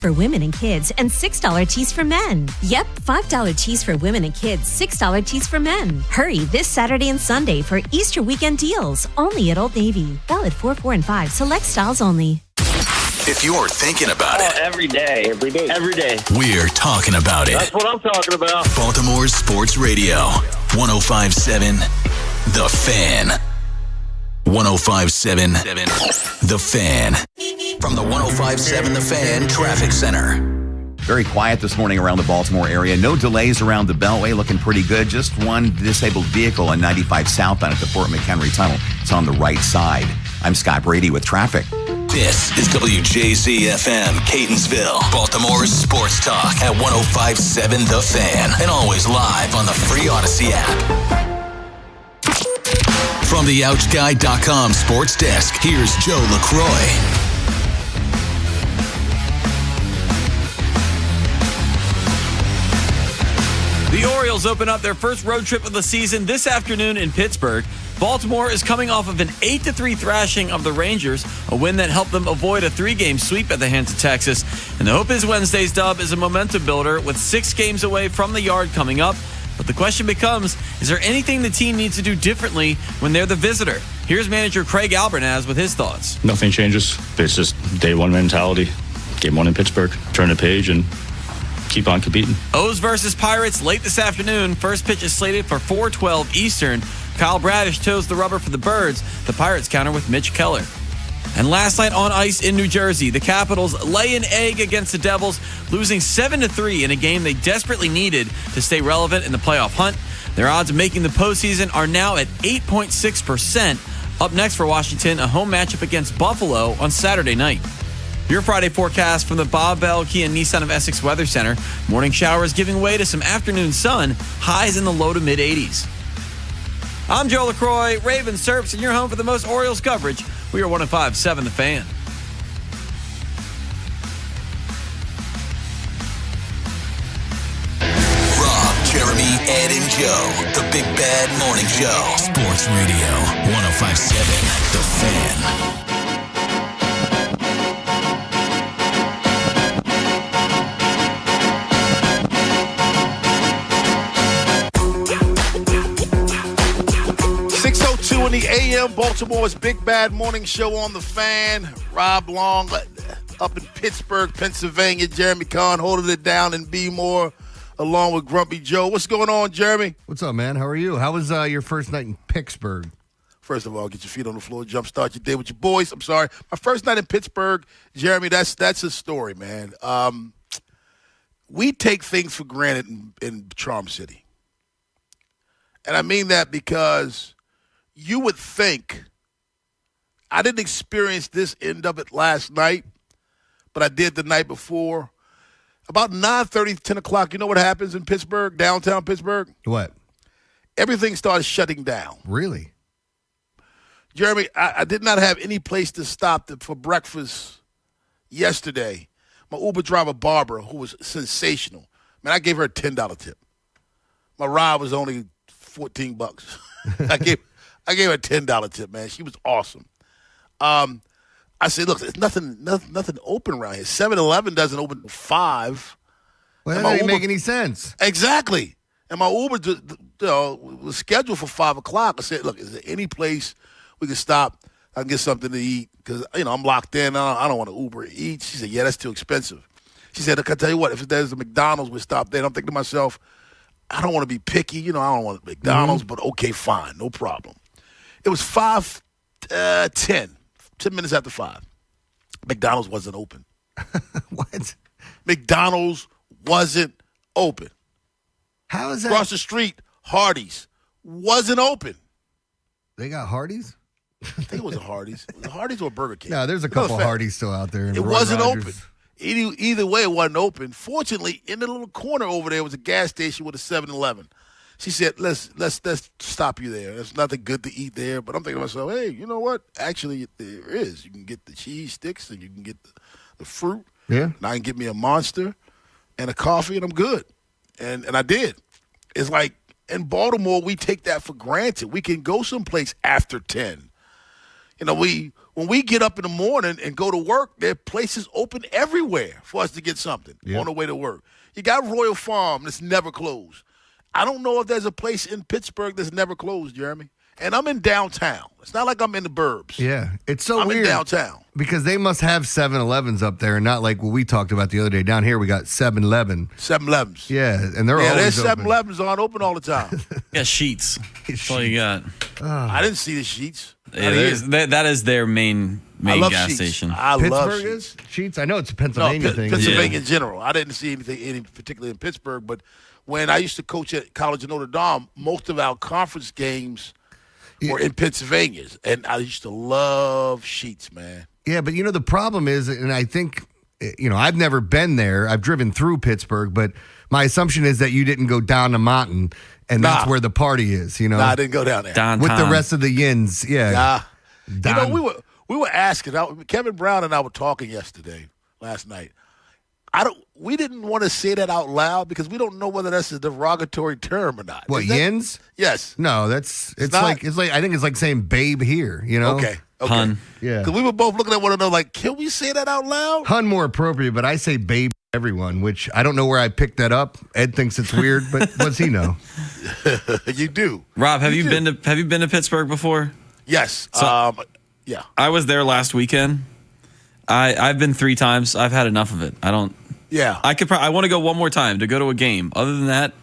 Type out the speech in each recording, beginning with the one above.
for women and kids and $6 tees for men. Yep, $5 tees for women and kids, $6 tees for men. Hurry this Saturday and Sunday for Easter weekend deals, only at Old Navy. Valid 4, 4, and 5, select styles only. If you're thinking about it. Every day. We're talking about it. That's what I'm talking about. Baltimore Sports Radio. 105.7 The Fan. 105.7 The Fan. From the 105.7 The Fan Traffic Center. Very quiet this morning around the Baltimore area. No delays around the Beltway. Looking pretty good. Just one disabled vehicle on 95 southbound at the Fort McHenry Tunnel. It's on the right side. I'm Scott Brady with traffic. This is WJZ-FM, Catonsville, Baltimore's sports talk at 105.7 The Fan, and always live on the free Odyssey app. From the OutGuy.com sports desk, here's Joe LaCroix. The Orioles open up their first road trip of the season this afternoon in Pittsburgh. Baltimore is coming off of an 8-3 thrashing of the Rangers, a win that helped them avoid a 3-game sweep at the hands of Texas. And the hope is Wednesday's dub is a momentum builder with 6 games away from the Yard coming up. But the question becomes, is there anything the team needs to do differently when they're the visitor? Here's manager Craig Albernaz with his thoughts. Nothing changes. It's just day one mentality. Game one in Pittsburgh. Turn the page and keep on competing. O's versus Pirates late this afternoon. First pitch is slated for 4:12 Eastern. Kyle Bradish toes the rubber for the Birds. The Pirates counter with Mitch Keller. And last night on ice in New Jersey, the Capitals lay an egg against the Devils, losing 7-3 in a game they desperately needed to stay relevant in the playoff hunt. Their odds of making the postseason are now at 8.6%. Up next for Washington, a home matchup against Buffalo on Saturday night. Your Friday forecast from the Bob Bell Kia Nissan of Essex Weather Center. Morning showers giving way to some afternoon sun, highs in the low to mid-80s. I'm Joe LaCroix, Raven Serps, and you're home for the most Orioles coverage. We are 105.7 The Fan. Rob, Jeremy, Ed, and Joe. The Big Bad Morning Show. Sports Radio. 105.7 The Fan. In the AM, Baltimore's Big Bad Morning Show on The Fan. Rob Long up in Pittsburgh, Pennsylvania. Jeremy Kahn holding it down in B-More along with Grumpy Joe. What's going on, Jeremy? What's up, man? How are you? How was your first night in Pittsburgh? First of all, get your feet on the floor, jumpstart your day with your boys. I'm sorry. My first night in Pittsburgh, Jeremy, that's a story, man. We take things for granted in Charm City. And I mean that because you would think, I didn't experience this end of it last night, but I did the night before. About 9:30, 10 o'clock, you know what happens in Pittsburgh, downtown Pittsburgh? What? Everything starts shutting down. Really? Jeremy, I did not have any place to stop for breakfast yesterday. My Uber driver, Barbara, who was sensational. Man, I gave her a $10 tip. My ride was only $14. I gave her a $10 tip, man. She was awesome. I said, look, there's nothing open around here. 7-Eleven doesn't open until 5. Well, that doesn't make any sense. Exactly. And my Uber was scheduled for 5 o'clock. I said, look, is there any place we can stop? I can get something to eat because, I'm locked in. I don't want to Uber eat. She said, yeah, that's too expensive. She said, look, I tell you what, if there's a McDonald's, we stop there. And I'm thinking to myself, I don't want to be picky. I don't want McDonald's, but okay, fine, no problem. It was 5:10, 10 minutes after 5. McDonald's wasn't open. What? McDonald's wasn't open. How is that? Across the street, Hardee's wasn't open. They got Hardee's? I think it was a Hardee's. Was it Hardee's or Burger King? No, there's a couple Hardee's still out there. It wasn't open. Either way, it wasn't open. Fortunately, in the little corner over there was a gas station with a 7-Eleven. She said, let's stop you there. There's nothing good to eat there. But I'm thinking to myself, hey, you know what? Actually, there is. You can get the cheese sticks and you can get the fruit. Yeah. And I can get me a Monster and a coffee and I'm good. And I did. It's like in Baltimore, we take that for granted. We can go someplace after 10. When when we get up in the morning and go to work, there are places open everywhere for us to get something on the way to work. You got Royal Farm that's never closed. I don't know if there's a place in Pittsburgh that's never closed, Jeremy. And I'm in downtown. It's not like I'm in the burbs. Yeah, it's so I'm weird. in downtown. Because they must have 7-Elevens up there and not like what we talked about the other day. Down here we got 7-Eleven. 7-Elevens. Yeah, and they're always their open. 7-Elevens aren't open all the time. Yeah, Sheets. That's all you got. I didn't see the Sheets. Yeah, that is their main I love gas Sheets. station. I love Pittsburgh Sheets. is? Sheets? I know it's a Pennsylvania thing. Pennsylvania in general. I didn't see anything particularly in Pittsburgh, but when I used to coach at College of Notre Dame, most of our conference games were in Pennsylvania, and I used to love Sheets, man. Yeah, but the problem is, and I think, I've never been there. I've driven through Pittsburgh, but my assumption is that you didn't go down the mountain, and that's where the party is, Nah, I didn't go down there. Downtown. With the rest of the yins, yeah. Nah. We were asking. Kevin Brown and I were talking last night. We didn't want to say that out loud because we don't know whether that's a derogatory term or not. What, yins? Yes. No, it's not? like I think it's like saying babe here, Okay. Hun. Yeah. Because we were both looking at one another like, can we say that out loud? Hun more appropriate, but I say babe to everyone, which I don't know where I picked that up. Ed thinks it's weird, but what's he know? You do. Rob, have you been to Pittsburgh before? Yes. Yeah. I was there last weekend. I've been 3 times. I've had enough of it. I don't. Yeah. I want to go one more time to go to a game. Other than that,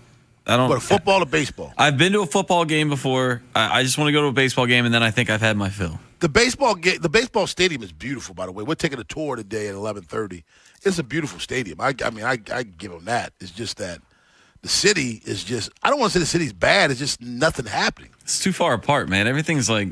I don't. But football or baseball? I've been to a football game before. I just want to go to a baseball game, and then I think I've had my fill. The baseball stadium is beautiful, by the way. We're taking a tour today at 11:30. It's a beautiful stadium. I give them that. It's just that the city is just. I don't want to say the city's bad. It's just nothing happening. It's too far apart, man. Everything's like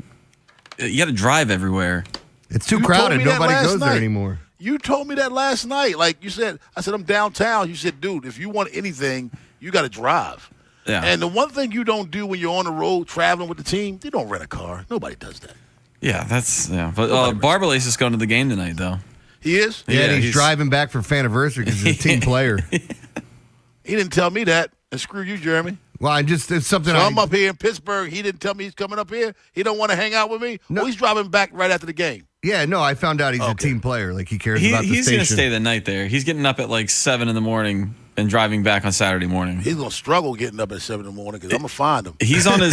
you got to drive everywhere. It's too You crowded. told me that Nobody last goes there night. anymore. You told me that last night. Like you said, I said I'm downtown. You said, dude, if you want anything, you got to drive. Yeah. And the one thing you don't do when you're on the road traveling with the team, you don't rent a car. Nobody does that. Yeah, But Barbalace is going to the game tonight, though. He is? Yeah, and he's he's driving back for Faniversary because he's a team player. He didn't tell me that. And screw you, Jeremy. Well, it's something So I'm up here in Pittsburgh. He didn't tell me he's coming up here. He don't want to hang out with me. No. Oh, he's driving back right after the game. Yeah, no, I found out he's a team player. Like, he cares about the He's station. going to stay the night there. He's getting up at like 7 in the morning and driving back on Saturday morning. He's going to struggle getting up at 7 in the morning because I'm going to find him. He's probably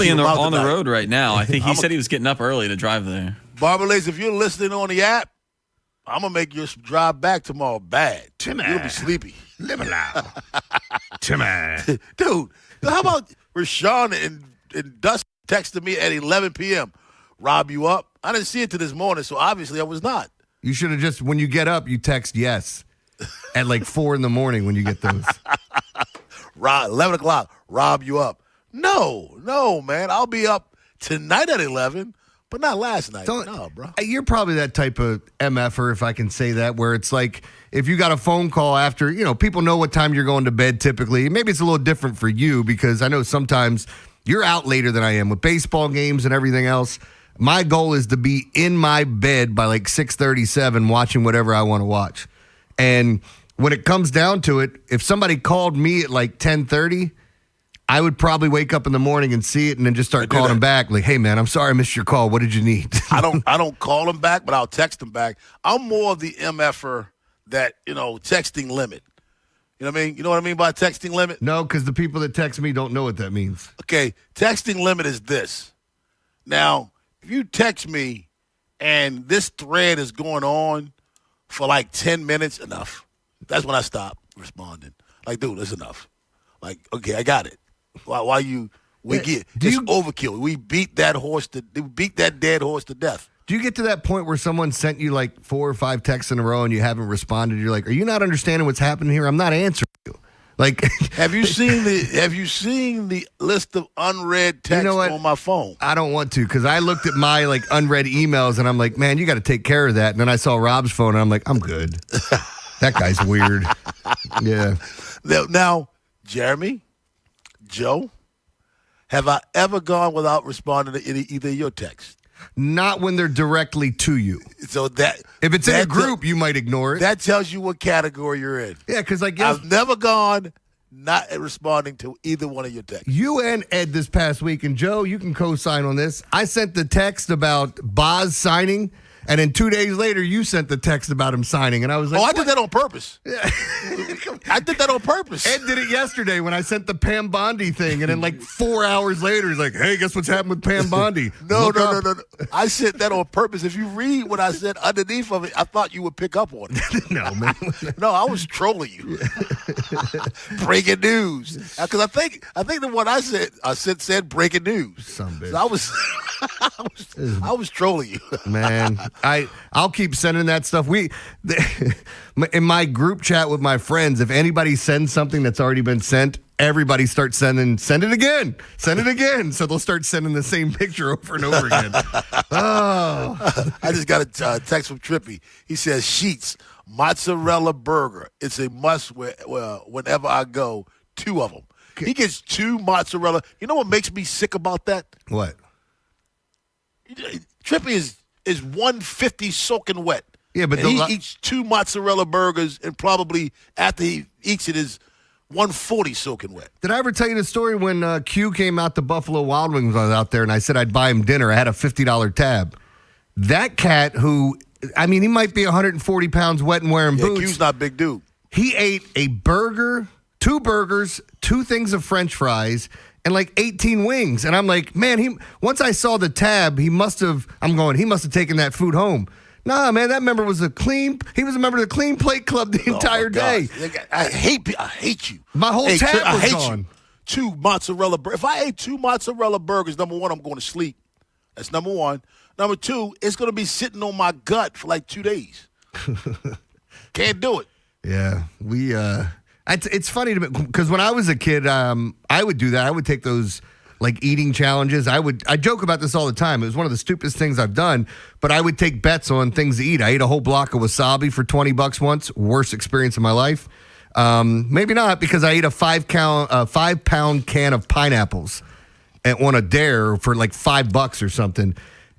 keep him out on the tonight. road right now. I think he said he was getting up early to drive there. Barbalace, if you're listening on the app, I'm going to make your drive back tomorrow bad. Timmy. You'll be sleepy. Live loud. Timmy. Dude, how about Rashawn and Dustin texted me at 11 p.m. Rob, you up? I didn't see it till this morning, so obviously I was not. You should have just, when you get up, you text yes at like 4 in the morning when you get those. Rob, 11 o'clock, Rob, you up? No, man. I'll be up tonight at 11, but not last night. No, bro. You're probably that type of MFer, if I can say that, where it's like if you got a phone call after, people know what time you're going to bed typically. Maybe it's a little different for you because I know sometimes you're out later than I am with baseball games and everything else. My goal is to be in my bed by like 6:37 watching whatever I want to watch. And when it comes down to it, if somebody called me at like 10:30, I would probably wake up in the morning and see it and then just start calling them back. Like, hey, man, I'm sorry I missed your call. What did you need? I don't call them back, but I'll text them back. I'm more of the MFer that, texting limit. You know what I mean? You know what I mean by texting limit? No, because the people that text me don't know what that means. Okay, texting limit is this. Now, if you text me and this thread is going on for like 10 minutes, enough. That's when I stop responding. Like, dude, that's enough. Like, okay, I got it. Why you? Overkill. We beat that dead horse to death. Do you get to that point where someone sent you like 4 or 5 texts in a row and you haven't responded? You're like, are you not understanding what's happening here? I'm not answering you. Like, Have you seen the list of unread texts on my phone? I don't want to because I looked at my like unread emails and I'm like, man, you got to take care of that. And then I saw Rob's phone and I'm like, I'm good. That guy's weird. Yeah. Now, Jeremy, Joe, have I ever gone without responding to either of your texts? Not when they're directly to you. So that if it's in a group, you might ignore it. That tells you what category you're in. Yeah, because like I've never gone not responding to either one of your texts. You and Ed this past week, and Joe, you can co-sign on this. I sent the text about Boz signing, And then 2 days later, you sent the text about him signing. And I was like, I did that on purpose. I did that on purpose. Ed did it yesterday when I sent the Pam Bondi thing. And then like 4 hours later, he's like, hey, guess what's happened with Pam Bondi? No. I sent that on purpose. If you read what I said underneath of it, I thought you would pick up on it. No, man. No, I was trolling you. Breaking news. Because I think the one I said breaking news. Some bitch. So I was trolling you. Man, I'll keep sending that stuff. In my group chat with my friends, if anybody sends something that's already been sent, everybody starts send it again. So they'll start sending the same picture over and over again. Oh. I just got a text from Trippy. He says, Sheets, mozzarella burger. It's a must whenever I go, 2 of them. He gets 2 mozzarella. You know what makes me sick about that? What? Trippy is 150 soaking wet. Yeah, but he eats 2 mozzarella burgers, and probably after he eats it is 140 soaking wet. Did I ever tell you the story when Q came out to Buffalo Wild Wings when I was out there and I said I'd buy him dinner? I had a $50 tab. That cat who, he might be 140 pounds wet and wearing boots. Q's not a big dude. He ate a burger, 2 burgers, 2 things of French fries, and like 18 wings. And I'm like, man, once I saw the tab, he must have taken that food home. Nah, man, that member was he was a member of the Clean Plate Club the entire day. I hate you. My whole tab was gone. 2 mozzarella burgers. If I ate 2 mozzarella burgers, number 1, I'm going to sleep. That's number 1. Number 2, it's going to be sitting on my gut for like 2 days. Can't do it. Yeah, it's funny to me because when I was a kid, I would do that. I would take those like eating challenges. I joke about this all the time. It was one of the stupidest things I've done, but I would take bets on things to eat. I ate a whole block of wasabi for $20 once. Worst experience of my life. Maybe not, because I ate a 5-pound can of pineapples on a dare for like $5 or something.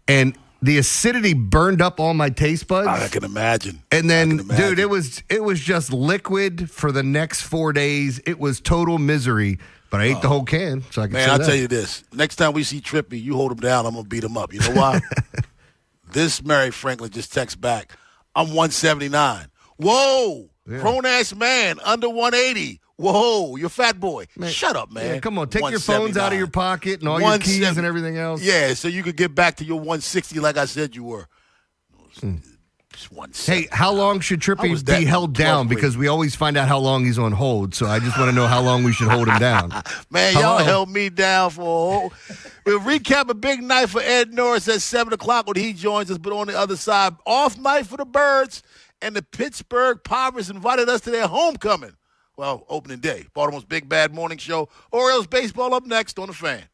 And the acidity burned up all my taste buds. I can imagine. And then, dude, it was just liquid for the next 4 days. It was total misery. But I ate the whole can, so I can say that. Man, I'll tell you this. Next time we see Trippy, you hold him down, I'm going to beat him up. You know why? This Mary Franklin just texts back, I'm 179. Whoa! Yeah. Grown-ass man, under 180. Whoa, you're a fat boy. Man, shut up, man. Yeah, come on, take your phones out of your pocket and all your keys and everything else. Yeah, so you could get back to your 160 like I said you were. Hey, how long should Trippy be held down? Because we always find out how long he's on hold, so I just want to know how long we should hold him down. Man, y'all held me down for a whole... We'll recap a big night for Ed Norris at 7 o'clock when he joins us, but on the other side, off night for the Birds, and the Pittsburgh Pirates invited us to their homecoming. Well, opening day. Baltimore's Big Bad Morning Show. Orioles baseball up next on The Fan.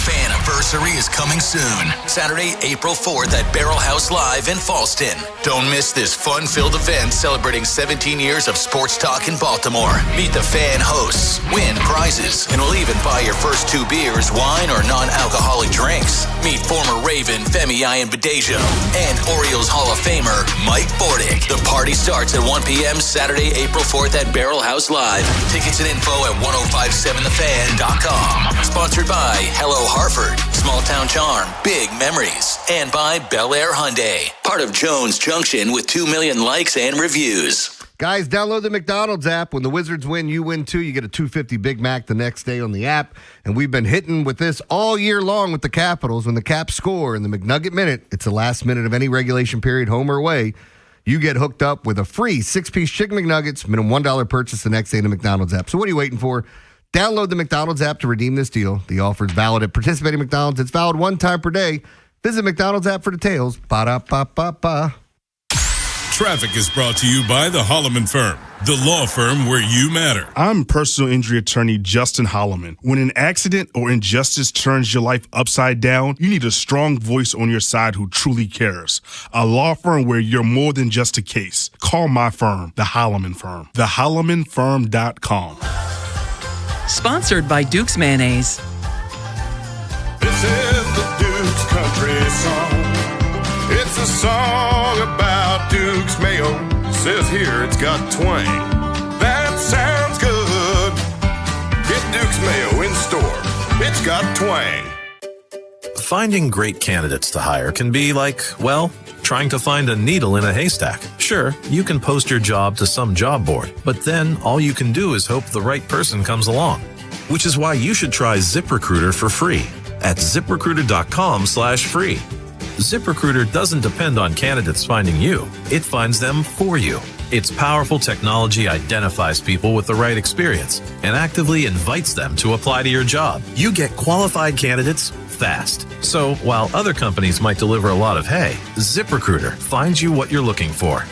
Faniversary is coming soon. Saturday, April 4th at Barrel House Live in Falston. Don't miss this fun-filled event celebrating 17 years of sports talk in Baltimore. Meet the Fan hosts, win prizes, and we'll even buy your first 2 beers, wine, or non-alcoholic drinks. Meet former Raven Femi Ayanbadejo and Orioles Hall of Famer Mike Bordick. The party starts at 1 p.m. Saturday, April 4th at Barrel House Live. Tickets and info at 1057thefan.com. Sponsored by Hello Hartford, Small Town Charm, Big Memories, and by Bel Air Hyundai. Part of Jones Junction with 2 million likes and reviews. Guys, download the McDonald's app. When the Wizards win, you win too. You get a $2.50 Big Mac the next day on the app. And we've been hitting with this all year long with the Capitals. When the Caps score in the McNugget Minute, it's the last minute of any regulation period, home or away. You get hooked up with a free 6-piece Chicken McNuggets, minimum $1 purchase the next day in the McDonald's app. So what are you waiting for? Download the McDonald's app to redeem this deal. The offer is valid at participating McDonald's. It's valid 1 time per day. Visit McDonald's app for details. Ba-da-ba-ba-ba. Traffic is brought to you by the Holloman Firm, the law firm where you matter. I'm personal injury attorney Justin Holloman. When an accident or injustice turns your life upside down, you need a strong voice on your side who truly cares. A law firm where you're more than just a case. Call my firm, the Holloman Firm. TheHollomanFirm.com. Sponsored by Duke's Mayonnaise. This is the Duke's Country Song. It's a song about Duke's Mayo. Says here it's got twang. That sounds good. Get Duke's Mayo in store. It's got twang. Finding great candidates to hire can be like, well, trying to find a needle in a haystack. Sure, you can post your job to some job board, but then all you can do is hope the right person comes along. Which is why you should try ZipRecruiter for free at ZipRecruiter.com/free. ZipRecruiter doesn't depend on candidates finding you. It finds them for you. Its powerful technology identifies people with the right experience and actively invites them to apply to your job. You get qualified candidates fast. So while other companies might deliver a lot of hay, ZipRecruiter finds you what you're looking for.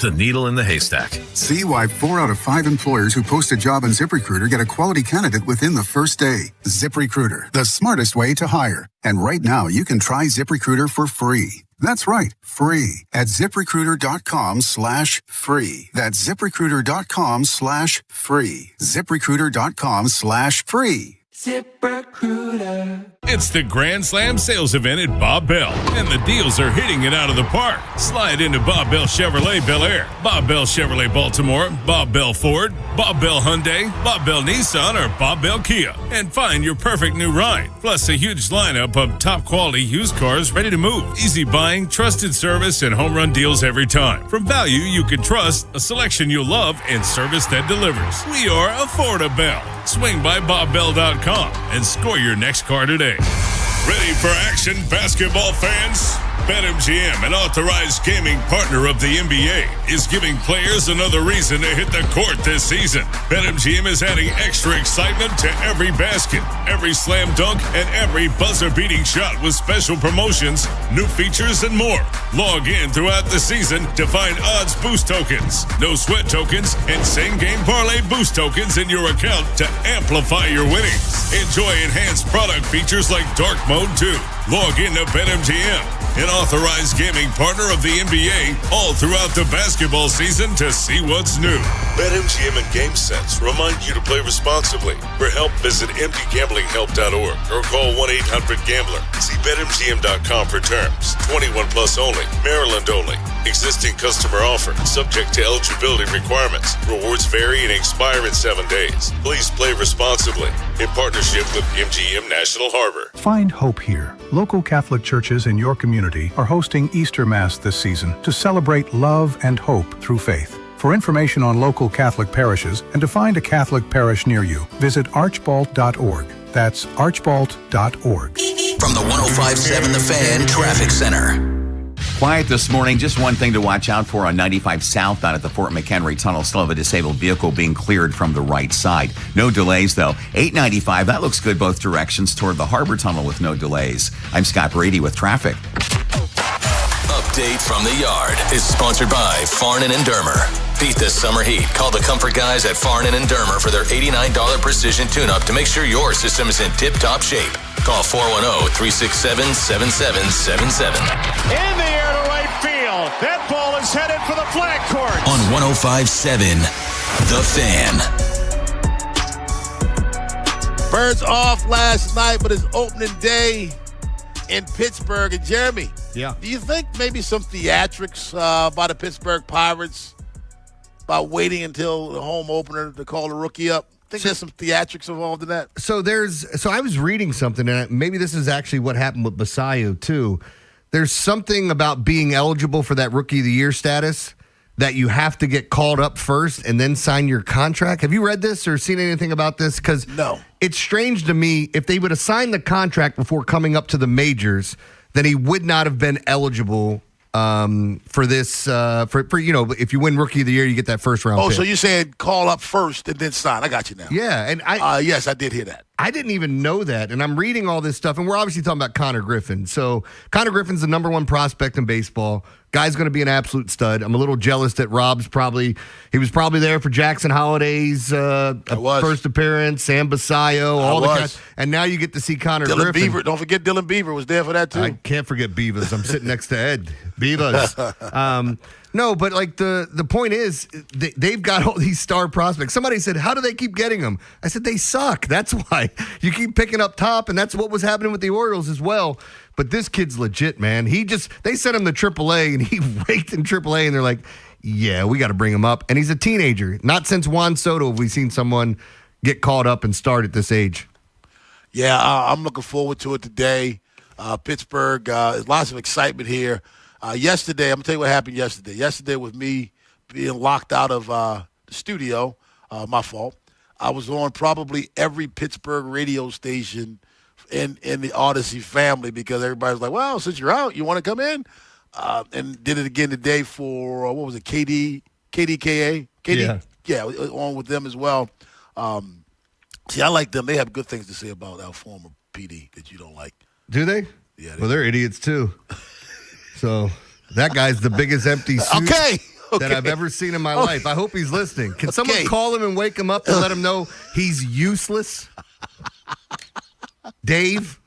The needle in the haystack. See why 4 out of 5 employers who post a job on ZipRecruiter get a quality candidate within the first day. ZipRecruiter, the smartest way to hire. And right now, you can try ZipRecruiter for free. That's right, free at ZipRecruiter.com/free. That's ZipRecruiter.com/free. ZipRecruiter.com/free. ZipRecruiter. It's the Grand Slam sales event at Bob Bell, and the deals are hitting it out of the park. Slide into Bob Bell Chevrolet Bel Air, Bob Bell Chevrolet Baltimore, Bob Bell Ford, Bob Bell Hyundai, Bob Bell Nissan, or Bob Bell Kia, and find your perfect new ride. Plus a huge lineup of top quality used cars ready to move. Easy buying, trusted service, and home run deals every time. From value you can trust, a selection you'll love, and service that delivers. We are Affordabell. Swing by BobBell.com and score your next car today. Ready for action, basketball fans? BetMGM, an authorized gaming partner of the NBA, is giving players another reason to hit the court this season. BetMGM is adding extra excitement to every basket, every slam dunk, and every buzzer-beating shot with special promotions, new features, and more. Log in throughout the season to find odds boost tokens, no sweat tokens, and same-game parlay boost tokens in your account to amplify your winnings. Enjoy enhanced product features like Dark Mode 2. Log in to BetMGM, an authorized gaming partner of the NBA, all throughout the basketball season to see what's new. BetMGM and GameSense remind you to play responsibly. For help, visit mdgamblinghelp.org or call 1-800-GAMBLER. See BetMGM.com for terms. 21 plus only. Maryland only. Existing customer offer. Subject to eligibility requirements. Rewards vary and expire in 7 days. Please play responsibly. In partnership with MGM National Harbor. Find hope here. Local Catholic churches in your community are hosting Easter Mass this season to celebrate love and hope through faith. For information on local Catholic parishes and to find a Catholic parish near you, visit archbald.org. That's archbald.org. From the 105.7 The Fan Traffic Center. Quiet this morning. Just one thing to watch out for on 95 southbound at the Fort McHenry Tunnel. Still have a disabled vehicle being cleared from the right side. No delays, though. 895, that looks good both directions toward the Harbor Tunnel with no delays. I'm Scott Brady with traffic. Update from the Yard is sponsored by Farnan and Dermer. Beat the summer heat. Call the comfort guys at Farnan and Dermer for their $89 precision tune-up to make sure your system is in tip-top shape. Call 410-367-7777. In the air to right field. That ball is headed for the flag court. On 105.7, The Fan. Birds off last night, but it's opening day in Pittsburgh. And Jeremy, yeah, do you think maybe some theatrics by the Pittsburgh Pirates about waiting until the home opener to call the rookie up? I think there's some theatrics involved in that. So I was reading something, and maybe this is actually what happened with Basayo too. There's something about being eligible for that Rookie of the Year status that you have to get called up first and then sign your contract. Have you read this or seen anything about this? Because no, it's strange to me. If they would have signed the contract before coming up to the majors, then he would not have been eligible for this. For if you win Rookie of the Year, you get that first round. Oh, pick. so you said call up first and then sign? I got you now. Yeah, and yes, I did hear that. I didn't even know that, and I'm reading all this stuff, and we're obviously talking about Connor Griffin. So Connor Griffin's the number one prospect in baseball. Guy's going to be an absolute stud. I'm a little jealous that he was probably there for Jackson Holliday's first appearance, Sam Basayo, all the guys. And now you get to see Connor Dylan Griffin. Beaver. Don't forget Dylan Beaver was there for that too. I can't forget Beavers. I'm sitting next to Ed. Beavers. No, but like the point is, they've got all these star prospects. Somebody said, how do they keep getting them? I said, they suck. That's why. You keep picking up top, and that's what was happening with the Orioles as well. But this kid's legit, man. They sent him to AAA, and he raked in AAA, and they're like, yeah, we got to bring him up. And he's a teenager. Not since Juan Soto have we seen someone get caught up and start at this age. Yeah, I'm looking forward to it today. Pittsburgh. Lots of excitement here. Yesterday, I'm going to tell you what happened yesterday. Yesterday, with me being locked out of the studio, my fault, I was on probably every Pittsburgh radio station in the Odyssey family because everybody's like, well, since you're out, you want to come in? And did it again today for, what was it, KDKA? Yeah, on with them as well. See, I like them. They have good things to say about our former PD that you don't like. Do they? Yeah. Well, they're idiots, too. So that guy's the biggest empty suit that I've ever seen in my life. I hope he's listening. Can someone call him and wake him up and let him know he's useless? Dave?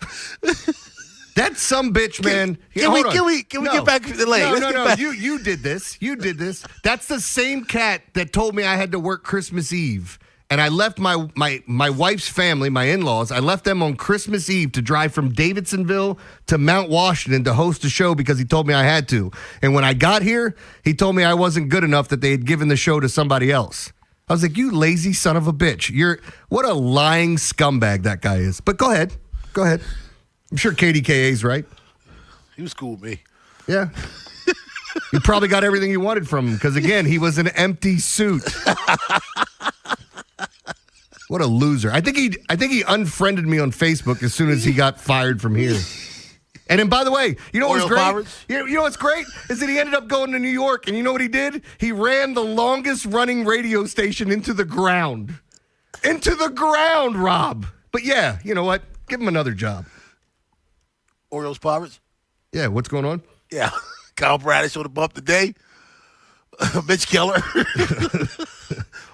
That's some bitch, man. Can we get back to the lane? No. You did this. You did this. That's the same cat that told me I had to work Christmas Eve. And I left my wife's family, my in-laws, I left them on Christmas Eve to drive from Davidsonville to Mount Washington to host a show because he told me I had to. And when I got here, he told me I wasn't good enough, that they had given the show to somebody else. I was like, you lazy son of a bitch. What a lying scumbag that guy is. But go ahead. I'm sure KDKA's right. He was cool with me. Yeah. You probably got everything you wanted from him because, again, he was an empty suit. What a loser. I think he unfriended me on Facebook as soon as he got fired from here. And then, by the way, you know what's great? You know what's great is that he ended up going to New York, and you know what he did? He ran the longest running radio station into the ground. Into the ground, Rob. But yeah, you know what? Give him another job. Orioles Pirates? Yeah, what's going on? Yeah. Kyle Bradish on the bump today. Mitch Keller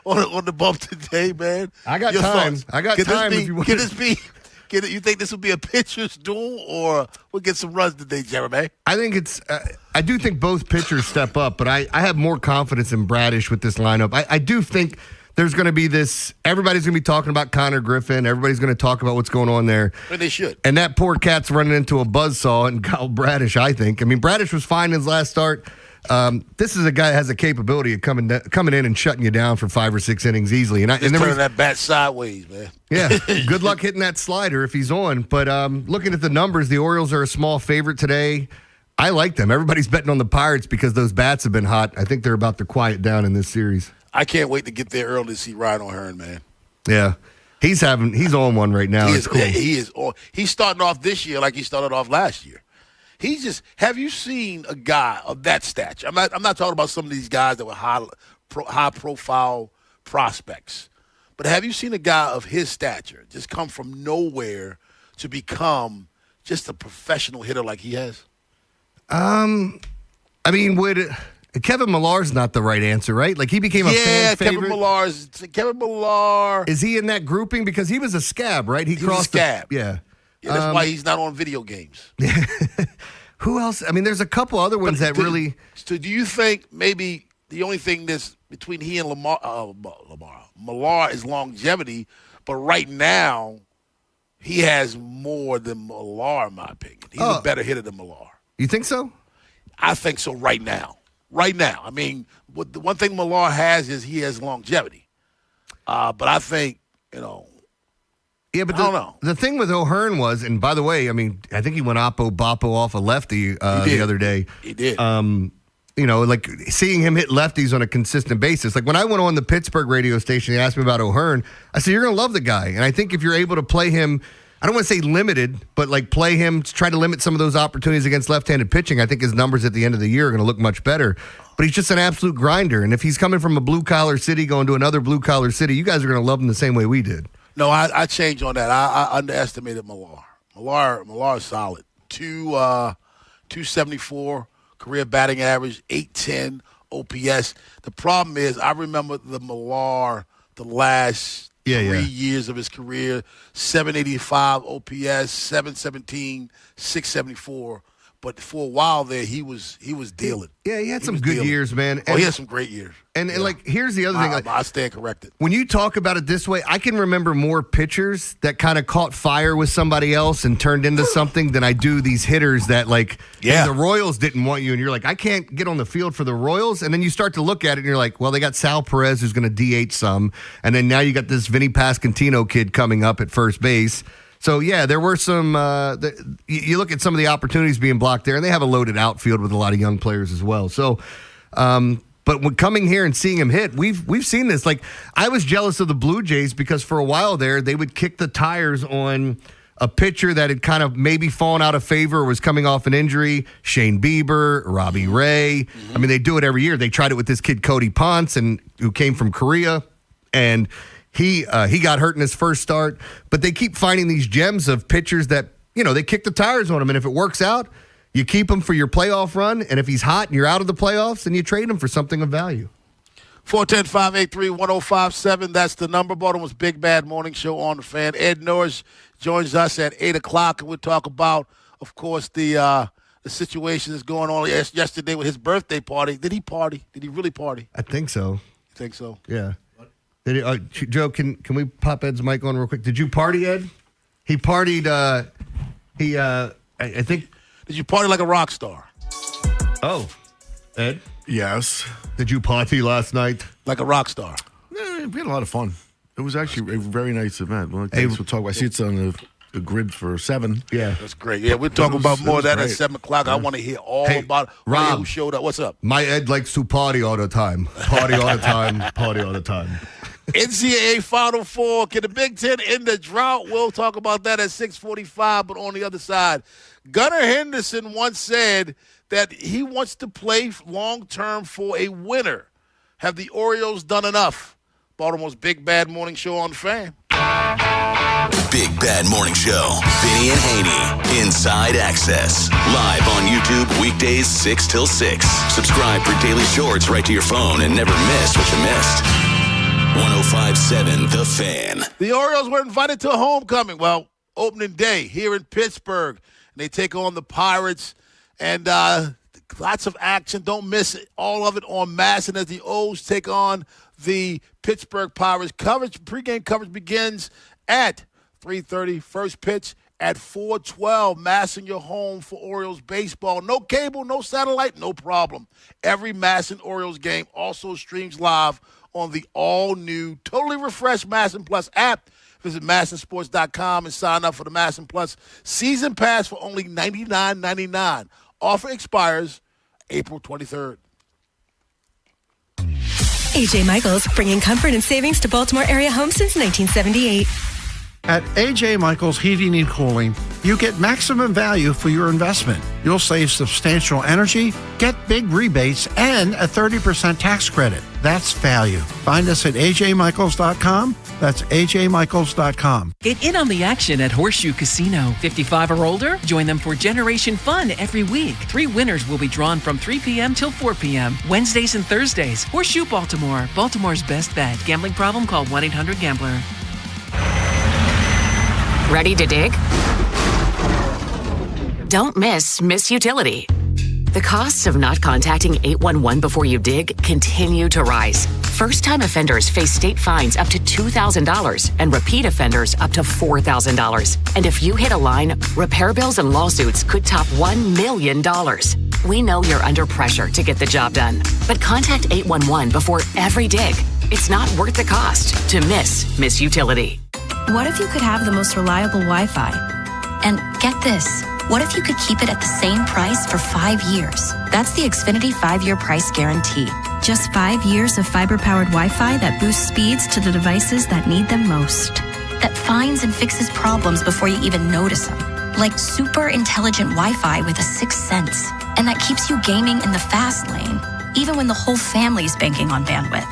on the bump today, man. I got time. If you want. You think this will be a pitcher's duel, or we'll get some runs today, Jeremy? I think it's. I do think both pitchers step up, but I have more confidence in Bradish with this lineup. I do think there's going to be this. Everybody's going to be talking about Connor Griffin. Everybody's going to talk about what's going on there. And they should. And that poor cat's running into a buzzsaw in Kyle Bradish, I think. I mean, Bradish was fine in his last start. This is a guy that has a capability of coming in and shutting you down for 5 or 6 innings easily. And turning that bat sideways, man. Yeah, good luck hitting that slider if he's on. But looking at the numbers, the Orioles are a small favorite today. I like them. Everybody's betting on the Pirates because those bats have been hot. I think they're about to quiet down in this series. I can't wait to get there early to see Ryan O'Hearn, man. Yeah, he's on one right now. It's cool. He is on. He's starting off this year like he started off last year. Have you seen a guy of that stature? I'm not talking about some of these guys that were high profile prospects, but have you seen a guy of his stature just come from nowhere to become just a professional hitter like he has? I mean, Kevin Millar's not the right answer, right? Like, he became a fan favorite. Kevin Millar. Is he in that grouping? Because he was a scab, right? He crossed was a scab. Yeah, that's why he's not on video games. Who else? I mean, there's a couple other ones that really. So, do you think maybe the only thing that's between he and Millar is longevity? But right now, he has more than Millar, in my opinion. He's a better hitter than Millar. You think so? I think so. Right now. I mean, the one thing Millar has is he has longevity. But I think Yeah, but I don't know. The thing with O'Hearn was, and by the way, I mean, I think he went Oppo off a lefty the other day. He did. Like seeing him hit lefties on a consistent basis. Like when I went on the Pittsburgh radio station, they asked me about O'Hearn. I said, you're going to love the guy. And I think if you're able to play him, I don't want to say limited, but like play him, try to limit some of those opportunities against left-handed pitching, I think his numbers at the end of the year are going to look much better. But he's just an absolute grinder. And if he's coming from a blue-collar city going to another blue-collar city, you guys are going to love him the same way we did. No, I changed on that. I underestimated Millar. Millar is solid. 274 career batting average, 810 OPS. The problem is I remember the Millar the last 3 years of his career, 785 OPS, 717, 674. But for a while there, he was dealing. Yeah, he had some good years, man. And he had some great years. And like, here's the other thing. I stand corrected. When you talk about it this way, I can remember more pitchers that kind of caught fire with somebody else and turned into something than I do these hitters that, like, hey, the Royals didn't want you. And you're like, I can't get on the field for the Royals. And then you start to look at it and you're like, well, they got Sal Perez who's going to DH some. And then now you got this Vinny Pasquantino kid coming up at first base. So, yeah, there were some you look at some of the opportunities being blocked there, and they have a loaded outfield with a lot of young players as well. So, but when coming here and seeing him hit, we've seen this. Like, I was jealous of the Blue Jays because for a while there, they would kick the tires on a pitcher that had kind of maybe fallen out of favor or was coming off an injury. Shane Bieber, Robbie Ray. I mean, they do it every year. They tried it with this kid, Cody Ponce, who came from Korea, and he got hurt in his first start. But they keep finding these gems of pitchers that, they kick the tires on him. And if it works out, you keep him for your playoff run. And if he's hot and you're out of the playoffs, then you trade him for something of value. 410-583-1057. That's the number. Baltimore's Big Bad Morning Show on the Fan. Ed Norris joins us at 8 o'clock, and we'll talk about, of course, the situation that's going on yesterday with his birthday party. Did he party? Did he really party? I think so. You think so? Yeah. Joe, can we pop Ed's mic on real quick? Did you party, Ed? He partied. I think. Did you party like a rock star? Oh, Ed? Yes. Did you party last night? Like a rock star? Yeah, we had a lot of fun. It was actually a very nice event. Well, thanks for talking. I see it's on the grid for 7. Yeah. That's great. Yeah, we'll talk about more of that at 7 o'clock. Yeah. I want to hear all about Rob, who showed up. What's up? My Ed likes to party all the time. Party all the time. Party all the time. NCAA Final Four. Can the Big Ten end the drought? We'll talk about that at 6:45. But on the other side, Gunnar Henderson once said that he wants to play long-term for a winner. Have the Orioles done enough? Baltimore's Big Bad Morning Show on the Fan. Big Bad Morning Show. Vinny and Haynie. Inside Access. Live on YouTube weekdays 6 till 6. Subscribe for daily shorts right to your phone and never miss what you missed. 105.7 The Fan. The Orioles were invited to a homecoming. Well, opening day here in Pittsburgh. And they take on the Pirates. And lots of action. Don't miss it. All of it on Masson as the O's take on the Pittsburgh Pirates. Pregame coverage begins at 3:30. First pitch at 4:12. Masson, your home for Orioles baseball. No cable, no satellite, no problem. Every Masson Orioles game also streams live on the all-new, totally refreshed Masson Plus app. Visit MassonSports.com and sign up for the Masson Plus season pass for only $99.99. Offer expires April 23rd. A.J. Michaels, bringing comfort and savings to Baltimore area homes since 1978. At A.J. Michaels Heating and Cooling, you get maximum value for your investment. You'll save substantial energy, get big rebates, and a 30% tax credit. That's value. Find us at ajmichaels.com. That's ajmichaels.com. Get in on the action at Horseshoe Casino. 55 or older? Join them for Generation Fun every week. 3 winners will be drawn from 3 p.m. till 4 p.m. Wednesdays and Thursdays. Horseshoe Baltimore. Baltimore's best bet. Gambling problem? Call 1-800-GAMBLER. Ready to dig? Don't miss Utility. The costs of not contacting 811 before you dig continue to rise. First-time offenders face state fines up to $2,000 and repeat offenders up to $4,000. And if you hit a line, repair bills and lawsuits could top $1 million. We know you're under pressure to get the job done, but contact 811 before every dig. It's not worth the cost to miss Utility. What if you could have the most reliable Wi-Fi? And get this, what if you could keep it at the same price for 5 years? That's the Xfinity 5-year price guarantee. Just 5 years of fiber-powered Wi-Fi that boosts speeds to the devices that need them most. That finds and fixes problems before you even notice them. Like super intelligent Wi-Fi with a 6th sense. And that keeps you gaming in the fast lane, even when the whole family's banking on bandwidth.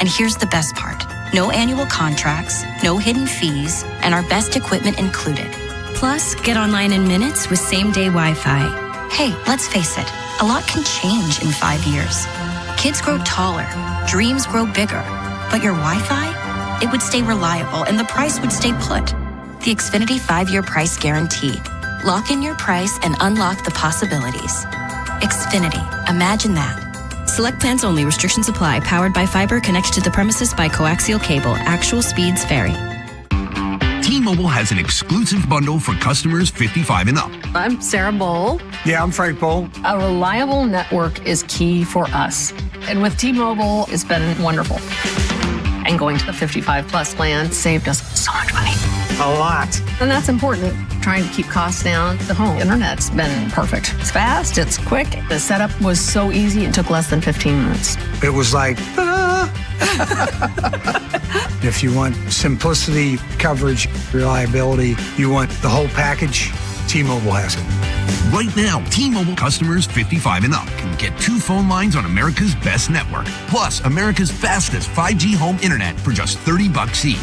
And here's the best part. No annual contracts, no hidden fees, and our best equipment included. Plus, get online in minutes with same-day Wi-Fi. Hey, let's face it, a lot can change in 5 years. Kids grow taller, dreams grow bigger, but your Wi-Fi? It would stay reliable and the price would stay put. The Xfinity 5-year price guarantee. Lock in your price and unlock the possibilities. Xfinity, imagine that. Select plans only. Restrictions apply. Powered by fiber. Connected to the premises by coaxial cable. Actual speeds vary. T-Mobile has an exclusive bundle for customers 55 and up. I'm Sarah Bowl. Yeah, I'm Frank Bowl. A reliable network is key for us. And with T-Mobile, it's been wonderful. And going to the 55-plus plan saved us so much money. A lot. And that's important. Trying to keep costs down. The home internet's been perfect. It's fast, it's quick. The setup was so easy, it took less than 15 minutes. It was like, If you want simplicity, coverage, reliability, you want the whole package, T-Mobile has it. Right now, T-Mobile customers 55 and up can get 2 phone lines on America's best network, plus America's fastest 5G home internet for just $30 each.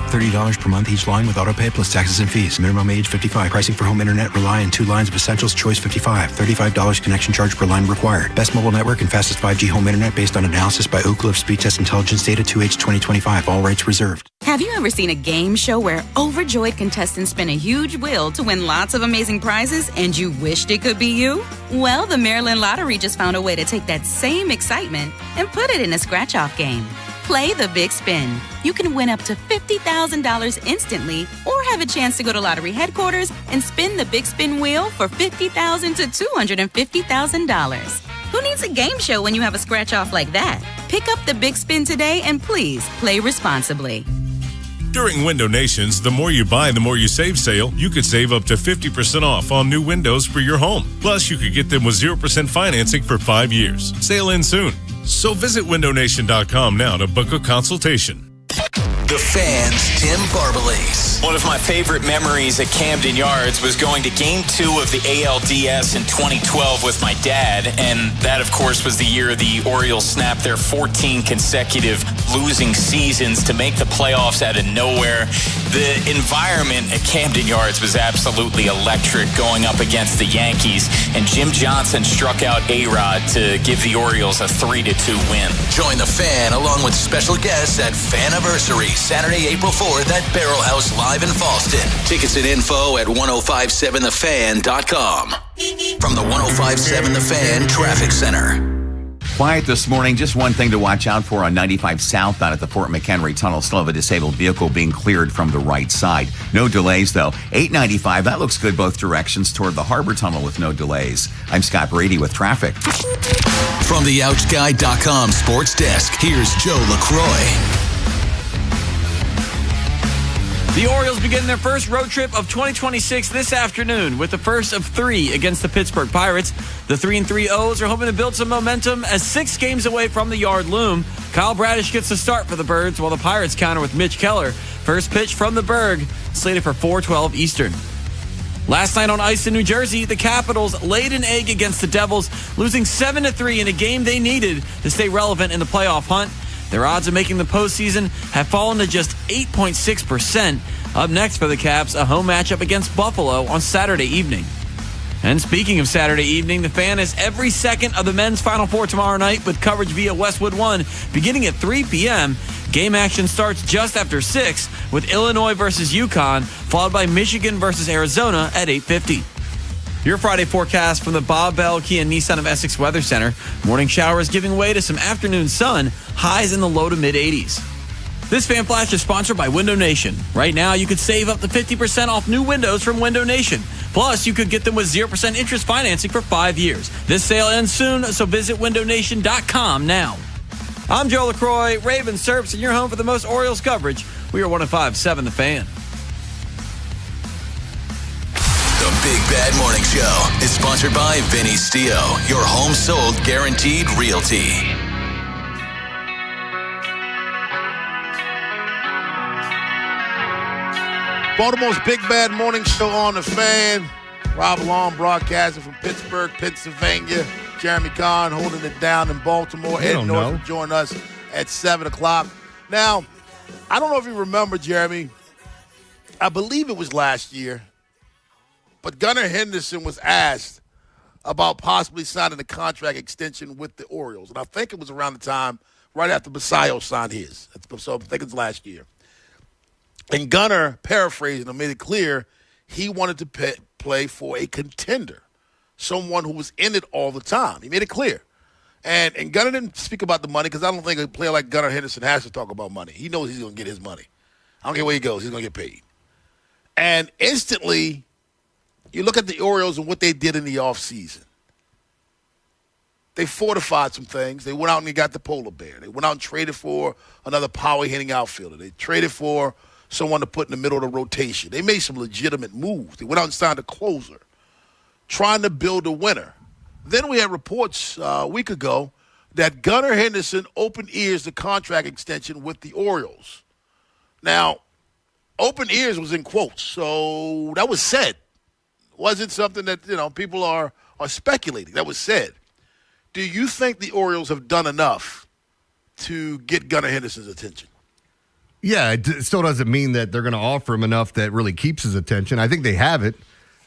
$30 per month each line with autopay plus taxes and fees. Minimum age 55. Pricing for home internet rely on 2 lines of essentials. Choice 55. $35 connection charge per line required. Best mobile network and fastest 5G home internet based on analysis by Oak Cliff Speed Test Intelligence Data 2H 2025. All rights reserved. Have you ever seen a game show where overjoyed contestants spin a huge wheel to win lots of amazing prizes and you wished it could be you? Well, the Maryland Lottery just found a way to take that same excitement and put it in a scratch-off game. Play the Big Spin. You can win up to $50,000 instantly or have a chance to go to lottery headquarters and spin the Big Spin wheel for $50,000 to $250,000. Who needs a game show when you have a scratch-off like that? Pick up the Big Spin today and please play responsibly. During Window Nation's The More You Buy, The More You Save sale, you could save up to 50% off on new windows for your home. Plus, you could get them with 0% financing for 5 years. Sale ends soon. So visit windownation.com now to book a consultation. The Fan's Tim Barbalase. One of my favorite memories at Camden Yards was going to Game 2 of the ALDS in 2012 with my dad, and that, of course, was the year the Orioles snapped their 14 consecutive losing seasons to make the playoffs out of nowhere. The environment at Camden Yards was absolutely electric going up against the Yankees, and Jim Johnson struck out A-Rod to give the Orioles a 3-2 win. Join the Fan along with special guests at Faniversary, Saturday, April 4th at Barrel House Live in Fallston. Tickets and info at 1057thefan.com. From the 1057 The Fan Traffic Center. Quiet this morning. Just one thing to watch out for on 95 southbound at the Fort McHenry Tunnel. Still have a disabled vehicle being cleared from the right side. No delays, though. 895, that looks good both directions toward the Harbor Tunnel with no delays. I'm Scott Brady with traffic. From the OutGuy.com sports desk, here's Joe LaCroix. The Orioles begin their first road trip of 2026 this afternoon with the first of 3 against the Pittsburgh Pirates. The 3-3 O's are hoping to build some momentum as 6 games away from the yard loom. Kyle Bradish gets the start for the Birds while the Pirates counter with Mitch Keller. First pitch from the Berg, slated for 4:12 Eastern. Last night on ice in New Jersey, the Capitals laid an egg against the Devils, losing 7-3 in a game they needed to stay relevant in the playoff hunt. Their odds of making the postseason have fallen to just 8.6%. Up next for the Caps, a home matchup against Buffalo on Saturday evening. And speaking of Saturday evening, the Fan is every second of the men's Final Four tomorrow night with coverage via Westwood One beginning at 3 p.m. Game action starts just after 6 with Illinois versus UConn, followed by Michigan versus Arizona at 8:50. Your Friday forecast from the Bob Bell Kia Nissan of Essex Weather Center. Morning showers giving way to some afternoon sun, highs in the low to mid-80s. This Fan Flash is sponsored by Window Nation. Right now, you could save up to 50% off new windows from Window Nation. Plus, you could get them with 0% interest financing for 5 years. This sale ends soon, so visit windownation.com now. I'm Joe LaCroix, Ravens Serps, and you're home for the most Orioles coverage. We are 105.7 The Fan. The Big Bad Morning Show is sponsored by Vinny Stio, your home sold guaranteed realty. Baltimore's Big Bad Morning Show on the Fan. Rob Long broadcasting from Pittsburgh, Pennsylvania. Jeremy Kahn holding it down in Baltimore. Ed North will join us at 7 o'clock. Now, I don't know if you remember, Jeremy. I believe it was last year. But Gunnar Henderson was asked about possibly signing a contract extension with the Orioles. And I think it was around the time right after Basayo signed his. So I think it's last year. And Gunnar, paraphrasing, made it clear he wanted to play for a contender, someone who was in it all the time. He made it clear. And Gunnar didn't speak about the money because I don't think a player like Gunnar Henderson has to talk about money. He knows he's going to get his money. I don't care where he goes. He's going to get paid. And instantly, you look at the Orioles and what they did in the offseason. they fortified some things. They went out and they got the polar bear. They went out and traded for another power-hitting outfielder. They traded for someone to put in the middle of the rotation. They made some legitimate moves. They went out and signed a closer, trying to build a winner. Then we had reports a week ago that Gunnar Henderson opened ears to contract extension with the Orioles. Now, open ears was in quotes, so that was said. It wasn't something that, people are speculating. That was said. Do you think the Orioles have done enough to get Gunnar Henderson's attention? Yeah, it still doesn't mean that they're going to offer him enough that really keeps his attention. I think they have it.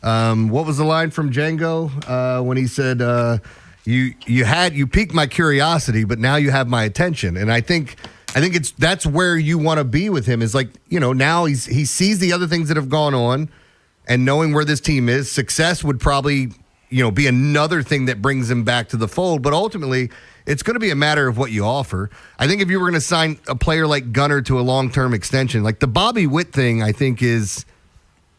What was the line from Django when he said, you piqued my curiosity, but now you have my attention? And I think that's where you want to be with him is like, now he sees the other things that have gone on and knowing where this team is, success would probably, be another thing that brings him back to the fold. But ultimately, it's going to be a matter of what you offer. I think if you were going to sign a player like Gunnar to a long-term extension, like the Bobby Witt thing, I think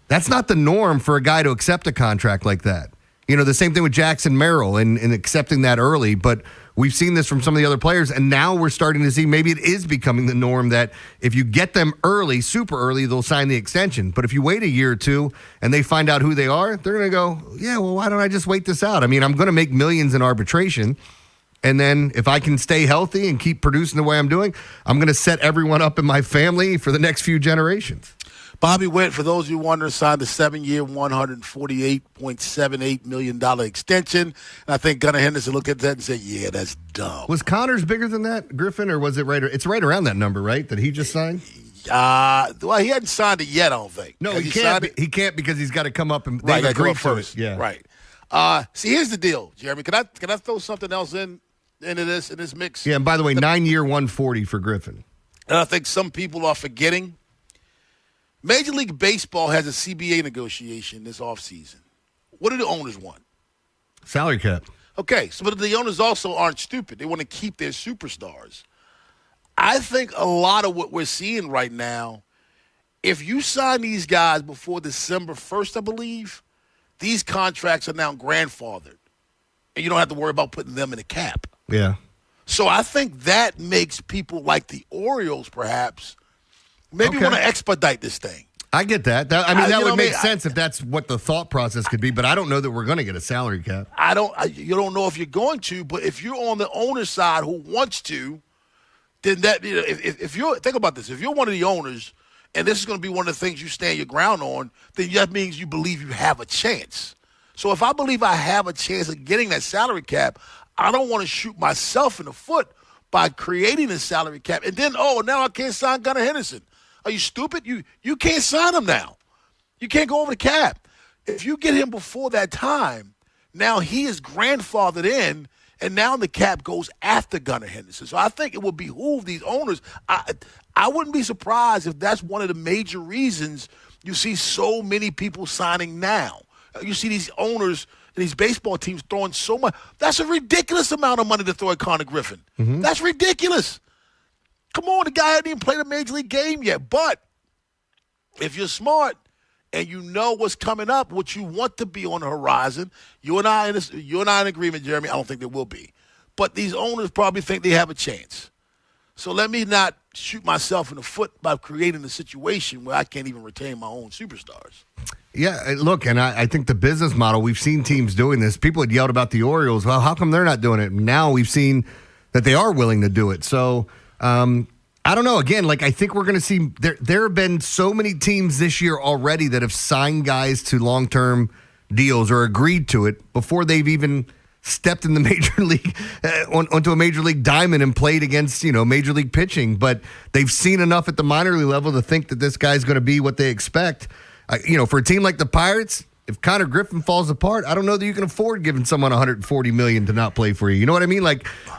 that's not the norm for a guy to accept a contract like that. The same thing with Jackson Merrill and accepting that early, but we've seen this from some of the other players, and now we're starting to see maybe it is becoming the norm that if you get them early, super early, they'll sign the extension. But if you wait a year or two and they find out who they are, they're going to go, yeah, well, why don't I just wait this out? I mean, I'm going to make millions in arbitration, and then if I can stay healthy and keep producing the way I'm doing, I'm going to set everyone up in my family for the next few generations. Bobby Witt, for those of you wondering, signed a 7-year, $148.78 million extension. And I think Gunnar Henderson looked at that and said, yeah, that's dumb. Was Connors bigger than that, Griffin, or was it right? It's right around that number, right, that he just signed? Well, he hadn't signed it yet, I don't think. No, he can't. He can't because he's got to come up and right, agree first. Yeah, right. See, here's the deal, Jeremy. Can I throw something else into this mix? Yeah, and by the way, 9-year, $140 for Griffin. And I think some people are forgetting. Major League Baseball has a CBA negotiation this offseason. What do the owners want? Salary cap. Okay, but the owners also aren't stupid. They want to keep their superstars. I think a lot of what we're seeing right now, if you sign these guys before December 1st, I believe, these contracts are now grandfathered. And you don't have to worry about putting them in a cap. Yeah. So I think that makes people like the Orioles, perhaps, maybe want to expedite this thing. I get that. That would make sense if that's what the thought process could be, but I don't know that we're going to get a salary cap. You don't know if you're going to, but if you're on the owner's side who wants to, then that, if you're, think about this, if you're one of the owners and this is going to be one of the things you stand your ground on, then that means you believe you have a chance. So if I believe I have a chance of getting that salary cap, I don't want to shoot myself in the foot by creating a salary cap. And then, now I can't sign Gunnar Henderson. Are you stupid? You can't sign him now. You can't go over the cap. If you get him before that time, now he is grandfathered in, and now the cap goes after Gunnar Henderson. So I think it would behoove these owners. I wouldn't be surprised if that's one of the major reasons you see so many people signing now. You see these owners and these baseball teams throwing so much. That's a ridiculous amount of money to throw at Connor Griffin. Mm-hmm. That's ridiculous. Come on, the guy hadn't even played a major league game yet. But if you're smart and you know what's coming up, what you want to be on the horizon, you and I in agreement, Jeremy. I don't think there will be. But these owners probably think they have a chance. So let me not shoot myself in the foot by creating a situation where I can't even retain my own superstars. Yeah, look, and I think the business model, we've seen teams doing this. People had yelled about the Orioles. Well, how come they're not doing it? Now we've seen that they are willing to do it. So I don't know. Again, I think we're going to see there have been so many teams this year already that have signed guys to long-term deals or agreed to it before they've even stepped in the major league onto a major league diamond and played against major league pitching. But they've seen enough at the minor league level to think that this guy's going to be what they expect. For a team like the Pirates, if Connor Griffin falls apart, I don't know that you can afford giving someone $140 million to not play for you. You know what I mean?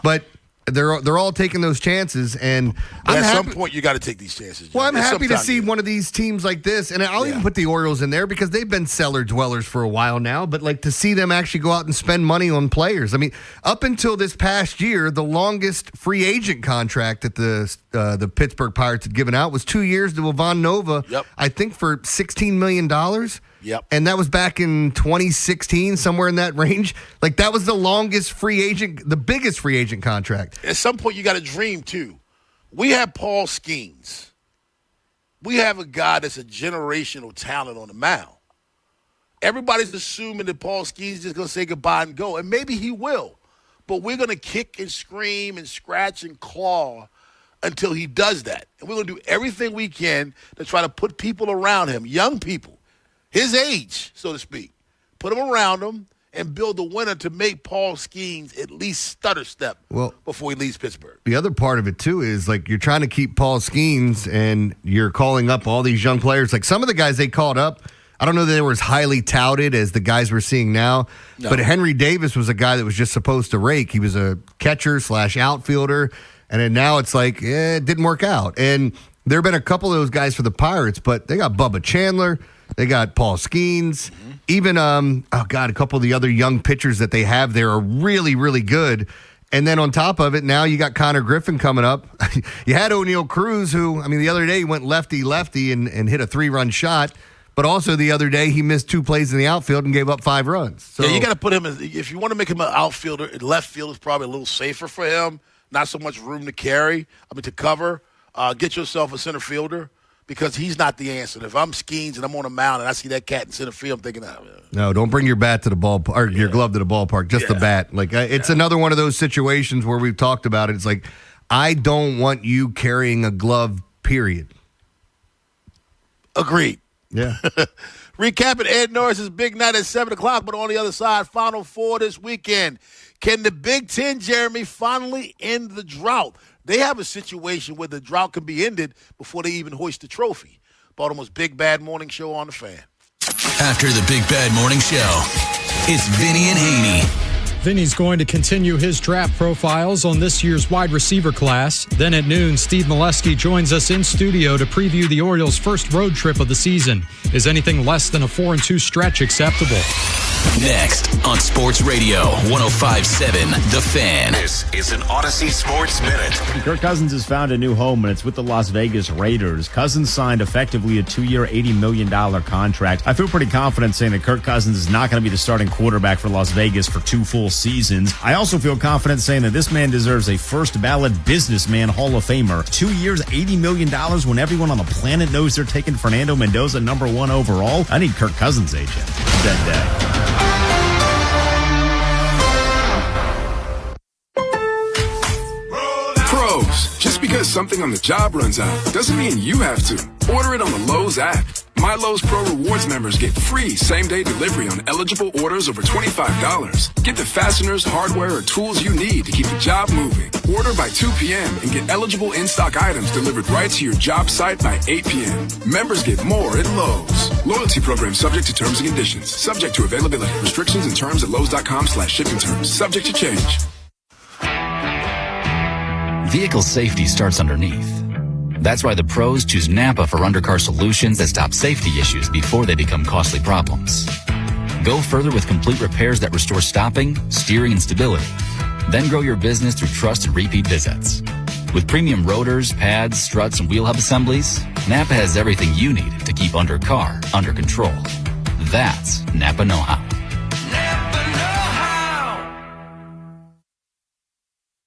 But they're all taking those chances, and at some point you got to take these chances. Well, I'm happy to see one of these teams like this, and I'll even put the Orioles in there because they've been cellar dwellers for a while now. But to see them actually go out and spend money on players. I mean, up until this past year, the longest free agent contract that the Pittsburgh Pirates had given out was 2 years to Ivan Nova. Yep. I think for $16 million. Yep. And that was back in 2016, somewhere in that range. Like, that was the longest free agent, the biggest free agent contract. At some point, you got to dream, too. We have Paul Skeens. We have a guy that's a generational talent on the mound. Everybody's assuming that Paul Skeens is just going to say goodbye and go, and maybe he will. But we're going to kick and scream and scratch and claw until he does that. And we're going to do everything we can to try to put people around him, young people, his age, so to speak, put them around him and build a winner to make Paul Skeens at least stutter step before he leaves Pittsburgh. The other part of it, too, is like you're trying to keep Paul Skeens and you're calling up all these young players. Like some of the guys they called up, I don't know that they were as highly touted as the guys we're seeing now, but Henry Davis was a guy that was just supposed to rake. He was a catcher/outfielder, and then now it's like, it didn't work out. And there have been a couple of those guys for the Pirates, but they got Bubba Chandler. They got Paul Skeens. Even, a couple of the other young pitchers that they have there are really, really good. And then on top of it, now you got Connor Griffin coming up. You had O'Neal Cruz, who, the other day he went lefty-lefty and hit a 3-run shot. But also the other day he missed 2 plays in the outfield and gave up 5 runs. So, yeah, you got to put him in. If you want to make him an outfielder, left field is probably a little safer for him. Not so much room to carry, to cover. Get yourself a center fielder. Because he's not the answer. If I'm Skeens and I'm on a mound and I see that cat in center field, I'm thinking, no, don't bring your bat to the ball or your glove to the ballpark. Just the bat. Like it's another one of those situations where we've talked about it. It's like I don't want you carrying a glove. Period. Agreed. Yeah. Recapping Ed Norris's big night at 7:00, but on the other side, Final Four this weekend. Can the Big Ten, Jeremy, finally end the drought? They have a situation where the drought can be ended before they even hoist the trophy. Baltimore's Big Bad Morning Show on the Fan. After the Big Bad Morning Show, it's Vinny and Haynie. Vinny's going to continue his draft profiles on this year's wide receiver class. Then at noon, Steve Molesky joins us in studio to preview the Orioles' first road trip of the season. Is anything less than a 4-2 stretch acceptable? Next on Sports Radio 105.7 The Fan. This is an Odyssey Sports Minute. Kirk Cousins has found a new home, and it's with the Las Vegas Raiders. Cousins signed effectively a 2-year, $80 million contract. I feel pretty confident saying that Kirk Cousins is not going to be the starting quarterback for Las Vegas for 2 full seasons. I also feel confident saying that this man deserves a first ballot businessman Hall of Famer. 2 years, $80 million when everyone on the planet knows they're taking Fernando Mendoza #1 overall. I need Kirk Cousins' agent that day. Pros, just because something on the job runs out doesn't mean you have to. Order it on the Lowe's app. My Lowe's Pro Rewards members get free same-day delivery on eligible orders over $25. Get the fasteners, hardware, or tools you need to keep the job moving. Order by 2 p.m. and get eligible in-stock items delivered right to your job site by 8 p.m. Members get more at Lowe's. Loyalty program subject to terms and conditions. Subject to availability. Restrictions and terms at Lowe's.com/shipping terms. Subject to change. Vehicle safety starts underneath. That's why the pros choose Napa for undercar solutions that stop safety issues before they become costly problems. Go further with complete repairs that restore stopping, steering, and stability. Then grow your business through trust and repeat visits. With premium rotors, pads, struts, and wheel hub assemblies, Napa has everything you need to keep undercar under control. That's Napa know-how.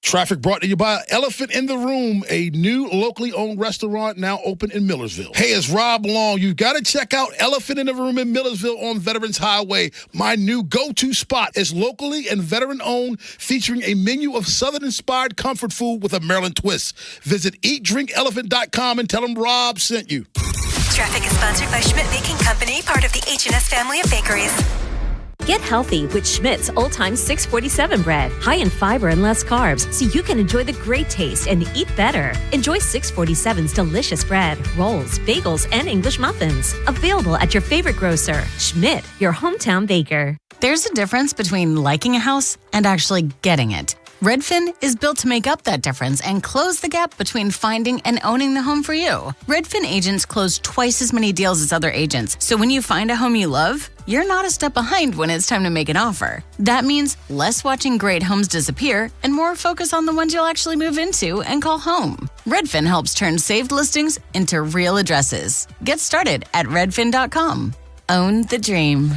Traffic brought to you by Elephant in the Room, a new locally owned restaurant now open in Millersville. Hey, it's Rob Long. You've got to check out Elephant in the Room in Millersville on Veterans Highway. My new go-to spot is locally and veteran-owned, featuring a menu of Southern-inspired comfort food with a Maryland twist. Visit eatdrinkelephant.com and tell them Rob sent you. Traffic is sponsored by Schmidt Baking Company, part of the H&S family of bakeries. Get healthy with Schmidt's Old Time 647 bread. High in fiber and less carbs, so you can enjoy the great taste and eat better. Enjoy 647's delicious bread, rolls, bagels, and English muffins. Available at your favorite grocer. Schmidt, your hometown baker. There's a difference between liking a house and actually getting it. Redfin is built to make up that difference and close the gap between finding and owning the home for you. Redfin agents close twice as many deals as other agents, so when you find a home you love, you're not a step behind when it's time to make an offer. That means less watching great homes disappear and more focus on the ones you'll actually move into and call home. Redfin helps turn saved listings into real addresses. Get started at redfin.com. Own the dream.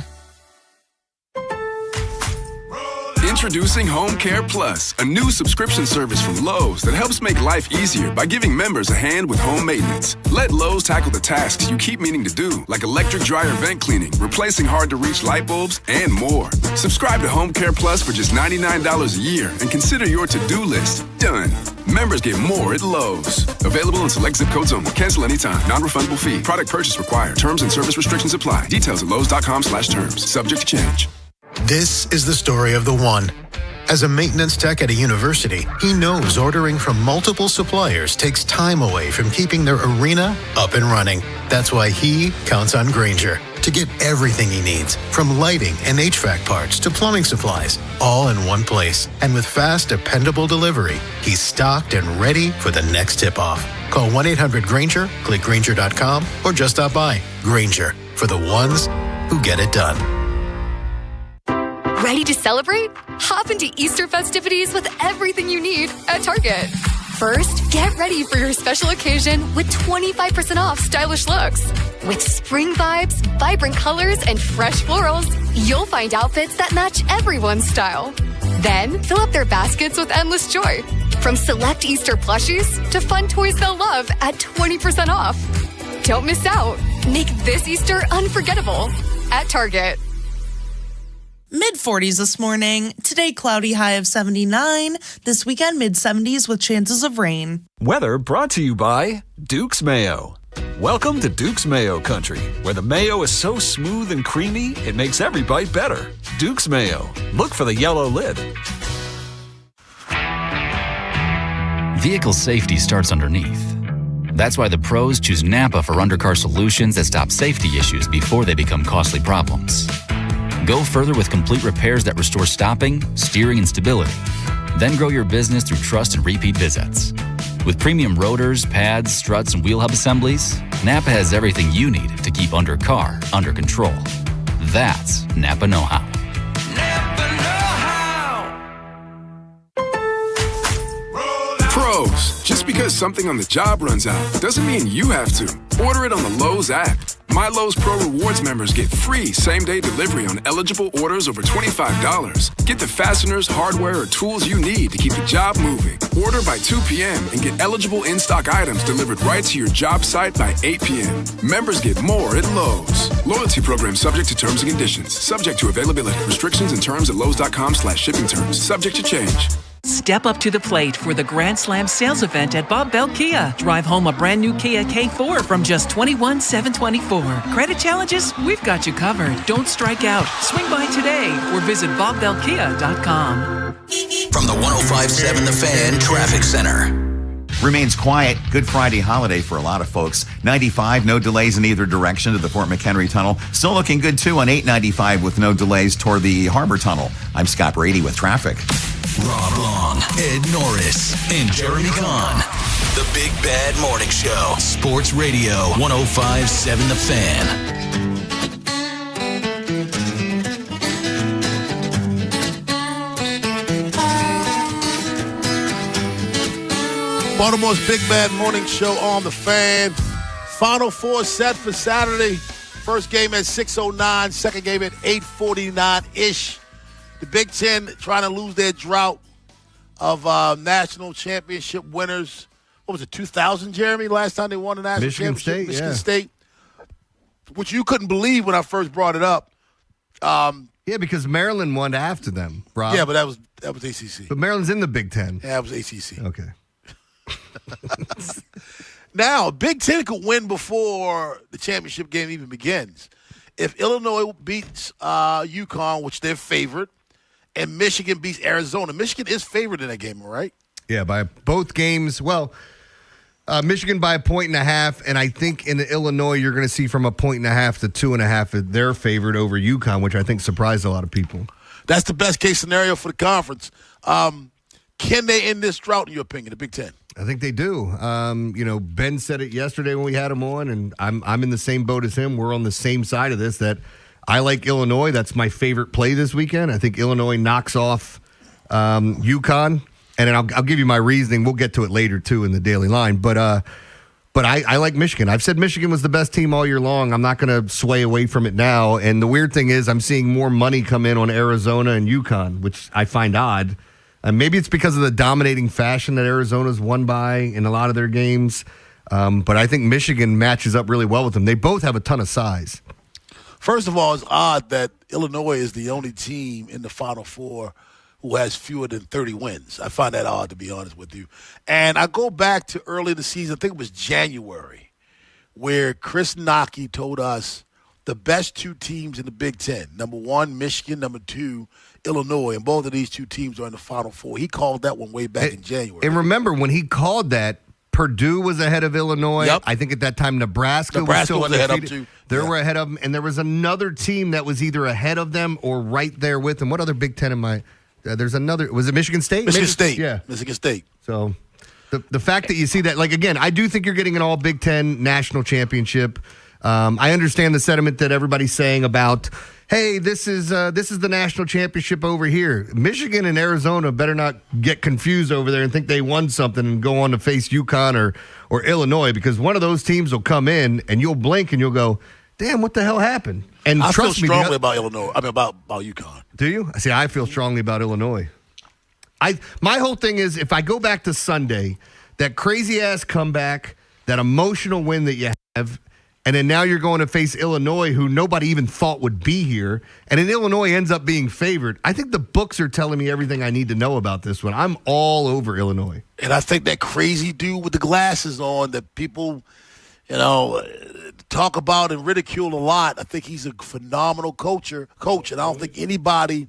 Introducing Home Care Plus, a new subscription service from Lowe's that helps make life easier by giving members a hand with home maintenance. Let Lowe's tackle the tasks you keep meaning to do, like electric dryer vent cleaning, replacing hard-to-reach light bulbs, and more. Subscribe to Home Care Plus for just $99 a year and consider your to-do list done. Members get more at Lowe's. Available in select zip codes only. Cancel anytime. Non-refundable fee. Product purchase required. Terms and service restrictions apply. Details at lowes.com/terms. Subject to change. This is the story of the one. As a maintenance tech at a university, he knows ordering from multiple suppliers takes time away from keeping their arena up and running. That's why he counts on Grainger to get everything he needs, from lighting and HVAC parts to plumbing supplies, all in one place. And with fast, dependable delivery, he's stocked and ready for the next tip-off. Call 1-800-GRAINGER, click Grainger.com, or just stop by. Grainger, for the ones who get it done. Ready to celebrate? Hop into Easter festivities with everything you need at Target. First, get ready for your special occasion with 25% off stylish looks. With spring vibes, vibrant colors, and fresh florals, you'll find outfits that match everyone's style. Then, fill up their baskets with endless joy. From select Easter plushies to fun toys they'll love at 20% off. Don't miss out. Make this Easter unforgettable at Target. Mid-40s this morning. Today, cloudy high of 79. This weekend, mid-70s with chances of rain. Weather brought to you by Duke's Mayo. Welcome to Duke's Mayo Country, where the mayo is so smooth and creamy, it makes every bite better. Duke's Mayo. Look for the yellow lid. Vehicle safety starts underneath. That's why the pros choose Napa for undercar solutions that stop safety issues before they become costly problems. Go further with complete repairs that restore stopping, steering, and stability. Then grow your business through trust and repeat visits. With premium rotors, pads, struts, and wheel hub assemblies, Napa has everything you need to keep undercar under control. That's Napa know-how. Pros, just because something on the job runs out doesn't mean you have to. Order it on the Lowe's app. My Lowe's Pro Rewards members get free same-day delivery on eligible orders over $25. Get the fasteners, hardware, or tools you need to keep the job moving. Order by 2 p.m. and get eligible in-stock items delivered right to your job site by 8 p.m. Members get more at Lowe's. Loyalty program subject to terms and conditions. Subject to availability. Restrictions and terms at lowes.com/shipping terms. Subject to change. Step up to the plate for the Grand Slam sales event at Bob Bell Kia. Drive home a brand new Kia K4 from just $21,724. Credit challenges? We've got you covered. Don't strike out. Swing by today or visit bobbellkia.com. From the 105.7 The Fan Traffic Center. Remains quiet. Good Friday holiday for a lot of folks. 95, no delays in either direction to the Fort McHenry Tunnel. Still looking good, too, on 895 with no delays toward the Harbor Tunnel. I'm Scott Brady with traffic. Rob Long, Ed Norris, and Jeremy Kahn. The Big Bad Morning Show. Sports Radio 105.7 The Fan. Baltimore's Big Bad Morning Show on The Fan. Final four set for Saturday. First game at 6:09, second game at 8:49-ish. The Big Ten trying to lose their drought of national championship winners. What was it, 2000, Jeremy, last time they won a national championship? Michigan State. Which you couldn't believe when I first brought it up. Yeah, because Maryland won after them, Rob. Yeah, but that was ACC. But Maryland's in the Big Ten. Yeah, that was ACC. Okay. Now, Big Ten could win before the championship game even begins. If Illinois beats UConn, which they're favored, and Michigan beats Arizona. Michigan is favored in that game, right? Yeah, by both games. Well, Michigan by 1.5, and I think in Illinois you're going to see from 1.5 to 2.5 they're favored over UConn, which I think surprised a lot of people. That's the best case scenario for the conference. Can they end this drought, in your opinion, the Big Ten? I think they do. Ben said it yesterday when we had him on, and I'm in the same boat as him. We're on the same side of this, that I like Illinois. That's my favorite play this weekend. I think Illinois knocks off UConn, and then I'll give you my reasoning. We'll get to it later, too, in the Daily Line. But But I like Michigan. I've said Michigan was the best team all year long. I'm not going to sway away from it now. And the weird thing is I'm seeing more money come in on Arizona and UConn, which I find odd. Maybe it's because of the dominating fashion that Arizona's won by in a lot of their games. But I think Michigan matches up really well with them. They both have a ton of size. First of all, it's odd that Illinois is the only team in the Final Four who has fewer than 30 wins. I find that odd, to be honest with you. And I go back to early in the season, I think it was January, where Chris Nockey told us the best two teams in the Big Ten, number one, Michigan, number two, Illinois, and both of these two teams are in the Final Four. He called that one way back in January. And remember, when he called that, Purdue was ahead of Illinois. Yep. I think at that time Nebraska was still ahead undefeated. of them, too. They were ahead of them, and there was another team that was either ahead of them or right there with them. What other Big Ten am I? There's another. Was it Michigan State? Michigan State. Yeah. Michigan State. So the fact that you see that, like, again, I do think you're getting an all Big Ten national championship. I understand the sentiment that everybody's saying about, hey, this is the national championship over here. Michigan and Arizona better not get confused over there and think they won something and go on to face UConn or Illinois, because one of those teams will come in and you'll blink and you'll go, damn, what the hell happened? And I trust feel strongly about Illinois. I mean, about UConn. Do you? See, I feel strongly about Illinois. My whole thing is, if I go back to Sunday, that crazy-ass comeback, that emotional win that you have, and then now you're going to face Illinois, who nobody even thought would be here, and then Illinois ends up being favored. I think the books are telling me everything I need to know about this one. I'm all over Illinois. And I think that crazy dude with the glasses on that people, talk about and ridicule a lot, I think he's a phenomenal coach, and I don't think anybody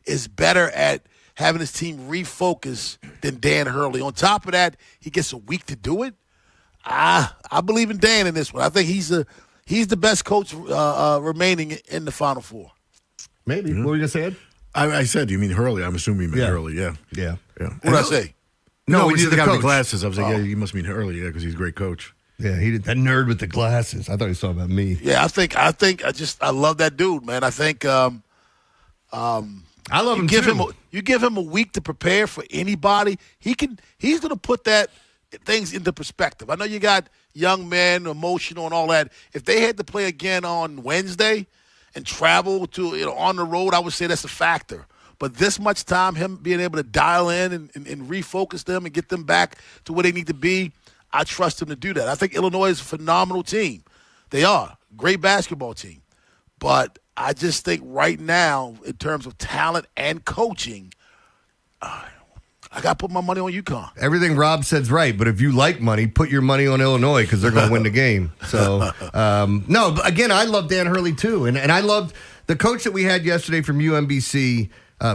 is better at having his team refocus than Dan Hurley. On top of that, he gets a week to do it. I believe in Dan in this one. I think he's the best coach remaining in the Final Four. Maybe. What were you going to say, Ed? I said, you mean Hurley? I'm assuming you meant Hurley, yeah. Yeah. What did I say? No, he's the guy with coach. the glasses. I was like, yeah, you must mean Hurley, yeah, because he's a great coach. Yeah, he did that nerd with the glasses. I thought he was talking about me. Yeah, I love that dude, man. I think I love him too. You give him a week to prepare for anybody, he's going to put that things into perspective. I know you got young men, emotional and all that. If they had to play again on Wednesday and travel to on the road, I would say that's a factor. But this much time, him being able to dial in and refocus them and get them back to where they need to be, I trust him to do that. I think Illinois is a phenomenal team. They are. Great basketball team. But I just think right now, in terms of talent and coaching, I got to put my money on UConn. Everything Rob said's right, but if you like money, put your money on Illinois because they're going to win the game. So, no, but again, I love Dan Hurley too. And I loved the coach that we had yesterday from UMBC,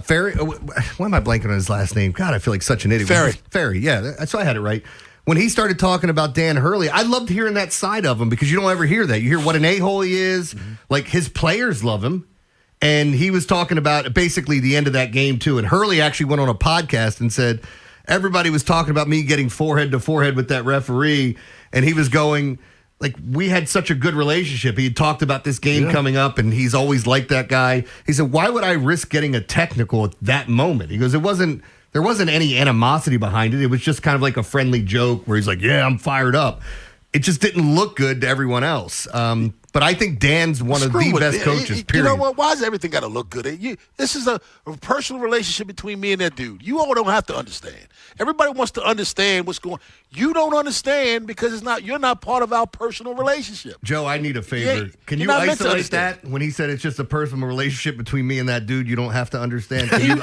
Ferry. Why am I blanking on his last name? God, I feel like such an idiot. Ferry, yeah. So I had it right. When he started talking about Dan Hurley, I loved hearing that side of him because you don't ever hear that. You hear what an a-hole he is. Mm-hmm. Like, his players love him. And he was talking about basically the end of that game, too. And Hurley actually went on a podcast and said, everybody was talking about me getting forehead to forehead with that referee. And he was going, like, we had such a good relationship. He had talked about this game coming up, and he's always liked that guy. He said, why would I risk getting a technical at that moment? He goes, there wasn't any animosity behind it. It was just kind of like a friendly joke where he's like, yeah, I'm fired up. It just didn't look good to everyone else. But I think Dan's one of the best coaches, period. You know what? Why does everything got to look good? This is a personal relationship between me and that dude. You all don't have to understand. Everybody wants to understand what's going on. You don't understand because you're not part of our personal relationship. Joe, I need a favor. Can you isolate that when he said it's just a personal relationship between me and that dude? You don't have to understand. Can you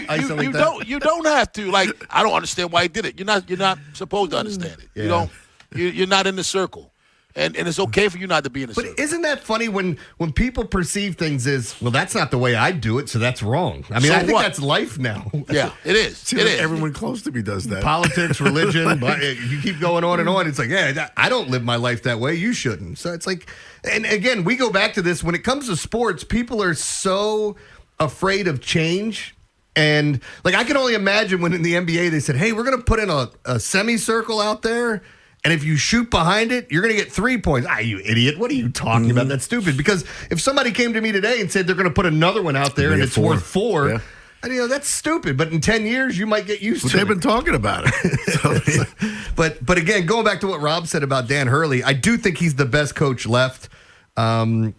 isolate that? You don't have to. Like, I don't understand why he did it. You're not supposed to understand it. Yeah. You're not in the circle. And it's okay for you not to be in the circle. But isn't that funny when people perceive things as, well, that's not the way I do it, so that's wrong. I mean, I think that's life now. Yeah, it is. Seems like everyone close to me does that. Politics, religion, but you keep going on and on. It's like, yeah, I don't live my life that way. You shouldn't. So it's like, and again, we go back to this. When it comes to sports, people are so afraid of change. And, like, I can only imagine when in the NBA they said, hey, we're going to put in a semicircle out there. And if you shoot behind it, you're going to get 3 points. You idiot. What are you talking about? That's stupid. Because if somebody came to me today and said they're going to put another one out there and it's worth 4, And, that's stupid. But in 10 years, you might get used to it. They've been talking about it. But again, going back to what Rob said about Dan Hurley, I do think he's the best coach left. I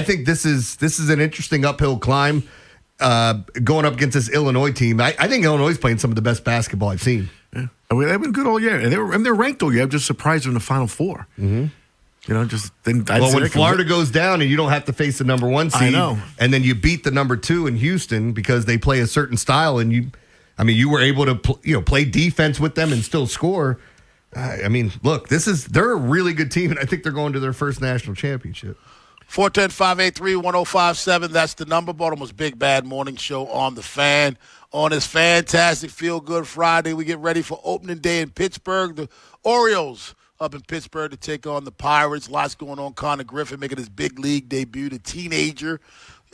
think this is an interesting uphill climb going up against this Illinois team. I think Illinois is playing some of the best basketball I've seen. Yeah. I mean, they've been good all year, and they're ranked all year. I'm just surprised in the Final Four. Mm-hmm. When Florida goes down and you don't have to face the number 1 seed, I know. And then you beat the number 2 in Houston because they play a certain style, and you were able to play defense with them and still score. Look, they're a really good team, and I think they're going to their first national championship. 410-583-1057. That's the number. Baltimore's Big Bad Morning Show on the Fan. On this fantastic Feel Good Friday, we get ready for opening day in Pittsburgh. The Orioles up in Pittsburgh to take on the Pirates. Lots going on. Connor Griffin making his big league debut, the teenager.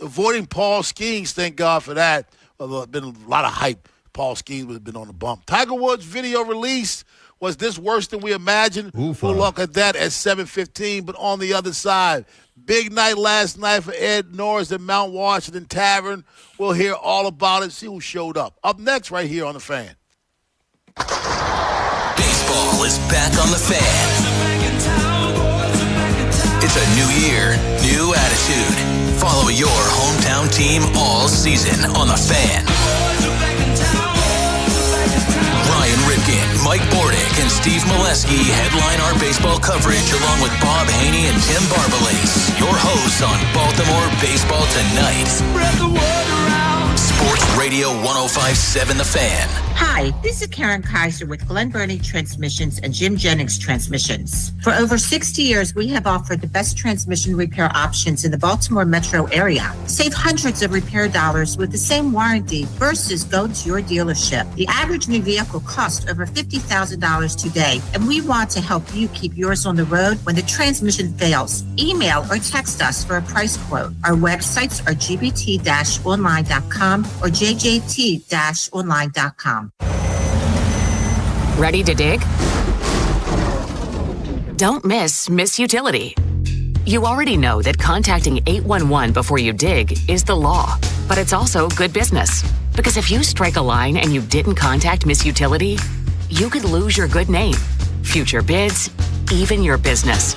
Avoiding Paul Skeens, thank God for that. Although been a lot of hype. Paul Skeens has been on the bump. Tiger Woods' video release. Was this worse than we imagined? We'll look at that at 7:15. But on the other side, big night last night for Ed Norris at Mount Washington Tavern. We'll hear all about it, see who showed up. Up next right here on The Fan. Baseball is back on The Fan. It's a new year, new attitude. Follow your hometown team all season on The Fan. Ryan Ripken, Mike Bordick, and Steve Molesky headline our baseball coverage along with Bob Haynie and Tim Barbalase. Your hosts on Baltimore Baseball Tonight. Spread the word around. Sports Radio 105.7 The Fan. Hi, this is Karen Kaiser with Glen Burnie Transmissions and Jim Jennings Transmissions. For over 60 years, we have offered the best transmission repair options in the Baltimore metro area. Save hundreds of repair dollars with the same warranty versus go to your dealership. The average new vehicle costs over $50,000 today, and we want to help you keep yours on the road when the transmission fails. Email or text us for a price quote. Our websites are gbt-online.com or jjt-online.com. Ready to dig? Don't miss Utility. You already know that contacting 811 before you dig is the law, but it's also good business. Because if you strike a line and you didn't contact Miss Utility, you could lose your good name, future bids, even your business.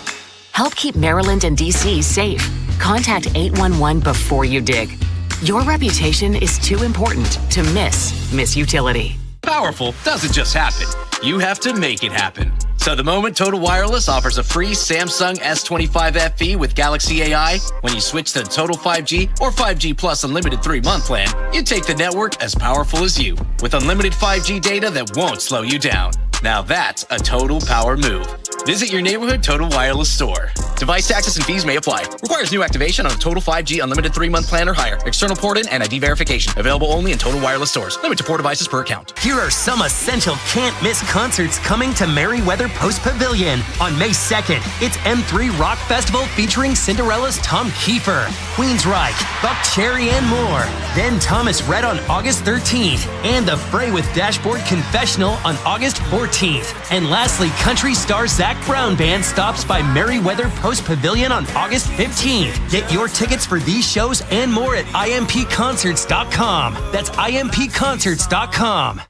Help keep Maryland and D.C. safe. Contact 811 before you dig. Your reputation is too important to miss Utility. Powerful doesn't just happen. You have to make it happen. So the moment Total Wireless offers a free Samsung S25 FE with Galaxy AI, when you switch to Total 5G or 5G Plus Unlimited 3-month plan, you take the network as powerful as you, with unlimited 5G data that won't slow you down. Now that's a total power move. Visit your neighborhood Total Wireless store. Device taxes and fees may apply. Requires new activation on a Total 5G Unlimited 3-month plan or higher. External port in and ID verification. Available only in Total Wireless stores. Limit to 4 devices per account. Here are some essential can't-miss concerts coming to Merriweather Post Pavilion on May 2nd. It's M3 Rock Festival featuring Cinderella's Tom Kiefer, Queensryche, Buck Cherry, and more. Then Thomas Rhett on August 13th, and The Fray with Dashboard Confessional on August 14th. And lastly, country star Zach Brown Band stops by Merriweather Post Pavilion on August 15th. Get your tickets for these shows and more at impconcerts.com. That's impconcerts.com.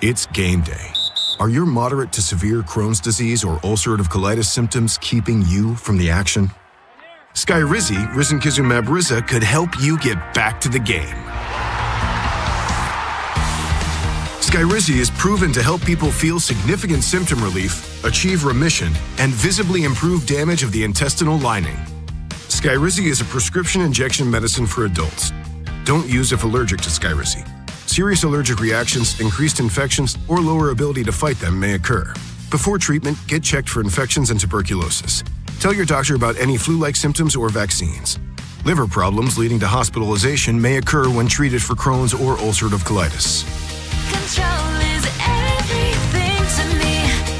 It's game day. Are your moderate to severe Crohn's disease or ulcerative colitis symptoms keeping you from the action? Skyrizi, risankizumab Riza, could help you get back to the game. Skyrizi is proven to help people feel significant symptom relief, achieve remission, and visibly improve damage of the intestinal lining. Skyrizi is a prescription injection medicine for adults. Don't use if allergic to Skyrizi. Serious allergic reactions, increased infections, or lower ability to fight them may occur. Before treatment, get checked for infections and tuberculosis. Tell your doctor about any flu-like symptoms or vaccines. Liver problems leading to hospitalization may occur when treated for Crohn's or ulcerative colitis. Control is everything to me.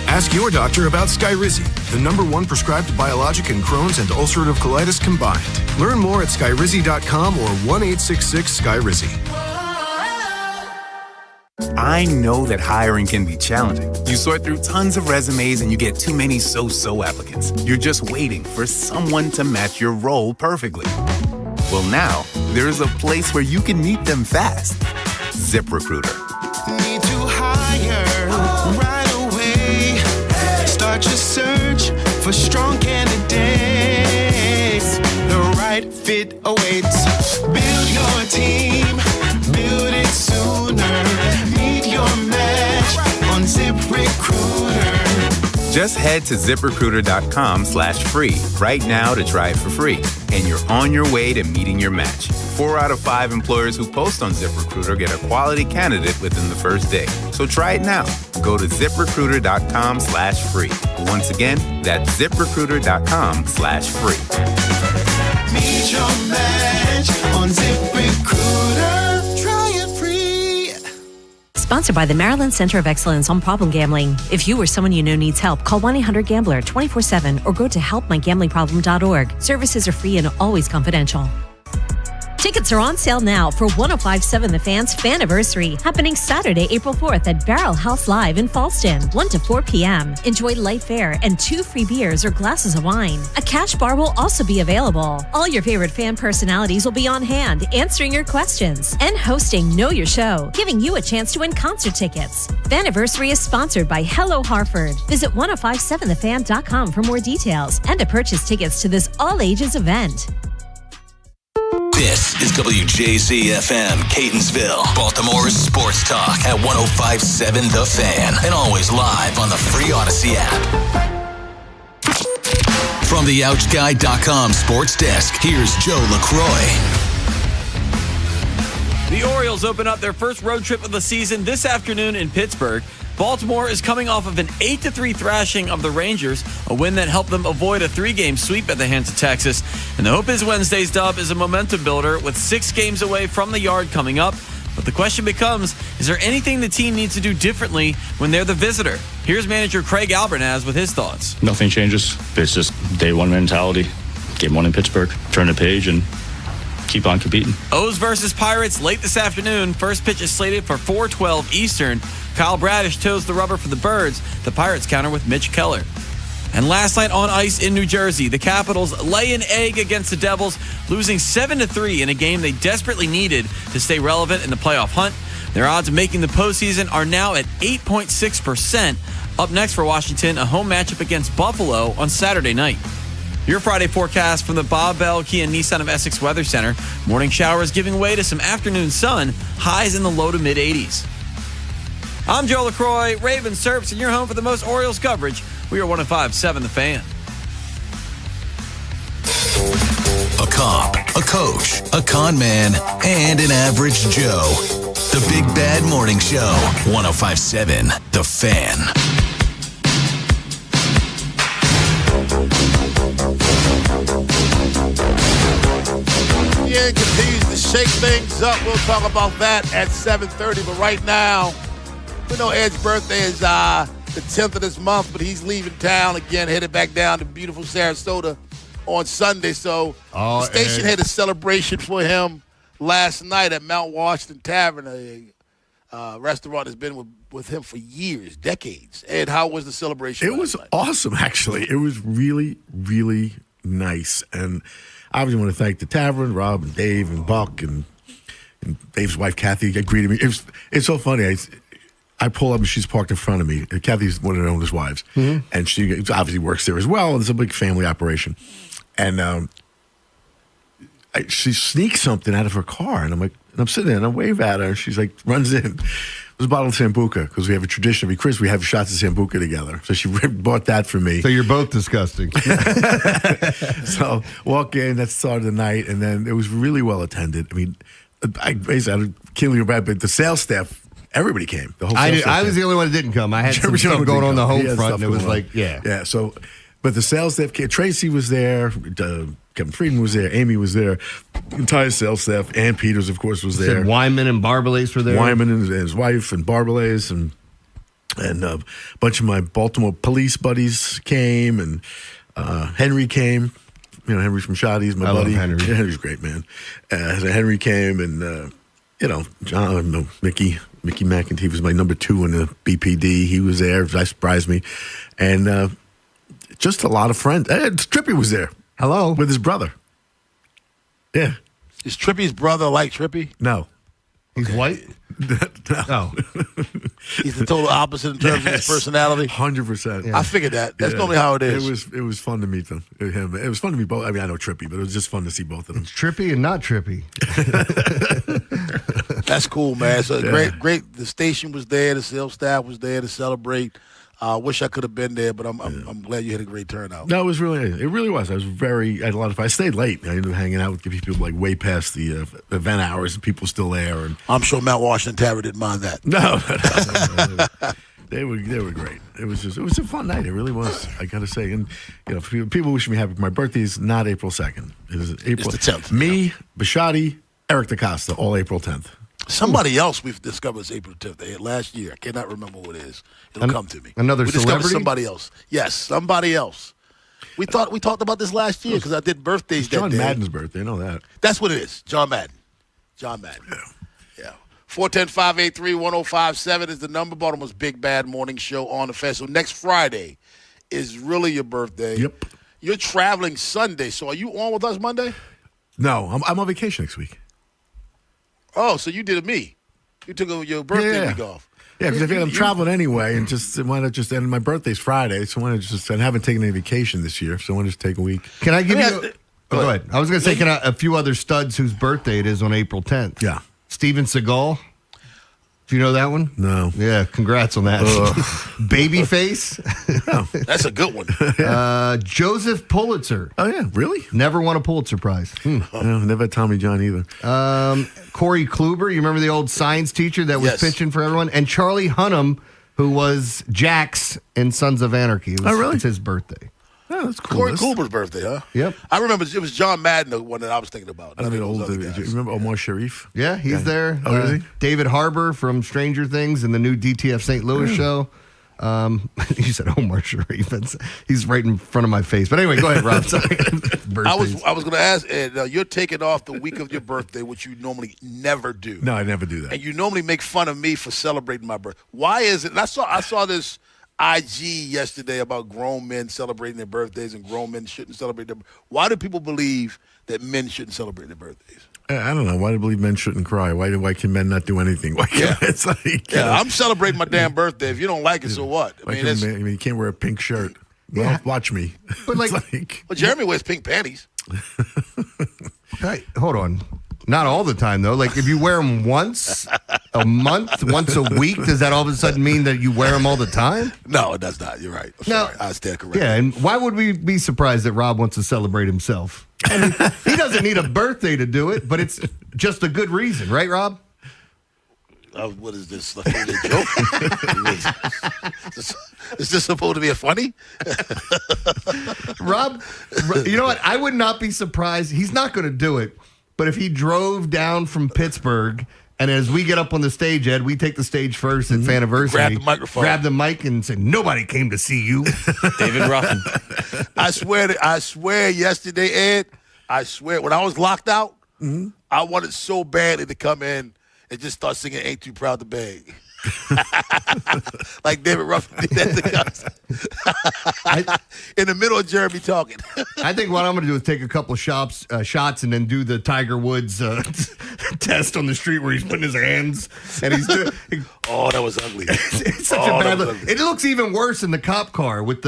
Ask your doctor about Skyrizi, the #1 prescribed biologic in Crohn's and ulcerative colitis combined. Learn more at skyrizi.com or 1-866-SKYRIZI. I know that hiring can be challenging. You sort through tons of resumes and you get too many so-so applicants. You're just waiting for someone to match your role perfectly. Well, now, there's a place where you can meet them fast. ZipRecruiter. Need to hire right away. Start your search for strong candidates. The right fit awaits. Build your team. Build it sooner. Meet your match on ZipRecruiter. Just head to ZipRecruiter.com/free right now to try it for free. And you're on your way to meeting your match. 4 out of 5 employers who post on ZipRecruiter get a quality candidate within the first day. So try it now. Go to ZipRecruiter.com/free. Once again, that's ZipRecruiter.com/free. Meet your match on ZipRecruiter. Try it free. Sponsored by the Maryland Center of Excellence on Problem Gambling. If you or someone you know needs help, call 1-800-GAMBLER 24/7 or go to helpmygamblingproblem.org. Services are free and always confidential. Tickets are on sale now for 105.7 The Fan's Faniversary, happening Saturday, April 4th at Barrel House Live in Falston, 1 to 4 p.m. Enjoy light fare and 2 free beers or glasses of wine. A cash bar will also be available. All your favorite fan personalities will be on hand, answering your questions and hosting Know Your Show, giving you a chance to win concert tickets. Faniversary is sponsored by Hello Harford. Visit 1057thefan.com for more details and to purchase tickets to this all-ages event. This is WJZ-FM, Catonsville, Baltimore's sports talk at 105.7 The Fan, and always live on the free Odyssey app. From the OutGuy.com sports desk, here's Joe LaCroix. The Orioles open up their first road trip of the season this afternoon in Pittsburgh. Baltimore is coming off of an 8-3 thrashing of the Rangers, a win that helped them avoid a 3-game sweep at the hands of Texas. And the hope is Wednesday's dub is a momentum builder with 6 games away from the Yard coming up. But the question becomes, is there anything the team needs to do differently when they're the visitor? Here's manager Craig Albernaz with his thoughts. Nothing changes. It's just day one mentality. Game one in Pittsburgh. Turn the page and keep on competing. O's versus Pirates late this afternoon. First pitch is slated for 4:12 Eastern. Kyle Bradish toes the rubber for the Birds. The Pirates counter with Mitch Keller. And last night on ice in New Jersey, the Capitals lay an egg against the Devils, losing 7-3 in a game they desperately needed to stay relevant in the playoff hunt. Their odds of making the postseason are now at 8.6%. Up next for Washington, a home matchup against Buffalo on Saturday night. Your Friday forecast from the Bob Bell Kia Nissan of Essex Weather Center. Morning showers giving way to some afternoon sun, highs in the low to mid-80s. I'm Joe LaCroix, Raven Serps, and you're home for the most Orioles coverage. We are 105.7 The Fan. A cop, a coach, a con man, and an average Joe. The Big Bad Morning Show, 105.7 The Fan. Yeah, continues to shake things up. We'll talk about that at 7:30. But right now, we know Ed's birthday is the 10th of this month, but he's leaving town again, headed back down to beautiful Sarasota on Sunday. So the station had a celebration for him last night at Mount Washington Tavern, a restaurant that's been with him for years, decades. Ed, how was the celebration? It was awesome, actually. It was really, really nice. And I obviously want to thank the tavern, Rob and Dave and Buck and Dave's wife, Kathy, greeted me. It's so funny. I pull up and she's parked in front of me. Kathy's one of the owner's wives. Mm-hmm. And she obviously works there as well. It's a big family operation. And she sneaks something out of her car. And I'm sitting there and I wave at her. And she's like, runs in. It was a bottle of Sambuca because we have a tradition every Christmas. We have shots of Sambuca together. So she bought that for me. So you're both disgusting. So walk in, that's the start of the night. And then it was really well attended. I mean, I can't leave bad, but the sales staff, everybody came. The whole I was the only one that didn't come. I had some stuff going on the home front, and it was like, Yeah, so, but the sales staff came. Tracy was there. Kevin Friedman was there. Amy was there. The entire sales staff. Ann Peters, of course, was there. Wyman and Barbalace were there. Wyman and his wife and Barbalace and a bunch of my Baltimore police buddies came, and Henry came. You know, Henry from Shoddy's my buddy. Love Henry. Yeah, Henry's great, man. So Henry came, and Mickey McEntee was my number 2 in the BPD. He was there. That surprised me. And just a lot of friends. Trippy was there. Hello. With his brother. Yeah. Is Trippy's brother like Trippy? No. He's white? No. He's the total opposite in terms of his personality? 100%. I figured that. That's normally how it is. It was fun to meet him. It was fun to meet both. I mean, I know Trippy, but it was just fun to see both of them. It's Trippy and not Trippy. That's cool, man. So great. The station was there. The sales staff was there to celebrate. I wish I could have been there, but I'm glad you had a great turnout. No, it really was. I had a lot of fun. I stayed late. I ended up hanging out with people like way past the event hours, and people still there. And I'm sure Mount Washington Tavern didn't mind that. No. They were great. It was a fun night. It really was. I got to say, and people wish me happy. My birthday is not April 2nd. It is April. It's the 10th. Me, Bishotti, Eric DaCosta, all April 10th. Somebody else we've discovered is April 10th. They had last year. I cannot remember what it is. It'll come to me. Another we discovered celebrity? somebody else. Yes, somebody else. We talked about this last year because I did birthdays that day. John Madden's birthday. I know that. That's what it is. John Madden. Yeah. 410-583-1057 is the number. Baltimore's Big Bad Morning Show on the Fan. So next Friday is really your birthday. Yep. You're traveling Sunday. So are you on with us Monday? No, I'm on vacation next week. Oh, so you did it me. You took your birthday week off. Yeah, because I'm traveling anyway, and and my birthday's Friday, so I haven't taken any vacation this year, so I want to just take a week. Can I give you? Go ahead. I was going to say, a few other studs whose birthday it is on April 10th? Yeah. Steven Seagal. Do you know that one? No. Yeah, congrats on that. Babyface. Oh, that's a good one. Joseph Pulitzer. Oh, yeah, really? Never won a Pulitzer Prize. No, never had Tommy John either. Corey Kluber, you remember the old science teacher that was pitching for everyone? And Charlie Hunnam, who was Jax in Sons of Anarchy. It's his birthday. Oh, that's cool. Corey Kluber's birthday, huh? Yep. I remember it was John Madden, the one that I was thinking about. I mean, do you remember Omar Sharif? Yeah, he's there. Oh, is he? David Harbour from Stranger Things and the new DTF St. Louis show. You said Omar Sharif. He's right in front of my face. But anyway, go ahead, Rob. Sorry. I was going to ask, Ed, you're taking off the week of your birthday, which you normally never do. No, I never do that. And you normally make fun of me for celebrating my birthday. Why is it? And I saw this IG yesterday about grown men celebrating their birthdays and grown men shouldn't celebrate their birthdays. Why do people believe that men shouldn't celebrate their birthdays? I don't know. Why do you believe men shouldn't cry? Why can men not do anything? It's like, I'm celebrating my damn birthday. If you don't like it, so what? You can't wear a pink shirt. Well, watch me. But well, Jeremy wears pink panties. Hey, hold on. Not all the time, though. Like, if you wear them once a month, once a week, does that all of a sudden mean that you wear them all the time? No, it does not. You're right. Sorry. I stand corrected. Yeah, and why would we be surprised that Rob wants to celebrate himself? I mean, he doesn't need a birthday to do it, but it's just a good reason, right, Rob? What is this? Like a joke? Is this supposed to be a funny? Rob, you know what? I would not be surprised. He's not going to do it. But if he drove down from Pittsburgh, and as we get up on the stage, Ed, we take the stage first at Faniversary. Grab the microphone. Grab the mic and say, nobody came to see you. David Ruffin. I swear yesterday, Ed, when I was locked out, I wanted so badly to come in and just start singing Ain't Too Proud to Beg. Like David Ruffin did that in the middle of Jeremy talking. I think what I'm going to do is take a couple of shots and then do the Tiger Woods test on the street where he's putting his hands and he's doing. Oh, that was ugly. It's such a bad look. It looks even worse in the cop car with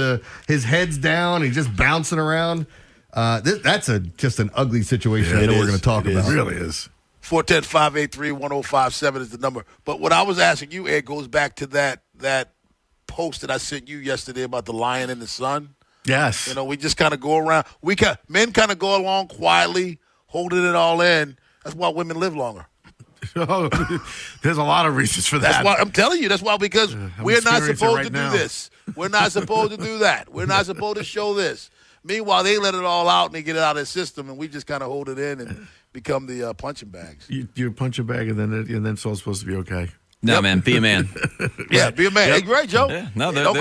his head's down. He's just bouncing around. That's just an ugly situation. I know we're going to talk about. It really is. 410-583-1057 is the number. But what I was asking you, Ed, goes back to that post that I sent you yesterday about the lion and the sun. Yes. You know, we just kind of go around. Men kind of go along quietly, holding it all in. That's why women live longer. There's a lot of reasons for that. That's why I'm telling you. That's why, because we're not supposed to do now. this. We're not supposed to do that. We're not supposed to show this. Meanwhile, they let it all out and they get it out of their system, and we just kind of hold it in and become the punching bags. You punch a bag, and then it's all supposed to be okay. No, man, be a man. Yeah, be a man. Yep. Hey, great, Joe. Yeah, no, don't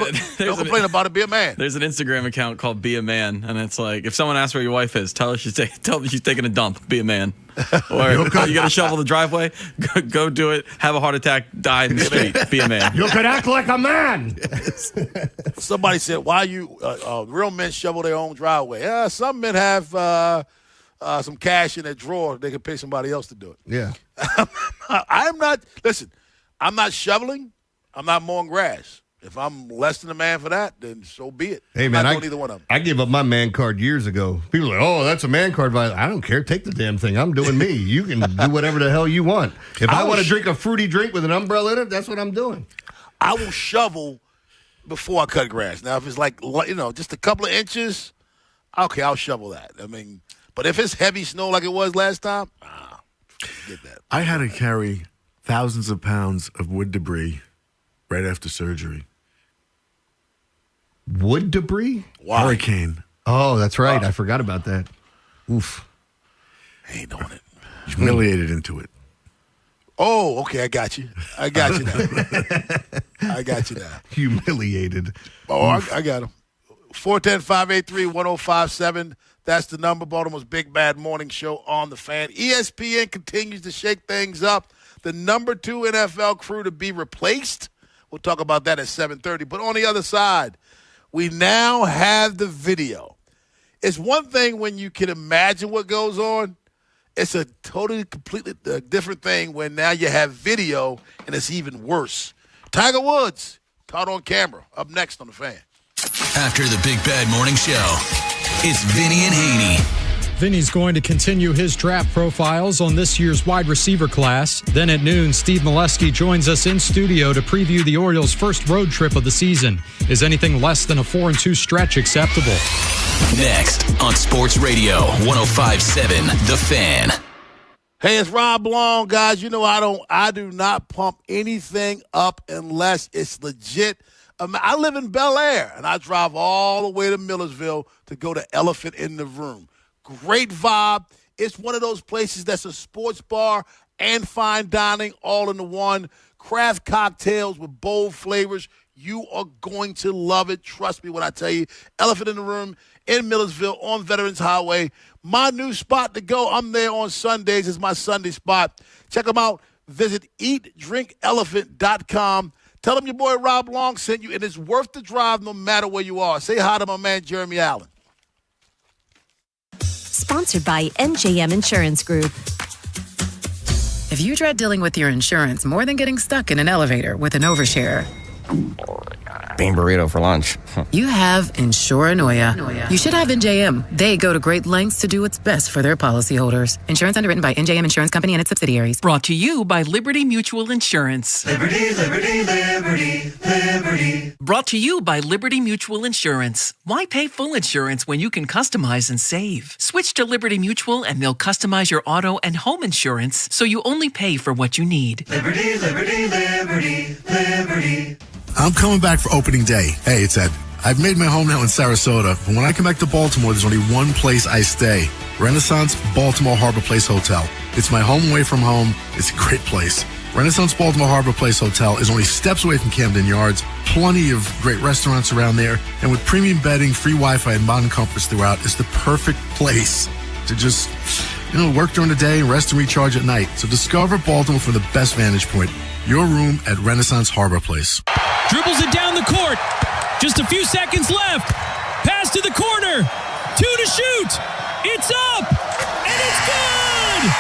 complain about it. Be a man. There's an Instagram account called Be a Man, and it's like, if someone asks where your wife is, tell her she's taking a dump. Be a man. Or you got to shovel the driveway, go do it. Have a heart attack, die in the street. Be a man. You could act like a man. Somebody said, "Why you real men shovel their own driveway?" Yeah, some men have some cash in their drawer, they can pay somebody else to do it. Yeah. I'm not shoveling. I'm not mowing grass. If I'm less than a man for that, then so be it. Hey, I'm man, not doing either one of them. I gave up my man card years ago. People are like, oh, that's a man card. I don't care. Take the damn thing. I'm doing me. You can do whatever the hell you want. If I want to drink a fruity drink with an umbrella in it, that's what I'm doing. I will shovel before I cut grass. Now, if it's like, just a couple of inches, okay, I'll shovel that. I mean, but if it's heavy snow like it was last time, forget that. I had to carry thousands of pounds of wood debris right after surgery. Wood debris? Why? Hurricane. Oh, that's right. I forgot about that. Oof. I ain't doing it. Humiliated into it. Oh, okay. I got you now. Humiliated. Oh, I got him. 410-583-1057. That's the number. Baltimore's Big Bad Morning Show on the Fan. ESPN continues to shake things up. The number 2 NFL crew to be replaced. We'll talk about that at 7:30. But on the other side, we now have the video. It's one thing when you can imagine what goes on. It's a totally, completely different thing when now you have video, and it's even worse. Tiger Woods caught on camera. Up next on the Fan. After the Big Bad Morning Show, it's Vinny and Haynie. Vinny's going to continue his draft profiles on this year's wide receiver class. Then at noon, Steve Molesky joins us in studio to preview the Orioles' first road trip of the season. Is anything less than a 4-2 stretch acceptable? Next on Sports Radio 105.7 The Fan. Hey, it's Rob Long, guys. You know I do not pump anything up unless it's legit. I live in Bel Air, and I drive all the way to Millersville to go to Elephant in the Room. Great vibe. It's one of those places that's a sports bar and fine dining all in the one. Craft cocktails with bold flavors. You are going to love it. Trust me when I tell you. Elephant in the Room in Millersville on Veterans Highway. My new spot to go. I'm there on Sundays. It's my Sunday spot. Check them out. Visit eatdrinkelephant.com. Tell them your boy Rob Long sent you, and it's worth the drive no matter where you are. Say hi to my man Jeremy Allen. Sponsored by NJM Insurance Group. If you dread dealing with your insurance more than getting stuck in an elevator with an overshare, bean burrito for lunch. you have Insuranoia. You should have NJM. They go to great lengths to do what's best for their policyholders. Insurance underwritten by NJM Insurance Company and its subsidiaries. Brought to you by Liberty Mutual Insurance. Liberty, liberty, liberty, liberty. Brought to you by Liberty Mutual Insurance. Why pay full insurance when you can customize and save? Switch to Liberty Mutual and they'll customize your auto and home insurance so you only pay for what you need. Liberty, liberty, liberty, liberty. I'm coming back for opening day. Hey, it's Ed. I've made my home now in Sarasota, but when I come back to Baltimore, there's only one place I stay. Renaissance Baltimore Harbor Place Hotel. It's my home away from home. It's a great place. Renaissance Baltimore Harbor Place Hotel is only steps away from Camden Yards. Plenty of great restaurants around there. And with premium bedding, free Wi-Fi, and modern comforts throughout, it's the perfect place to just, work during the day and rest and recharge at night. So discover Baltimore from the best vantage point. Your room at Renaissance Harbor Place. Dribbles it down the court. Just a few seconds left. Pass to the corner. 2 to shoot. It's up. And it's good.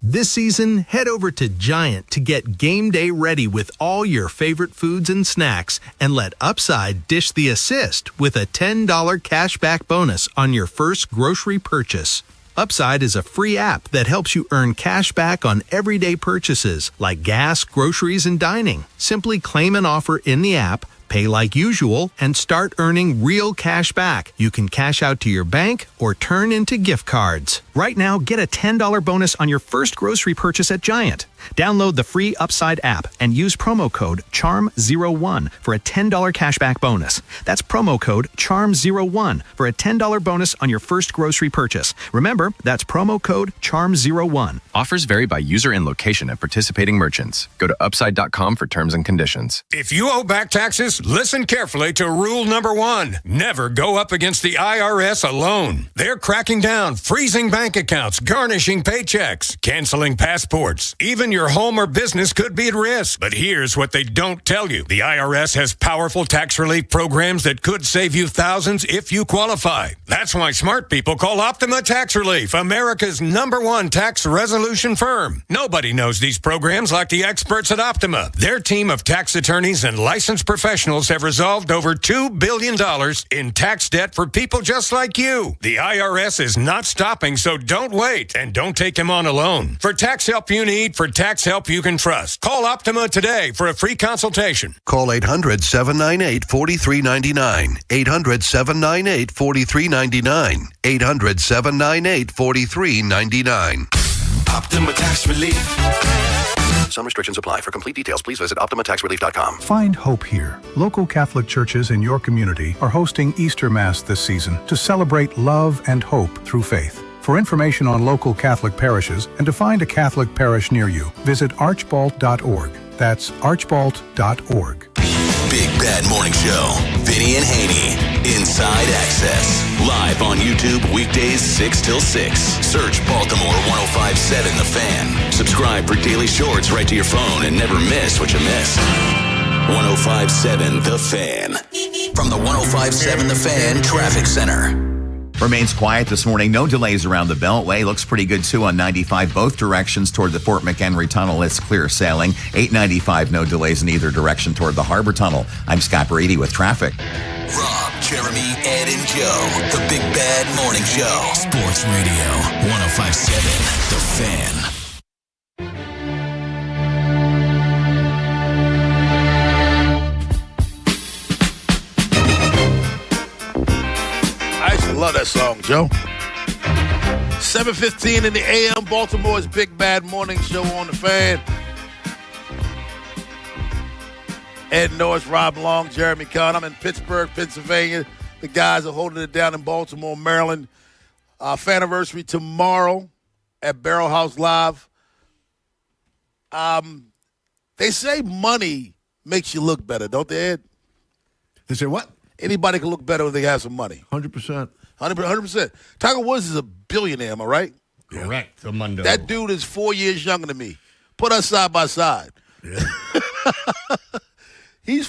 This season, head over to Giant to get game day ready with all your favorite foods and snacks, and let Upside dish the assist with a $10 cashback bonus on your first grocery purchase. Upside is a free app that helps you earn cash back on everyday purchases like gas, groceries, and dining. Simply claim an offer in the app, pay like usual, and start earning real cash back. You can cash out to your bank or turn into gift cards. Right now, get a $10 bonus on your first grocery purchase at Giant. Download the free Upside app and use promo code CHARM01 for a $10 cashback bonus. That's promo code CHARM01 for a $10 bonus on your first grocery purchase. Remember, that's promo code CHARM01. Offers vary by user and location at participating merchants. Go to upside.com for terms and conditions. If you owe back taxes, listen carefully to rule number 1. Never go up against the IRS alone. They're cracking down, freezing bank bank accounts, garnishing paychecks, canceling passports. Even your home or business could be at risk. But here's what they don't tell you. The IRS has powerful tax relief programs that could save you thousands if you qualify. That's why smart people call Optima Tax Relief, America's #1 tax resolution firm. Nobody knows these programs like the experts at Optima. Their team of tax attorneys and licensed professionals have resolved over $2 billion in tax debt for people just like you. The IRS is not stopping, so don't wait and don't take them on alone. For tax help you need, for tax help you can trust, call Optima today for a free consultation. Call 800-798-4399. 800-798-4399. 800-798-4399. Optima Tax Relief. Some restrictions apply. For complete details, please visit OptimaTaxRelief.com. Find hope here. Local Catholic churches in your community are hosting Easter Mass this season to celebrate love and hope through faith. For information on local Catholic parishes and to find a Catholic parish near you, visit archbald.org. That's archbald.org. Big Bad Morning Show. Vinny and Haynie. Inside Access. Live on YouTube weekdays 6 till 6. Search Baltimore 1057 The Fan. Subscribe for daily shorts right to your phone and never miss what you missed. 1057 The Fan. From the 1057 The Fan Traffic Center. Remains quiet this morning. No delays around the Beltway. Looks pretty good, too, on 95. Both directions toward the Fort McHenry Tunnel. It's clear sailing. 895, no delays in either direction toward the Harbor Tunnel. I'm Scott Brady with traffic. Rob, Jeremy, Ed, and Joe. The Big Bad Morning Show. Sports Radio 1057 The Fan. I love that song, Joe. 7:15 in the AM, Baltimore's Big Bad Morning Show on the Fan. Ed Norris, Rob Long, Jeremy Conn. I'm in Pittsburgh, Pennsylvania. The guys are holding it down in Baltimore, Maryland. Faniversary tomorrow at Barrel House Live. They say money makes you look better, don't they, Ed? They say what? Anybody can look better when they have some money. 100%. 100%. Tiger Woods is a billionaire, am I right? Correct. Amundo. That dude is 4 years younger than me. Put us side by side. Yeah. He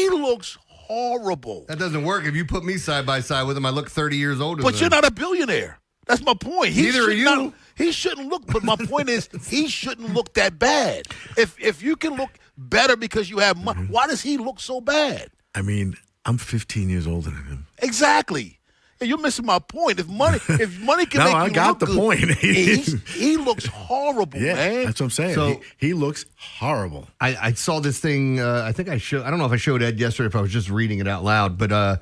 looks horrible. That doesn't work. If you put me side by side with him, I look 30 years older But than you're him. not a billionaire. That's my point. Neither are you. He shouldn't look, but my point is he shouldn't look that bad. If you can look better because you have money, why does he look so bad? I mean, I'm 15 years older than him. Exactly. And you're missing my point. If money can No, make you I got look the good, point. he looks horrible, Yeah, man. that's what I'm saying. So- he looks horrible. I saw this thing. I think I don't know if I showed Ed yesterday, if I was just reading it out loud, but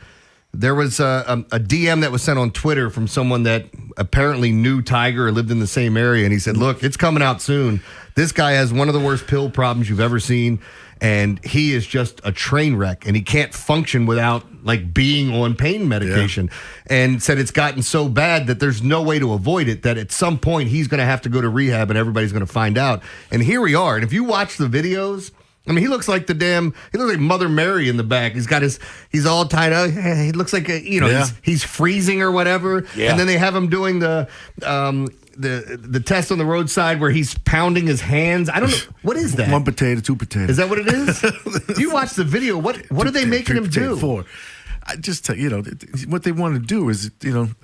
there was a DM that was sent on Twitter from someone that apparently knew Tiger or lived in the same area. And he said, look, it's coming out soon. This guy has one of the worst pill problems you've ever seen. And he is just a train wreck, and he can't function without like being on pain medication. Yeah. And said it's gotten so bad that there's no way to avoid it, that at some point he's going to have to go to rehab and everybody's going to find out. And here we are. And if you watch the videos, I mean, he looks like he looks like Mother Mary in the back. He's all tied up. He looks like he's freezing or whatever. Yeah. And then they have him doing the test on the roadside where he's pounding his hands. I don't know. What is that? 1 potato, 2 potatoes. Is that what it is? You watch the video. What are they making him do? 4. I just tell what they want to do is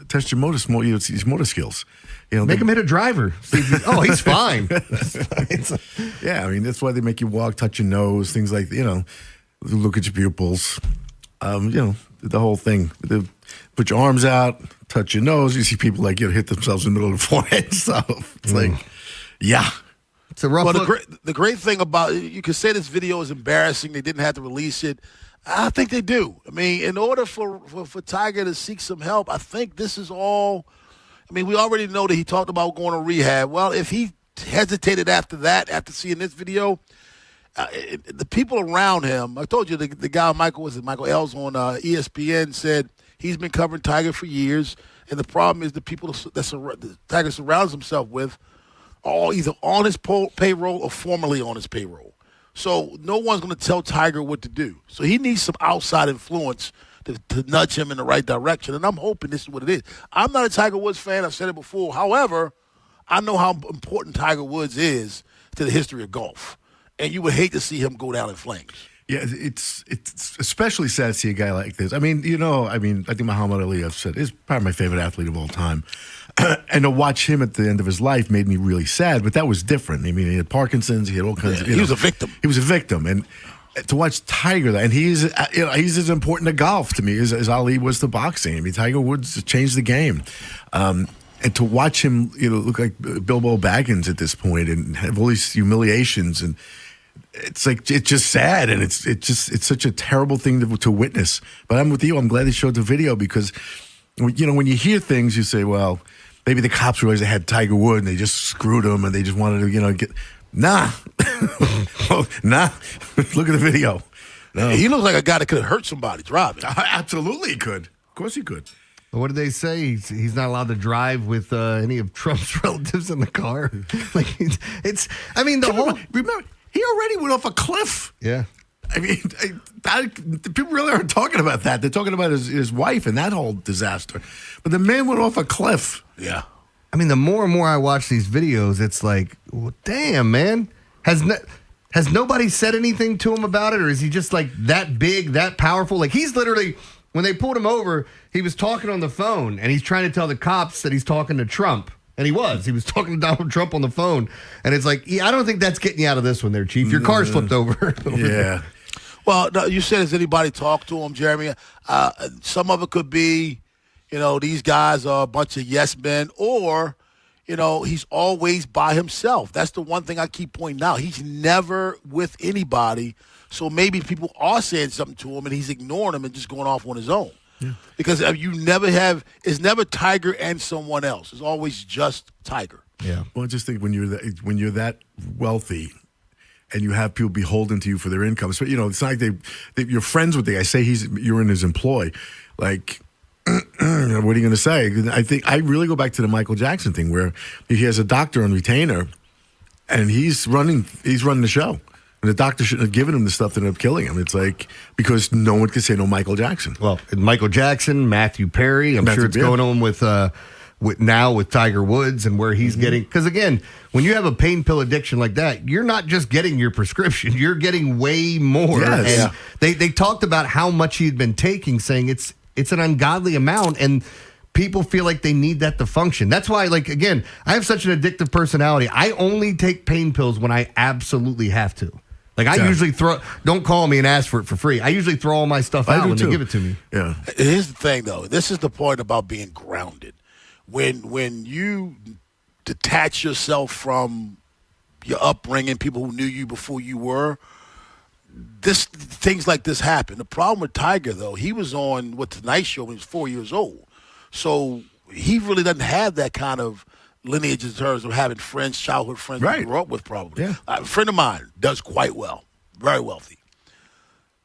test your motor skills. Make him hit a driver. He's fine. Yeah, I mean that's why they make you walk, touch your nose, things like look at your pupils. The whole thing. Put your arms out, touch your nose. You see people hit themselves in the middle of the forehead. So it's it's a rough look. The great thing about you could say this video is embarrassing. They didn't have to release it. I think they do. I mean, in order for Tiger to seek some help, I think this is all. I mean, we already know that he talked about going to rehab. Well, if he hesitated after seeing this video, the people around him, I told you the guy Michael Ells on ESPN said he's been covering Tiger for years, and the problem is the people that Tiger surrounds himself with are all either on his payroll or formerly on his payroll. So no one's going to tell Tiger what to do. So he needs some outside influence to nudge him in the right direction. And I'm hoping this is what it is. I'm not a Tiger Woods fan. I've said it before. However, I know how important Tiger Woods is to the history of golf. And you would hate to see him go down in flames. Yeah, it's especially sad to see a guy like this. I think Muhammad Ali, I've said, is probably my favorite athlete of all time. And to watch him at the end of his life made me really sad, but that was different. I mean, he had Parkinson's, he had all kinds of... He was a victim. He was a victim, and to watch Tiger, and he's as important to golf to me as Ali was to boxing. I mean, Tiger Woods changed the game. And to watch him, look like Bilbo Baggins at this point and have all these humiliations, and it's just sad, and it's such a terrible thing to witness. But I'm with you. I'm glad they showed the video because, when you hear things, you say, well, maybe the cops realized they had Tiger Woods and they just screwed him and they just wanted to, get. Nah. Nah. Look at the video. No. He looks like a guy that could have hurt somebody driving. Absolutely he could. Of course he could. What did they say? He's not allowed to drive with any of Trump's relatives in the car. Remember, he already went off a cliff. Yeah. I mean, people really aren't talking about that. They're talking about his wife and that whole disaster. But the man went off a cliff. Yeah. I mean, the more and more I watch these videos, it's like, well, damn, man. Has nobody said anything to him about it? Or is he just like that big, that powerful? Like he's literally, when they pulled him over, he was talking on the phone and he's trying to tell the cops that he's talking to Trump. And he was talking to Donald Trump on the phone. And it's like, I don't think that's getting you out of this one there, Chief. Your car's flipped over. Yeah. Well, no, you said, has anybody talked to him, Jeremy? Some of it could be, these guys are a bunch of yes men, or, he's always by himself. That's the one thing I keep pointing out. He's never with anybody. So maybe people are saying something to him and he's ignoring them and just going off on his own. Yeah. Because it's never Tiger and someone else. It's always just Tiger. Yeah. Well, I just think when you're that wealthy and you have people beholden to you for their income, so it's not like you're friends with the guy. Say you're in his employ, like. What are you going to say? I think I really go back to the Michael Jackson thing where he has a doctor on retainer, and he's running the show. And the doctor shouldn't have given him the stuff that ended up killing him. It's like, because no one could say no Michael Jackson. Well, Michael Jackson, Matthew Perry, I'm sure it's going on with Tiger Woods and where he's getting. Because again, when you have a pain pill addiction like that, you're not just getting your prescription, you're getting way more. Yes. And they talked about how much he'd been taking, saying it's an ungodly amount, and people feel like they need that to function. That's why, again, I have such an addictive personality. I only take pain pills when I absolutely have to. I usually don't call me and ask for it for free. I usually throw all my stuff out when they give it to me. Yeah. Here's the thing, though. This is the point about being grounded. When you detach yourself from your upbringing, people who knew you before you were, things like this happen. The problem with Tiger, though, he was on Tonight Show when he was 4 years old. So he really doesn't have that kind of lineage in terms of having friends, childhood friends that he grew up with, probably. Yeah. A friend of mine does quite well, very wealthy.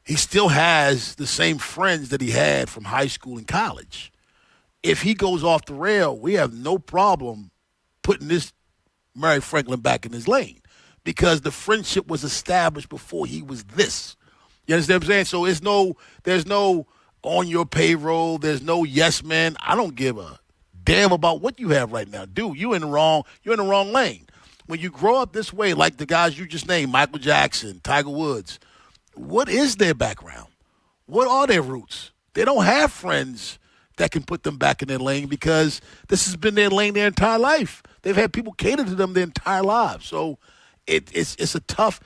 He still has the same friends that he had from high school and college. If he goes off the rail, we have no problem putting this Murray Franklin back in his lane, because the friendship was established before he was this. You understand what I'm saying? So there's no on your payroll, there's no yes man. I don't give a damn about what you have right now. Dude, you're in the wrong lane. When you grow up this way, like the guys you just named, Michael Jackson, Tiger Woods, what is their background? What are their roots? They don't have friends that can put them back in their lane, because this has been their lane their entire life. They've had people cater to them their entire lives. So it's a tough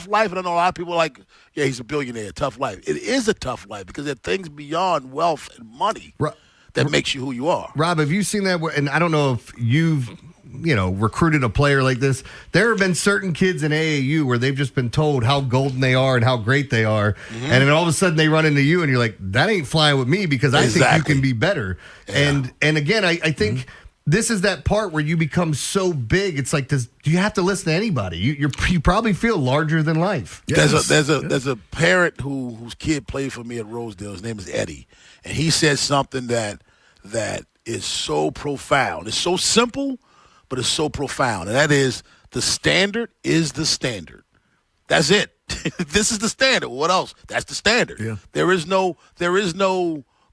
life. And I know a lot of people are like, yeah, he's a billionaire, tough life. It is a tough life, because there are things beyond wealth and money that makes you who you are. Rob, have you seen that? And I don't know if you've recruited a player like this. There have been certain kids in AAU where they've just been told how golden they are and how great they are. Mm-hmm. And then all of a sudden they run into you and you're like, that ain't flying with me, because I think you can be better. Yeah. And again, I think this is that part where you become so big. It's like, do you have to listen to anybody? You probably feel larger than life. Yes. There's a parent whose kid played for me at Rosedale. His name is Eddie. And he said something that is so profound. It's so simple, but it's so profound. And that is, the standard is the standard. That's it. This is the standard. What else? That's the standard. Yeah. There is no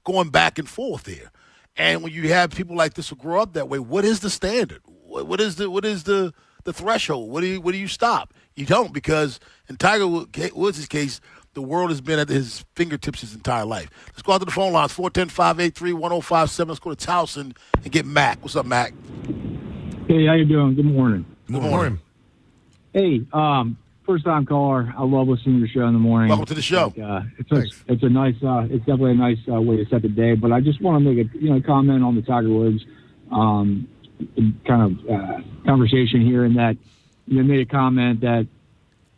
going back and forth here. And when you have people like this who grow up that way, what is the standard? What is the threshold? What do you stop? You don't, because in Tiger Woods' case, the world has been at his fingertips his entire life. Let's go out to the phone lines, 410-583-1057. Let's go to Towson and get Mac. What's up, Mac? Hey, how you doing? Good morning. Good morning. Hey, first-time caller. I love listening to your show in the morning. Welcome to the show. It's a nice. It's definitely a nice way to set the day. But I just want to make a comment on the Tiger Woods conversation here, in that you made a comment that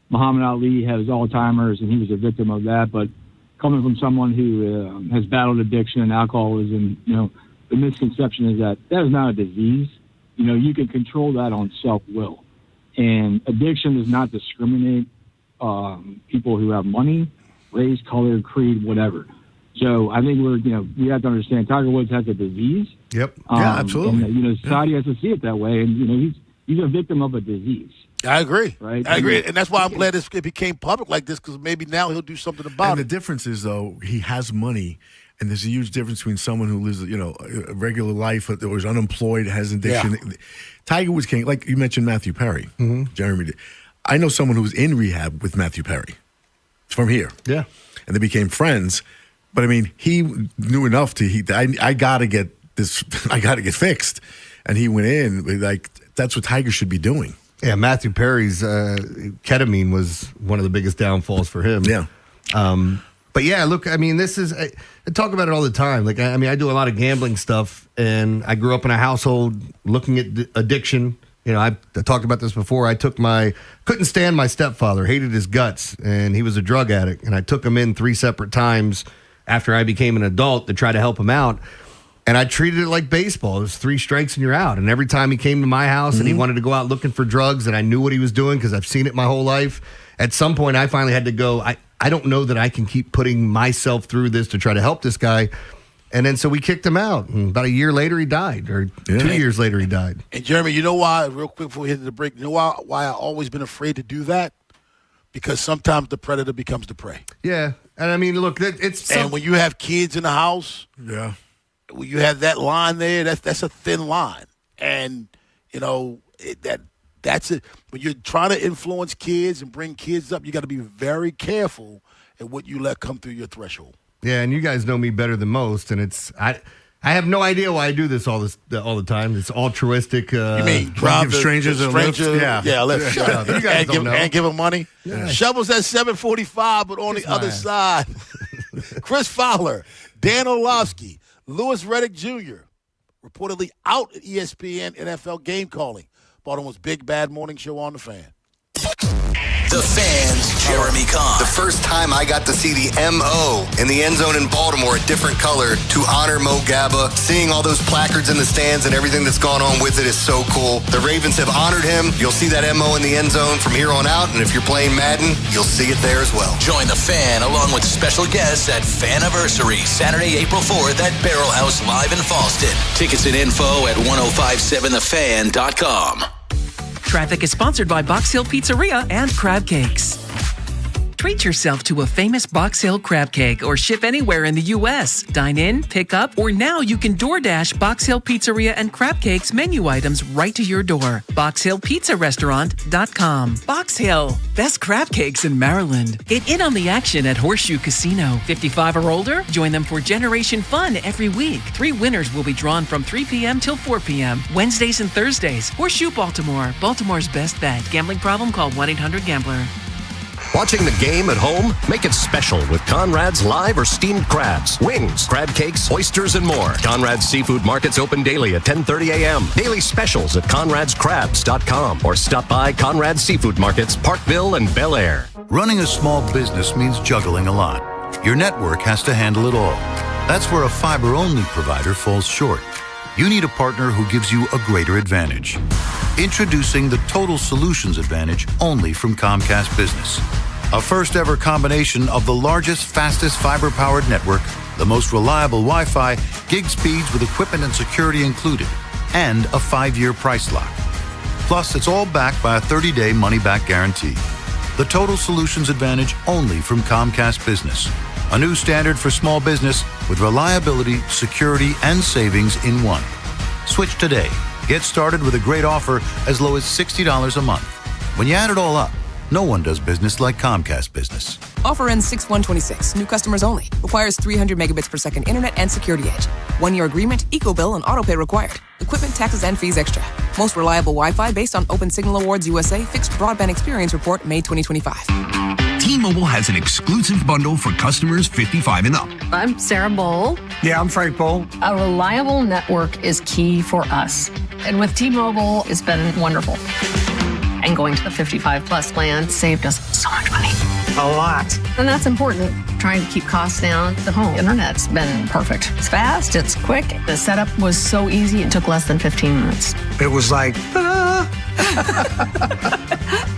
Muhammad Ali has Alzheimer's and he was a victim of that. But coming from someone who has battled addiction and alcoholism, the misconception is that is not a disease. You can control that on self-will. And addiction does not discriminate people who have money, race, color, creed, whatever. So I think we have to understand Tiger Woods has a disease. Yep. Yeah, absolutely. And, society has to see it that way. And, he's a victim of a disease. I agree. Right? I agree. And that's why I'm glad it became public like this, because maybe now he'll do something about And it. the difference is, though, he has money. And there's a huge difference between someone who lives, a regular life or is unemployed, has addiction. Yeah. Tiger Woods can't, like you mentioned Matthew Perry, Jeremy did. I know someone who was in rehab with Matthew Perry from here. Yeah. And they became friends. But, I mean, he knew enough I got to get this, I got to get fixed. And he went in, that's what Tiger should be doing. Yeah, Matthew Perry's ketamine was one of the biggest downfalls for him. Yeah. But yeah, look, I mean, this is, I talk about it all the time. Like, I do a lot of gambling stuff, and I grew up in a household looking at addiction. I talked about this before. Couldn't stand my stepfather, hated his guts, and he was a drug addict. And I took him in 3 separate times after I became an adult to try to help him out. And I treated it like baseball. It was 3 strikes and you're out. And every time he came to my house and he wanted to go out looking for drugs, and I knew what he was doing because I've seen it my whole life, at some point I finally had to go, I don't know that I can keep putting myself through this to try to help this guy. And then so we kicked him out. And about a year later, he died. Or 2 years later, he died. And Jeremy, you know why, real quick before we hit the break, you know why I've always been afraid to do that? Because sometimes the predator becomes the prey. Yeah. And I mean, look, it's... And when you have kids in the house... Yeah. When you have that line there, that's a thin line. And, that's it. When you're trying to influence kids and bring kids up, you got to be very careful at what you let come through your threshold. Yeah, and you guys know me better than most, and I have no idea why I do this all the time. It's altruistic. You mean drive strangers a lift? Yeah, lift. Shut up. You guys don't know. And give them money. Yeah. Shovels at 7:45, but on the other side, Chris Fowler, Dan Orlovsky, Louis Reddick Jr., reportedly out at ESPN NFL game calling. Baltimore's big bad morning show on The Fan. The Fan's Jeremy Kahn. The first time I got to see the M.O. in the end zone in Baltimore, a different color, to honor Mo Gabba. Seeing all those placards in the stands and everything that's gone on with it is so cool. The Ravens have honored him. You'll see that M.O. in the end zone from here on out, and if you're playing Madden, you'll see it there as well. Join The Fan along with special guests at Faniversary, Saturday, April 4th at Barrel House Live in Fallston. Tickets and info at 1057thefan.com. Traffic is sponsored by Box Hill Pizzeria and Crab Cakes. Treat yourself to a famous Box Hill crab cake or ship anywhere in the U.S. Dine in, pick up, or now you can DoorDash Box Hill Pizzeria and Crab Cakes menu items right to your door. BoxHillPizzaRestaurant.com. Box Hill, best crab cakes in Maryland. Get in on the action at Horseshoe Casino. 55 or older? Join them for Generation Fun every week. 3 winners will be drawn from 3 p.m. till 4 p.m. Wednesdays and Thursdays. Horseshoe Baltimore, Baltimore's best bet. Gambling problem? Call 1-800-GAMBLER. Watching the game at home? Make it special with Conrad's live or steamed crabs, wings, crab cakes, oysters, and more. Conrad's Seafood Market's open daily at 10:30 a.m. Daily specials at conradscrabs.com or stop by Conrad's Seafood Markets, Parkville and Bel Air. Running a small business means juggling a lot. Your network has to handle it all. That's where a fiber-only provider falls short. You need a partner who gives you a greater advantage. Introducing the Total Solutions Advantage only from Comcast Business. A first-ever combination of the largest, fastest fiber-powered network, the most reliable Wi-Fi, gig speeds with equipment and security included, and a 5-year price lock. Plus, it's all backed by a 30-day money-back guarantee. The Total Solutions Advantage only from Comcast Business. A new standard for small business with reliability, security, and savings in one. Switch today. Get started with a great offer as low as $60 a month. When you add it all up, no one does business like Comcast Business. Offer ends 6/1/26. New customers only. Requires 300 megabits per second internet and security edge. 1-year agreement, eco-bill, and autopay required. Equipment, taxes, and fees extra. Most reliable Wi-Fi based on Open Signal Awards USA Fixed Broadband Experience Report, May 2025. T-Mobile has an exclusive bundle for customers 55 and up. I'm Sarah Bowl. Yeah, I'm Frank Bowl. A reliable network is key for us. And with T-Mobile, it's been wonderful. And going to the 55 plus plan saved us so much money. A lot. And that's important. Trying to keep costs down. The home internet's been perfect. It's fast, it's quick. The setup was so easy, it took less than 15 minutes. It was like,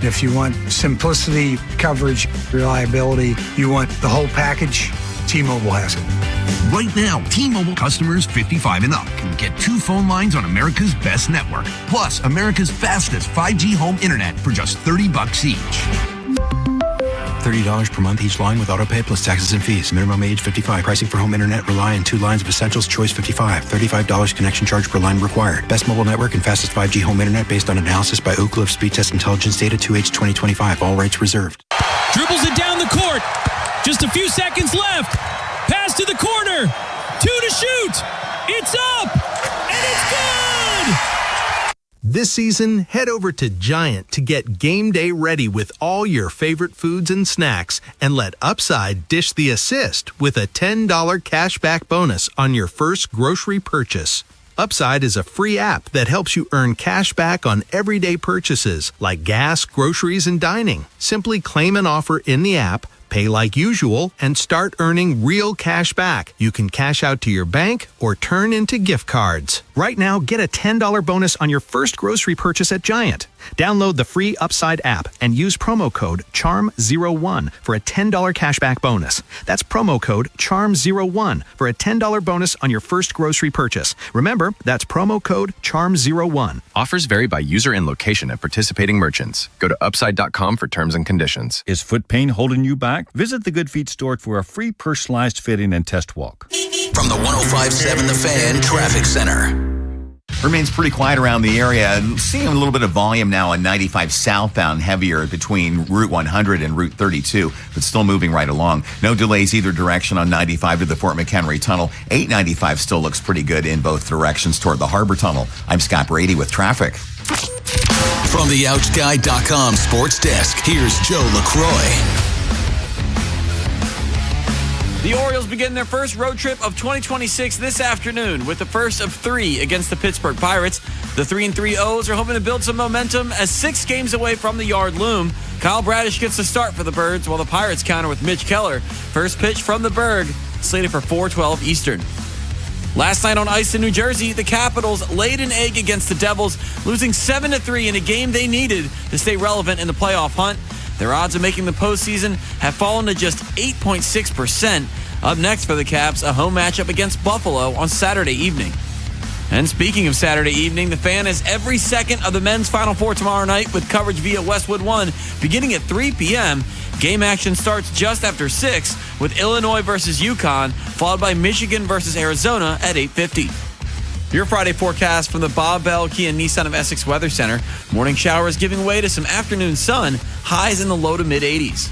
if you want simplicity, coverage, reliability, you want the whole package, T-Mobile has it. Right now, T-Mobile customers 55 and up can get 2 phone lines on America's best network, plus America's fastest 5G home internet for just $30 each. $30 per month each line with autopay plus taxes and fees. Minimum age 55. Pricing for home internet rely on 2 lines of essentials. Choice 55. $35 connection charge per line required. Best mobile network and fastest 5G home internet based on analysis by Ookla of Speed Test Intelligence data 2H 2025. All rights reserved. Dribbles it down the court. Just a few seconds left. Pass to the corner. 2 to shoot. It's up. And it's good. This season, head over to Giant to get game day ready with all your favorite foods and snacks, and let Upside dish the assist with a $10 cashback bonus on your first grocery purchase. Upside is a free app that helps you earn cash back on everyday purchases like gas, groceries, and dining. Simply claim an offer in the app, pay like usual, and start earning real cash back. You can cash out to your bank or turn into gift cards. Right now, get a $10 bonus on your first grocery purchase at Giant. Download the free Upside app and use promo code CHARM01 for a $10 cashback bonus. That's promo code CHARM01 for a $10 bonus on your first grocery purchase. Remember, that's promo code CHARM01. Offers vary by user and location at participating merchants. Go to upside.com for terms and conditions. Is foot pain holding you back? Visit the Good Feet store for a free personalized fitting and test walk. From the 105.7 The Fan Traffic Center. Remains pretty quiet around the area. Seeing a little bit of volume now on 95 southbound, heavier between Route 100 and Route 32, but still moving right along. No delays either direction on 95 to the Fort McHenry Tunnel. 895 still looks pretty good in both directions toward the Harbor Tunnel. I'm Scott Brady with traffic. From the OutGuy.com sports desk, here's Joe LaCroix. The Orioles begin their first road trip of 2026 this afternoon with the first of 3 against the Pittsburgh Pirates. The 3-3 O's are hoping to build some momentum as 6 games away from the yard loom. Kyle Bradish gets the start for the Birds while the Pirates counter with Mitch Keller. First pitch from the Berg, slated for 4:12 Eastern. Last night on ice in New Jersey, the Capitals laid an egg against the Devils, losing 7-3 in a game they needed to stay relevant in the playoff hunt. Their odds of making the postseason have fallen to just 8.6%. Up next for the Caps, a home matchup against Buffalo on Saturday evening. And speaking of Saturday evening, the Fan has every second of the men's Final Four tomorrow night with coverage via Westwood One beginning at 3 p.m. Game action starts just after 6 with Illinois versus UConn, followed by Michigan versus Arizona at 8:50. Your Friday forecast from the Bob Bell Kia Nissan of Essex Weather Center. Morning showers giving way to some afternoon sun, highs in the low to mid-80s.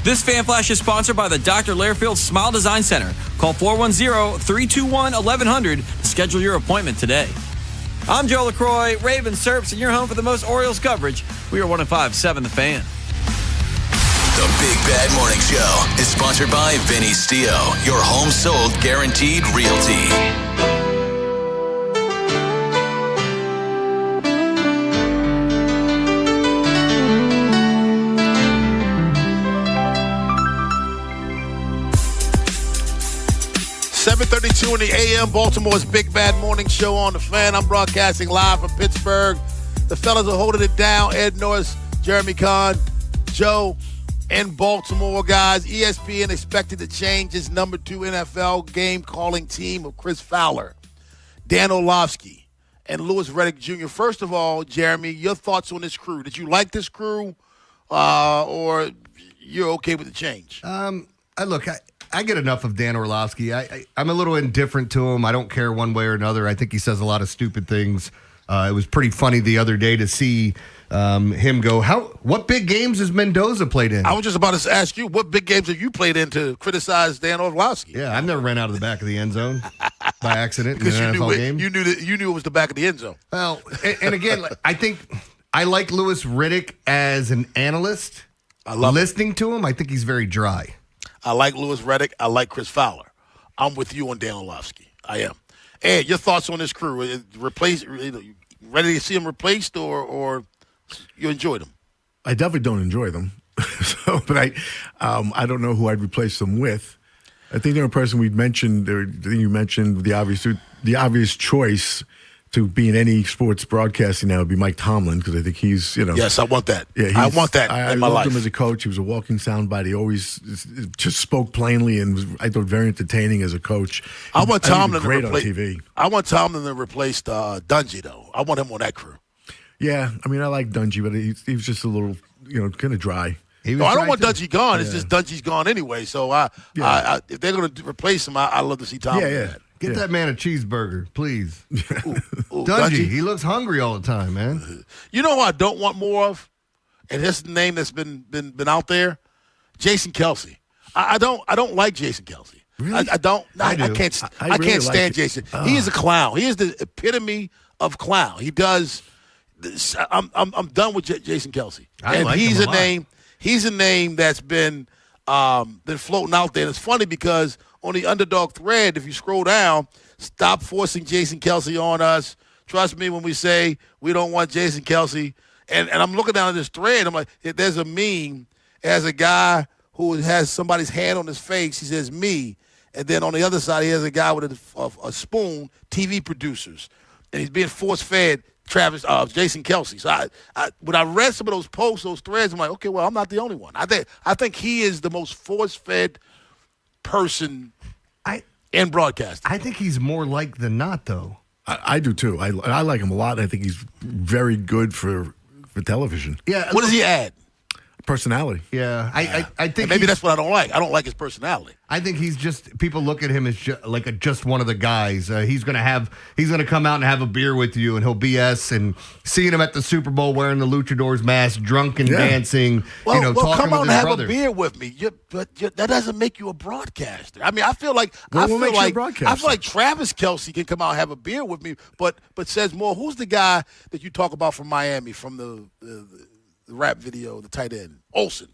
This Fan Flash is sponsored by the Dr. Lairfield Smile Design Center. Call 410-321-1100 to schedule your appointment today. I'm Joe LaCroix, Ravens Serps, and you're home for the most Orioles coverage. We are 105.7 The Fan. The Big Bad Morning Show is sponsored by Vinny Stio, your home sold guaranteed realty. .32 in the AM, Baltimore's Big Bad Morning Show on The Fan. I'm broadcasting live from Pittsburgh. The fellas are holding it down. Ed Norris, Jeremy Kahn, Joe in Baltimore, guys. ESPN expected to change its number 2 NFL game calling team of Chris Fowler, Dan Orlovsky, and Louis Riddick Jr. First of all, Jeremy, your thoughts on this crew. Did you like this crew? or you're okay with the change? I get enough of Dan Orlovsky. I'm a little indifferent to him. I don't care one way or another. I think he says a lot of stupid things. It was pretty funny the other day to see him go, what big games has Mendoza played in? I was just about to ask you, what big games have you played in to criticize Dan Orlovsky? Yeah, I've never ran out of the back of the end zone by accident because in an NFL game. You knew it was the back of the end zone. Well, and again, I think I like Louis Riddick as an analyst. I love listening to him. I think he's very dry. I like Louis Riddick. I like Chris Fowler. I'm with you on Dan Orlovsky. I am. Ed, your thoughts on this crew? Ready to see them replaced, or you enjoyed them? I definitely don't enjoy them. But I don't know who I'd replace them with. I think the only person you mentioned, the obvious choice to be in any sports broadcasting now would be Mike Tomlin, because I think he's, Yes, I want that. Yeah, I want that in my loved life. him as a coach. He was a walking soundbite. He always just spoke plainly and was, I thought, very entertaining as a coach. I want Tomlin great to on TV. I want Tomlin to replace Dungy, though. I want him on that crew. Yeah, I mean, I like Dungy, but he was just a little, kind of dry. I don't want Dungy gone. It's just Dungy's gone anyway. So if they're going to replace him, I love to see Tomlin. Yeah. Get that man a cheeseburger, please. Ooh, Dungy, he looks hungry all the time, man. You know who I don't want more of? And his name that's been out there? Jason Kelsey. I don't like Jason Kelsey. Really? I don't. I do. can't. I I really can't like stand it. Jason. Oh. He is a clown. He is the epitome of clown. He does. I'm done with Jason Kelsey. I and like he's him a a lot. name. He's a name that's been floating out there. And it's funny because on the Underdog thread, if you scroll down, stop forcing Jason Kelsey on us. Trust me when we say we don't want Jason Kelsey. And I'm looking down at this thread. I'm like, there's a meme. It has a guy who has somebody's hand on his face. He says, me. And then on the other side, he has a guy with a spoon, TV producers. And he's being force-fed Jason Kelsey. So when I read some of those posts, those threads, I'm like, okay, well, I'm not the only one. I think he is the most force-fed person in broadcasting. I think he's more like than not, though. I do too. I like him a lot. I think he's very good for television. Yeah. What does he add? Personality. Yeah, I think and maybe that's what I don't like. I don't like his personality. I think he's just, people look at him as just one of the guys. He's gonna come out and have a beer with you, and he'll BS, and seeing him at the Super Bowl wearing the Luchador's mask, drunk and dancing, Well, talking come out with and his have brother. a beer with me. But that doesn't make you a broadcaster. I mean, I feel like What makes you a broadcaster? I feel like Travis Kelsey can come out and have a beer with me, but says more. Who's the guy that you talk about from Miami, from the rap video, the tight end, Olsen?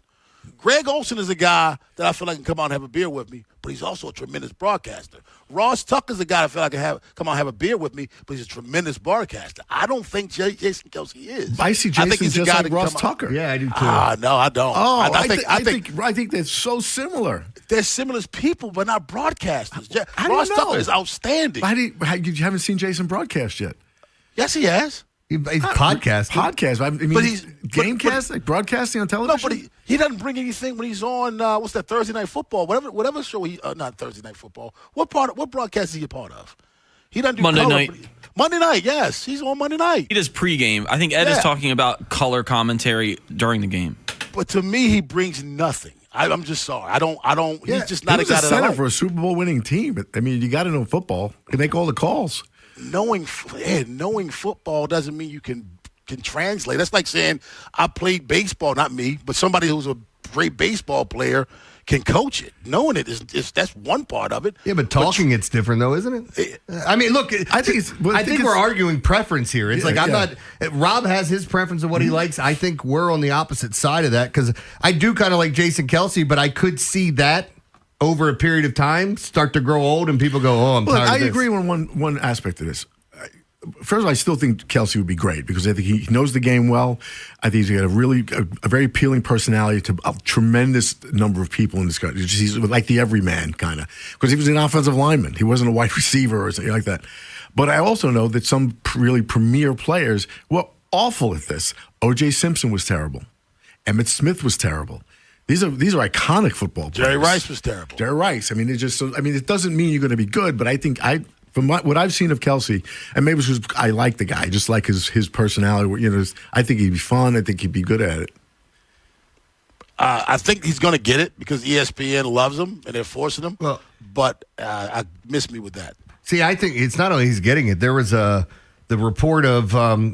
Greg Olsen is a guy that I feel like can come out and have a beer with me, but he's also a tremendous broadcaster. Ross Tucker's a guy I feel like can come out and have a beer with me, but he's a tremendous broadcaster. I don't think Jason Kelsey is. I see Jason think he's a just guy like that Ross can come out- Tucker. Yeah, I do too. No, I don't. Oh, I think they're so similar. they're similar as people, but not broadcasters. How do you Ross know? Tucker is outstanding. You haven't seen Jason broadcast yet? Yes, he has. He's podcasting. Podcast. I mean, But he's- gamecast, like broadcasting on No, television. but he doesn't bring anything when he's on what's that, Thursday Night Football, whatever show he not Thursday Night Football. What broadcast is he a part of? He doesn't do Monday color, night. but Monday night, yes, he's on Monday night. He does pregame. I think Ed is talking about color commentary during the game. But to me, he brings nothing. I'm just sorry. I don't. He's just not he a was guy a that I center like. for a Super Bowl winning team. But I mean, you got to know football. You can make all the calls. Knowing football doesn't mean you can translate. That's like saying I played baseball, not me, but somebody who's a great baseball player can coach it. Knowing it is that's one part of it. Yeah, but talking it's different though, isn't it? I mean, look, I think we're arguing preference here. It's I'm not. Rob has his preference of what he likes. I think we're on the opposite side of that because I do kind of like Jason Kelsey, but I could see that over a period of time start to grow old and people go, "Oh, I'm tired I of this." agree on one aspect of this. First of all, I still think Kelsey would be great because I think he knows the game well. I think he's got a very appealing personality to a tremendous number of people in this country. He's like the everyman kind of because he was an offensive lineman. He wasn't a wide receiver or something like that. But I also know that some really premier players were awful at this. O.J. Simpson was terrible. Emmitt Smith was terrible. These are iconic football players. Jerry Rice was terrible. Jerry Rice. I mean, it doesn't mean you're going to be good, but I think from what I've seen of Kelsey, and maybe it's because I like the guy, just like his personality. I think he'd be fun. I think he'd be good at it. I think he's going to get it because ESPN loves him and they're forcing him. Well, but I miss me with that. See, I think it's not only he's getting it. There was the report of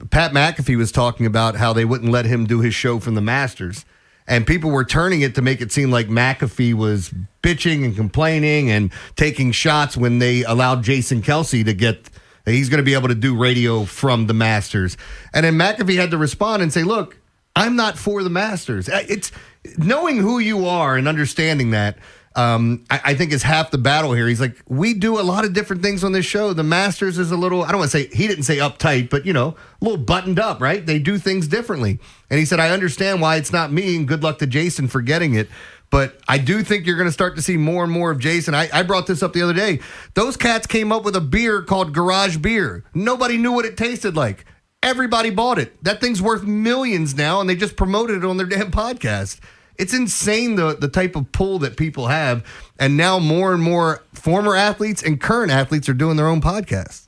Pat McAfee was talking about how they wouldn't let him do his show from the Masters. And people were turning it to make it seem like McAfee was bitching and complaining and taking shots when they allowed Jason Kelsey to get, he's going to be able to do radio from the Masters. And then McAfee had to respond and say, look, I'm not for the Masters. It's knowing who you are and understanding that, I think is half the battle here. He's like, we do a lot of different things on this show. The Masters is a little, I don't want to say, he didn't say uptight, but, a little buttoned up, right? They do things differently. And he said, I understand why it's not me, and good luck to Jason for getting it. But I do think you're going to start to see more and more of Jason. I brought this up the other day. Those cats came up with a beer called Garage Beer. Nobody knew what it tasted like. Everybody bought it. That thing's worth millions now, and they just promoted it on their damn podcast. It's insane the type of pull that people have, and now more and more former athletes and current athletes are doing their own podcasts.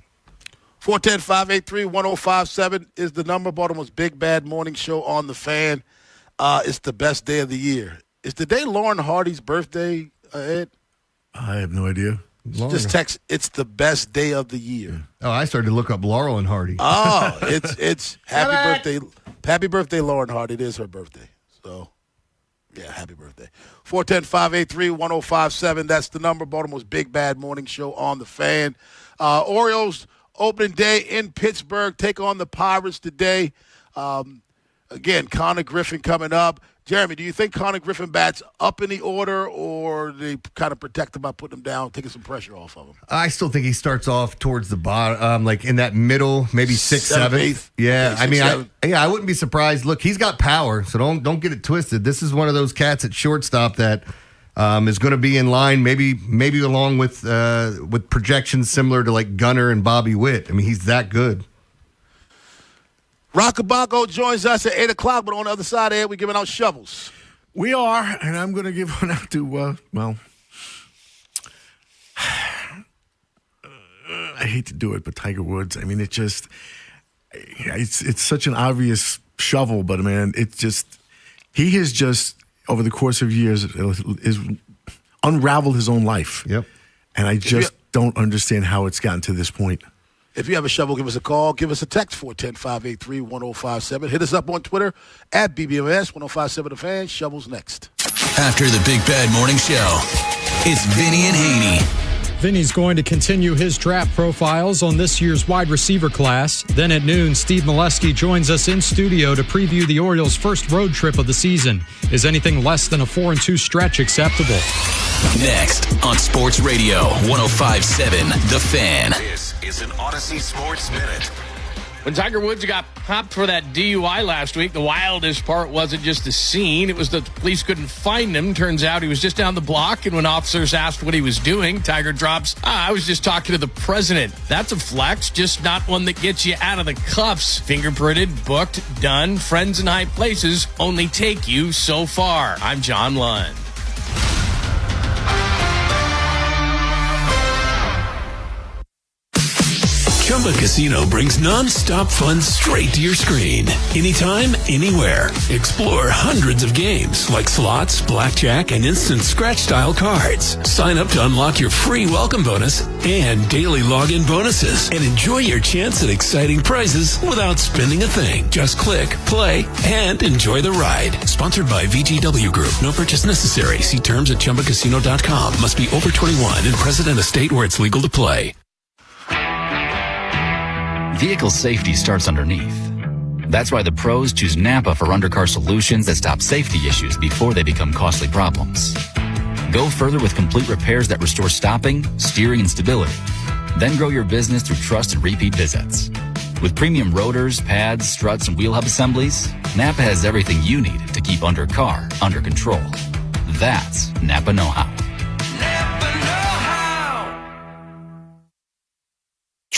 410-583-1057 is the number. Baltimore's Big Bad Morning Show on the Fan. It's the best day of the year. Is today Lauren Hardy's birthday, Ed? I have no idea. Just text, it's the best day of the year. Oh, I started to look up Laurel and Hardy. Oh, it's happy birthday. Happy birthday, Lauren Hardy. It is her birthday. So, yeah, happy birthday. 410-583-1057. That's the number. Baltimore's Big Bad Morning Show on the Fan. Orioles opening day in Pittsburgh. Take on the Pirates today. Again, Connor Griffin coming up. Jeremy, do you think Connor Griffin bats up in the order, or they kind of protect him by putting him down, taking some pressure off of him? I still think he starts off towards the bottom, like in that middle, maybe 6th, 7th. Yeah, okay, 6, I wouldn't be surprised. Look, he's got power, so don't get it twisted. This is one of those cats at shortstop that is going to be in line, maybe along with projections similar to like Gunnar and Bobby Witt. I mean, he's that good. Rockabaco joins us at 8 o'clock, but on the other side, Ed, we're giving out shovels. We are, and I'm going to give one out to, I hate to do it, but Tiger Woods. I mean, it's such an obvious shovel, but, man, he has just, over the course of years, is unraveled his own life. Yep. And I just don't understand how it's gotten to this point. If you have a shovel, give us a call. Give us a text, 410-583-1057. Hit us up on Twitter, at BBMS1057 The Fan. Shovels next. After the Big Bad Morning Show, it's Vinny and Haynie. Vinny's going to continue his draft profiles on this year's wide receiver class. Then at noon, Steve Molesky joins us in studio to preview the Orioles' first road trip of the season. Is anything less than a 4-2 stretch acceptable? Next on Sports Radio 1057 The Fan. This is an Odyssey Sports Minute. When Tiger Woods got popped for that DUI last week, the wildest part wasn't just the scene. It was that the police couldn't find him. Turns out he was just down the block, and when officers asked what he was doing, Tiger drops, I was just talking to the president. That's a flex, just not one that gets you out of the cuffs. Fingerprinted, booked, done. Friends in high places only take you so far. I'm John Lund. Chumba Casino brings non-stop fun straight to your screen. Anytime, anywhere. Explore hundreds of games like slots, blackjack, and instant scratch-style cards. Sign up to unlock your free welcome bonus and daily login bonuses. And enjoy your chance at exciting prizes without spending a thing. Just click, play, and enjoy the ride. Sponsored by VGW Group. No purchase necessary. See terms at ChumbaCasino.com. Must be over 21 and present in a state where it's legal to play. Vehicle safety starts underneath. That's why the pros choose Napa for undercar solutions that stop safety issues before they become costly problems. Go further with complete repairs that restore stopping, steering, and stability. Then grow your business through trust and repeat visits. With premium rotors, pads, struts, and wheel hub assemblies, Napa has everything you need to keep undercar under control. That's Napa know-how.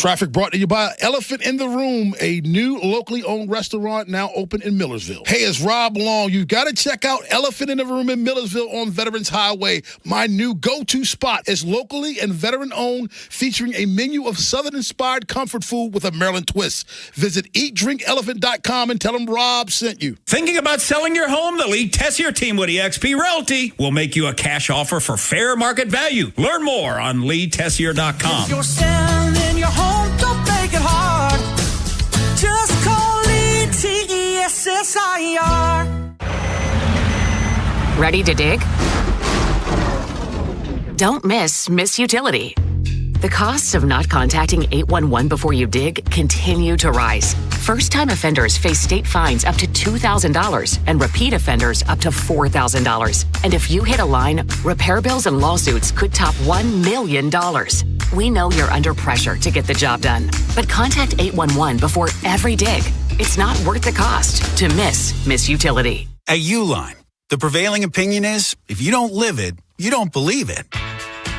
Traffic brought to you by Elephant in the Room, a new locally owned restaurant now open in Millersville. Hey, it's Rob Long. You've got to check out Elephant in the Room in Millersville on Veterans Highway. My new go-to spot is locally and veteran-owned, featuring a menu of Southern-inspired comfort food with a Maryland twist. Visit eatdrinkelephant.com and tell them Rob sent you. Thinking about selling your home? The Lee Tessier team with eXp Realty will make you a cash offer for fair market value. Learn more on leetessier.com. If you're selling your home, don't make it hard. Just call ETSSIR. Ready to dig? Don't miss Utility. The costs of not contacting 811 before you dig continue to rise. First-time offenders face state fines up to $2,000 and repeat offenders up to $4,000. And if you hit a line, repair bills and lawsuits could top $1 million. We know you're under pressure to get the job done, but contact 811 before every dig. It's not worth the cost to miss Utility. At Uline, the prevailing opinion is, if you don't live it, you don't believe it.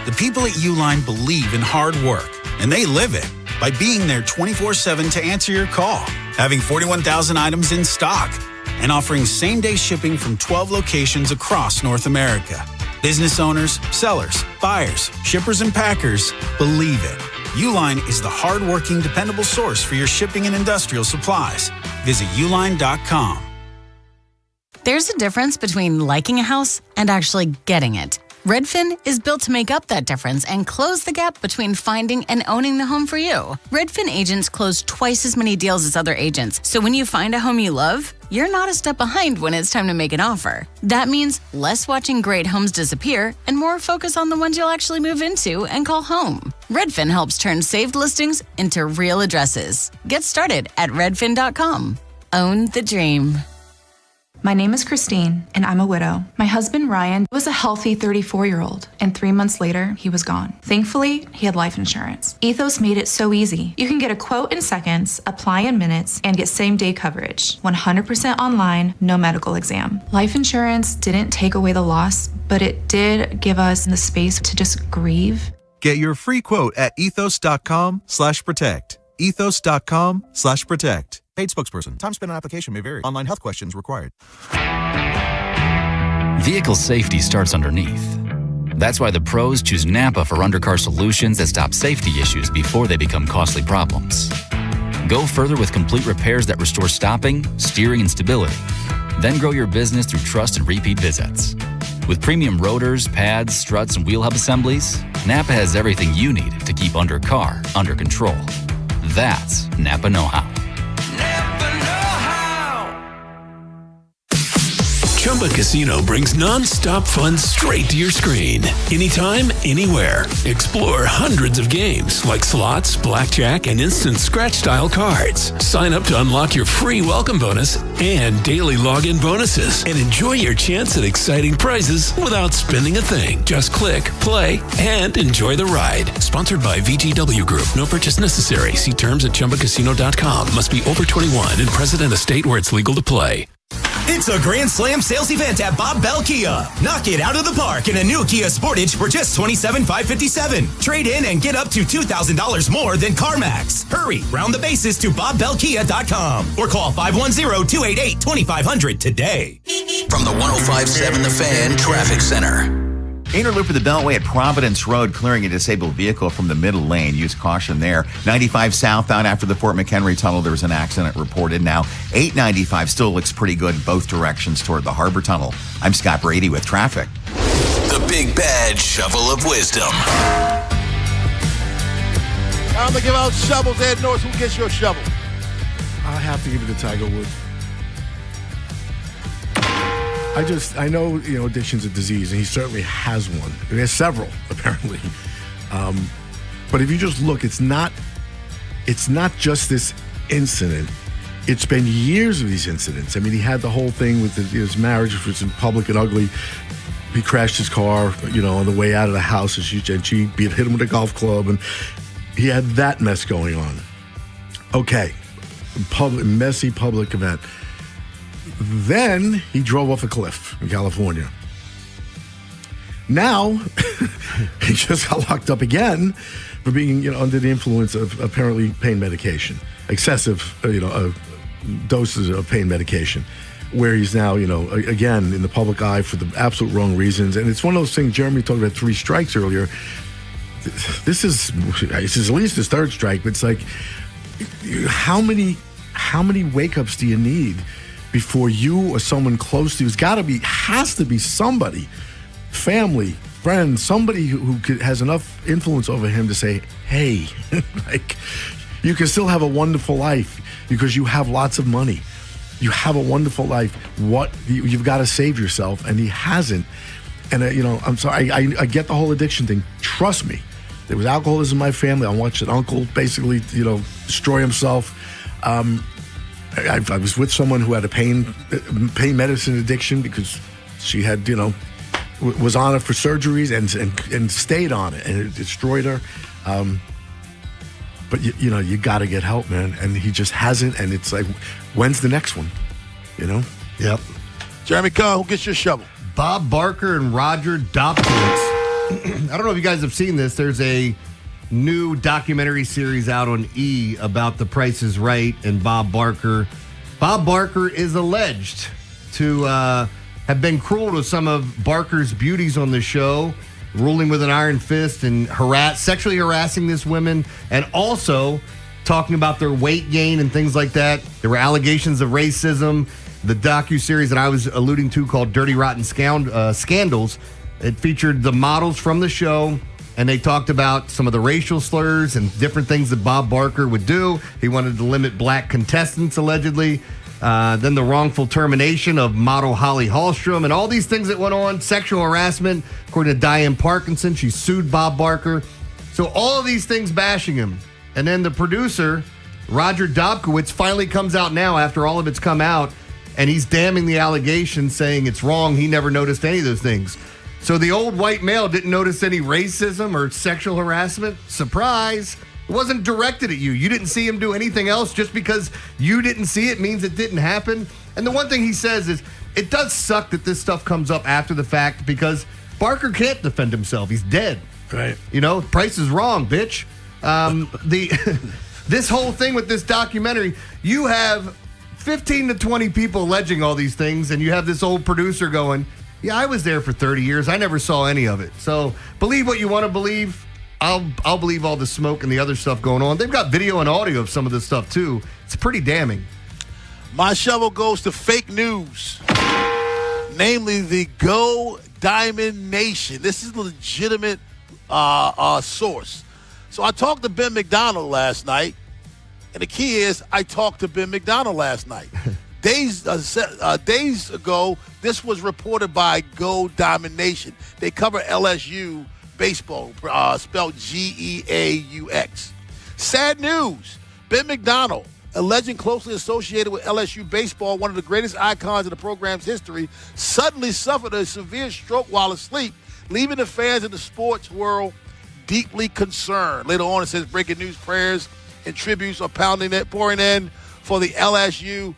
The people at Uline believe in hard work, and they live it by being there 24/7 to answer your call, having 41,000 items in stock, and offering same-day shipping from 12 locations across North America. Business owners, sellers, buyers, shippers, and packers believe it. Uline is the hard-working, dependable source for your shipping and industrial supplies. Visit uline.com. There's a difference between liking a house and actually getting it. Redfin is built to make up that difference and close the gap between finding and owning the home for you. Redfin agents close twice as many deals as other agents, so when you find a home you love, you're not a step behind when it's time to make an offer. That means less watching great homes disappear and more focus on the ones you'll actually move into and call home. Redfin helps turn saved listings into real addresses. Get started at redfin.com. Own the dream. My name is Christine, and I'm a widow. My husband, Ryan, was a healthy 34-year-old, and 3 months later, he was gone. Thankfully, he had life insurance. Ethos made it so easy. You can get a quote in seconds, apply in minutes, and get same-day coverage. 100% online, no medical exam. Life insurance didn't take away the loss, but it did give us the space to just grieve. Get your free quote at ethos.com/protect. ethos.com/protect. Paid spokesperson. Time spent on application may vary. Online health questions required. Vehicle safety starts underneath. That's why the pros choose Napa for undercar solutions that stop safety issues before they become costly problems. Go further with complete repairs that restore stopping, steering, and stability. Then grow your business through trust and repeat visits. With premium rotors, pads, struts, and wheel hub assemblies, Napa has everything you need to keep undercar under control. That's Napa know-how. Chumba Casino brings non-stop fun straight to your screen. Anytime, anywhere. Explore hundreds of games like slots, blackjack, and instant scratch-style cards. Sign up to unlock your free welcome bonus and daily login bonuses. And enjoy your chance at exciting prizes without spending a thing. Just click, play, and enjoy the ride. Sponsored by VGW Group. No purchase necessary. See terms at ChumbaCasino.com. Must be over 21 and present in a state where it's legal to play. It's a Grand Slam sales event at Bob Bell Kia. Knock it out of the park in a new Kia Sportage for just $27,557. Trade in and get up to $2,000 more than CarMax. Hurry, round the bases to BobBellKia.com or call 510-288-2500 today. From the 105.7 The Fan Traffic Center. Inner loop of the Beltway at Providence Road, clearing a disabled vehicle from the middle lane. Use caution there. 95 southbound after the Fort McHenry Tunnel. There was an accident reported. Now 895 still looks pretty good both directions toward the Harbor Tunnel. I'm Scott Brady with traffic. The Big Bad Shovel of Wisdom. Time to give out shovels. Ed Norris, who gets your shovel? I have to give it to Tiger Woods. I know, addiction's a disease, and he certainly has one. He has several, apparently. But if you just look, it's not just this incident. It's been years of these incidents. I mean, he had the whole thing with his marriage, which was in public and ugly. He crashed his car, on the way out of the house, and she hit him with a golf club, and he had that mess going on. Okay, messy public event. Then he drove off a cliff in California. Now, he just got locked up again for being under the influence of apparently pain medication, excessive doses of pain medication, where he's now again in the public eye for the absolute wrong reasons. And it's one of those things. Jeremy talked about 3 strikes earlier. This is at least his 3rd strike, but it's like, how many wake-ups do you need before you or someone close to you, has to be somebody, family, friend, somebody who has enough influence over him to say, hey, like, you can still have a wonderful life because you have lots of money. You have a wonderful life. You've got to save yourself, and he hasn't. And I'm sorry, I get the whole addiction thing. Trust me, there was alcoholism in my family. I watched an uncle basically, destroy himself. I was with someone who had a pain medicine addiction because she had, was on it for surgeries and stayed on it, and it destroyed her. But you got to get help, man. And he just hasn't. And it's like, when's the next one? Yep. Jeremy Cohen, who gets your shovel? Bob Barker and Roger Dobkowitz. I don't know if you guys have seen this. There's a new documentary series out on E! About The Price is Right and Bob Barker. Bob Barker is alleged to have been cruel to some of Barker's beauties on the show, ruling with an iron fist and sexually harassing these women, and also talking about their weight gain and things like that. There were allegations of racism. The docuseries that I was alluding to, called Dirty Rotten Scandals, it featured the models from the show, and they talked about some of the racial slurs and different things that Bob Barker would do. He wanted to limit black contestants, allegedly. Then the wrongful termination of model Holly Hallstrom, and all these things that went on. Sexual harassment, according to Diane Parkinson. She sued Bob Barker. So all of these things bashing him. And then the producer, Roger Dobkowitz, finally comes out now after all of it's come out, and he's damning the allegations, saying it's wrong. He never noticed any of those things. So the old white male didn't notice any racism or sexual harassment. Surprise. It wasn't directed at you. You didn't see him do anything else. Just because you didn't see it means it didn't happen. And the one thing he says is, it does suck that this stuff comes up after the fact, because Barker can't defend himself. He's dead. Right. Price is wrong, bitch. This whole thing with this documentary, you have 15 to 20 people alleging all these things, and you have this old producer going, yeah, I was there for 30 years. I never saw any of it. So believe what you want to believe. I'll believe all the smoke and the other stuff going on. They've got video and audio of some of this stuff, too. It's pretty damning. My shovel goes to fake news, namely the Go Diamond Nation. This is a legitimate source. So I talked to Ben McDonald last night, and the key is I talked to Ben McDonald last night. Days ago, this was reported by Go Diamond Nation. They cover LSU baseball, spelled Geaux. Sad news. Ben McDonald, a legend closely associated with LSU baseball, one of the greatest icons in the program's history, suddenly suffered a severe stroke while asleep, leaving the fans in the sports world deeply concerned. Later on, it says breaking news, prayers and tributes are pouring in for the LSU.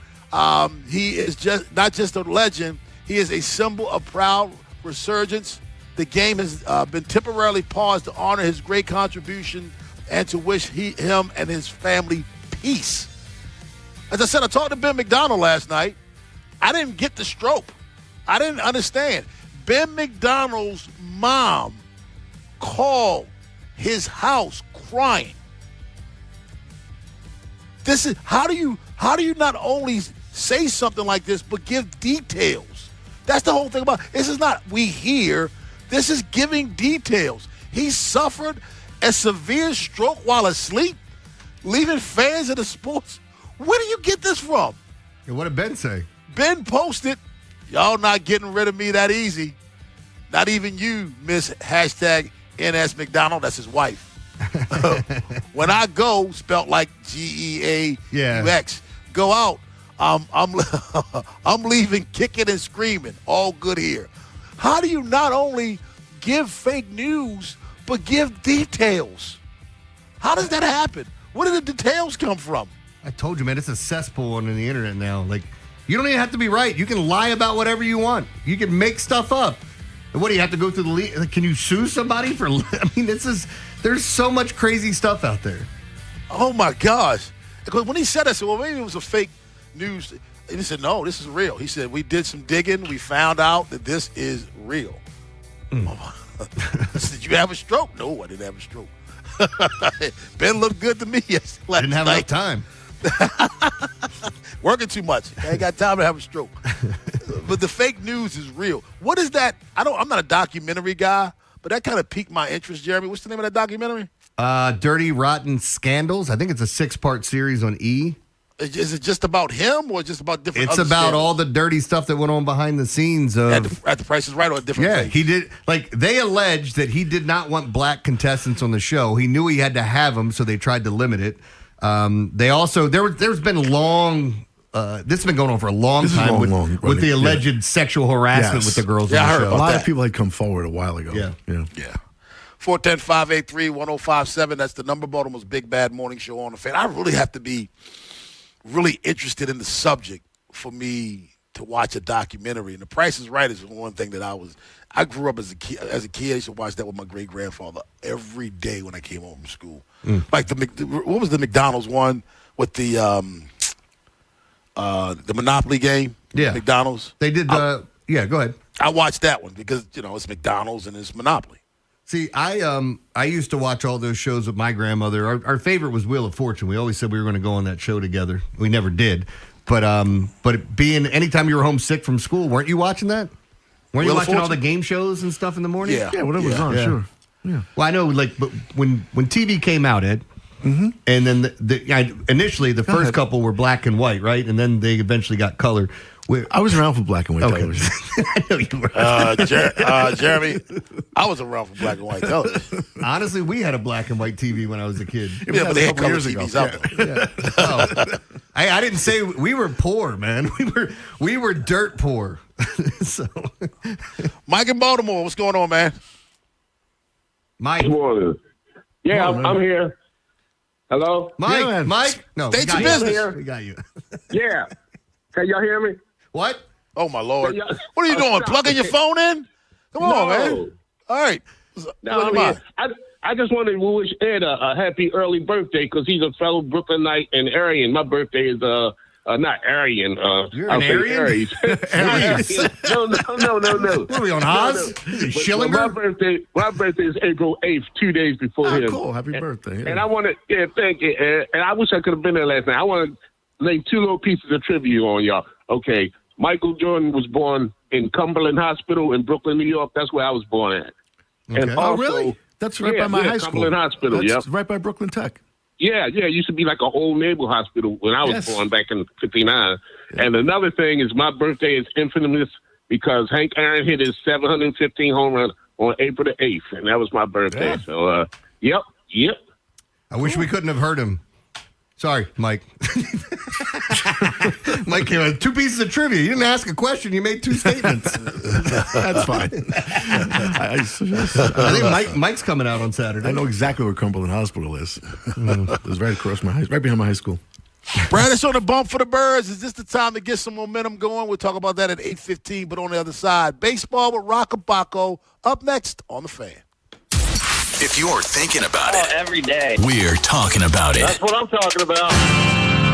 He is just not just a legend, he is a symbol of proud resurgence. The game has been temporarily paused to honor his great contribution and to wish him and his family peace. As I said, I talked to Ben McDonald last night. I didn't get the stroke. I didn't understand. Ben McDonald's mom called his house crying. This is how do you not only say something like this but give details? That's the whole thing about it. This is not we hear. This is giving details. He suffered a severe stroke while asleep, leaving fans of the sports. Where do you get this from? And what did Ben say? Ben posted, y'all not getting rid of me that easy. Not even you, Miss #NS McDonald. That's his wife. When I go, spelt like GEAUX, go out, I'm leaving kicking and screaming. All good here. How do you not only give fake news, but give details? How does that happen? Where do the details come from? I told you, man, it's a cesspool on the internet now. Like, you don't even have to be right. You can lie about whatever you want. You can make stuff up. And what do you have to go through the league? Can you sue somebody for? I mean, this is There's so much crazy stuff out there. Oh, my gosh. Because when he said that, I said, well, maybe it was a fake news. And he said, no, this is real. He said, we did some digging. We found out that this is real. I said, did you have a stroke? No, I didn't have a stroke. Ben looked good to me last night. Didn't have enough time. Working too much. I ain't got time to have a stroke. But the fake news is real. What is that? I'm not a documentary guy, but that kind of piqued my interest, Jeremy. What's the name of that documentary? Dirty Rotten Scandals. I think it's a 6-part series on E! Is it just about him or just about different? It's about all the dirty stuff that went on behind the scenes. At the Price is Right or a different thing? He did. Like, they allege that he did not want black contestants on the show. He knew he had to have them, so they tried to limit it. They also there's been long. This has been going on for a long time with the alleged sexual harassment with the girls on the show. A lot of people had come forward a while ago. Yeah. 410-583-1057. That's the number. Baltimore's Big Bad Morning Show on the Fan. I really have to be really interested in the subject for me to watch a documentary. And The Price is Right is one thing that I grew up as a kid. I used to watch that with my great grandfather every day when I came home from school. Like what was the McDonald's one with the Monopoly game? Yeah, McDonald's. They did. Go ahead. I watched that one because it's McDonald's and it's Monopoly. See, I used to watch all those shows with my grandmother. Our favorite was Wheel of Fortune. We always said we were going to go on that show together. We never did. But being anytime you were homesick from school, weren't you watching that? Weren't you watching all the game shows and stuff in the morning? Yeah, whatever was on, sure. Yeah. Well, I know, but when TV came out, Ed, and then initially the first couple were black and white, right? And then they eventually got color. I was around for black and white television. I know you were. Jeremy, I was around for black and white television. Honestly, we had a black and white TV when I was a kid. Yeah, but they had color TVs out there. Oh. I didn't say we were poor, man. We were dirt poor. So, Mike in Baltimore, what's going on, man? Mike. Good morning. Yeah, I'm here. Hello? Mike? Mike? No, state your business. We got you. Yeah. Can y'all hear me? What? Oh, my Lord. What are you doing? Plugging your phone in? Come on, man. All right. No, I just wanted to wish Ed a happy early birthday because he's a fellow Brooklynite and Aryan. My birthday is not Aryan. You're an Aryan? Aries. No. What are we on, Oz? Schillinger? My birthday is April 8th, 2 days before him. Cool. Happy birthday. Yeah. And I want to thank you, Ed. And I wish I could have been there last night. I want to lay 2 little pieces of trivia on y'all. Okay, Michael Jordan was born in Cumberland Hospital in Brooklyn, New York. That's where I was born at. Okay. And also, really? That's right by my high school. Cumberland Hospital, That's right by Brooklyn Tech. Yeah, it used to be like an old neighborhood hospital when I was born back in 59. Yeah. And another thing is my birthday is infamous because Hank Aaron hit his 715 home run on April the 8th, and that was my birthday. Yeah. So, yep. I wish we couldn't have heard him. Sorry, Mike. Mike came out 2 pieces of trivia. You didn't ask a question. You made 2 statements. That's fine. I think Mike's coming out on Saturday. I know exactly where Cumberland Hospital is. It was right across right behind my high school. Brad, it's on the bump for the Birds. Is this the time to get some momentum going? We'll talk about that at 8:15, but on the other side, baseball with Rockabaco up next on The Fan. If you're thinking about it every day, we're talking about it. That's what I'm talking about.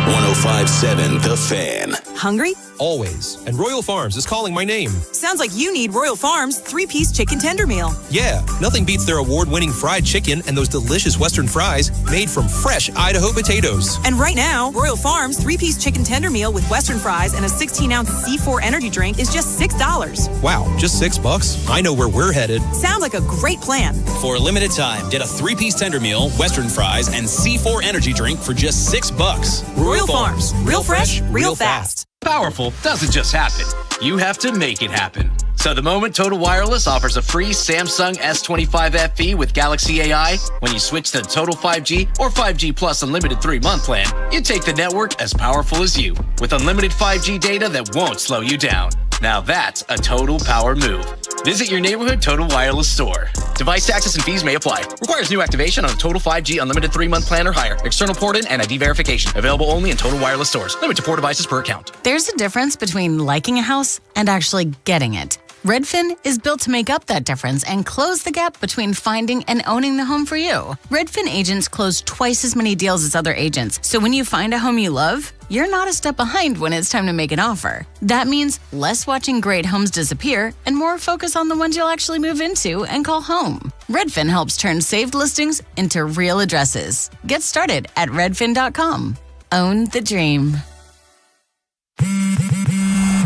105.7 The Fan. Hungry? Always. And Royal Farms is calling my name. Sounds like you need Royal Farms 3-piece chicken tender meal. Yeah, nothing beats their award-winning fried chicken and those delicious Western fries made from fresh Idaho potatoes. And right now, Royal Farms 3-piece chicken tender meal with Western fries and a 16-ounce C4 energy drink is just $6. Wow, just $6? I know where we're headed. Sounds like a great plan. For a limited time, get a 3-piece tender meal, Western fries, and C4 energy drink for just $6. Royal Farms. Real fresh, real fast. Powerful doesn't just happen. You have to make it happen. So the moment Total Wireless offers a free Samsung S25 FE with Galaxy AI, when you switch to Total 5G or 5G Plus Unlimited 3-month plan, you take the network as powerful as you, with unlimited 5G data that won't slow you down. Now that's a total power move. Visit your neighborhood Total Wireless store. Device taxes and fees may apply. Requires new activation on a Total 5G Unlimited 3-month plan or higher. External port in and ID verification. Available only in Total Wireless stores. Limit to 4 devices per account. There's a difference between liking a house and actually getting it. Redfin is built to make up that difference and close the gap between finding and owning the home for you. Redfin agents close twice as many deals as other agents, so when you find a home you love, you're not a step behind when it's time to make an offer. That means less watching great homes disappear and more focus on the ones you'll actually move into and call home. Redfin helps turn saved listings into real addresses. Get started at redfin.com. Own the dream.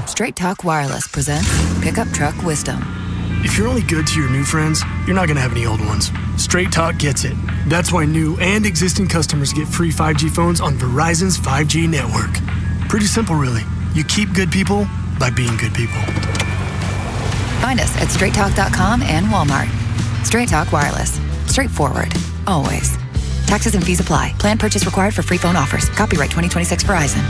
Straight Talk Wireless presents Pickup Truck Wisdom. If you're only good to your new friends, you're not going to have any old ones. Straight Talk gets it. That's why new and existing customers get free 5G phones on Verizon's 5G network. Pretty simple, really. You keep good people by being good people. Find us at straighttalk.com and Walmart. Straight Talk Wireless. Straightforward. Always. Taxes and fees apply. Plan purchase required for free phone offers. Copyright 2026 Verizon.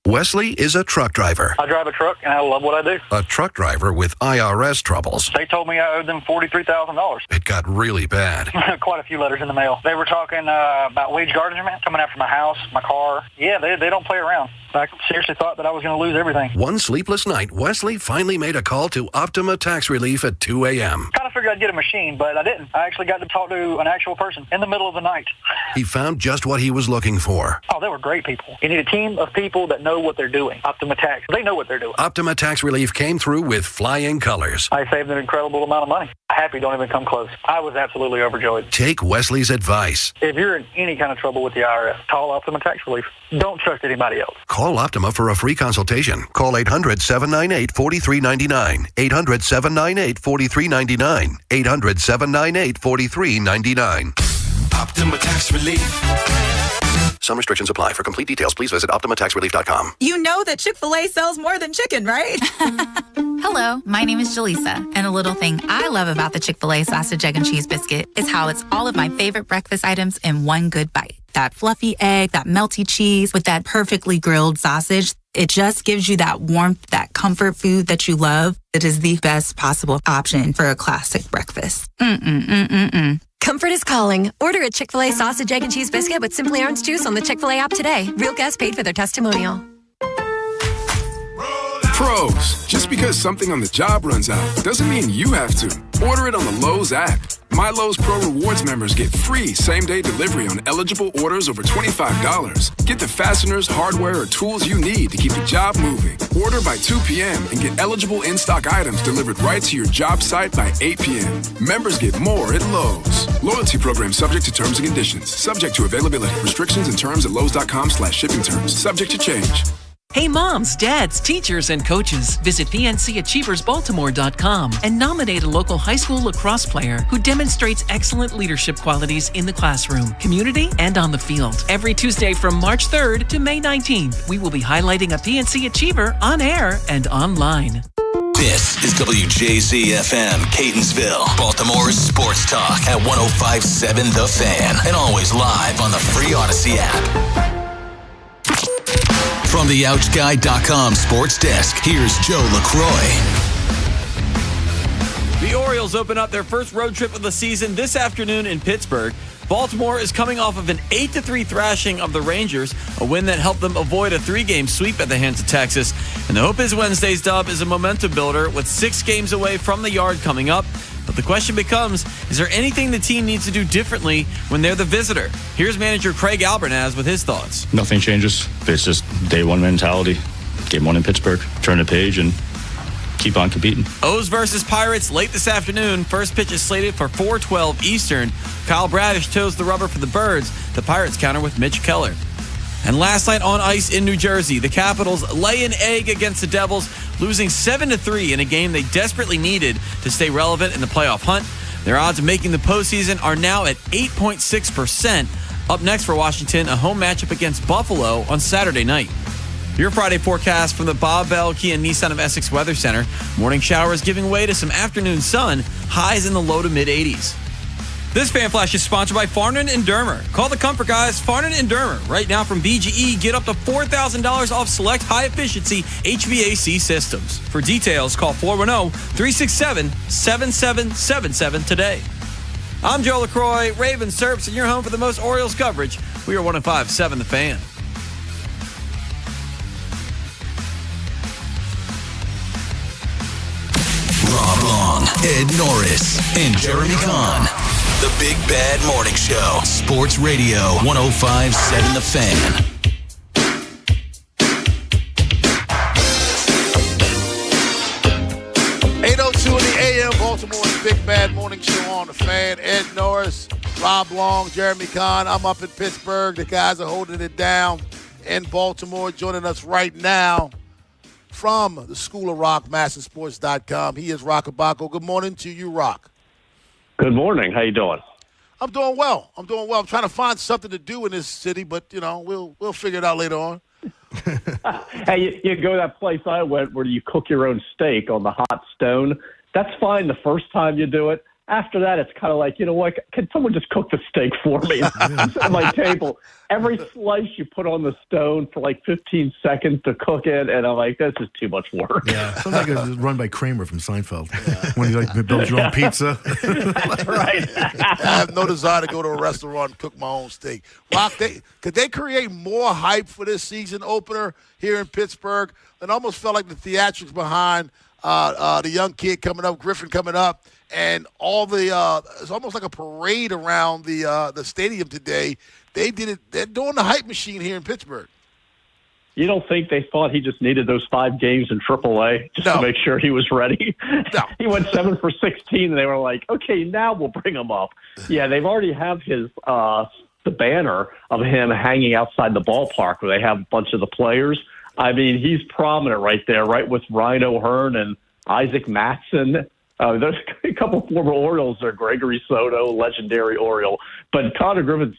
Wesley is a truck driver. I drive a truck, and I love what I do. A truck driver with IRS troubles. They told me I owed them $43,000. It got really bad. Quite a few letters in the mail. They were talking about wage garnishment, coming after my house, my car. Yeah, they don't play around. I seriously thought that I was going to lose everything. One sleepless night, Wesley finally made a call to Optima Tax Relief at 2 a.m. Kind of figured I'd get a machine, but I didn't. I actually got to talk to an actual person in the middle of the night. He found just what he was looking for. Oh, they were great people. You need a team of people that know what they're doing. Optima Tax, they know what they're doing. Optima Tax Relief came through with flying colors. I saved an incredible amount of money. Happy don't even come close. I was absolutely overjoyed. Take Wesley's advice. If you're in any kind of trouble with the IRS, call Optima Tax Relief. Don't trust anybody else. Call Optima for a free consultation. Call 800-798-4399. 800-798-4399. 800-798-4399. Optima Tax Relief. Some restrictions apply. For complete details, please visit OptimaTaxRelief.com. You know that Chick-fil-A sells more than chicken, right? Hello, my name is Jaleesa, and a little thing I love about the Chick-fil-A sausage, egg, and cheese biscuit is how it's all of my favorite breakfast items in one good bite. That fluffy egg, that melty cheese with that perfectly grilled sausage. It just gives you that warmth, that comfort food that you love. It is the best possible option for a classic breakfast. Comfort is calling. Order a Chick-fil-A sausage, egg, and cheese biscuit with Simply Orange Juice on the Chick-fil-A app today. Real guests paid for their testimonial. Pros, just because something on the job runs out doesn't mean you have to. Order it on the Lowe's app. My Lowe's Pro Rewards members get free same-day delivery on eligible orders over $25. Get the fasteners, hardware, or tools you need to keep the job moving. Order by 2 p.m. and get eligible in-stock items delivered right to your job site by 8 p.m. Members get more at Lowe's. Loyalty program subject to terms and conditions. Subject to availability. Restrictions and terms at lowes.com/shipping terms. Subject to change. Hey moms, dads, teachers, and coaches. Visit PNCAchieversBaltimore.com and nominate a local high school lacrosse player who demonstrates excellent leadership qualities in the classroom, community, and on the field. Every Tuesday from March 3rd to May 19th, we will be highlighting a PNC Achiever on air and online. This is WJZ-FM, Catonsville, Baltimore's sports talk at 105.7 The Fan, and always live on the free Odyssey app. From the OutGuide.com sports desk, here's Joe LaCroix. The Orioles open up their first road trip of the season this afternoon in Pittsburgh. Baltimore is coming off of an 8-3 thrashing of the Rangers, a win that helped them avoid a 3-game sweep at the hands of Texas. And the hope is Wednesday's dub is a momentum builder with 6 games away from the Yard coming up. But the question becomes, is there anything the team needs to do differently when they're the visitor? Here's manager Craig Albernaz with his thoughts. Nothing changes. It's just day one mentality. Game one in Pittsburgh. Turn the page and keep on competing. O's versus Pirates late this afternoon. First pitch is slated for 4:12 Eastern. Kyle Bradish toes the rubber for the Birds. The Pirates counter with Mitch Keller. And last night on ice in New Jersey, the Capitals lay an egg against the Devils, losing 7-3 in a game they desperately needed to stay relevant in the playoff hunt. Their odds of making the postseason are now at 8.6%. Up next for Washington, a home matchup against Buffalo on Saturday night. Your Friday forecast from the Bob Bell Kia Nissan of Essex Weather Center. Morning showers giving way to some afternoon sun, highs in the low to mid-80s. This Fan Flash is sponsored by Farnan and Dermer. Call the comfort guys, Farnan and Dermer. Right now from BGE, get up to $4,000 off select high-efficiency HVAC systems. For details, call 410-367-7777 today. I'm Joe LaCroix, Ravens Serps, and you're home for the most Orioles coverage. We are 105.7 The Fan. Long, Ed Norris, and Jeremy Kahn. The Big Bad Morning Show. Sports Radio 105.7 The Fan. 8:02 in the AM, Baltimore's Big Bad Morning Show on The Fan. Ed Norris, Rob Long, Jeremy Kahn. I'm up in Pittsburgh. The guys are holding it down in Baltimore. Joining us right now from the School of Rock, MasterSports.com. He is Rock Abaco. Good morning to you, Rock. Good morning. How you doing? I'm doing well. I'm trying to find something to do in this city, but, we'll figure it out later on. Hey, you go to that place I went where you cook your own steak on the hot stone. That's fine the first time you do it. After that, it's kind of like, you know what, can someone just cook the steak for me? It's at my table. Every slice you put on the stone for like 15 seconds to cook it, and I'm like, this is too much work. Yeah, sounds like it was run by Kramer from Seinfeld. When you build your own pizza. That's right. I have no desire to go to a restaurant and cook my own steak. Rock, could they create more hype for this season opener here in Pittsburgh? It almost felt like the theatrics behind the young kid coming up, Griffin coming up, and all the it's almost like a parade around the stadium today. They did it. They're doing the hype machine here in Pittsburgh. You don't think they thought he just needed those 5 games in AAA just to make sure he was ready? No. He went 7 for 16, and they were like, okay, now we'll bring him up. Yeah, they've already have his the banner of him hanging outside the ballpark where they have a bunch of the players. I mean, he's prominent right there, right with Ryan O'Hearn and Isaac Matson. There's a couple former Orioles there, Gregory Soto, legendary Oriole. But Connor Griffin's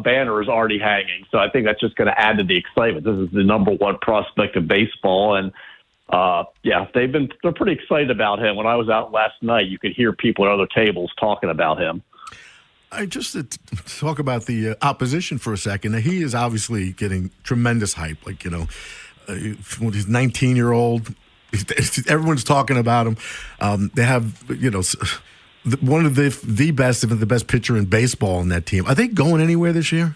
banner is already hanging, so I think that's just going to add to the excitement. This is the number one prospect of baseball, and they're pretty excited about him. When I was out last night, you could hear people at other tables talking about him. I just to talk about the opposition for a second. He is obviously getting tremendous hype. Like, he's 19-year-old. Everyone's talking about him. They have, one of the best, if not the best pitcher in baseball on that team. Are they going anywhere this year?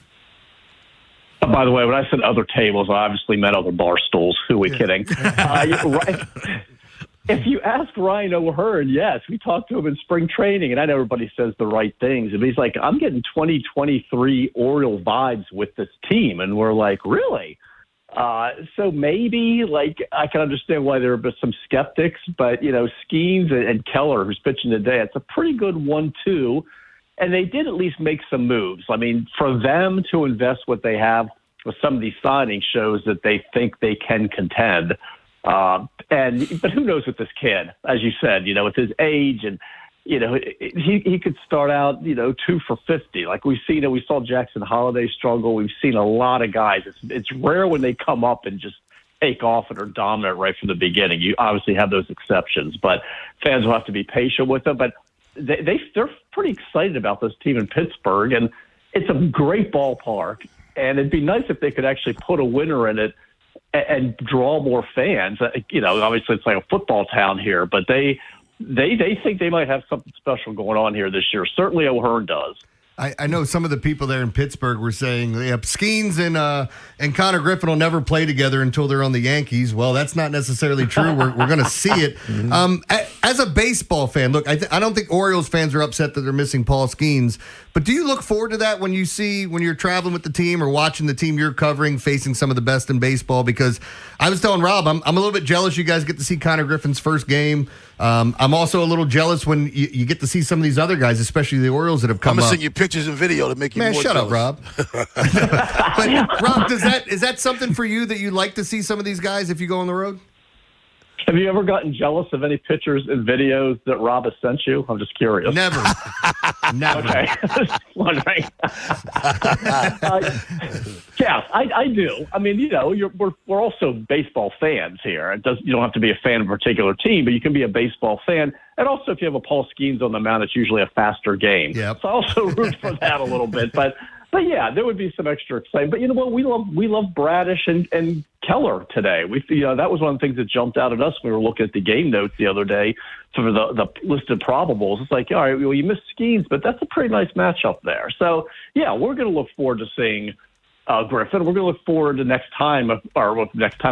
By the way, when I said other tables, I obviously meant other bar stools. Who are we kidding? Right. If you ask Ryan O'Hearn, yes, we talked to him in spring training, and I know everybody says the right things. And he's like, I'm getting 2023 Oriole vibes with this team. And we're like, really? So maybe, I can understand why there are some skeptics, but, Skeens and Keller, who's pitching today, it's a pretty good 1-2. And they did at least make some moves. I mean, for them to invest what they have with some of these signings shows that they think they can contend. But who knows with this kid, as you said, with his age and, he could start out, 2 for 50. Like we saw Jackson Holiday struggle. We've seen a lot of guys. It's rare when they come up and just take off and are dominant right from the beginning. You obviously have those exceptions, but fans will have to be patient with them. But they're pretty excited about this team in Pittsburgh, and it's a great ballpark. And it'd be nice if they could actually put a winner in it and draw more fans. Obviously it's like a football town here, but they think they might have something special going on here this year. Certainly O'Hearn does. I know some of the people there in Pittsburgh were saying, Skeens and Connor Griffin will never play together until they're on the Yankees. Well, that's not necessarily true. We're going to see it. As a baseball fan, look, I don't think Orioles fans are upset that they're missing Paul Skeens, but do you look forward to that when you're traveling with the team or watching the team you're covering facing some of the best in baseball? Because I was telling Rob, I'm a little bit jealous you guys get to see Connor Griffin's first game. I'm also a little jealous when you get to see some of these other guys, especially the Orioles that have come up. I'm going to send you pictures and video to make you more shut jealous. up, Rob. But Rob, is that something for you that you like to see some of these guys if you go on the road? Have you ever gotten jealous of any pictures and videos that Rob has sent you? I'm just curious. Never. Okay. Just wondering. I do. I mean, we're also baseball fans here. You don't have to be a fan of a particular team, but you can be a baseball fan. And also, if you have a Paul Skeens on the mound, it's usually a faster game. Yep. So I also root for that a little bit. But yeah, there would be some extra excitement. But you know what? We love Bradish and Keller today. That was one of the things that jumped out at us when we were looking at the game notes the other day for the listed probables. It's like, all right, well, you missed Skeens, but that's a pretty nice matchup there. So yeah, we're going to look forward to seeing Griffin. We're going to look forward to next time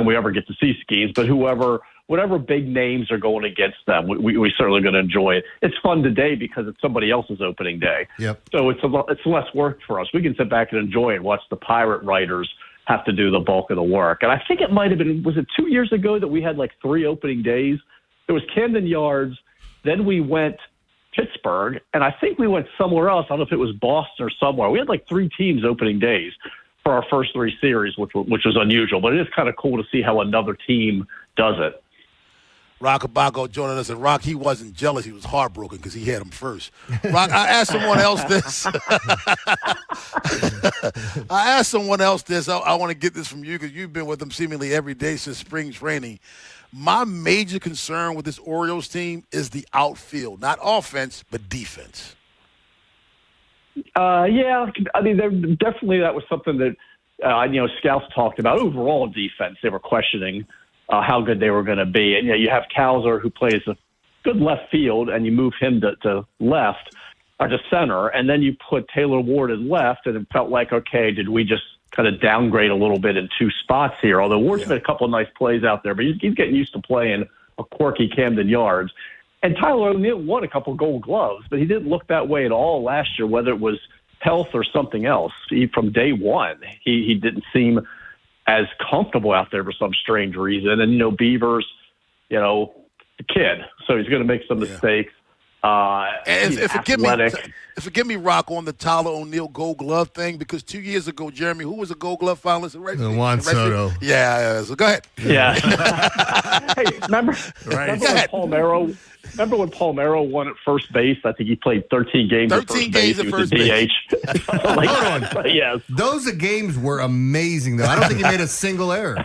we ever get to see Skeens, but whoever whatever big names are going against them, we certainly going to enjoy it. It's fun today because it's somebody else's opening day. Yep. So it's less work for us. We can sit back and enjoy it and watch the Pirate writers have to do the bulk of the work. And I think it might have been, was it 2 years ago that we had like 3 opening days? There was Camden Yards, then we went Pittsburgh, and I think we went somewhere else. I don't know if it was Boston or somewhere. We had like 3 teams opening days for our first 3 series, which was unusual. But it is kind of cool to see how another team does it. Rock Abago joining us. And Rock, he wasn't jealous. He was heartbroken because he had him first. Rock, I asked someone else this. I want to get this from you because you've been with them seemingly every day since spring training. My major concern with this Orioles team is the outfield. Not offense, but defense. Yeah, I mean, definitely that was something that, scouts talked about. Overall defense, they were questioning how good they were going to be. And, you have Cowser, who plays a good left field, and you move him to left or to center, and then you put Taylor Ward in left, and it felt like, okay, did we just kind of downgrade a little bit in 2 spots here? Although Ward's made a couple of nice plays out there, but he's getting used to playing a quirky Camden Yards. And Tyler O'Neill won a couple Gold Gloves, but he didn't look that way at all last year, whether it was health or something else. From day one, he didn't seem as comfortable out there for some strange reason. And, Beavers, the kid, so he's going to make some mistakes. And forgive me, Rock, on the Tyler O'Neill Gold Glove thing, because 2 years ago, Jeremy, who was a Gold Glove finalist? Juan Soto. Yeah, so go ahead. Yeah. Hey, remember when Palmeiro won at first base? I think he played 13 games at first base. He was a DH. Hold on. Yes. Those games were amazing, though. I don't think he made a single error.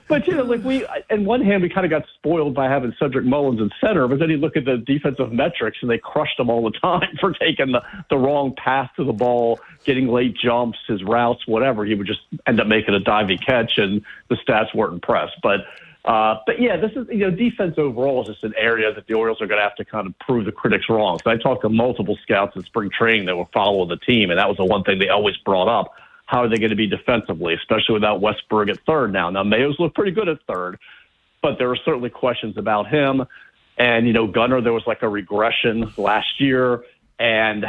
But, in one hand, we kind of got spoiled by having Cedric Mullins in center, but then you look at the defensive metrics, and they crushed him all the time for taking the wrong path to the ball, getting late jumps, his routes, whatever. He would just end up making a diving catch, and the stats weren't impressed. But yeah, this is, defense overall is just an area that the Orioles are going to have to kind of prove the critics wrong. So I talked to multiple scouts in spring training that were following the team, and that was the one thing they always brought up. How are they going to be defensively, especially without Westberg at third now? Now, Mayo's looked pretty good at third, but there are certainly questions about him. And, Gunnar, there was like a regression last year. And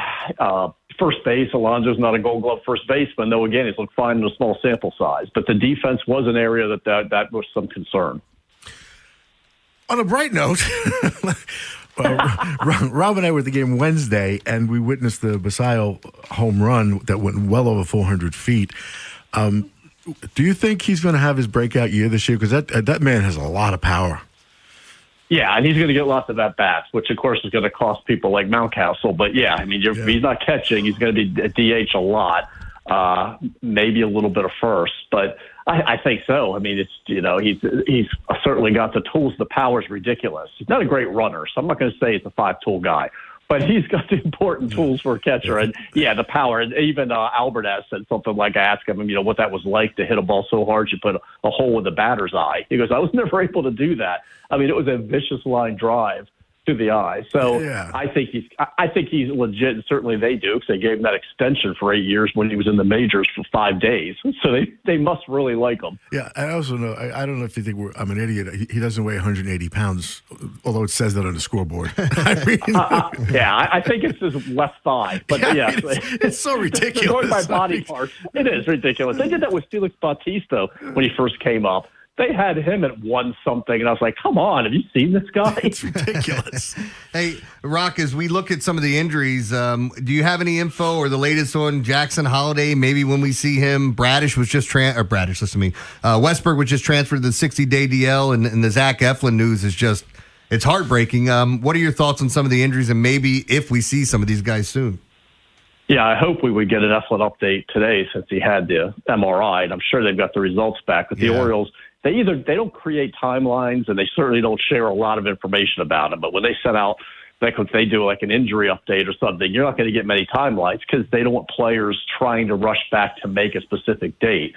first base, Alonso's not a Gold Glove first baseman, though, again, he's looked fine in a small sample size. But the defense was an area that was some concern. On a bright note, Rob and I were at the game Wednesday, and we witnessed the Basayo home run that went well over 400 feet. Do you think he's going to have his breakout year this year? Because that man has a lot of power. Yeah, and he's going to get lots of at-bats, which, of course, is going to cost people like Mountcastle. But, yeah, I mean, if he's not catching, he's going to be at DH a lot, maybe a little bit of first. But I think so. I mean, it's he's certainly got the tools. The power is ridiculous. He's not a great runner, so I'm not going to say he's a 5-tool guy. But he's got the important tools for a catcher. And, yeah, the power. And even Albert has said something like, I asked him, what that was like to hit a ball so hard you put a hole in the batter's eye. He goes, I was never able to do that. I mean, it was a vicious line drive to the eye. So I think he's legit, and certainly they do, because they gave him that extension for 8 years when he was in the majors for 5 days. So they must really like him. Yeah, I also know, I don't know if you think I'm an idiot. He doesn't weigh 180 pounds, although it says that on the scoreboard. I think it's his left thigh. But yeah, it's so ridiculous. Going by body parts, it is ridiculous. They did that with Felix Bautista when he first came up. They had him at 1-something, and I was like, come on, have you seen this guy? It's ridiculous. Hey, Rock, as we look at some of the injuries, do you have any info or the latest on Jackson Holiday? Maybe when we see him, Westberg was just transferred to the 60-day DL, and the Zach Eflin news is just, it's heartbreaking. What are your thoughts on some of the injuries, and maybe if we see some of these guys soon? Yeah, I hope we would get an Eflin update today since he had the MRI, and I'm sure they've got the results back. But the Orioles, they don't create timelines, and they certainly don't share a lot of information about them. But when they set out, like if they do like an injury update or something, you're not going to get many timelines because they don't want players trying to rush back to make a specific date.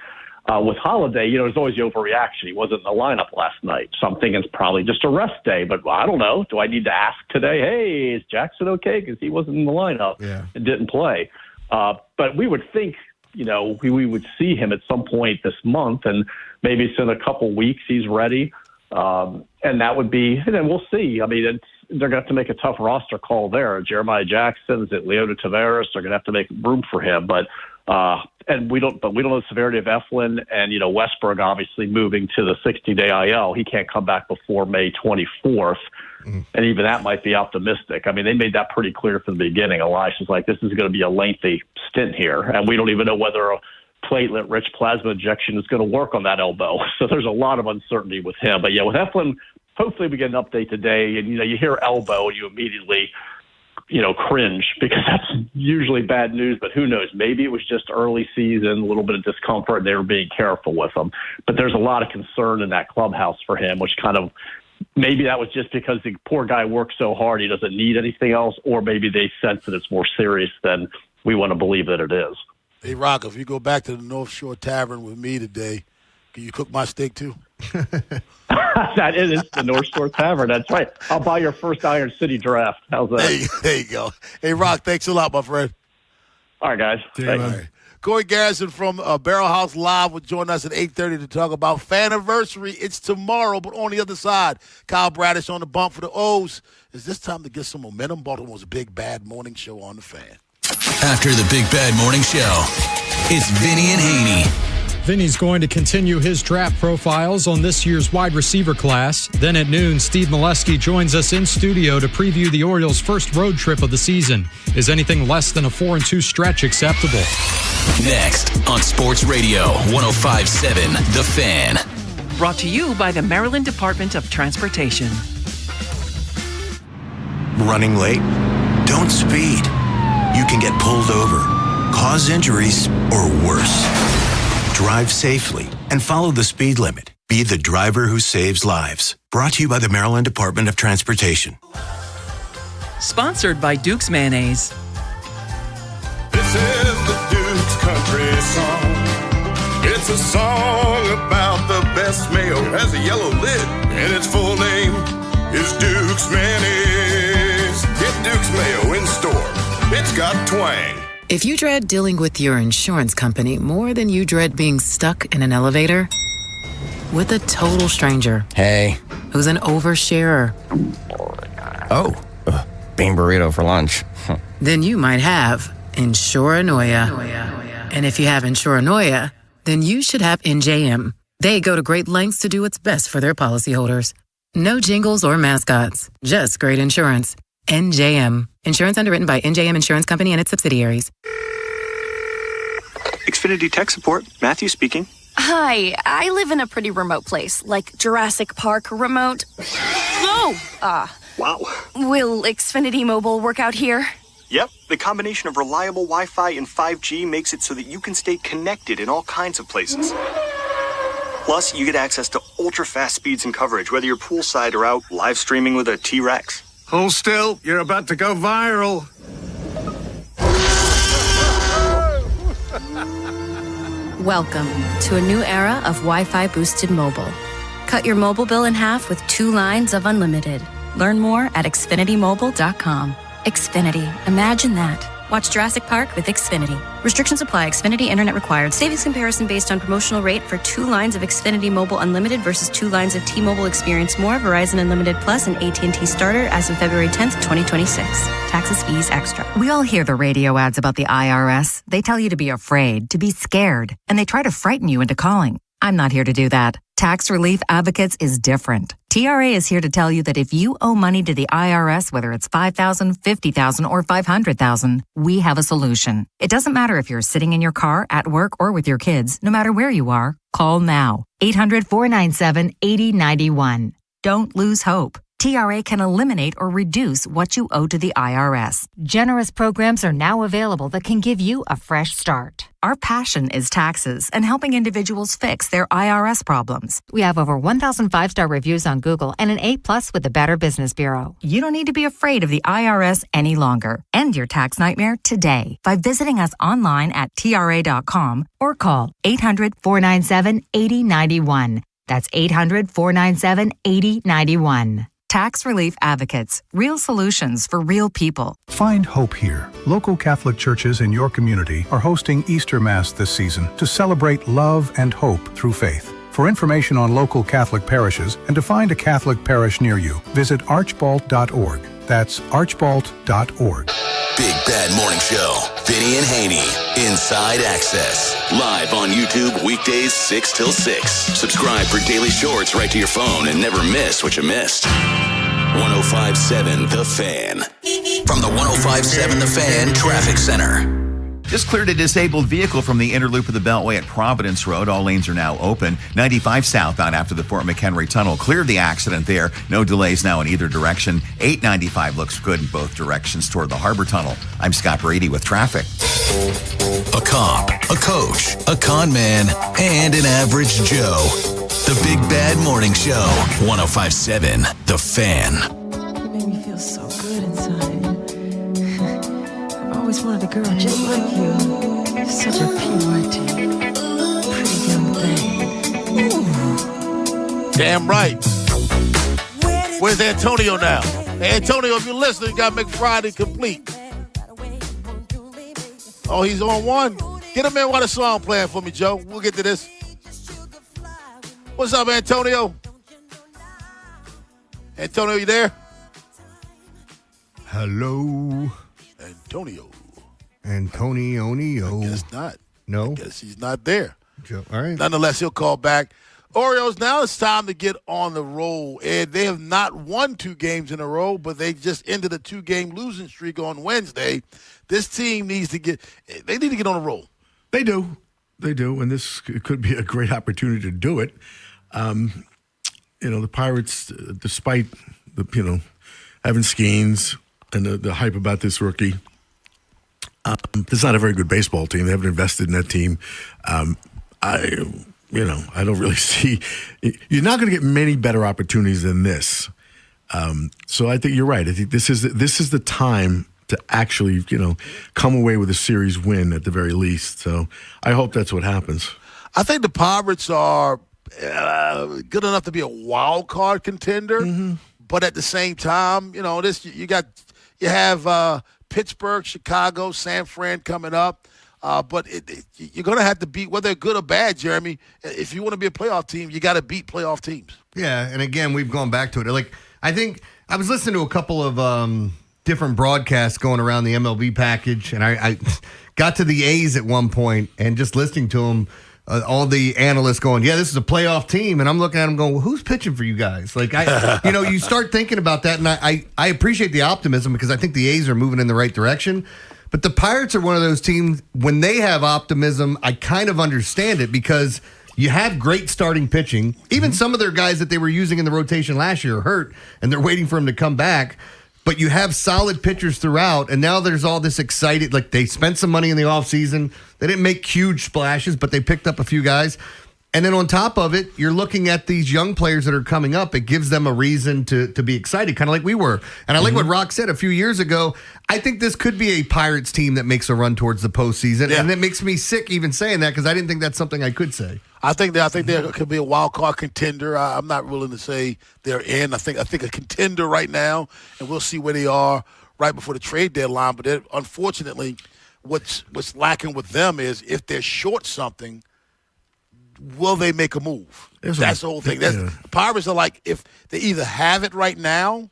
With Holiday, there's always the overreaction. He wasn't in the lineup last night. So I'm thinking it's probably just a rest day. But I don't know. Do I need to ask today, hey, is Jackson okay? Because he wasn't in the lineup and didn't play. But we would think we would see him at some point this month, and maybe it's in a couple weeks he's ready. And that would be, and then we'll see. I mean, they're going to have to make a tough roster call there. Jeremiah Jackson, is it Leota Tavares? They're going to have to make room for him. But we don't know the severity of Eflin, and Westberg obviously moving to the 60-day IL. He can't come back before May 24th, and even that might be optimistic. I mean, they made that pretty clear from the beginning. Elisha's like, this is going to be a lengthy stint here, and we don't even know whether a platelet-rich plasma injection is going to work on that elbow. So there's a lot of uncertainty with him. But yeah, with Eflin, hopefully we get an update today, and you hear elbow, and you immediately cringe, because that's usually bad news, but who knows? Maybe it was just early season, a little bit of discomfort, and they were being careful with him. But there's a lot of concern in that clubhouse for him, which kind of, maybe that was just because the poor guy works so hard, he doesn't need anything else, or maybe they sense that it's more serious than we want to believe that it is. Hey, Rock, if you go back to the North Shore Tavern with me today, can you cook my steak too? That is the North Shore Tavern. That's right. I'll buy your first Iron City draft. How's that? There you go. Hey, Rock, thanks a lot, my friend. All right, guys. All right. Corey Garrison from Barrel House Live will join us at 8:30 to talk about Faniversary. It's tomorrow, but on the other side, Kyle Bradish on the bump for the O's. Is this time to get some momentum? Baltimore's Big Bad Morning Show on the Fan. After the Big Bad Morning Show, it's Vinny and Haynie. Vinny's going to continue his draft profiles on this year's wide receiver class. Then at noon, Steve Molesky joins us in studio to preview the Orioles' first road trip of the season. Is anything less than a 4-2 stretch acceptable? Next on Sports Radio 105.7 The Fan. Brought to you by the Maryland Department of Transportation. Running late? Don't speed. You can get pulled over, cause injuries, or worse. Drive safely and follow the speed limit. Be the driver who saves lives. Brought to you by the Maryland Department of Transportation. Sponsored by Duke's Mayonnaise. This is the Duke's Country Song. It's a song about the best mayo. It has a yellow lid, and its full name is Duke's Mayonnaise. Get Duke's Mayo in store. It's got twang. If you dread dealing with your insurance company more than you dread being stuck in an elevator with a total stranger. Hey. Who's an oversharer. Oh, bean burrito for lunch. Then you might have Insuranoia. And if you have Insuranoia, then you should have NJM. They go to great lengths to do what's best for their policyholders. No jingles or mascots, just great insurance. NJM. Insurance underwritten by NJM Insurance Company and its subsidiaries. Xfinity Tech Support. Matthew speaking. Hi, I live in a pretty remote place, like Jurassic Park remote. Wow. Will Xfinity Mobile work out here? Yep. The combination of reliable Wi-Fi and 5G makes it so that you can stay connected in all kinds of places. Plus, you get access to ultra-fast speeds and coverage, whether you're poolside or out live streaming with a T-Rex. Hold still. You're about to go viral. Welcome to a new era of Wi-Fi boosted mobile. Cut your mobile bill in half with 2 lines of unlimited. Learn more at xfinitymobile.com. Xfinity. Imagine that. Watch Jurassic Park with Xfinity. Restrictions apply. Xfinity Internet required. Savings comparison based on promotional rate for 2 lines of Xfinity Mobile Unlimited versus 2 lines of T-Mobile Experience More, Verizon Unlimited Plus, and AT&T Starter as of February 10th, 2026. Taxes, fees, extra. We all hear the radio ads about the IRS. They tell you to be afraid, to be scared, and they try to frighten you into calling. I'm not here to do that. Tax Relief Advocates is different. TRA is here to tell you that if you owe money to the IRS, whether it's $5,000, $50,000, or $500,000, we have a solution. It doesn't matter if you're sitting in your car, at work, or with your kids. No matter where you are, call now. 800-497-8091. Don't lose hope. TRA can eliminate or reduce what you owe to the IRS. Generous programs are now available that can give you a fresh start. Our passion is taxes and helping individuals fix their IRS problems. We have over 1,000 5-star reviews on Google and an A+ with the Better Business Bureau. You don't need to be afraid of the IRS any longer. End your tax nightmare today by visiting us online at TRA.com or call 800-497-8091. That's 800-497-8091. Tax Relief Advocates, real solutions for real people. Find hope here. Local Catholic churches in your community are hosting Easter Mass this season to celebrate love and hope through faith. For information on local Catholic parishes and to find a Catholic parish near you, visit archbald.org. That's archbald.org. Big Bad Morning Show. Vinny and Haynie. Inside Access. Live on YouTube weekdays 6 till 6. Subscribe for daily shorts right to your phone and never miss what you missed. 105.7 The Fan. From the 105.7 The Fan Traffic Center. Just cleared a disabled vehicle from the inner loop of the Beltway at Providence Road. All lanes are now open. 95 southbound after the Fort McHenry Tunnel cleared the accident there. No delays now in either direction. 895 looks good in both directions toward the Harbor Tunnel. I'm Scott Brady with traffic. A cop, a coach, a con man, and an average Joe. The Big Bad Morning Show. 105.7 The Fan. You make me feel so good inside. I always wanted a girl just like you. You're such a pretty young thing. Ooh. Damn right. Where's Antonio now? Hey, Antonio, if you're listening, you got to make Friday complete. Oh, he's on one. Get him in while the song playing for me, Joe. We'll get to this. What's up, Antonio? Antonio, you there? Hello. Antonio. Antonio. I guess not. No? I guess he's not there. Joe. All right. Nonetheless, he'll call back. Orioles, now it's time to get on the roll. And they have not won 2 games in a row, but they just ended a 2-game losing streak on Wednesday. This team needs to get – they need to get on the roll. They do. They do, and this could be a great opportunity to do it. The Pirates, despite having Skeens and the hype about this rookie, it's not a very good baseball team. They haven't invested in that team. I don't really see. You're not going to get many better opportunities than this. So I think you're right. I think this is the time to actually, come away with a series win at the very least. So I hope that's what happens. I think the Pirates are good enough to be a wild card contender, but at the same time, you have Pittsburgh, Chicago, San Fran coming up. But you're going to have to beat, whether good or bad, Jeremy. If you want to be a playoff team, you got to beat playoff teams. Yeah, and again, we've gone back to it. Like, I think I was listening to a couple of different broadcasts going around the MLB package, and I got to the A's at one point, and just listening to them, all the analysts going, yeah, this is a playoff team. And I'm looking at them going, well, who's pitching for you guys? Like, you start thinking about that, and I appreciate the optimism because I think the A's are moving in the right direction. But the Pirates are one of those teams, when they have optimism, I kind of understand it because you have great starting pitching. Even some of their guys that they were using in the rotation last year are hurt, and they're waiting for them to come back. But you have solid pitchers throughout, and now there's all this excited, like they spent some money in the offseason. They didn't make huge splashes, but they picked up a few guys. And then on top of it, you're looking at these young players that are coming up. It gives them a reason to be excited, kind of like we were. And I like what Rock said a few years ago. I think this could be a Pirates team that makes a run towards the postseason. Yeah. And it makes me sick even saying that because I didn't think that's something I could say. I think they could be a wild card contender. I'm not willing to say they're in. I think a contender right now, and we'll see where they are right before the trade deadline. But unfortunately, what's lacking with them is if they're short something, will they make a move? That's the whole thing. Pirates are like, if they either have it right now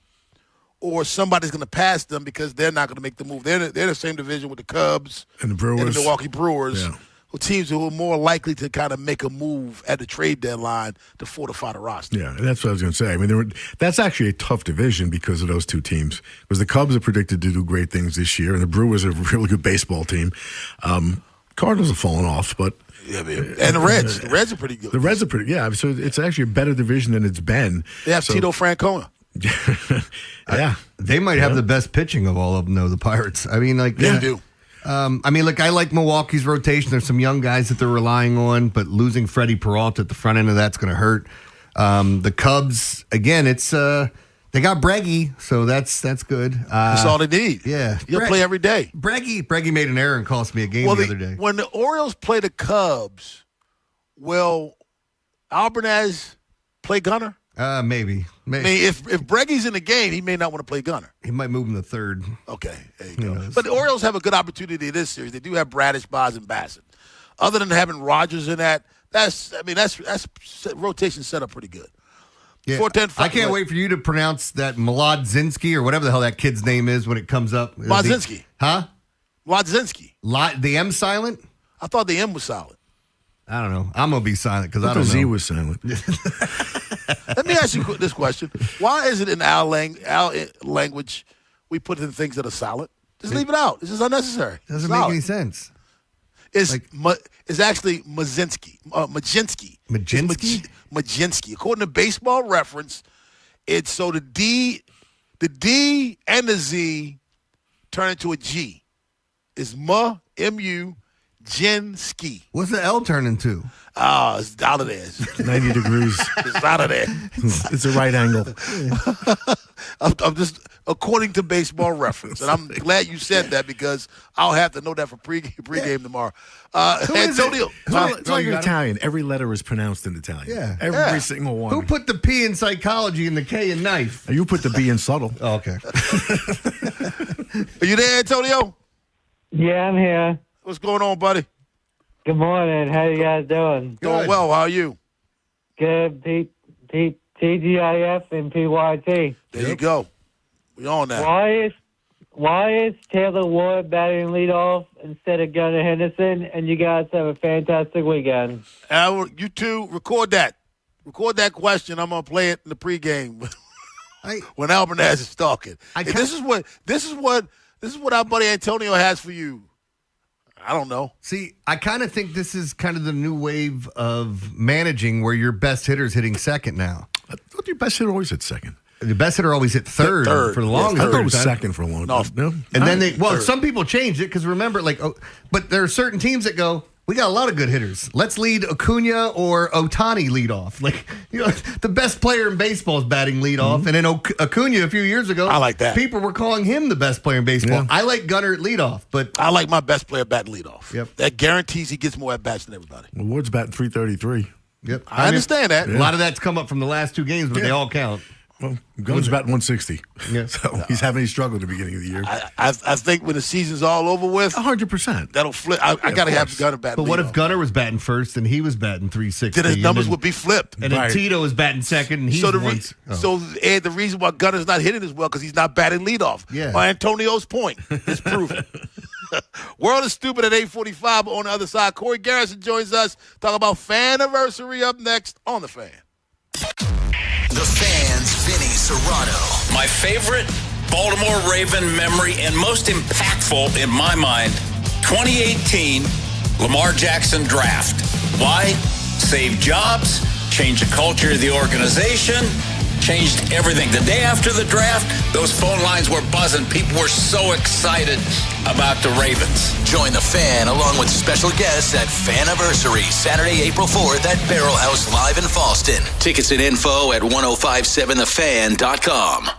or somebody's going to pass them because they're not going to make the move. They're in the same division with the Cubs and the Brewers, and the Milwaukee Brewers, who teams who are more likely to kind of make a move at the trade deadline to fortify the roster. Yeah, that's what I was going to say. I mean, that's actually a tough division because of those two teams. Because the Cubs are predicted to do great things this year, and the Brewers are a really good baseball team. Cardinals have fallen off, but and the Reds. The Reds are pretty good. The Reds are pretty, yeah. So it's actually a better division than it's been. They have Tito Francona. Yeah. They might have the best pitching of all of them, though, the Pirates. I mean, like, they do. I like Milwaukee's rotation. There's some young guys that they're relying on, but losing Freddie Peralta at the front end of that's going to hurt. The Cubs, again, it's they got Breggy, so that's good. That's all they need. Yeah. He'll play every day. Breggy made an error and cost me a game the other day. When the Orioles play the Cubs, will Albanez play gunner? Maybe. I mean, if Breggy's in the game, he may not want to play gunner. He might move him to third. Okay, there you go. But the Orioles have a good opportunity this series. They do have Bradish, Boz, and Bassett. Other than having Rogers in that's rotation set up pretty good. Yeah. 4-10. I can't wait for you to pronounce that Mlodzinski or whatever the hell that kid's name is when it comes up. Mlodzinski. Huh? Mlodzinski. The M silent? I thought the M was silent. I don't know. I'm going to be silent because I don't know. The Z was silent. Let me ask you this question. Why is it in our language we put in things that are silent? Just leave it out. It's just unnecessary. Doesn't make any sense. It's actually Majinsky. Majinsky? Majinsky. According to Baseball Reference, it's so the D and the Z turn into a G. It's M-U, Jinsky. What's the L turn into? It's out of there. 90 degrees. It's out of there. It's a right angle. I'm just according to Baseball Reference, and I'm glad you said that because I'll have to know that for pregame tomorrow. Antonio, it's like Italian. Every letter is pronounced in Italian. Yeah, every single one. Who put the P in psychology and the K in knife? You put the B in subtle. Oh, okay. Are you there, Antonio? Yeah, I'm here. What's going on, buddy? Good morning. How you guys doing? Doing well. How are you? Good. TGIF and PYT. There you go. We on that. Why is Taylor Ward batting leadoff instead of Gunnar Henderson? And you guys have a fantastic weekend. You two, record that. Record that question. I'm gonna play it in the pregame when Albanaz is talking. This is what our buddy Antonio has for you. I don't know. See, I kind of think this is kind of the new wave of managing where your best hitter's hitting second now. I thought your best hitter always hit second. The best hitter always hit third for the longest I thought it was time. second for a long time. No. And then some people changed it because remember, but there are certain teams that go, we got a lot of good hitters. Let's lead Acuna or Ohtani lead off. The best player in baseball is batting lead off. And then Acuna a few years ago, I like that. People were calling him the best player in baseball. Yeah. I like Gunnar at lead off, but I like my best player batting lead off. Yep. That guarantees he gets more at bats than everybody. Well, Ward's batting 333. Yep. I understand that. A lot of that's come up from the last two games, but they all count. Well, Gunn's batting 160. Yeah. So he's having a struggle at the beginning of the year. I think when the season's all over with, 100%. that'll flip. I got to have Gunnar batting. But what lead if off. Gunnar was batting first and he was batting 360? Then his numbers would be flipped. And then Tito is batting second and he's the reason why Gunner's not hitting as well because he's not batting leadoff. Yeah. By Antonio's point, it's proven. World is stupid at 8:45. But on the other side, Corey Garrison joins us. Talk about Faniversary up next on The Fan. The Fan's Vinny Serrano. My favorite Baltimore Raven memory and most impactful in my mind, 2018 Lamar Jackson draft. Why? Saved jobs, changed the culture of the organization, changed everything. The day after the draft, those phone lines were buzzing. People were so excited about the Ravens. Join The Fan along with special guests at Faniversary, Saturday, April 4th at Barrel House Live in Fallston. Tickets and info at 1057thefan.com.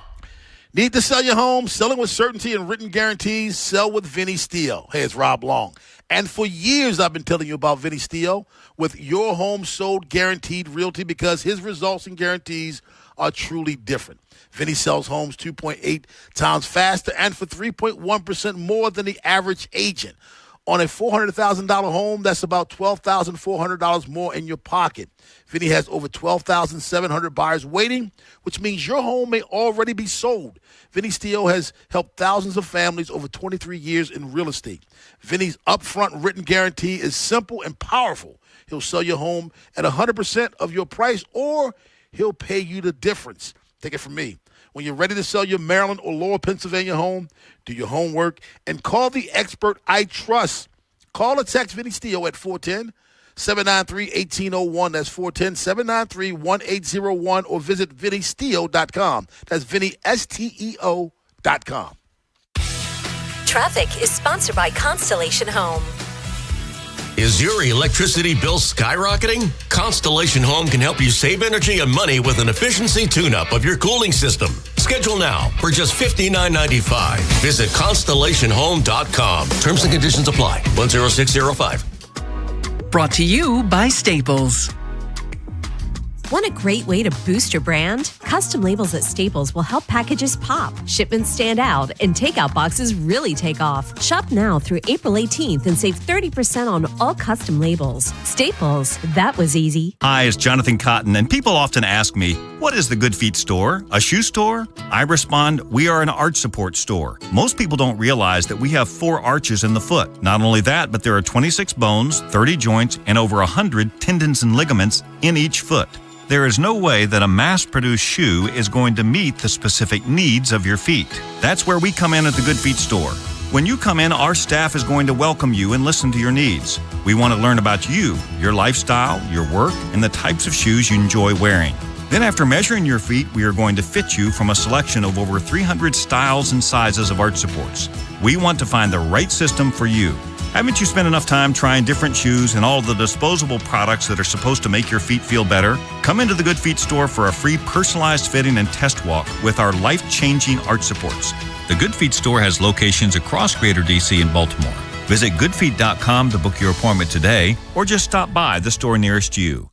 Need to sell your home? Selling with certainty and written guarantees? Sell with Vinny Steele. Hey, it's Rob Long. And for years, I've been telling you about Vinny Steele with Your Home Sold Guaranteed Realty because his results and guarantees are truly different. Vinny sells homes 2.8 times faster and for 3.1% more than the average agent. On a $400,000 home, that's about $12,400 more in your pocket. Vinny has over 12,700 buyers waiting, which means your home may already be sold. Vinny Steele has helped thousands of families over 23 years in real estate. Vinny's upfront written guarantee is simple and powerful. He'll sell your home at 100% of your price, or he'll pay you the difference. Take it from me. When you're ready to sell your Maryland or Lower Pennsylvania home, do your homework and call the expert I trust. Call or text Vinny Steele at 410-793-1801. That's 410-793-1801 or visit VinnySteele.com. That's VinnySteo.com. Traffic is sponsored by Constellation Home. Is your electricity bill skyrocketing? Constellation Home can help you save energy and money with an efficiency tune-up of your cooling system. Schedule now for just $59.95. Visit ConstellationHome.com. Terms and conditions apply. 10605. Brought to you by Staples. Want a great way to boost your brand? Custom labels at Staples will help packages pop, shipments stand out, and takeout boxes really take off. Shop now through April 18th and save 30% on all custom labels. Staples, that was easy. Hi, it's Jonathan Cotton, and people often ask me, what is the Good Feet store? A shoe store? I respond, we are an arch support store. Most people don't realize that we have 4 arches in the foot. Not only that, but there are 26 bones, 30 joints, and over 100 tendons and ligaments in each foot. There is no way that a mass-produced shoe is going to meet the specific needs of your feet. That's where we come in at the Good Feet store. When you come in, our staff is going to welcome you and listen to your needs. We want to learn about you, your lifestyle, your work, and the types of shoes you enjoy wearing. Then after measuring your feet, we are going to fit you from a selection of over 300 styles and sizes of arch supports. We want to find the right system for you. Haven't you spent enough time trying different shoes and all the disposable products that are supposed to make your feet feel better? Come into the Good Feet store for a free personalized fitting and test walk with our life-changing arch supports. The Good Feet store has locations across Greater DC and Baltimore. Visit goodfeet.com to book your appointment today or just stop by the store nearest you.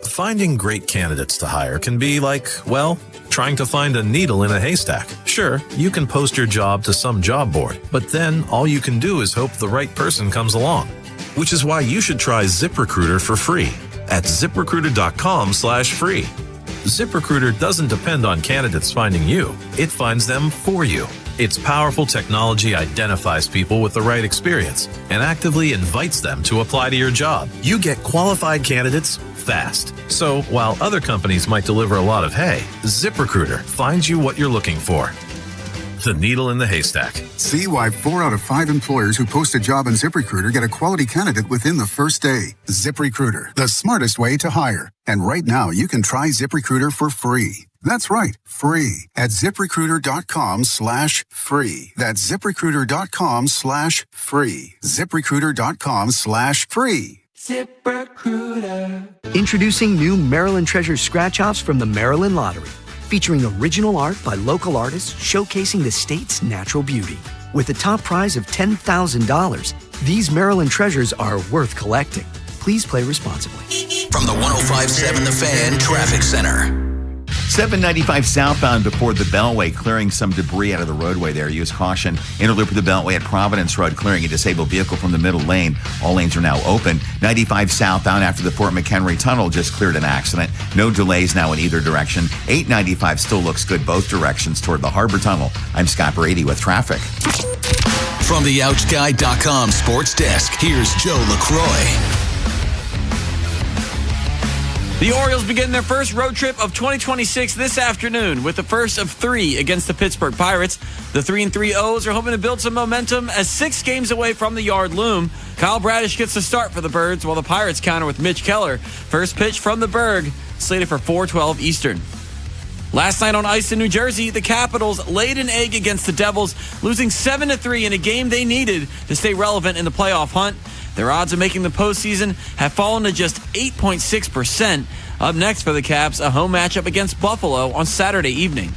Finding great candidates to hire can be like, well, trying to find a needle in a haystack. Sure, you can post your job to some job board, but then all you can do is hope the right person comes along. Which is why you should try ZipRecruiter for free at ZipRecruiter.com/free. ZipRecruiter doesn't depend on candidates finding you. It finds them for you. Its powerful technology identifies people with the right experience and actively invites them to apply to your job. You get qualified candidates fast. So while other companies might deliver a lot of hay, ZipRecruiter finds you what you're looking for. The needle in the haystack. See why 4 out of 5 employers who post a job on ZipRecruiter get a quality candidate within the first day. ZipRecruiter, the smartest way to hire. And right now, you can try ZipRecruiter for free. That's right, free at ZipRecruiter.com/free. That's ZipRecruiter.com/free. ZipRecruiter.com/free. ZipRecruiter. Introducing new Maryland Treasure scratch-offs from the Maryland Lottery, featuring original art by local artists showcasing the state's natural beauty. With a top prize of $10,000, these Maryland treasures are worth collecting. Please play responsibly. From the 105.7 The Fan Traffic Center. 795 southbound before the Beltway, clearing some debris out of the roadway there. Use caution. Inner loop of the Beltway at Providence Road, clearing a disabled vehicle from the middle lane. All lanes are now open. 95 southbound after the Fort McHenry Tunnel just cleared an accident. No delays now in either direction. 895 still looks good both directions toward the Harbor Tunnel. I'm Scott Brady with traffic. From the OutchGuy.com sports desk, here's Joe LaCroix. The Orioles begin their first road trip of 2026 this afternoon with the first of 3 against the Pittsburgh Pirates. The 3-3 O's are hoping to build some momentum as 6 games away from the yard loom. Kyle Bradish gets the start for the Birds while the Pirates counter with Mitch Keller. First pitch from the Berg, slated for 4:12 Eastern. Last night on ice in New Jersey, the Capitals laid an egg against the Devils, losing 7-3 in a game they needed to stay relevant in the playoff hunt. Their odds of making the postseason have fallen to just 8.6%. Up next for the Caps, a home matchup against Buffalo on Saturday evening.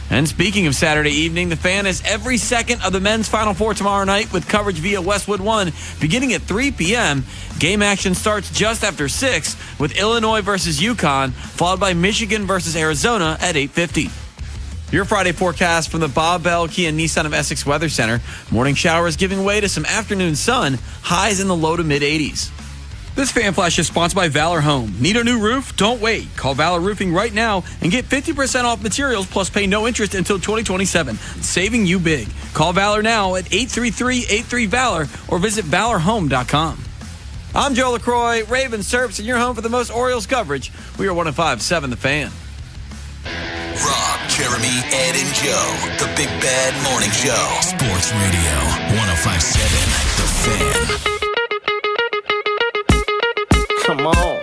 And speaking of Saturday evening, the Fan is every second of the men's Final Four tomorrow night with coverage via Westwood One beginning at 3 p.m. Game action starts just after 6 with Illinois versus UConn, followed by Michigan versus Arizona at 8:50. Your Friday forecast from the Bob Bell Kia Nissan of Essex Weather Center. Morning showers giving way to some afternoon sun, highs in the low to mid-80s. This Fan Flash is sponsored by Valor Home. Need a new roof? Don't wait. Call Valor Roofing right now and get 50% off materials plus pay no interest until 2027. Saving you big. Call Valor now at 833-83-VALOR or visit valorhome.com. I'm Joe LaCroix, Ravens Terps, and you're home for the most Orioles coverage. We are 105.7 The Fan. Rob, Jeremy, Ed, and Joe. The Big Bad Morning Show. Sports Radio 105.7 The Fan. Come on.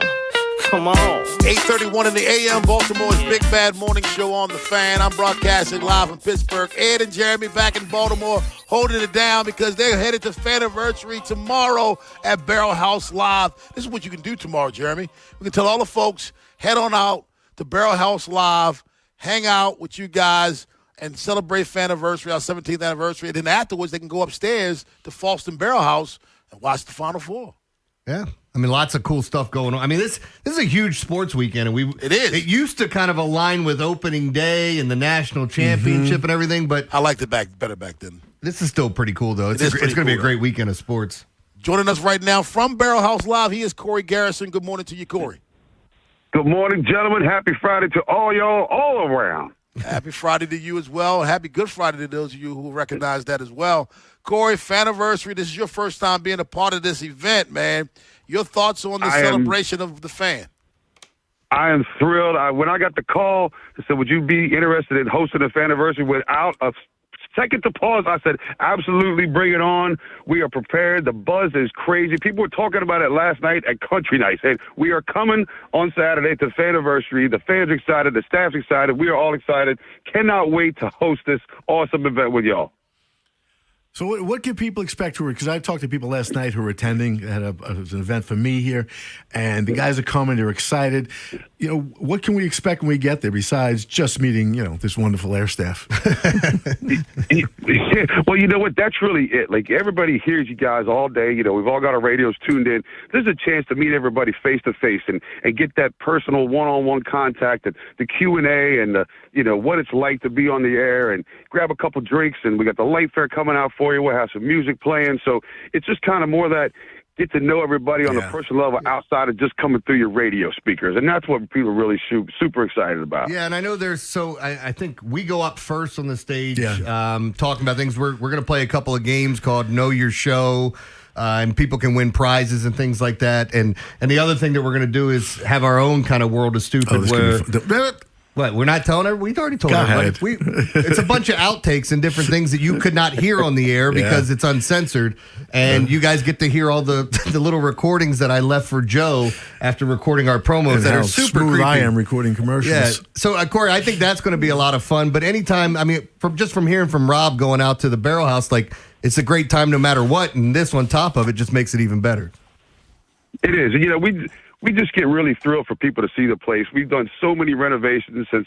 8:31 in the a.m. Baltimore's Big Bad Morning Show on The Fan. I'm broadcasting live from Pittsburgh. Ed and Jeremy back in Baltimore holding it down because they're headed to Faniversary tomorrow at Barrel House Live. This is what you can do tomorrow, Jeremy. We can tell all the folks, head on out to Barrel House Live, hang out with you guys, and celebrate Faniversary, our 17th anniversary. And then afterwards, they can go upstairs to Falston Barrel House and watch the Final Four. Yeah. I mean, lots of cool stuff going on. I mean, this is a huge sports weekend, and it is. It used to kind of align with opening day and the national championship and everything, but I liked it better back then. This is still pretty cool, though. It's going to be a great weekend of sports. Joining us right now from Barrel House Live, he is Corey Garrison. Good morning to you, Corey. Good morning, gentlemen. Happy Friday to all y'all all around. Happy Friday to you as well. Happy Good Friday to those of you who recognize that as well. Corey, Faniversary, this is your first time being a part of this event, man. Your thoughts on the celebration of the fan? I am thrilled. When I got the call, I said, would you be interested in hosting a Faniversary without a second to pause? I said, absolutely, bring it on. We are prepared. The buzz is crazy. People were talking about it last night at Country Night, saying we are coming on Saturday to Faniversary. The fans are excited. The staff's excited. We are all excited. Cannot wait to host this awesome event with y'all. So what can people expect? Because I talked to people last night who were attending. It was an event for me here, and the guys are coming. They're excited. What can we expect when we get there besides just meeting, this wonderful air staff? Well, you know what? That's really it. Like, everybody hears you guys all day. We've all got our radios tuned in. This is a chance to meet everybody face to face and get that personal one-on-one contact, and the Q&A, and what it's like to be on the air, and grab a couple drinks. And we got the light fair coming out for you. We'll have some music playing. So it's just kind of more that get to know everybody on a personal level outside of just coming through your radio speakers. And that's what people are really super excited about. Yeah, and I know I think we go up first on the stage talking about things. We're going to play a couple of games called Know Your Show. And people can win prizes and things like that. And the other thing that we're going to do is have our own kind of World of Stupid What, we're not telling everybody? We've already told everybody. It's a bunch of outtakes and different things that you could not hear on the air because it's uncensored. And you guys get to hear all the little recordings that I left for Joe after recording our promos that are super smooth creepy. I am recording commercials. Yeah. So, Corey, I think that's going to be a lot of fun. But anytime, from hearing from Rob going out to the Barrel House, it's a great time no matter what. And this on top of it just makes it even better. It is. We just get really thrilled for people to see the place. We've done so many renovations since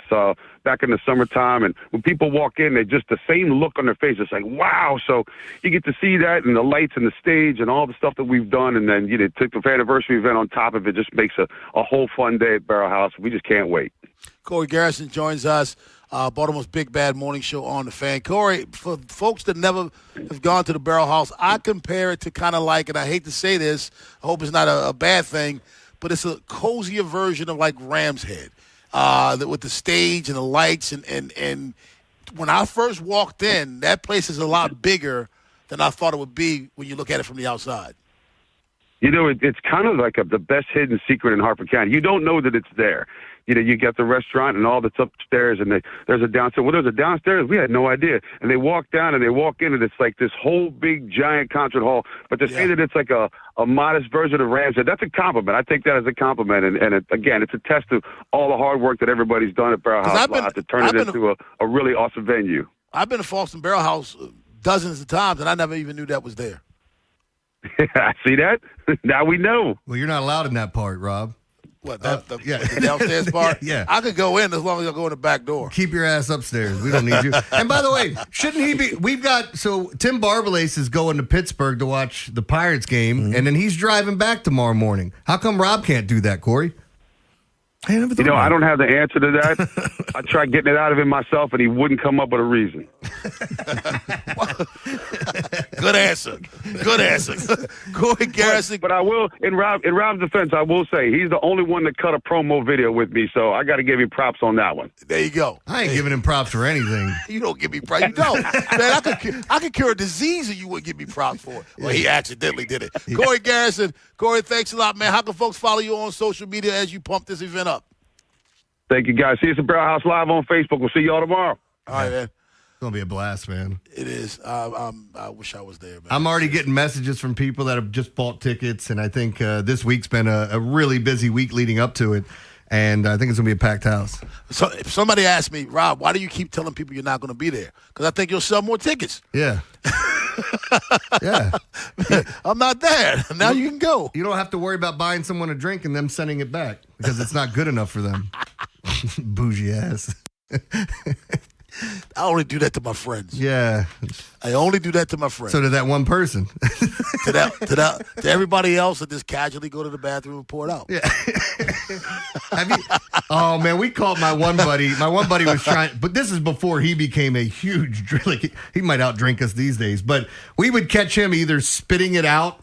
back in the summertime, and when people walk in, they just the same look on their face. It's like, wow. So you get to see that, and the lights and the stage and all the stuff that we've done, and then took the anniversary event on top of it. Just makes a whole fun day at Barrel House. We just can't wait. Corey Garrison joins us, Baltimore's Big Bad Morning Show on the Fan. Corey, for folks that never have gone to the Barrel House, I compare it to kind of like, and I hate to say this, I hope it's not a bad thing, but it's a cozier version of like Ram's Head, with the stage and the lights. And when I first walked in, that place is a lot bigger than I thought it would be when you look at it from the outside. It's kind of like the best hidden secret in Harper County. You don't know that it's there. You got the restaurant and all that's upstairs, and there's a downstairs. Well, there's a downstairs. We had no idea. And they walk down and they walk in, and it's like this whole big, giant concert hall. But to say that it's like a modest version of Rams Head, that's a compliment. I take that as a compliment. And again, it's a test of all the hard work that everybody's done at Barrel House Live to turn it into a really awesome venue. I've been to Falston Barrel House dozens of times, and I never even knew that was there. See that? Now we know. Well, you're not allowed in that part, Rob. What, the downstairs part? Yeah. I could go in as long as I go in the back door. Keep your ass upstairs. We don't need you. And by the way, shouldn't he be? Tim Barbalace is going to Pittsburgh to watch the Pirates game, and then he's driving back tomorrow morning. How come Rob can't do that, Corey? I don't have the answer to that. I tried getting it out of him myself, and he wouldn't come up with a reason. Good answer. Corey Garrison. But I will, in Rob's defense, I will say he's the only one that cut a promo video with me, so I got to give him props on that one. There you go. I ain't giving him props for anything. You don't give me props. You don't. Man, I could cure a disease and you wouldn't give me props for it. Well, he accidentally did it. Corey Garrison. Corey, thanks a lot, man. How can folks follow you on social media as you pump this event up? Thank you, guys. See us at Barrel House Live on Facebook. We'll see y'all tomorrow. All right, man. It's going to be a blast, man. It is. I wish I was there, man. I'm already getting messages from people that have just bought tickets, and I think this week's been a really busy week leading up to it, and I think it's going to be a packed house. So if somebody asked me, Rob, why do you keep telling people you're not going to be there? Because I think you'll sell more tickets. Yeah. Yeah. I'm not there. Now you can go. You don't have to worry about buying someone a drink and them sending it back because it's not good enough for them. Bougie ass. I only do that to my friends. Yeah. I only do that to my friends. So to that one person. to everybody else that just casually go to the bathroom and pour it out. Yeah. Oh, man, we caught my one buddy. My one buddy was trying, but this is before he became a huge drink. Like, he might outdrink us these days, but we would catch him either spitting it out,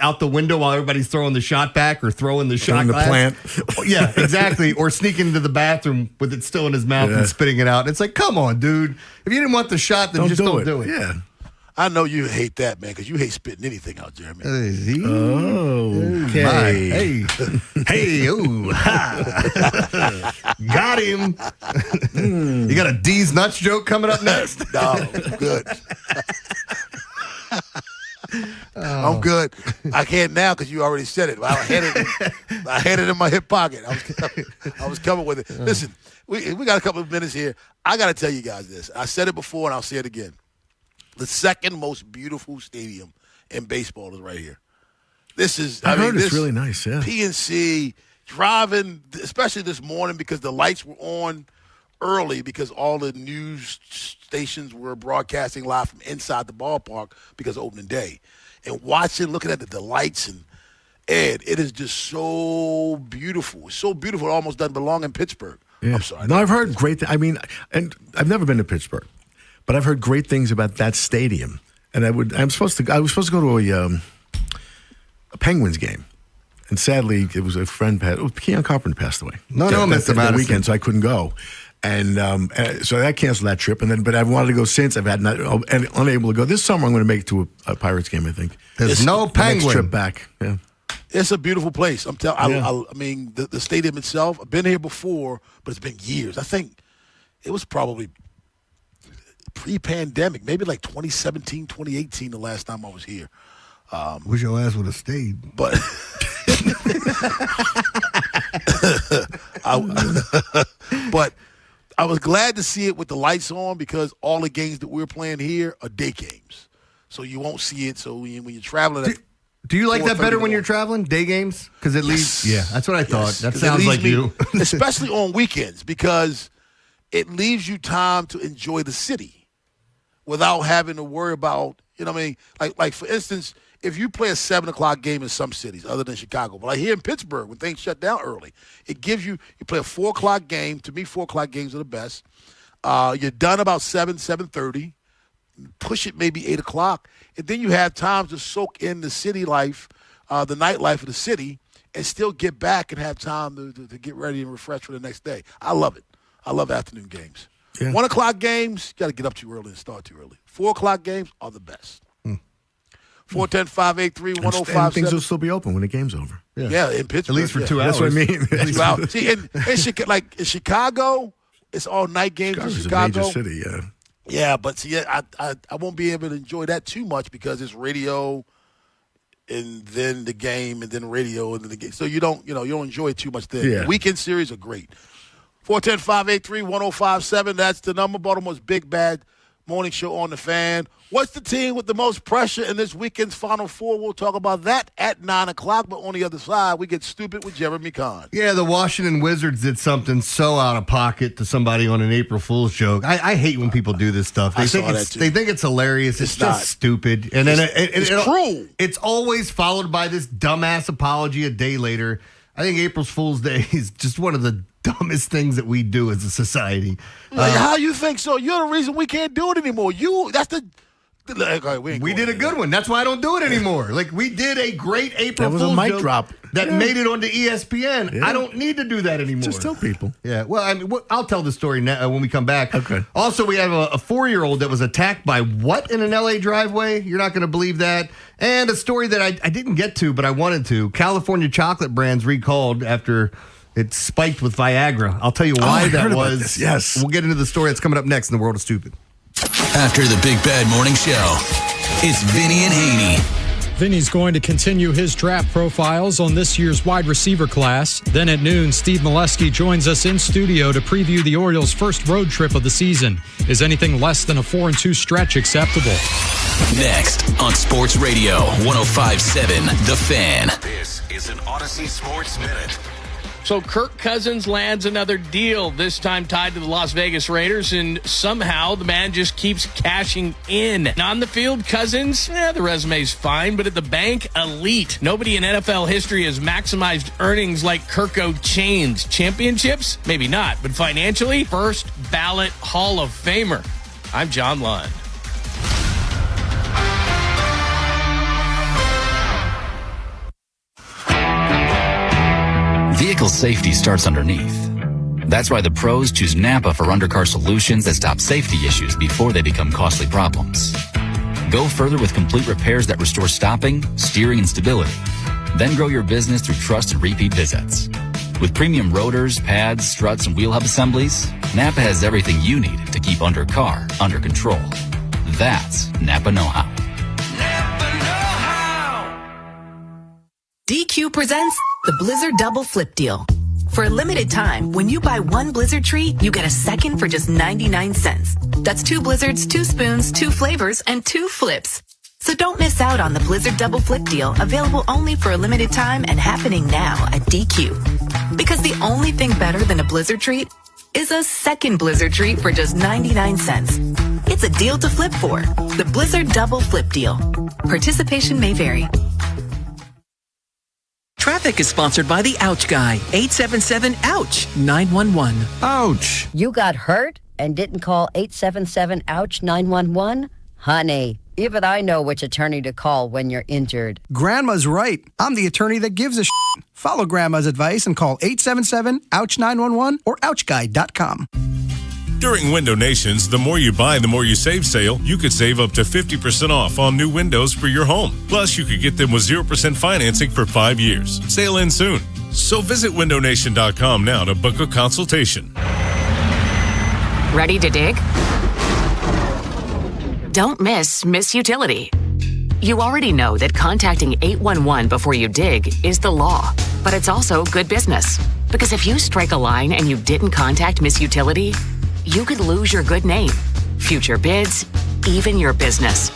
out the window while everybody's throwing the shot back or throwing the shot glass. The plant. Yeah, exactly. Or sneaking into the bathroom with it still in his mouth and spitting it out. It's like, come on, dude. If you didn't want the shot, then just don't do it. Yeah. I know you hate that, man, because you hate spitting anything out, Jeremy. Okay. Hey. Hey, ooh. Ha. Got him. You got a D's nuts joke coming up next? No, good. I'm good. I can't now because you already said it. I had it in my hip pocket. I was coming with it. Listen, we got a couple of minutes here. I got to tell you guys this. I said it before, and I'll say it again. The second most beautiful stadium in baseball is right here. This is, I heard it's really nice, yeah. PNC, driving, especially this morning because the lights were on early because all the news stations were broadcasting live from inside the ballpark because of opening day. And looking at the lights, and Ed, it is just so beautiful. It's so beautiful it almost doesn't belong in Pittsburgh. Yeah. I'm sorry. No, I've heard great things. And I've never been to Pittsburgh. But I've heard great things about that stadium, and I was supposed to go to a Penguins game, and sadly, it was a friend. Keon Carpenter passed away. No, Mr. Madison. Weekend, so I couldn't go, and so I canceled that trip. But I wanted to go since I've had unable to go. This summer, I'm going to make it to a Pirates game. I think there's no Penguin next trip back. Yeah. It's a beautiful place. I'm telling. Yeah. I mean, the stadium itself. I've been here before, but it's been years. I think it was probably pre-pandemic, maybe like 2017, 2018, the last time I was here. Wish your ass would have stayed. But I was glad to see it with the lights on because all the games that we're playing here are day games. So you won't see it. So when you're traveling... Do you like that better when you're traveling? Day games? Because at least... Yeah, that's what I thought. That sounds like you. Especially on weekends because it leaves you time to enjoy the city without having to worry about, what I mean? Like for instance, if you play a 7 o'clock game in some cities other than Chicago, but like here in Pittsburgh, when things shut down early, it gives you play a 4 o'clock game. To me, 4 o'clock games are the best. You're done about 7:30. Push it maybe 8 o'clock. And then you have time to soak in the city life, the nightlife of the city, and still get back and have time to get ready and refresh for the next day. I love it. I love afternoon games. Yeah. 1 o'clock games, you got to get up too early and start too early. 4 o'clock games are the best. 410-583-1057. Things will still be open when the game's over. Yeah, in Pittsburgh. At least for 2 hours. That's what I mean. See, in Chicago, it's all night games in Chicago. A major city, yeah. Yeah, but see, I won't be able to enjoy that too much because it's radio and then the game and then radio and then the game. So you don't enjoy it too much there. Yeah. The weekend series are great. 410-583-1057. That's the number. Baltimore's Big Bad Morning Show on the Fan. What's the team with the most pressure in this weekend's Final Four? We'll talk about that at 9 o'clock. But on the other side, we get stupid with Jeremy Kahn. Yeah, the Washington Wizards did something so out of pocket to somebody on an April Fool's joke. I hate when people do this stuff. They think it's hilarious. It's just stupid. And then it's cruel. It's always followed by this dumbass apology a day later. I think April Fool's Day is just one of the dumbest things that we do as a society. How you think so? You're the reason we can't do it anymore. We did a good one. That's why I don't do it anymore. Like, we did a great April Fool's That was a mic joke drop. that made it onto ESPN. Yeah. I don't need to do that anymore. Just tell people. Yeah. Well, I mean, I'll tell the story now, when we come back. Okay. Also, we have a 4-year-old that was attacked by what in an LA driveway? You're not going to believe that. And a story that I didn't get to, but I wanted to. California chocolate brands recalled after it spiked with Viagra. I'll tell you why that was. Yes. We'll get into the story that's coming up next in the World of Stupid. After the Big Bad Morning Show, it's Vinny and Haynie. Vinny's going to continue his draft profiles on this year's wide receiver class. Then at noon, Steve Molesky joins us in studio to preview the Orioles' first road trip of the season. Is anything less than a 4-2 stretch acceptable? Next on Sports Radio 105.7 The Fan. This is an Odyssey Sports Minute. So Kirk Cousins lands another deal, this time tied to the Las Vegas Raiders, and somehow the man just keeps cashing in. And on the field, Cousins, the resume's fine, but at the bank, elite. Nobody in NFL history has maximized earnings like Kirko Chains. Championships? Maybe not, but financially, first ballot Hall of Famer. I'm John Lund. Vehicle safety starts underneath. That's why the pros choose Napa for undercar solutions that stop safety issues before they become costly problems. Go further with complete repairs that restore stopping, steering, and stability. Then grow your business through trust and repeat visits. With premium rotors, pads, struts, and wheel hub assemblies, Napa has everything you need to keep undercar under control. That's Napa know-how. DQ presents the Blizzard Double Flip Deal. For a limited time, when you buy one Blizzard treat, you get a second for just 99 cents. That's 2 Blizzards, 2 spoons, 2 flavors, and 2 flips. So don't miss out on the Blizzard Double Flip Deal, available only for a limited time and happening now at DQ. Because the only thing better than a Blizzard treat is a second Blizzard treat for just 99 cents. It's a deal to flip for. The Blizzard Double Flip Deal. Participation may vary. Traffic is sponsored by the Ouch Guy, 877-OUCH-911. Ouch! You got hurt and didn't call 877-OUCH-911? Honey, even I know which attorney to call when you're injured. Grandma's right. I'm the attorney that gives a shit. Follow Grandma's advice and call 877-OUCH-911 or OUCHGuy.com. During Window Nation's The More You Buy, The More You Save sale, you could save up to 50% off on new windows for your home. Plus, you could get them with 0% financing for 5 years. Sale ends soon. So visit windownation.com now to book a consultation. Ready to dig? Don't miss Utility. You already know that contacting 811 before you dig is the law, but it's also good business. Because if you strike a line and you didn't contact Miss Utility, you could lose your good name, future bids, even your business.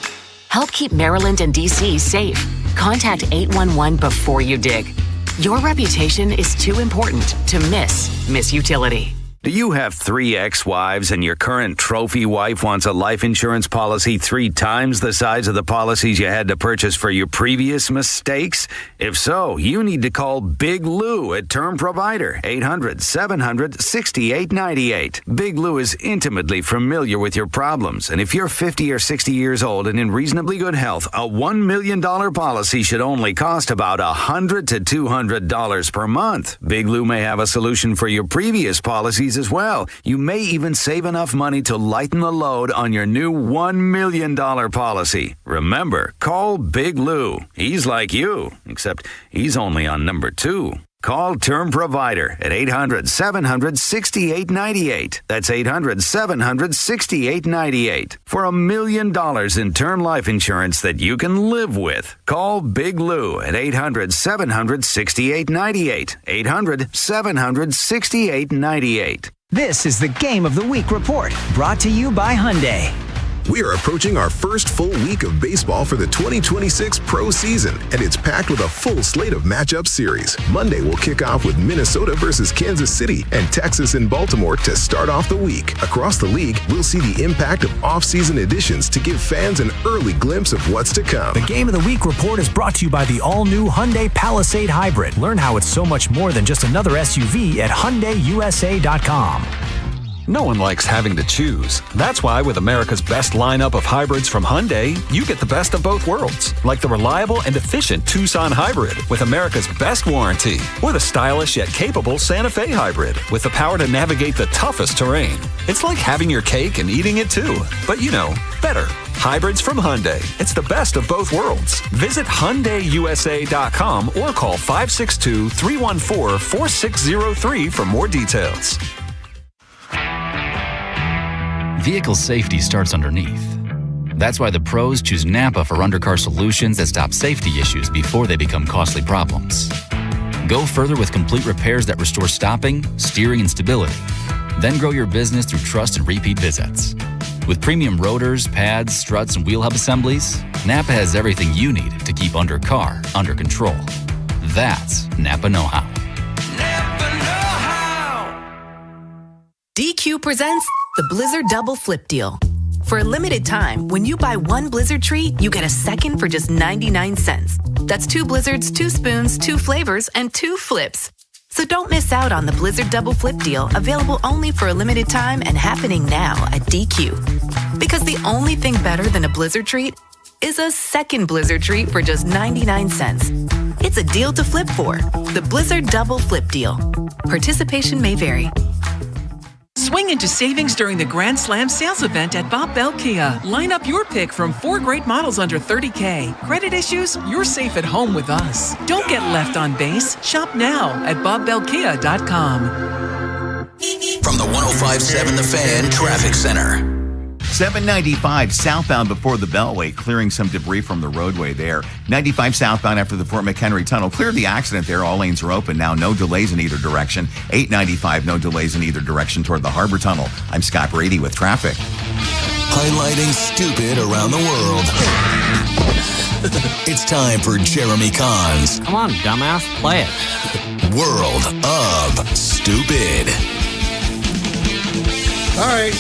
Help keep Maryland and D.C. safe. Contact 811 before you dig. Your reputation is too important to miss Utility. Do you have 3 ex-wives and your current trophy wife wants a life insurance policy 3 times the size of the policies you had to purchase for your previous mistakes? If so, you need to call Big Lou at Term Provider, 800-700-6898. Big Lou is intimately familiar with your problems, and if you're 50 or 60 years old and in reasonably good health, a $1 million policy should only cost about $100 to $200 per month. Big Lou may have a solution for your previous policies as well. You may even save enough money to lighten the load on your new $1 million policy. Remember, call Big Lou. He's like you, except he's only on number 2. Call Term Provider at 800-700-6898. That's 800-700-6898. For $1 million in term life insurance that you can live with. Call Big Lou at 800-700-6898. 800-700-6898. This is the Game of the Week report, brought to you by Hyundai. We are approaching our first full week of baseball for the 2026 pro season, and it's packed with a full slate of matchup series. Monday will kick off with Minnesota versus Kansas City and Texas and Baltimore to start off the week. Across the league, we'll see the impact of off-season additions to give fans an early glimpse of what's to come. The Game of the Week report is brought to you by the all-new Hyundai Palisade Hybrid. Learn how it's so much more than just another SUV at HyundaiUSA.com. No one likes having to choose. That's why with America's best lineup of hybrids from Hyundai, you get the best of both worlds. Like the reliable and efficient Tucson Hybrid with America's best warranty. Or the stylish yet capable Santa Fe Hybrid with the power to navigate the toughest terrain. It's like having your cake and eating it too. But you know, better. Hybrids from Hyundai. It's the best of both worlds. Visit HyundaiUSA.com or call 562-314-4603 for more details. Vehicle safety starts underneath. That's why the pros choose Napa for undercar solutions that stop safety issues before they become costly problems. Go further with complete repairs that restore stopping, steering, and stability. Then grow your business through trust and repeat visits. With premium rotors, pads, struts, and wheel hub assemblies, Napa has everything you need to keep undercar under control. That's Napa know-how. DQ presents the Blizzard Double Flip Deal. For a limited time, when you buy one Blizzard treat, you get a second for just 99 cents. That's 2 Blizzards, 2 spoons, 2 flavors, and 2 flips. So don't miss out on the Blizzard Double Flip Deal, available only for a limited time and happening now at DQ. Because the only thing better than a Blizzard treat is a second Blizzard treat for just 99 cents. It's a deal to flip for. The Blizzard Double Flip Deal. Participation may vary. Swing into savings during the Grand Slam sales event at Bob Bell Kia. Line up your pick from 4 great models under $30K. Credit issues? You're safe at home with us. Don't get left on base. Shop now at BobBellKia.com. From the 105.7 The Fan Traffic Center. 795 southbound before the Beltway, clearing some debris from the roadway there. 95 southbound after the Fort McHenry Tunnel. Cleared the accident there. All lanes are open now. No delays in either direction. 895, no delays in either direction toward the Harbor Tunnel. I'm Scott Brady with traffic. Highlighting stupid around the world. It's time for Jeremy Kahn's Come on, dumbass, play it. World of Stupid. All right.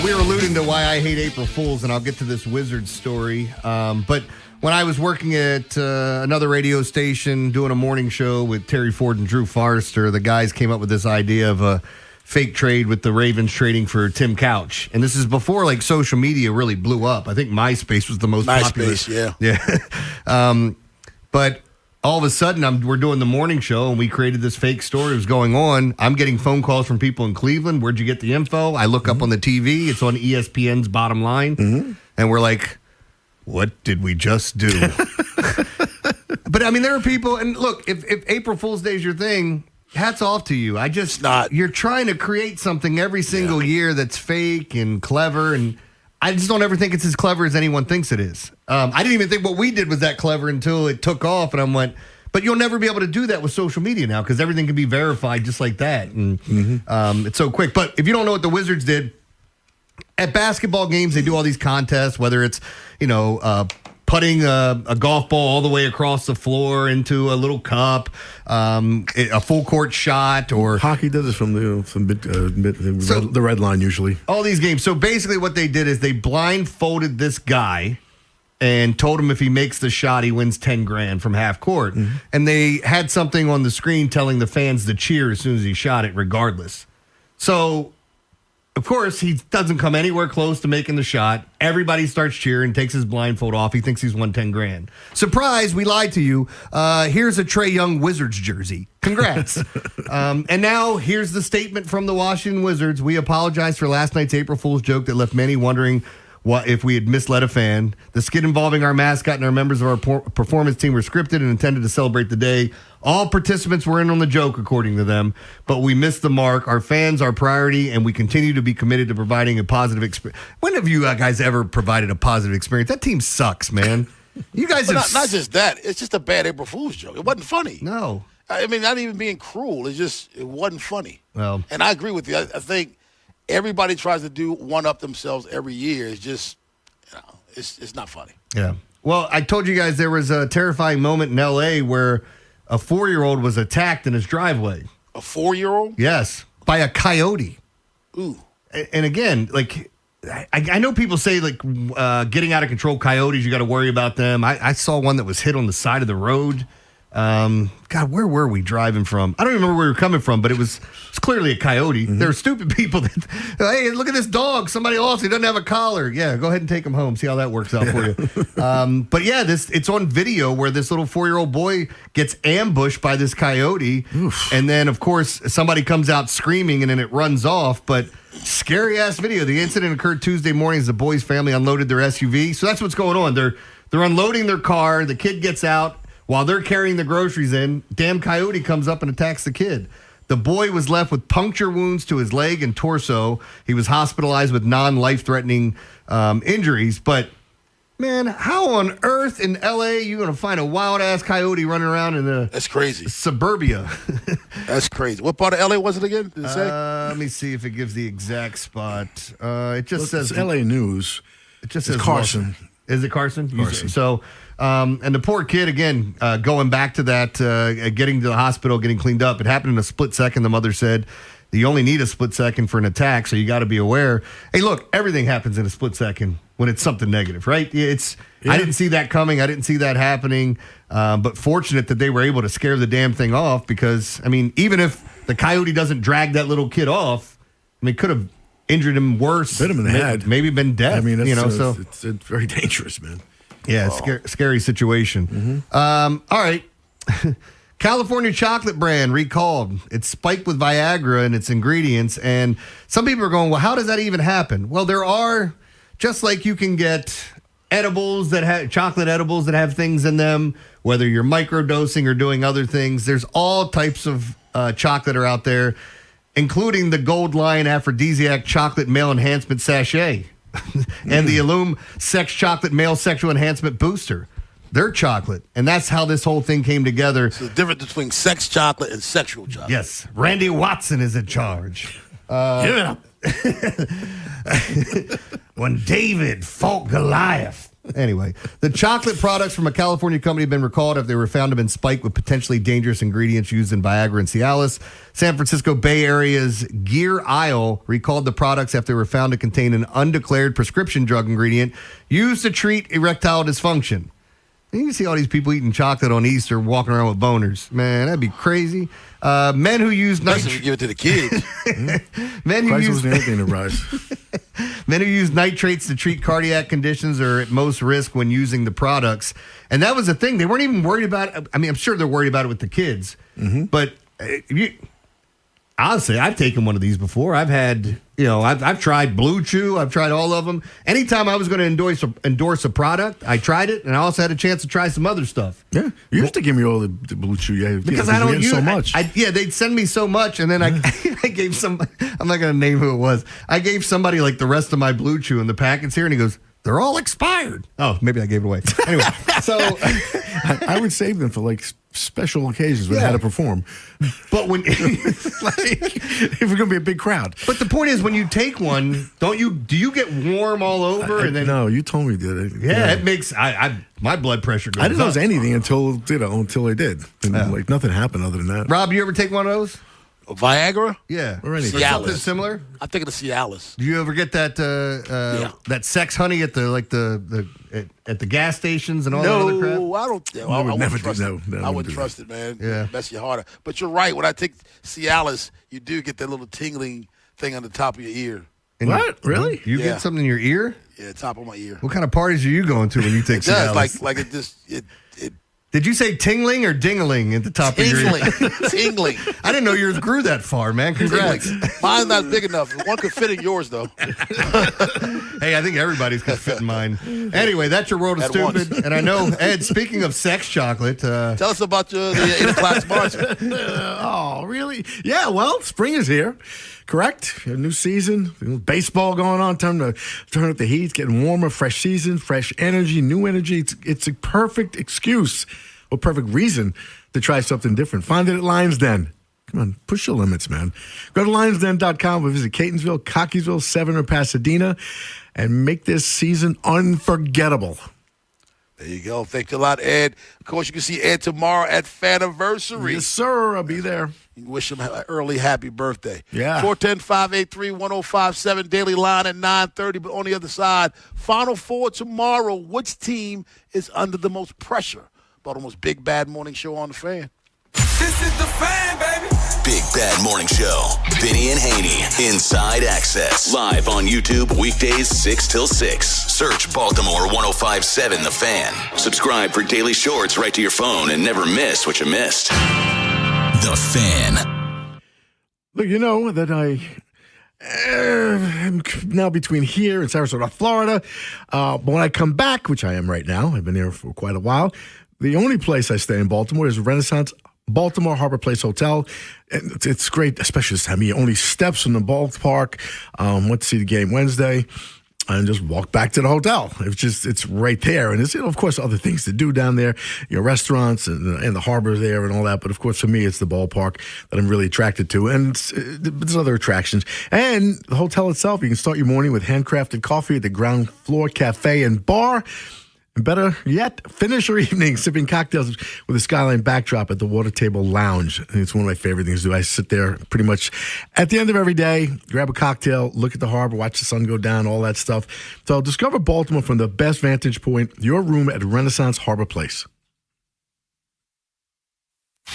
We were alluding to why I hate April Fools, and I'll get to this Wizards story. But when I was working at another radio station doing a morning show with Terry Ford and Drew Forrester, the guys came up with this idea of a fake trade with the Ravens trading for Tim Couch. And this is before like social media really blew up. I think MySpace was the most popular. MySpace, Yeah. But all of a sudden, we're doing the morning show, and we created this fake story. It was going on. I'm getting phone calls from people in Cleveland. Where'd you get the info? I look up on the TV. It's on ESPN's Bottom Line. And we're like, what did we just do? But, I mean, there are people, and look, if April Fool's Day is your thing, hats off to you. You're trying to create something every single year that's fake and clever, and I just don't ever think it's as clever as anyone thinks it is. I didn't even think what we did was that clever until it took off, and I went, but you'll never be able to do that with social media now because everything can be verified just like that, and it's so quick. But if you don't know what the Wizards did, at basketball games, they do all these contests, whether it's, putting a golf ball all the way across the floor into a little cup, a full court shot, or hockey does this from the red line usually. All these games. So basically, what they did is they blindfolded this guy and told him if he makes the shot, he wins $10,000 from half court. And they had something on the screen telling the fans to cheer as soon as he shot it, regardless. So, of course, he doesn't come anywhere close to making the shot. Everybody starts cheering, takes his blindfold off. He thinks he's won $10,000. Surprise, we lied to you. Here's a Trae Young Wizards jersey. Congrats. And now here's the statement from the Washington Wizards. We apologize for last night's April Fool's joke that left many wondering what if we had misled a fan. The skit involving our mascot and our members of our performance team were scripted and intended to celebrate the day. All participants were in on the joke, according to them, but we missed the mark. Our fans are priority, and we continue to be committed to providing a positive experience. When have you guys ever provided a positive experience? That team sucks, man. You guys have not just that. It's just a bad April Fool's joke. It wasn't funny. No. I mean, not even being cruel. It wasn't funny. Well, and I agree with you. I think everybody tries to do one-up themselves every year. It's just, it's not funny. Yeah. Well, I told you guys there was a terrifying moment in L.A. where a 4-year-old was attacked in his driveway. A 4-year-old? Yes, by a coyote. Ooh. And again, like, I know people say, like, getting out of control coyotes, you got to worry about them. I saw one that was hit on the side of the road. God, where were we driving from? I don't even remember where we were coming from, but it was clearly a coyote. There are stupid people that, hey, look at this dog. Somebody lost. He doesn't have a collar. Yeah, go ahead and take him home. See how that works out for you. But yeah, it's on video where this little 4-year-old boy gets ambushed by this coyote. Oof. And then, of course, somebody comes out screaming and then it runs off. But scary ass video. The incident occurred Tuesday morning as the boy's family unloaded their SUV. So that's what's going on. They're unloading their car. The kid gets out. While they're carrying the groceries in, damn coyote comes up and attacks the kid. The boy was left with puncture wounds to his leg and torso. He was hospitalized with non-life-threatening injuries. But, man, how on earth in L.A. are you going to find a wild-ass coyote running around in That's crazy. Suburbia? That's crazy. What part of L.A. was it again? Did it say? Let me see if it gives the exact spot. It just says L.A. News. It just says says Carson. Is it Carson? Carson. So And the poor kid, again, going back to that, getting to the hospital, getting cleaned up. It happened in a split second, the mother said. You only need a split second for an attack, so you got to be aware. Hey, look, everything happens in a split second when it's something negative, right? I didn't see that coming. I didn't see that happening. But fortunate that they were able to scare the damn thing off because, I mean, even if the coyote doesn't drag that little kid off, I mean, could have injured him worse. Bit him in the head. Maybe been dead. I mean, so it's very dangerous, man. Yeah, scary situation. All right. California chocolate brand recalled. It's spiked with Viagra in its ingredients. And some people are going, well, how does that even happen? Well, there are, just like you can get edibles that have chocolate edibles that have things in them, whether you're microdosing or doing other things, there's all types of chocolate are out there, including the Gold Lion Aphrodisiac Chocolate Male Enhancement Sachet and the Illume Sex Chocolate Male Sexual Enhancement Booster. They're chocolate, and that's how this whole thing came together. So the difference between sex chocolate and sexual chocolate. Yes. Randy Watson is in charge. Give it up. When David fought Goliath. Anyway, the chocolate products from a California company have been recalled after they were found to have been spiked with potentially dangerous ingredients used in Viagra and Cialis. San Francisco Bay Area's Gear Isle recalled the products after they were found to contain an undeclared prescription drug ingredient used to treat erectile dysfunction. And you see all these people eating chocolate on Easter walking around with boners. Man, that'd be crazy. Men who use nitrates. Give it to the kids. Men who use anything to rise. Men who use nitrates to treat cardiac conditions are at most risk when using the products. And that was the thing. They weren't even worried about it. I mean, I'm sure they're worried about it with the kids. But honestly, I've taken one of these before. I've had, I've tried Blue Chew. I've tried all of them. Anytime I was going to endorse a product, I tried it, and I also had a chance to try some other stuff. Yeah, you used to give me all the Blue Chew, because I don't use so much. They'd send me so much, and then I gave some. I'm not going to name who it was. I gave somebody like the rest of my Blue Chew in the packets here, and he goes, "They're all expired." Oh, maybe I gave it away. Anyway, so I would save them for like special occasions when I had to perform. But when if we're gonna be a big crowd. But the point is, when you take one, do you get warm all over? And then no, you told me that. Yeah, it makes my blood pressure goes up. I didn't know it was anything until I did. And like nothing happened other than that. Rob, you ever take one of those? Viagra? Yeah. Or anything. Something similar? I think of the Cialis. Do you ever get that that sex honey at the gas stations and all that other crap? No, I don't. I would never trust it. I wouldn't trust it, man. Yeah. Mess you harder. But you're right. When I take Cialis, you do get that little tingling thing on the top of your ear. What? Really? You get something in your ear? Yeah, top of my ear. What kind of parties are you going to when you take Cialis? It does. Like it just it. Did you say tingling or dingling at the top of your ear? Tingling. I didn't know yours grew that far, man. Congrats. Mine's not big enough. One could fit in yours, though. Hey, I think everybody's could fit in mine. Anyway, that's your world of stupid. And I know, Ed, speaking of sex chocolate. Tell us about the 8 o'clock sponsor. Oh, really? Yeah, well, spring is here. Correct. A new season, baseball going on. Time to turn up the heat. It's getting warmer. Fresh season, fresh energy, new energy. It's a perfect excuse or perfect reason to try something different. Find it at Lions Den. Come on, push your limits, man. Go to lionsden.com or visit Catonsville, Cockeysville, Severn, or Pasadena, and make this season unforgettable. There you go. Thank you a lot, Ed. Of course, you can see Ed tomorrow at Faniversary. Yes, sir. I'll be there. You can wish him an early happy birthday. Yeah. 410-583-1057, Daily Line at 9:30. But on the other side, Final Four tomorrow. Which team is under the most pressure? Baltimore's Big Bad Morning Show on the Fan. This is the Fan, baby. Big Bad Morning Show. Vinny and Haynie. Inside Access. Live on YouTube weekdays 6 till 6. Search Baltimore 105.7 The Fan. Subscribe for daily shorts right to your phone and never miss what you missed. The Fan. Look, you know that I am now between here and Sarasota, Florida. But when I come back, which I am right now, I've been here for quite a while, the only place I stay in Baltimore is Renaissance Baltimore Harbor Place Hotel. And it's great, especially this time of year. Only steps from the ballpark. Went to see the game Wednesday and just walk back to the hotel. It's right there. And there's, of course, other things to do down there, restaurants and the harbor there and all that. But, of course, for me, it's the ballpark that I'm really attracted to. And there's other attractions. And the hotel itself, you can start your morning with handcrafted coffee at the ground floor cafe and bar. And better yet, finish your evening sipping cocktails with a skyline backdrop at the Water Table Lounge. And it's one of my favorite things to do. I sit there pretty much at the end of every day, grab a cocktail, look at the harbor, watch the sun go down, all that stuff. So discover Baltimore from the best vantage point, your room at Renaissance Harbor Place.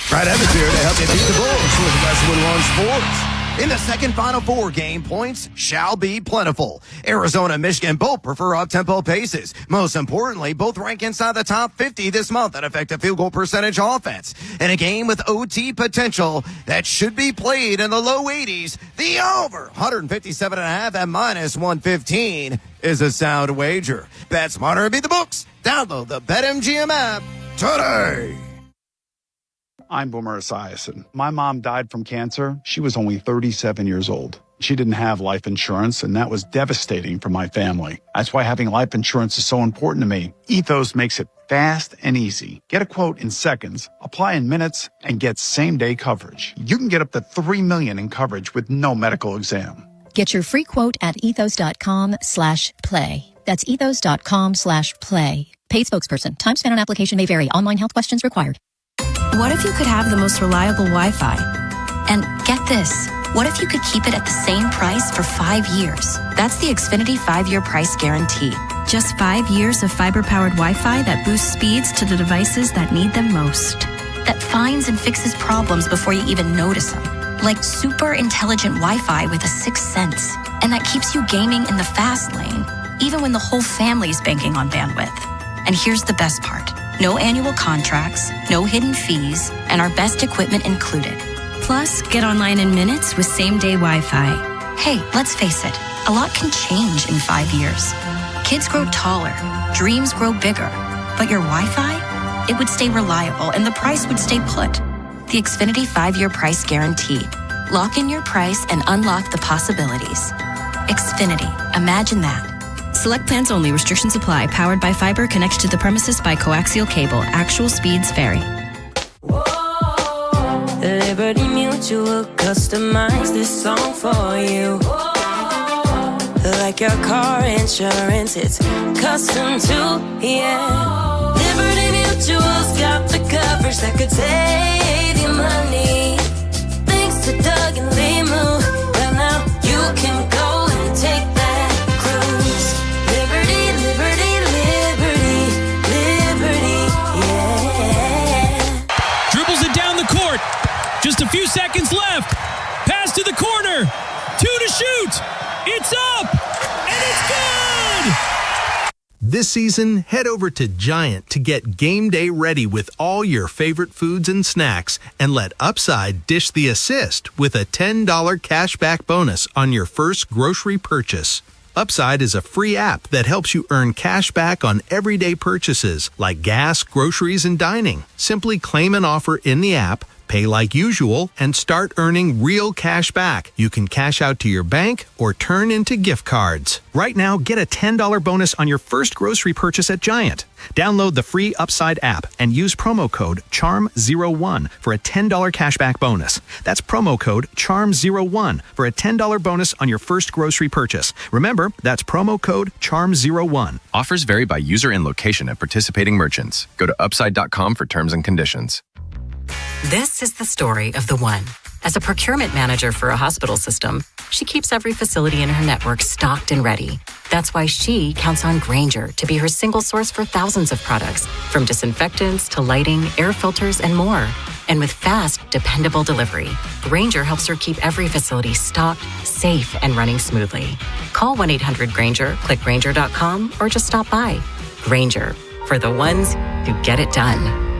Brad Evans here to help you beat the Bulls with Westwood One Sports. In the second Final Four game, points shall be plentiful. Arizona and Michigan both prefer up-tempo paces. Most importantly, both rank inside the top 50 this month at effective field goal percentage offense. In a game with OT potential that should be played in the low 80s, the over 157.5 at -115 is a sound wager. Bet smarter, beat the books. Download the BetMGM app today. I'm Boomer Esiason. My mom died from cancer. She was only 37 years old. She didn't have life insurance, and that was devastating for my family. That's why having life insurance is so important to me. Ethos makes it fast and easy. Get a quote in seconds, apply in minutes, and get same-day coverage. You can get up to $3 million in coverage with no medical exam. Get your free quote at ethos.com/play. That's ethos.com/play. Paid spokesperson. Time spent on application may vary. Online health questions required. What if you could have the most reliable Wi-Fi? And get this, what if you could keep it at the same price for 5 years? That's the Xfinity 5-year price guarantee. Just 5 years of fiber-powered Wi-Fi that boosts speeds to the devices that need them most. That finds and fixes problems before you even notice them. Like super intelligent Wi-Fi with a sixth sense. And that keeps you gaming in the fast lane, even when the whole family's banking on bandwidth. And here's the best part. No annual contracts, no hidden fees, and our best equipment included. Plus, get online in minutes with same-day Wi-Fi. Hey, let's face it, a lot can change in 5 years. Kids grow taller, dreams grow bigger, but your Wi-Fi, it would stay reliable and the price would stay put. The Xfinity 5-year price guarantee. Lock in your price and unlock the possibilities. Xfinity, imagine that. Select plans only. Restrictions apply. Powered by fiber. Connected to the premises by coaxial cable. Actual speeds vary. Liberty Mutual customize this song for you. Like your car insurance, it's custom too, yeah. Liberty Mutual's got the coverage that could save you money. Thanks to Doug and Limu, well now you can go and take that cruise. Liberty, liberty, liberty, liberty, yeah. Dribbles it down the court. Just a few seconds left. Pass to the corner. 2 to shoot. It's up. And it's good. This season, head over to Giant to get game day ready with all your favorite foods and snacks, and let Upside dish the assist with a $10 cashback bonus on your first grocery purchase. Upside is a free app that helps you earn cash back on everyday purchases like gas, groceries, and dining. Simply claim an offer in the app, pay like usual, and start earning real cash back. You can cash out to your bank or turn into gift cards. Right now, get a $10 bonus on your first grocery purchase at Giant. Download the free Upside app and use promo code CHARM01 for a $10 cashback bonus. That's promo code CHARM01 for a $10 bonus on your first grocery purchase. Remember, that's promo code CHARM01. Offers vary by user and location at participating merchants. Go to upside.com for terms and conditions. This is the story of the one. As a procurement manager for a hospital system, she keeps every facility in her network stocked and ready. That's why she counts on Grainger to be her single source for thousands of products, from disinfectants to lighting, air filters, and more. And with fast, dependable delivery, Grainger helps her keep every facility stocked, safe, and running smoothly. Call 1-800-GRAINGER, click Grainger.com, or just stop by. Grainger, for the ones who get it done.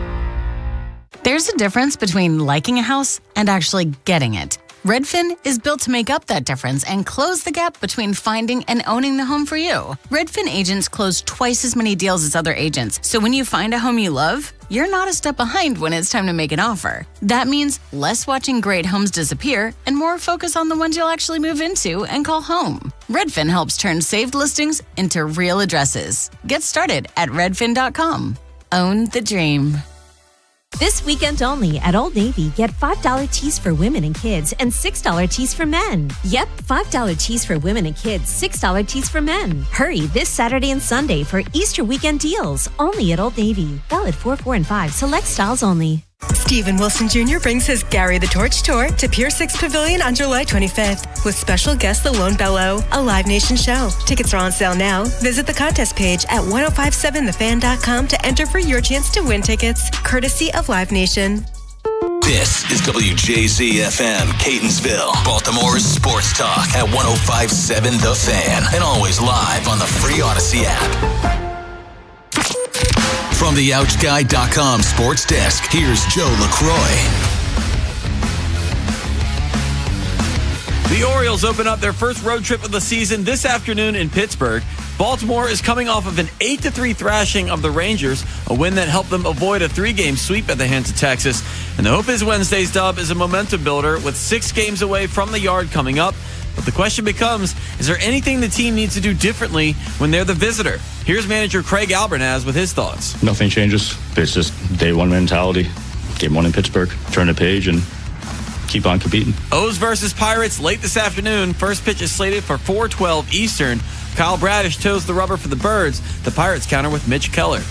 There's a difference between liking a house and actually getting it. Redfin is built to make up that difference and close the gap between finding and owning the home for you. Redfin agents close twice as many deals as other agents, so when you find a home you love, you're not a step behind when it's time to make an offer. That means less watching great homes disappear and more focus on the ones you'll actually move into and call home. Redfin helps turn saved listings into real addresses. Get started at redfin.com. Own the dream. This weekend only at Old Navy, get $5 tees for women and kids and $6 tees for men. Yep, $5 tees for women and kids, $6 tees for men. Hurry this Saturday and Sunday for Easter weekend deals only at Old Navy. Valid 4, 4, and 5. Select styles only. Stephen Wilson Jr. brings his Gary the Torch Tour to Pier 6 Pavilion on July 25th with special guest The Lone Bellow, a Live Nation show. Tickets are on sale now. Visit the contest page at 1057thefan.com to enter for your chance to win tickets, courtesy of Live Nation. This is WJZ-FM, Catonsville, Baltimore's sports talk at 1057 The Fan, and always live on the free Odyssey app. From the OutSky.com sports desk, here's Joe LaCroix. The Orioles open up their first road trip of the season this afternoon in Pittsburgh. Baltimore is coming off of an 8-3 thrashing of the Rangers, a win that helped them avoid a 3-game sweep at the hands of Texas. And the hope is Wednesday's dub is a momentum builder with 6 games away from the Yard coming up. But the question becomes, is there anything the team needs to do differently when they're the visitor? Here's manager Craig Albernaz with his thoughts. Nothing changes. It's just day one mentality. Game one in Pittsburgh. Turn the page and keep on competing. O's versus Pirates late this afternoon. First pitch is slated for 4:12 Eastern. Kyle Bradish toes the rubber for the Birds. The Pirates counter with Mitch Keller.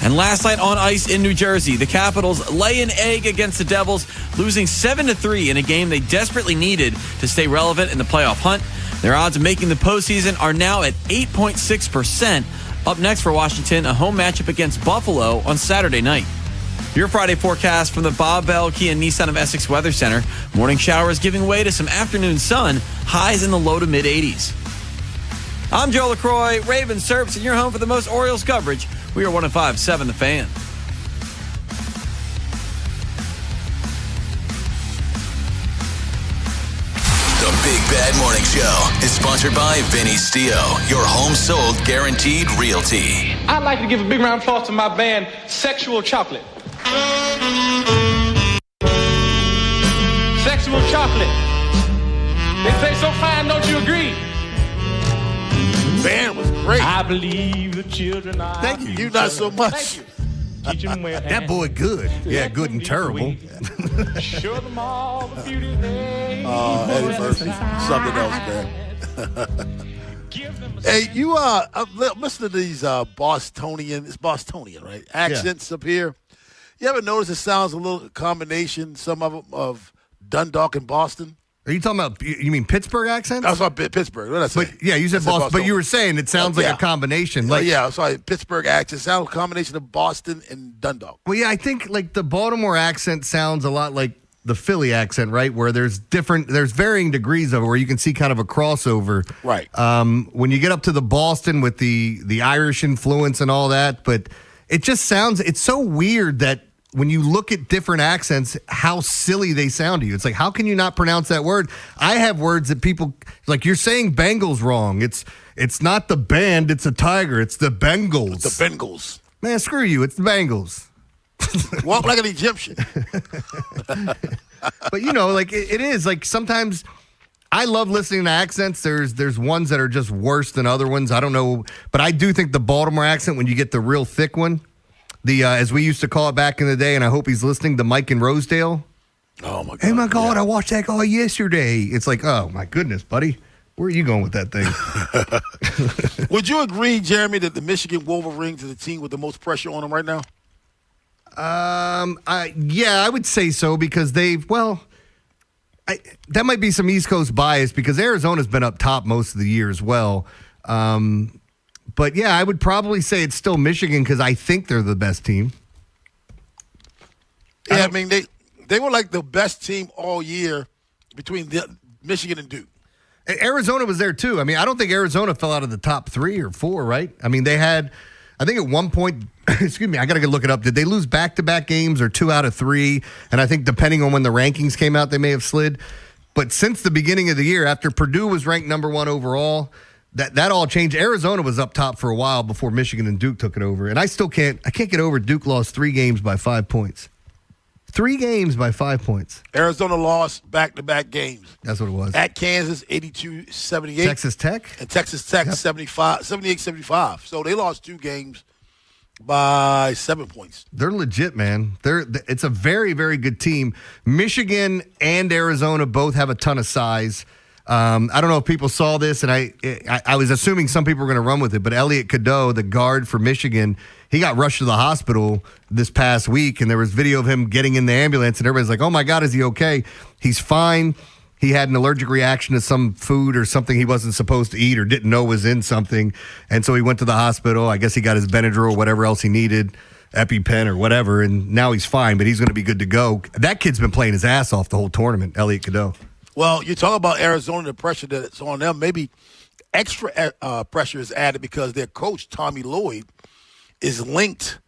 And last night on ice in New Jersey, the Capitals lay an egg against the Devils, losing 7-3 in a game they desperately needed to stay relevant in the playoff hunt. Their odds of making the postseason are now at 8.6%. Up next for Washington, a home matchup against Buffalo on Saturday night. Your Friday forecast from the Bob Bell Kia Nissan of Essex Weather Center. Morning showers giving way to some afternoon sun, highs in the low to mid-80s. I'm Joe LaCroix, Ravens Serps, and you're home for the most Orioles coverage. We are 105.7 The Fan. The Big Bad Morning Show is sponsored by Vinny Stio, your home sold guaranteed realty. I'd like to give a big round of applause to my band, Sexual Chocolate. Sexual Chocolate. They play so fine, don't you agree? Band was great. I believe the children are. Thank you. You not so much. Thank you. Teach them well. That boy good. Yeah, good and terrible. Show them all the beauty they Eddie Murphy. Something else, man. Hey, you listen to these Bostonian, it's Bostonian, right? Accents up here. You ever notice it sounds a little combination, some of them, of Dundalk and Boston? Are you talking about, you mean Pittsburgh accents? I was talking Pittsburgh. What did I say? But, yeah, you said Boston, but you were saying it sounds like a combination. Like, yeah, sorry, Pittsburgh accent. It sounds a combination of Boston and Dundalk. Well, yeah, I think like the Baltimore accent sounds a lot like the Philly accent, right? Where there's varying degrees of it, where you can see kind of a crossover. Right. When you get up to the Boston with the Irish influence and all that, but it just sounds, it's so weird that when you look at different accents, how silly they sound to you. It's like, how can you not pronounce that word? I have words that people, like, you're saying Bengals wrong. It's not the band, it's a tiger. It's the Bengals. The Bengals. Man, screw you. It's the Bengals. Walk like an Egyptian. But, you know, like, it is. Like, sometimes I love listening to accents. There's ones that are just worse than other ones. I don't know. But I do think the Baltimore accent, when you get the real thick one, the as we used to call it back in the day, and I hope he's listening, the Mike and Rosedale. Oh, my God. Hey, my God, I watched that guy yesterday. It's like, oh, my goodness, buddy. Where are you going with that thing? Would you agree, Jeremy, that the Michigan Wolverines are the team with the most pressure on them right now? Yeah, I would say so because that might be some East Coast bias because Arizona's been up top most of the year as well. But, yeah, I would probably say it's still Michigan because I think they're the best team. Yeah, I mean, they were like the best team all year between Michigan and Duke. Arizona was there, too. I mean, I don't think Arizona fell out of the top 3 or 4, right? I mean, they had, I think at one point, excuse me, I got to look it up. Did they lose back-to-back games or 2 out of 3? And I think depending on when the rankings came out, they may have slid. But since the beginning of the year, after Purdue was ranked number 1 overall, that all changed. Arizona was up top for a while before Michigan and Duke took it over. And I can't get over Duke lost 3 games by 5 points. 3 games by 5 points. Arizona lost back-to-back games. That's what it was. At Kansas, 82-78. Texas Tech? And Texas Tech, 78-75. So they lost 2 games by 7 points. They're legit, man. It's a very, very good team. Michigan and Arizona both have a ton of size. I don't know if people saw this, and I was assuming some people were going to run with it, but Elliot Cadeau, the guard for Michigan, he got rushed to the hospital this past week, and there was video of him getting in the ambulance, and everybody's like, oh, my God, is he okay? He's fine. He had an allergic reaction to some food or something he wasn't supposed to eat or didn't know was in something, and so he went to the hospital. I guess he got his Benadryl or whatever else he needed, EpiPen or whatever, and now he's fine, but he's going to be good to go. That kid's been playing his ass off the whole tournament, Elliot Cadeau. Well, you talk about Arizona, the pressure that's on them. Maybe extra pressure is added because their coach, Tommy Lloyd, is linked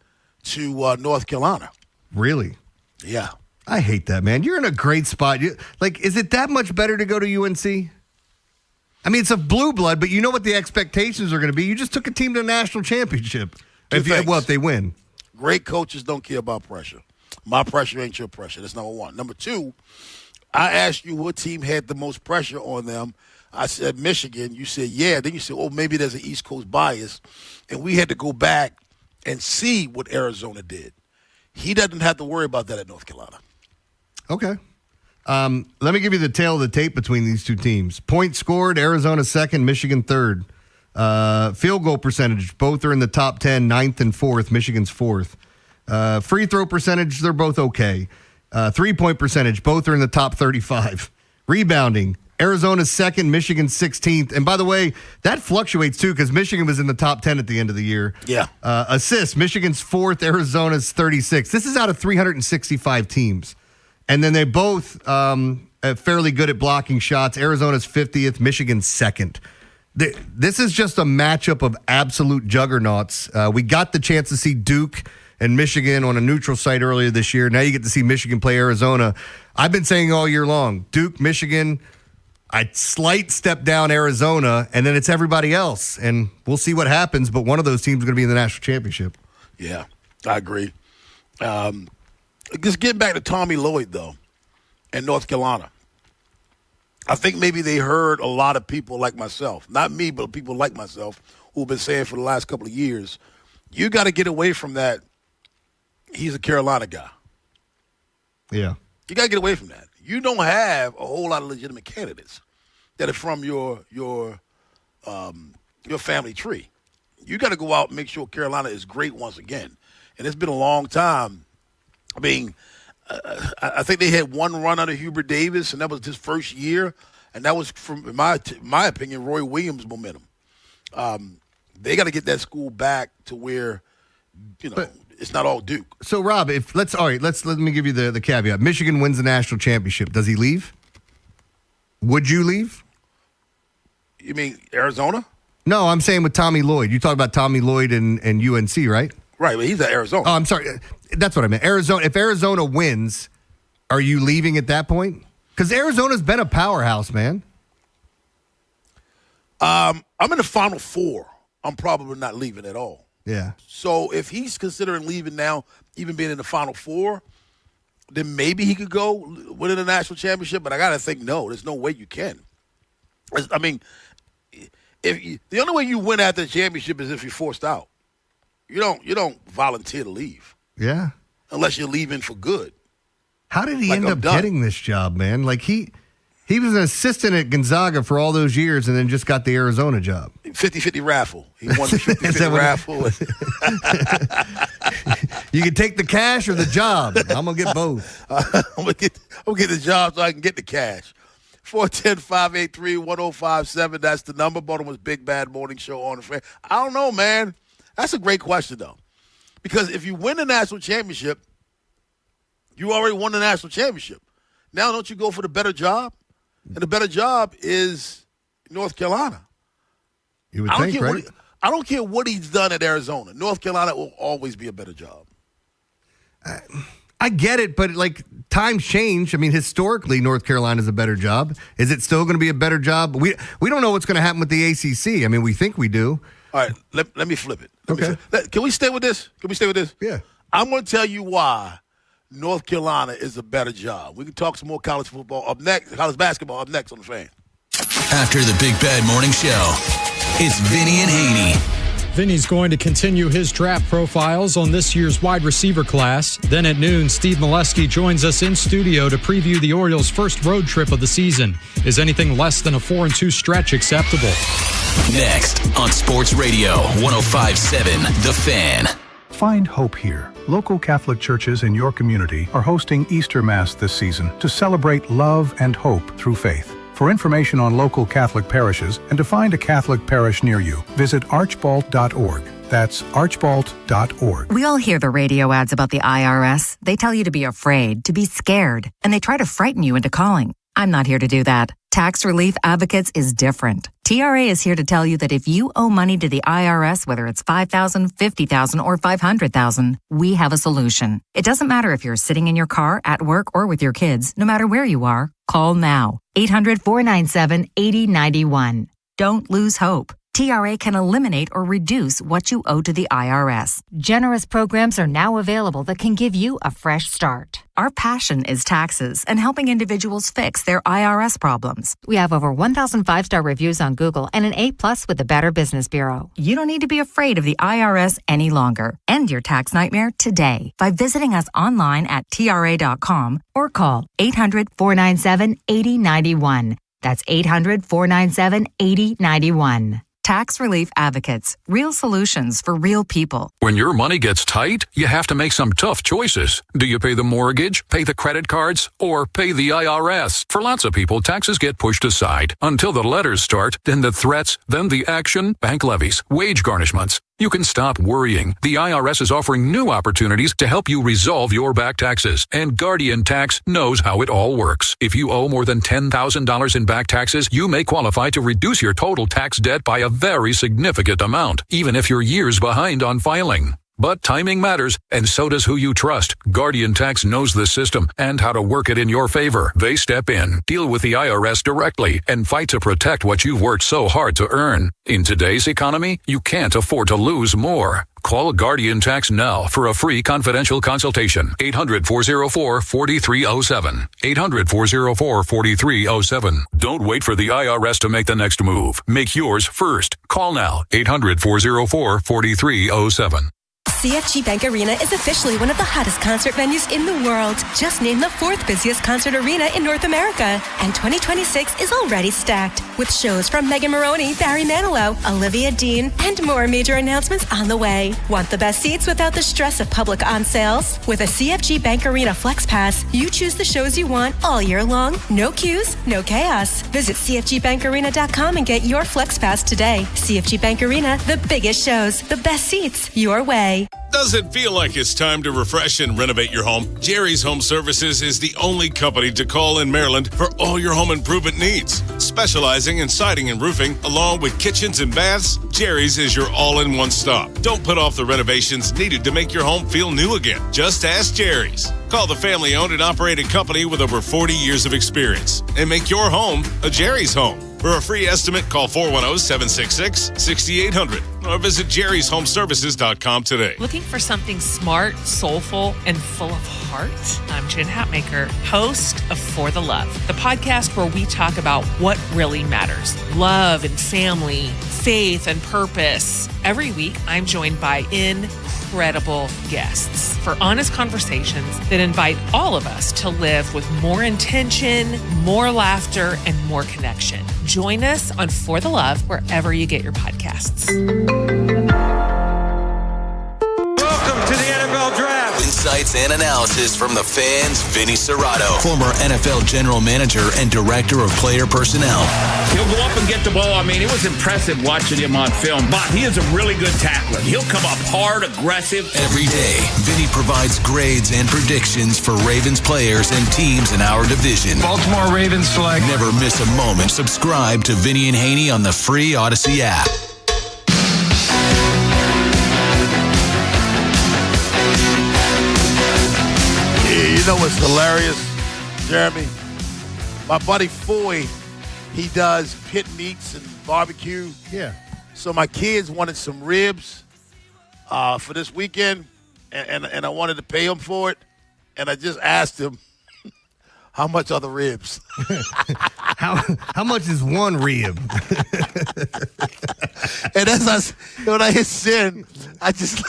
to North Carolina. Really? Yeah. I hate that, man. You're in a great spot. Is it that much better to go to UNC? I mean, it's a blue blood, but you know what the expectations are going to be. You just took a team to a national championship. If they win. Great coaches don't care about pressure. My pressure ain't your pressure. That's number one. Number two, I asked you what team had the most pressure on them. I said Michigan. You said, yeah. Then you said, oh, maybe there's an East Coast bias. And we had to go back and see what Arizona did. He doesn't have to worry about that at North Carolina. Okay. Let me give you the tail of the tape between these two teams. Points scored, Arizona second, Michigan third. Field goal percentage, both are in the top 10, 9th and 4th. Michigan's 4th. Free throw percentage, they're both okay. 3-point percentage, both are in the top 35. Rebounding, Arizona's second, Michigan's 16th. And by the way, that fluctuates too because Michigan was in the top 10 at the end of the year. Yeah. Assists, Michigan's 4th, Arizona's 36th. This is out of 365 teams. And then they both fairly good at blocking shots. Arizona's 50th, Michigan's 2nd. This is just a matchup of absolute juggernauts. We got the chance to see Duke and Michigan on a neutral site earlier this year. Now you get to see Michigan play Arizona. I've been saying all year long, Duke, Michigan, a slight step down Arizona, and then it's everybody else. And we'll see what happens, but one of those teams is going to be in the national championship. Yeah, I agree. Just getting back to Tommy Lloyd, though, and North Carolina. I think maybe they heard a lot of people like myself, not me, but people like myself, who've been saying for the last couple of years, you got to get away from that. He's a Carolina guy. Yeah. You got to get away from that. You don't have a whole lot of legitimate candidates that are from your family tree. You got to go out and make sure Carolina is great once again. And it's been a long time. I mean, I think they had one run under Hubert Davis, and that was his first year. And that was, from in my opinion, Roy Williams' momentum. They got to get that school back to where, it's not all Duke. So, Rob, let me give you the caveat. Michigan wins the national championship. Does he leave? Would you leave? You mean Arizona? No, I'm saying with Tommy Lloyd. You talk about Tommy Lloyd and UNC, right? Right, but he's at Arizona. Oh, I'm sorry. That's what I meant. Arizona. If Arizona wins, are you leaving at that point? Because Arizona's been a powerhouse, man. I'm in the Final Four. I'm probably not leaving at all. Yeah. So if he's considering leaving now, even being in the Final Four, then maybe he could go win the national championship. But I got to think, no, there's no way you can. I mean, the only way you win after the championship is if you're forced out. You don't volunteer to leave. Yeah. Unless you're leaving for good. How did he end up getting this job, man? Like he was an assistant at Gonzaga for all those years and then just got the Arizona job. 50-50 raffle. He won the 50-50 raffle. You can take the cash or the job. I'm going to get both. I'm going to get the job so I can get the cash. 410-583-1057. That's the number. Baltimore's Big Bad Morning Show on the Fan. I don't know, man. That's a great question, though. Because if you win the national championship, you already won the national championship. Now don't you go for the better job? And the better job is North Carolina. You would think, right? I don't care what he's done at Arizona. North Carolina will always be a better job. I get it, but times change. I mean, historically, North Carolina's a better job. Is it still going to be a better job? We don't know what's going to happen with the ACC. I mean, we think we do. All right, let me flip it. Okay. Can we stay with this? Yeah. I'm going to tell you why North Carolina is a better job. We can talk some more college football up next, college basketball up next on the Fan. After the Big Bad Morning Show, it's Vinny and Haynie. Vinny's going to continue his draft profiles on this year's wide receiver class. Then at noon, Steve Molesky joins us in studio to preview the Orioles' first road trip of the season. Is anything less than a 4-2 stretch acceptable? Next on Sports Radio 105.7 The Fan. Find hope here. Local Catholic churches in your community are hosting Easter Mass this season to celebrate love and hope through faith. For information on local Catholic parishes and to find a Catholic parish near you, visit archbald.org. That's archbald.org. We all hear the radio ads about the IRS. They tell you to be afraid, to be scared, and they try to frighten you into calling. I'm not here to do that. Tax Relief Advocates is different. TRA is here to tell you that if you owe money to the IRS, whether it's $5,000, $50,000, or $500,000, we have a solution. It doesn't matter if you're sitting in your car, at work, or with your kids. No matter where you are, call now. 800-497-8091. Don't lose hope. TRA can eliminate or reduce what you owe to the IRS. Generous programs are now available that can give you a fresh start. Our passion is taxes and helping individuals fix their IRS problems. We have over 1,000 5-star reviews on Google and an A+ with the Better Business Bureau. You don't need to be afraid of the IRS any longer. End your tax nightmare today by visiting us online at TRA.com or call 800-497-8091. That's 800-497-8091. Tax Relief Advocates. Real solutions for real people. When your money gets tight, you have to make some tough choices. Do you pay the mortgage, pay the credit cards, or pay the IRS? For lots of people, taxes get pushed aside until the letters start, then the threats, then the action, bank levies, wage garnishments. You can stop worrying. The IRS is offering new opportunities to help you resolve your back taxes. And Guardian Tax knows how it all works. If you owe more than $10,000 in back taxes, you may qualify to reduce your total tax debt by a very significant amount, even if you're years behind on filing. But timing matters, and so does who you trust. Guardian Tax knows the system and how to work it in your favor. They step in, deal with the IRS directly, and fight to protect what you've worked so hard to earn. In today's economy, you can't afford to lose more. Call Guardian Tax now for a free confidential consultation. 800-404-4307. 800-404-4307. Don't wait for the IRS to make the next move. Make yours first. Call now. 800-404-4307. CFG Bank Arena is officially one of the hottest concert venues in the world. Just named the 4th busiest concert arena in North America. And 2026 is already stacked with shows from Megan Moroney, Barry Manilow, Olivia Dean, and more major announcements on the way. Want the best seats without the stress of public on sales? With a CFG Bank Arena Flex Pass, you choose the shows you want all year long. No queues, no chaos. Visit CFGBankArena.com and get your Flex Pass today. CFG Bank Arena, the biggest shows, the best seats, your way. Does it feel like it's time to refresh and renovate your home? Jerry's Home Services is the only company to call in Maryland for all your home improvement needs. Specializing in siding and roofing, along with kitchens and baths, Jerry's is your all-in-one stop. Don't put off the renovations needed to make your home feel new again. Just ask Jerry's. Call the family-owned and operated company with over 40 years of experience and make your home a Jerry's home. For a free estimate, call 410-766-6800 or visit jerryshomeservices.com today. Looking for something smart, soulful, and full of heart? I'm Jen Hatmaker, host of For the Love, the podcast where we talk about what really matters. Love and family, faith and purpose. Every week, I'm joined by incredible guests for honest conversations that invite all of us to live with more intention, more laughter, and more connection. Join us on For the Love wherever you get your podcasts. Welcome to the NFL Draft. Insights and analysis from the Fan's Vinny Serrato, former NFL general manager and director of player personnel. He'll go up and get the ball. I mean, it was impressive watching him on film, but he is a really good tackler. He'll come up hard, aggressive. Every day, Vinny provides grades and predictions for Ravens players and teams in our division. Baltimore Ravens select. Never miss a moment. Subscribe to Vinny and Haynie on the free Odyssey app. You know what's hilarious, Jeremy? My buddy Foy, he does pit meats and barbecue. Yeah. So my kids wanted some ribs for this weekend, and I wanted to pay him for it. And I just asked him, how much are the ribs? How much is one rib? And when I hit send, I just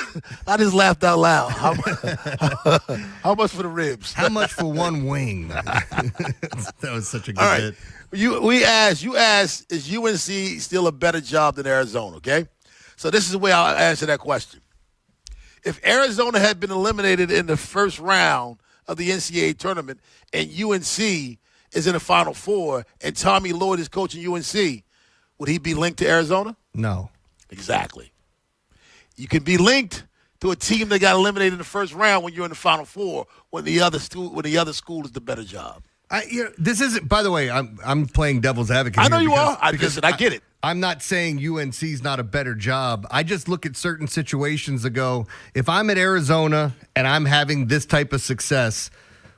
laughed out loud. How much for the ribs? How much for one wing? That was such a good All right. bit. You asked, is UNC still a better job than Arizona, okay? So this is the way I'll answer that question. If Arizona had been eliminated in the first round of the NCAA tournament and UNC is in the Final Four and Tommy Lloyd is coaching UNC, would he be linked to Arizona? No. Exactly. You can be linked to a team that got eliminated in the first round when you're in the Final Four when the other school is the better job. This isn't. By the way, I'm playing devil's advocate. I know here you are. I get it. I'm not saying UNC's not a better job. I just look at certain situations that go, if I'm at Arizona and I'm having this type of success,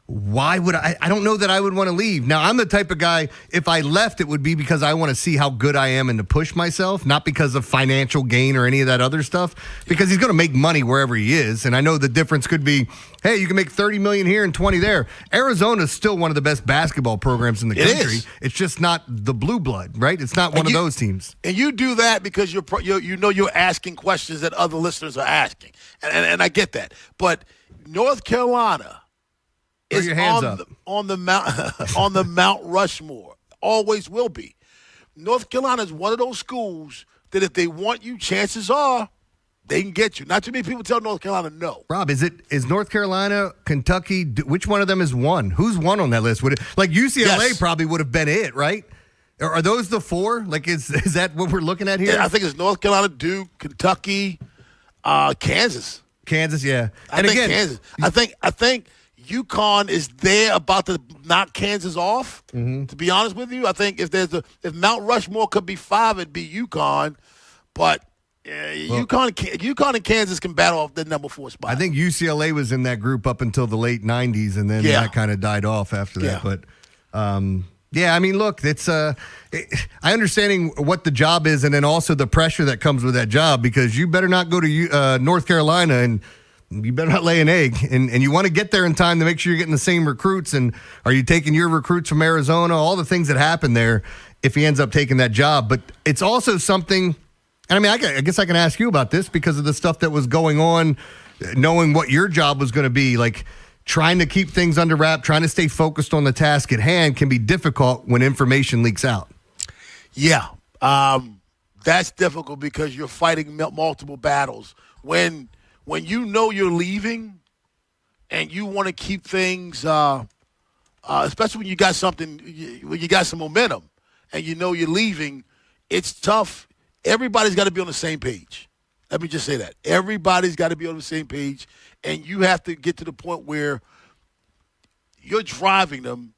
why would I don't know that I would want to leave. Now, I'm the type of guy, if I left, it would be because I want to see how good I am and to push myself, not because of financial gain or any of that other stuff, because he's going to make money wherever he is. And I know the difference could be, hey, you can make $30 million here and 20 there. Arizona's still one of the best basketball programs in the country. It's just not the blue blood, right? It's not one of those teams. And you do that because you're asking questions that other listeners are asking. And I get that. But North Carolina is on the Mount Rushmore. Always will be. North Carolina is one of those schools that if they want you, chances are they can get you. Not too many people tell North Carolina no. Rob, is North Carolina, Kentucky, which one of them is one? Who's one on that list? Like UCLA probably would have been it, right? Are those the four? Like is that what we're looking at here? Yeah, I think it's North Carolina, Duke, Kentucky, Kansas. Kansas, yeah. Kansas. I think UConn is there about to knock Kansas off. Mm-hmm. To be honest with you, I think if Mount Rushmore could be 5, it'd be UConn. But UConn and Kansas can battle off the number 4 spot. I think UCLA was in that group up until the late 90s, and then that kind of died off after that. But, I mean, look, it's I understanding what the job is and then also the pressure that comes with that job, because you better not go to North Carolina and you better not lay an egg, and you want to get there in time to make sure you're getting the same recruits. And are you taking your recruits from Arizona? All the things that happen there if he ends up taking that job. But it's also something, and I mean, I guess I can ask you about this because of the stuff that was going on, knowing what your job was going to be. Like trying to keep things under wrap, trying to stay focused on the task at hand can be difficult when information leaks out. Yeah, that's difficult because you're fighting multiple battles. When you know you're leaving and you want to keep things, especially when you got some momentum and you know you're leaving, it's tough. Everybody's got to be on the same page. Let me just say that. Everybody's got to be on the same page, and you have to get to the point where you're driving them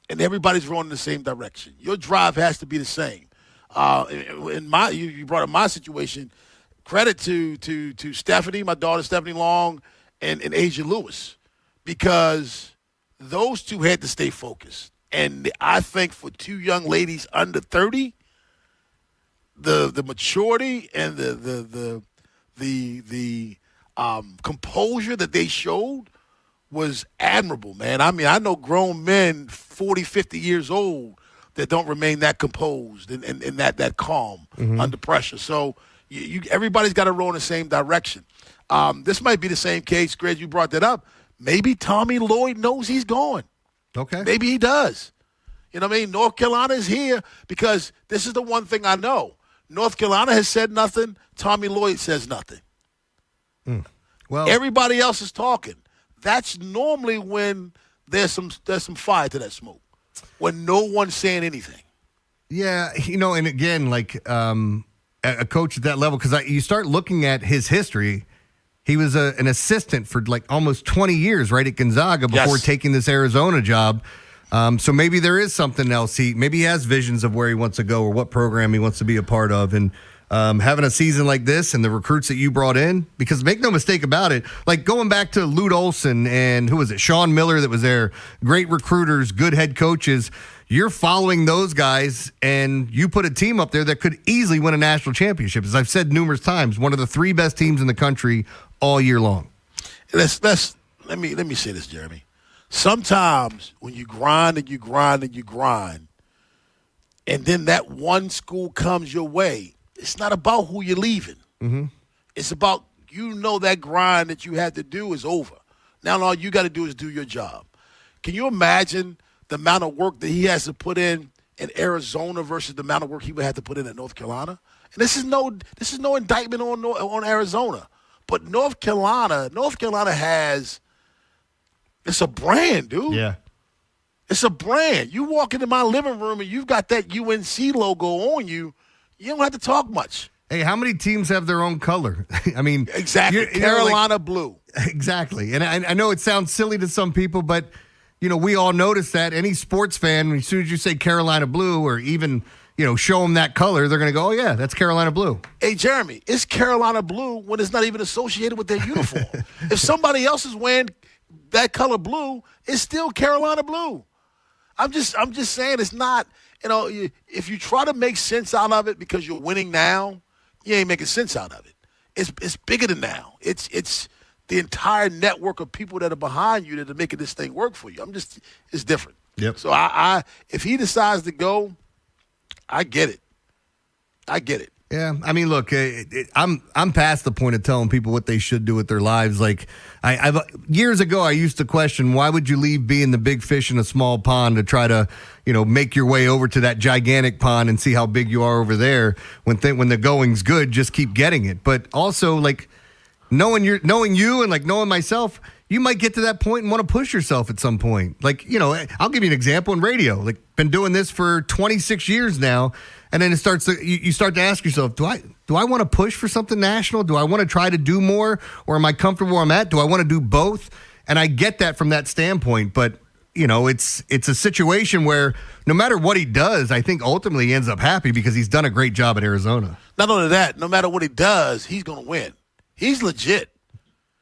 and everybody's rolling in the same direction. Your drive has to be the same. You brought up my situation. Credit to Stephanie, my daughter Stephanie Long, and Asia Lewis, because those two had to stay focused. And I think for two young ladies under 30, the maturity and the composure that they showed was admirable, man. I mean, I know grown men 40, 50 years old that don't remain that composed and that calm under pressure. So everybody's got to roll in the same direction. This might be the same case, Greg, you brought that up. Maybe Tommy Lloyd knows he's going. Okay. Maybe he does. You know what I mean? North Carolina is here because this is the one thing I know. North Carolina has said nothing. Tommy Lloyd says nothing. Well, everybody else is talking. That's normally when there's some fire to that smoke, when no one's saying anything. Yeah, and again, like a coach at that level, because you start looking at his history. He was an assistant for like almost 20 years, right, at Gonzaga before taking this Arizona job. So maybe there is something else. Maybe he has visions of where he wants to go or what program he wants to be a part of. And having a season like this and the recruits that you brought in, because make no mistake about it, like going back to Lute Olson and who was it, Sean Miller that was there, great recruiters, good head coaches. You're following those guys, and you put a team up there that could easily win a national championship. As I've said numerous times, one of the 3 best teams in the country all year long. Let me say this, Jeremy. Sometimes when you grind and you grind and you grind, and then that one school comes your way, it's not about who you're leaving. Mm-hmm. It's about, that grind that you had to do is over. Now all you got to do is do your job. Can you imagine the amount of work that he has to put in Arizona versus the amount of work he would have to put in at North Carolina? And this is no indictment on Arizona. But North Carolina has, it's a brand, dude. Yeah. It's a brand. You walk into my living room and you've got that UNC logo on you, you don't have to talk much. Hey, how many teams have their own color? I mean, exactly. Carolina blue. Exactly. And I know it sounds silly to some people, but we all notice that. Any sports fan, as soon as you say Carolina blue or even, show them that color, they're going to go, oh, yeah, that's Carolina blue. Hey, Jeremy, it's Carolina blue when it's not even associated with their uniform. If somebody else is wearing that color blue, it's still Carolina blue. I'm just saying it's not, if you try to make sense out of it because you're winning now, you ain't making sense out of it. It's bigger than now. It's the entire network of people that are behind you that are making this thing work for you. It's different. Yep. So if he decides to go, I get it. Yeah, I mean, look, I'm past the point of telling people what they should do with their lives. Like, I've years ago, I used to question, why would you leave being the big fish in a small pond to try to, make your way over to that gigantic pond and see how big you are over there? When the going's good, just keep getting it. But also, like, knowing you and like knowing myself, you might get to that point and want to push yourself at some point. Like, I'll give you an example in radio. Like, been doing this for 26 years now. And then you start to ask yourself, do I want to push for something national? Do I want to try to do more? Or am I comfortable where I'm at? Do I want to do both? And I get that from that standpoint. But, it's a situation where no matter what he does, I think ultimately he ends up happy because he's done a great job at Arizona. Not only that, no matter what he does, he's going to win. He's legit.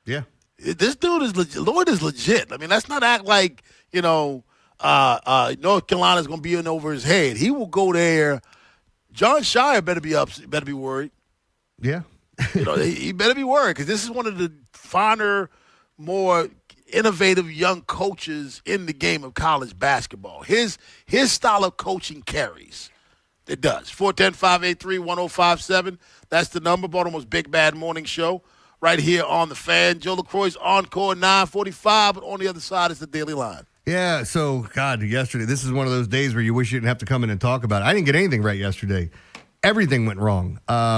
Yeah. This dude is legit. Lloyd is legit. I mean, let's not act like, North Carolina's going to be in over his head. He will go there. John Shire better be worried. Yeah. He better be worried because this is one of the finer, more innovative young coaches in the game of college basketball. His style of coaching carries. It does. 410-583-1057. That's the number. Baltimore's Big Bad Morning Show right here on The Fan. Joe LaCroix's Encore 945, but on the other side is the Daily Line. Yeah, so, God, yesterday, this is one of those days where you wish you didn't have to come in and talk about it. I didn't get anything right yesterday. Everything went wrong. I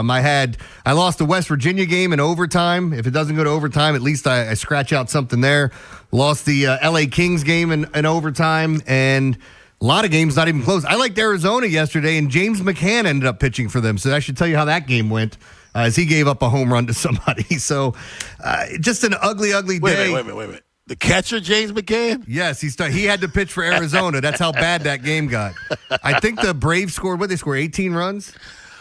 lost the West Virginia game in overtime. If it doesn't go to overtime, at least I scratch out something there. Lost the L.A. Kings game in overtime, and a lot of games not even close. I liked Arizona yesterday, and James McCann ended up pitching for them, so I should tell you how that game went. As he gave up a home run to somebody. So, just an ugly day. Wait a minute. The catcher, James McCann? Yes, he had to pitch for Arizona. That's how bad that game got. I think the Braves scored, what did they score, 18 runs?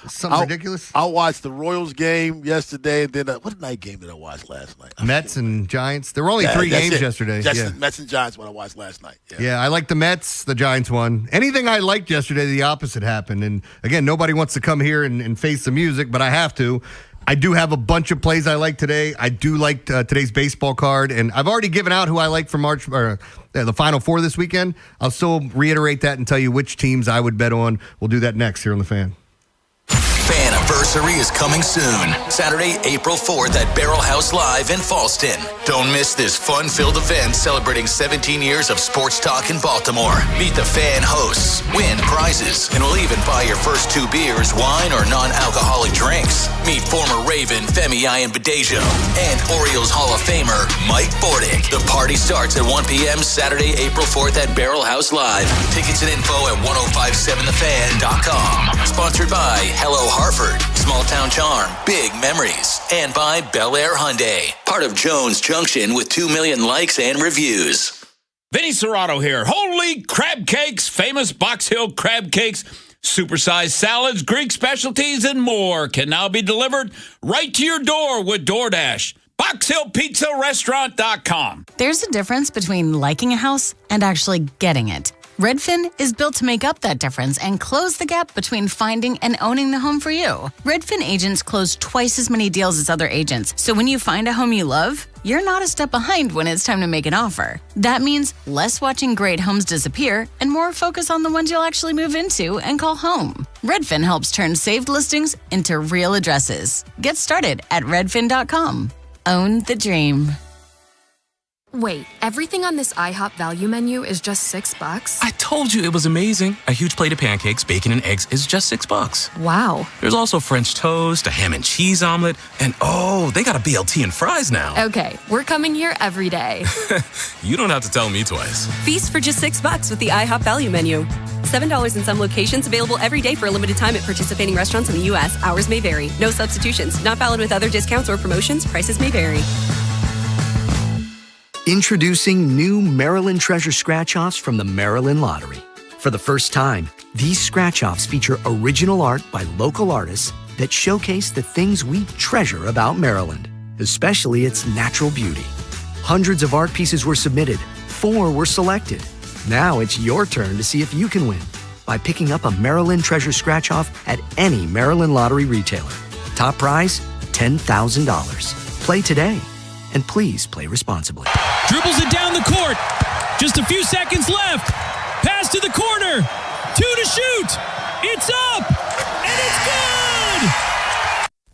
Something ridiculous. I watched the Royals game yesterday, and then what night game did I watch last night? Mets and Giants. There were only 3 games yesterday. Mets and Giants what I watched last night. Yeah, I like the Mets. The Giants won. Anything I liked yesterday, the opposite happened. And again, nobody wants to come here and face the music, but I have to. I do have a bunch of plays I like today. I do like today's baseball card, and I've already given out who I like for the Final Four this weekend. I'll still reiterate that and tell you which teams I would bet on. We'll do that next here on The Fan. Faniversary is coming soon. Saturday, April 4th at Barrel House Live in Falston. Don't miss this fun-filled event celebrating 17 years of sports talk in Baltimore. Meet the Fan hosts, win prizes, and we'll even buy your first 2 beers, wine, or non-alcoholic drinks. Meet former Raven Femi Ayanbadejo and Orioles Hall of Famer Mike Bordick. The party starts at 1 p.m. Saturday, April 4th at Barrel House Live. Tickets and info at 1057thefan.com. Sponsored by Hello Hartford, Small Town Charm, Big Memories, and by Bel Air Hyundai. Part of Jones Junction with 2 million likes and reviews. Vinny Serrato here. Holy crab cakes, famous Box Hill crab cakes, supersized salads, Greek specialties, and more can now be delivered right to your door with DoorDash. BoxHillPizzaRestaurant.com. There's a difference between liking a house and actually getting it. Redfin is built to make up that difference and close the gap between finding and owning the home for you. Redfin agents close twice as many deals as other agents, so when you find a home you love, you're not a step behind when it's time to make an offer. That means less watching great homes disappear and more focus on the ones you'll actually move into and call home. Redfin helps turn saved listings into real addresses. Get started at redfin.com. Own the dream. Wait, everything on this IHOP value menu is just $6? I told you it was amazing. A huge plate of pancakes, bacon, and eggs is just $6. Wow. There's also French toast, a ham and cheese omelet, and oh, they got a BLT and fries now. Okay, we're coming here every day. You don't have to tell me twice. Feast for just $6 with the IHOP value menu. $7 in some locations, available every day for a limited time at participating restaurants in the U.S. Hours may vary. No substitutions. Not valid with other discounts or promotions. Prices may vary. Introducing new Maryland Treasure Scratch-Offs from the Maryland Lottery. For the first time, these scratch-offs feature original art by local artists that showcase the things we treasure about Maryland, especially its natural beauty. Hundreds of art pieces were submitted. 4 were selected. Now it's your turn to see if you can win by picking up a Maryland Treasure Scratch-Off at any Maryland Lottery retailer. Top prize, $10,000. Play today. And please play responsibly. Dribbles it down the court. Just a few seconds left. Pass to the corner. 2 to shoot. It's up. And it's good.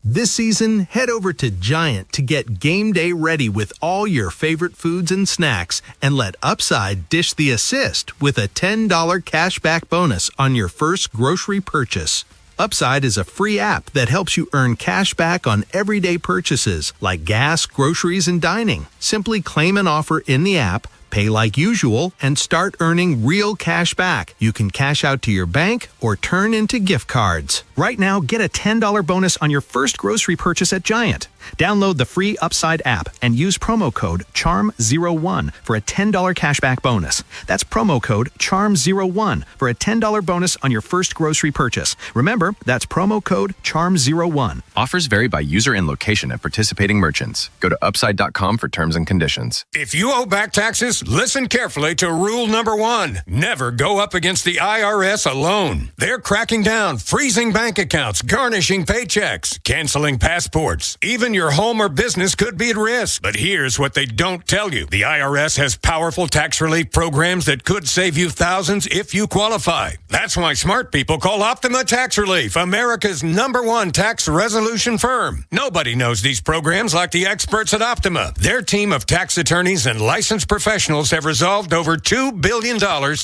This season, head over to Giant to get game day ready with all your favorite foods and snacks and let Upside dish the assist with a $10 cashback bonus on your first grocery purchase. Upside is a free app that helps you earn cash back on everyday purchases like gas, groceries, and dining. Simply claim an offer in the app, pay like usual, and start earning real cash back. You can cash out to your bank or turn into gift cards. Right now, get a $10 bonus on your first grocery purchase at Giant. Download the free Upside app and use promo code CHARM01 for a $10 cashback bonus. That's promo code CHARM01 for a $10 bonus on your first grocery purchase. Remember, that's promo code CHARM01. Offers vary by user and location at participating merchants. Go to upside.com for terms and conditions. If you owe back taxes, listen carefully to rule number 1. Never go up against the IRS alone. They're cracking down, freezing bank accounts, garnishing paychecks, canceling passports. Even your home or business could be at risk. But here's what they don't tell you. The IRS has powerful tax relief programs that could save you thousands if you qualify. That's why smart people call Optima Tax Relief, America's #1 tax resolution firm. Nobody knows these programs like the experts at Optima. Their team of tax attorneys and licensed professionals have resolved over $2 billion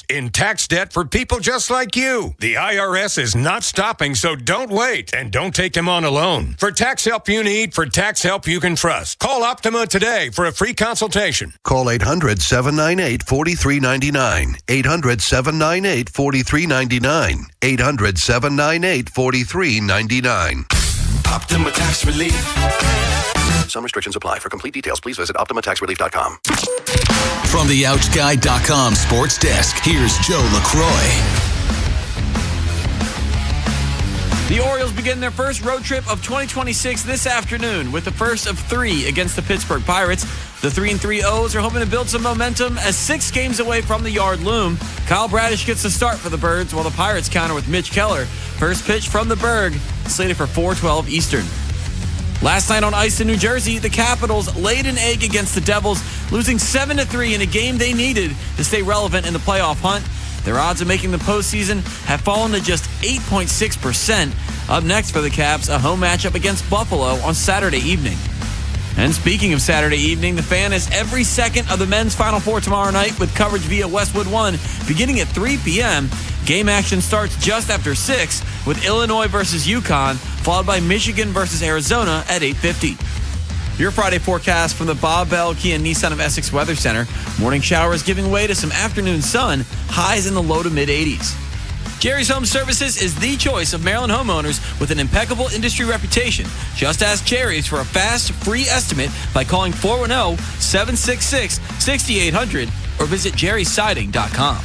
in tax debt for people just like you. The IRS is not stopping, so don't wait. And don't take them on alone. For tax help you need, for tax help you can trust, call Optima today for a free consultation. Call 800-798-4399. 800-798-4399. 800-798-4399. Optima Tax Relief. Some restrictions apply. For complete details, please visit OptimaTaxRelief.com. From the OutGuy.com sports desk, here's Joe LaCroix. The Orioles begin their first road trip of 2026 this afternoon with the first of 3 against the Pittsburgh Pirates. The 3-3 O's are hoping to build some momentum as 6 games away from the yard loom. Kyle Bradish gets the start for the Birds while the Pirates counter with Mitch Keller. First pitch from the Berg, slated for 4:12 Eastern. Last night on ice in New Jersey, the Capitals laid an egg against the Devils, losing 7-3 in a game they needed to stay relevant in the playoff hunt. Their odds of making the postseason have fallen to just 8.6%. Up next for the Caps, a home matchup against Buffalo on Saturday evening. And speaking of Saturday evening, the Fan is every second of the men's Final Four tomorrow night with coverage via Westwood One beginning at 3 p.m. Game action starts just after 6 with Illinois versus UConn, followed by Michigan versus Arizona at 8:50. Your Friday forecast from the Bob Bell Kia Nissan of Essex Weather Center. Morning showers giving way to some afternoon sun, highs in the low to mid-80s. Jerry's Home Services is the choice of Maryland homeowners with an impeccable industry reputation. Just ask Jerry's for a fast, free estimate by calling 410-766-6800 or visit jerrysiding.com.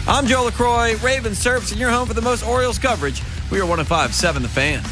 I'm Joe LaCroix, Ravens servicing your home for the most Orioles coverage. We are 105.7 The Fan.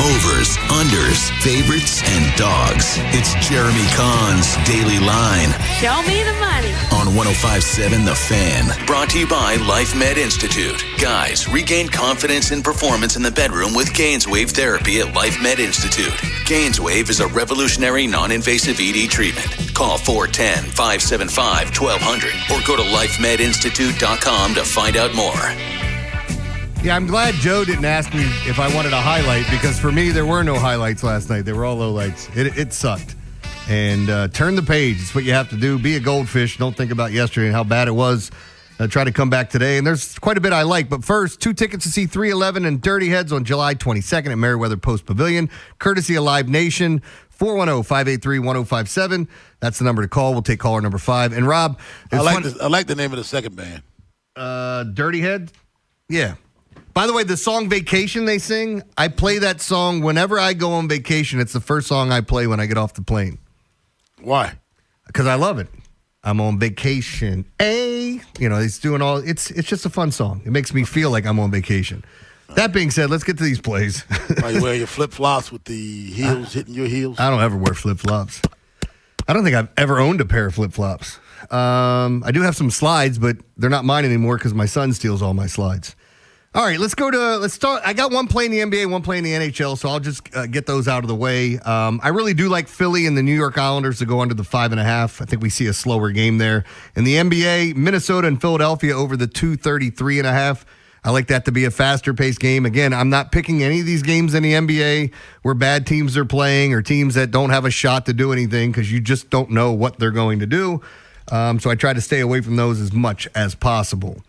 Overs, unders, favorites, and dogs. It's Jeremy Kahn's Daily Line Show me the money. on 105.7 The Fan. Brought to you by Life Med Institute. Guys, regain confidence and performance in the bedroom with Gainswave therapy at Life Med Institute. Gainswave is a revolutionary non-invasive ED treatment. Call 410-575-1200 or go to lifemedinstitute.com to find out more. Yeah, I'm glad Joe didn't ask me if I wanted a highlight, because for me, there were no highlights last night. They were all lowlights. It sucked. And turn the page. It's what you have to do. Be a goldfish. Don't think about yesterday and how bad it was. Try to come back today. And there's quite a bit I like. But first, 2 tickets to see 311 and Dirty Heads on July 22nd at Merriweather Post Pavilion, courtesy of Live Nation. 410-583-1057. That's the number to call. We'll take caller number 5. And Rob, I like the name of the second band. Dirty Head? Yeah. By the way, the song Vacation they sing, I play that song whenever I go on vacation. It's the first song I play when I get off the plane. Why? Because I love it. I'm on vacation. He's doing all. It's just a fun song. It makes me feel like I'm on vacation. That being said, let's get to these plays. Are you wearing your flip-flops with the heels hitting your heels? I don't ever wear flip-flops. I don't think I've ever owned a pair of flip-flops. I do have some slides, but they're not mine anymore because my son steals all my slides. All right, let's start. I got one play in the NBA, one play in the NHL, so I'll just get those out of the way. I really do like Philly and the New York Islanders to go under the 5.5. I think we see a slower game there. In the NBA, Minnesota and Philadelphia over the 233.5. I like that to be a faster-paced game. Again, I'm not picking any of these games in the NBA where bad teams are playing or teams that don't have a shot to do anything because you just don't know what they're going to do. So I try to stay away from those as much as possible.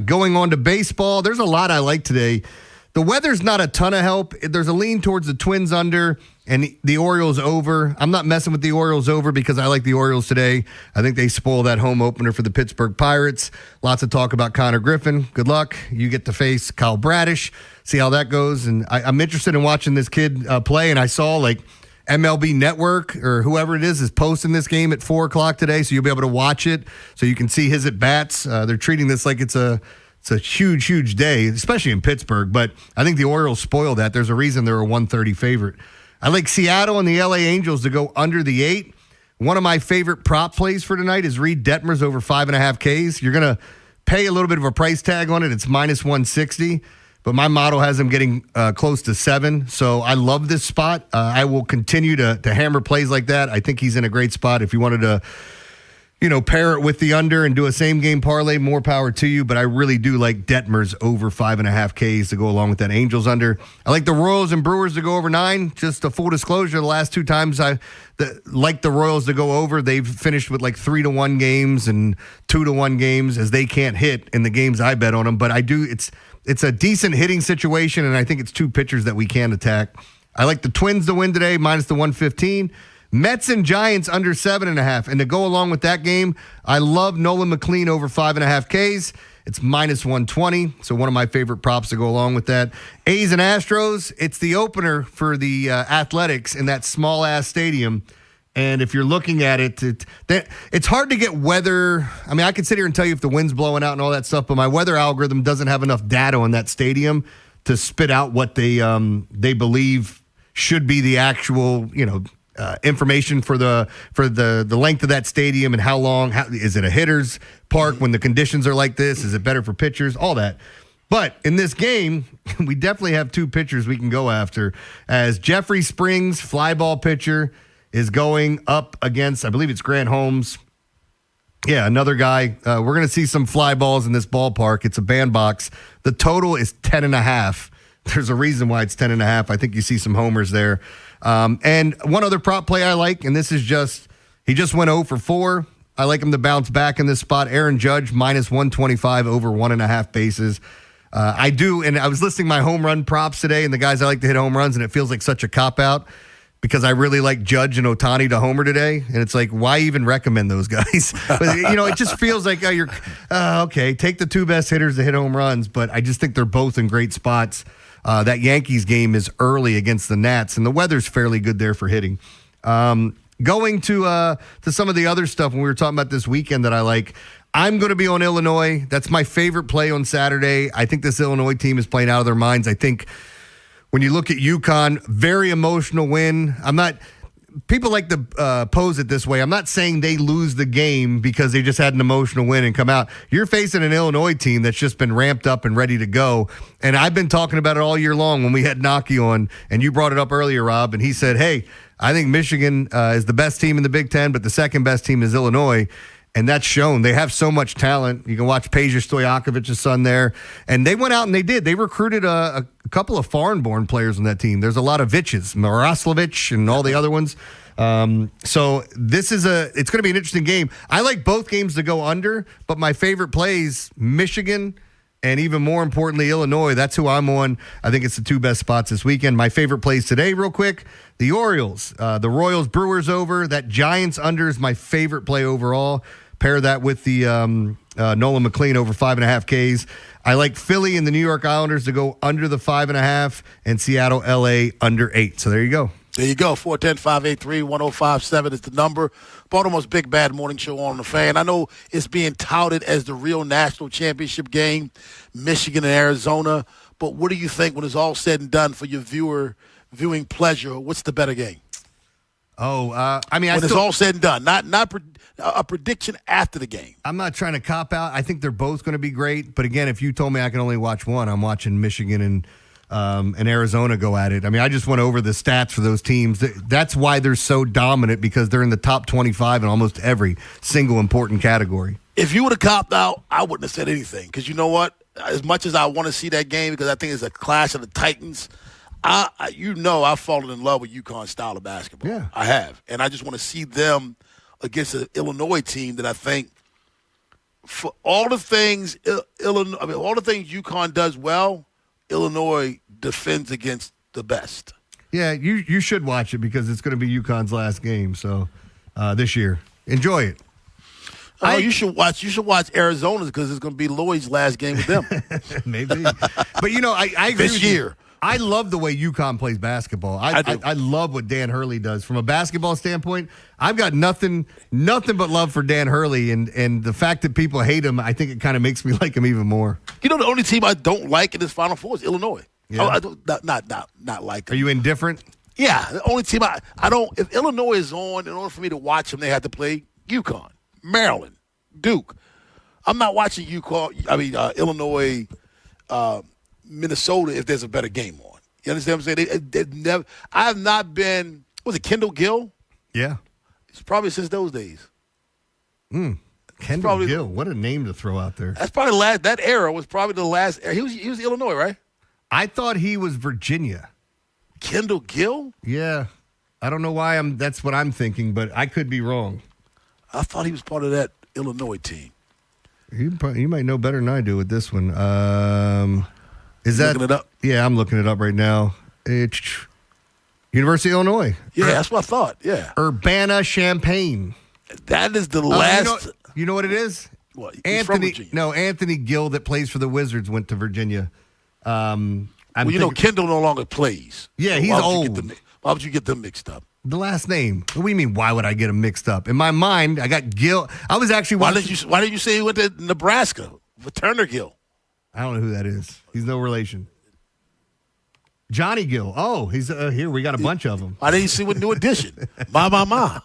Going on to baseball, there's a lot I like today. The weather's not a ton of help. There's a lean towards the Twins under and the Orioles over. I'm not messing with the Orioles over because I like the Orioles today. I think they spoil that home opener for the Pittsburgh Pirates. Lots of talk about Connor Griffin. Good luck. You get to face Kyle Bradish. See how that goes. And I'm interested in watching this kid play, and I saw MLB Network or whoever it is posting this game at 4 o'clock today, so you'll be able to watch it so you can see his at-bats. They're treating this like it's a huge, huge day, especially in Pittsburgh, but I think the Orioles spoil that. There's a reason they're a 130 favorite. I like Seattle and the LA Angels to go under the 8. One of my favorite prop plays for tonight is Reed Detmers over 5.5 Ks. You're going to pay a little bit of a price tag on it. It's minus 160. But my model has him getting close to 7. So I love this spot. I will continue to hammer plays like that. I think he's in a great spot. If you wanted to, pair it with the under and do a same game parlay, more power to you. But I really do like Detmers over 5.5 Ks to go along with that Angels under. I like the Royals and Brewers to go over 9. Just a full disclosure, the last 2 times I like the Royals to go over, they've finished with 3-1 games and 2-1 games as they can't hit in the games I bet on them. But I do, it's a decent hitting situation, and I think it's 2 pitchers that we can attack. I like the Twins to win today, minus the 115. Mets and Giants under 7.5. And to go along with that game, I love Nolan McLean over 5.5 Ks. It's minus 120. So one of my favorite props to go along with that. A's and Astros, it's the opener for the Athletics in that small-ass stadium. And if you're looking at it, it's hard to get weather. I mean, I could sit here and tell you if the wind's blowing out and all that stuff, but my weather algorithm doesn't have enough data on that stadium to spit out what they believe should be the actual, information for the length of that stadium and how long. Is it a hitter's park when the conditions are like this? Is it better for pitchers? All that. But in this game, we definitely have 2 pitchers we can go after, as Jeffrey Springs, fly ball pitcher, is going up against, I believe it's Grant Holmes. Yeah, another guy. We're going to see some fly balls in this ballpark. It's a bandbox. The total is 10.5. There's a reason why it's 10.5. I think you see some homers there. And one other prop play I like, and this is he just went 0 for 4. I like him to bounce back in this spot. Aaron Judge, minus 125 over 1.5 bases. I do, and I was listing my home run props today, and the guys I like to hit home runs, and it feels like such a cop-out because I really like Judge and Ohtani to homer today, and it's like, why even recommend those guys? But, it just feels like, okay, take the 2 best hitters to hit home runs, but I just think they're both in great spots. That Yankees game is early against the Nats, and the weather's fairly good there for hitting. Going to some of the other stuff when we were talking about this weekend that I like, I'm going to be on Illinois. That's my favorite play on Saturday. I think this Illinois team is playing out of their minds. I think when you look at UConn, very emotional win. people like to pose it this way. I'm not saying they lose the game because they just had an emotional win and come out. You're facing an Illinois team that's just been ramped up and ready to go. And I've been talking about it all year long when we had Naki on, and you brought it up earlier, Rob, and he said, hey, I think Michigan is the best team in the Big Ten, but the second best team is Illinois. And that's shown. They have so much talent. You can watch Peja Stojakovic's son there. And they went out and they did. They recruited a couple of foreign-born players on that team. There's a lot of Viches, Miroslavich and all the other ones. So this is it's going to be an interesting game. I like both games to go under, but my favorite plays, Michigan and even more importantly, Illinois. That's who I'm on. I think it's the two best spots this weekend. My favorite plays today, real quick, the Orioles. The Royals-Brewers over. That Giants under is my favorite play overall. Pair that with the Nolan McLean over 5.5 Ks. I like Philly and the New York Islanders to go under the 5.5 and Seattle, LA under 8. So there you go. There you go. 410-583-1057 is the number. Baltimore's Big Bad Morning Show on the Fan. I know it's being touted as the real national championship game, Michigan and Arizona. But what do you think when it's all said and done for your viewing pleasure? What's the better game? I mean, when it's all said and done, not a prediction after the game. I'm not trying to cop out. I think they're both going to be great. But again, if you told me I can only watch one, I'm watching Michigan and Arizona go at it. I mean, I just went over the stats for those teams. That's why they're so dominant, because they're in the top 25 in almost every single important category. If you would have copped out, I wouldn't have said anything. Because you know what? As much as I want to see that game, because I think it's a clash of the Titans, I've fallen in love with UConn's style of basketball. Yeah. I have. And I just want to see them against an Illinois team that I think, for all the things all the things UConn does well, Illinois defends against the best. Yeah, you should watch it because it's going to be UConn's last game. So this year, enjoy it. You should watch Arizona's because it's going to be Lloyd's last game with them. Maybe, but I agree this with year. You. I love the way UConn plays basketball. I love what Dan Hurley does from a basketball standpoint. I've got nothing but love for Dan Hurley, and the fact that people hate him, I think it kind of makes me like him even more. The only team I don't like in this Final Four is Illinois. Yeah. I don't, not like them. Are you indifferent? Yeah, the only team I don't. If Illinois is on, in order for me to watch them, they have to play UConn, Maryland, Duke. I'm not watching Illinois. Minnesota if there's a better game on. You understand what I'm saying? They never. I have not been. Was it Kendall Gill? Yeah, it's probably since those days. Kendall Gill, what a name to throw out there. That's probably the last. That era was probably the last. He was Illinois, right? I thought he was Virginia. Kendall Gill? Yeah, I don't know why that's what I'm thinking, but I could be wrong. I thought he was part of that Illinois team. You might know better than I do with this one. Is that looking it up? Yeah, I'm looking it up right now. It's University of Illinois. Yeah, that's what I thought. Yeah, Urbana-Champaign. That is the last. You know what it is? What? Anthony Gill that plays for the Wizards went to Virginia. Kendall no longer plays. Yeah, so he's old. Why would you get them mixed up? The last name. What do you mean? Why would I get them mixed up? In my mind, I got Gill. I was actually watching. Why didn't you say he went to Nebraska for Turner Gill? I don't know who that is. He's no relation. Johnny Gill. Oh, he's here. We got a bunch of them. Why didn't you see what New Edition? My. My.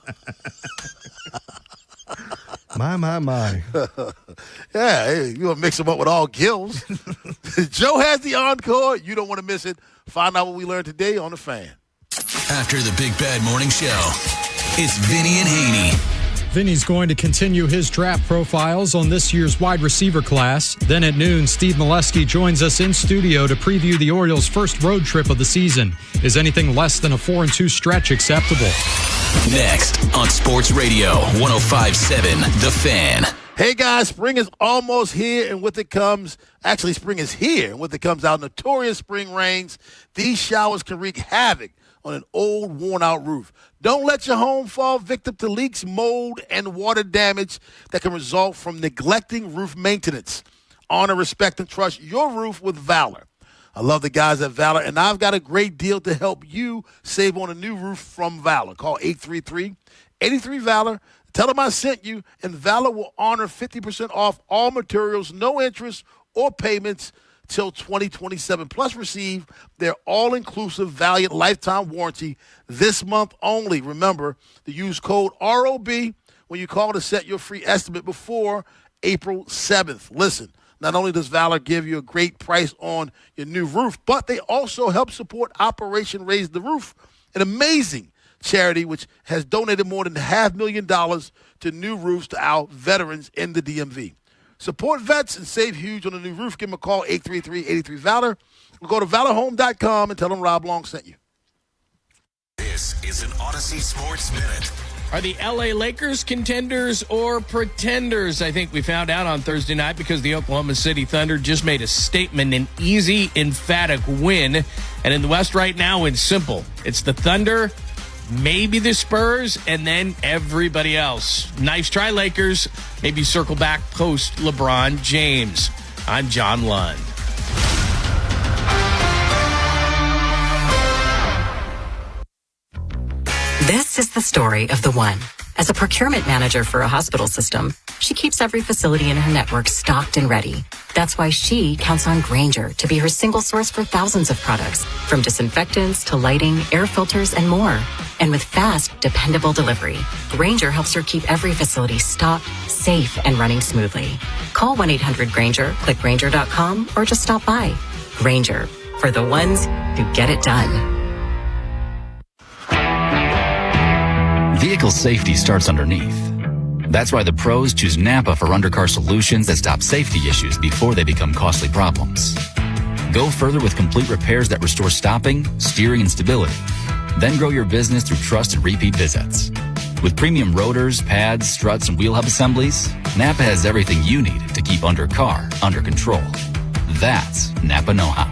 Yeah, hey, you want to mix them up with all Gills. Joe has the encore. You don't want to miss it. Find out what we learned today on The Fan. After the Big Bad Morning Show, it's Vinny and Haynie. Vinny's going to continue his draft profiles on this year's wide receiver class. Then at noon, Steve Molesky joins us in studio to preview the Orioles' first road trip of the season. Is anything less than a 4-2 stretch acceptable? Next on Sports Radio 105.7 The Fan. Hey guys, spring is almost here, and with it comes, spring is here, and with it comes out notorious spring rains. These showers can wreak havoc on an old, worn-out roof. Don't let your home fall victim to leaks, mold, and water damage that can result from neglecting roof maintenance. Honor, respect, and trust your roof with Valor. I love the guys at Valor, and I've got a great deal to help you save on a new roof from Valor. Call 833-83-VALOR. Tell them I sent you, and Valor will honor 50% off all materials, no interest or payments. till 2027. Plus, receive their all-inclusive Valiant lifetime warranty this month only. Remember to use code ROB when you call to set your free estimate before April 7th. Listen, not only does Valor give you a great price on your new roof, but they also help support Operation Raise the Roof, an amazing charity which has donated more than $500,000 to new roofs to our veterans in the DMV. Support vets and save huge on a new roof. Give them a call, 833-83-VALOR. Or go to valorhome.com and tell them Rob Long sent you. This is an Odyssey Sports Minute. Are the LA Lakers contenders or pretenders? I think we found out on Thursday night because the Oklahoma City Thunder just made a statement, an easy, emphatic win. And in the West right now, it's simple. It's the Thunder, maybe the Spurs, and then everybody else. Nice try, Lakers. Maybe circle back post LeBron James. I'm John Lund. This is the story of the one. As a procurement manager for a hospital system, she keeps every facility in her network stocked and ready. That's why she counts on Grainger to be her single source for thousands of products, from disinfectants to lighting, air filters, and more. And with fast, dependable delivery, Grainger helps her keep every facility stocked, safe, and running smoothly. Call 1-800-GRAINGER, click Grainger.com, or just stop by. Grainger, for the ones who get it done. Vehicle safety starts underneath. That's why the pros choose Napa for undercar solutions that stop safety issues before they become costly problems. Go further with complete repairs that restore stopping, steering, and stability. Then grow your business through trust and repeat visits. With premium rotors, pads, struts, and wheel hub assemblies, Napa has everything you need to keep undercar under control. That's Napa know-how.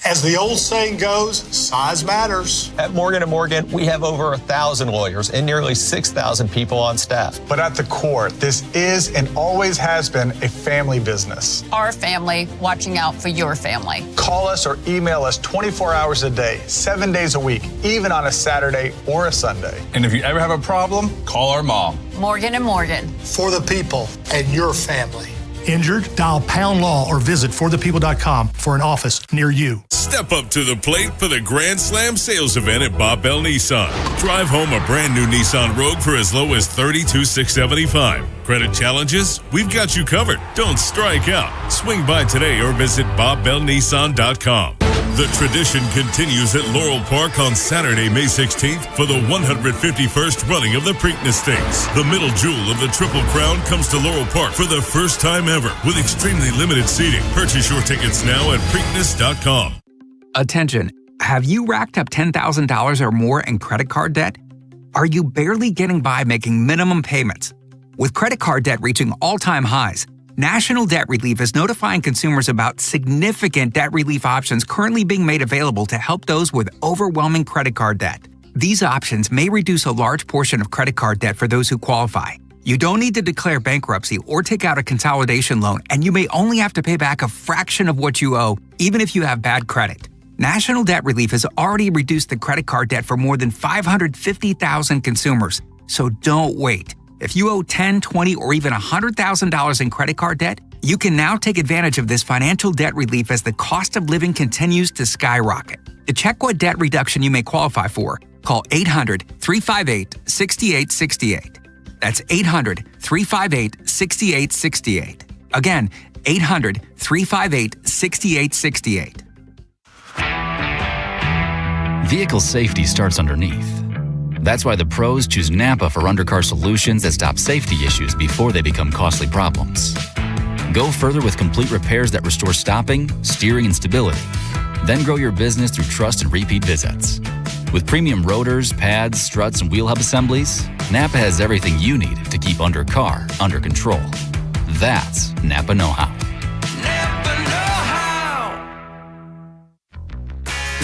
As the old saying goes, size matters. At Morgan & Morgan, we have over 1,000 lawyers and nearly 6,000 people on staff. But at the core, this is and always has been a family business. Our family watching out for your family. Call us or email us 24 hours a day, 7 days a week, even on a Saturday or a Sunday. And if you ever have a problem, call our mom. Morgan & Morgan. For the people and your family. Injured? Dial Pound Law or visit forthepeople.com for an office near you. Step up to the plate for the Grand Slam sales event at Bob Bell Nissan. Drive home a brand new Nissan Rogue for as low as $32,675. Credit challenges? We've got you covered. Don't strike out. Swing by today or visit BobBellNissan.com. The tradition continues at Laurel Park on Saturday, May 16th for the 151st running of the Preakness Stakes. The middle jewel of the Triple Crown comes to Laurel Park for the first time ever with extremely limited seating. Purchase your tickets now at Preakness.com. Attention, have you racked up $10,000 or more in credit card debt? Are you barely getting by making minimum payments? With credit card debt reaching all-time highs, National Debt Relief is notifying consumers about significant debt relief options currently being made available to help those with overwhelming credit card debt. These options may reduce a large portion of credit card debt for those who qualify. You don't need to declare bankruptcy or take out a consolidation loan, and you may only have to pay back a fraction of what you owe, even if you have bad credit. National Debt Relief has already reduced the credit card debt for more than 550,000 consumers, so don't wait. If you owe $10,000, $20,000, or even $100,000 in credit card debt, you can now take advantage of this financial debt relief as the cost of living continues to skyrocket. To check what debt reduction you may qualify for, call 800-358-6868. That's 800-358-6868. Again, 800-358-6868. Vehicle safety starts underneath. That's why the pros choose Napa for undercar solutions that stop safety issues before they become costly problems. Go further with complete repairs that restore stopping, steering, and stability. Then grow your business through trust and repeat visits. With premium rotors, pads, struts, and wheel hub assemblies, Napa has everything you need to keep undercar under control. That's Napa know-how.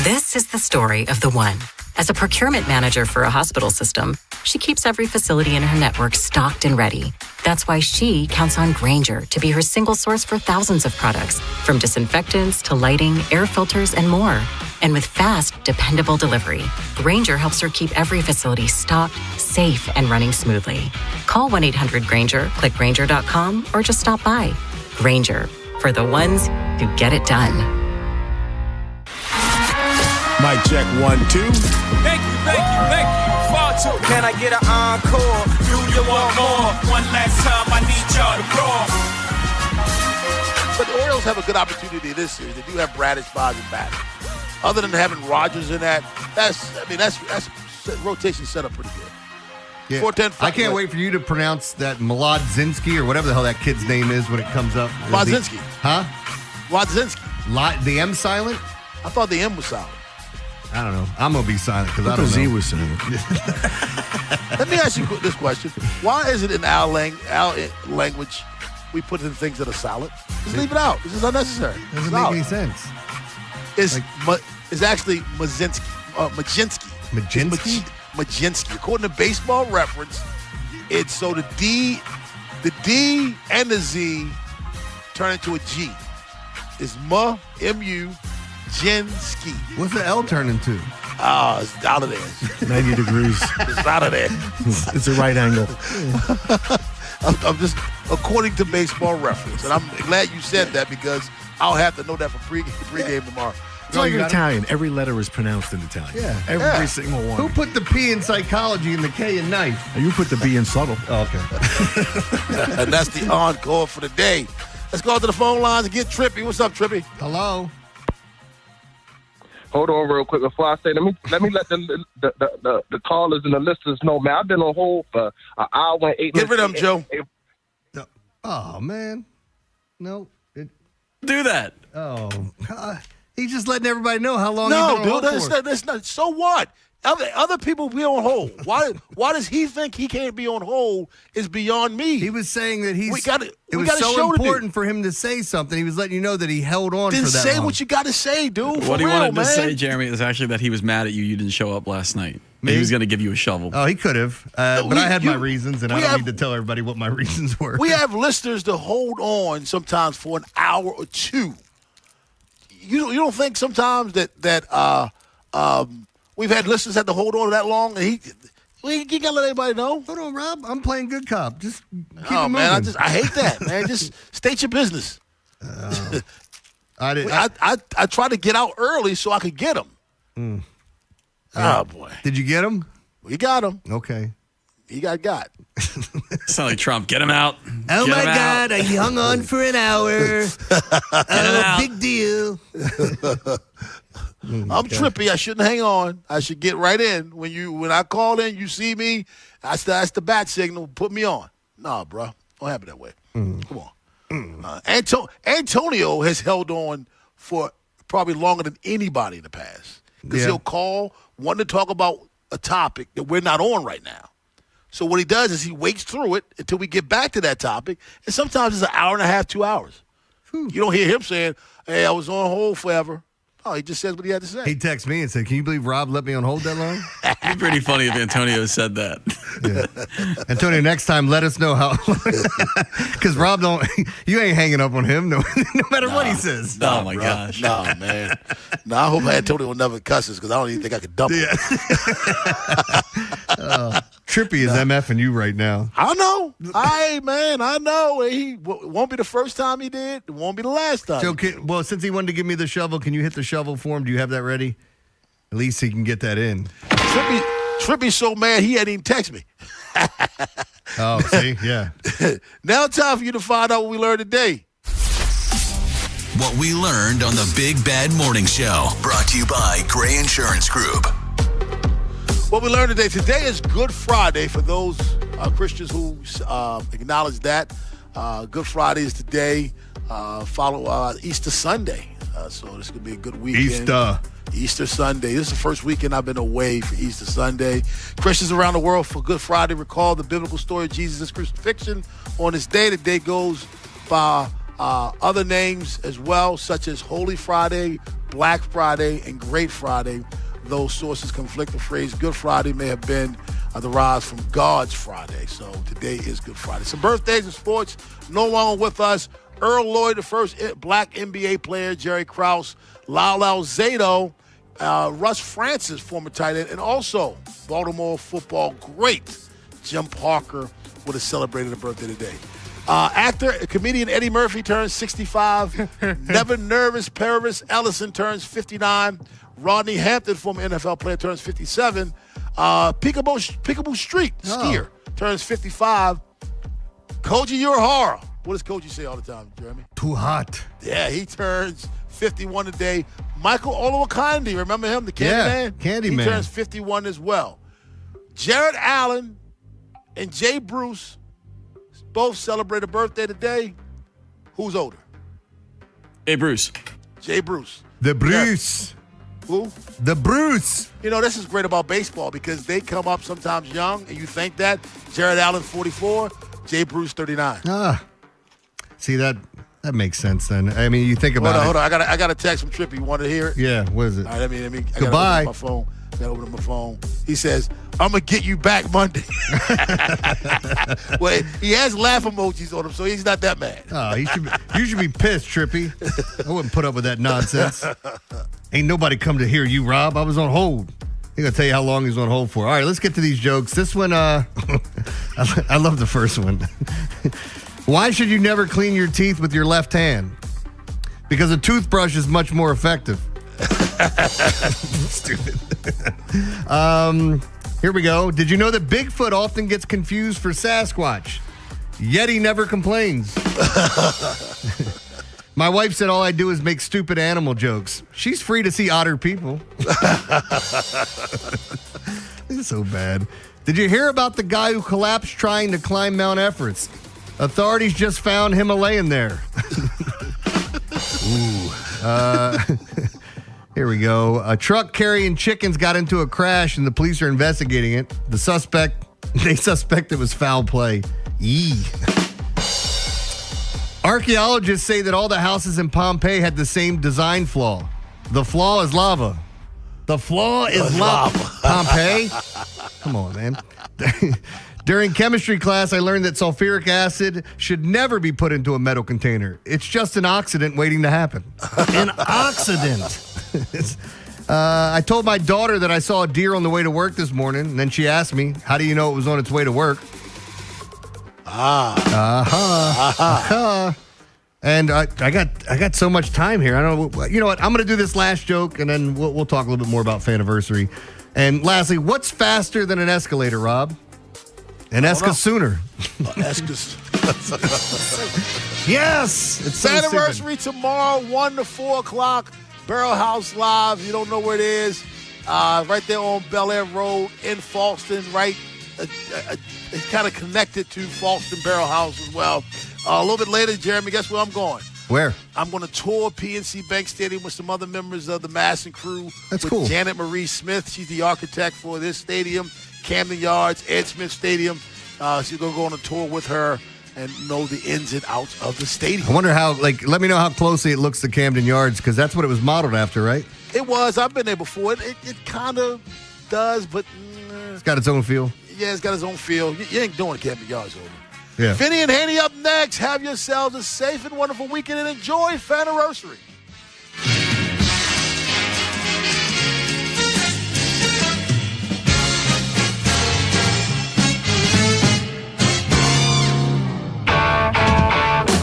This is the story of the one. As a procurement manager for a hospital system, she keeps every facility in her network stocked and ready. That's why she counts on Grainger to be her single source for thousands of products, from disinfectants to lighting, air filters, and more. And with fast, dependable delivery, Grainger helps her keep every facility stocked, safe, and running smoothly. Call 1-800-GRAINGER, click Grainger.com, or just stop by. Grainger, for the ones who get it done. Mic check 1, 2. Thank you. Far too. Can I get an encore? Do you want more? One last time, I need y'all to roar. But the Orioles have a good opportunity this year. They do have Bradish, Boz, and Batten. Other than having Rogers in that, that's rotation set up pretty good. Yeah. 4-10. I can't wait for you to pronounce that Mlodzinski or whatever the hell that kid's name is when it comes up. Mlodzinski. Huh? Mlodzinski. The M silent? I thought the M was silent. I don't know. I'm going to be silent because I don't know. Z was silent. Let me ask you this question. Why is it in our language we put in things that are silent? Just leave it out. This is unnecessary. Doesn't make any sense. It's actually Majinsky. Majinsky. According to Baseball Reference, it's so the D and the Z turn into a G. It's M-U, Jinsky. What's the L turn into? Oh, it's out of there. 90 degrees. It's out of there. It's a right angle. I'm just, according to Baseball Reference. And I'm glad you said that because I'll have to know that for pregame tomorrow. It's like Italian. Every letter is pronounced in Italian. Yeah. Every single one. Who put the P in psychology and the K in knife? You put the B in subtle. Oh, okay. And that's the encore for the day. Let's go to the phone lines and get Trippy. What's up, Trippy? Hello. Hold on real quick before I say. Let me let the callers and the listeners know, man. I've been on hold for an hour and 8 minutes. Get rid of him, Joe. Oh man, no. Do that. Oh, he's just letting everybody know how long. No, he's been on hold for. that's not. So what? Other people be on hold. Why does he think he can't be on hold is beyond me. He was saying that it was so important for him to say something. He was letting you know that he held on then for that say long. what you got to say, dude. What he wanted man. to say, Jeremy, is actually that he was mad at you. You didn't show up last night. He was going to give you a shovel. Oh, he could have. But I had my reasons, and I don't need to tell everybody what my reasons were. We have listeners to hold on sometimes for an hour or two. You don't think sometimes that we've had listeners have to hold on that long, and he can't let anybody know. Hold on, Rob. I'm playing good cop. Just keep it man, moving. I hate that, man. Just state your business. I tried to get out early so I could get him. Yeah. Oh boy! Did you get him? We got him. Okay. He got. Sound like Trump. Get him out. Oh Get my him out. God! I hung on for an hour. out. Big deal. I'm trippy. I shouldn't hang on. I should get right in. When I call in, you see me. That's the bat signal. Put me on. Nah, bro. Don't happen that way. Come on. Antonio has held on for probably longer than anybody in the past. Because he'll call, wanting to talk about a topic that we're not on right now. So what he does is he waits through it until we get back to that topic. And sometimes it's an hour and a half, 2 hours. You don't hear him saying, hey, I was on hold forever. Oh, he just says what he had to say. He texted me and said, can you believe Rob let me on hold that long? It'd be pretty funny if Antonio said that. Yeah. Antonio, next time, let us know how. Because Rob you ain't hanging up on him no matter what he says. Oh, my gosh. Nah, man. I hope Antonio will never cuss us because I don't even think I could dump him. Trippy is MFing you right now. I know. I know. He won't be the first time he did. It won't be the last time. Joe, since he wanted to give me the shovel, can you hit the shovel for him? Do you have that ready? At least he can get that in. Trippy's so mad he hadn't even text me. Oh, see? Yeah. Now it's time for you to find out what we learned today. What we learned on the Big Bad Morning Show. Brought to you by Gray Insurance Group. What we learned today is Good Friday for those Christians who acknowledge that. Good Friday is today. Follow Easter Sunday. So this could be a good weekend. Easter Sunday. This is the first weekend I've been away for Easter Sunday. Christians around the world for Good Friday recall the biblical story of Jesus' crucifixion. On this day, the day goes by other names as well, such as Holy Friday, Black Friday, and Great Friday. those sources conflict. The phrase Good Friday may have been derived from God's Friday. So today is Good Friday. Some birthdays in sports. No longer with us. Earl Lloyd, the first black NBA player. Jerry Krause. Lyle Alzado. Russ Francis, former tight end. And also Baltimore football great Jim Parker would have celebrated a birthday today. Actor, comedian Eddie Murphy turns 65. Never Nervous Paris Ellison turns 59. Rodney Hampton, former NFL player, turns 57. Peekaboo Street skier turns 55. Koji Uehara. What does Koji say all the time, Jeremy? Too hot. Yeah, he turns 51 today. Michael Olowokandi, remember him, the Candyman? Candyman. He turns 51 as well. Jared Allen and Jay Bruce both celebrate a birthday today. Who's older? Hey, Bruce. Jay Bruce. The Bruce. Who? The Bruce. You know, this is great about baseball because they come up sometimes young, and you think that. Jared Allen, 44. Jay Bruce, 39. See, that makes sense then. I mean, you think about it. Hold on. I got a text from Trippy. You want to hear it? Yeah, what is it? All right, let me. Goodbye. I gotta open my phone. He says, I'm going to get you back Monday. Well, he has laugh emojis on him, so he's not that mad. Oh, you should be pissed, Trippy. I wouldn't put up with that nonsense. Ain't nobody come to hear you, Rob. I was on hold. I'm going to tell you how long he's on hold for. All right, let's get to these jokes. This one, I love the first one. Why should you never clean your teeth with your left hand? Because a toothbrush is much more effective. Stupid. Here we go. Did you know that Bigfoot often gets confused for Sasquatch? Yet he never complains. My wife said all I do is make stupid animal jokes. She's free to see odder people. This is so bad. Did you hear about the guy who collapsed trying to climb Mount Everest? Authorities just found him laying there. Here we go. A truck carrying chickens got into a crash and the police are investigating it. They suspect it was foul play. Yee. Archaeologists say that all the houses in Pompeii had the same design flaw. The flaw is lava. The flaw is lava. Pompeii? Come on, man. During chemistry class, I learned that sulfuric acid should never be put into a metal container. It's just an oxidant waiting to happen. An oxidant. I told my daughter that I saw a deer on the way to work this morning, and then she asked me, how do you know it was on its way to work? And I got so much time here. I don't know. You know what? I'm going to do this last joke, and then we'll talk a little bit more about Faniversary. And lastly, what's faster than an escalator, Rob? An Esca-Sooner. Yes! It's Faniversary tomorrow, 1 to 4 o'clock. Barrel House Live. You don't know where it is. Right there on Bel Air Road in Falston, right? It's kind of connected to Falston Barrel House as well. A little bit later, Jeremy, guess where I'm going? Where? I'm going to tour PNC Bank Stadium with some other members of the Masson crew. That's with cool. Janet Marie Smith. She's the architect for this stadium. Camden Yards, Ed Smith Stadium. She's going to go on a tour with her and know the ins and outs of the stadium. I wonder how, let me know how closely it looks to Camden Yards, because that's what it was modeled after, right? It was. I've been there before. It kind of does, but... It's got its own feel. Yeah, it's got its own feel. You ain't doing Camden Yards over. Yeah. Vinny and Haynie up next. Have yourselves a safe and wonderful weekend and enjoy Faniversary.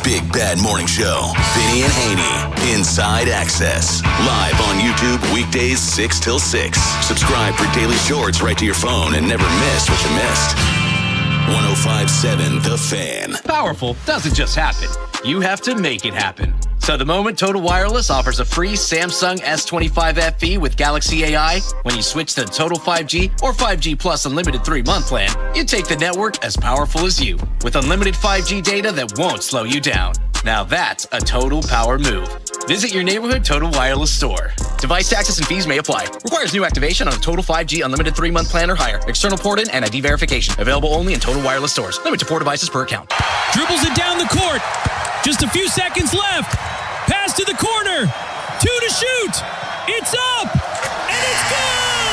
Big Bad Morning Show. Vinny and Haynie. Inside Access. Live on YouTube weekdays 6 till 6. Subscribe for daily shorts right to your phone and never miss what you missed. 105.7 The Fan. Powerful doesn't just happen. You have to make it happen. So the moment Total Wireless offers a free Samsung S25 FE with Galaxy AI, when you switch to Total 5G or 5G Plus Unlimited 3-month plan, you take the network as powerful as you, with unlimited 5G data that won't slow you down. Now that's a total power move. Visit your neighborhood Total Wireless store. Device taxes and fees may apply. Requires new activation on a Total 5G Unlimited 3-month plan or higher. External port in and ID verification. Available only in Total Wireless stores. Limit to 4 devices per account. Dribbles it down the court. Just a few seconds left. Pass to the corner. 2 to shoot. It's up. And it's good.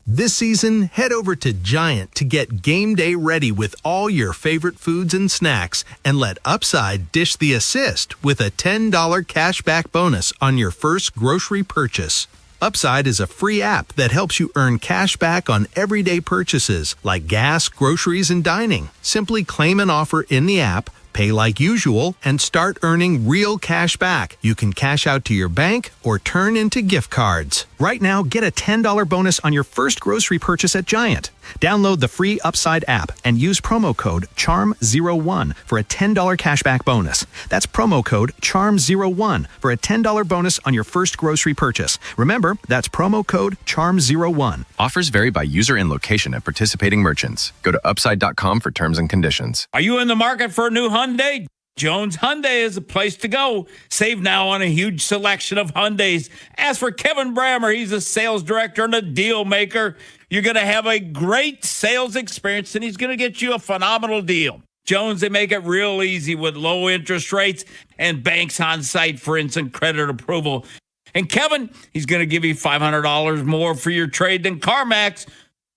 This season, head over to Giant to get game day ready with all your favorite foods and snacks, and let Upside dish the assist with a $10 cashback bonus on your first grocery purchase. Upside is a free app that helps you earn cash back on everyday purchases like gas, groceries, and dining. Simply claim an offer in the app, pay like usual, and start earning real cash back. You can cash out to your bank or turn into gift cards. Right now, get a $10 bonus on your first grocery purchase at Giant. Download the free Upside app and use promo code CHARM01 for a $10 cashback bonus. That's promo code CHARM01 for a $10 bonus on your first grocery purchase. Remember, that's promo code CHARM01. Offers vary by user and location at participating merchants. Go to upside.com for terms and conditions. Are you in the market for a new Hyundai? Jones Hyundai is the place to go. Save now on a huge selection of Hyundais. Ask for Kevin Brammer. He's a sales director and a deal maker. You're going to have a great sales experience, and he's going to get you a phenomenal deal. Jones, they make it real easy with low interest rates and banks on site for instant credit approval. And Kevin, he's going to give you $500 more for your trade than CarMax.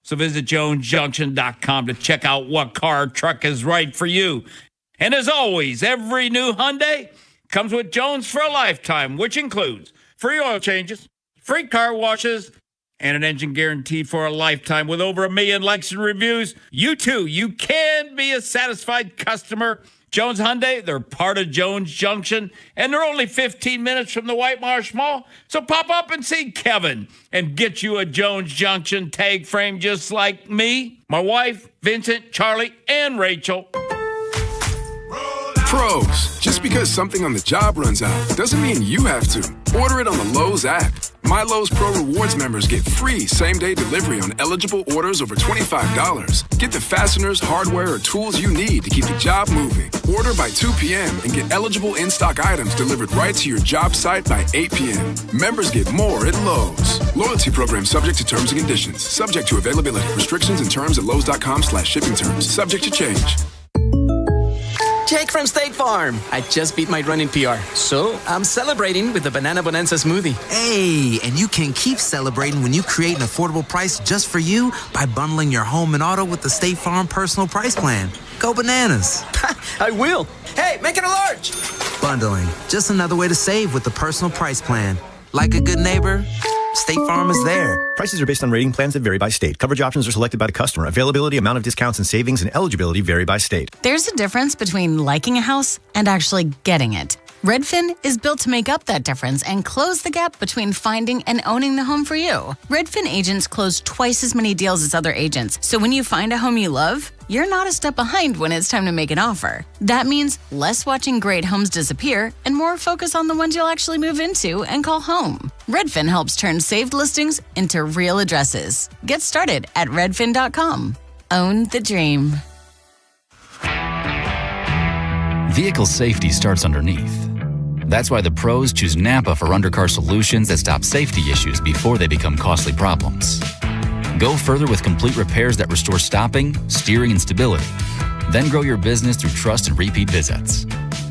So visit jonesjunction.com to check out what car or truck is right for you. And as always, every new Hyundai comes with Jones for a lifetime, which includes free oil changes, free car washes, and an engine guarantee for a lifetime. With over 1 million likes and reviews, you too, you can be a satisfied customer. Jones Hyundai, they're part of Jones Junction, and they're only 15 minutes from the White Marsh Mall. So pop up and see Kevin and get you a Jones Junction tag frame just like me, my wife, Vincent, Charlie, and Rachel. Pros, just because something on the job runs out doesn't mean you have to. Order it on the Lowe's app. My Lowe's Pro Rewards members get free same-day delivery on eligible orders over $25. Get the fasteners, hardware, or tools you need to keep the job moving. Order by 2 p.m. and get eligible in-stock items delivered right to your job site by 8 p.m. Members get more at Lowe's. Loyalty program subject to terms and conditions. Subject to availability. Restrictions and terms at lowes.com/shipping terms. Subject to change. Jake from State Farm. I just beat my running PR, so I'm celebrating with the Banana Bonanza smoothie. Hey, and you can keep celebrating when you create an affordable price just for you by bundling your home and auto with the State Farm Personal Price Plan. Go bananas. I will. Hey, make it a large. Bundling, just another way to save with the Personal Price Plan. Like a good neighbor, State Farm is there. Prices are based on rating plans that vary by state. Coverage options are selected by the customer. Availability, amount of discounts and savings, and eligibility vary by state. There's a difference between liking a house and actually getting it. Redfin is built to make up that difference and close the gap between finding and owning the home for you. Redfin agents close twice as many deals as other agents, so when you find a home you love, you're not a step behind when it's time to make an offer. That means less watching great homes disappear and more focus on the ones you'll actually move into and call home. Redfin helps turn saved listings into real addresses. Get started at redfin.com. Own the dream. Vehicle safety starts underneath. That's why the pros choose Napa for undercar solutions that stop safety issues before they become costly problems. Go further with complete repairs that restore stopping, steering, and stability. Then grow your business through trust and repeat visits.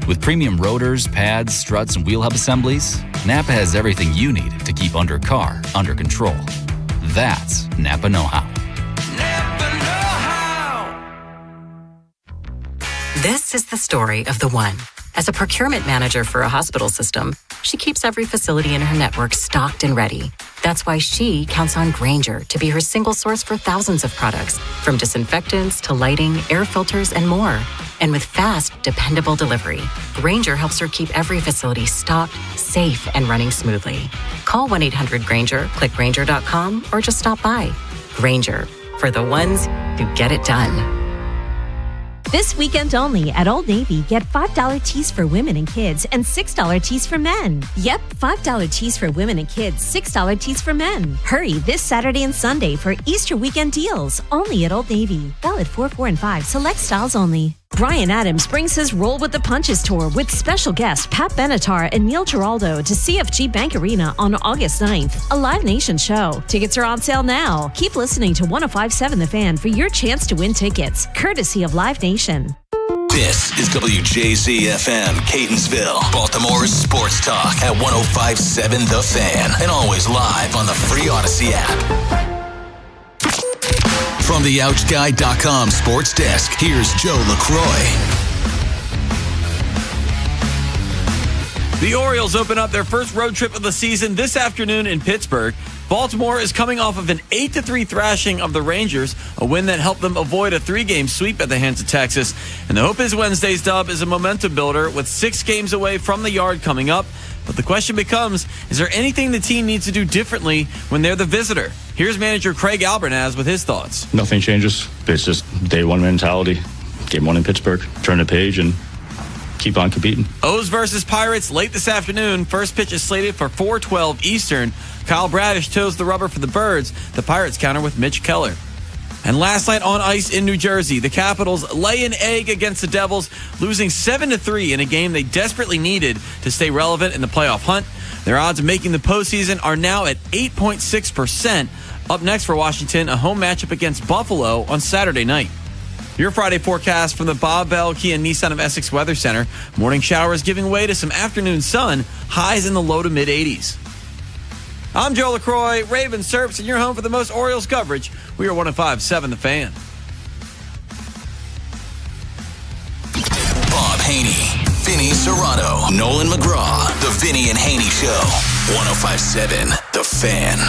With premium rotors, pads, struts, and wheel hub assemblies, Napa has everything you need to keep undercar under control. That's Napa know-how. This is the story of the one. As a procurement manager for a hospital system, she keeps every facility in her network stocked and ready. That's why she counts on Grainger to be her single source for thousands of products, from disinfectants to lighting, air filters, and more. And with fast, dependable delivery, Grainger helps her keep every facility stocked, safe, and running smoothly. Call 1-800-GRAINGER, click Grainger.com, or just stop by. Grainger, for the ones who get it done. This weekend only at Old Navy, get $5 tees for women and kids and $6 tees for men. Yep, $5 tees for women and kids, $6 tees for men. Hurry this Saturday and Sunday for Easter weekend deals only at Old Navy. Valid 4, 4, and 5. Select styles only. Bryan Adams brings his Roll with the Punches tour with special guests Pat Benatar and Neil Giraldo to CFG Bank Arena on August 9th, a Live Nation show. Tickets are on sale now. Keep listening to 105.7 The Fan for your chance to win tickets, courtesy of Live Nation. This is WJZ-FM, Catonsville, Baltimore's sports talk at 105.7 The Fan, and always live on the free Odyssey app. From the OuchGuy.com sports desk, here's Joe LaCroix. The Orioles open up their first road trip of the season this afternoon in Pittsburgh. Baltimore is coming off of an 8-3 thrashing of the Rangers, a win that helped them avoid a 3-game sweep at the hands of Texas. And the hope is Wednesday's dub is a momentum builder with 6 games away from the Yard coming up. But the question becomes, is there anything the team needs to do differently when they're the visitor? Here's manager Craig Albernaz with his thoughts. Nothing changes. It's just day one mentality. Game one in Pittsburgh. Turn the page and keep on competing. O's versus Pirates late this afternoon. First pitch is slated for 4:12 Eastern. Kyle Bradish toes the rubber for the Birds. The Pirates counter with Mitch Keller. And last night on ice in New Jersey, the Capitals lay an egg against the Devils, losing 7-3 in a game they desperately needed to stay relevant in the playoff hunt. Their odds of making the postseason are now at 8.6%. Up next for Washington, a home matchup against Buffalo on Saturday night. Your Friday forecast from the Bob Bell Kia Nissan of Essex Weather Center. Morning showers giving way to some afternoon sun, highs in the low to mid 80s. I'm Joe LaCroix, Ravens Serps, and you're home for the most Orioles coverage. We are 105.7 The Fan. Bob Haynie, Vinny Serrato, Nolan McGraw, The Vinny and Haynie Show. 105.7 The Fan.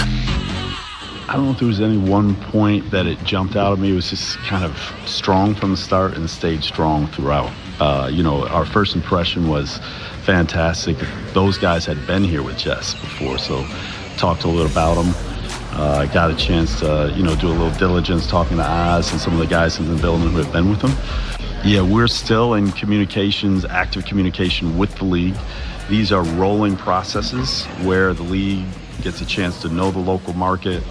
I don't know if there was any one point that it jumped out at me. It was just kind of strong from the start and stayed strong throughout. Our first impression was fantastic. Those guys had been here with Jess before, so talked a little about them. Got a chance to, do a little diligence talking to Oz and some of the guys in the building who have been with them. Yeah, we're still in communications, active communication with the league. These are rolling processes where the league gets a chance to know the local market.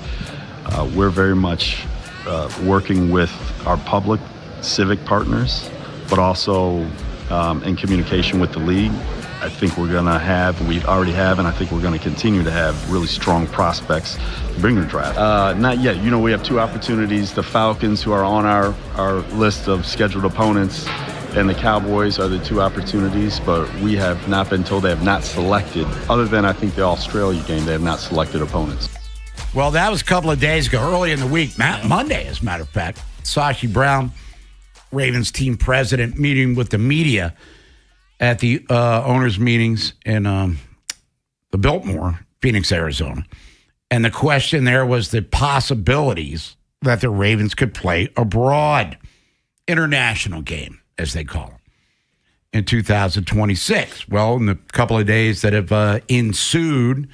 We're very much working with our public civic partners, but also in communication with the league. I think we're going to have, we already have, and I think we're going to continue to have really strong prospects to bring to the draft. Not yet. We have 2 opportunities. The Falcons, who are on our list of scheduled opponents, and the Cowboys are the 2 opportunities, but we have not been told. They have not selected, other than I think the Australia game, they have not selected opponents. Well, that was a couple of days ago, early in the week, Monday, as a matter of fact. Sashi Brown, Ravens team president, meeting with the media at the owners' meetings in the Biltmore, Phoenix, Arizona. And the question there was the possibilities that the Ravens could play abroad, international game, as they call it, in 2026. Well, in the couple of days that have ensued,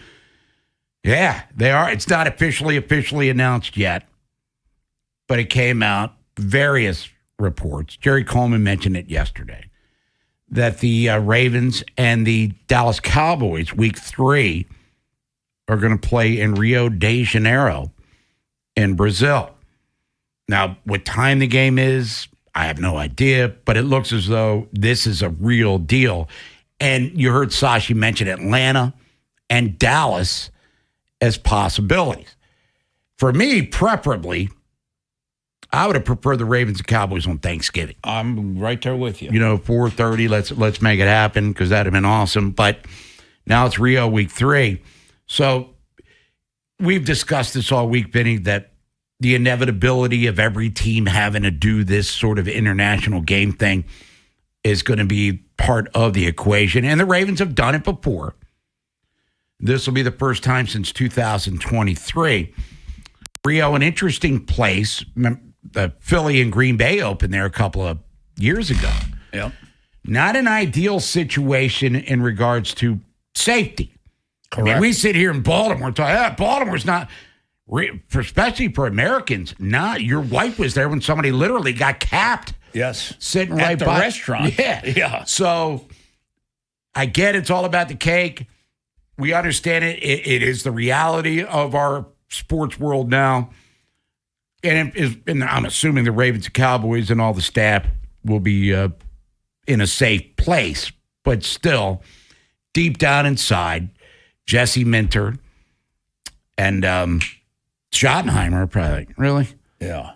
yeah, they are. It's not officially announced yet, but it came out, various reports. Jerry Coleman mentioned it yesterday, that the Ravens and the Dallas Cowboys, week 3, are going to play in Rio de Janeiro in Brazil. Now, what time the game is, I have no idea, but it looks as though this is a real deal. And you heard Sashi mention Atlanta and Dallas as possibilities. For me, preferably, I would have preferred the Ravens and Cowboys on Thanksgiving. I'm right there with you. 4:30, let's make it happen, because that'd have been awesome. But now it's Rio week 3. So we've discussed this all week, Vinny, that the inevitability of every team having to do this sort of international game thing is going to be part of the equation. And the Ravens have done it before. This will be the first time since 2023. Rio, an interesting place. Philly and Green Bay opened there a couple of years ago. Yeah. Not an ideal situation in regards to safety. Correct. I mean, we sit here in Baltimore and talk, Baltimore's not, especially for Americans, your wife was there when somebody literally got capped. Yes. Sitting at right the by restaurant. Yeah. So I get it's all about the cake. We understand it. It is the reality of our sports world now. And I'm assuming the Ravens and Cowboys and all the staff will be in a safe place. But still, deep down inside, Jesse Minter and Schottenheimer are probably like, really? Yeah.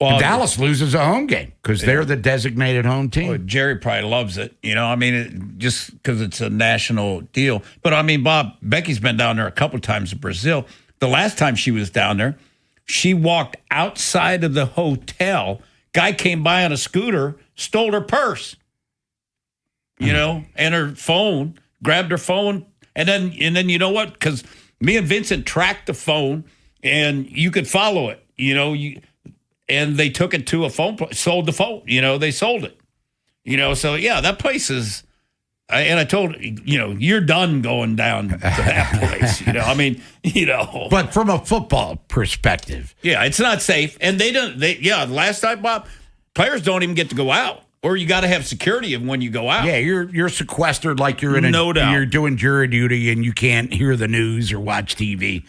Well, Dallas loses a home game because they're the designated home team. Well, Jerry probably loves it. Just because it's a national deal. But, Bob, Becky's been down there a couple times in Brazil. The last time she was down there, She walked outside of the hotel. Guy came by on a scooter, stole her purse, and her phone, grabbed her phone. And then you know what? Because me and Vincent tracked the phone, and you could follow it, and they took it to a phone place, sold the phone, they sold it. So yeah, that place is, and I told, you're done going down to that place, But from a football perspective. Yeah, it's not safe. And last night, Bob, players don't even get to go out. Or you got to have security when you go out. Yeah, you're sequestered like you're no doubt. You're doing jury duty and you can't hear the news or watch TV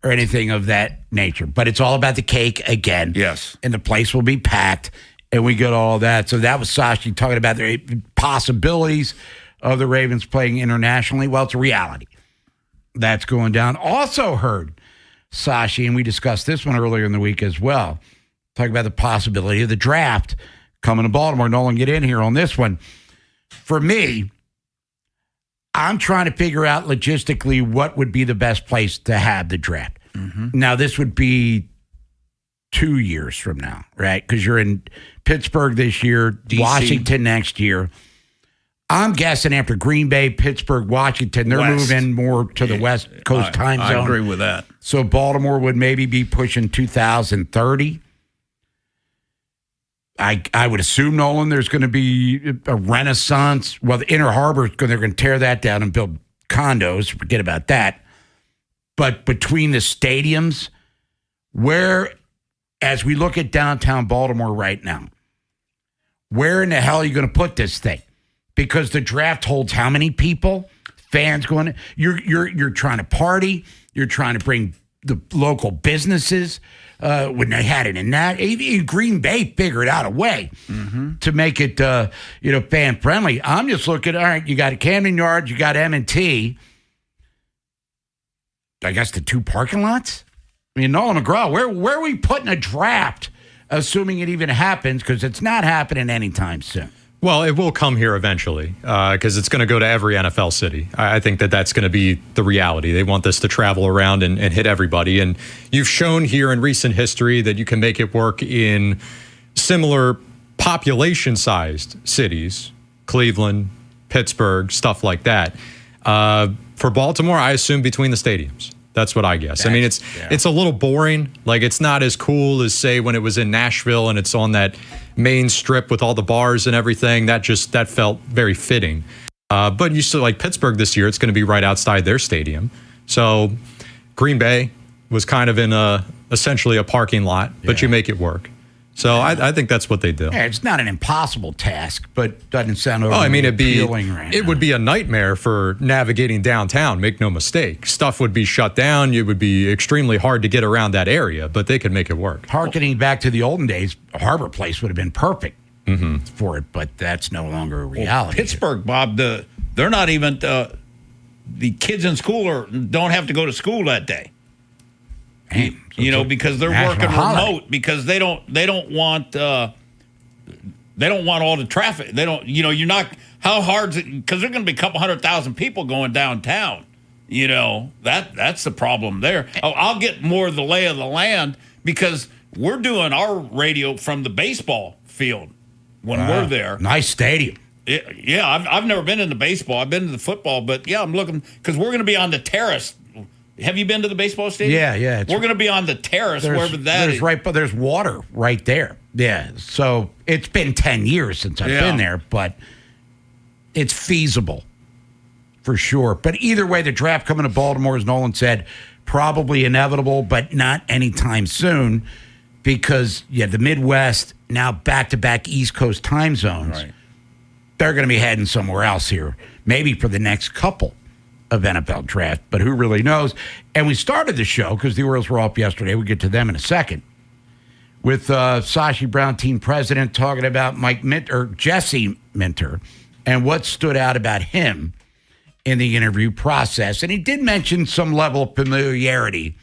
or anything of that nature. But it's all about the cake again. Yes. And the place will be packed and we get all that. So that was Sashi talking about the possibilities of the Ravens playing internationally. Well, it's a reality. That's going down. Also heard Sashi, and we discussed this one earlier in the week as well, talking about the possibility of the draft coming to Baltimore. Nolan, get in here on this one. For me, I'm trying to figure out logistically what would be the best place to have the draft. Mm-hmm. Now, this would be 2 years from now, right? Because you're in Pittsburgh this year, DC. Washington next year. I'm guessing after Green Bay, Pittsburgh, Washington, they're moving more to the West Coast time zone. I agree with that. So Baltimore would maybe be pushing 2030. I would assume, Nolan, there's going to be a renaissance. Well, the Inner Harbor, they're going to tear that down and build condos. Forget about that. But between the stadiums, as we look at downtown Baltimore right now, where in the hell are you going to put this thing? Because the draft holds how many people? Fans going. You're trying to party. You're trying to bring the local businesses. When they had it in that, even Green Bay figured out a way to make it, fan friendly. I'm just looking. All right, you got Camden Yards, you got M&T. I guess the 2 parking lots. I mean, Nolan McGraw, where are we putting a draft, assuming it even happens? Because it's not happening anytime soon. Well, it will come here eventually because it's going to go to every NFL city. I think that's going to be the reality. They want this to travel around and hit everybody. And you've shown here in recent history that you can make it work in similar population-sized cities, Cleveland, Pittsburgh, stuff like that. For Baltimore, I assume between the stadiums. That's what I guess. It's a little boring. Like, it's not as cool as, say, when it was in Nashville and it's on that main strip with all the bars and everything. That felt very fitting. But you still, like Pittsburgh this year, it's going to be right outside their stadium. So Green Bay was kind of in essentially a parking lot, but you make it work. So I think that's what they do. Yeah, it's not an impossible task, but doesn't sound overly appealing right now. It would be a nightmare for navigating downtown, make no mistake. Stuff would be shut down. It would be extremely hard to get around that area, but they could make it work. Harkening back to the olden days, Harbor Place would have been perfect for it, but that's no longer a reality. Pittsburgh, Bob, they're not even, the kids in school don't have to go to school that day. Because they're working remote because they don't want all the traffic. They don't, you're not, how hard is it? Because there's going to be a couple 100,000 people going downtown. That's the problem there. I'll get more of the lay of the land because we're doing our radio from the baseball field when we're there. Nice stadium. Yeah, I've never been into baseball. I've been to the football, but yeah, I'm looking because we're going to be on the terrace. Have you been to the baseball stadium? Yeah. We're going to be on the terrace, wherever that is. But there's water right there. Yeah. So it's been 10 years since I've been there, but it's feasible for sure. But either way, the draft coming to Baltimore, as Nolan said, probably inevitable, but not anytime soon because, the Midwest, now back-to-back East Coast time zones, they're going to be heading somewhere else here, maybe for the next couple of NFL draft, but who really knows? And we started the show because the Orioles were up yesterday. We'll get to them in a second. With Sashi Brown, team president, talking about Jesse Minter and what stood out about him in the interview process. And he did mention some level of familiarity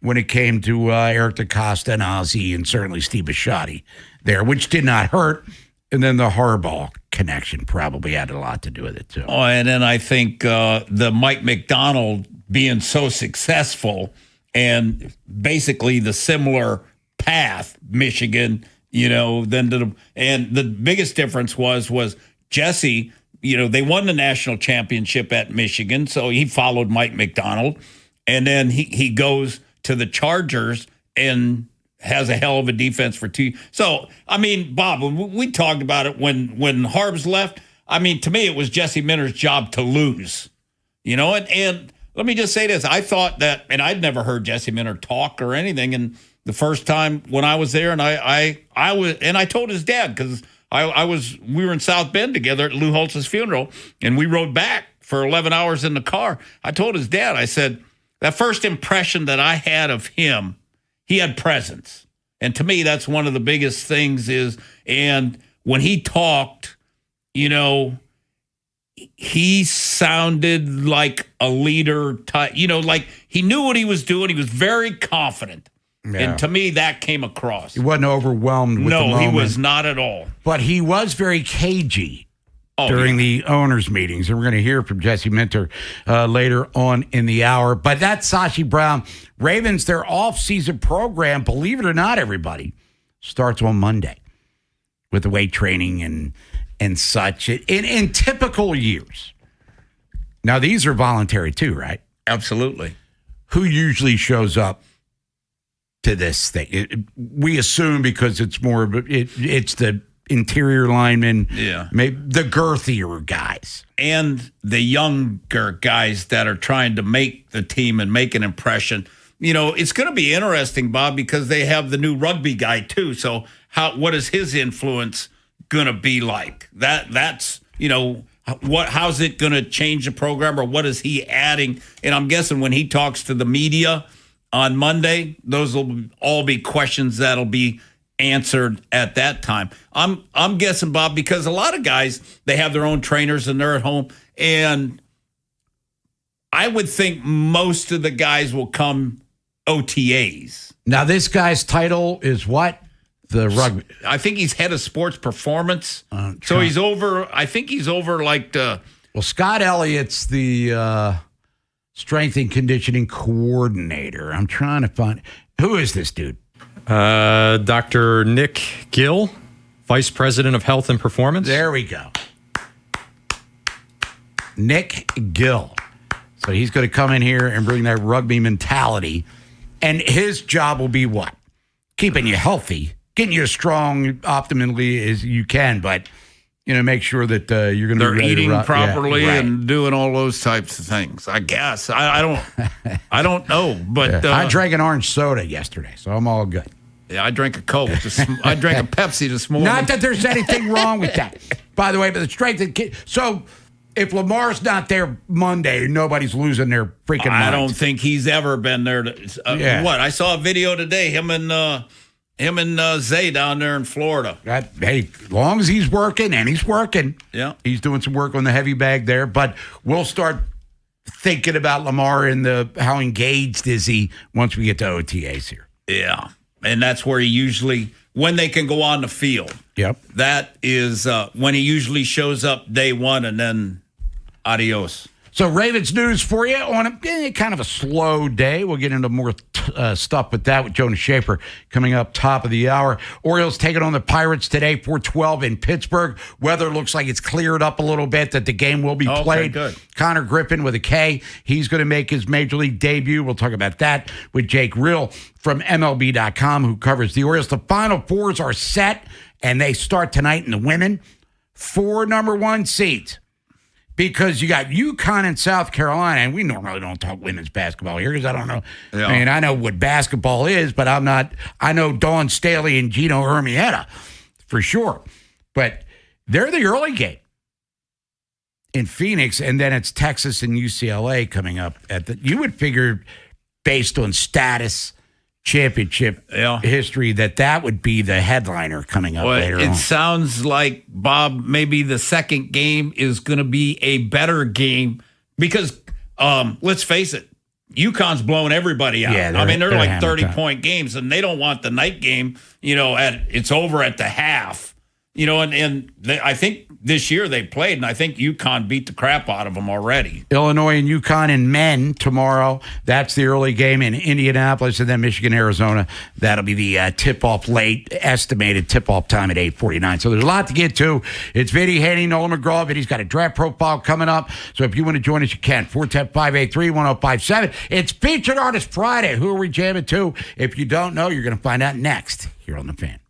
when it came to Eric DeCosta and Ozzie and certainly Steve Bisciotti there, which did not hurt. And then the Harbaugh connection probably had a lot to do with it, too. Oh, and then I think the Mike McDonald being so successful and basically the similar path, Michigan, then and the biggest difference was Jesse, they won the national championship at Michigan, so he followed Mike McDonald, and then he goes to the Chargers and has a hell of a defense for 2. So, I mean, Bob, we talked about it when Harbs left. I mean, to me, it was Jesse Minter's job to lose, and let me just say this. I thought that, and I'd never heard Jesse Minter talk or anything. And the first time when I was there, and I told his dad, because we were in South Bend together at Lou Holtz's funeral, and we rode back for 11 hours in the car. I told his dad, I said, that first impression that I had of him, he had presence. And to me, that's one of the biggest things and when he talked, he sounded like a leader type, like he knew what he was doing. He was very confident. Yeah. And to me, that came across. He wasn't overwhelmed with the moment. No, he was not at all. But he was very cagey during the owners' meetings. And we're going to hear from Jesse Minter later on in the hour. But that's Sashi Brown. Ravens, their off-season program, believe it or not, everybody, starts on Monday with the weight training and such in typical years. Now, these are voluntary too, right? Absolutely. Who usually shows up to this thing? We assume because it's more, it's the interior linemen, maybe the girthier guys. And the younger guys that are trying to make the team and make an impression. It's going to be interesting, Bob, because they have the new rugby guy too. So what is his influence going to be like? That's how's it going to change the program, or what is he adding? And I'm guessing when he talks to the media on Monday, those will all be questions that'll be answered at that time. I'm guessing, Bob, because a lot of guys, they have their own trainers and they're at home, and I would think most of the guys will come OTAs. Now, this guy's title is what? The rugby. I think he's head of sports performance. So he's over, I think he's over like the... Well, Scott Elliott's the strength and conditioning coordinator. I'm trying to find... Who is this dude? Dr. Nick Gill, Vice President of Health and Performance. There we go. Nick Gill. So he's going to come in here and bring that rugby mentality. And his job will be what? Keeping you healthy, getting you as strong optimally as you can, but make sure that you're going to be ready eating to properly right. and doing all those types of things. I guess I don't know, but I drank an orange soda yesterday, so I'm all good. Yeah, I drank a Coke. I drank a Pepsi this morning. Not that there's anything wrong with that, by the way. But the strength of the so. If Lamar's not there Monday, nobody's losing their freaking mind. I don't think he's ever been there. What? I saw a video today, him and Zay down there in Florida. Hey, as long as he's working, and he's working, he's doing some work on the heavy bag there. But we'll start thinking about Lamar and how engaged is he once we get to OTAs here. Yeah, and that's where he usually, when they can go on the field. Yep. That is when he usually shows up day one, and then adios. So Ravens news for you on a kind of a slow day. We'll get into more stuff with that with Jonas Schaefer coming up top of the hour. Orioles taking on the Pirates today, 4:12 in Pittsburgh. Weather looks like it's cleared up a little bit, that the game will be played. Good. Connor Griffin with a K. He's going to make his Major League debut. We'll talk about that with Jake Rill from MLB.com, who covers the Orioles. The Final Fours are set, and they start tonight in the women. 4 number 1 seeds. Because you got UConn and South Carolina, and we normally don't talk women's basketball here because I don't know. Yeah. I mean, I know what basketball is, but I'm not. I know Dawn Staley and Gino Urmieta for sure. But they're the early game in Phoenix, and then it's Texas and UCLA coming up. You would figure, based on status, championship history, that would be the headliner coming up later on. It sounds like, Bob, maybe the second game is going to be a better game because, let's face it, UConn's blowing everybody out. Yeah, they're like 30-point games, and they don't want the night game, it's over at the half. I think this year they played, and I think UConn beat the crap out of them already. Illinois and UConn in men tomorrow. That's the early game in Indianapolis, and then Michigan, Arizona. That'll be the tip-off late, estimated tip-off time at 8:49. So there's a lot to get to. It's Vinny Haynie, Nolan McGraw. Vinny's got a draft profile coming up. So if you want to join us, you can. 410-583-1057. It's Featured Artist Friday. Who are we jamming to? If you don't know, you're going to find out next here on The Fan.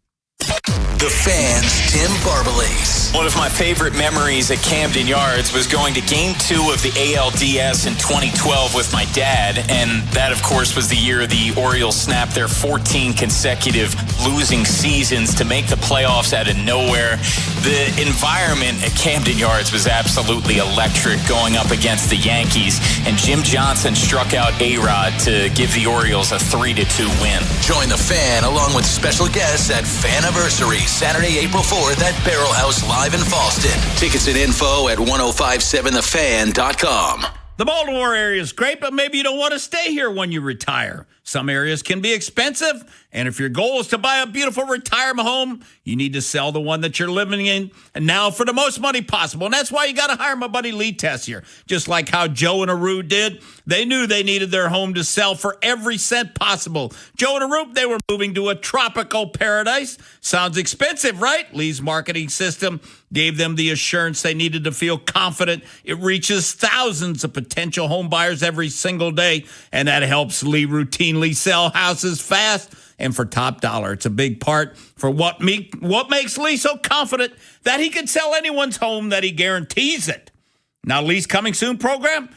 The Fan's Tim Barbalas. One of my favorite memories at Camden Yards was going to Game 2 of the ALDS in 2012 with my dad, and that, of course, was the year the Orioles snapped their 14 consecutive losing seasons to make the playoffs out of nowhere. The environment at Camden Yards was absolutely electric going up against the Yankees, and Jim Johnson struck out A-Rod to give the Orioles a 3-2 win. Join the Fan along with special guests at Faniversary, Saturday, April 4th at Barrel House Live in Fallston. Tickets and info at 1057thefan.com. The Baltimore area is great, but maybe you don't want to stay here when you retire. Some areas can be expensive, and if your goal is to buy a beautiful retirement home, you need to sell the one that you're living in and now for the most money possible. And that's why you got to hire my buddy Lee Tessier. Just like how Joe and Aru did, they knew they needed their home to sell for every cent possible. Joe and Aru, they were moving to a tropical paradise. Sounds expensive, right? Lee's marketing system gave them the assurance they needed to feel confident. It reaches thousands of potential home buyers every single day, and that helps Lee routinely sell houses fast and for top dollar. It's a big part for what makes Lee so confident that he can sell anyone's home that he guarantees it. Now, Lee's Coming Soon program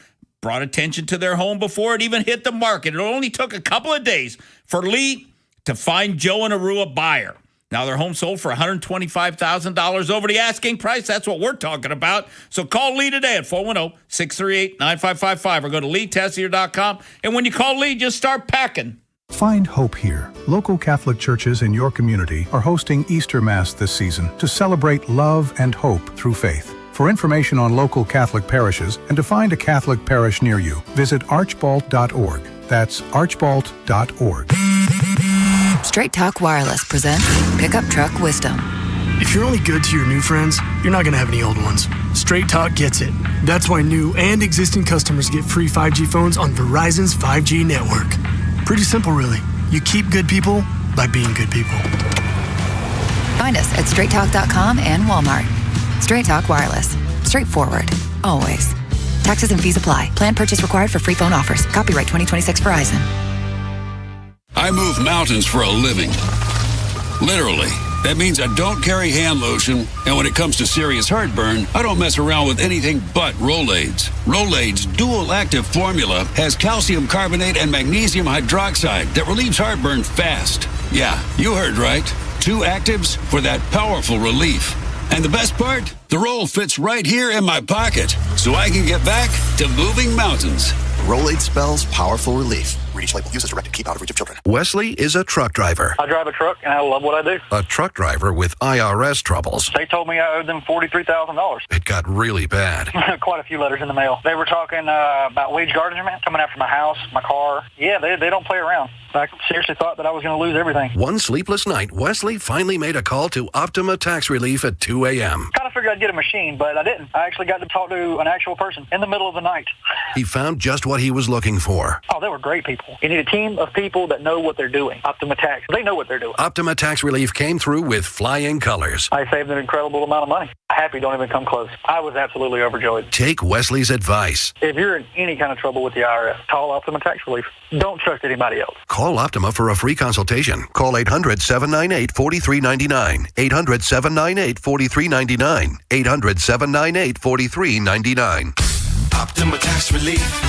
brought attention to their home before it even hit the market. It only took a couple of days for Lee to find Joe and Aru a buyer. Now, their home sold for $125,000 over the asking price. That's what we're talking about. So call Lee today at 410-638-9555 or go to leetessier.com. And when you call Lee, just start packing. Find hope here. Local Catholic churches in your community are hosting Easter Mass this season to celebrate love and hope through faith. For information on local Catholic parishes and to find a Catholic parish near you, visit archbald.org. That's archbald.org. Straight Talk Wireless presents Pickup Truck Wisdom. If you're only good to your new friends, you're not going to have any old ones. Straight Talk gets it. That's why new and existing customers get free 5G phones on Verizon's 5G network. Pretty simple, really. You keep good people by being good people. Find us at straighttalk.com and Walmart. Straight Talk Wireless. Straightforward. Always. Taxes and fees apply. Plan purchase required for free phone offers. Copyright 2026 Verizon. I move mountains for a living. Literally. That means I don't carry hand lotion, and when it comes to serious heartburn, I don't mess around with anything but Rolaids. Rolaids' dual-active formula has calcium carbonate and magnesium hydroxide that relieves heartburn fast. Yeah, you heard right. 2 actives for that powerful relief. And the best part? The roll fits right here in my pocket, so I can get back to moving mountains. Rolade spells powerful relief. Read each label. Use as directed. Keep out of reach of children. Wesley is a truck driver. I drive a truck, and I love what I do. A truck driver with IRS troubles. They told me I owed them $43,000. It got really bad. Quite a few letters in the mail. They were talking about wage garnishment, coming after my house, my car. Yeah, they don't play around. I seriously thought that I was going to lose everything. One sleepless night, Wesley finally made a call to Optima Tax Relief at 2 a.m. Kind of figured I'd get a machine, but I didn't. I actually got to talk to an actual person in the middle of the night. He found just what he was looking for. Oh, they were great people. You need a team of people that know what they're doing. Optima Tax. They know what they're doing. Optima Tax Relief came through with flying colors. I saved an incredible amount of money. Happy don't even come close. I was absolutely overjoyed. Take Wesley's advice. If you're in any kind of trouble with the IRS, call Optima Tax Relief. Don't trust anybody else. Call Optima for a free consultation. Call 800-798-4399. 800-798-4399. 800-798-4399. Optima Tax Relief.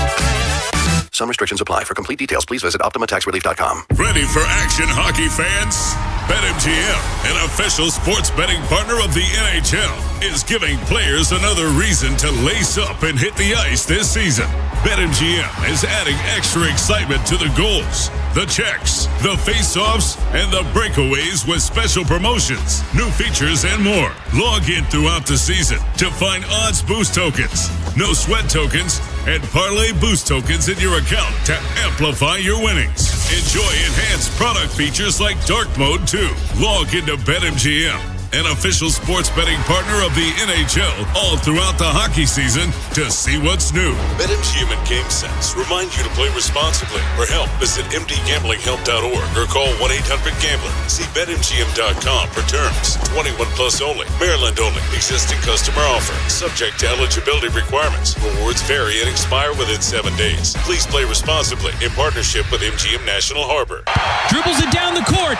Some restrictions apply. For complete details, please visit OptimaTaxRelief.com. Ready for action, hockey fans? BetMGM, an official sports betting partner of the NHL, is giving players another reason to lace up and hit the ice this season. BetMGM is adding extra excitement to the goals, the checks, the face-offs, and the breakaways with special promotions, new features, and more. Log in throughout the season to find odds boost tokens, no sweat tokens, and parlay boost tokens in your account to amplify your winnings. Enjoy enhanced product features like Dark Mode 2. Log into BetMGM. an official sports betting partner of the NHL all throughout the hockey season to see what's new. BetMGM and GameSense remind you to play responsibly. For help, visit mdgamblinghelp.org or call 1-800-GAMBLER. See BetMGM.com for terms. 21 plus only. Maryland only. Existing customer offer. Subject to eligibility requirements. Rewards vary and expire within 7 days. Please play responsibly in partnership with MGM National Harbor. Dribbles it down the court.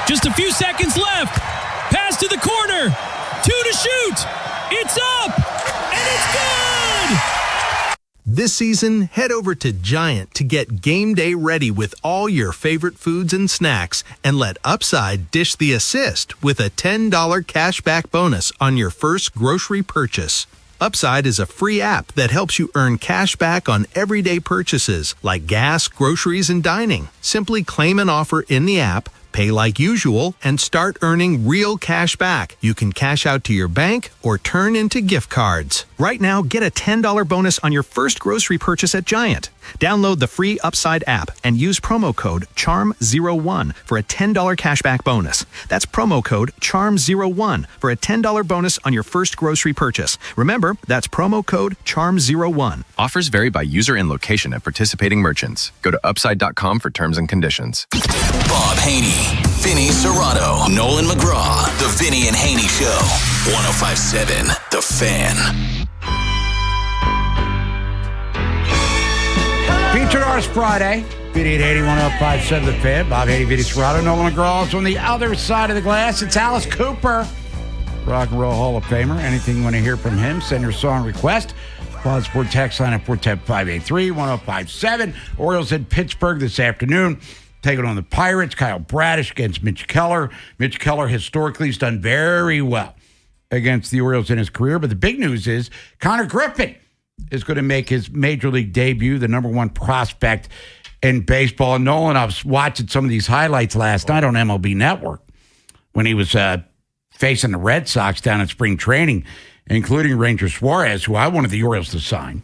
Just a few seconds left. Pass to the corner. 2 to shoot. It's up. And it's good. This season, head over to Giant to get game day ready with all your favorite foods and snacks, and let Upside dish the assist with a $10 cashback bonus on your first grocery purchase. Upside is a free app that helps you earn cash back on everyday purchases like gas, groceries, and dining. Simply claim an offer in the app, pay like usual, and start earning real cash back. You can cash out to your bank or turn into gift cards. Right now, get a $10 bonus on your first grocery purchase at Giant. Download the free Upside app and use promo code CHARM01 for a $10 cashback bonus. That's promo code CHARM01 for a $10 bonus on your first grocery purchase. Remember, that's promo code CHARM01. Offers vary by user and location at participating merchants. Go to upside.com for terms and conditions. Bob Haynie, Vinny Serrato, Nolan McGraw. The Vinny and Haynie Show. 105.7 The Fan. Featured Arts Friday. Vinny and Haynie, 105.7 The Fan. Bob Haynie, Vinny Serrato, Nolan McGraw is on the other side of the glass. It's Alice Cooper, Rock and Roll Hall of Famer. Anything you want to hear from him, send your song request. Pod Sport text line at 410-583-1057. Orioles in Pittsburgh this afternoon, taking on the Pirates. Kyle Bradish against Mitch Keller. Mitch Keller historically has done very well against the Orioles in his career. But the big news is Connor Griffin is going to make his major league debut, the number one prospect in baseball. And Nolan, I was watching some of these highlights last night on MLB Network when he was facing the Red Sox down in spring training, including Ranger Suarez, who I wanted the Orioles to sign,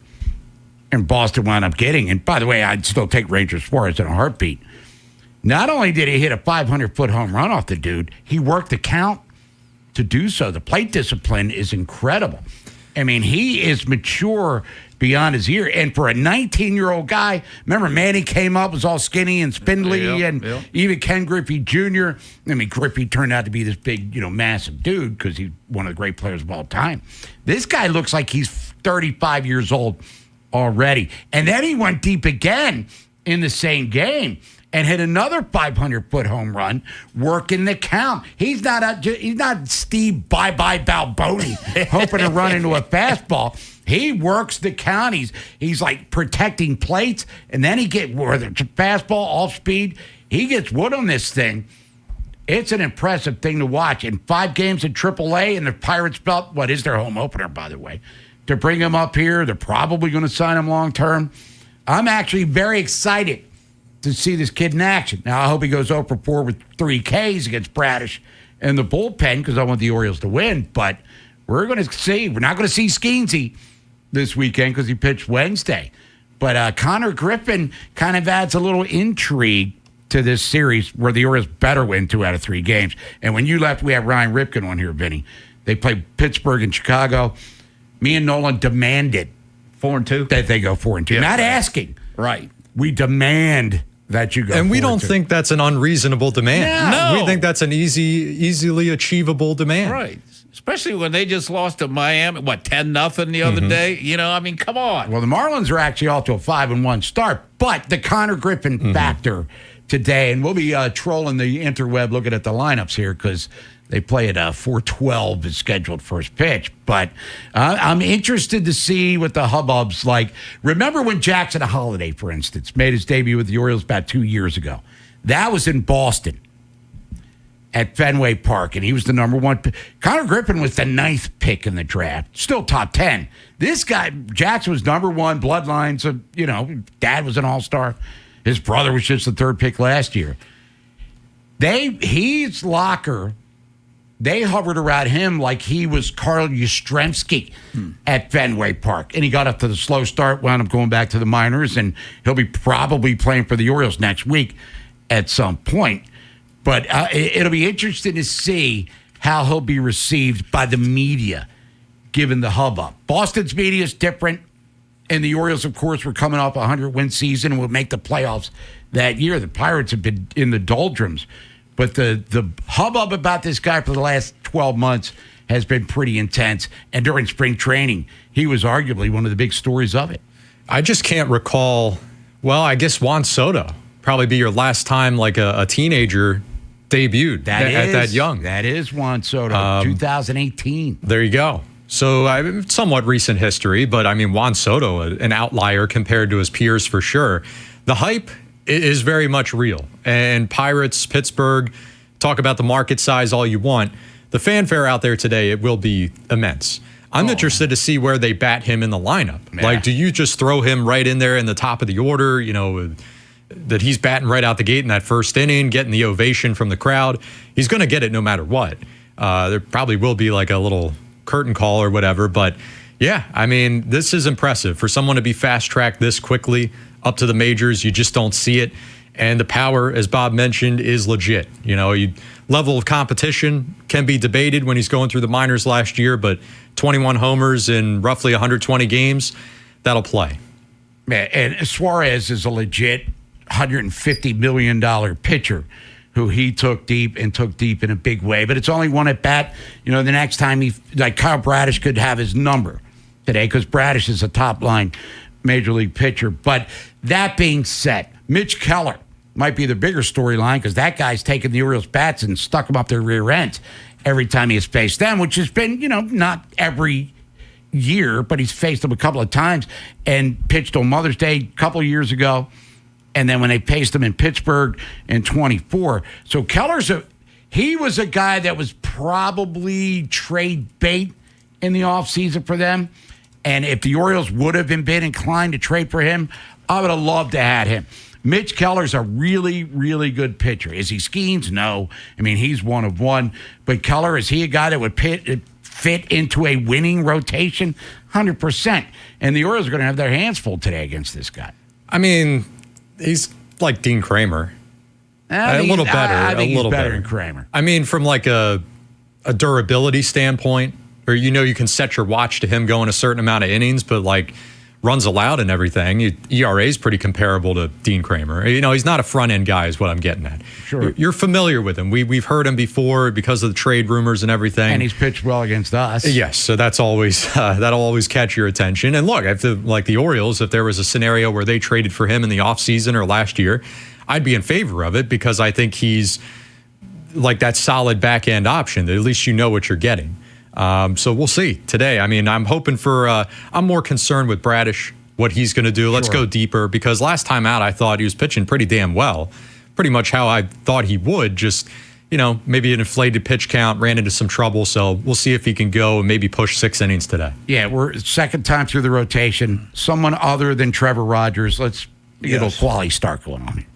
and Boston wound up getting. And by the way, I'd still take Ranger Suarez in a heartbeat. Not only did he hit a 500-foot home run off the dude, he worked the count to do so. The plate discipline is incredible. I mean, he is mature beyond his year. And for a 19-year-old guy, remember Manny came up, was all skinny and spindly, even Ken Griffey Jr. I mean, Griffey turned out to be this big, massive dude because he's one of the great players of all time. This guy looks like he's 35 years old already. And then he went deep again in the same game and hit another 500-foot home run, working the count. He's not Steve Bye-Bye Balboni hoping to run into a fastball. He works the count. He's like protecting plates, and then he gets where the fastball off speed. He gets wood on this thing. It's an impressive thing to watch. In 5 games in AAA, and the Pirates belt, what is their home opener, by the way, to bring him up here. They're probably going to sign him long term. I'm actually very excited to see this kid in action. Now, I hope he goes 0 for 4 with 3 Ks against Bradish in the bullpen because I want the Orioles to win. But we're going to see. We're not going to see Skeensy this weekend because he pitched Wednesday. But Connor Griffin kind of adds a little intrigue to this series where the Orioles better win 2 out of 3 games. And when you left, we had Ryan Ripken on here, Vinny. They played Pittsburgh and Chicago. Me and Nolan demanded 4-2 that they go 4-2. Yeah, not asking. Right. We demand that you go. And we don't think that's an unreasonable demand. No. We think that's an easily achievable demand. Right. Especially when they just lost to Miami, 10-0 the other day? I mean, come on. Well, the Marlins are actually off to a 5-1 start, but the Connor Griffin factor today, and we'll be trolling the interweb looking at the lineups here because they play at 4:12 is scheduled first pitch. But I'm interested to see what the hubbub's like. Remember when Jackson Holliday, for instance, made his debut with the Orioles about 2 years ago? That was in Boston at Fenway Park, and he was the number 1 pick. Connor Griffin was the 9th pick in the draft, still top 10. This guy, Jackson, was number 1, bloodlines of, dad was an all-star. His brother was just the 3rd pick last year. His locker, they hovered around him like he was Carl Yastrzemski at Fenway Park. And he got up to the slow start, wound up going back to the minors, and he'll be probably playing for the Orioles next week at some point. But it'll be interesting to see how he'll be received by the media, given the hubbub. Boston's media is different, and the Orioles, of course, were coming off a 100-win season and would make the playoffs that year. The Pirates have been in the doldrums. But the hubbub about this guy for the last 12 months has been pretty intense. And during spring training, he was arguably one of the big stories of it. I just can't recall. Well, I guess Juan Soto probably be your last time like a teenager debuted at that young. That is Juan Soto, 2018. There you go. So somewhat recent history, but I mean, Juan Soto, an outlier compared to his peers for sure. The hype is very much real. And Pirates, Pittsburgh, talk about the market size all you want. The fanfare out there today, it will be immense. I'm interested to see where they bat him in the lineup. Yeah. Like, do you just throw him right in there in the top of the order, that he's batting right out the gate in that first inning, getting the ovation from the crowd? He's going to get it no matter what. There probably will be like a little curtain call or whatever. But, yeah, I mean, this is impressive. For someone to be fast-tracked this quickly up to the majors, you just don't see it. And the power, as Bob mentioned, is legit. Level of competition can be debated when he's going through the minors last year, but 21 homers in roughly 120 games, that'll play. Man, and Suarez is a legit $150 million pitcher who he took deep in a big way. But it's only one at bat. The next time Kyle Bradish could have his number today because Bradish is a top-line major league pitcher. But that being said, Mitch Keller might be the bigger storyline because that guy's taken the Orioles' bats and stuck them up their rear end every time he has faced them, which has been, not every year, but he's faced them a couple of times and pitched on Mother's Day a couple of years ago. And then when they faced him in Pittsburgh in 24. So he was a guy that was probably trade bait in the offseason for them. And if the Orioles would have been inclined to trade for him, I would have loved to have him. Mitch Keller's a really, really good pitcher. Is he Skeens? No. I mean, he's one of one. But Keller, is he a guy that would fit into a winning rotation? 100%. And the Orioles are going to have their hands full today against this guy. I mean, he's like Dean Kramer. A little better. I think he's better than Kramer. I mean, from like a durability standpoint, or you can set your watch to him going a certain amount of innings, but like runs allowed and everything, ERA is pretty comparable to Dean Kramer. He's not a front end guy, is what I'm getting at. Sure, you're familiar with him. We've heard him before because of the trade rumors and everything, and he's pitched well against us. Yes, so that's always that'll always catch your attention. And look, like the Orioles, if there was a scenario where they traded for him in the offseason or last year, I'd be in favor of it because I think he's like that solid back end option. At least you know what you're getting. So we'll see today. I mean, I'm hoping I'm more concerned with Bradish, what he's going to do. Let's go deeper because last time out, I thought he was pitching pretty damn well. Pretty much how I thought he would. Just, maybe an inflated pitch count, ran into some trouble. So we'll see if he can go and maybe push 6 innings today. Yeah, we're second time through the rotation. Someone other than Trevor Rogers. Let's get a quality start going on here.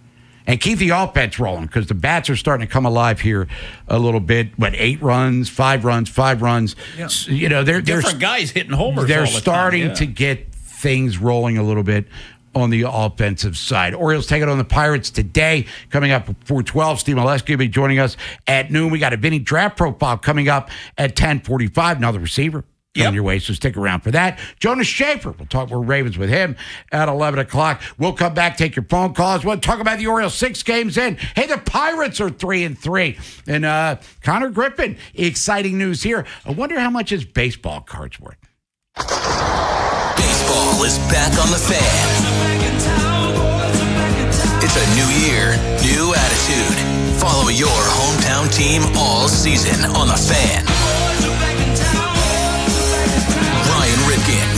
And keep the offense rolling because the bats are starting to come alive here a little bit. 8 runs, 5 runs, 5 runs. Yeah. They're different guys hitting homers. They're all the starting time. to get things rolling a little bit on the offensive side. Orioles take it on the Pirates today. Coming up at 4:12, Steve Molesky will be joining us at noon. We got a Vinny draft profile coming up at 10:45. Another receiver on your way, so stick around for that. Jonas Schaefer, we'll talk more Ravens with him at 11 o'clock. We'll come back, take your phone calls. We'll talk about the Orioles 6 games in. Hey, the Pirates are 3-3. And Connor Griffin, exciting news here. I wonder how much his baseball card's worth. Baseball is back on the Fan. It's a new year, new attitude. Follow your hometown team all season on the Fan.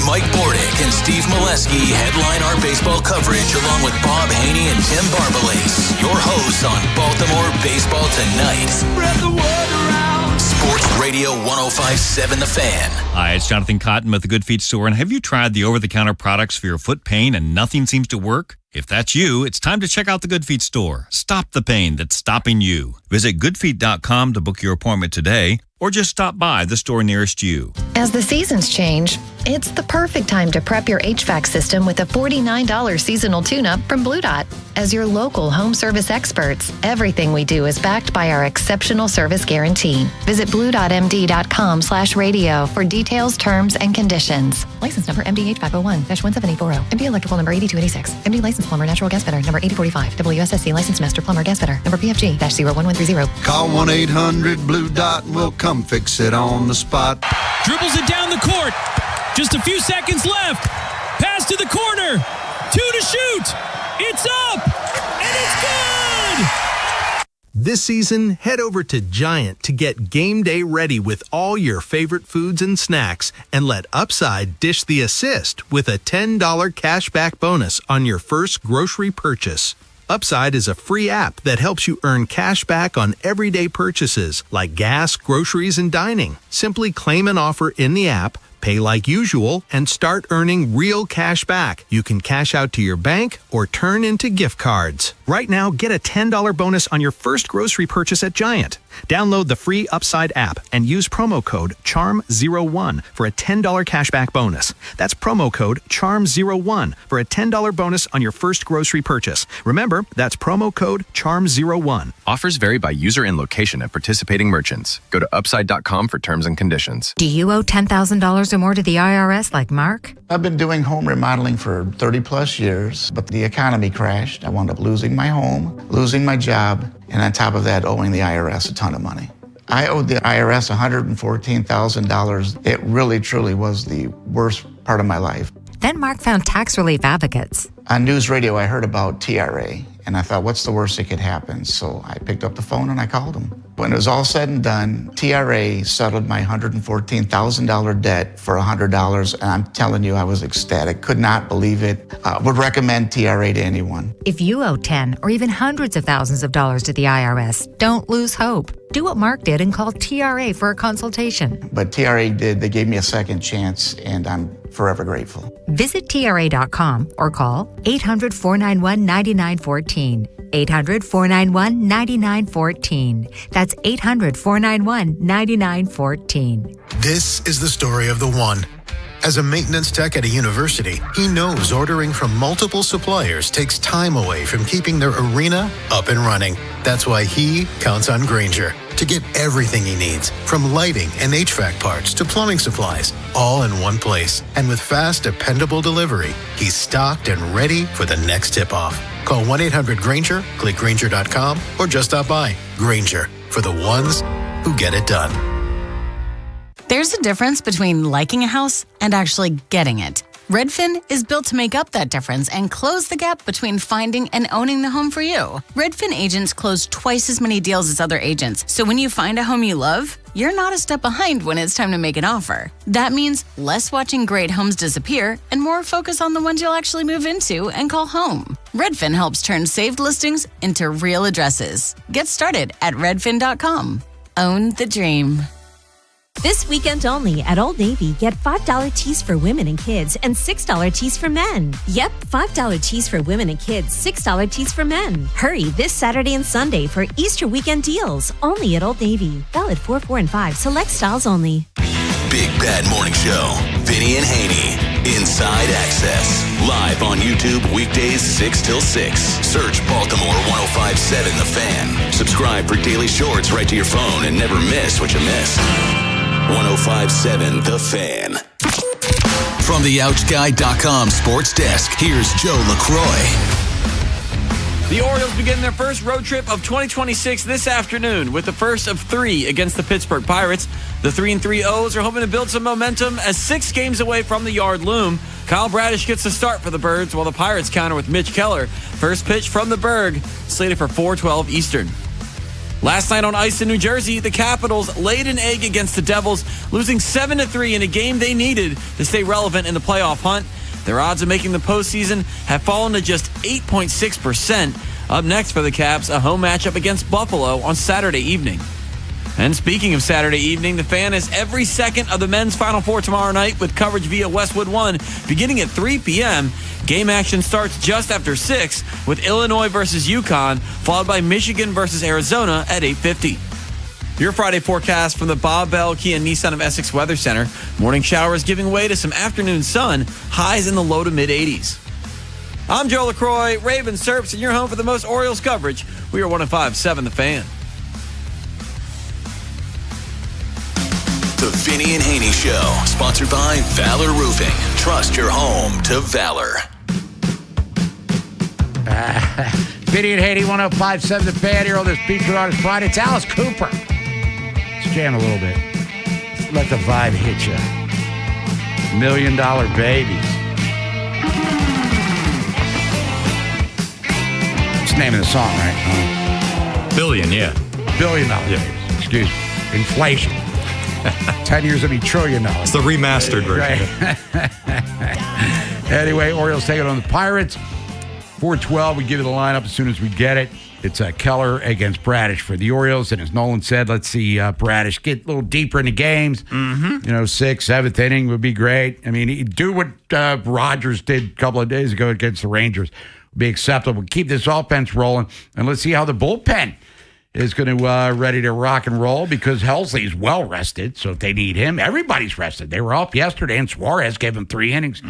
Mike Bordick and Steve Molesky headline our baseball coverage along with Bob Haynie and Tim Barbalace. Your hosts on Baltimore Baseball Tonight. Spread the word around. Sports Radio 105.7 The Fan. Hi, it's Jonathan Cotton with the Good Feet Store. And have you tried the over-the-counter products for your foot pain and nothing seems to work? If that's you, it's time to check out the Good Feet Store. Stop the pain that's stopping you. Visit goodfeet.com to book your appointment today, or just stop by the store nearest you. As the seasons change, it's the perfect time to prep your HVAC system with a $49 seasonal tune-up from Blue Dot. As your local home service experts, everything we do is backed by our exceptional service guarantee. Visit blue.md.com/radio for details, terms, and conditions. License number MD-H501-17840. MD electrical number 8286. MD license plumber natural gas fitter number 8045. WSSC license master plumber gas fitter number PFG-01130. Call 1-800-BLUE-DOT and we'll come fix it on the spot. Dribbles it down the court. Just a few seconds left. Pass to the corner. 2 to shoot. It's up. And it's good. This season, head over to Giant to get game day ready with all your favorite foods and snacks and let Upside dish the assist with a $10 cashback bonus on your first grocery purchase. Upside is a free app that helps you earn cash back on everyday purchases like gas, groceries, and dining. Simply claim an offer in the app, pay like usual, and start earning real cash back. You can cash out to your bank or turn into gift cards. Right now, get a $10 bonus on your first grocery purchase at Giant. Download the free Upside app and use promo code CHARM01 for a $10 cashback bonus. That's promo code CHARM01 for a $10 bonus on your first grocery purchase. Remember, that's promo code CHARM01. Offers vary by user and location at participating merchants. Go to upside.com for terms and conditions. Do you owe $10,000 or more to the IRS like Mark? I've been doing home remodeling for 30 plus years, but the economy crashed. I wound up losing my home, losing my job, and on top of that, owing the IRS a ton of money. I owed the IRS $114,000. It really, truly was the worst part of my life. Then Mark found tax relief advocates. On news radio, I heard about TRA, and I thought, what's the worst that could happen? So I picked up the phone and I called them. When it was all said and done, TRA settled my $114,000 debt for $100, and I'm telling you, I was ecstatic. Could not believe it. Would recommend TRA to anyone. If you owe 10 or even hundreds of thousands of dollars to the IRS, don't lose hope. Do what Mark did and call TRA for a consultation. But TRA did. They gave me a second chance, and I'm forever grateful. Visit TRA.com or call 800-491-9914. 800-491-9914. That's 800-491-9914. This is the story of the one. As a maintenance tech at a university, he knows ordering from multiple suppliers takes time away from keeping their arena up and running. That's why he counts on Grainger to get everything he needs, from lighting and HVAC parts to plumbing supplies, all in one place. And with fast, dependable delivery, he's stocked and ready for the next tip-off. Call 1-800-GRAINGER, click Grainger.com, or just stop by. Grainger, for the ones who get it done. There's a difference between liking a house and actually getting it. Redfin is built to make up that difference and close the gap between finding and owning the home for you. Redfin agents close twice as many deals as other agents, so when you find a home you love, you're not a step behind when it's time to make an offer. That means less watching great homes disappear and more focus on the ones you'll actually move into and call home. Redfin helps turn saved listings into real addresses. Get started at redfin.com. Own the dream. This weekend only at Old Navy, get $5 tees for women and kids and $6 tees for men. Yep, $5 tees for women and kids, $6 tees for men. Hurry this Saturday and Sunday for Easter weekend deals only at Old Navy. Valid 4, 4, and 5. Select styles only. Big Bad Morning Show. Vinny and Haynie. Inside Access. Live on YouTube weekdays 6 till 6. Search Baltimore 105.7 The Fan. Subscribe for daily shorts right to your phone and never miss what you missed. 105.7 The Fan. From the OutGuy.com sports desk, here's Joe LaCroix. The Orioles begin their first road trip of 2026 this afternoon with the first of 3 against the Pittsburgh Pirates. The 3-3 O's are hoping to build some momentum as 6 games away from the yard loom. Kyle Bradish gets the start for the Birds while the Pirates counter with Mitch Keller. First pitch from the Berg, slated for 4:12 Eastern. Last night on ice in New Jersey, the Capitals laid an egg against the Devils, losing 7-3 in a game they needed to stay relevant in the playoff hunt. Their odds of making the postseason have fallen to just 8.6%. Up next for the Caps, a home matchup against Buffalo on Saturday evening. And speaking of Saturday evening, the Fan is every second of the men's Final Four tomorrow night with coverage via Westwood One beginning at 3 p.m. Game action starts just after 6 with Illinois versus UConn, followed by Michigan versus Arizona at 8:50. Your Friday forecast from the Bob Bell Kia Nissan of Essex Weather Center. Morning showers giving way to some afternoon sun, highs in the low to mid-80s. I'm Joe LaCroix, Raven Serps, and you're home for the most Orioles coverage. We are 105.7 The Fan. The Vinny and Haynie Show, sponsored by Valor Roofing. Trust your home to Valor. Vinny and Haynie, 105.7 The Fan here on this Feature Artist Friday. It's Alice Cooper. Let's jam a little bit. Let the vibe hit you. $1 Million Babies. It's the name of the song, right? Billion, yeah. $1 billion Babies. Excuse me. Inflation. 10 years of $1 trillion. It's the remastered version. Right. Anyway, Orioles taking on the Pirates. 4-12. We give you the lineup as soon as we get it. It's Keller against Bradish for the Orioles. And as Nolan said, let's see Bradish get a little deeper into games. Mm-hmm. 6th, 7th inning would be great. I mean, he'd do what Rogers did a couple of days ago against the Rangers. Would be acceptable. Keep this offense rolling. And let's see how the bullpen is going to ready to rock and roll because Helsley's well rested. So if they need him, everybody's rested. They were up yesterday, and Suarez gave him 3 innings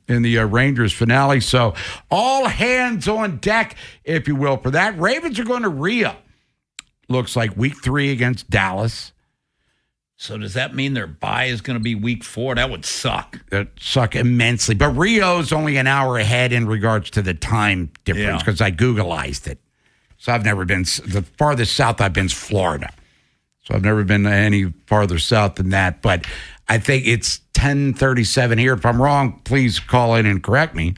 in the Rangers finale. So all hands on deck, if you will, for that. Ravens are going to Rio. Looks like week 3 against Dallas. So does that mean their bye is going to be week 4? That would suck. That suck immensely. But Rio's only an hour ahead in regards to the time difference because I Googleized it. So I've never been, the farthest south I've been is Florida. So I've never been any farther south than that. But I think it's 10:37 here. If I'm wrong, please call in and correct me.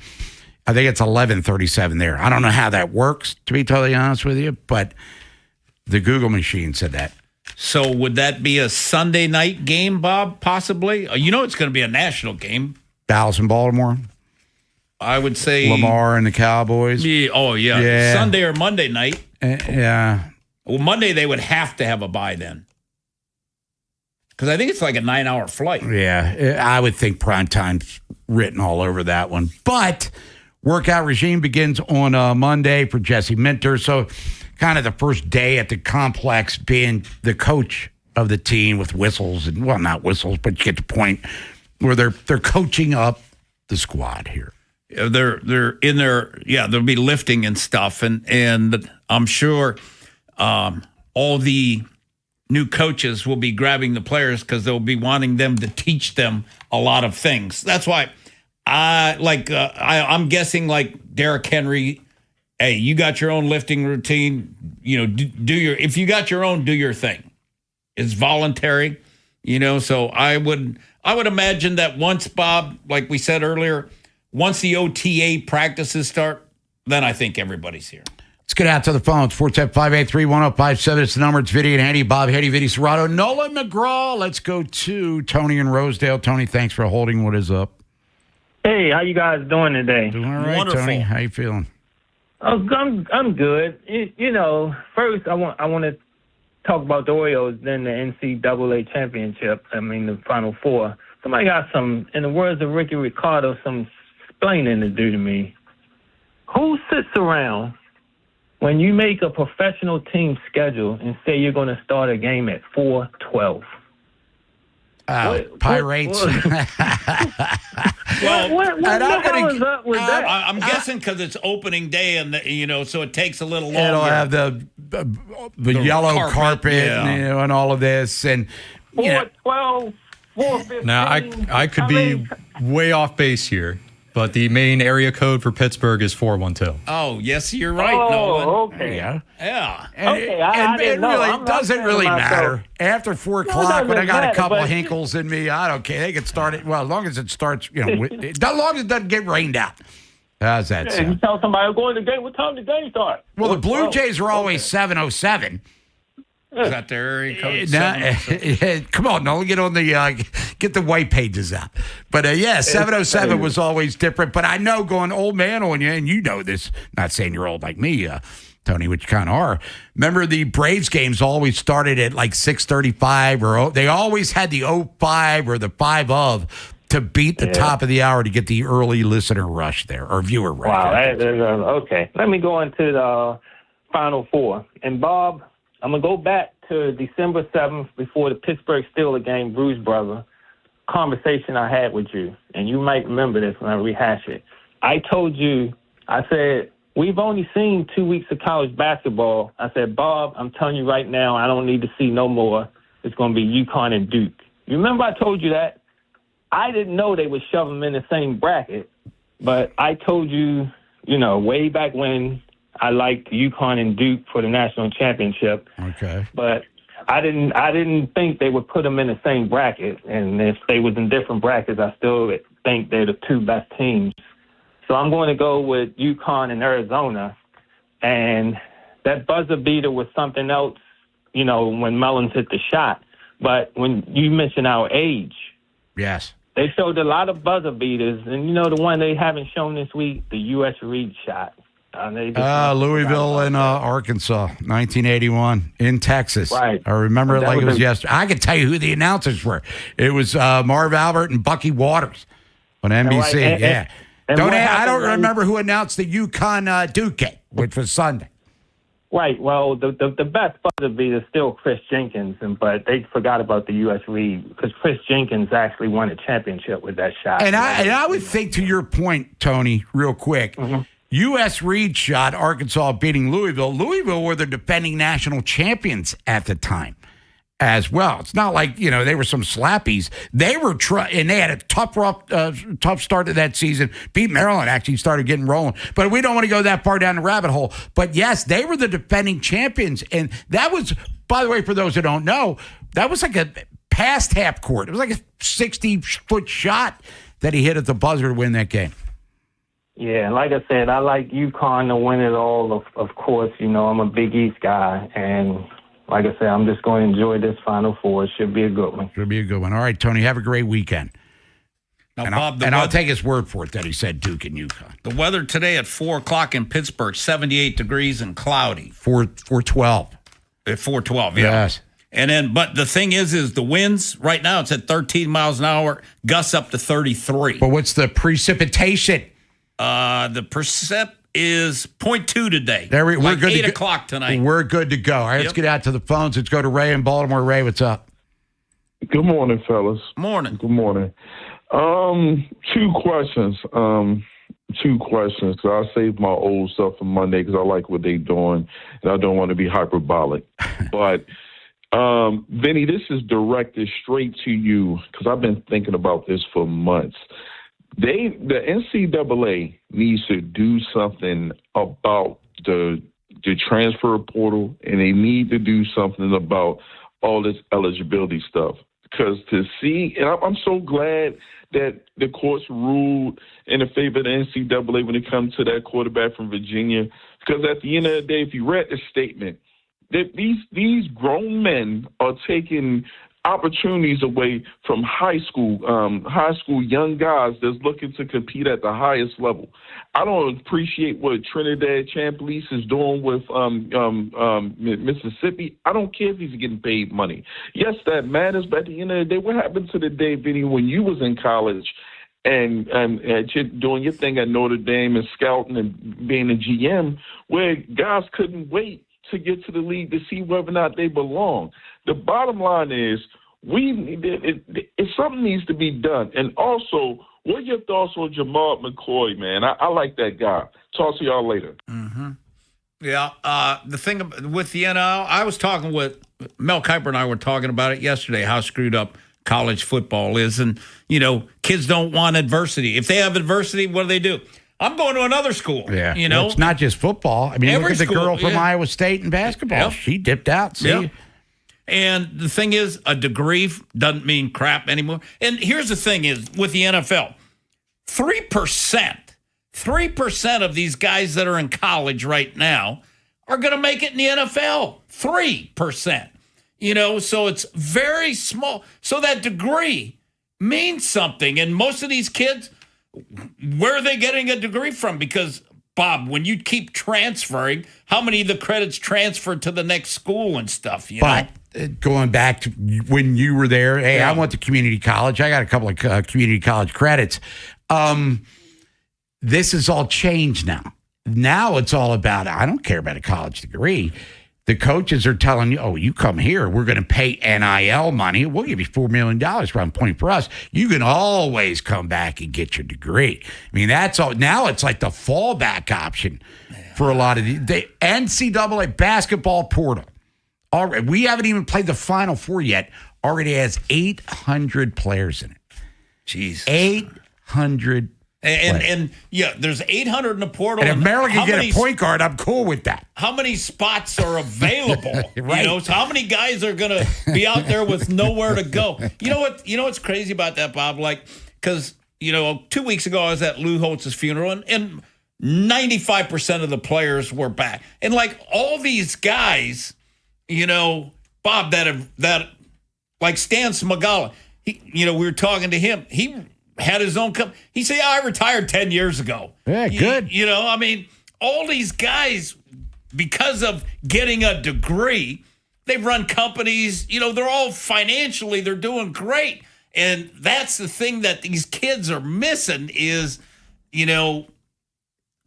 I think it's 11:37 there. I don't know how that works, to be totally honest with you, but the Google machine said that. So would that be a Sunday night game, Bob, possibly? You know it's going to be a national game. Dallas and Baltimore. I would say Lamar and the Cowboys. Yeah. Sunday or Monday night. Yeah. Well, Monday they would have to have a bye then. Because I think it's like a 9-hour flight. Yeah. I would think prime time's written all over that one. But workout regime begins on Monday for Jesse Minter. So kind of the first day at the complex being the coach of the team with whistles. And well, not whistles, but you get the point where they're coaching up the squad here. They're in there, there'll be lifting and stuff, and I'm sure all the new coaches will be grabbing the players because they'll be wanting them to teach them a lot of things. That's why I'm guessing like Derrick Henry. Hey, you got your own lifting routine. If you got your own, do your thing. It's voluntary, So I would imagine that once, Bob, like we said earlier. Once the OTA practices start, then I think everybody's here. Let's get out to the phones. 410-583-1057. It's the number. It's Vinny and Haynie, Bob Haynie, Vinny Serrato, Nolan McGraw. Let's go to Tony in Rosedale. Tony, thanks for holding. What is up? Hey, how you guys doing today? Doing all right, wonderful. Tony. How you feeling? Oh, I'm good. First I want to talk about the Orioles, then the NCAA championship. The Final Four. Somebody got some, in the words of Ricky Ricardo, some explaining to do to me. Who sits around when you make a professional team schedule and say you're going to start a game at 4:12? Pirates. What the hell is up with that? I'm guessing because it's opening day, and so it takes a little longer. It'll have the yellow carpet and all of this, and 4:12. 4:15. Now, I could be way off base here, but the main area code for Pittsburgh is 412. Oh, yes, you're right, Nolan. Okay. Yeah. Okay, I didn't know. It doesn't really matter. After 4 o'clock, when I got a couple of hinkles in me, I don't care. They can start it. Well, as long as it starts, as long as it doesn't get rained out. How's that sound? You tell somebody I'm going to the game. What time did the game start? Well, the Blue Jays are always 7:07. Is that their area code? Come on, Nolan, get on the get the white pages out. But 7:07 was always different. But I know going old man on you, and you know this. Not saying you're old like me, Tony, which you kind of are. Remember the Braves games always started at like 6:35, or they always had the 05 or the 5 of to beat the top of the hour to get the early listener rush there or viewer rush. Wow. Okay, let me go into the Final Four. And Bob, I'm going to go back to December 7th before the Pittsburgh Steelers game, Bruce Brother, conversation I had with you. And you might remember this when I rehash it. I told you, I said, we've only seen 2 weeks of college basketball. I said, Bob, I'm telling you right now, I don't need to see no more. It's going to be UConn and Duke. You remember I told you that? I didn't know they would shove them in the same bracket, but I told you, way back when I liked UConn and Duke for the national championship. Okay. But I didn't think they would put them in the same bracket, and if they was in different brackets, I still think they're the two best teams. So I'm going to go with UConn and Arizona, and that buzzer beater was something else, when Mullins hit the shot. But when you mention our age, yes, they showed a lot of buzzer beaters, and the one they haven't shown this week, the U.S. Reed shot. Louisville and Arkansas, 1981 in Texas. Right. I remember it like it was yesterday. I can tell you who the announcers were. It was Marv Albert and Bucky Waters on NBC. Right. And I don't remember who announced the UConn Duke game, which was Sunday. Right. Well, the best buzzer beater is still Chris Jenkins, but they forgot about the U.S. Reed because Chris Jenkins actually won a championship with that shot. And I would think, to your point, Tony, real quick, U.S. Reed shot Arkansas beating Louisville. Louisville were the defending national champions at the time as well. It's not like, they were some slappies. They were and they had a tough start to that season. Beat Maryland, actually started getting rolling. But we don't want to go that far down the rabbit hole. But yes, they were the defending champions. And that was, by the way, for those who don't know, that was like a past half court. It was like a 60-foot shot that he hit at the buzzer to win that game. Yeah, and like I said, I like UConn to win it all. Of course, I'm a Big East guy, and like I said, I'm just going to enjoy this Final Four. It should be a good one. Should be a good one. All right, Tony, have a great weekend. Now, Bob, I'll take his word for it that he said Duke and UConn. The weather today at 4 o'clock in Pittsburgh, 78 degrees and cloudy. 412. At 412, yeah. Yes. And then, but the thing is the winds right now, it's at 13 miles an hour, gusts up to 33. But what's the precipitation? The percep is 0.2 today. We're good 8 o'clock tonight. We're good to go. All right, let's get out to the phones. Let's go to Ray in Baltimore. Ray, what's up? Good morning, fellas. Morning. Good morning. Two questions. So I'll save my old stuff for Monday because I like what they're doing, and I don't want to be hyperbolic. But, Vinny, this is directed straight to you because I've been thinking about this for months. The NCAA needs to do something about the transfer portal, and they need to do something about all this eligibility stuff. Because to see, and I'm so glad that the courts ruled in the favor of the NCAA when it comes to that quarterback from Virginia. Because at the end of the day, if you read the statement, that these grown men are taking opportunities away from high school young guys that's looking to compete at the highest level. I don't appreciate what Trinidad Chambliss is doing with Mississippi. I don't care if he's getting paid money. Yes, that matters, but at the end of the day, what happened to the day, Vinny, when you was in college and doing your thing at Notre Dame and scouting and being a GM, where guys couldn't wait to get to the league to see whether or not they belong? The bottom line is something needs to be done. And also, what are your thoughts on Jamal McCoy, man? I like that guy. Talk to y'all later. Mm-hmm. Yeah. The thing with the NL, I was talking with Mel Kiper and I were talking about it yesterday, how screwed up college football is. And, kids don't want adversity. If they have adversity, what do? I'm going to another school. Yeah. Well, it's not just football. I mean, look at the girl from Iowa State in basketball. Yep. She dipped out. See? Yep. And the thing is, a degree doesn't mean crap anymore. And here's the thing is, with the NFL, 3% of these guys that are in college right now are going to make it in the NFL. 3%. So it's very small. So that degree means something. And most of these kids, where are they getting a degree from? Because, Bob, when you keep transferring, how many of the credits transfer to the next school and stuff, know? Going back to when you were there, hey, I went to community college. I got a couple of community college credits. This is all changed now. Now it's all about, I don't care about a college degree. The coaches are telling you, oh, you come here, we're going to pay NIL money. We'll give you $4 million around point for us. You can always come back and get your degree. I mean, that's all. Now it's like the fallback option for a lot of the NCAA basketball portal. All right, we haven't even played the Final Four yet. already has 800 players in it. Jeez. 800 And yeah, there's 800 in the portal. And if Maryland can get a point guard, I'm cool with that. How many spots are available? Right. So how many guys are going to be out there with nowhere to go? You know what? You know what's crazy about that, Bob? Because 2 weeks ago I was at Lou Holtz's funeral, and 95% of the players were back, and all these guys, Bob, that like Stan Smagala, we were talking to him. He had his own company. He said, I retired 10 years ago. Yeah, good. All these guys, because of getting a degree, they run companies. They're all financially, they're doing great. And that's the thing that these kids are missing is,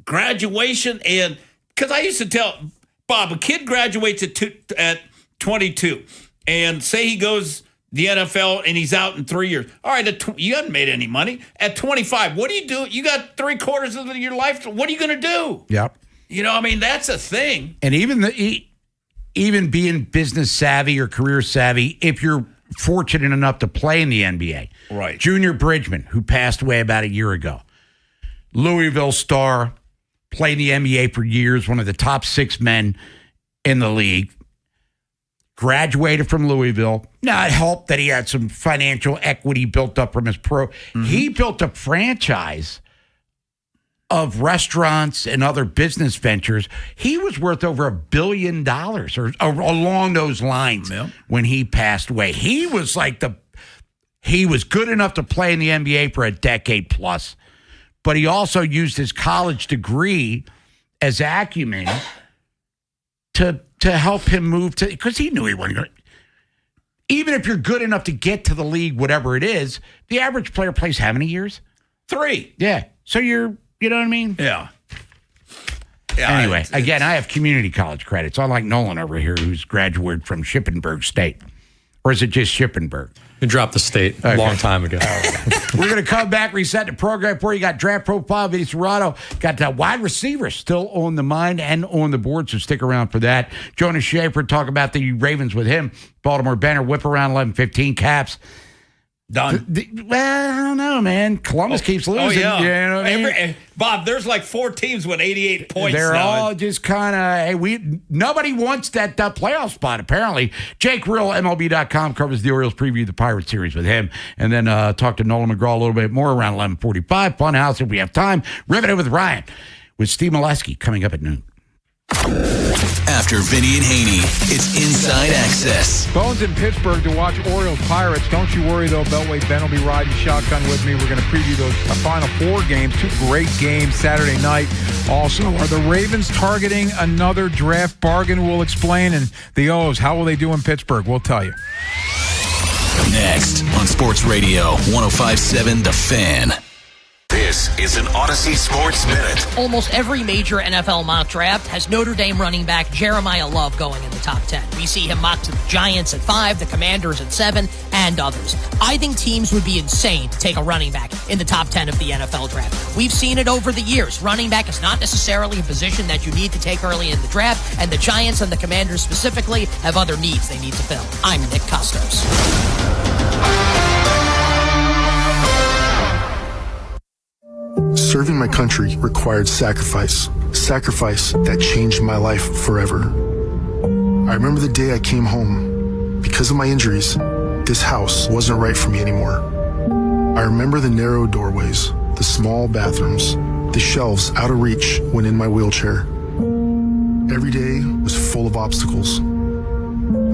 graduation. And because I used to tell Bob, a kid graduates at 22 and say he goes the NFL and he's out in 3 years. All right, you haven't made any money. At 25, what do you do? You got 3/4 of your life. What are you going to do? Yep. That's a thing. And even being business savvy or career savvy, if you're fortunate enough to play in the NBA. Right. Junior Bridgman, who passed away about a year ago. Louisville star, played in the NBA for years, one of the top 6 men in the league. Graduated from Louisville. Now, it helped that he had some financial equity built up from his pro. Mm-hmm. He built a franchise of restaurants and other business ventures. He was worth over $1 billion or along those lines when he passed away. He was he was good enough to play in the NBA for a decade plus, but he also used his college degree as acumen to help him move to, because he knew he wasn't going to. Even if you're good enough to get to the league, whatever it is, the average player plays how many years? 3. Yeah. So you know what I mean? Yeah. Anyway, again, I have community college credits, unlike Nolan over here, who's graduated from Shippensburg State. Or is it just Shippensburg? You dropped the state a long time ago. We're going to come back, reset the program for you. Got draft profile, Vinny Serrato. Got wide receivers still on the mind and on the board, so stick around for that. Jonas Schaefer, talk about the Ravens with him. Baltimore Banner, whip around 11:15 Caps. Done. Well, I don't know, man. Columbus keeps losing. Oh, yeah. You know what I mean? Bob, there's 4 teams with 88 points. They're now. all just kind of, nobody wants that playoff spot, apparently. Jake Rill, MLB.com, covers the Orioles, preview the Pirate series with him. And then talk to Nolan McGraw a little bit more around 11:45. Funhouse, if we have time. Riveted with Ryan with Steve Molesky coming up at noon. After Vinny and Haynie, it's Inside Access. Bones in Pittsburgh to watch Orioles Pirates. Don't you worry, though. Beltway Ben will be riding shotgun with me. We're going to preview those final 4 games. 2 great games Saturday night. Also, are the Ravens targeting another draft bargain? We'll explain. And the O's, how will they do in Pittsburgh? We'll tell you. Next on Sports Radio 105.7 The Fan. This is an Odyssey Sports Minute. Almost every major NFL mock draft has Notre Dame running back Jeremiah Love going in the top 10. We see him mocked to the Giants at 5, the Commanders at 7, and others. I think teams would be insane to take a running back in the top 10 of the NFL draft. We've seen it over the years. Running back is not necessarily a position that you need to take early in the draft, and the Giants and the Commanders specifically have other needs they need to fill. I'm Nick Costos. Serving my country required sacrifice that changed my life forever. I remember the day I came home. Because of my injuries, this house wasn't right for me anymore. I remember the narrow doorways, the small bathrooms, the shelves out of reach when in my wheelchair. Every day was full of obstacles.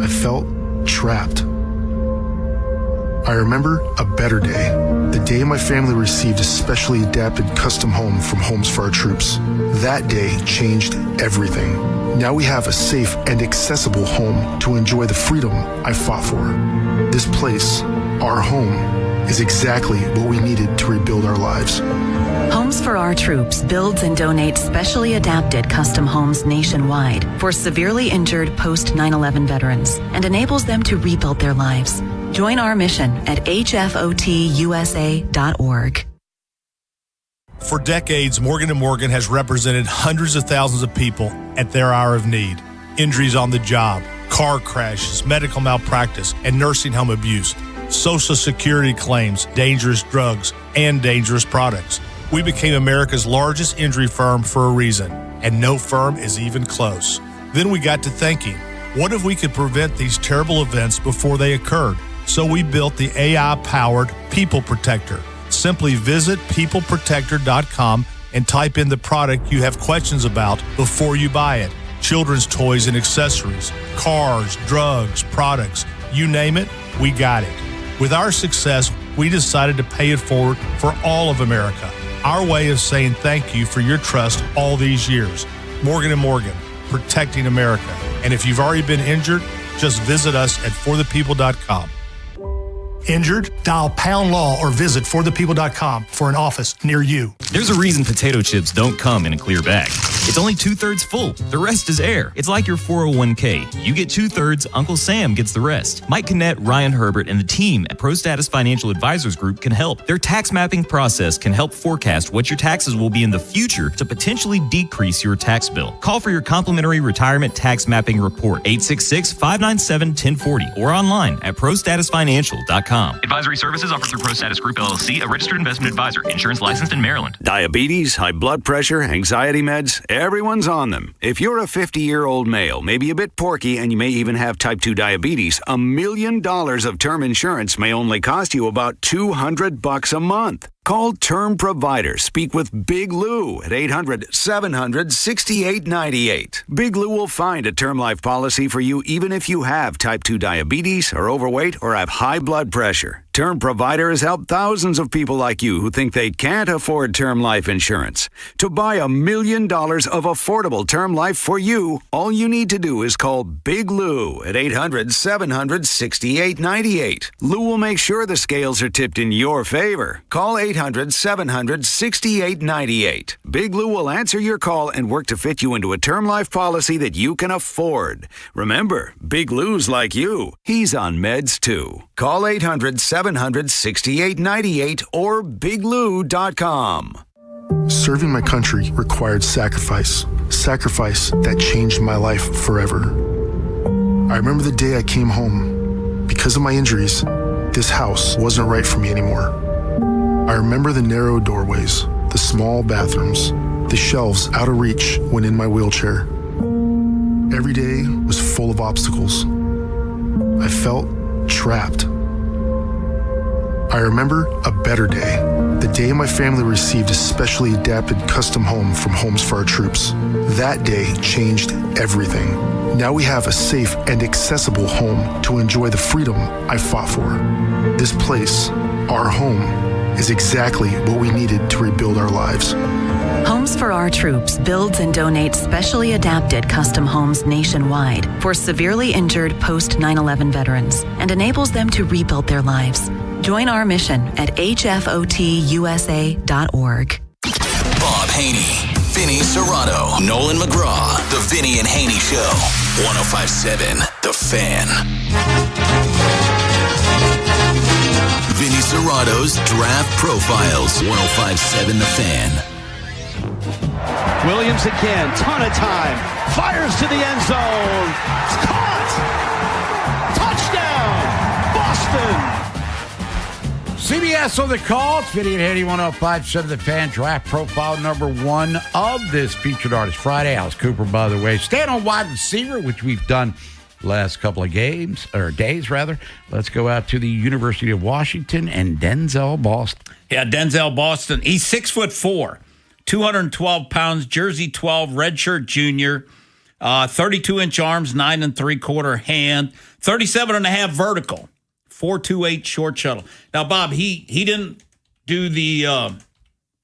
I felt trapped. I remember a better day, the day my family received a specially adapted custom home from Homes for Our Troops. That day changed everything. Now we have a safe and accessible home to enjoy the freedom I fought for. This place, our home, is exactly what we needed to rebuild our lives. Homes for Our Troops builds and donates specially adapted custom homes nationwide for severely injured post 9/11 veterans and enables them to rebuild their lives. Join our mission at hfotusa.org. For decades, Morgan & Morgan has represented hundreds of thousands of people at their hour of need. Injuries on the job, car crashes, medical malpractice, and nursing home abuse, Social Security claims, dangerous drugs, and dangerous products. We became America's largest injury firm for a reason, and no firm is even close. Then we got to thinking, what if we could prevent these terrible events before they occurred? So we built the AI-powered People Protector. Simply visit peopleprotector.com and type in the product you have questions about before you buy it. Children's toys and accessories, cars, drugs, products, you name it, we got it. With our success, we decided to pay it forward for all of America. Our way of saying thank you for your trust all these years. Morgan & Morgan, protecting America. And if you've already been injured, just visit us at forthepeople.com. Injured? Dial #law or visit forthepeople.com for an office near you. There's a reason potato chips don't come in a clear bag. It's only 2/3 full. The rest is air. It's like your 401k. You get 2/3, Uncle Sam gets the rest. Mike Kinnett, Ryan Herbert, and the team at ProStatus Financial Advisors Group can help. Their tax mapping process can help forecast what your taxes will be in the future to potentially decrease your tax bill. Call for your complimentary retirement tax mapping report, 866-597-1040, or online at prostatusfinancial.com. Advisory services offered through ProStatus Group, LLC, a registered investment advisor. Insurance licensed in Maryland. Diabetes, high blood pressure, anxiety meds, everyone's on them. If you're a 50-year-old male, maybe a bit porky, and you may even have type 2 diabetes, $1 million of term insurance may only cost you about $200 a month. Call Term Provider. Speak with Big Lou at 800-700-6898. Big Lou will find a term life policy for you even if you have type 2 diabetes, are overweight, or have high blood pressure. Term Provider has helped thousands of people like you who think they can't afford term life insurance. To buy $1 million of affordable term life for you, all you need to do is call Big Lou at 800-700-6898. Lou will make sure the scales are tipped in your favor. Call 800-700-6898. Big Lou will answer your call and work to fit you into a term life policy that you can afford. Remember, Big Lou's like you. He's on meds too. Call 800-700-6898 or biglou.com. Serving my country required sacrifice. Sacrifice that changed my life forever. I remember the day I came home. Because of my injuries, this house wasn't right for me anymore. I remember the narrow doorways, the small bathrooms, the shelves out of reach when in my wheelchair. Every day was full of obstacles. I felt trapped. I remember a better day, the day my family received a specially adapted custom home from Homes for Our Troops. That day changed everything. Now we have a safe and accessible home to enjoy the freedom I fought for. This place, our home, is exactly what we needed to rebuild our lives. Homes for Our Troops builds and donates specially adapted custom homes nationwide for severely injured post 9/11 veterans and enables them to rebuild their lives. Join our mission at hfotusa.org. Bob Haynie, Vinny Serrato, Nolan McGraw, The Vinny and Haynie Show, 105.7 The Fan. Vinny Serrato's Draft Profiles, 105.7 The Fan. Williams again, ton of time, fires to the end zone, it's caught, touchdown, Boston. CBS on the call. It's Vinny and Haynie, 105.7 The Fan. Draft profile number 1 of this Featured Artist Friday. Alice Cooper, by the way. Staying on wide receiver, which we've done last couple of days. Let's go out to the University of Washington and Denzel Boston. Yeah, Denzel Boston. He's 6'4", 212 pounds, jersey 12, redshirt junior, 32-inch arms, 9 3/4 hand, 37.5 vertical, 4.28 short shuttle. Now, Bob, he didn't do the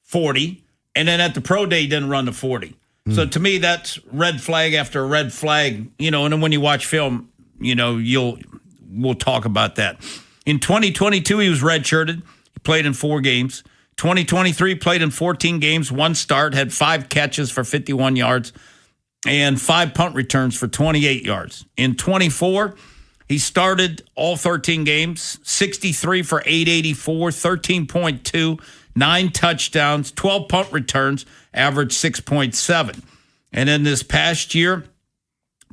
40, and then at the pro day he didn't run the 40. So to me, that's red flag after red flag, and then when you watch film, we'll talk about that. In 2022, he was redshirted. He played in 4 games. 2023, played in 14 games, 1 start, had 5 catches for 51 yards, and 5 punt returns for 28 yards. In 24, he started all 13 games, 63 for 884, 13.2, 9 touchdowns, 12 punt returns, averaged 6.7. And in this past year,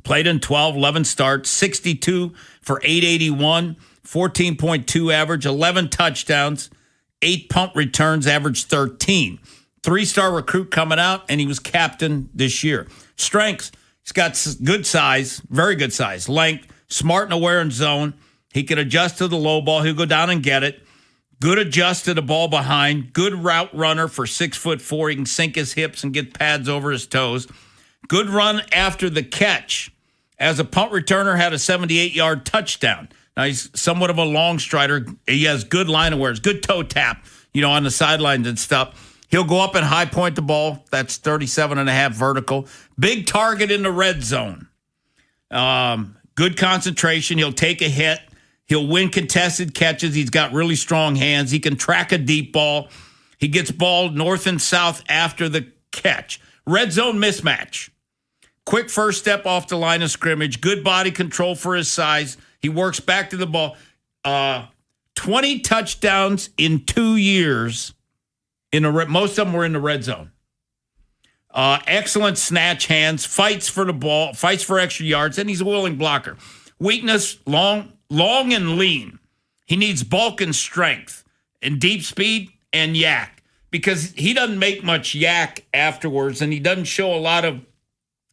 Played in 12, 11 starts, 62 for 881, 14.2 average, 11 touchdowns, 8 punt returns, average 13. 3-star recruit coming out, and he was captain this year. Strengths, he's got good size, very good size, length, smart and aware in zone. He can adjust to the low ball. He'll go down and get it. Good adjust to the ball behind. Good route runner for 6'4". He can sink his hips and get pads over his toes. Good run after the catch. As a punt returner, had a 78-yard touchdown. Now, he's somewhat of a long strider. He has good line awareness, good toe tap, on the sidelines and stuff. He'll go up and high point the ball. That's 37.5 vertical. Big target in the red zone. Good concentration. He'll take a hit. He'll win contested catches. He's got really strong hands. He can track a deep ball. He gets ball north and south after the catch. Red zone mismatch. Quick first step off the line of scrimmage. Good body control for his size. He works back to the ball. 20 touchdowns in 2 years. Most of them were in the red zone. Excellent snatch hands. Fights for the ball. Fights for extra yards. And he's a willing blocker. Weakness, long and lean. He needs bulk and strength. And deep speed and yak. Because he doesn't make much yak afterwards. And he doesn't show a lot of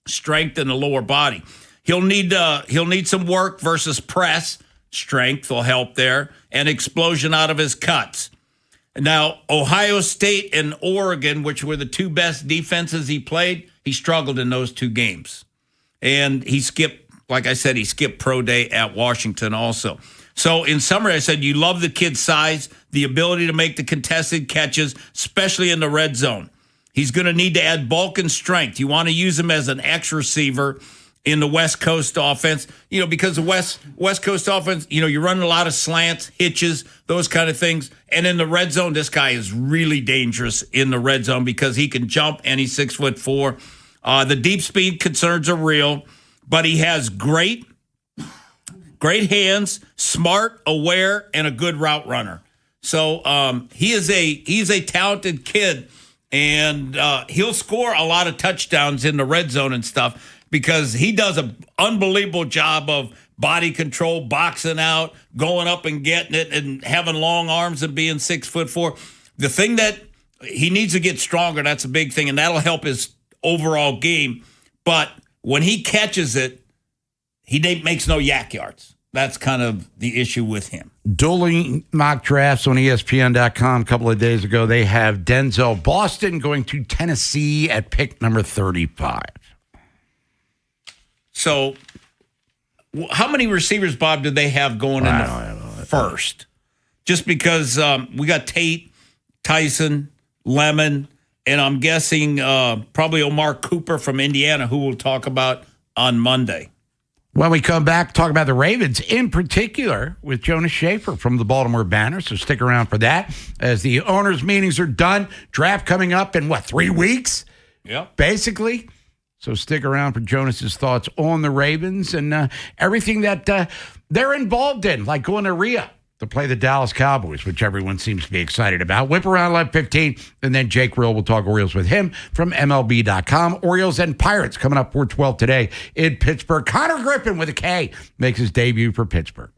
strength in the lower body. He'll need some work versus press. Strength will help there. And explosion out of his cuts. Now, Ohio State and Oregon, which were the two best defenses he played, he struggled in those 2 games. And he skipped pro day at Washington also. So in summary, I said, you love the kid's size, the ability to make the contested catches, especially in the red zone. He's going to need to add bulk and strength. You want to use him as an X receiver in the West Coast offense, because the West Coast offense, you're running a lot of slants, hitches, those kind of things. And in the red zone, this guy is really dangerous in the red zone because he can jump and he's 6'4". The deep speed concerns are real, but he has great hands, smart, aware, and a good route runner. So he's a talented kid, and he'll score a lot of touchdowns in the red zone and stuff. Because he does an unbelievable job of body control, boxing out, going up and getting it, and having long arms and being 6'4". The thing that he needs to get stronger, that's a big thing, and that'll help his overall game. But when he catches it, he makes no yak yards. That's kind of the issue with him. Dueling mock drafts on ESPN.com a couple of days ago. They have Denzel Boston going to Tennessee at pick number 35. So, how many receivers, Bob, did they have going in the first? Just because we got Tate, Tyson, Lemon, and I'm guessing probably Omar Cooper from Indiana, who we'll talk about on Monday. When we come back, talk about the Ravens, in particular with Jonas Shaffer from the Baltimore Banner. So stick around for that. As the owners' meetings are done, draft coming up in, 3 weeks? Yep. Basically. So stick around for Jonas's thoughts on the Ravens and everything that they're involved in, like going to Rhea to play the Dallas Cowboys, which everyone seems to be excited about. Whip around 11:15, and then Jake Rill will talk Orioles with him from MLB.com. Orioles and Pirates coming up 4:12 today in Pittsburgh. Connor Griffin with a K makes his debut for Pittsburgh.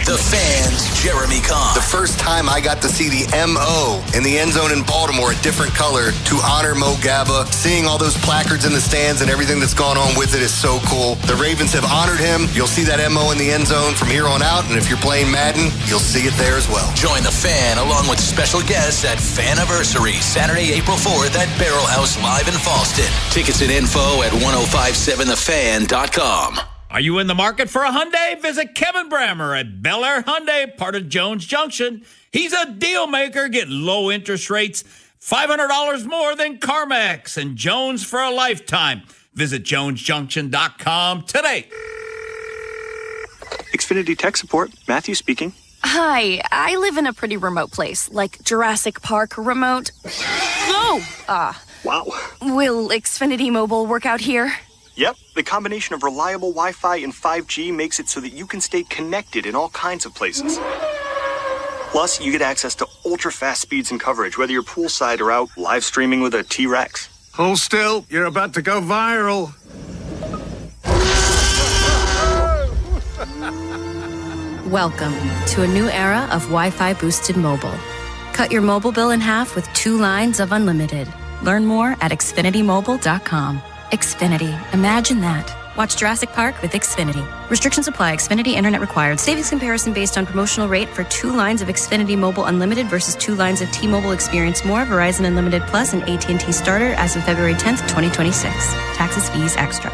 The Fan's Jeremy Kahn. The first time I got to see the M.O. in the end zone in Baltimore, a different color, to honor Mo Gaba. Seeing all those placards in the stands and everything that's gone on with it is so cool. The Ravens have honored him. You'll see that M.O. in the end zone from here on out, and if you're playing Madden, you'll see it there as well. Join the Fan along with special guests at Faniversary, Saturday, April 4th at Barrel House Live in Fallston. Tickets and info at 1057thefan.com. Are you in the market for a Hyundai? Visit Kevin Brammer at Bel Air Hyundai, part of Jones Junction. He's a deal maker. Get low interest rates, $500 more than CarMax, and Jones for a lifetime. Visit jonesjunction.com today. Xfinity Tech Support, Matthew speaking. Hi, I live in a pretty remote place, like Jurassic Park remote. Oh! Wow. Will Xfinity Mobile work out here? Yep, the combination of reliable Wi-Fi and 5G makes it so that you can stay connected in all kinds of places. Plus, you get access to ultra-fast speeds and coverage, whether you're poolside or out live streaming with a T-Rex. Hold still, you're about to go viral. Welcome to a new era of Wi-Fi boosted mobile. Cut your mobile bill in half with 2 lines of unlimited. Learn more at xfinitymobile.com. Xfinity. Imagine that. Watch Jurassic Park with Xfinity. Restrictions apply. Xfinity Internet required. Savings comparison based on promotional rate for 2 lines of Xfinity Mobile Unlimited versus 2 lines of T-Mobile Experience More, Verizon Unlimited Plus, and AT&T Starter as of February 10th, 2026. Taxes, fees, extra.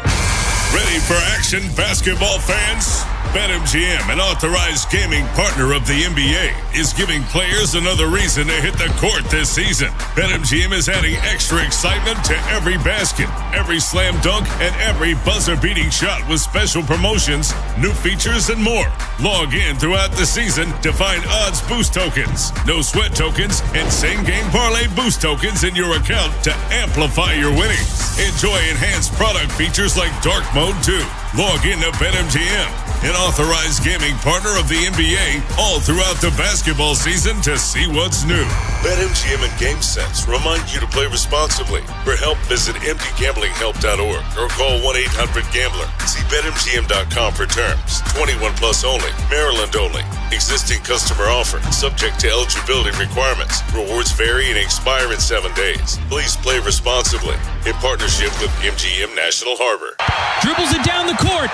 Ready for action, basketball fans? BetMGM, an authorized gaming partner of the NBA, is giving players another reason to hit the court this season. BetMGM is adding extra excitement to every basket, every slam dunk, and every buzzer-beating shot with special promotions, new features, and more. Log in throughout the season to find odds boost tokens, no sweat tokens, and same-game parlay boost tokens in your account to amplify your winnings. Enjoy enhanced product features like Dark Mode 2. Log in to BetMGM, an authorized gaming partner of the NBA, all throughout the basketball season to see what's new. BetMGM and GameSense remind you to play responsibly. For help, visit mdgamblinghelp.org or call 1-800-GAMBLER. See BetMGM.com for terms. 21 plus only. Maryland only. Existing customer offer. Subject to eligibility requirements. Rewards vary and expire in 7 days. Please play responsibly. In partnership with MGM National Harbor. Dribbles it down the court.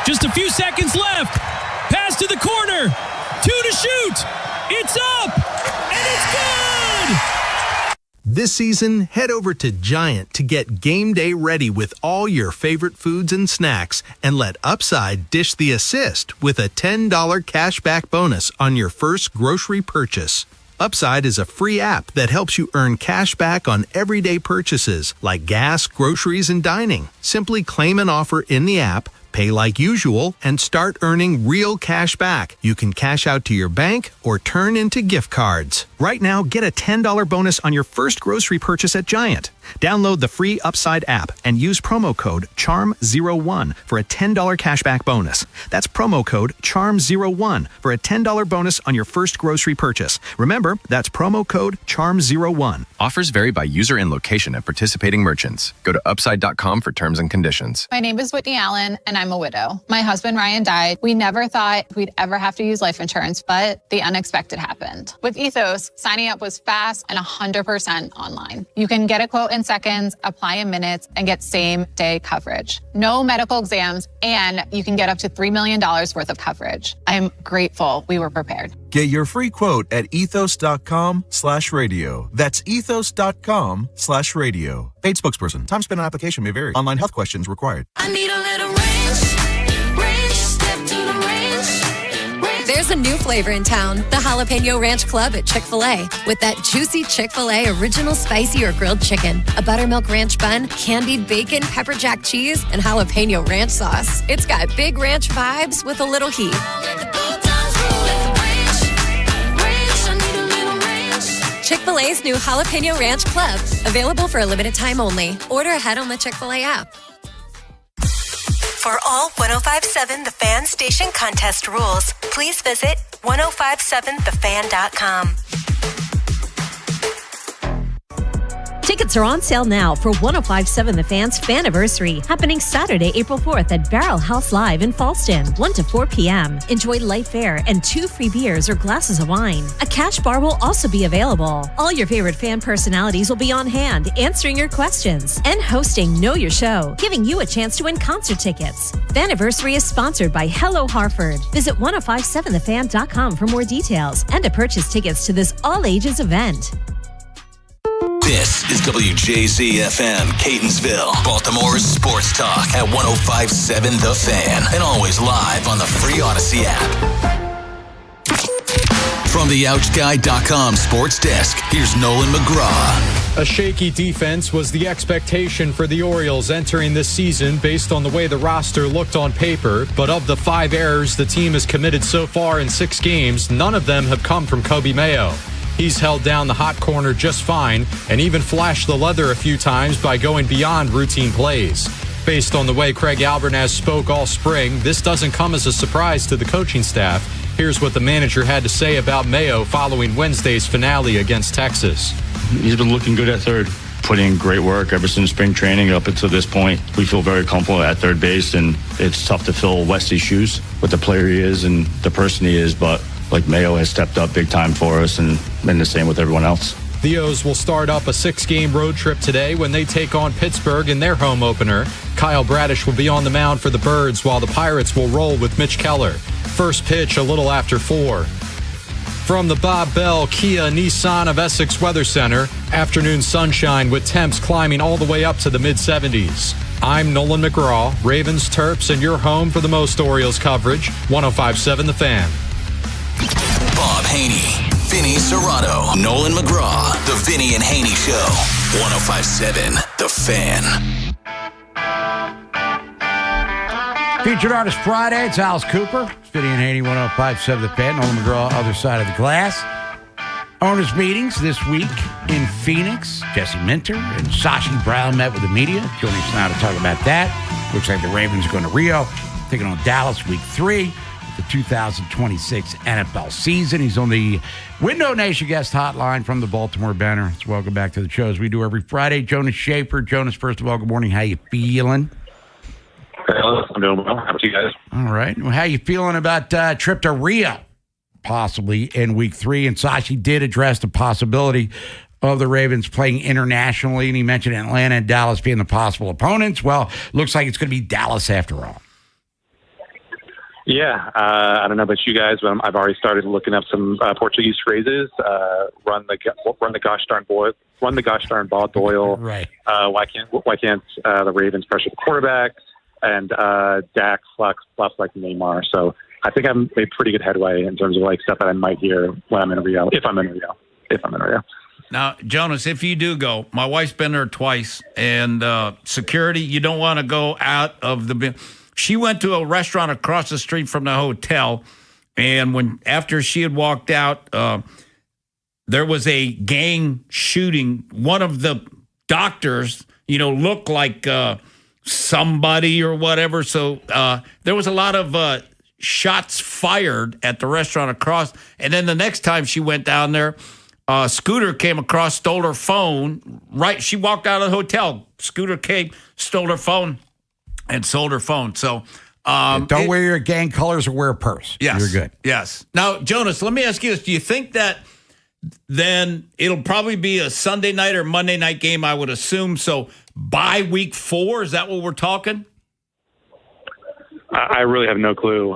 Just a few seconds left. Pass to the corner. 2 to shoot. It's up. And it's good. This season, head over to Giant to get game day ready with all your favorite foods and snacks, and let Upside dish the assist with a $10 cashback bonus on your first grocery purchase. Upside is a free app that helps you earn cash back on everyday purchases like gas, groceries, and dining. Simply claim an offer in the app, pay like usual, and start earning real cash back. You can cash out to your bank or turn into gift cards. Right now, get a $10 bonus on your first grocery purchase at Giant. Download the free Upside app and use promo code CHARM01 for a $10 cashback bonus. That's promo code CHARM01 for a $10 bonus on your first grocery purchase. Remember, that's promo code CHARM01. Offers vary by user and location at participating merchants. Go to upside.com for terms and conditions. My name is Whitney Allen, and I'm a widow. My husband, Ryan, died. We never thought we'd ever have to use life insurance, but the unexpected happened. With Ethos, signing up was fast and 100% online. You can get a quote in seconds, apply in minutes, and get same-day coverage. No medical exams, and you can get up to $3 million worth of coverage. I'm grateful we were prepared. Get your free quote at ethos.com/radio. That's ethos.com/radio. Paid spokesperson. Time spent on application may vary. Online health questions required. I need a little range, step to the range. There's a new flavor in town, the Jalapeno Ranch Club at Chick-fil-A. With that juicy Chick-fil-A original spicy or grilled chicken, a buttermilk ranch bun, candied bacon, pepper jack cheese, and jalapeno ranch sauce. It's got big ranch vibes with a little heat. Chick-fil-A's new Jalapeno Ranch Club. Available for a limited time only. Order ahead on the Chick-fil-A app. For all 105.7 The Fan station contest rules, please visit 1057thefan.com. Tickets are on sale now for 105.7 The Fan's Faniversary, happening Saturday, April 4th at Barrel House Live in Falston, 1 to 4 p.m. Enjoy light fare and 2 free beers or glasses of wine. A cash bar will also be available. All your favorite fan personalities will be on hand, answering your questions and hosting Know Your Show, giving you a chance to win concert tickets. Faniversary is sponsored by Hello Harford. Visit 1057thefan.com for more details and to purchase tickets to this all-ages event. This is WJZ-FM, Catonsville, Baltimore's sports talk at 105.7 The Fan, and always live on the free Odyssey app. From the OutchGuy.com sports desk, here's Nolan McGraw. A shaky defense was the expectation for the Orioles entering this season based on the way the roster looked on paper. But of the 5 errors the team has committed so far in 6 games, none of them have come from Kobe Mayo. He's held down the hot corner just fine and even flashed the leather a few times by going beyond routine plays. Based on the way Craig Albernaz spoke all spring, this doesn't come as a surprise to the coaching staff. Here's what the manager had to say about Mayo following Wednesday's finale against Texas. He's been looking good at third. put in great work ever since spring training up until this point. We feel very comfortable at third base, and it's tough to fill Wesley's shoes with the player he is and the person he is, but like Mayo has stepped up big time for us and been the same with everyone else. The O's will start up a 6-game road trip today when they take on Pittsburgh in their home opener. Kyle Bradish will be on the mound for the Birds, while the Pirates will roll with Mitch Keller. First pitch a little after 4. From the Bob Bell Kia Nissan of Essex Weather Center, afternoon sunshine with temps climbing all the way up to the mid-70s. I'm Nolan McGraw, Ravens, Terps, and your home for the most Orioles coverage, 105.7 The Fan. Bob Haynie, Vinny Serrato, Nolan McGraw, The Vinny and Haynie Show, 105.7 The Fan. Featured Artist Friday. It's Alice Cooper. It's Vinny and Haynie, 105.7 The Fan. Nolan McGraw, other side of the glass. Owners meetings this week in Phoenix. Jesse Minter and Sashi Brown met with the media. Joining us now to talk about that. Looks like the Ravens are going to Rio, taking on Dallas week 3. The 2026 NFL season. He's on the Window Nation guest hotline from the Baltimore Banner. So welcome back to the show as we do every Friday. Jonas Schaefer. Jonas, first of all, good morning. How you feeling? I'm doing well. How about you guys? All right. Well, how you feeling about trip to Rio, possibly in week 3? And Sashi did address the possibility of the Ravens playing internationally, and he mentioned Atlanta and Dallas being the possible opponents. Well, looks like it's going to be Dallas after all. Yeah, I don't know about you guys, but I've already started looking up some Portuguese phrases. Run the gosh darn ball, Doyle. Right. Why can't the Ravens pressure the quarterback? And Dak flops like Neymar. So I think I've made pretty good headway in terms of like stuff that I might hear when I'm in Rio, if I'm in Rio. Now, Jonas, if you do go, my wife's been there twice, and security, you don't want to go out of the. She went to a restaurant across the street from the hotel, and after she had walked out, there was a gang shooting. One of the doctors, looked like somebody or whatever. So there was a lot of shots fired at the restaurant across. And then the next time she went down there, Scooter came across, stole her phone. Right, she walked out of the hotel. Scooter came, stole her phone. And sold her phone. So don't wear your gang colors or wear a purse. Yes. You're good. Yes. Now, Jonas, let me ask you this. Do you think that then it'll probably be a Sunday night or Monday night game, I would assume? So by week 4, is that what we're talking? I really have no clue.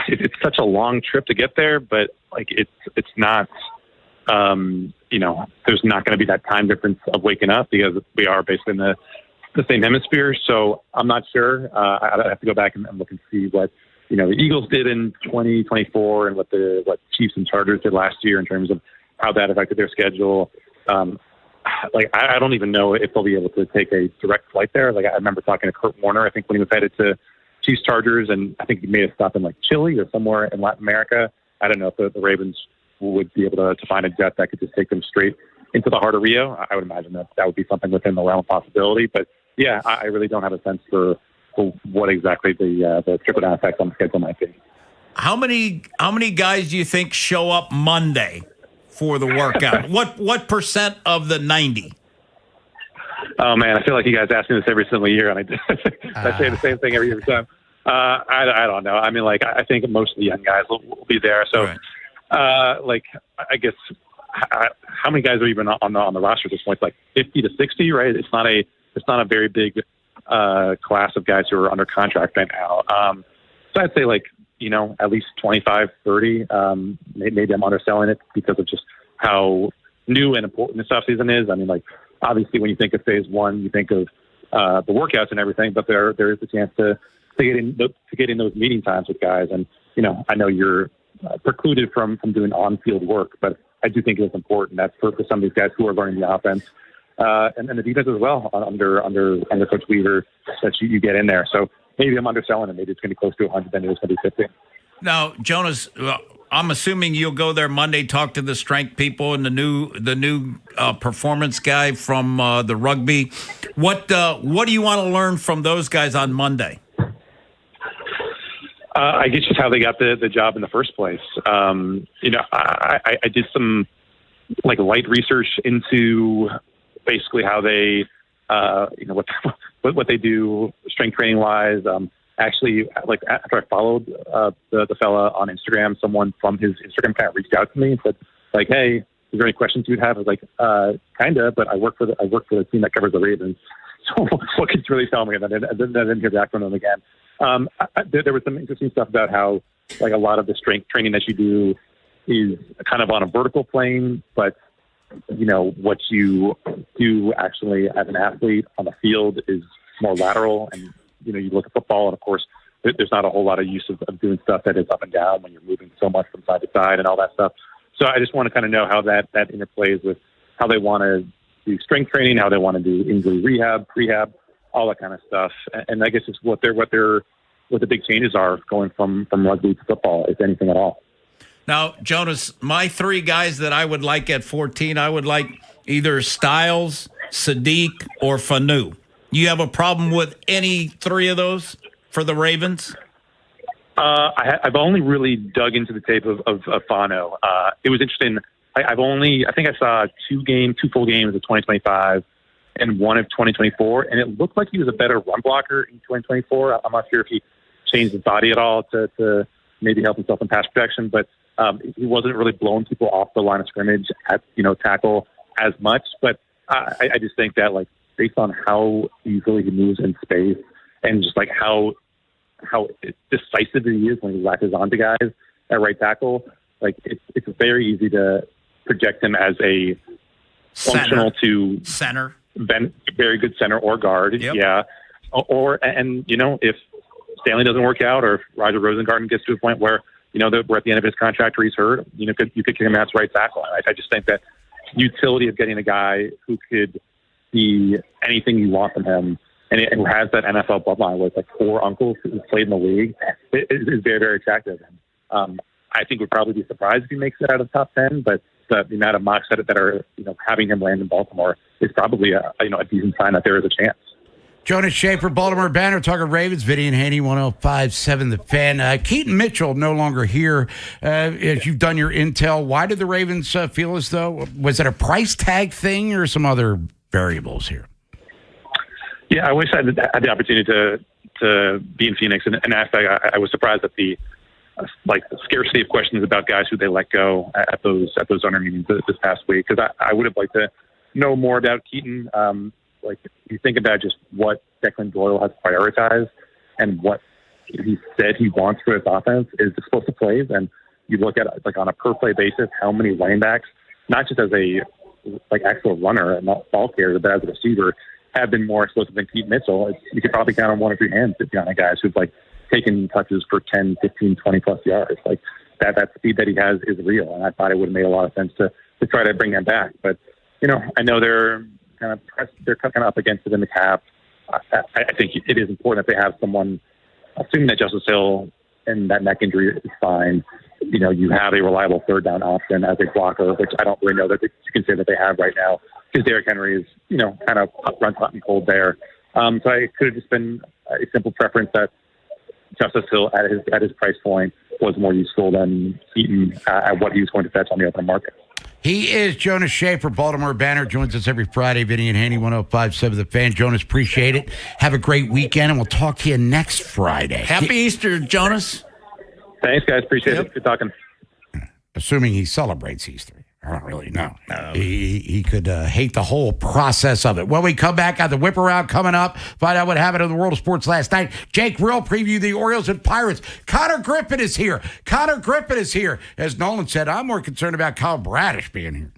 It's such a long trip to get there, but like it's not, there's not going to be that time difference of waking up because we are basically in the same hemisphere, so I'm not sure. I'd have to go back and look and see what the Eagles did in 2024 and what Chiefs and Chargers did last year in terms of how that affected their schedule. I don't even know if they'll be able to take a direct flight there. Like I remember talking to Kurt Warner, I think when he was headed to Chiefs Chargers, and I think he made a stop in like Chile or somewhere in Latin America. I don't know if the Ravens would be able to find a jet that could just take them straight into the heart of Rio. I would imagine that would be something within the realm of possibility, but yeah, I really don't have a sense for what exactly the trickle-down effect on the schedule might be. How many guys do you think show up Monday for the workout? What percent of the 90? Oh man, I feel like you guys ask me this every single year, and I say the same thing every time. I don't know. I mean, like I think most of the young guys will be there. So, right. I guess how many guys are even on the roster at this point? It's like 50 to 60, right? It's not a very big class of guys who are under contract right now. So I'd say at least 25, 30. Maybe I'm underselling it because of just how new and important this offseason is. I mean, obviously when you think of phase 1, you think of the workouts and everything, but there is a chance to get in those meeting times with guys. And, I know you're precluded from doing on-field work, but I do think it's important that for some of these guys who are learning the offense, and the defense as well under Coach Weaver, that you get in there. So maybe I'm underselling it. Maybe it's going to be close to 100, then it's going to be 50. Now, Jonas, I'm assuming you'll go there Monday, talk to the strength people and the new performance guy from the rugby. What do you want to learn from those guys on Monday? I guess just how they got the job in the first place. I did some light research into basically how they, what they do strength training wise. Actually, like after I followed the fella on Instagram, someone from his Instagram kind of reached out to me and said, like, "Hey, is there any questions you'd have?" I was like, "Kinda," but I work for the team that covers the Ravens. So what could you really tell me? And I didn't hear back from them again. There was some interesting stuff about how like a lot of the strength training that you do is kind of on a vertical plane, but what you do actually as an athlete on the field is more lateral. And you look at football, and of course, there's not a whole lot of use of doing stuff that is up and down when you're moving so much from side to side and all that stuff. So I just want to kind of know how that interplays with how they want to do strength training, how they want to do injury rehab, prehab, all that kind of stuff. And I guess it's what the big changes are going from rugby to football, if anything at all. Now, Jonas, my three guys that I would like at 14, I would like either Styles, Sadiq, or Fanu. You have a problem with any three of those for the Ravens? I've only really dug into the tape of Fano. It was interesting. I think I saw two full games of 2025 and one of 2024, and it looked like he was a better run blocker in 2024. I'm not sure if he changed his body at all to maybe help himself in pass protection, but he wasn't really blowing people off the line of scrimmage at tackle as much. But I just think that like based on how easily he moves in space and just like how decisive he is when he latches onto guys at right tackle, like it's very easy to project him as a functional to center, very good center or guard. Yep. Yeah. And if Stanley doesn't work out, or if Roger Rosengarten gets to a point where that we're at the end of his contract or he's hurt, you could kick him out to right tackle. I just think that utility of getting a guy who could be anything you want from him and who has that NFL bloodline with like 4 uncles who played in the league is very, very attractive. And I think we'd probably be surprised if he makes it out of the top 10, but the amount of mocks that are having him land in Baltimore is probably a decent sign that there is a chance. Jonas Schaefer, Baltimore Banner, talking Ravens, Vinny Haynie, 105.7 The Fan. Keaton Mitchell no longer here. As you've done your intel, why did the Ravens feel as though, was it a price tag thing or some other variables here? Yeah, I wish I had the opportunity to be in Phoenix. And I was surprised at the scarcity of questions about guys who they let go at those owner meetings this past week, because I would have liked to know more about Keaton. Like you think about just what Declan Doyle has prioritized and what he said he wants for his offense is explosive plays. And you look at like on a per play basis, how many running backs, not just as a actual runner and not ball carrier, but as a receiver, have been more explosive than Keaton Mitchell. You could probably count on one or two hands the amount of guys who've taken touches for 10, 15, 20 plus yards. Like that speed that he has is real. And I thought it would have made a lot of sense to try to bring him back. But, I know they're kind of up against it in the cap. I think it is important that they have someone, assuming that Justice Hill and that neck injury is fine. You have a reliable third down option as a blocker, which I don't really know that you can say that they have right now, because Derrick Henry is, kind of runs hot and cold there. So it could have just been a simple preference that Justice Hill at his price point was more useful than Keaton at what he was going to fetch on the open market. He is Jonas Schaefer, Baltimore Banner, joins us every Friday. Vinny and Haynie, 105.7 The Fan. Jonas, appreciate it. Have a great weekend, and we'll talk to you next Friday. Happy Easter, Jonas. Thanks, guys. Appreciate it. Good talking. Assuming he celebrates Easter. I don't really know. He could hate the whole process of it. When we come back, got the whip around coming up. Find out what happened in the world of sports last night. Jake Rill preview the Orioles and Pirates. Connor Griffin is here. As Nolan said, I'm more concerned about Kyle Bradish being here.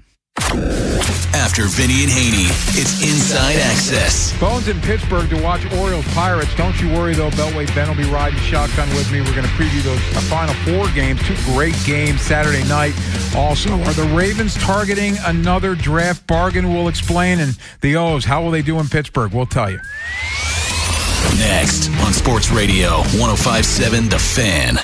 After Vinny and Haynie, it's Inside Access. Bones in Pittsburgh to watch Orioles Pirates. Don't you worry, though. Beltway Ben will be riding shotgun with me. We're going to preview those final 4 games. 2 great games Saturday night. Also, are the Ravens targeting another draft bargain? We'll explain. And the O's, how will they do in Pittsburgh? We'll tell you. Next on Sports Radio 105.7 The Fan.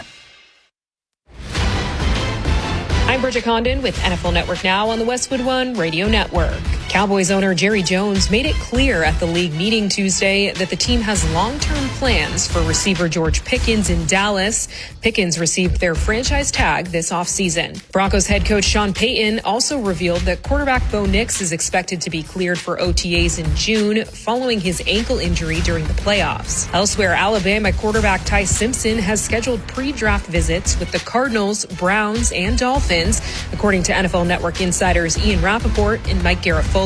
I'm Bridget Condon with NFL Network Now on the Westwood One Radio Network. Cowboys owner Jerry Jones made it clear at the league meeting Tuesday that the team has long-term plans for receiver George Pickens in Dallas. Pickens received their franchise tag this offseason. Broncos head coach Sean Payton also revealed that quarterback Bo Nix is expected to be cleared for OTAs in June following his ankle injury during the playoffs. Elsewhere, Alabama quarterback Ty Simpson has scheduled pre-draft visits with the Cardinals, Browns, and Dolphins, according to NFL Network insiders Ian Rappaport and Mike Garafolo.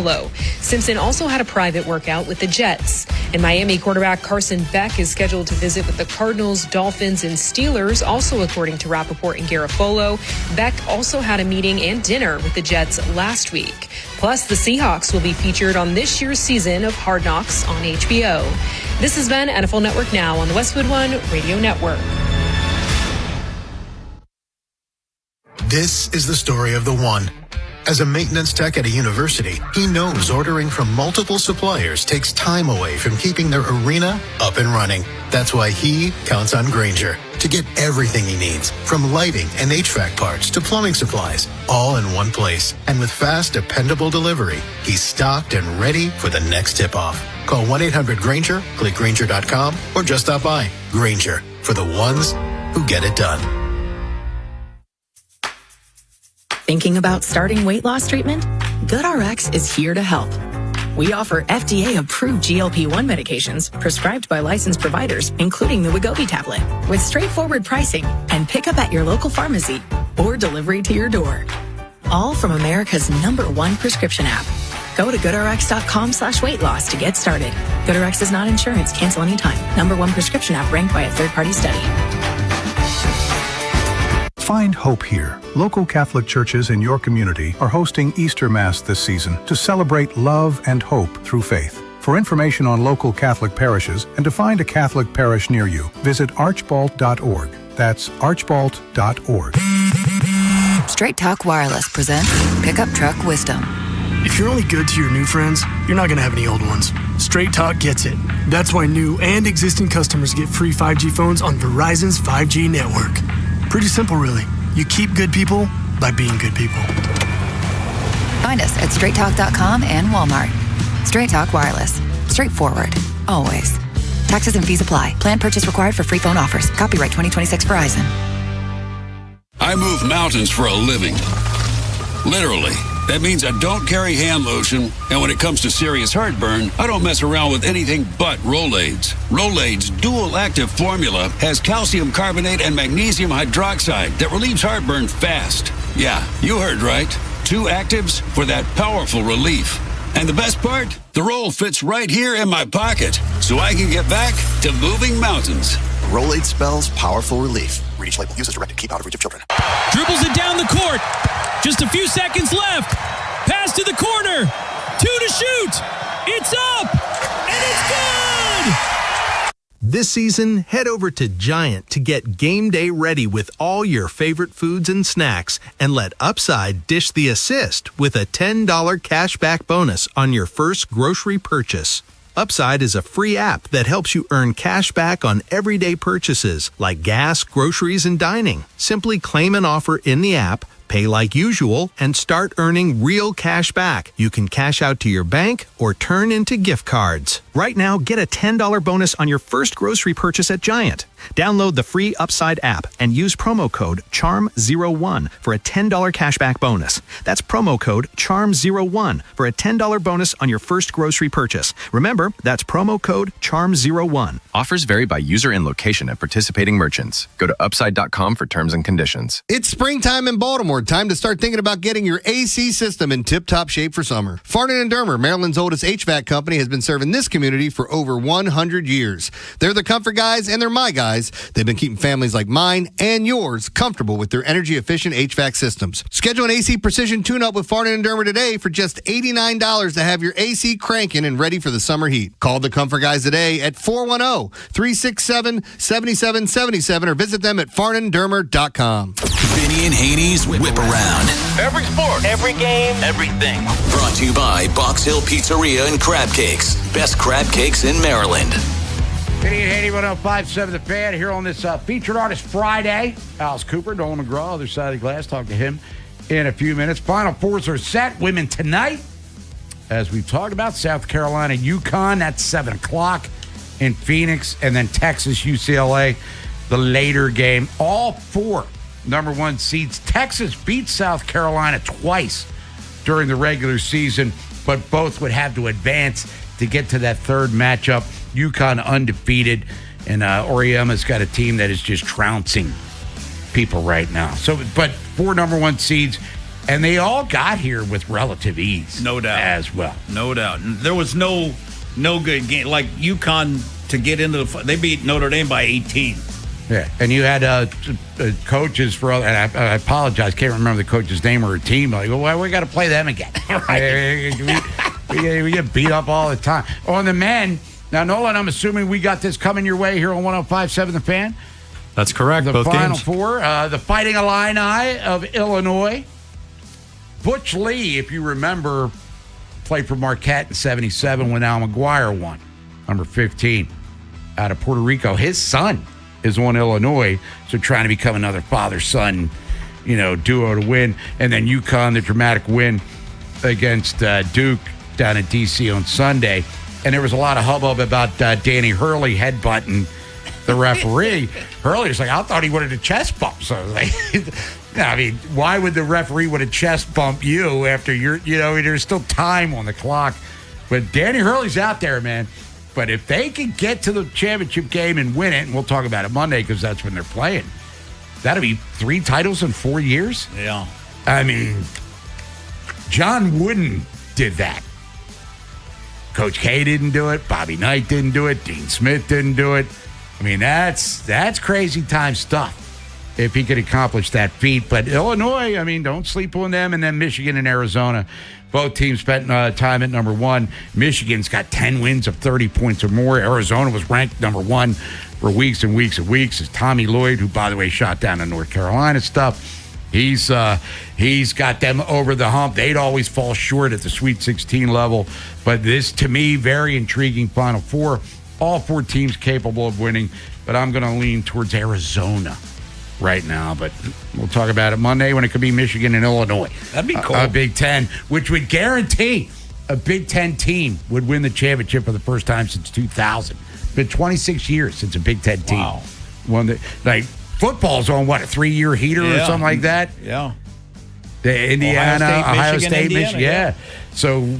Simpson also had a private workout with the Jets. And Miami quarterback Carson Beck is scheduled to visit with the Cardinals, Dolphins, and Steelers, also according to Rappaport and Garafolo. Beck also had a meeting and dinner with the Jets last week. Plus, the Seahawks will be featured on this year's season of Hard Knocks on HBO. This has been NFL Network Now on the Westwood One Radio Network. This is the story of the one. As a maintenance tech at a university, he knows ordering from multiple suppliers takes time away from keeping their arena up and running. That's why he counts on Grainger to get everything he needs, from lighting and HVAC parts to plumbing supplies, all in one place. And with fast, dependable delivery, he's stocked and ready for the next tip-off. Call 1-800-GRAINGER, click Grainger.com, or just stop by. Grainger, for the ones who get it done. Thinking about starting weight loss treatment? GoodRx is here to help. We offer FDA-approved GLP-1 medications prescribed by licensed providers, including the Wegovy tablet, with straightforward pricing and pickup at your local pharmacy or delivery to your door. All from America's #1 prescription app. Go to GoodRx.com/weight loss to get started. GoodRx is not insurance. Cancel anytime. #1 prescription app ranked by a third-party study. Find hope here. Local Catholic churches in your community are hosting Easter Mass this season to celebrate love and hope through faith. For information on local Catholic parishes and to find a Catholic parish near you, visit archbald.org. That's archbald.org. Straight Talk Wireless presents Pickup Truck Wisdom. If you're only good to your new friends, you're not going to have any old ones. Straight Talk gets it. That's why new and existing customers get free 5G phones on Verizon's 5G network. Pretty simple, really. You keep good people by being good people. Find us at straighttalk.com and Walmart. Straight Talk Wireless. Straightforward. Always. Taxes and fees apply. Plan purchase required for free phone offers. Copyright 2026 Verizon. I move mountains for a living. Literally. That means I don't carry hand lotion, and when it comes to serious heartburn, I don't mess around with anything but Rolaids. Rolaids' dual-active formula has calcium carbonate and magnesium hydroxide that relieves heartburn fast. Yeah, you heard right. 2 actives for that powerful relief. And the best part? The roll fits right here in my pocket, so I can get back to moving mountains. Rolaid spells powerful relief. Read each label. Use as directed. Keep out of reach of children. Dribbles it down the court. Just a few seconds left. Pass to the corner. 2 to shoot. It's up. And it's good. This season, head over to Giant to get game day ready with all your favorite foods and snacks, and let Upside dish the assist with a $10 cashback bonus on your first grocery purchase. Upside is a free app that helps you earn cash back on everyday purchases like gas, groceries, and dining. Simply claim an offer in the app, pay like usual, and start earning real cash back. You can cash out to your bank or turn into gift cards. Right now, get a $10 bonus on your first grocery purchase at Giant. Download the free Upside app and use promo code CHARM01 for a $10 cashback bonus. That's promo code CHARM01 for a $10 bonus on your first grocery purchase. Remember, that's promo code CHARM01. Offers vary by user and location at participating merchants. Go to upside.com for terms and conditions. It's springtime in Baltimore. Time to start thinking about getting your AC system in tip-top shape for summer. Farnan & Dermer, Maryland's oldest HVAC company, has been serving this community for over 100 years. They're the comfort guys, and they're my guys. They've been keeping families like mine and yours comfortable with their energy-efficient HVAC systems. Schedule an AC Precision tune-up with Farnan & Dermer today for just $89 to have your AC cranking and ready for the summer heat. Call the comfort guys today at 410-367-7777 or visit them at farnanddermer.com. Vinny and Haynie's Whip Around. Every sport, every game, everything. Brought to you by Box Hill Pizzeria and Crab Cakes. Best crab cakes in Maryland. Vinny and Haynie, 105.7 The Fan, here on this Featured Artist Friday. Alice Cooper, Nolan McGraw, other side of the glass. Talk to him in a few minutes. Final fours are set. Women tonight, as we've talked about, South Carolina, UConn. That's 7 o'clock in Phoenix. And then Texas, UCLA, the later game. All 4 number 1 seeds. Texas beat South Carolina twice during the regular season, but both would have to advance to get to that third matchup. UConn undefeated, and Oriema's got a team that is just trouncing people right now. So, but 4 number 1 seeds, and they all got here with relative ease. No doubt. As well. No doubt. There was no good game. Like UConn to get into they beat Notre Dame by 18. Yeah, and you had coaches for other, and I apologize, can't remember the coach's name or her team. Like, well, we got to play them again. we get beat up all the time. On the men, now, Nolan, I'm assuming we got this coming your way here on 105.7 The Fan. That's correct, the both Final games. Four, the Fighting Illini of Illinois. Butch Lee, if you remember, played for Marquette in 77 when Al McGuire won, number 15, out of Puerto Rico. His son is on Illinois, so trying to become another father-son, duo to win. And then UConn, the dramatic win against Duke down in D.C. on Sunday. And there was a lot of hubbub about Danny Hurley headbutting the referee. Hurley was like, I thought he wanted a chest bump. So I was like, I mean, why would the referee want to chest bump you after there's still time on the clock. But Danny Hurley's out there, man. But if they can get to the championship game and win it, and we'll talk about it Monday because that's when they're playing, that'll be 3 titles in 4 years. Yeah. I mean, John Wooden did that. Coach K didn't do it. Bobby Knight didn't do it. Dean Smith didn't do it. I mean, that's crazy time stuff if he could accomplish that feat. But Illinois, I mean, don't sleep on them. And then Michigan and Arizona, both teams spent time at number 1. Michigan's got 10 wins of 30 points or more. Arizona was ranked number 1 for weeks and weeks and weeks. As Tommy Lloyd, who, by the way, shot down the North Carolina stuff, he's got them over the hump. They'd always fall short at the Sweet 16 level. But this, to me, very intriguing Final Four. All 4 teams capable of winning, but I'm going to lean towards Arizona right now. But we'll talk about it Monday when it could be Michigan and Illinois. That'd be cool. A Big Ten, which would guarantee a Big Ten team would win the championship for the first time since 2000. It's been 26 years since a Big Ten team won the, like, football's on, what, a 3-year heater or something like that? Yeah. The Indiana, Ohio State, Michigan. Yeah. So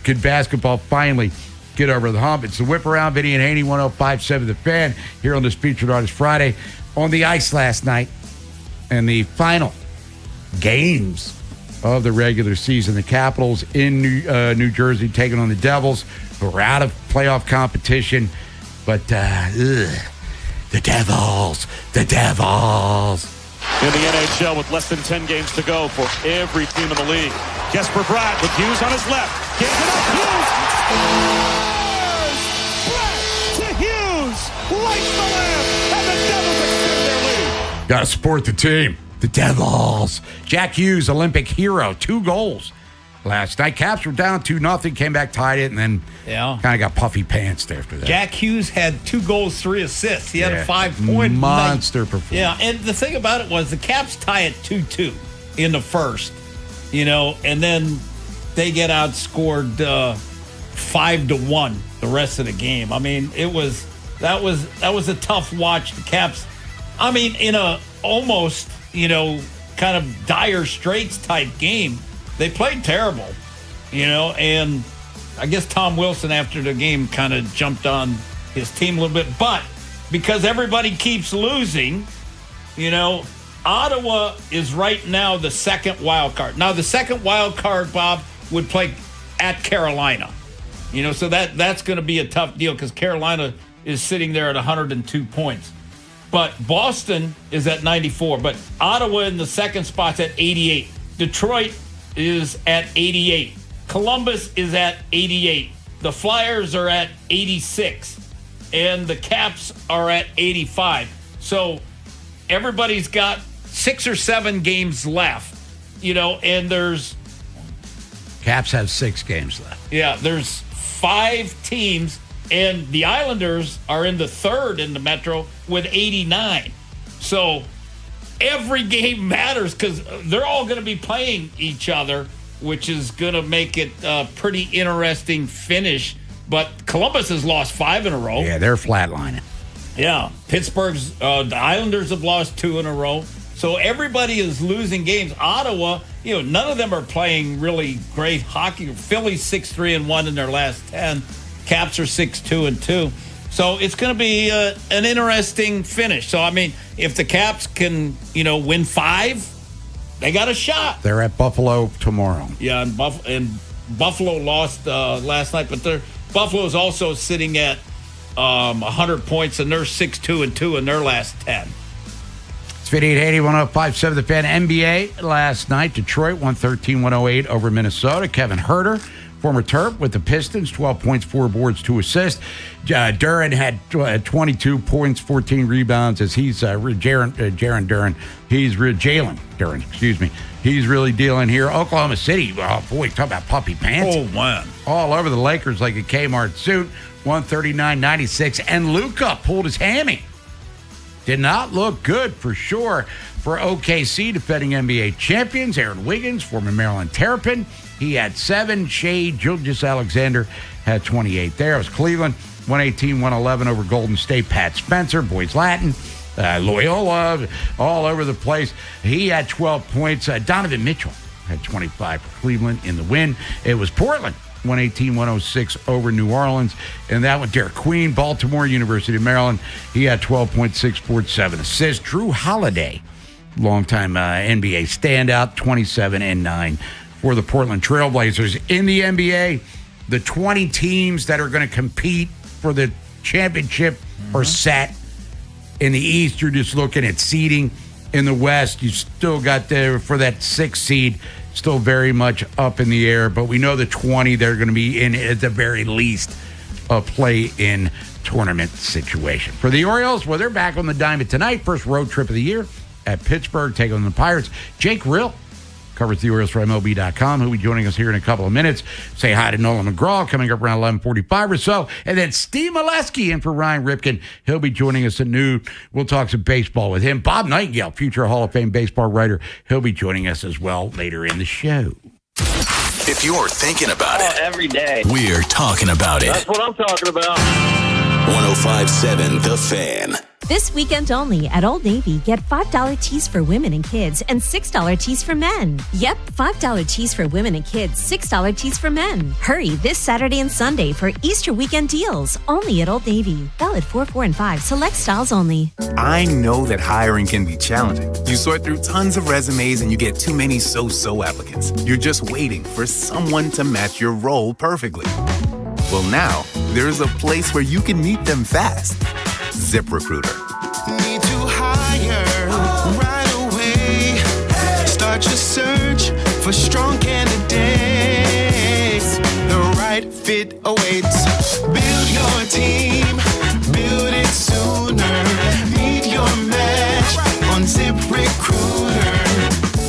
could basketball finally get over the hump? It's the Whip Around. Vinny and Haynie, 105.7 The Fan, here on this Featured Artist Friday. On the ice last night, and the final games of the regular season. The Capitals in New Jersey taking on the Devils, who are out of playoff competition. But the Devils. In the NHL with less than 10 games to go for every team in the league. Jesper Bratt with Hughes on his left. Gives it up. Hughes scores! Bratt to Hughes. Lights the lamp. And the Devils extend their lead. Got to support the team. The Devils. Jack Hughes, Olympic hero. 2 goals last night. Caps were down 2-0. Came back, tied it, and then kind of got puffy pantsed after that. Jack Hughes had 2 goals, 3 assists. He had a 5-point monster performance. Yeah, and the thing about it was the Caps tie at 2-2 in the first, and then they get outscored 5-1 the rest of the game. I mean, that was a tough watch. The Caps, I mean, in a almost kind of dire straits type game, they played terrible, and I guess Tom Wilson after the game kind of jumped on his team a little bit. But because everybody keeps losing, Ottawa is right now the second wild card. Now, the second wild card, Bob, would play at Carolina. So that's going to be a tough deal because Carolina is sitting there at 102 points. But Boston is at 94. But Ottawa in the second spot's at 88. Detroit is at 88. Columbus is at 88. The Flyers are at 86. And the Caps are at 85. So everybody's got 6 or 7 games left, and there's... Caps have 6 games left. Yeah, there's 5 teams, and the Islanders are in the third in the Metro with 89. So every game matters because they're all going to be playing each other, which is going to make it a pretty interesting finish. But Columbus has lost 5 in a row. Yeah, they're flatlining. Yeah. Pittsburgh's, the Islanders have lost 2 in a row. So everybody is losing games. Ottawa, none of them are playing really great hockey. Philly's 6-3-1 in their last 10. Caps are 6-2-2. So it's going to be an interesting finish. So, I mean, if the Caps can, win 5, they got a shot. They're at Buffalo tomorrow. Yeah, and Buffalo lost last night, but Buffalo's also sitting at 100 points, and they're 6-2-2 in their last 10. It's Vinny Haynie, 105.7 The Fan. NBA last night, Detroit 113-108 over Minnesota. Kevin Huerter, former Terp with the Pistons, 12 points, 4 boards, 2 assists. Duren had 22 points, 14 rebounds as he's Jalen Duren, excuse me. He's really dealing here. Oklahoma City, oh boy, talk about puppy pants. Oh, man. All over the Lakers like a Kmart suit, 139-96. And Luka pulled his hammy. Did not look good for sure for OKC, defending NBA champions. Aaron Wiggins, former Maryland Terrapin, he had 7. Shea Gilgeous-Alexander had 28 there. It was Cleveland, 118-111 over Golden State. Pat Spencer, Boys Latin, Loyola, all over the place. He had 12 points. Donovan Mitchell had 25 for Cleveland in the win. It was Portland, 118-106 over New Orleans. And that one, Derek Queen, Baltimore, University of Maryland. He had 12.6 boards, 7 assists. Drew Holiday, longtime NBA standout, 27-9 for the Portland Trailblazers. In the NBA, the 20 teams that are going to compete for the championship are set. In the East, you're just looking at seeding. In the West, you still got there for that 6th seed. Still very much up in the air, but we know the 20, they're going to be in, at the very least, a play-in tournament situation. For the Orioles, well, they're back on the diamond tonight. First road trip of the year at Pittsburgh, taking on the Pirates. Jake Rill covers the Orioles for MLB.com. He'll be joining us here in a couple of minutes. Say hi to Nolan McGraw coming up around 11:45 or so. And then Steve Molesky in for Ryan Ripken. He'll be joining us at noon. We'll talk some baseball with him. Bob Nightingale, future Hall of Fame baseball writer, he'll be joining us as well later in the show. If you're thinking about it every day, we're talking about it. That's what I'm talking about. 105.7 The Fan. This weekend only at Old Navy, get $5 tees for women and kids and $6 tees for men. Yep, $5 tees for women and kids, $6 tees for men. Hurry this Saturday and Sunday for Easter weekend deals, only at Old Navy. Valid 4, 4, and 5, select styles only. I know that hiring can be challenging. You sort through tons of resumes and you get too many so-so applicants. You're just waiting for someone to match your role perfectly. Well, now, there's a place where you can meet them fast. ZipRecruiter. Need to hire right away. Start your search for strong candidates. The right fit awaits. Build your team. Build it sooner. Meet your match on ZipRecruiter.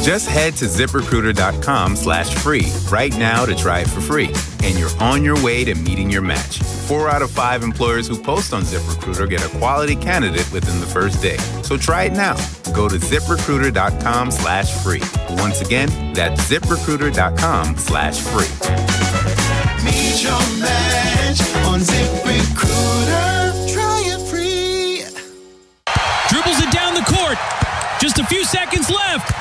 Just head to ZipRecruiter.com/free right now to try it for free. And you're on your way to meeting your match. 4 out of 5 employers who post on ZipRecruiter get a quality candidate within the first day. So try it now. Go to ZipRecruiter.com/free. Once again, that's ZipRecruiter.com/free. Meet your match on ZipRecruiter. Try it free. Dribbles it down the court. Just a few seconds left.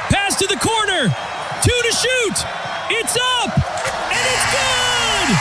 Pass to the corner. 2 to shoot. It's up. And it's good.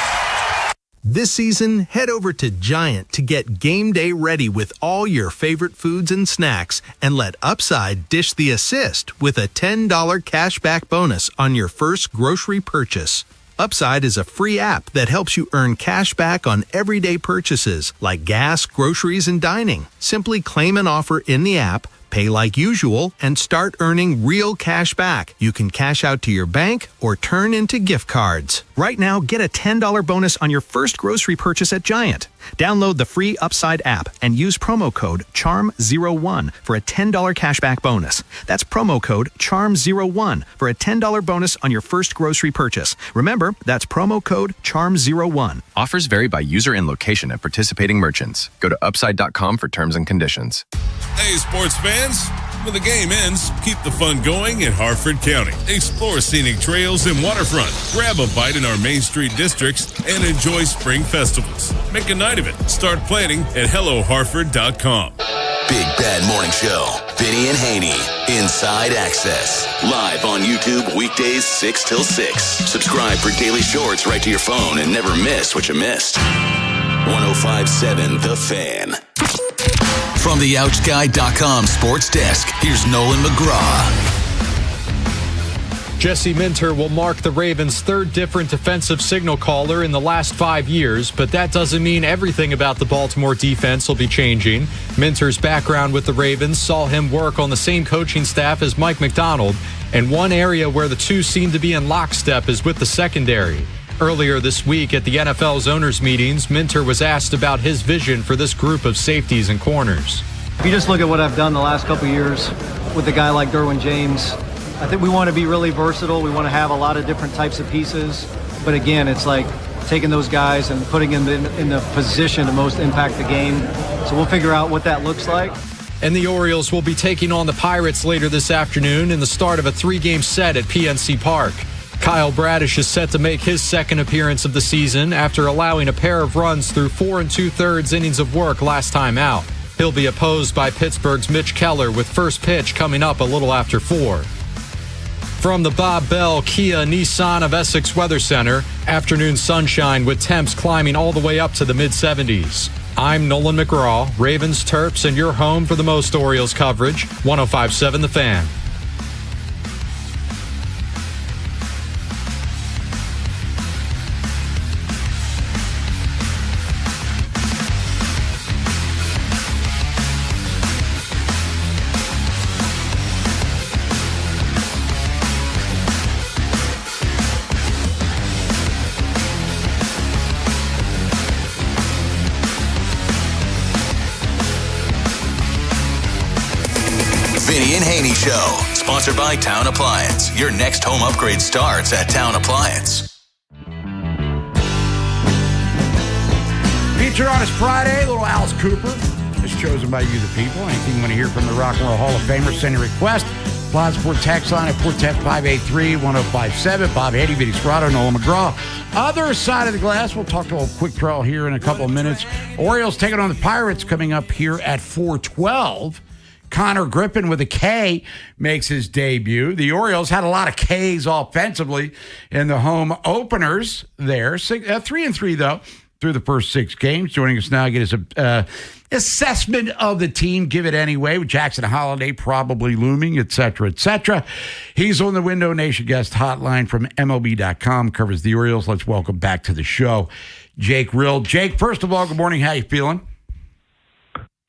This season, head over to Giant to get game day ready with all your favorite foods and snacks, and let Upside dish the assist with a $10 cashback bonus on your first grocery purchase. Upside is a free app that helps you earn cash back on everyday purchases like gas, groceries, and dining. Simply claim an offer in the app, pay like usual, and start earning real cash back. You can cash out to your bank or turn into gift cards. Right now, get a $10 bonus on your first grocery purchase at Giant. Download the free Upside app and use promo code CHARM01 for a $10 cashback bonus. That's promo code CHARM01 for a $10 bonus on your first grocery purchase. Remember, that's promo code CHARM01. Offers vary by user and location at participating merchants. Go to upside.com for terms and conditions. Hey, sports fans. When the game ends, keep the fun going in Harford County. Explore scenic trails and waterfront. Grab a bite in our Main Street districts and enjoy spring festivals. Make a night of it. Start planning at HelloHarford.com. Big Bad Morning Show. Vinny and Haynie. Inside Access. Live on YouTube weekdays 6 till 6. Subscribe for daily shorts right to your phone and never miss what you missed. 105.7 The Fan. From the OutGuy.com sports desk, here's Nolan McGraw. Jesse Minter will mark the Ravens' third different defensive signal caller in the last 5 years, but that doesn't mean everything about the Baltimore defense will be changing. Minter's background with the Ravens saw him work on the same coaching staff as Mike McDonald, and one area where the two seem to be in lockstep is with the secondary. Earlier this week at the NFL's owners' meetings, Minter was asked about his vision for this group of safeties and corners. If you just look at what I've done the last couple of years with a guy like Derwin James, I think we want to be really versatile. We want to have a lot of different types of pieces. But again, it's like taking those guys and putting them in the position to most impact the game. So we'll figure out what that looks like. And the Orioles will be taking on the Pirates later this afternoon in the start of a 3-game set at PNC Park. Kyle Bradish is set to make his second appearance of the season after allowing a pair of runs through 4 2/3 innings of work last time out. He'll be opposed by Pittsburgh's Mitch Keller with first pitch coming up a little after 4. From the Bob Bell Kia Nissan of Essex Weather Center, afternoon sunshine with temps climbing all the way up to the mid-70s. I'm Nolan McGraw, Ravens, Terps, and your home for the most Orioles coverage, 105.7 The Fan. Vinny and Haynie Show, sponsored by Town Appliance. Your next home upgrade starts at Town Appliance. Feature on his Friday, little Alice Cooper is chosen by you, the people. Anything you want to hear from the Rock and Roll Hall of Famer, send your request. Plaza Sport text line at 410-583-1057. Bob Haynie, Vinny Sperrato, Nolan McGraw. Other side of the glass, we'll talk to a quick draw here in a couple of minutes. Orioles taking on the Pirates coming up here at 4:12. Connor Griffin with a K makes his debut. The Orioles had a lot of Ks offensively in the home openers there. 3-3, though, through the first 6 games. Joining us now to get his assessment of the team, give it anyway, with Jackson Holiday probably looming, et cetera, et cetera. He's on the Window Nation guest hotline from MLB.com, covers the Orioles. Let's welcome back to the show Jake Rill. Jake, first of all, good morning. How you feeling?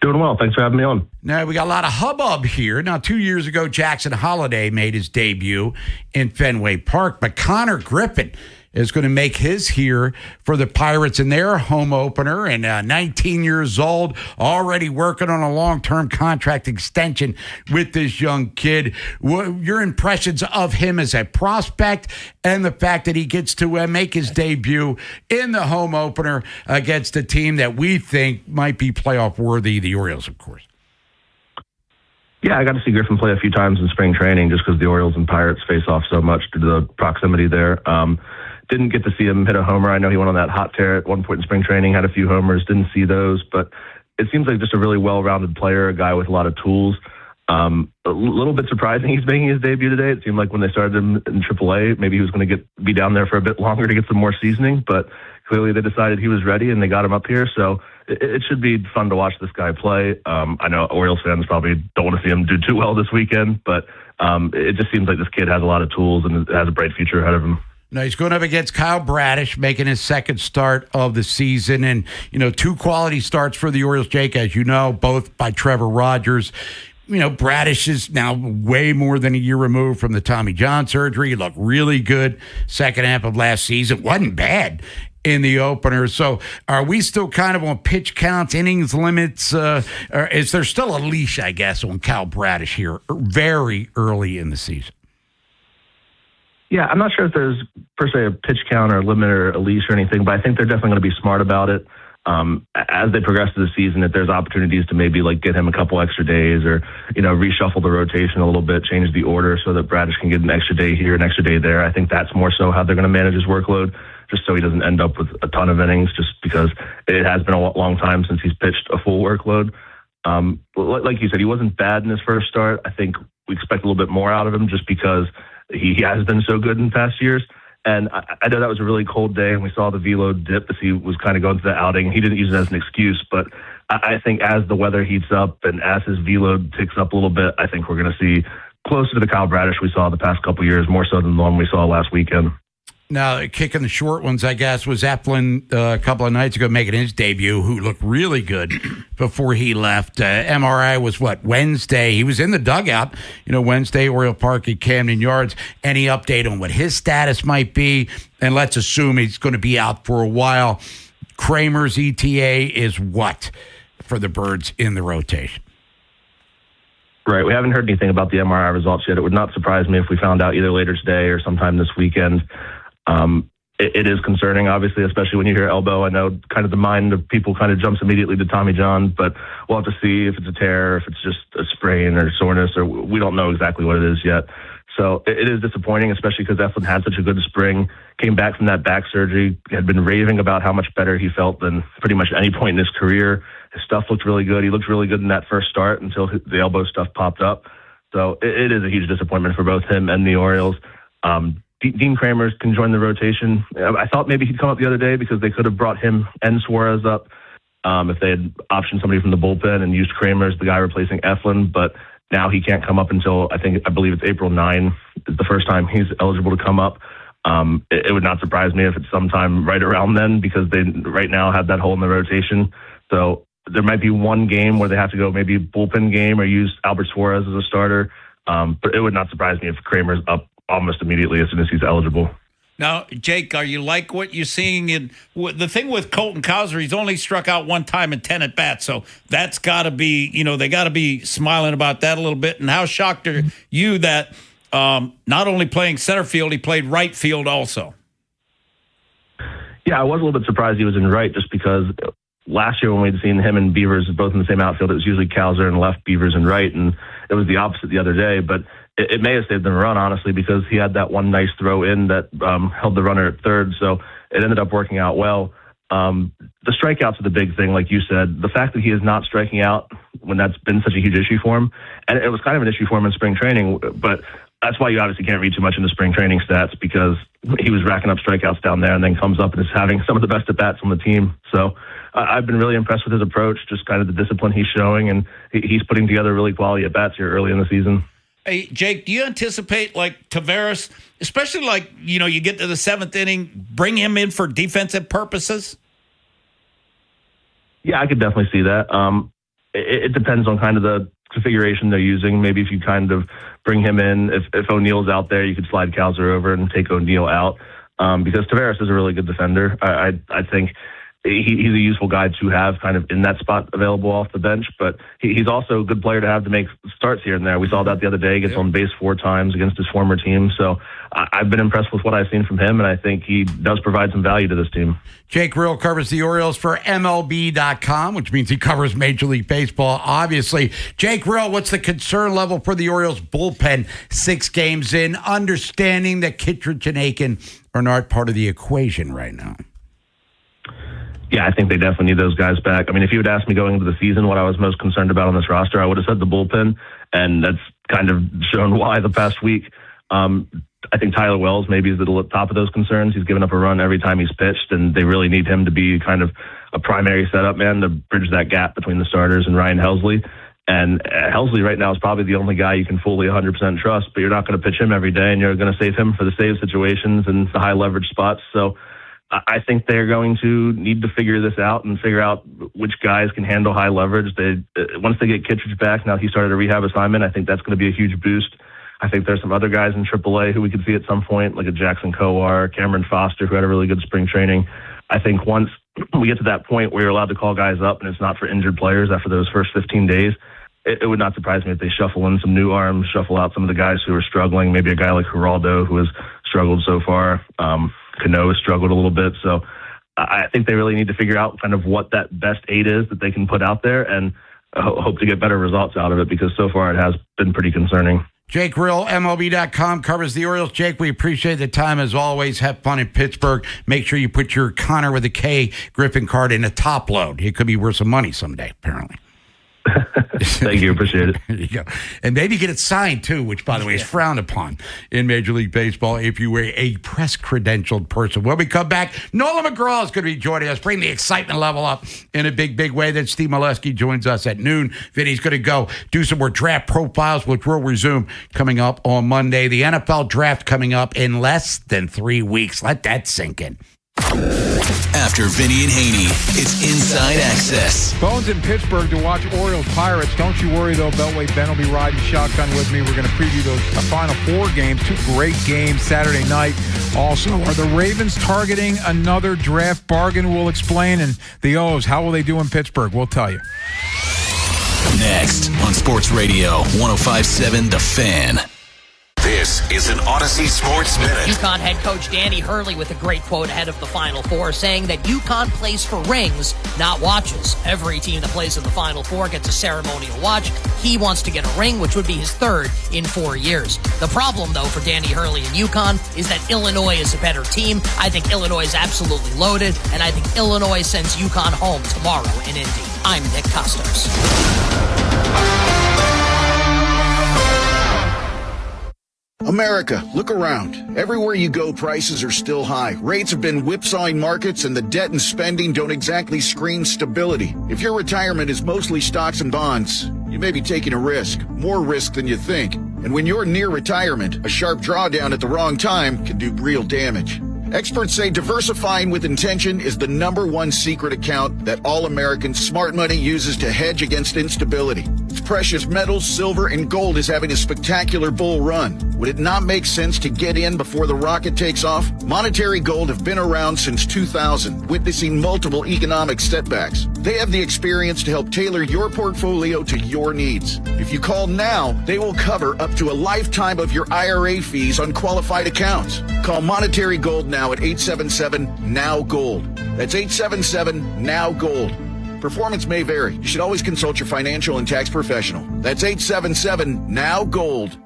Doing well. Thanks for having me on. Now, we got a lot of hubbub here. Now, 2 years ago, Jackson Holiday made his debut in Fenway Park, but Connor Griffin is going to make his here for the Pirates in their home opener, and 19 years old, already working on a long-term contract extension with this young kid. What your impressions of him as a prospect and the fact that he gets to make his debut in the home opener against a team that we think might be playoff worthy, the Orioles, of course? Yeah, I got to see Griffin play a few times in spring training just because the Orioles and Pirates face off so much due to the proximity there. Didn't get to see him hit a homer. I know he went on that hot tear at one point in spring training, had a few homers, didn't see those, but it seems like just a really well-rounded player, a guy with a lot of tools. A little bit surprising he's making his debut today. It seemed like when they started him in AAA, maybe he was going to be down there for a bit longer to get some more seasoning, but clearly they decided he was ready and they got him up here, so it should be fun to watch this guy play. I know Orioles fans probably don't want to see him do too well this weekend, but it just seems like this kid has a lot of tools and has a bright future ahead of him. Now, he's going up against Kyle Bradish, making his second start of the season. And, 2 quality starts for the Orioles, Jake, as you know, both by Trevor Rogers. Bradish is now way more than a year removed from the Tommy John surgery. He looked really good second half of last season. Wasn't bad in the opener. So are we still kind of on pitch counts, innings limits? Or is there still a leash, I guess, on Kyle Bradish here very early in the season? Yeah, I'm not sure if there's per se a pitch count or a limit or a leash or anything, but I think they're definitely going to be smart about it. As they progress through the season, if there's opportunities to maybe like get him a couple extra days or, reshuffle the rotation a little bit, change the order so that Bradish can get an extra day here, an extra day there. I think that's more so how they're going to manage his workload, just so he doesn't end up with a ton of innings, just because it has been a long time since he's pitched a full workload. Like you said, he wasn't bad in his first start. I think we expect a little bit more out of him just because he has been so good in past years. And I know that was a really cold day, and we saw the velo dip as he was kind of going through the outing. He didn't use it as an excuse, but I think as the weather heats up and as his velo ticks up a little bit, I think we're going to see closer to the Kyle Bradish we saw the past couple of years, more so than the one we saw last weekend. Now, kicking the short ones, I guess, was Eflin a couple of nights ago making his debut, who looked really good before he left. MRI was, Wednesday? He was in the dugout, Wednesday, Oriole Park at Camden Yards. Any update on what his status might be? And let's assume he's going to be out for a while. Kramer's ETA is what for the Birds in the rotation? Right. We haven't heard anything about the MRI results yet. It would not surprise me if we found out either later today or sometime this weekend. It is concerning, obviously, especially when you hear elbow. I know kind of the mind of people kind of jumps immediately to Tommy John, but we'll have to see if it's a tear, if it's just a sprain or soreness, or we don't know exactly what it is yet. So it is disappointing, especially because Eflin had such a good spring, came back from that back surgery, had been raving about how much better he felt than pretty much any point in his career. His stuff looked really good. He looked really good in that first start until the elbow stuff popped up. So it is a huge disappointment for both him and the Orioles. Dean Kramer can join the rotation. I thought maybe he'd come up the other day because they could have brought him and Suarez up if they had optioned somebody from the bullpen and used Kramer as the guy replacing Eflin. But now he can't come up until I believe it's April 9 is the first time he's eligible to come up. It would not surprise me if it's sometime right around then because they right now have that hole in the rotation. So there might be one game where they have to go maybe bullpen game or use Albert Suarez as a starter. But it would not surprise me if Kramer's up almost immediately as soon as he's eligible. Now, Jake, are you like what you're seeing in the thing with Colton Cowser? He's only struck out one time in 10 at bats, so that's got to be, they got to be smiling about that a little bit. And how shocked are you that not only playing center field, he played right field also? Yeah, I was a little bit surprised he was in right just because last year when we'd seen him and Beavers both in the same outfield, it was usually Cowser in left, Beavers in right, and it was the opposite the other day. But it may have saved them a run, honestly, because he had that one nice throw in that held the runner at third, so it ended up working out well. The strikeouts are the big thing, like you said. The fact that he is not striking out when that's been such a huge issue for him, and it was kind of an issue for him in spring training, but that's why you obviously can't read too much into spring training stats because he was racking up strikeouts down there and then comes up and is having some of the best at-bats on the team. So I've been really impressed with his approach, just kind of the discipline he's showing, and he's putting together really quality at-bats here early in the season. Hey, Jake, do you anticipate, like, Taveras, especially, like, you get to the seventh inning, bring him in for defensive purposes? Yeah, I could definitely see that. It depends on kind of the configuration they're using. Maybe if you kind of bring him in, if O'Neill's out there, you could slide Cowser over and take O'Neill out because Taveras is a really good defender. I think he's a useful guy to have kind of in that spot available off the bench, but he's also a good player to have to make starts here and there. We saw that the other day, gets on base 4 times against his former team. So I've been impressed with what I've seen from him, and I think he does provide some value to this team. Jake Rill covers the Orioles for MLB.com, which means he covers Major League Baseball, obviously. Jake Rill, what's the concern level for the Orioles bullpen 6 games in, understanding that Kittredge and Aiken are not part of the equation right now? Yeah, I think they definitely need those guys back. I mean, if you had asked me going into the season what I was most concerned about on this roster, I would have said the bullpen, and that's kind of shown why the past week. I think Tyler Wells maybe is at the top of those concerns. He's given up a run every time he's pitched, and they really need him to be kind of a primary setup man to bridge that gap between the starters and Ryan Helsley. And Helsley right now is probably the only guy you can fully 100% trust, but you're not going to pitch him every day, and you're going to save him for the save situations and the high leverage spots. So I think they're going to need to figure this out and figure out which guys can handle high leverage. Once they get Kittredge back, now he started a rehab assignment, I think that's going to be a huge boost. I think there's some other guys in AAA who we could see at some point, like a Jackson Kowar, Cameron Foster, who had a really good spring training. I think once we get to that point where you're allowed to call guys up and it's not for injured players after those first 15 days, it would not surprise me if they shuffle in some new arms, shuffle out some of the guys who are struggling, maybe a guy like Geraldo who has struggled so far. Cano has struggled a little bit. So I think they really need to figure out kind of what that best 8 is that they can put out there, and hope to get better results out of it, because so far it has been pretty concerning. Jake Rill, MLB.com, covers the Orioles. Jake, we appreciate the time as always. Have fun in Pittsburgh. Make sure you put your Connor with a K Griffin card in a top load. It could be worth some money someday, apparently. Thank you. Appreciate it. There you go. And maybe get it signed, too, which, by the way, is frowned upon in Major League Baseball if you were a press-credentialed person. When we come back, Nolan McGraw is going to be joining us, bring the excitement level up in a big, big way. Then Steve Molesky joins us at noon. Vinny's going to go do some more draft profiles, which we'll resume coming up on Monday. The NFL draft coming up in less than 3 weeks. Let that sink in. After Vinny and Haynie, it's Inside Access. Bones in Pittsburgh to watch Orioles Pirates. Don't you worry, though. Beltway Ben will be riding shotgun with me. We're going to preview those final 4 games. 2 great games Saturday night. Also, are the Ravens targeting another draft bargain? We'll explain. And the O's, how will they do in Pittsburgh? We'll tell you. Next on Sports Radio 105.7 The Fan. This is an Odyssey Sports Minute. UConn head coach Danny Hurley with a great quote ahead of the Final Four, saying that UConn plays for rings, not watches. Every team that plays in the Final Four gets a ceremonial watch. He wants to get a ring, which would be his 3rd in 4 years. The problem, though, for Danny Hurley and UConn is that Illinois is a better team. I think Illinois is absolutely loaded, and I think Illinois sends UConn home tomorrow in Indy. I'm Nick Costos. America, look around. Everywhere you go, prices are still high. Rates have been whipsawing markets, and the debt and spending don't exactly scream stability. If your retirement is mostly stocks and bonds, you may be taking a risk, more risk than you think. And when you're near retirement, a sharp drawdown at the wrong time can do real damage. Experts say diversifying with intention is the #1 secret account that all Americans' smart money uses to hedge against instability. Its precious metals, silver, and gold is having a spectacular bull run. Would it not make sense to get in before the rocket takes off? Monetary Gold have been around since 2000, witnessing multiple economic setbacks. They have the experience to help tailor your portfolio to your needs. If you call now, they will cover up to a lifetime of your IRA fees on qualified accounts. Call Monetary Gold now at 877-NOW-GOLD. That's 877-NOW-GOLD. Performance may vary. You should always consult your financial and tax professional. That's 877-NOW-GOLD.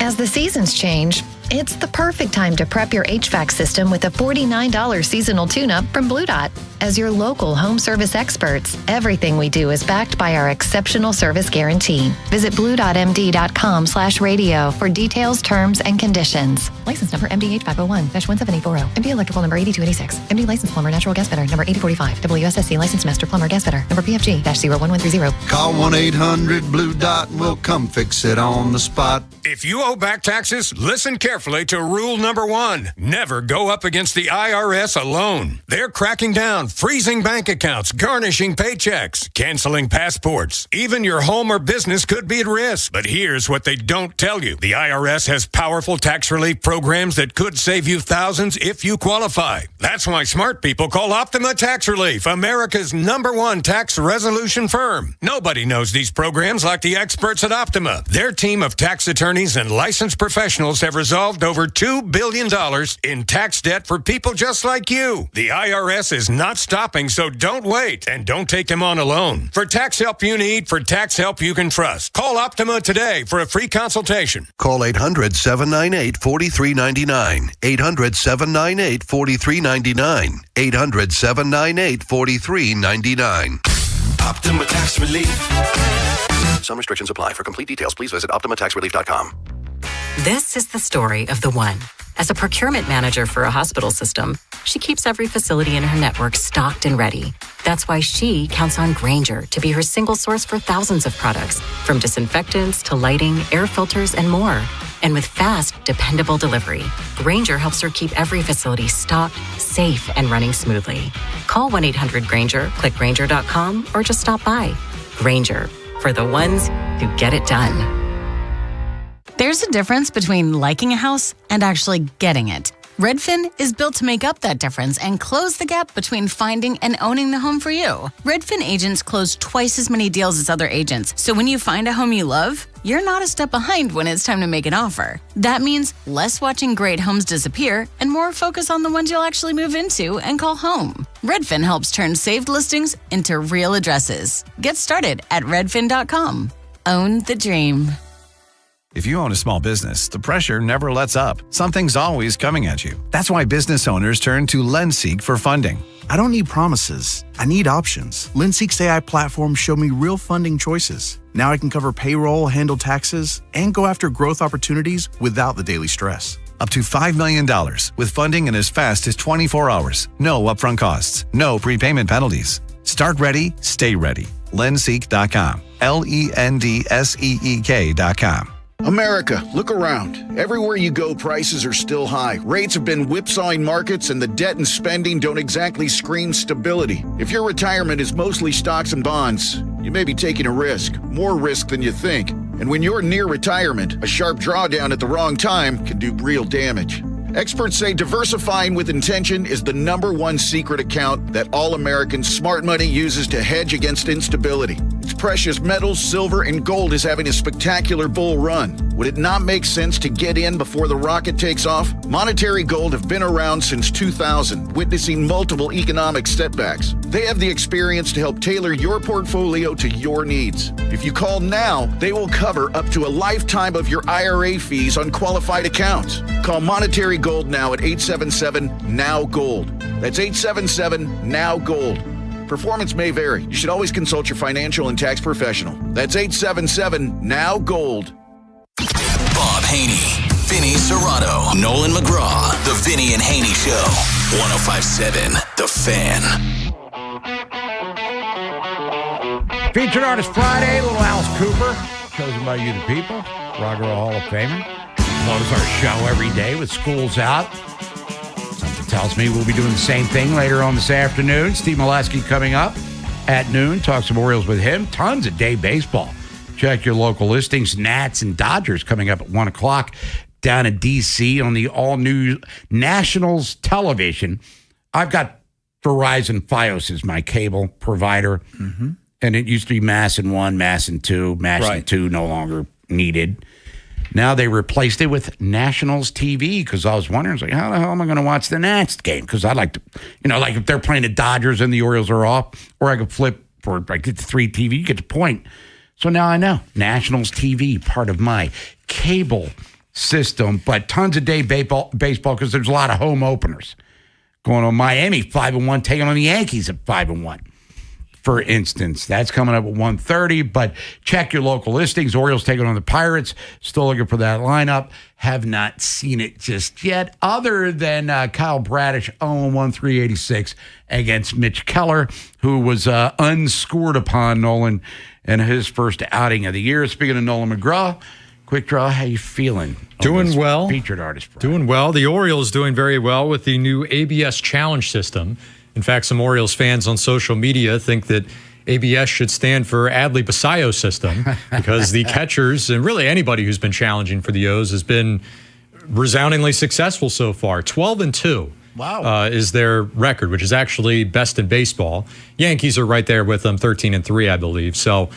As the seasons change, it's the perfect time to prep your HVAC system with a $49 seasonal tune-up from Blue Dot. As your local home service experts, everything we do is backed by our exceptional service guarantee. Visit bluedotmd.com/radio for details, terms, and conditions. License number MDH 501-17840. MD electrical number 8286. MD license plumber natural gas fitter number 8045. WSSC license master plumber gas fitter number PFG-01130. Call 1-800-BLUE-DOT and we'll come fix it on the spot. If you owe back taxes, listen carefully to rule number 1. Never go up against the IRS alone. They're cracking down, freezing bank accounts, garnishing paychecks, canceling passports. Even your home or business could be at risk. But here's what they don't tell you. The IRS has powerful tax relief programs that could save you thousands if you qualify. That's why smart people call Optima Tax Relief, America's #1 tax resolution firm. Nobody knows these programs like the experts at Optima. Their team of tax attorneys and licensed professionals have resolved over $2 billion in tax debt for people just like you. The IRS is not stopping, so don't wait, and don't take them on alone. For tax help you need, for tax help you can trust, call Optima today for a free consultation. Call 800-798-4399. 800-798-4399. 800-798-4399. Optima Tax Relief. Some restrictions apply. For complete details, please visit OptimaTaxRelief.com. This is the story of the one. As a procurement manager for a hospital system, she keeps every facility in her network stocked and ready. That's why she counts on Grainger to be her single source for thousands of products, from disinfectants to lighting, air filters, and more. And with fast, dependable delivery, Grainger helps her keep every facility stocked, safe, and running smoothly. Call 1-800-GRAINGER, click Grainger.com, or just stop by. Grainger, for the ones who get it done. There's a difference between liking a house and actually getting it. Redfin is built to make up that difference and close the gap between finding and owning the home for you. Redfin agents close twice as many deals as other agents, so when you find a home you love, you're not a step behind when it's time to make an offer. That means less watching great homes disappear and more focus on the ones you'll actually move into and call home. Redfin helps turn saved listings into real addresses. Get started at redfin.com. Own the dream. If you own a small business, the pressure never lets up. Something's always coming at you. That's why business owners turn to LendSeek for funding. I don't need promises. I need options. LendSeek's AI platform showed me real funding choices. Now I can cover payroll, handle taxes, and go after growth opportunities without the daily stress. Up to $5 million with funding in as fast as 24 hours. No upfront costs. No prepayment penalties. Start ready, stay ready. LendSeek.com. LendSeek.com. America, look around. Everywhere you go, prices are still high. Rates have been whipsawing markets, and the debt and spending don't exactly scream stability. If your retirement is mostly stocks and bonds, you may be taking a risk, more risk than you think. And when you're near retirement, a sharp drawdown at the wrong time can do real damage. Experts say diversifying with intention is the #1 secret account that all Americans' smart money uses to hedge against instability. Its precious metals, silver, and gold is having a spectacular bull run. Would it not make sense to get in before the rocket takes off? Monetary Gold have been around since 2000, witnessing multiple economic setbacks. They have the experience to help tailor your portfolio to your needs. If you call now, they will cover up to a lifetime of your IRA fees on qualified accounts. Call Monetary Gold now at 877-NOW-GOLD. That's 877-NOW-GOLD. Performance may vary. You should always consult your financial and tax professional. That's 877-NOW-GOLD. Bob Haney, Vinny Serrato, Nolan McGraw, The Vinny and Haney Show. 105.7 The Fan. Featured Artist Friday, little Alice Cooper, chosen by you, the people. Rock and Roll Hall of Famer. Close our show every day with schools out. Something tells me we'll be doing the same thing later on this afternoon. Steve Molesky coming up at noon. Talk some Orioles with him. Tons of day baseball. Check your local listings. Nats and Dodgers coming up at 1 o'clock down in D.C. on the all-new Nationals television. I've got Verizon Fios as my cable provider. Mm-hmm. And it used to be Masson 1, Masson 2. Masson 2 no longer needed. Now they replaced it with Nationals TV because I was wondering, like, how the hell am I going to watch the Nats game? Because I like to, like if they're playing the Dodgers and the Orioles are off, or I could flip for I get the 3 TV, you get the point. So now I know Nationals TV, part of my cable system, but tons of day baseball because there's a lot of home openers going on. Miami 5-1, taking on the Yankees at 5-1. For instance, that's coming up at 1:30, but check your local listings. Orioles taking on the Pirates. Still looking for that lineup. Have not seen it just yet, other than Kyle Bradish, 0-1, 386 against Mitch Keller, who was unscored upon Nolan in his first outing of the year. Speaking of Nolan McGraw, quick draw, how you feeling? Doing well. Featured Artist Friday. Doing well. The Orioles doing very well with the new ABS challenge system. In fact, some Orioles fans on social media think that ABS should stand for Adley Basayo system because the catchers and really anybody who's been challenging for the O's has been resoundingly successful so far. 12-2 is their record, which is actually best in baseball. Yankees are right there with them, 13-3, I believe. So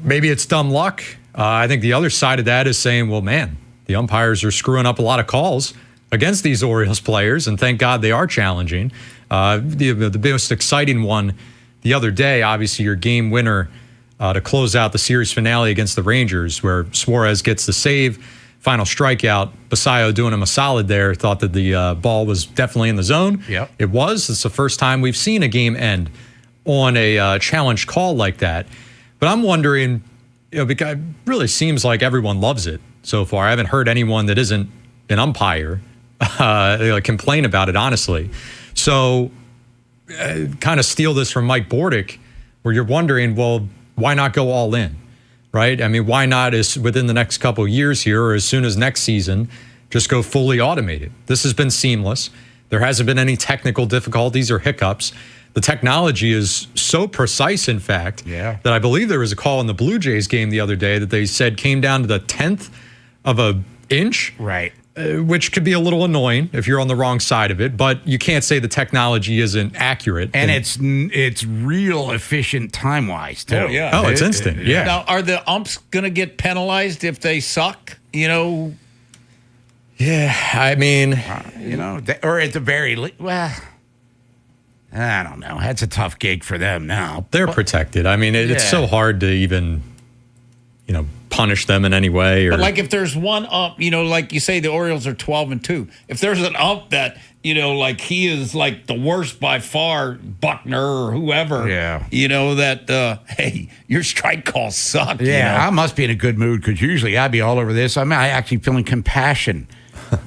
maybe it's dumb luck. I think the other side of that is saying, well, man, the umpires are screwing up a lot of calls against these Orioles players, and thank God they are challenging. The most exciting one the other day, obviously your game winner to close out the series finale against the Rangers, where Suarez gets the save, final strikeout. Basayo doing him a solid there, thought that the ball was definitely in the zone. Yep. It was. It's the first time we've seen a game end on a challenge call like that. But I'm wondering, because it really seems like everyone loves it so far. I haven't heard anyone that isn't an umpire complain about it, honestly. So kind of steal this from Mike Bordick, where you're wondering, well, why not go all in, right? I mean, why not within the next couple of years here or as soon as next season, just go fully automated? This has been seamless. There hasn't been any technical difficulties or hiccups. The technology is so precise, in fact, that I believe there was a call in the Blue Jays game the other day that they said came down to the 10th of an inch. Right. which could be a little annoying if you're on the wrong side of it, but you can't say the technology isn't accurate. And it's real efficient time-wise, too. Oh, yeah. Oh, it's instant, yeah. Now, are the umps going to get penalized if they suck? Yeah, I mean... or at the very least, well... I don't know. That's a tough gig for them now. They're protected. I mean, it's so hard to even, punish them in any way. Or, but like if there's one ump, like you say, the Orioles are 12-2. If there's an ump that, like he is like the worst by far, Buckner or whoever, that, hey, your strike calls suck. Yeah, I must be in a good mood because usually I'd be all over this. I'm actually feeling compassion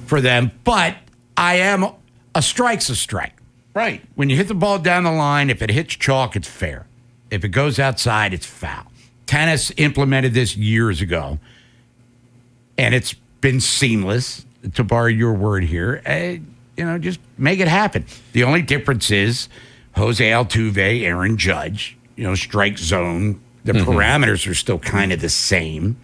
for them, but a strike's a strike. Right. When you hit the ball down the line, if it hits chalk, it's fair. If it goes outside, it's foul. Tennis implemented this years ago, and it's been seamless, to borrow your word here. Just make it happen. The only difference is Jose Altuve, Aaron Judge, strike zone. The parameters are still kind of the same.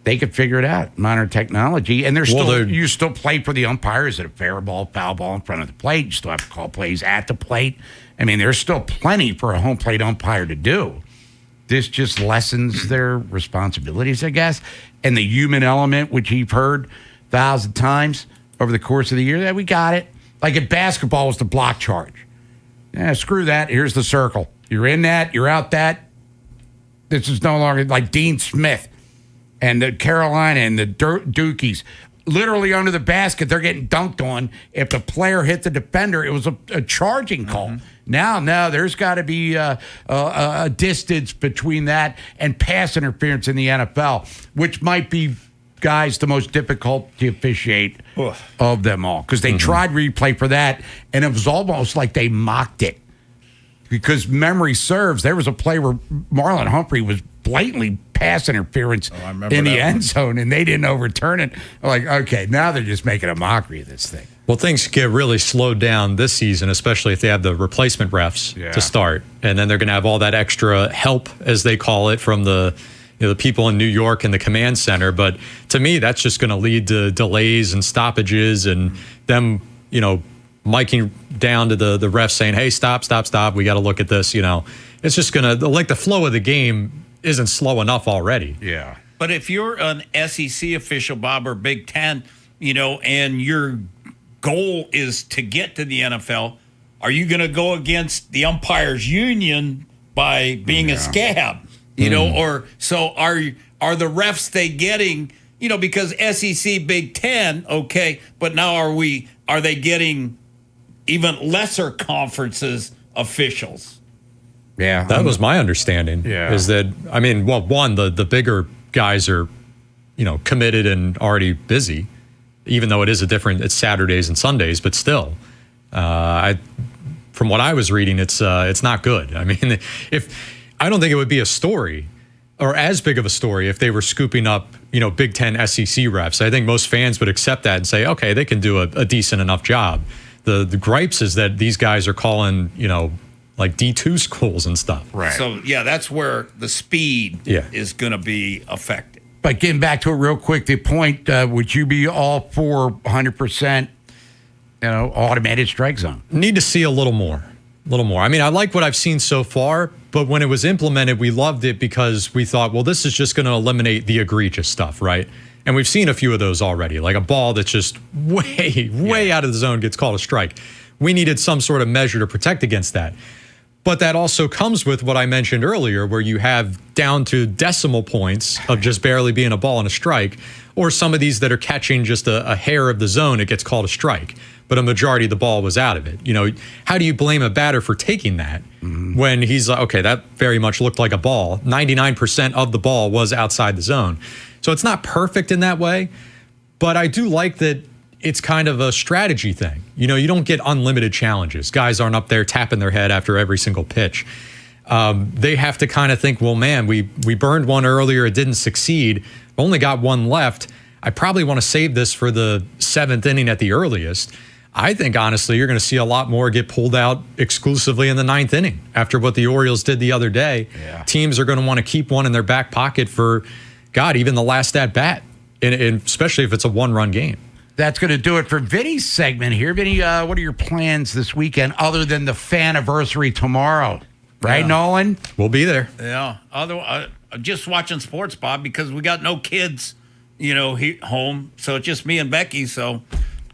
They could figure it out. Modern technology. And you still play for the umpires at a fair ball, foul ball in front of the plate. You still have to call plays at the plate. I mean, there's still plenty for a home plate umpire to do. This just lessens their responsibilities, I guess. And the human element, which you've heard 1,000 times over the course of the year, that we got it. Like in basketball was the block charge. Yeah, screw that. Here's the circle. You're in that. You're out that. This is no longer like Dean Smith. And the Carolina and the Dukies, literally under the basket, they're getting dunked on. If the player hit the defender, it was a charging call. Now, there's got to be a distance between that and pass interference in the NFL, which might be, guys, the most difficult to officiate of them all. Because they tried replay for that, and it was almost like they mocked it. Because memory serves, there was a play where Marlon Humphrey was blatantly pass interference in the end zone, and they didn't overturn it. Like, okay, now they're just making a mockery of this thing. Well, things get really slowed down this season, especially if they have the replacement refs to start, and then they're going to have all that extra help, as they call it, from the the people in New York and the command center. But to me, that's just going to lead to delays and stoppages, and them, miking down to the refs saying, "Hey, stop! We got to look at this." It's just going to, like, the flow of the game isn't slow enough already. Yeah. But if you're an SEC official, Bob, or Big Ten, and your goal is to get to the NFL, are you going to go against the umpires union by being a scab? Or so are the refs they getting, because SEC, Big Ten, okay, but now are they getting even lesser conferences officials? Yeah. That was my understanding. Yeah. Is that, one, the bigger guys are, committed and already busy, even though it's Saturdays and Sundays, but still, from what I was reading, it's not good. I don't think it would be a story or as big of a story if they were scooping up, Big Ten SEC refs. I think most fans would accept that and say, okay, they can do a decent enough job. The gripes is that these guys are calling, like D2 schools and stuff. Right. So, that's where the speed is going to be affected. But getting back to it real quick, the point, would you be all for 100%, automated strike zone? Need to see a little more. I like what I've seen so far, but when it was implemented, we loved it because we thought, well, this is just going to eliminate the egregious stuff, right? And we've seen a few of those already, like a ball that's just way out of the zone gets called a strike. We needed some sort of measure to protect against that. But that also comes with what I mentioned earlier, where you have down to decimal points of just barely being a ball and a strike, or some of these that are catching just a hair of the zone, it gets called a strike. But a majority of the ball was out of it. How do you blame a batter for taking that when he's like, okay, that very much looked like a ball. 99% of the ball was outside the zone. So it's not perfect in that way, but I do like that it's kind of a strategy thing. You don't get unlimited challenges. Guys aren't up there tapping their head after every single pitch. They have to kind of think, well, man, we burned one earlier. It didn't succeed. Only got one left. I probably want to save this for the 7th inning at the earliest. I think, honestly, you're going to see a lot more get pulled out exclusively in the 9th inning after what the Orioles did the other day. Yeah. Teams are going to want to keep one in their back pocket for, God, even the last at bat. especially if it's a one-run game. That's going to do it for Vinny's segment here. Vinny, what are your plans this weekend other than the Faniversary tomorrow? Right, Nolan? We'll be there. Yeah. Otherwise, just watching sports, Bob, because we got no kids, home. So it's just me and Becky. So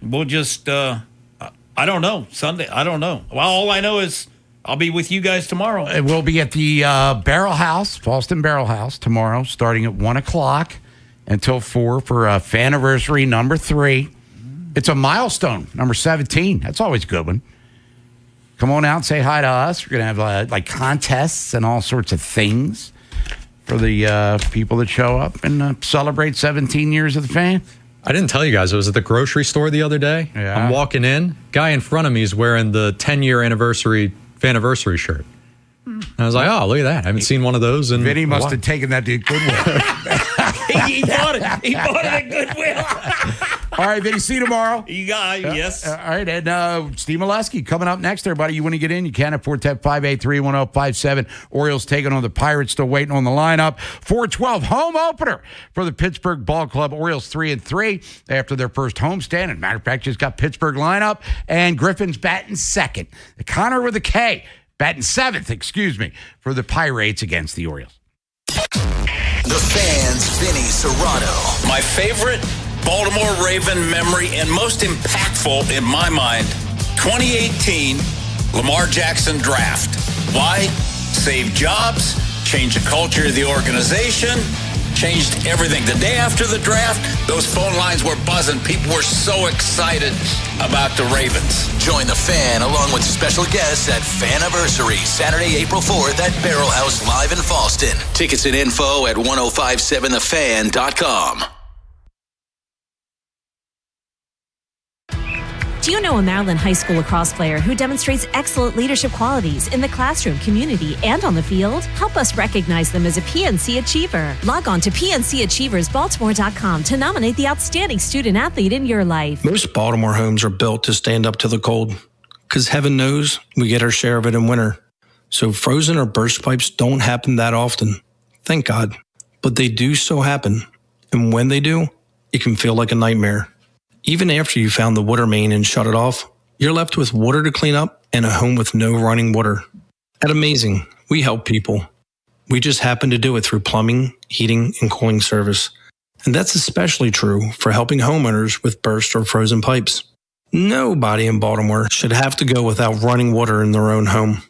we'll just, I don't know, Sunday. I don't know. Well, all I know is I'll be with you guys tomorrow. We'll be at the Barrel House, Falston Barrel House, tomorrow, starting at 1 o'clock until 4 for Faniversary number 3. It's a milestone, number 17. That's always a good one. Come on out and say hi to us. We're going to have contests and all sorts of things for the people that show up and celebrate 17 years of the Fan. I didn't tell you guys. I was at the grocery store the other day. Yeah. I'm walking in. Guy in front of me is wearing the 10-year Faniversary shirt. And I was like, oh, look at that. I haven't seen one of those. And Vinny must have taken that to Goodwill. He bought it. He bought it at Goodwill. All right, Vinny, see you tomorrow. You got yes. All right, and Steve Molesky coming up next, everybody. You want to get in, you can at 410-583-1057. Orioles taking on the Pirates, still waiting on the lineup. 412 home opener for the Pittsburgh Ball Club. Orioles 3-3 after their first homestand. And matter of fact, just got Pittsburgh lineup. And Griffin's batting second. Connor with a K, batting seventh, for the Pirates against the Orioles. The Fan's Vinny Serrato. My favorite Baltimore Raven memory and most impactful in my mind, 2018 Lamar Jackson draft. Why? Saved jobs, changed the culture of the organization, changed everything. The day after the draft, those phone lines were buzzing. People were so excited about the Ravens. Join the Fan along with special guests at Faniversary, Saturday, April 4th at Barrel House Live in Falston. Tickets and info at 1057thefan.com. Do you know a Maryland High School lacrosse player who demonstrates excellent leadership qualities in the classroom, community, and on the field? Help us recognize them as a PNC Achiever. Log on to PNCAchieversBaltimore.com to nominate the outstanding student athlete in your life. Most Baltimore homes are built to stand up to the cold, because heaven knows we get our share of it in winter. So frozen or burst pipes don't happen that often. Thank God. But they do so happen. And when they do, it can feel like a nightmare. Even after you found the water main and shut it off, you're left with water to clean up and a home with no running water. At Amazing, we help people. We just happen to do it through plumbing, heating, and cooling service. And that's especially true for helping homeowners with burst or frozen pipes. Nobody in Baltimore should have to go without running water in their own home.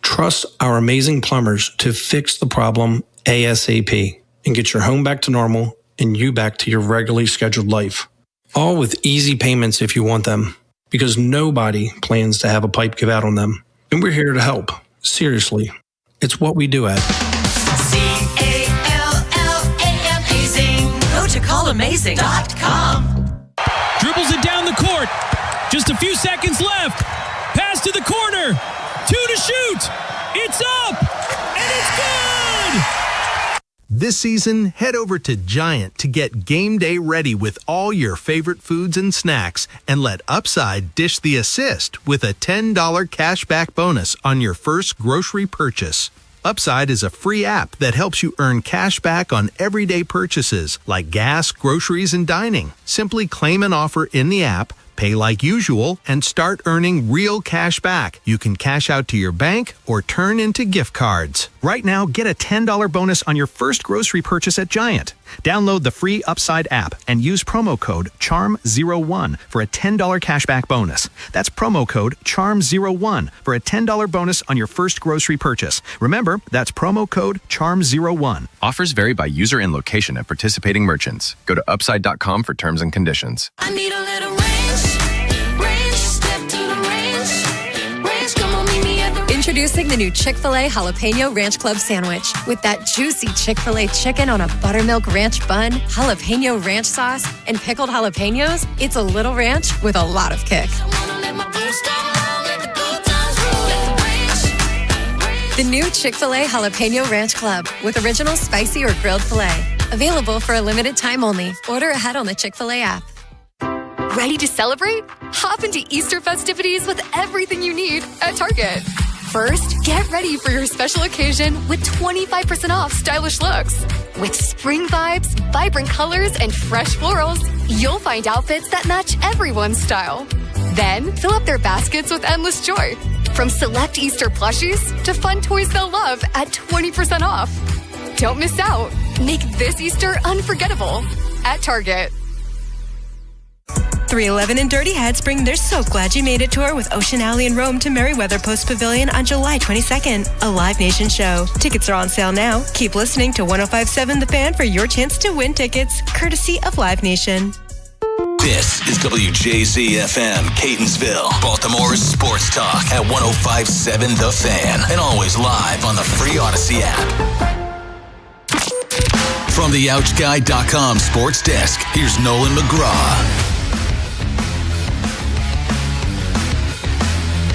Trust our amazing plumbers to fix the problem ASAP and get your home back to normal and you back to your regularly scheduled life. All with easy payments if you want them, because nobody plans to have a pipe give out on them. And we're here to help. Seriously. It's what we do at CALLAMazing. Go to callamazing.com. Dribbles it down the court. Just a few seconds left. Pass to the corner. 2 to shoot. It's up. And it's good. This season, head over to Giant to get game day ready with all your favorite foods and snacks, and let Upside dish the assist with a $10 cashback bonus on your first grocery purchase. Upside is a free app that helps you earn cash back on everyday purchases like gas, groceries, and dining. Simply claim an offer in the app, pay like usual, and start earning real cash back. You can cash out to your bank or turn into gift cards. Right now, get a $10 bonus on your first grocery purchase at Giant. Download the free Upside app and use promo code CHARM01 for a $10 cashback bonus. That's promo code CHARM01 for a $10 bonus on your first grocery purchase. Remember, that's promo code CHARM01. Offers vary by user and location at participating merchants. Go to upside.com for terms and conditions. I need a little range, step to the range, come on, meet me at the Introducing the new Chick-fil-A Jalapeno Ranch Club Sandwich. With that juicy Chick-fil-A chicken on a buttermilk ranch bun, jalapeno ranch sauce, and pickled jalapenos, it's a little ranch with a lot of kick. The new Chick-fil-A Jalapeno Ranch Club with original spicy or grilled filet. Available for a limited time only. Order ahead on the Chick-fil-A app. Ready to celebrate? Hop into Easter festivities with everything you need at Target. First, get ready for your special occasion with 25% off stylish looks. With spring vibes, vibrant colors, and fresh florals, you'll find outfits that match everyone's style. Then, fill up their baskets with endless joy. From select Easter plushies to fun toys they'll love at 20% off. Don't miss out. Make this Easter unforgettable at Target. 311 and Dirty Heads bring their So Glad You Made It tour with Ocean Alley in Rome to Merriweather Post Pavilion on July 22nd, a Live Nation show. Tickets are on sale now. Keep listening to 105.7 The Fan for your chance to win tickets, courtesy of Live Nation. This is WJZ-FM, Catonsville, Baltimore's sports talk at 105.7 The Fan, and always live on the free Odyssey app. From the OuchGuy.com sports desk, here's Nolan McGraw.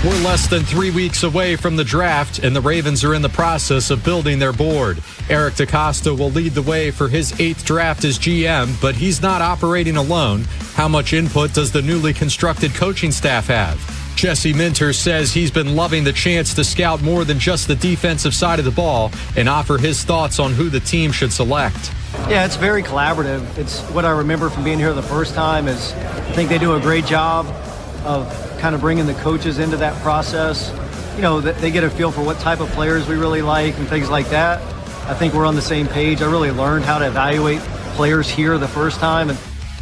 We're less than 3 weeks away from the draft, and the Ravens are in the process of building their board. Eric DeCosta will lead the way for his 8th draft as GM, but he's not operating alone. How much input does the newly constructed coaching staff have? Jesse Minter says he's been loving the chance to scout more than just the defensive side of the ball and offer his thoughts on who the team should select. Yeah, it's very collaborative. It's what I remember from being here the first time is I think they do a great job of kind of bringing the coaches into that process. You know, they get a feel for what type of players we really like and things like that. I think we're on the same page. I really learned how to evaluate players here the first time.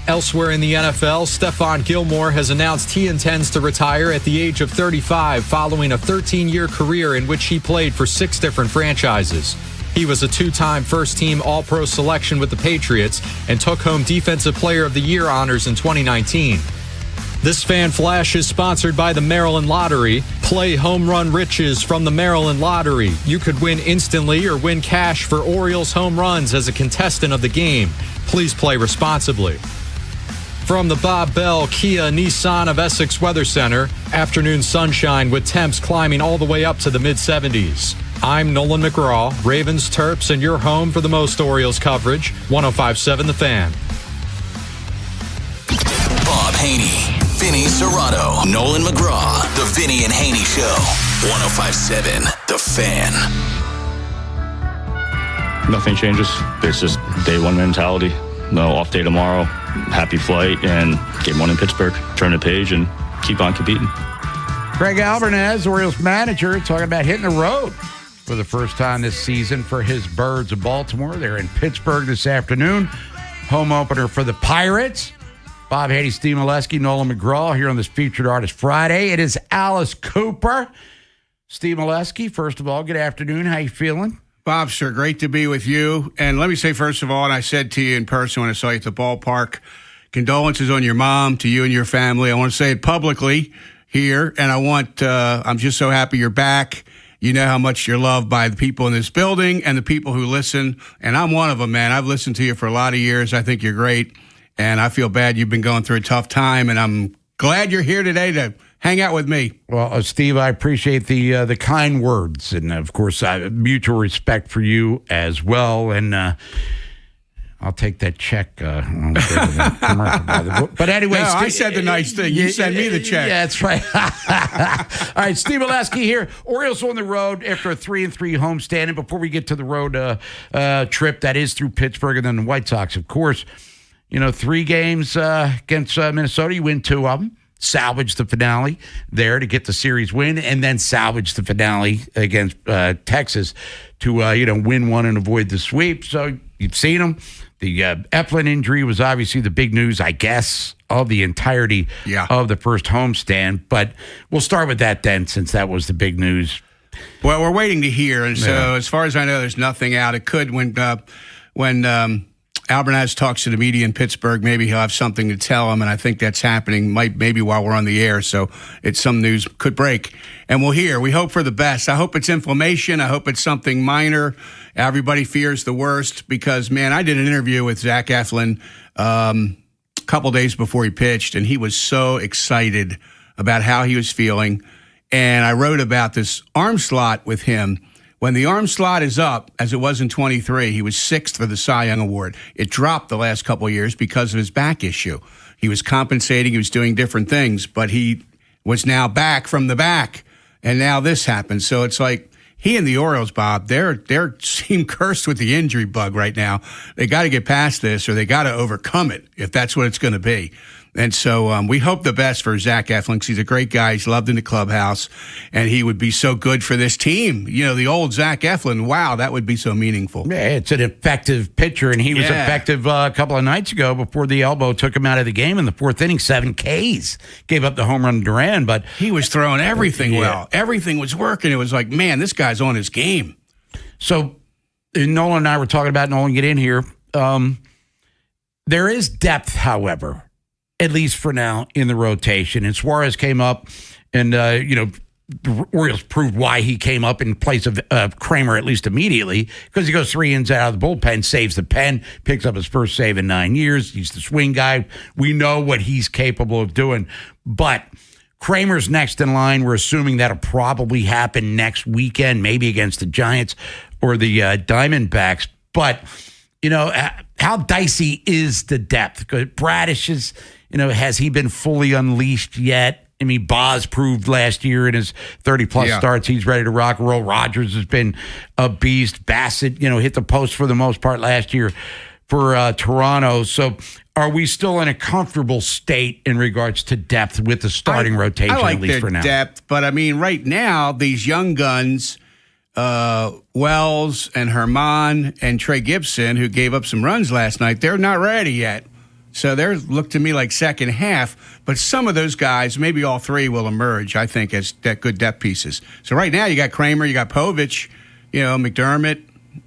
Elsewhere in the NFL, Stephon Gilmore has announced he intends to retire at the age of 35 following a 13-year career in which he played for 6 different franchises. He was a 2-time first-team All-Pro selection with the Patriots and took home Defensive Player of the Year honors in 2019. This Fan Flash is sponsored by the Maryland Lottery. Play Home Run Riches from the Maryland Lottery. You could win instantly or win cash for Orioles home runs as a contestant of the game. Please play responsibly. From the Bob Bell Kia Nissan of Essex Weather Center, afternoon sunshine with temps climbing all the way up to the mid-70s. I'm Nolan McGraw, Ravens, Terps, and your home for the most Orioles coverage, 105.7 The Fan. Bob Haynie, Vinny Serrato, Nolan McGraw, The Vinny and Haynie Show, 105.7 The Fan. Nothing changes. It's just day one mentality. No off day tomorrow. Happy flight and game one in Pittsburgh. Turn the page and keep on competing. Greg Alvarez, Orioles manager, talking about hitting the road for the first time this season for his Birds of Baltimore. They're in Pittsburgh this afternoon. Home opener for the Pirates. Bob Haynie, Steve Molesky, Nolan McGraw here on this Featured Artist Friday. It is Alice Cooper. Steve Molesky, first of all, good afternoon. How you feeling? Bob, sir, great to be with you. And let me say, first of all, and I said to you in person when I saw you at the ballpark, condolences on your mom, to you and your family. I want to say it publicly here, and I'm just so happy you're back. You know how much you're loved by the people in this building and the people who listen, and I'm one of them, man. I've listened to you for a lot of years. I think you're great, and I feel bad you've been going through a tough time, and I'm glad you're here today to hang out with me. Well, Steve, I appreciate the kind words, and of course, mutual respect for you as well. And I'll take that check. But anyway, no, I said the nice thing. You sent me the check. Yeah, that's right. All right, Steve Molesky here. Orioles on the road after a 3-3 homestand. And before we get to the road trip that is through Pittsburgh and then the White Sox, of course, 3 games against Minnesota. You win 2 of them. Salvage the finale there to get the series win, and then salvage the finale against Texas to win one and avoid the sweep. So you've seen them. The Eflin injury was obviously the big news, I guess, of the entirety of the first homestand. But we'll start with that then, since that was the big news. Well, we're waiting to hear, and so as far as I know, there's nothing out. It could when Alvarez talks to the media in Pittsburgh, maybe he'll have something to tell him, and I think that's happening maybe while we're on the air, so it's some news could break. And we'll hear. We hope for the best. I hope it's inflammation. I hope it's something minor. Everybody fears the worst because, man, I did an interview with Zach Eflin a couple days before he pitched, and he was so excited about how he was feeling. And I wrote about this arm slot with him. When the arm slot is up, as it was in 23, he was 6th for the Cy Young Award. It dropped the last couple of years because of his back issue. He was compensating. He was doing different things, but he was now back from the back, and now this happened. So it's like he and the Orioles, Bob, they're seem cursed with the injury bug right now. They got to get past this, or they got to overcome it if that's what it's going to be. And so we hope the best for Zach Eflin, because he's a great guy. He's loved in the clubhouse, and he would be so good for this team. You know, the old Zach Eflin, wow, that would be so meaningful. Yeah, it's an effective pitcher, and he was effective a couple of nights ago before the elbow took him out of the game in the fourth inning. 7 Ks. Gave up the home run to Duran, but he was throwing everything well. Everything was working. It was like, man, this guy's on his game. So Nolan and I were talking about, Nolan, get in here. There is depth, however, at least for now, in the rotation. And Suarez came up, and, the Orioles proved why he came up in place of Kramer, at least immediately, because he goes 3 innings out of the bullpen, saves the pen, picks up his first save in 9 years. He's the swing guy. We know what he's capable of doing. But Kramer's next in line. We're assuming that'll probably happen next weekend, maybe against the Giants or the Diamondbacks. But, how dicey is the depth? Because Bradish is... has he been fully unleashed yet? I mean, Boz proved last year in his 30-plus starts he's ready to rock and roll. Rogers has been a beast. Bassett, hit the post for the most part last year for Toronto. So are we still in a comfortable state in regards to depth with the starting rotation, I like at least their for now? Depth, but, I mean, right now, these young guns, Wells and Herman and Trey Gibson, who gave up some runs last night, they're not ready yet. So they're look to me like second half, but some of those guys, maybe all three, will emerge, I think, as good depth pieces. So right now you got Kramer, you got Povich, McDermott,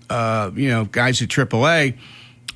guys at AAA.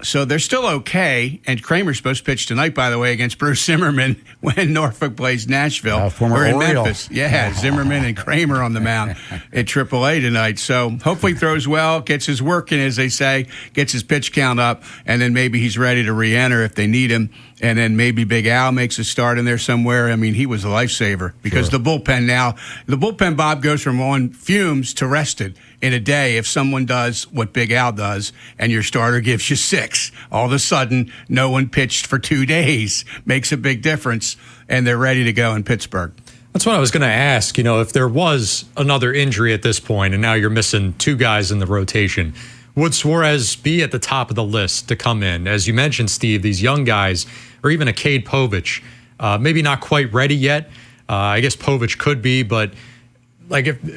So they're still okay. And Kramer's supposed to pitch tonight, by the way, against Bruce Zimmerman when Norfolk plays Nashville. Former or in Oriole. Memphis. Yeah, Zimmerman and Kramer on the mound at AAA tonight. So hopefully he throws well, gets his work in, as they say, gets his pitch count up, and then maybe he's ready to re-enter if they need him. And then maybe Big Al makes a start in there somewhere. I mean, he was a lifesaver because the bullpen, Bob, goes from on fumes to rested in a day if someone does what Big Al does and your starter gives you 6. All of a sudden, no one pitched for 2 days. Makes a big difference, and they're ready to go in Pittsburgh. That's what I was going to ask. If there was another injury at this point and now you're missing 2 guys in the rotation, would Suarez be at the top of the list to come in? As you mentioned, Steve, these young guys, or even a Cade Povich, maybe not quite ready yet. I guess Povich could be, but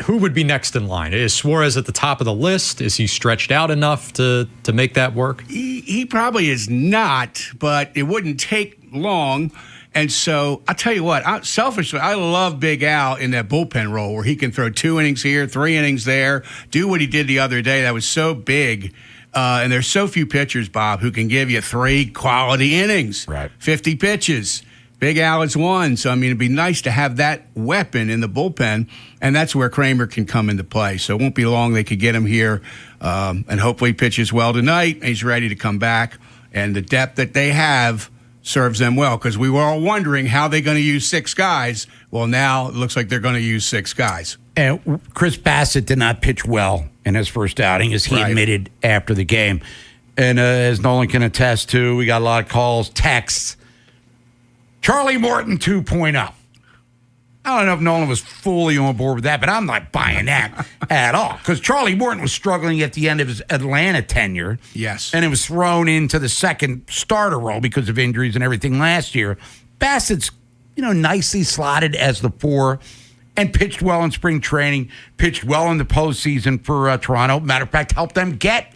who would be next in line? Is Suarez at the top of the list? Is he stretched out enough to make that work? He probably is not, but it wouldn't take long. And so I'll tell you what, selfishly, I love Big Al in that bullpen role where he can throw 2 innings here, 3 innings there, do what he did the other day. That was so big. And there's so few pitchers, Bob, who can give you 3 quality innings, 50 pitches. Big Al is one. So, I mean, it'd be nice to have that weapon in the bullpen, and that's where Kramer can come into play. So it won't be long they could get him here, and hopefully he pitches well tonight, and he's ready to come back. And the depth that they have serves them well, because we were all wondering how they're going to use 6 guys. Well, now it looks like they're going to use 6 guys. And Chris Bassett did not pitch well in his first outing, as he admitted after the game. And as Nolan can attest to, we got a lot of calls, texts. Charlie Morton 2.0. I don't know if Nolan was fully on board with that, but I'm not buying that at all. Because Charlie Morton was struggling at the end of his Atlanta tenure. Yes. And it was thrown into the second starter role because of injuries and everything last year. Bassett's, nicely slotted as the 4 and pitched well in spring training, pitched well in the postseason for Toronto. Matter of fact, helped them get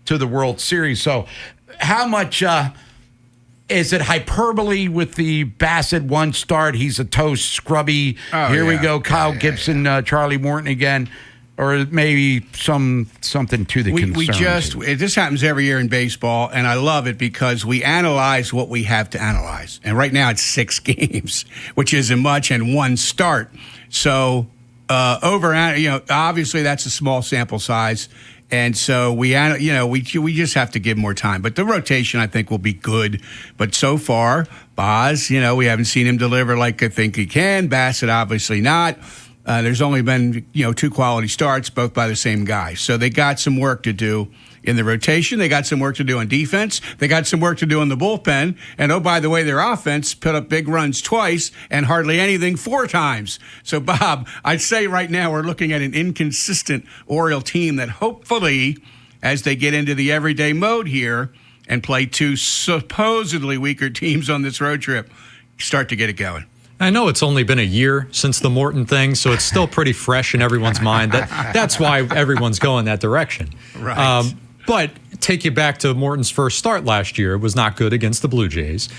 to the World Series. So how much... is it hyperbole with the Bassett 1 start? He's a toast, scrubby. Here we go, Kyle Gibson, Charlie Morton again, or maybe something to the concern. This happens every year in baseball, and I love it because we analyze what we have to analyze. And right now it's 6 games, which isn't much, and 1 start. So obviously that's a small sample size. And so we just have to give more time. But the rotation, I think, will be good. But so far, Boz, we haven't seen him deliver like I think he can. Bassett, obviously not. There's only been, 2 quality starts, both by the same guy. So they got some work to do in the rotation. They got some work to do on defense. They got some work to do in the bullpen. And, oh, by the way, their offense put up big runs twice and hardly anything 4 times. So, Bob, I'd say right now we're looking at an inconsistent Oriole team that hopefully, as they get into the everyday mode here and play 2 supposedly weaker teams on this road trip, start to get it going. I know it's only been a year since the Morton thing, so it's still pretty fresh in everyone's mind. That's why everyone's going that direction. Right. But take you back to Morton's first start last year. It was not good against the Blue Jays.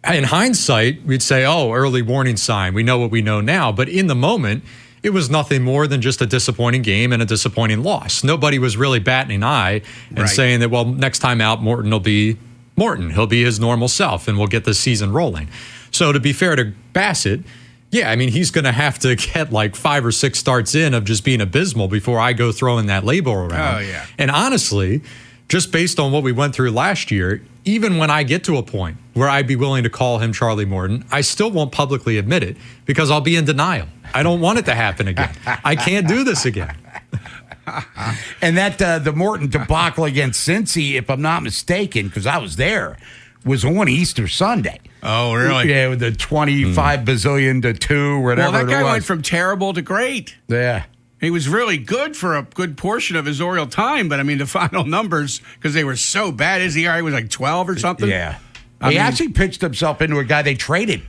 In hindsight, we'd say, oh, early warning sign. We know what we know now. But in the moment, it was nothing more than just a disappointing game and a disappointing loss. Nobody was really batting an eye and saying that, well, next time out, Morton will be Morton. He'll be his normal self, and we'll get the season rolling. So to be fair to Bassett, yeah, I mean, he's going to have to get like 5 or 6 starts in of just being abysmal before I go throwing that label around. Oh, yeah. And honestly, just based on what we went through last year, even when I get to a point where I'd be willing to call him Charlie Morton, I still won't publicly admit it because I'll be in denial. I don't want it to happen again. I can't do this again. And that the Morton debacle against Cincy, if I'm not mistaken, because I was there, was on Easter Sunday. Oh, really? Yeah, with the 25 bazillion to 2, whatever. Well, that guy it was. went from terrible to great. Yeah. He was really good for a good portion of his Oriole time, but I mean, the final numbers, because they were so bad, his ERA was like 12 or something. Yeah. He actually pitched himself into a guy they traded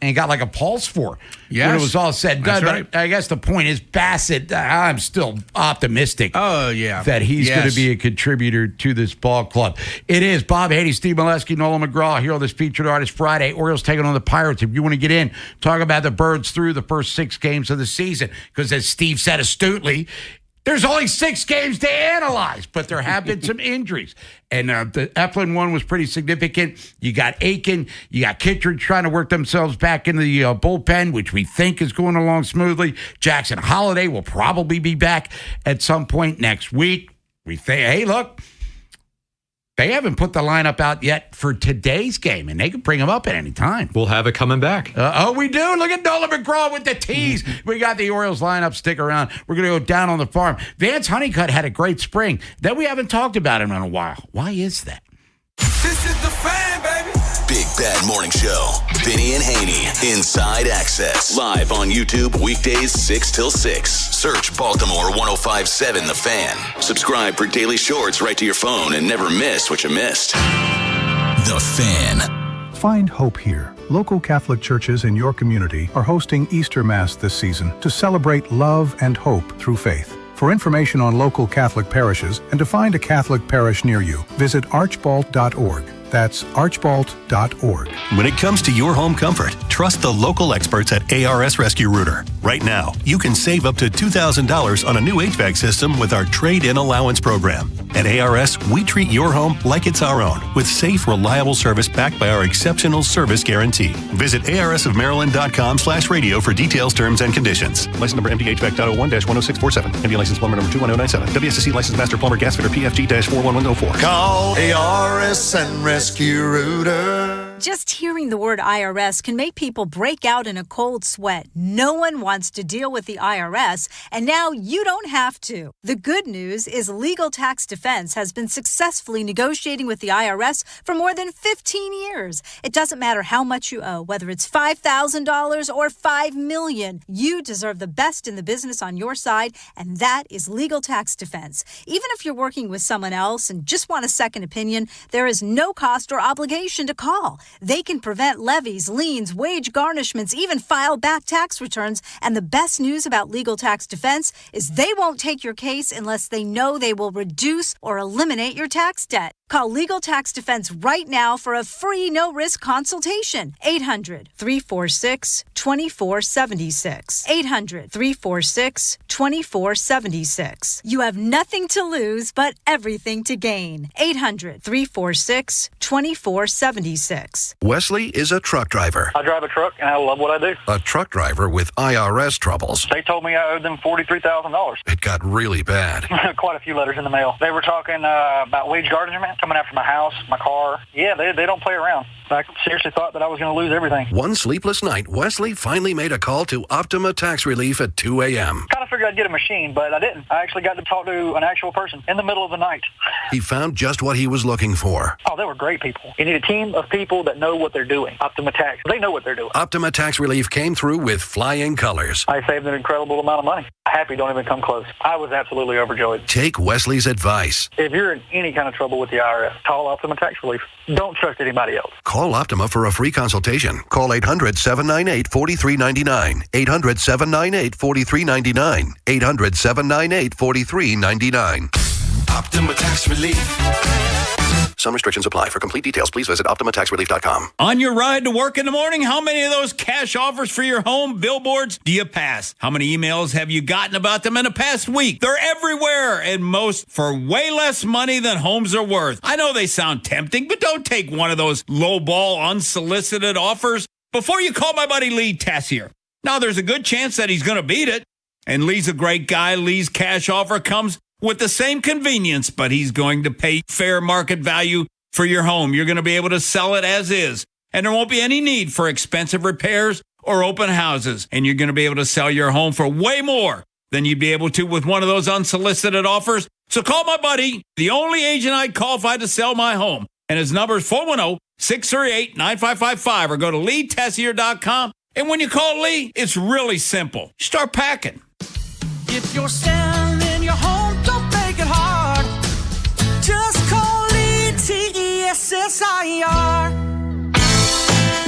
and got like a pulse for. Yes. When it was all said and done. That's right. But I guess the point is Bassett, I'm still optimistic. Oh, yeah. That he's going to be a contributor to this ball club. It is Bob Haynie, Steve Molesky, Nolan McGraw here on this Featured Artist Friday. Orioles taking on the Pirates. If you want to get in, talk about the Birds through the first 6 games of the season. Because as Steve said astutely, there's only 6 games to analyze, but there have been some injuries. And the Eflin one was pretty significant. You got Aiken, you got Kittredge trying to work themselves back into the bullpen, which we think is going along smoothly. Jackson Holiday will probably be back at some point next week. We think, hey, look, they haven't put the lineup out yet for today's game, and they can bring them up at any time. We'll have it coming back. We do. Look at Nolan McGraw with the tease. We got the Orioles lineup. Stick around. We're going to go down on the farm. Vance Honeycutt had a great spring. Then we haven't talked about him in a while. Why is that? This is the Fan, baby. Big Bad Morning Show. Vinny and Haynie. Inside Access. Live on YouTube weekdays 6 till 6. Search Baltimore 105.7 The Fan. Subscribe for daily shorts right to your phone and never miss what you missed. The Fan. Find hope here. Local Catholic churches in your community are hosting Easter Mass this season to celebrate love and hope through faith. For information on local Catholic parishes and to find a Catholic parish near you, visit archbald.org. That's archbald.org. When it comes to your home comfort, trust the local experts at ARS Rescue Rooter. Right now, you can save up to $2,000 on a new HVAC system with our trade-in allowance program. At ARS, we treat your home like it's our own, with safe, reliable service backed by our exceptional service guarantee. Visit arsofmaryland.com/radio for details, terms, and conditions. License number MDHVAC.01-10647. MD license plumber number 21097. WSSC license master plumber gas fitter PFG-41104. Call ARS and Rescue Rooter. Just hearing the word IRS can make people break out in a cold sweat. No one wants to deal with the IRS, and now you don't have to. The good news is Legal Tax Defense has been successfully negotiating with the IRS for more than 15 years. It doesn't matter how much you owe, whether it's $5,000 or $5 million. You deserve the best in the business on your side, and that is Legal Tax Defense. Even if you're working with someone else and just want a second opinion, there is no cost or obligation to call. They can prevent levies, liens, wage garnishments, even file back tax returns. And the best news about Legal Tax Defense is they won't take your case unless they know they will reduce or eliminate your tax debt. Call Legal Tax Defense right now for a free no-risk consultation. 800-346-2476. 800-346-2476. You have nothing to lose but everything to gain. 800-346-2476. Wesley is a truck driver. I drive a truck, and I love what I do. A truck driver with IRS troubles. They told me I owed them $43,000. It got really bad. Quite a few letters in the mail. They were talking about wage garnishment, coming after my house, my car. Yeah, they don't play around. I seriously thought that I was going to lose everything. One sleepless night, Wesley finally made a call to Optima Tax Relief at 2 a.m. Kind of figured figured I'd get a machine, but I didn't. I actually got to talk to an actual person in the middle of the night. He found just what he was looking for. Oh, they were great people. You need a team of people that know what they're doing. Optima Tax, they know what they're doing. Optima Tax Relief came through with flying colors. I saved an incredible amount of money. Happy don't even come close. I was absolutely overjoyed. Take Wesley's advice. If you're in any kind of trouble with the IRS, call Optima Tax Relief. Don't trust anybody else. Call Optima for a free consultation. Call 800-798-4399. 800-798-4399. 800-798-4399. Optima Tax Relief. Some restrictions apply. For complete details, please visit OptimaTaxRelief.com. On your ride to work in the morning, how many of those cash offers for your home billboards do you pass? How many emails have you gotten about them in the past week? They're everywhere, and most for way less money than homes are worth. I know they sound tempting, but don't take one of those lowball, unsolicited offers before you call my buddy Lee Tessier. Now, there's a good chance that he's going to beat it, and Lee's a great guy. Lee's cash offer comes with the same convenience, but he's going to pay fair market value for your home. You're going to be able to sell it as is, and there won't be any need for expensive repairs or open houses, and you're going to be able to sell your home for way more than you'd be able to with one of those unsolicited offers. So call my buddy, the only agent I'd call if I had to sell my home, and his number is 410-638-9555, or go to LeeTessier.com. And when you call Lee, it's really simple. Start packing. If you're selling your home, don't make it hard. Just call Tessier.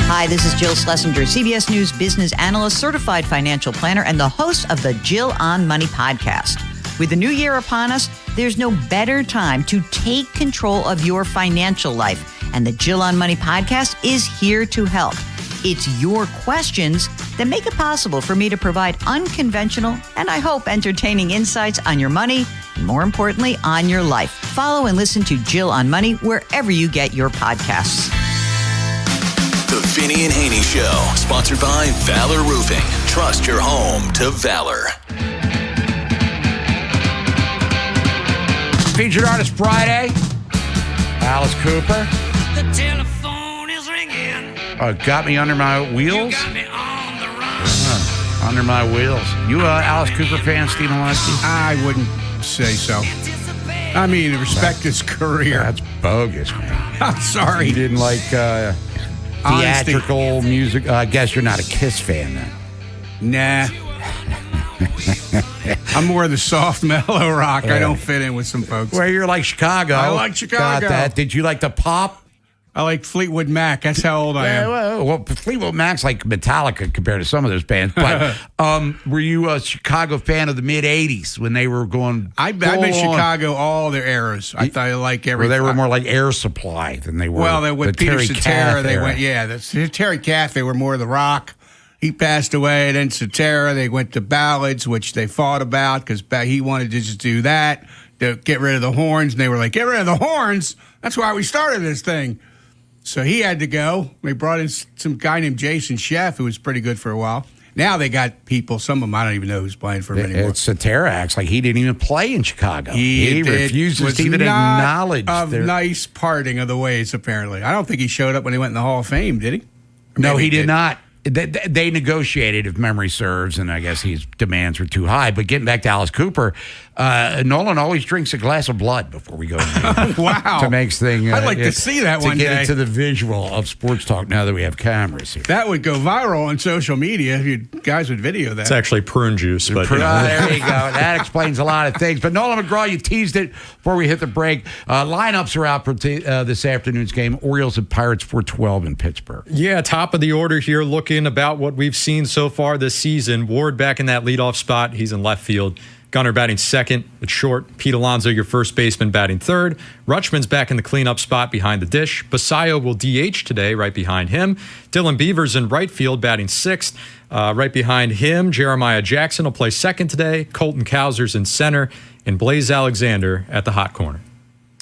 Hi, this is Jill Schlesinger, CBS News business analyst, certified financial planner, and the host of the Jill on Money podcast. With the new year upon us, there's no better time to take control of your financial life. And the Jill on Money podcast is here to help. It's your questions that make it possible for me to provide unconventional and, I hope, entertaining insights on your money and, more importantly, on your life. Follow and listen to Jill on Money wherever you get your podcasts. The Vinny and Haynie Show, sponsored by Valor Roofing. Trust your home to Valor. Featured Artist Friday, Alice Cooper. The telephone is ringing. Got me under my wheels. You got me on the run. Under my wheels. You Alice Cooper fan, Stephen Lesky? I wouldn't say so. I mean, respect his career. That's bogus, man. I'm sorry. You didn't like theatrical music. I guess you're not a Kiss fan then. Nah. I'm more of the soft, mellow rock. Yeah. I don't fit in with some folks. Well, you're like Chicago. I like Chicago. Got that. Did you like the pop? I like Fleetwood Mac. That's how old I am. Well, Fleetwood Mac's like Metallica compared to some of those bands. But were you a Chicago fan of the mid-'80s when they were going? I've been in Chicago all their eras. I thought I like everything. Well, they were more like Air Supply than they were. Well, they with Peter Terry Cetera, Kath they era. went. Yeah, Terry Kath. They were more of the rock. He passed away. Then Cetera, they went to ballads, which they fought about because he wanted to just do that to get rid of the horns. And they were like, get rid of the horns. That's why we started this thing. So he had to go. They brought in some guy named Jason Sheff, who was pretty good for a while. Now they got people, some of them I don't even know who's playing for him anymore. Cetera acts like he didn't even play in Chicago. He refuses to even acknowledge their nice parting of the ways, apparently. I don't think he showed up when he went in the Hall of Fame, did he? No, he did not. They negotiated, if memory serves, and I guess his demands were too high. But getting back to Alice Cooper, Nolan always drinks a glass of blood before we go. Wow. To make things. I'd like to see that one day. To get into the visual of sports talk now that we have cameras here. That would go viral on social media if you guys would video that. It's actually prune juice. But there you go. That explains a lot of things. But Nolan McGraw, you teased it before we hit the break. Lineups are out for this afternoon's game. Orioles and Pirates 4:12 in Pittsburgh. Yeah, top of the order here, looking about what we've seen so far this season. Ward back in that leadoff spot. He's in left field. Gunnar batting second with short. Pete Alonso, your first baseman, batting third. Rutschman's back in the cleanup spot behind the dish. Basayo will DH today, right behind him. Dylan Beavers in right field, batting sixth. Right behind him, Jeremiah Jackson will play second today. Colton Cowser's in center. And Blaze Alexander at the hot corner.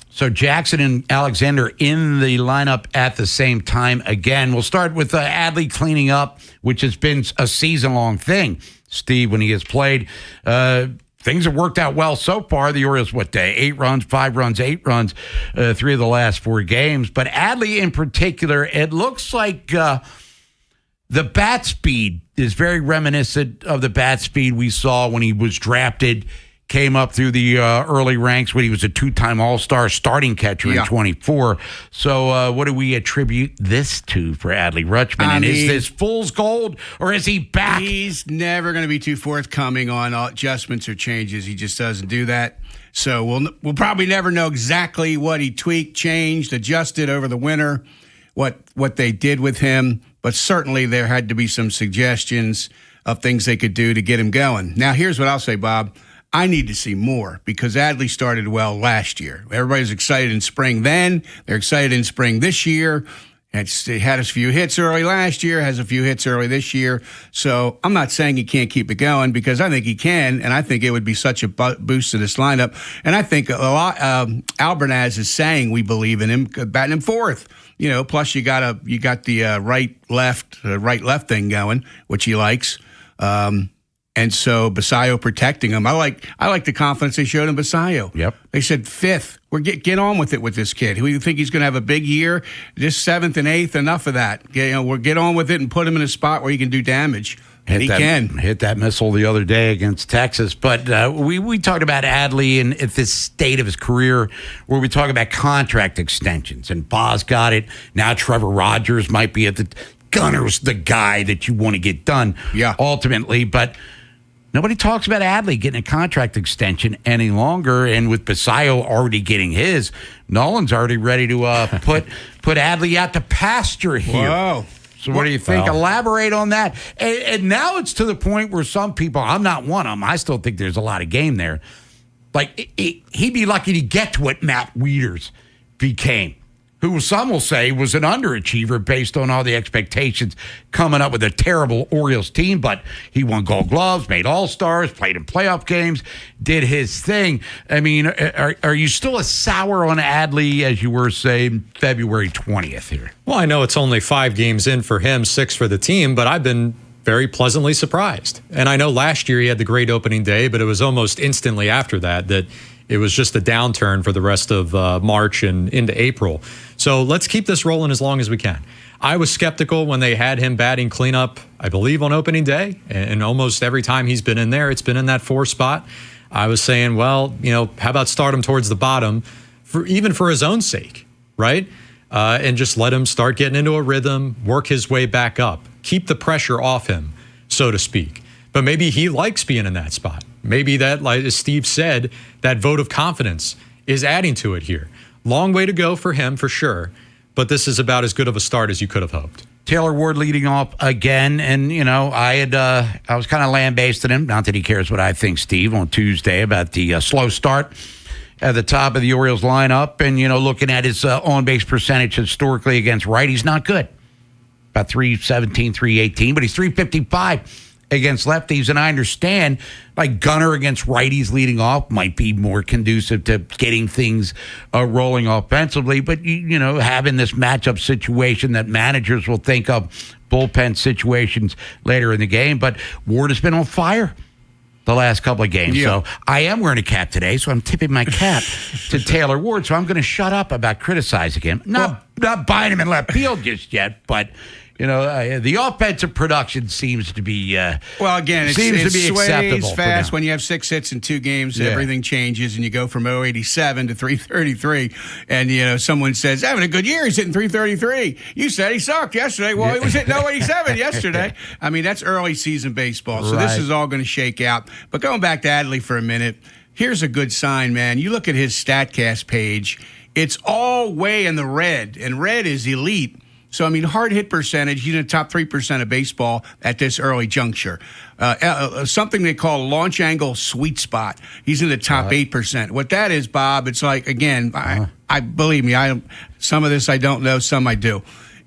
So Jackson and Alexander in the lineup at the same time again. We'll start with Adley cleaning up, which has been a season-long thing. Steve, when he has played, things have worked out well so far. The Orioles, 8 runs, 5 runs, 8 runs, 3 of the last 4 games. But Adley in particular, it looks like The bat speed is very reminiscent of the bat speed we saw when he was drafted, came up through the early ranks when he was a two-time All-Star starting catcher in 24. So what do we attribute this to for Adley Rutschman? Is this fool's gold, or is he back? He's never going to be too forthcoming on adjustments or changes. He just doesn't do that. So we'll probably never know exactly what he tweaked, changed, adjusted over the winter, what they did with him. But certainly there had to be some suggestions of things they could do to get him going. Now, here's what I'll say, Bob. I need to see more because Adley started well last year. Everybody's excited in spring then. They're excited in spring this year. He had a few hits early last year, has a few hits early this year. So I'm not saying he can't keep it going because I think he can, and I think it would be such a boost to this lineup. And I think a lot. Albernaz is saying we believe in him, batting him fourth. Plus you got the right left thing going, which he likes. And so Basayo protecting him. I like the confidence they showed in Basayo. Yep. They said fifth. Get on with it with this kid. Who you think he's going to have a big year? Just seventh and eighth. Enough of that. We'll get on with it and put him in a spot where he can do damage. And he can hit that missile the other day against Texas. But we talked about Adley and at this state of his career where we talk about contract extensions. And Boz got it. Now Trevor Rogers might be at the Gunner's the guy that you want to get done ultimately. But nobody talks about Adley getting a contract extension any longer. And with Basayo already getting his, Nolan's already ready to put Adley out to pasture here. Whoa. So what do you think? Well, elaborate on that. And now it's to the point where some people, I'm not one of them, I still think there's a lot of game there. Like, he'd be lucky to get to what Matt Wieters became, who some will say was an underachiever based on all the expectations coming up with a terrible Orioles team. But he won Gold Gloves, made All-Stars, played in playoff games, did his thing. I mean, are you still as sour on Adley as you were, say, February 20th here? Well, I know it's only 5 games in for him, 6 for the team, but I've been very pleasantly surprised. And I know last year he had the great opening day, but it was almost instantly after that it was just a downturn for the rest of March and into April. So let's keep this rolling as long as we can. I was skeptical when they had him batting cleanup, I believe, on opening day. And almost every time he's been in there, it's been in that 4 spot. I was saying, well, how about start him towards the bottom, even for his own sake, right? And just let him start getting into a rhythm, work his way back up, keep the pressure off him, so to speak. But maybe he likes being in that spot. Maybe that, like as Steve said, that vote of confidence is adding to it here. Long way to go for him, for sure. But this is about as good of a start as you could have hoped. Taylor Ward leading off again. And, I was kind of lambasting him. Not that he cares what I think, Steve, on Tuesday about the slow start at the top of the Orioles lineup. And, looking at his on-base percentage historically against righties, not good. About 317, 318, but he's 355 against lefties. And I understand, like, Gunner against righties leading off might be more conducive to getting things rolling offensively. But, having this matchup situation that managers will think of bullpen situations later in the game. But Ward has been on fire the last couple of games. Yeah. So I am wearing a cap today, so I'm tipping my cap to Taylor Ward. So I'm going to shut up about criticizing him. Not buying him in left field just yet, but the offensive production seems to be well. Again, it sways acceptable fast. When you have 6 hits in 2 games, everything changes, and you go from 087 to 333. And someone says having a good year, he's hitting 333. You said he sucked yesterday. Well, he was hitting 087 yesterday. I mean, that's early season baseball. So this is all going to shake out. But going back to Adley for a minute, here's a good sign, man. You look at his StatCast page; it's all way in the red, and red is elite. So, I mean, hard hit percentage, he's in the top 3% of baseball at this early juncture. Something they call launch angle sweet spot. He's in the top 8%. What that is, Bob, it's like, again, I believe me, some of this I don't know, some I do.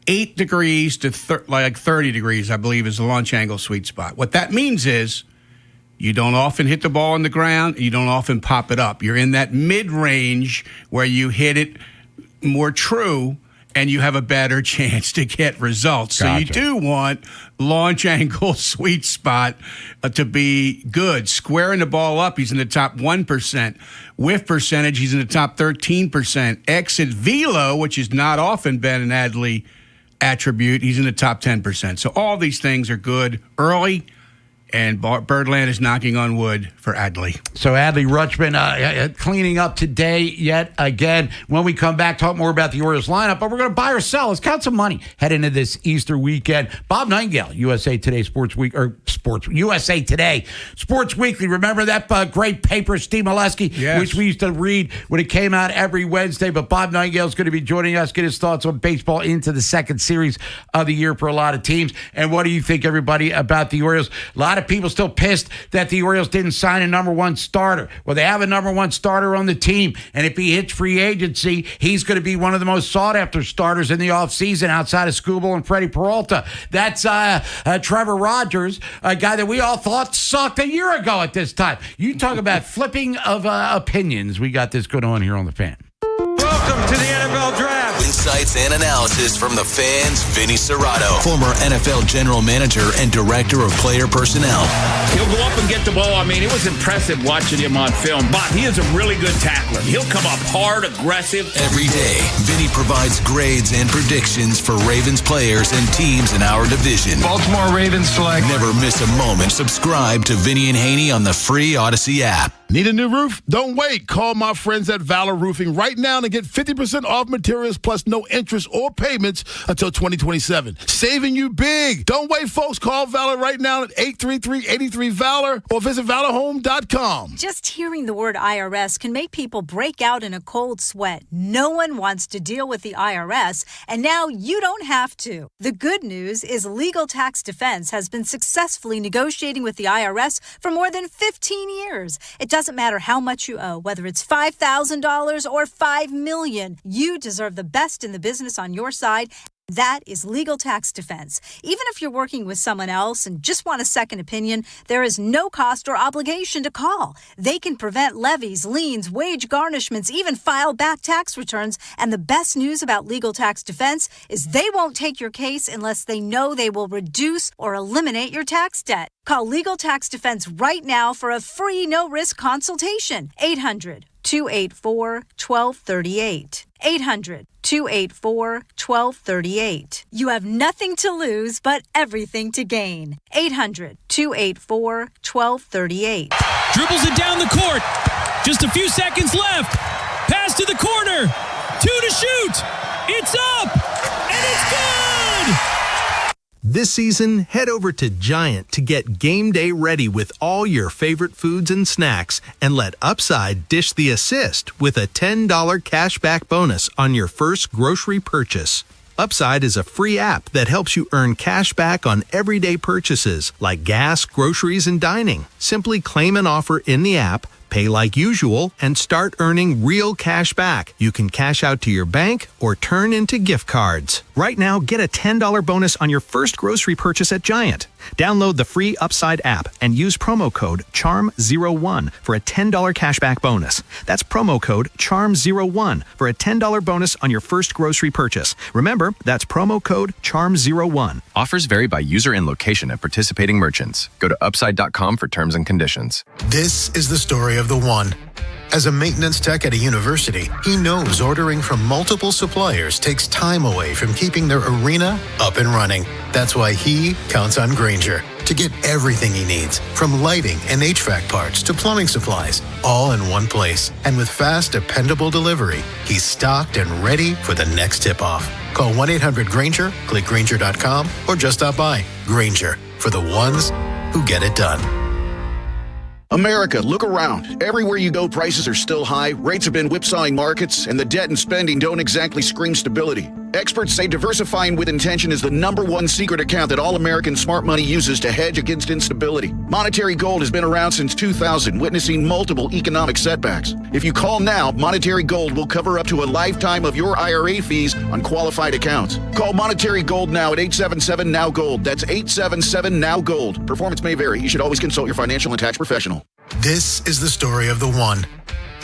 8 degrees to 30 degrees, I believe, is the launch angle sweet spot. What that means is you don't often hit the ball on the ground, you don't often pop it up. You're in that mid-range where you hit it more true, and you have a better chance to get results. Gotcha. So you do want launch angle sweet spot to be good. Squaring the ball up, he's in the top 1%. Whiff percentage, he's in the top 13%. Exit velo, which has not often been an Adley attribute. He's in the top 10%. So all these things are good early, and Birdland is knocking on wood for Adley. So Adley Rutschman cleaning up today yet again. When we come back, talk more about the Orioles lineup, but we're going to buy or sell. Let's count some money head into this Easter weekend. Bob Nightingale, USA Today USA Today Sports Weekly. Remember that great paper, Steve Molesky, Yes. which we used to read when it came out every Wednesday. But Bob Nightingale is going to be joining us, get his thoughts on baseball into the second series of the year for a lot of teams. And what do you think, everybody, about the Orioles? A lot of people still pissed that the Orioles didn't sign a number one starter. Well, they have a number one starter on the team, and if he hits free agency, he's going to be one of the most sought-after starters in the offseason outside of Skubal and Freddie Peralta. That's Trevor Rogers, a guy that we all thought sucked a year ago at this time. You talk about flipping of opinions. We got this going on here on The Fan. Welcome to the NFL Draft. Insights and analysis from the Fan's Vinny Serrato, former NFL general manager and director of player personnel. He'll go up and get the ball. I mean, it was impressive watching him on film. Bob, he is a really good tackler. He'll come up hard, aggressive. Every day, Vinny provides grades and predictions for Ravens players and teams in our division. Baltimore Ravens select. Never miss a moment. Subscribe to Vinny and Haynie on the free Odyssey app. Need a new roof? Don't wait. Call my friends at Valor Roofing right now to get 50% off materials plus no interest or payments until 2027. Saving you big. Don't wait, folks. Call Valor right now at 833-83-VALOR or visit valorhome.com. Just hearing the word IRS can make people break out in a cold sweat. No one wants to deal with the IRS, and now you don't have to. The good news is Legal Tax Defense has been successfully negotiating with the IRS for more than 15 years. It doesn't matter how much you owe, whether it's $5,000 or $5 million. You deserve the best in the business on your side. That is Legal Tax Defense. Even if you're working with someone else and just want a second opinion, there is no cost or obligation to call. They can prevent levies, liens, wage garnishments, even file back tax returns. And the best news about Legal Tax Defense is they won't take your case unless they know they will reduce or eliminate your tax debt. Call Legal Tax Defense right now for a free no-risk consultation. 800-284-1238. 800-284-1238. You have nothing to lose, but everything to gain. 800-284-1238. Dribbles it down the court. Just a few seconds left. Pass to the corner. 2 to shoot. It's up. And it's good. This season, head over to Giant to get game day ready with all your favorite foods and snacks, and let Upside dish the assist with a $10 cashback bonus on your first grocery purchase. Upside is a free app that helps you earn cash back on everyday purchases like gas, groceries, and dining. Simply claim an offer in the app, pay like usual, and start earning real cash back. You can cash out to your bank or turn into gift cards. Right now, get a $10 bonus on your first grocery purchase at Giant. Download the free Upside app and use promo code CHARM01 for a $10 cashback bonus. That's promo code CHARM01 for a $10 bonus on your first grocery purchase. Remember, that's promo code CHARM01. Offers vary by user and location at participating merchants. Go to upside.com for terms and conditions. This is the story of the one. As a maintenance tech at a university, he knows ordering from multiple suppliers takes time away from keeping their arena up and running. That's why he counts on Grainger to get everything he needs, from lighting and HVAC parts to plumbing supplies, all in one place. And with fast, dependable delivery, he's stocked and ready for the next tip-off. Call 1-800-GRAINGER, click Grainger.com, or just stop by. Grainger, for the ones who get it done. America, look around. Everywhere you go, prices are still high, rates have been whipsawing markets, and the debt and spending don't exactly scream stability. Experts say diversifying with intention is the #1 secret account that all American smart money uses to hedge against instability. Monetary Gold has been around since 2000, witnessing multiple economic setbacks. If you call now, Monetary Gold will cover up to a lifetime of your IRA fees on qualified accounts. Call Monetary Gold now at 877-NOW-GOLD. That's 877-NOW-GOLD. Performance may vary. You should always consult your financial and tax professional. This is the story of the one.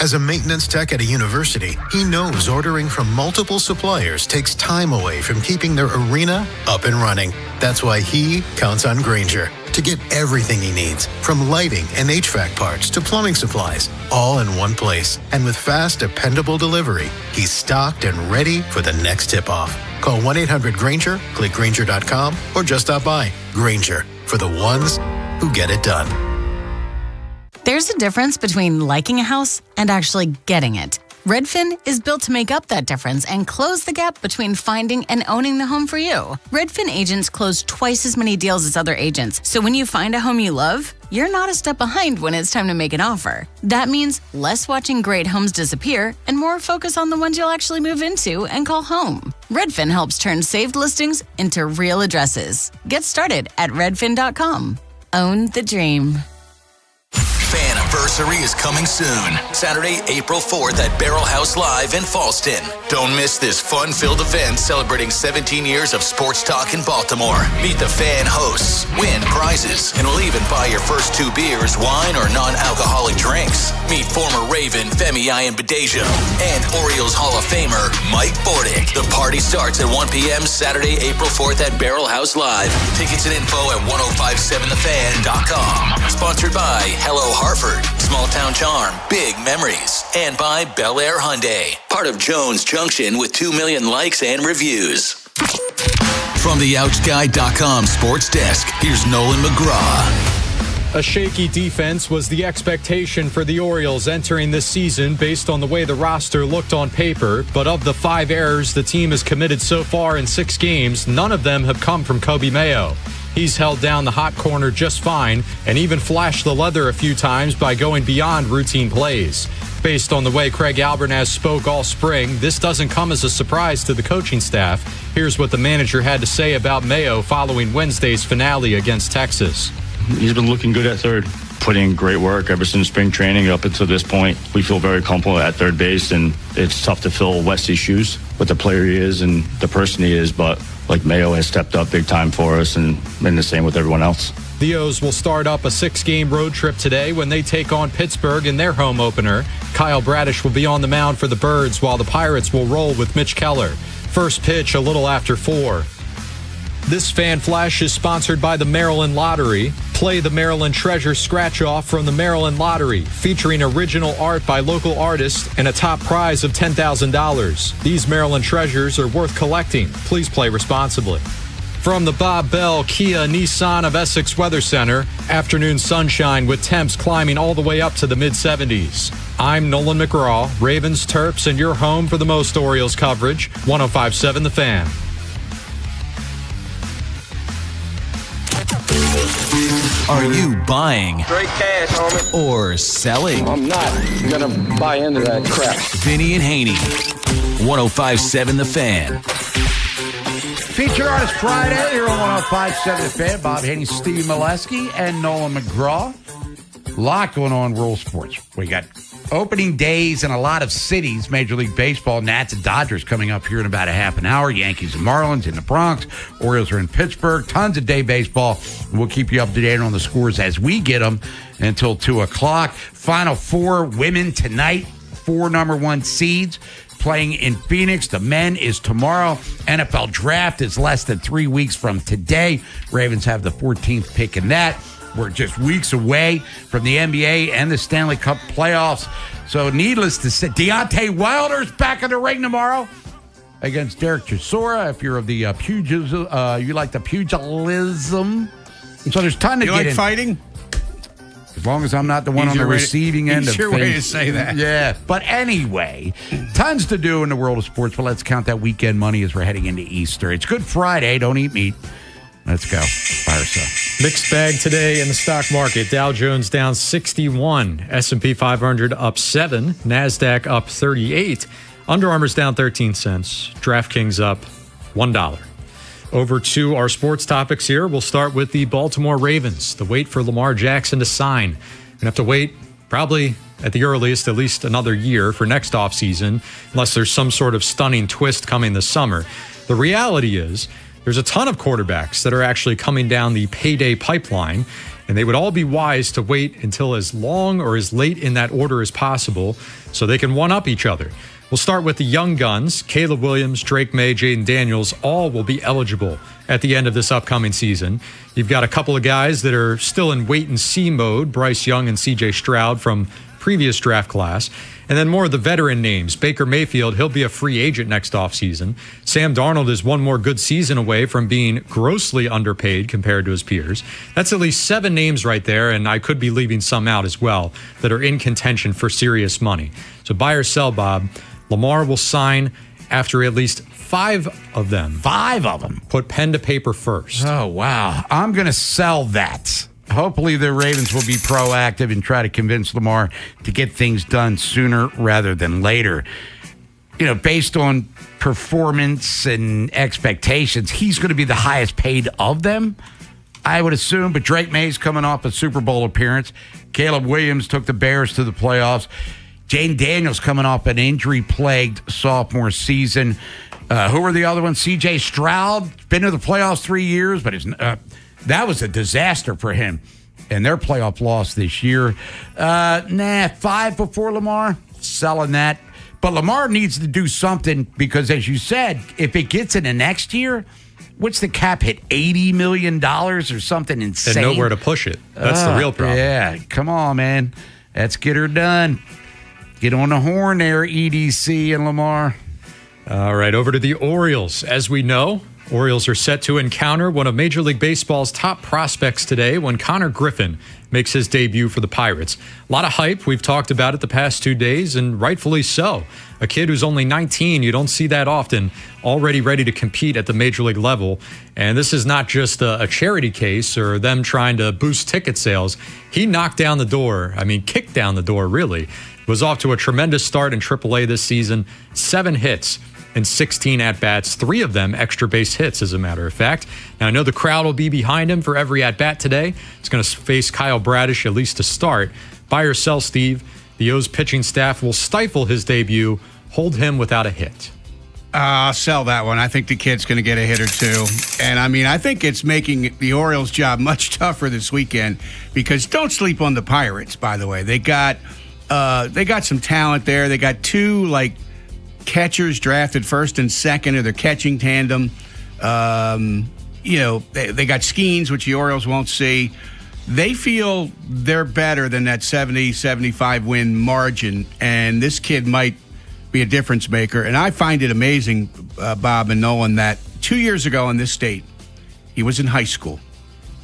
As a maintenance tech at a university, he knows ordering from multiple suppliers takes time away from keeping their arena up and running. That's why he counts on Grainger to get everything he needs, from lighting and HVAC parts to plumbing supplies, all in one place. And with fast, dependable delivery, he's stocked and ready for the next tip-off. Call 1-800-GRANGER, click Granger.com, or just stop by. Granger, for the ones who get it done. There's a difference between liking a house and actually getting it. Redfin is built to make up that difference and close the gap between finding and owning the home for you. Redfin agents close twice as many deals as other agents, so when you find a home you love, you're not a step behind when it's time to make an offer. That means less watching great homes disappear and more focus on the ones you'll actually move into and call home. Redfin helps turn saved listings into real addresses. Get started at redfin.com. Own the dream. Faniversary is coming soon. Saturday, April 4th at Barrel House Live in Fallston. Don't miss this fun-filled event celebrating 17 years of sports talk in Baltimore. Meet the fan hosts, win prizes, and we'll even buy your first 2 beers, wine, or non-alcoholic drinks. Meet former Raven Femi Ayanbadejo and Orioles Hall of Famer Mike Bordick. The party starts at 1 p.m. Saturday, April 4th at Barrel House Live. Tickets and info at 1057thefan.com. Sponsored by Hello Hartford, Small Town Charm, Big Memories, and by Bel Air Hyundai. Part of Jones Junction with 2 million likes and reviews. From the OutGuide.com sports desk, here's Nolan McGraw. A shaky defense was the expectation for the Orioles entering this season based on the way the roster looked on paper. But of the 5 errors the team has committed so far in 6 games, none of them have come from Kobe Mayo. He's held down the hot corner just fine and even flashed the leather a few times by going beyond routine plays. Based on the way Craig Albernaz spoke all spring, this doesn't come as a surprise to the coaching staff. Here's what the manager had to say about Mayo following Wednesday's finale against Texas. He's been looking good at third, putting in great work ever since spring training up until this point. We feel very comfortable at third base, and it's tough to fill Westy's shoes with the player he is and the person he is, but like Mayo has stepped up big time for us and been the same with everyone else. The O's will start up a 6-game road trip today when they take on Pittsburgh in their home opener. Kyle Bradish will be on the mound for the Birds while the Pirates will roll with Mitch Keller. First pitch a little after 4. This fan flash is sponsored by the Maryland Lottery. Play the Maryland Treasure scratch-off from the Maryland Lottery, featuring original art by local artists and a top prize of $10,000. These Maryland treasures are worth collecting. Please play responsibly. From the Bob Bell Kia Nissan of Essex Weather Center, afternoon sunshine with temps climbing all the way up to the mid-70s. I'm Nolan McGraw, Ravens, Terps, and your home for the most Orioles coverage, 105.7 The Fan. Are you buying Straight cash, homie. or selling? I'm not gonna buy into that crap. Vinny and Haynie, 105.7 The Fan. Feature Artist Friday here on 105.7 The Fan. Bob Haynie, Steve Molesky, and Nolan McGraw. A lot going on in world sports. We got opening days in a lot of cities. Major League Baseball, Nats and Dodgers coming up here in about a half an hour. Yankees and Marlins in the Bronx. Orioles are in Pittsburgh. Tons of day baseball. We'll keep you up to date on the scores as we get them until 2 o'clock. Final 4 women tonight. 4 number 1 seeds playing in Phoenix. The men is tomorrow. NFL draft is less than 3 weeks from today. Ravens have the 14th pick in that. We're just weeks away from the NBA and the Stanley Cup playoffs. So needless to say, Deontay Wilder's back in the ring tomorrow against Derek Chisora. If you're of the you like the pugilism. So there's time to you get like in. Fighting? As long as I'm not the one on the receiving end of things. Your way to say that. Yeah. But anyway, tons to do in the world of sports. But let's count that weekend money as we're heading into Easter. It's Good Friday. Don't eat meat. Let's go. Fire us up. Mixed bag today in the stock market. Dow Jones down 61. S&P 500 up 7. NASDAQ up 38. Under Armour's down 13 cents. DraftKings up $1. Over to our sports topics here. We'll start with the Baltimore Ravens. The wait for Lamar Jackson to sign. We're going to have to wait probably at the earliest at least another year for next offseason, unless there's some sort of stunning twist coming this summer. The reality is there's a ton of quarterbacks that are actually coming down the payday pipeline, and they would all be wise to wait until as long or as late in that order as possible so they can one-up each other. We'll start with the young guns. Caleb Williams, Drake May, Jaden Daniels, all will be eligible at the end of this upcoming season. You've got a couple of guys that are still in wait-and-see mode, Bryce Young and C.J. Stroud from previous draft class. And then more of the veteran names. Baker Mayfield, he'll be a free agent next offseason. Sam Darnold is one more good season away from being grossly underpaid compared to his peers. That's at least 7 names right there, and I could be leaving some out as well that are in contention for serious money. So buy or sell, Bob. Lamar will sign after at least 5 of them. 5 of them. Put pen to paper first. Oh, wow. I'm going to sell that. Hopefully the Ravens will be proactive and try to convince Lamar to get things done sooner rather than later. You know, based on performance and expectations, he's going to be the highest paid of them, I would assume. But Drake May's coming off a Super Bowl appearance. Caleb Williams took the Bears to the playoffs. Jane Daniels coming off an injury-plagued sophomore season. Who were the other ones? C.J. Stroud, been to the playoffs 3 years, but that was a disaster for him and their playoff loss this year. 5 before Lamar, selling that. But Lamar needs to do something because, as you said, if it gets into next year, what's the cap hit? $80 million or something insane? And nowhere to push it. That's the real problem. Yeah, come on, man. Let's get her done. Get on the horn there, EDC and Lamar. All right, over to the Orioles. As we know, Orioles are set to encounter one of Major League Baseball's top prospects today when Connor Griffin makes his debut for the Pirates. A lot of hype. We've talked about it the past 2 days, and rightfully so. A kid who's only 19, you don't see that often, already ready to compete at the Major League level. And this is not just a charity case or them trying to boost ticket sales. He knocked down the door. Kicked down the door, really. Was off to a tremendous start in AAA this season. 7 hits and 16 at-bats, 3 of them extra base hits, as a matter of fact. Now, I know the crowd will be behind him for every at-bat today. It's going to face Kyle Bradish, at least to start. Buy or sell, Steve. The O's pitching staff will stifle his debut, hold him without a hit. I'll sell that one. I think the kid's going to get a hit or 2. And, I think it's making the Orioles' job much tougher this weekend because don't sleep on the Pirates, by the way. They got some talent there. They got 2, catchers drafted first and second of their catching tandem. They got Skeens, which the Orioles won't see. They feel they're better than that 70-75 win margin, and this kid might be a difference maker. And I find it amazing, Bob and Nolan, that 2 years ago in this state, he was in high school.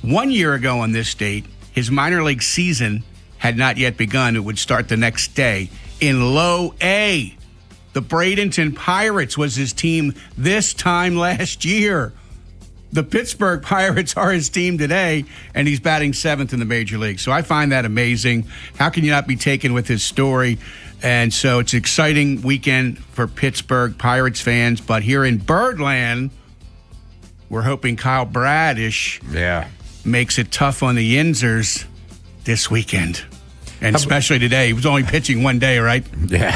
1 year ago in this state, his minor league season had not yet begun. It would start the next day in Low A. The Bradenton Pirates was his team this time last year. The Pittsburgh Pirates are his team today, and he's batting 7th in the Major League. So I find that amazing. How can you not be taken with his story? And so it's an exciting weekend for Pittsburgh Pirates fans. But here in Birdland, we're hoping Kyle Bradish makes it tough on the Yinzers this weekend. And especially today. He was only pitching 1 day, right? Yeah.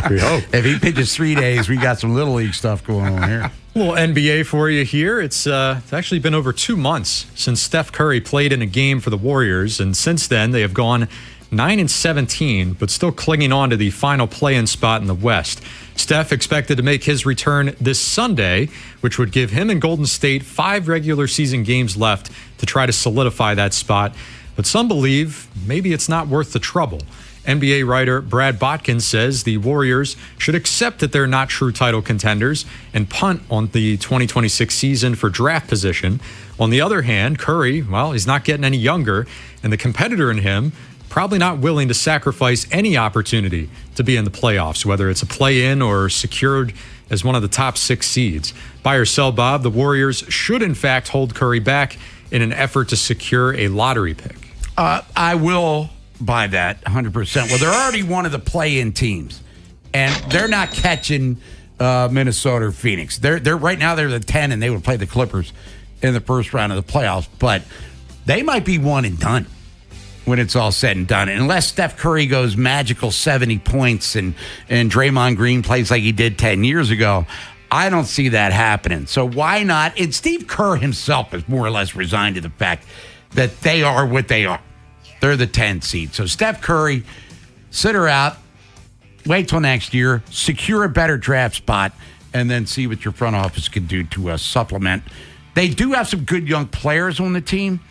We hope. If he pitches 3 days, we got some Little League stuff going on here. A little NBA for you here. It's actually been over 2 months since Steph Curry played in a game for the Warriors. And since then, they have gone 9-17, but still clinging on to the final play-in spot in the West. Steph expected to make his return this Sunday, which would give him and Golden State 5 regular season games left to try to solidify that spot. But some believe maybe it's not worth the trouble. NBA writer Brad Botkin says the Warriors should accept that they're not true title contenders and punt on the 2026 season for draft position. On the other hand, Curry, he's not getting any younger, and the competitor in him probably not willing to sacrifice any opportunity to be in the playoffs, whether it's a play-in or secured as one of the top 6 seeds. Buy or sell, Bob, the Warriors should in fact hold Curry back in an effort to secure a lottery pick. I will buy that 100%. Well, they're already one of the play-in teams, and they're not catching Minnesota or Phoenix. They're right now they're the 10, and they would play the Clippers in the first round of the playoffs. But they might be one and done when it's all said and done, unless Steph Curry goes magical 70 points and Draymond Green plays like he did 10 years ago. I don't see that happening. So why not? And Steve Kerr himself is more or less resigned to the fact that they are what they are. They're the 10 seed. So Steph Curry, sit her out, wait till next year, secure a better draft spot, and then see what your front office can do to supplement. They do have some good young players on the team,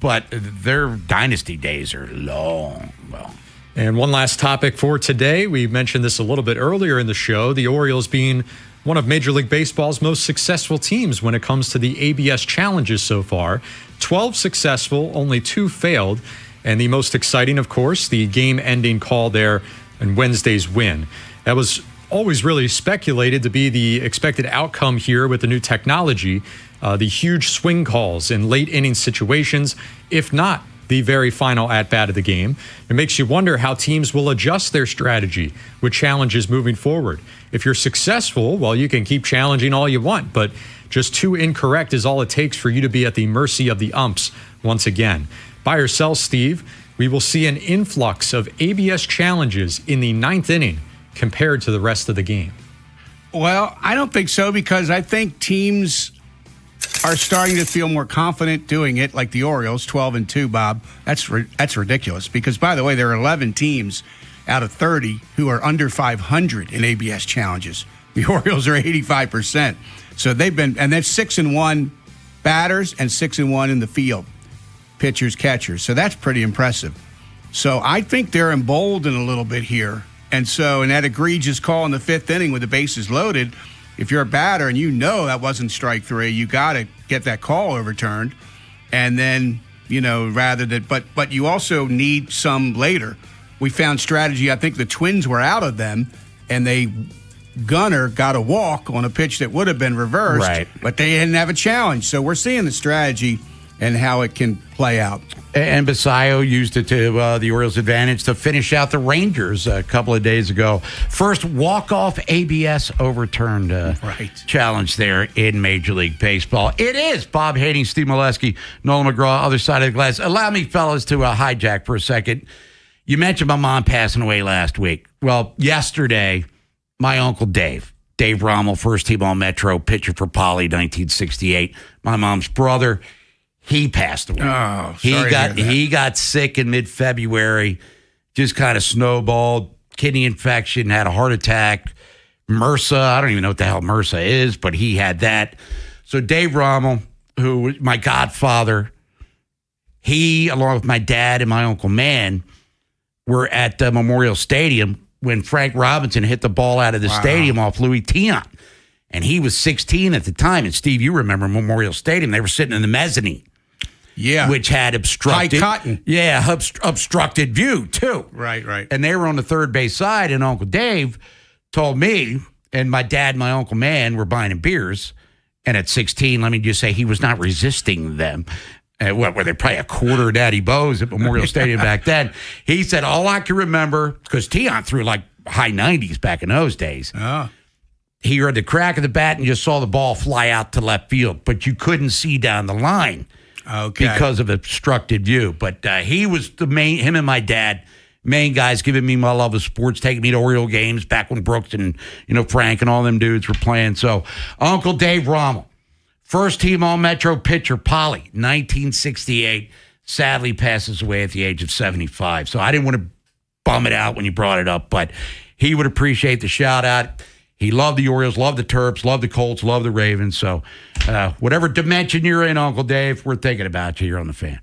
but their dynasty days are long. Well, And one last topic for today. We mentioned this a little bit earlier in the show. The Orioles being one of Major League Baseball's most successful teams when it comes to the ABS challenges so far. 12 successful, only 2 failed. And the most exciting, of course, the game-ending call there in Wednesday's win. That was always really speculated to be the expected outcome here with the new technology, the huge swing calls in late-inning situations, if not the very final at-bat of the game. It makes you wonder how teams will adjust their strategy with challenges moving forward. If you're successful, well, you can keep challenging all you want, but just 2 incorrect is all it takes for you to be at the mercy of the umps once again. Buy or sell, Steve, we will see an influx of ABS challenges in the 9th inning compared to the rest of the game. Well, I don't think so, because I think teams are starting to feel more confident doing it, like the Orioles, 12-2, Bob. That's ridiculous, because, by the way, there are 11 teams out of 30 who are under 500 in ABS challenges. The Orioles are 85%. So they've been, and that's 6-1 batters and 6-1 in the field, pitchers, catchers. So that's pretty impressive. So I think they're emboldened a little bit here. And so in that egregious call in the 5th inning with the bases loaded, if you're a batter and you know that wasn't strike 3, you got to get that call overturned. And then, rather than, but you also need some later. We found strategy. I think the Twins were out of them, and Gunnar got a walk on a pitch that would have been reversed, right, but they didn't have a challenge. So we're seeing the strategy and how it can play out. And Basayo used it to the Orioles' advantage to finish out the Rangers a couple of days ago. First walk-off ABS overturned challenge there in Major League Baseball. It is Bob Haynie, Steve Molesky, Nolan McGraw, other side of the glass. Allow me, fellas, to hijack for a second. You mentioned my mom passing away last week. Well, yesterday, my Uncle Dave Rommel, first team All-Metro, pitcher for Poly, 1968. My mom's brother, he passed away. Oh, he got sick in mid-February, just kind of snowballed, kidney infection, had a heart attack, MRSA. I don't even know what the hell MRSA is, but he had that. So Dave Rommel, who was my godfather, he, along with my dad and my Uncle Man, were at Memorial Stadium when Frank Robinson hit the ball out of the stadium off Louis Tiant. And he was 16 at the time. And, Steve, you remember Memorial Stadium. They were sitting in the mezzanine. Yeah. Which had obstructed. High cotton. Yeah, obstructed view, too. Right. And they were on the third base side. And Uncle Dave told me, and my dad and my Uncle Man were buying beers. And at 16, let me just say, he was not resisting them. What were they, probably a quarter Daddy Bo's at Memorial Stadium back then? He said, all I can remember, because Tiant threw like high 90s back in those days. Oh. He heard the crack of the bat and just saw the ball fly out to left field, but you couldn't see down the line because of obstructed view. But he was the main, him and my dad, main guys giving me my love of sports, taking me to Oriole games back when Brooks and Frank and all them dudes were playing. So Uncle Dave Rommel, first team All-Metro pitcher, Poly, 1968, sadly passes away at the age of 75. So I didn't want to bum it out when you brought it up, but he would appreciate the shout-out. He loved the Orioles, loved the Terps, loved the Colts, loved the Ravens. So whatever dimension you're in, Uncle Dave, we're thinking about you here on The Fan.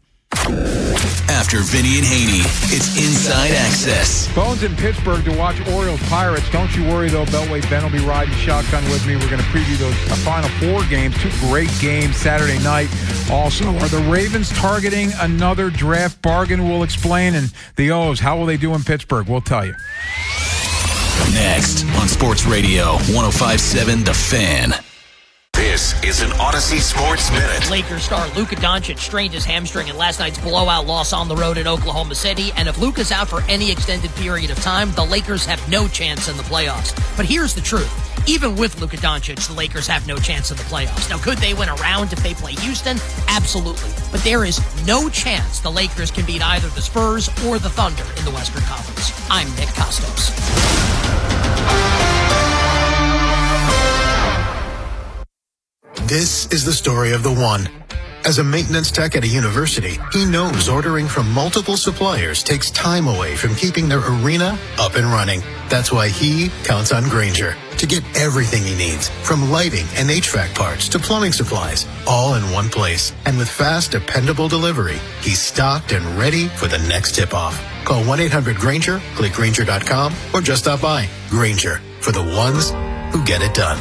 After Vinny and Haynie, it's Inside Access. Bones in Pittsburgh to watch Orioles Pirates. Don't you worry, though. Beltway Ben will be riding shotgun with me. We're going to preview those final 4 games. 2 great games Saturday night. Also, are the Ravens targeting another draft bargain? We'll explain. And the O's, how will they do in Pittsburgh? We'll tell you. Next on Sports Radio 105.7 The Fan. This is an Odyssey Sports Minute. Lakers star Luka Doncic strained his hamstring in last night's blowout loss on the road at Oklahoma City, and if Luka's out for any extended period of time, the Lakers have no chance in the playoffs. But here's the truth. Even with Luka Doncic, the Lakers have no chance in the playoffs. Now, could they win a round if they play Houston? Absolutely. But there is no chance the Lakers can beat either the Spurs or the Thunder in the Western Conference. I'm Nick Costos. This is the story of the one. As a maintenance tech at a university, he knows ordering from multiple suppliers takes time away from keeping their arena up and running. That's why he counts on Grainger to to get everything he needs, from lighting and HVAC parts to plumbing supplies, all in one place. And with fast, dependable delivery, he's stocked and ready for the next tip-off. Call 1-800-GRAINGER, click Grainger.com, or just stop by. Grainger, for the ones who get it done.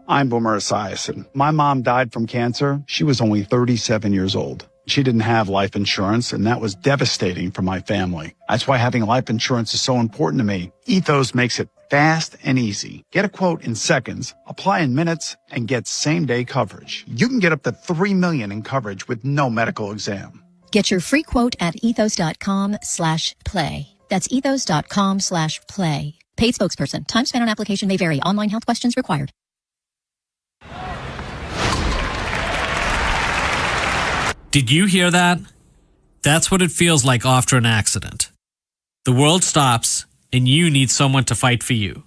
I'm Boomer Esiason. My mom died from cancer. She was only 37 years old. She didn't have life insurance, and that was devastating for my family. That's why having life insurance is so important to me. Ethos makes it fast and easy. Get a quote in seconds, apply in minutes, and get same-day coverage. You can get up to $3 million in coverage with no medical exam. Get your free quote at ethos.com/play. That's ethos.com/play. Paid spokesperson. Time spent on application may vary. Online health questions required. Did you hear that? That's what it feels like after an accident. The world stops, and you need someone to fight for you.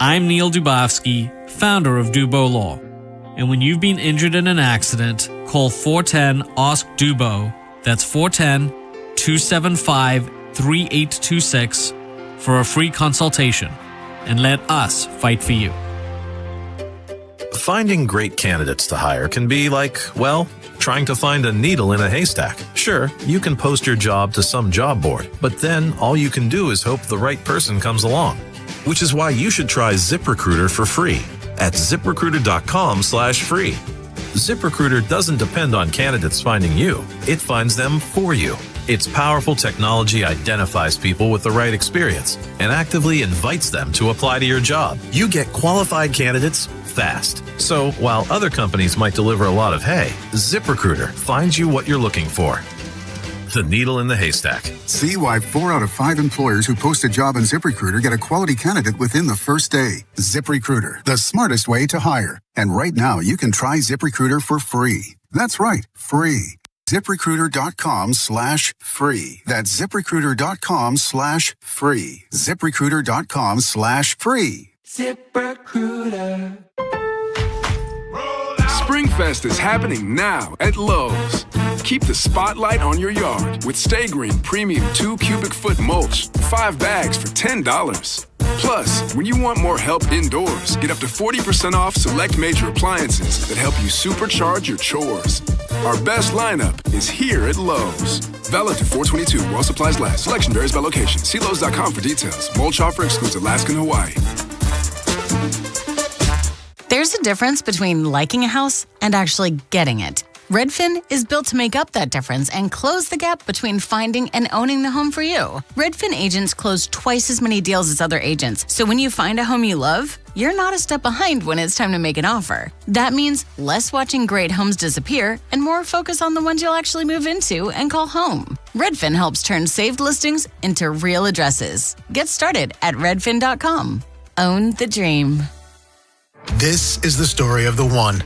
I'm Neil Dubovsky, founder of Dubo Law. And when you've been injured in an accident, call 410-ASK-DUBO. That's 410-275-3826 for a free consultation. And let us fight for you. Finding great candidates to hire can be like, well, trying to find a needle in a haystack. Sure, you can post your job to some job board, but then all you can do is hope the right person comes along. Which is why you should try ZipRecruiter for free at ZipRecruiter.com/free. ZipRecruiter doesn't depend on candidates finding you. It finds them for you. Its powerful technology identifies people with the right experience and actively invites them to apply to your job. You get qualified candidates fast. So while other companies might deliver a lot of hay, ZipRecruiter finds you what you're looking for. The needle in the haystack. See why 4 out of 5 employers who post a job on ZipRecruiter get a quality candidate within the first day. ZipRecruiter, the smartest way to hire. And right now, you can try ZipRecruiter for free. That's right, free. ZipRecruiter.com/free. That's ZipRecruiter.com/free. ZipRecruiter.com/free. ZipRecruiter. Springfest is happening now at Lowe's. Keep the spotlight on your yard with Stay Green Premium 2 cubic foot mulch, 5 bags for $10. Plus, when you want more help indoors, get up to 40% off select major appliances that help you supercharge your chores. Our best lineup is here at Lowe's. Valid to 4/22 while supplies last. Selection varies by location. See Lowe's.com for details. Mulch offer excludes Alaska and Hawaii. There's a difference between liking a house and actually getting it. Redfin is built to make up that difference and close the gap between finding and owning the home for you. Redfin agents close twice as many deals as other agents, so when you find a home you love, you're not a step behind when it's time to make an offer. That means less watching great homes disappear and more focus on the ones you'll actually move into and call home. Redfin helps turn saved listings into real addresses. Get started at redfin.com. Own the dream. This is the story of the one.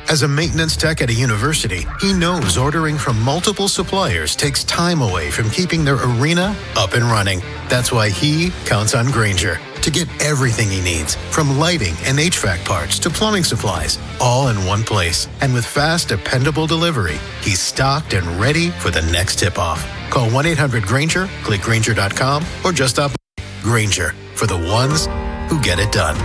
As a maintenance tech at a university, he knows ordering from multiple suppliers takes time away from keeping their arena up and running. That's why he counts on Grainger to get everything he needs, from lighting and HVAC parts to plumbing supplies, all in one place. And with fast, dependable delivery, he's stocked and ready for the next tip-off. Call 1-800-GRAINGER, click Grainger.com, or just stop by. Grainger, for the ones who get it done.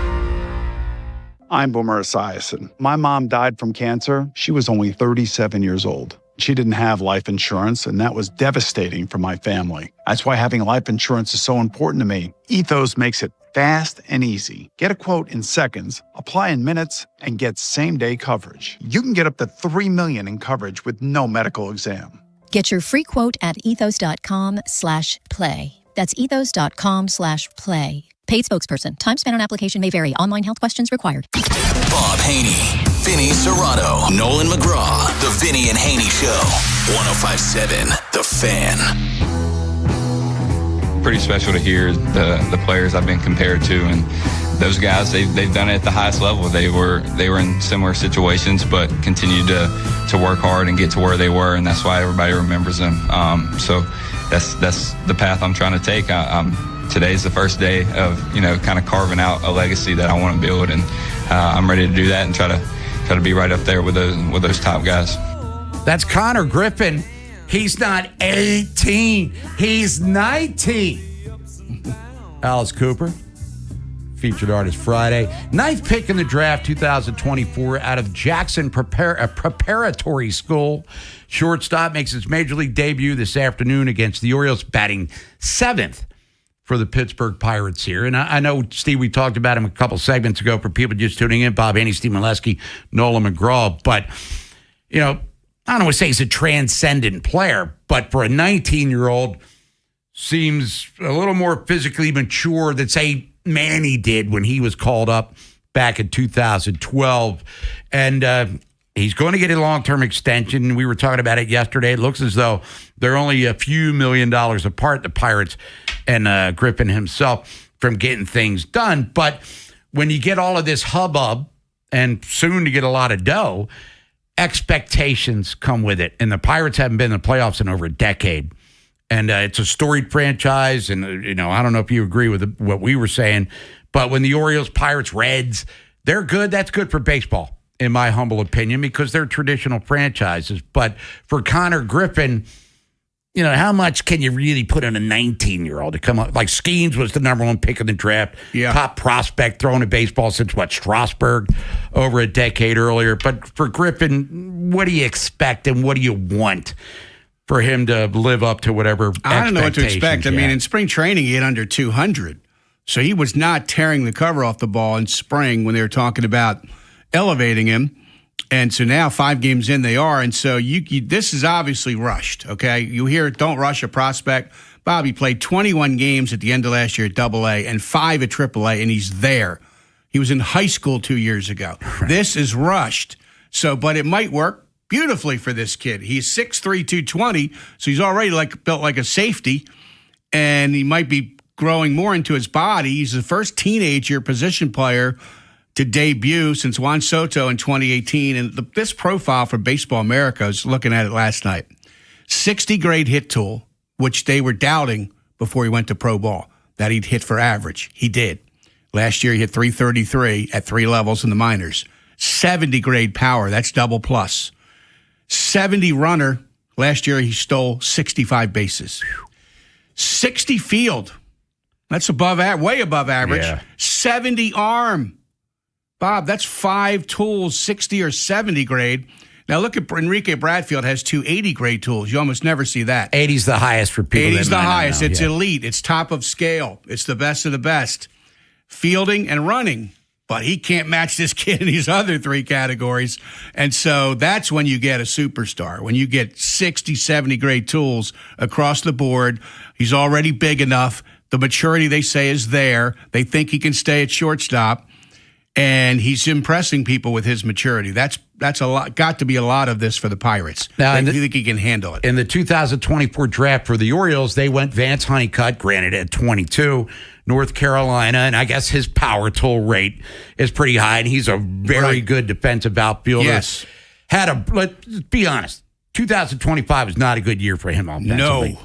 I'm Boomer Esiason. My mom died from cancer. She was only 37 years old. She didn't have life insurance, and that was devastating for my family. That's why having life insurance is so important to me. Ethos makes it fast and easy. Get a quote in seconds, apply in minutes, and get same-day coverage. You can get up to $3 million in coverage with no medical exam. Get your free quote at ethos.com/play. That's ethos.com/play. Paid spokesperson. Time spent on application may vary. Online health questions required. Bob Haynie, Vinny Serrato, Nolan McGraw. The Vinny and Haynie Show. 105.7 The Fan. Pretty special to hear the players I've been compared to, and those guys, they've done it at the highest level. They were in similar situations, but continued to work hard and get to where they were, and that's why everybody remembers them. So that's the path I'm trying to take. Today's the first day of kind of carving out a legacy that I want to build, and I'm ready to do that and try to be right up there with those top guys. That's Connor Griffin. He's not 18. He's 19. Alice Cooper, Featured Artist Friday. 9th pick in the draft 2024 out of Jackson Preparatory School. Shortstop makes his major league debut this afternoon against the Orioles, batting 7th for the Pittsburgh Pirates here. And I know, Steve, we talked about him a couple segments ago for people just tuning in. Bob Haney, Steve Molesky, Nolan McGraw. But, I don't want to say he's a transcendent player, but for a 19-year-old, seems a little more physically mature than, say, Manny did when he was called up back in 2012. And he's going to get a long-term extension. We were talking about it yesterday. It looks as though they're only a few $1 million apart, the Pirates and Griffin himself, from getting things done. But when you get all of this hubbub and soon to get a lot of dough, expectations come with it. And the Pirates haven't been in the playoffs in over a decade. And it's a storied franchise. And, I don't know if you agree with what we were saying, but when the Orioles, Pirates, Reds, they're good, that's good for baseball, in my humble opinion, because they're traditional franchises. But for Connor Griffin, how much can you really put on a 19-year-old to come up? Like Skeens was the number 1 pick in the draft, top prospect throwing a baseball since, Strasburg over a decade earlier. But for Griffin, what do you expect and what do you want for him to live up to whatever I don't know what to expect. I mean, had? in spring training, he hit under 200. So he was not tearing the cover off the ball in spring when they were talking about elevating him. And so now 5 games in they are. And so this is obviously rushed, okay? You hear it, don't rush a prospect. Bobby played 21 games at the end of last year at AA and 5 at AAA, and he's there. He was in high school 2 years ago. Right. This is rushed. So, but it might work beautifully for this kid. He's 6'3", 220, so he's already built like a safety, and he might be growing more into his body. He's the first teenager position player to debut since Juan Soto in 2018. And this profile for Baseball America, I was looking at it last night, 60 grade hit tool, which they were doubting before he went to pro ball, that he'd hit for average. He did. Last year he hit 333 at 3 levels in the minors. 70 grade power, that's double plus. 70 runner. Last year, he stole 65 bases. 60 field. That's way above average. Yeah. 70 arm. Bob, that's 5 tools, 60 or 70 grade. Now, look at Enrique Bradfield has 2 80 grade tools. You almost never see that. 80's the highest for people. 80's the highest. It's elite. It's top of scale. It's the best of the best. Fielding and running. But he can't match this kid in these other 3 categories. And so that's when you get a superstar. When you get 60, 70 grade tools across the board, he's already big enough. The maturity, they say, is there. They think he can stay at shortstop. And he's impressing people with his maturity. That's a lot. Got to be a lot of this for the Pirates. Now, I think he can handle it. In the 2024 draft for the Orioles, they went Vance Honeycutt, granted at 22, North Carolina, and I guess his power tool rate is pretty high, and he's a very good defensive outfielder. Yes. Let's be honest, 2025 is not a good year for him offensively. No.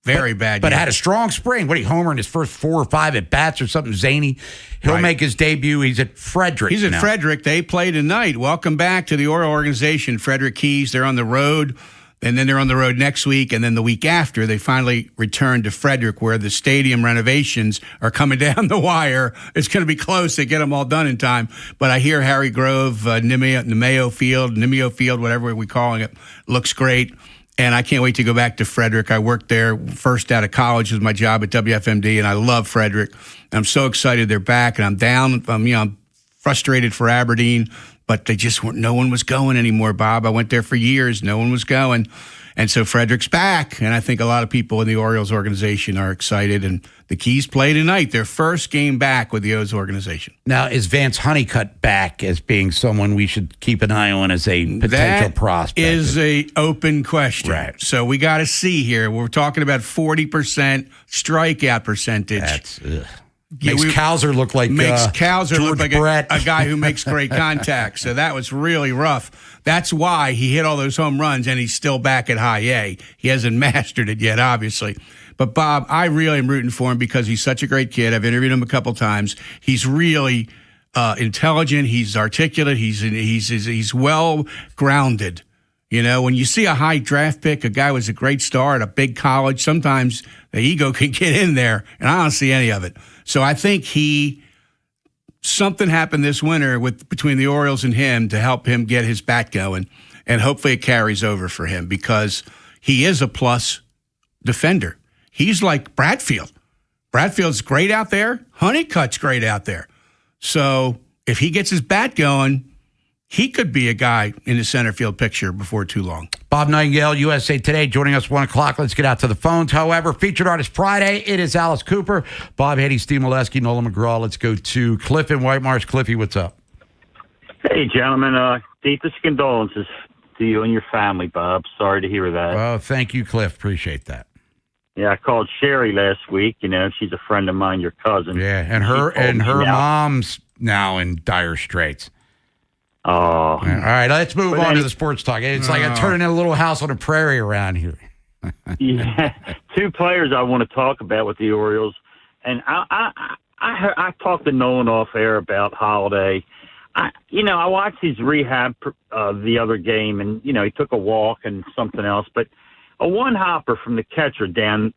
Very bad. But had a strong spring. What, he homer in his first 4 or 5 at bats or something zany? He'll make his debut. He's at Frederick. He's at Frederick. They play tonight. Welcome back to the Oriole organization, Frederick Keys. They're on the road, and then they're on the road next week, and then the week after, they finally return to Frederick, where the stadium renovations are coming down the wire. It's going to be close. They get them all done in time. But I hear Harry Grove, Nemeo Field, whatever we're calling it, looks great. And I can't wait to go back to Frederick. I worked there first out of college was my job at WFMD, and I love Frederick. And I'm so excited they're back, and I'm down. I'm frustrated for Aberdeen, but they just weren't. No one was going anymore, Bob. I went there for years. No one was going. And so Frederick's back, and I think a lot of people in the Orioles organization are excited. And the Keys play tonight, their first game back with the O's organization. Now, is Vance Honeycutt back as being someone we should keep an eye on as a potential prospect? That is a open question. Right. So we got to see here. We're talking about 40% strikeout percentage. That's makes Cowser look like a guy who makes great contact. So that was really rough. That's why he hit all those home runs, and he's still back at high A. He hasn't mastered it yet, obviously. But, Bob, I really am rooting for him because he's such a great kid. I've interviewed him a couple times. He's really intelligent. He's articulate. He's well-grounded. You know, when you see a high draft pick, a guy was a great star at a big college, sometimes the ego can get in there, and I don't see any of it. So I think something happened this winter between the Orioles and him to help him get his bat going, and hopefully it carries over for him because he is a plus defender. He's like Bradfield. Bradfield's great out there. Honeycutt's great out there. So if he gets his bat going, he could be a guy in the center field picture before too long. Bob Nightingale, USA Today, joining us 1 o'clock. Let's get out to the phones. However, Featured Artist Friday, it is Alice Cooper, Bob Haynie, Steve Molesky, Nolan McGraw. Let's go to Cliff in White Marsh. Cliffy, what's up? Hey, gentlemen. Deepest condolences to you and your family, Bob. Sorry to hear that. Oh, thank you, Cliff. Appreciate that. Yeah, I called Sherry last week. You know, she's a friend of mine, your cousin. Yeah, and her mom's now in dire straits. Oh. All right, let's move on to the sports talk. It's like I'm turning a little house on the prairie around here. Yeah, 2 players I want to talk about with the Orioles, and I talked to Nolan off air about Holiday. I watched his rehab the other game, and he took a walk and something else, but a one-hopper from the catcher down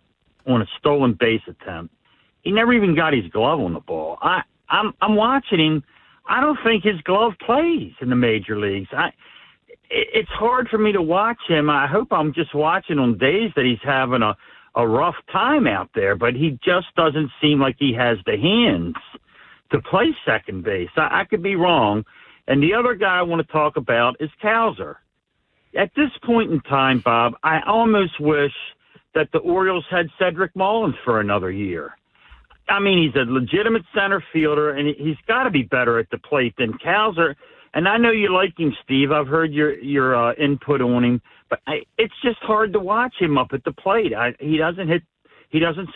on a stolen base attempt. He never even got his glove on the ball. I'm watching him. I don't think his glove plays in the major leagues. It's hard for me to watch him. I hope I'm just watching on days that he's having a rough time out there, but he just doesn't seem like he has the hands to play second base. I could be wrong. And the other guy I want to talk about is Cowser. At this point in time, Bob, I almost wish that the Orioles had Cedric Mullins for another year. I mean, he's a legitimate center fielder, and he's got to be better at the plate than Cowser. And I know you like him, Steve. I've heard your input on him, but it's just hard to watch him up at the plate. He doesn't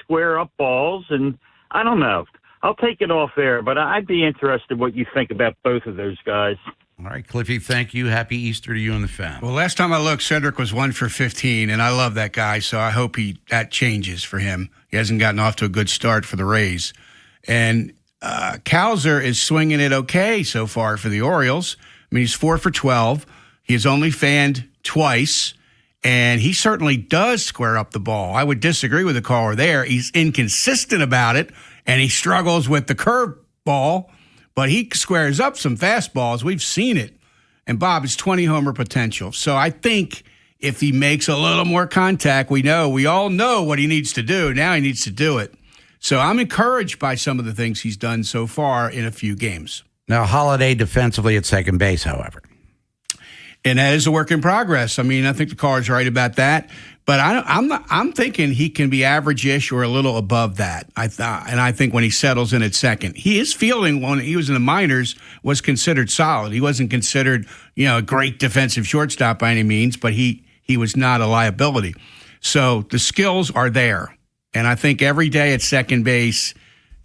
square up balls, and I don't know. I'll take it off air, but I'd be interested what you think about both of those guys. All right, Cliffy, thank you. Happy Easter to you and the fam. Well, last time I looked, Cedric was 1 for 15, and I love that guy, so I hope that changes for him. He hasn't gotten off to a good start for the Rays. And Cowser is swinging it okay so far for the Orioles. I mean, he's 4 for 12. He has only fanned twice, and he certainly does square up the ball. I would disagree with the caller there. He's inconsistent about it, and he struggles with the curve ball, but he squares up some fastballs. We've seen it. And, Bob, it's 20-homer potential. So I think if he makes a little more contact, we all know what he needs to do. Now he needs to do it. So I'm encouraged by some of the things he's done so far in a few games. Now, Holiday defensively at second base, however. And that is a work in progress. I mean, I think the caller's right about that. But I'm thinking he can be average-ish or a little above that. I think when he settles in at second, his fielding when he was in the minors was considered solid. He wasn't considered, a great defensive shortstop by any means, but he was not a liability. So the skills are there, and I think every day at second base,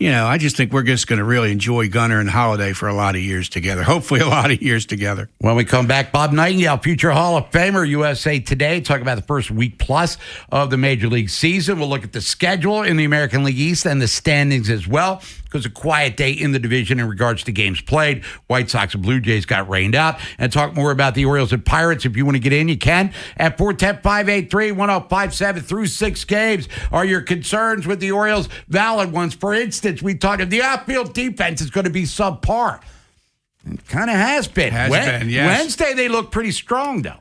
I just think we're just going to really enjoy Gunnar and Holiday for a lot of years together. Hopefully a lot of years together. When we come back, Bob Nightingale, future Hall of Famer, USA Today, talk about the first week plus of the Major League season. We'll look at the schedule in the American League East and the standings as well, because a quiet day in the division in regards to games played. White Sox and Blue Jays got rained out. And talk more about the Orioles and Pirates. If you want to get in, you can at 410-583-1057 through 6 games. Are your concerns with the Orioles valid ones? For instance, we talked about the outfield defense is going to be subpar. It kind of has been. Yes. Wednesday, they look pretty strong, though.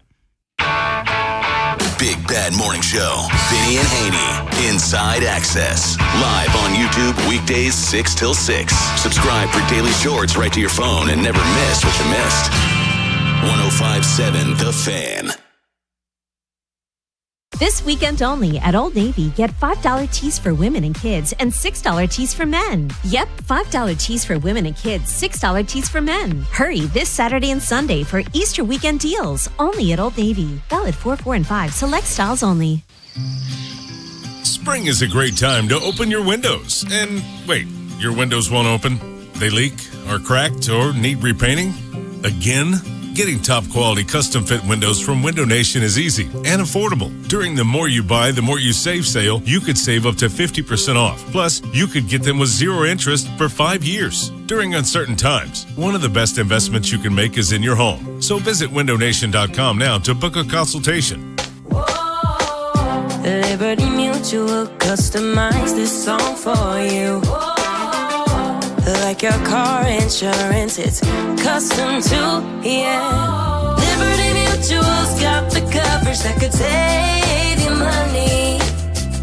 Big Bad Morning Show. Vinny and Haynie. Inside Access. Live on YouTube weekdays 6 till 6. Subscribe for daily shorts right to your phone and never miss what you missed. 105.7 The Fan. This weekend only at Old Navy, get $5 tees for women and kids and $6 tees for men. Yep, $5 tees for women and kids, $6 tees for men. Hurry this Saturday and Sunday for Easter weekend deals only at Old Navy. Valid 4, 4, and 5. Select styles only. Spring is a great time to open your windows. And wait, your windows won't open? They leak, are cracked, or need repainting? Again? Getting top quality custom fit windows from Window Nation is easy and affordable. During the More You Buy, the More You Save sale, you could save up to 50% off. Plus, you could get them with 0 interest for 5 years. During uncertain times, one of the best investments you can make is in your home. So visit windownation.com now to book a consultation. Liberty Mutual customized this song for you. Like your car insurance, it's custom too, yeah. Liberty Mutual's got the coverage that could save you money.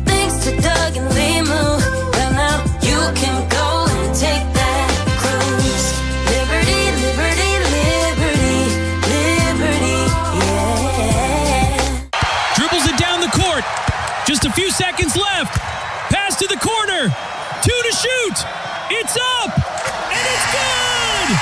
Thanks to Doug and Limu, well now you can go and take that cruise. Liberty, liberty, liberty, liberty, yeah. Dribbles it down the court. Just a few seconds left. Pass to the corner. 2 to shoot. It's up, and it's good!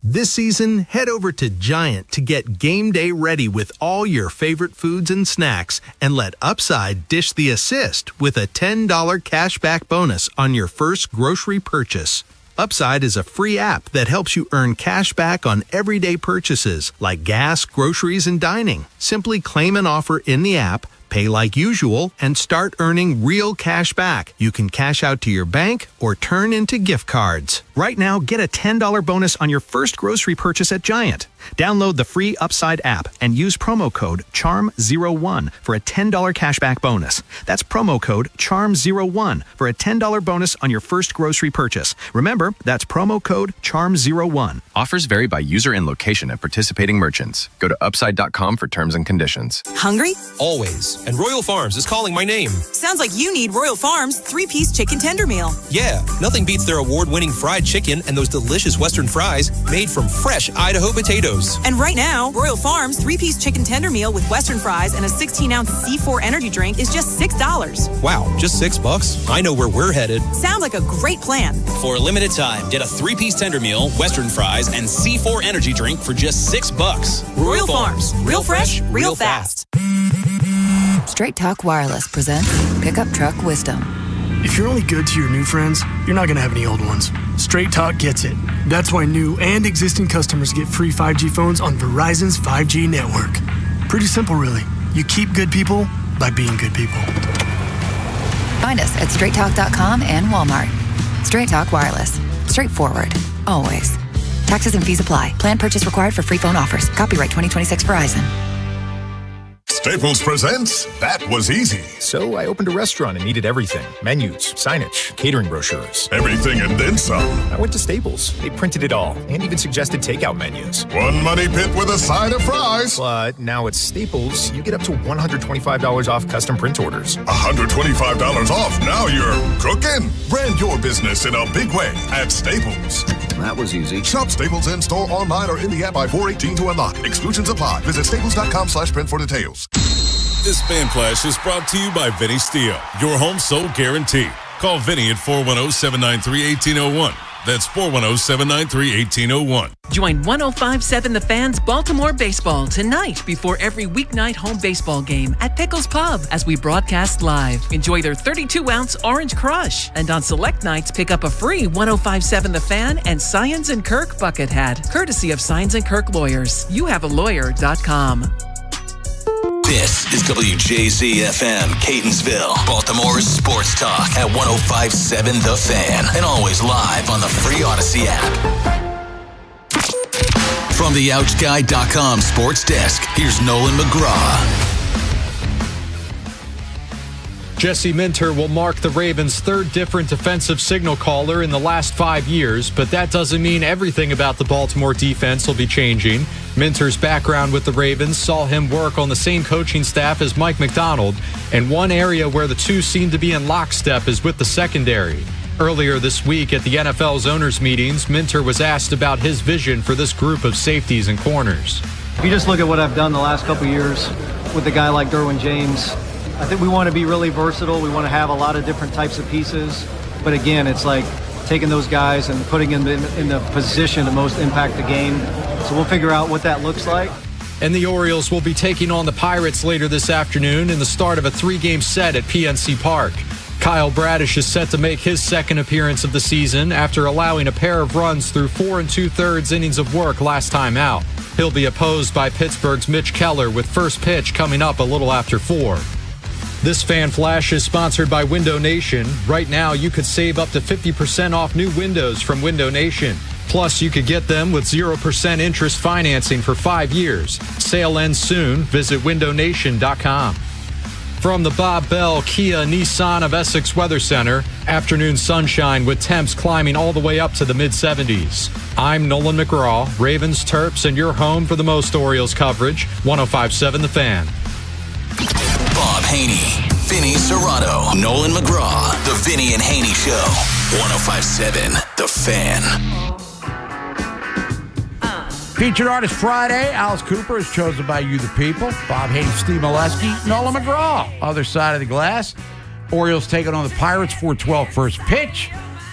This season, head over to Giant to get game day ready with all your favorite foods and snacks, and let Upside dish the assist with a $10 cashback bonus on your first grocery purchase. Upside is a free app that helps you earn cash back on everyday purchases like gas, groceries, and dining. Simply claim an offer in the app, pay like usual, and start earning real cash back. You can cash out to your bank or turn into gift cards. Right now, get a $10 bonus on your first grocery purchase at Giant. Download the free Upside app and use promo code CHARM01 for a $10 cashback bonus. That's promo code CHARM01 for a $10 bonus on your first grocery purchase. Remember, that's promo code CHARM01. Offers vary by user and location at participating merchants. Go to upside.com for terms and conditions. Hungry? Always. And Royal Farms is calling my name. Sounds like you need Royal Farms 3-piece chicken tender meal. Yeah, nothing beats their award-winning fried chicken and those delicious Western fries made from fresh Idaho potatoes. And right now, Royal Farms 3-piece chicken tender meal with Western fries and a 16-ounce C4 energy drink is just $6. Wow, just $6? I know where we're headed. Sounds like a great plan. For a limited time, get a 3-piece tender meal, Western fries, and C4 energy drink for just $6. Royal Farms. Real fresh, real fast. Straight Talk Wireless presents Pickup Truck Wisdom. If you're only good to your new friends, you're not going to have any old ones. Straight Talk gets it. That's why new and existing customers get free 5G phones on Verizon's 5G network. Pretty simple, really. You keep good people by being good people. Find us at straighttalk.com and Walmart. Straight Talk Wireless. Straightforward. Always. Taxes and fees apply. Plan purchase required for free phone offers. Copyright 2026 Verizon. Staples presents That Was Easy. So I opened a restaurant and needed everything. Menus, signage, catering brochures. Everything and then some. I went to Staples. They printed it all and even suggested takeout menus. One money pit with a side of fries. But now at Staples, you get up to $125 off custom print orders. $125 off. Now you're cooking. Brand your business in a big way at Staples. That was easy. Shop Staples in store, online, or in the app by 4/18 to unlock. Exclusions apply. Visit staples.com/print for details. This Fan Flash is brought to you by Vinny Steel, your home sold guarantee. Call Vinny at 410-793-1801. That's 410-793-1801. Join 105.7 The Fan's Baltimore Baseball tonight before every weeknight home baseball game at Pickles Pub as we broadcast live. Enjoy their 32-ounce Orange Crush. And on select nights, pick up a free 105.7 The Fan and Science & Kirk bucket hat, courtesy of Science & Kirk Lawyers. YouHaveALawyer.com. This is WJZ-FM, Catonsville, Baltimore's sports talk at 105.7 The Fan, and always live on the free Odyssey app. From the OutGuy.com sports desk, here's Nolan McGraw. Jesse Minter will mark the Ravens' third different defensive signal caller in the last 5 years, but that doesn't mean everything about the Baltimore defense will be changing. Minter's background with the Ravens saw him work on the same coaching staff as Mike Macdonald, and one area where the two seem to be in lockstep is with the secondary. Earlier this week at the NFL's owners' meetings, Minter was asked about his vision for this group of safeties and corners. If you just look at what I've done the last couple of years with a guy like Derwin James, I think we want to be really versatile. We want to have a lot of different types of pieces. But again, it's like taking those guys and putting them in the position to most impact the game. So we'll figure out what that looks like. And the Orioles will be taking on the Pirates later this afternoon in the start of a 3-game set at PNC Park. Kyle Bradish is set to make his second appearance of the season after allowing a pair of runs through 4 2/3 innings of work last time out. He'll be opposed by Pittsburgh's Mitch Keller with first pitch coming up a little after 4. This Fan Flash is sponsored by Window Nation. Right now, you could save up to 50% off new windows from Window Nation. Plus, you could get them with 0% interest financing for 5 years. Sale ends soon. Visit windownation.com. From the Bob Bell Kia Nissan of Essex Weather Center, afternoon sunshine with temps climbing all the way up to the mid-70s. I'm Nolan McGraw, Ravens, Terps, and your home for the most Orioles coverage, 105.7 The Fan. Bob Haynie, Vinny Serrato, Nolan McGraw, The Vinny and Haynie Show, 105.7 The Fan. Featured Artist Friday. Alice Cooper is chosen by you, the people. Bob Hayes, Steve Molesky, Nolan McGraw. Other side of the glass. Orioles taking on the Pirates, 4:12 first pitch.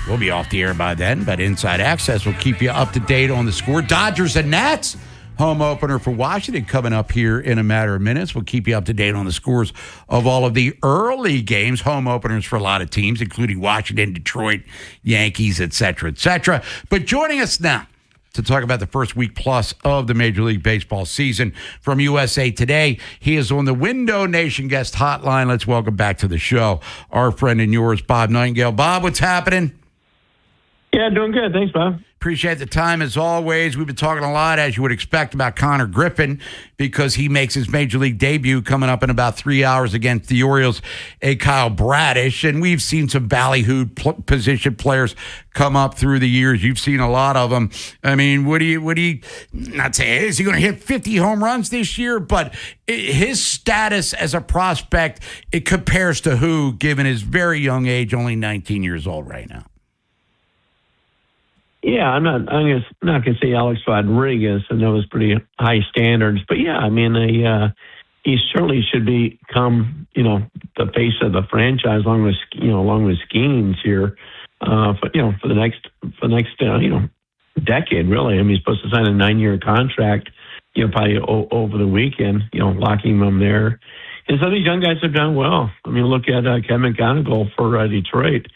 We'll be off the air by then, but Inside Access will keep you up to date on the score. Dodgers and Nats, home opener for Washington coming up here in a matter of minutes. We'll keep you up to date on the scores of all of the early games, home openers for a lot of teams, including Washington, Detroit, Yankees, et cetera, et cetera. But joining us now to talk about the first week plus of the Major League Baseball season from USA Today, he is on the Window Nation guest hotline. Let's welcome back to the show our friend and yours, Bob Nightingale. Bob, what's happening? Yeah, doing good. Thanks, Bob. Appreciate the time as always. We've been talking a lot, as you would expect, about Connor Griffin because he makes his Major League debut coming up in about 3 hours against the Orioles, Kyle Bradish. And we've seen some ballyhoo position players come up through the years. You've seen a lot of them. I mean, would he not say, is he going to hit 50 home runs this year? But his status as a prospect, it compares to who, given his very young age, only 19 years old right now? Yeah, I'm not going to say Alex Rodriguez, and those pretty high standards. But yeah, I mean, he certainly should become, the face of the franchise along with Skeens here, for the next decade, really. I mean, he's supposed to sign a 9-year contract, probably over the weekend, locking him there. And so these young guys have done well. I mean, look at Kevin McGonigal for Detroit.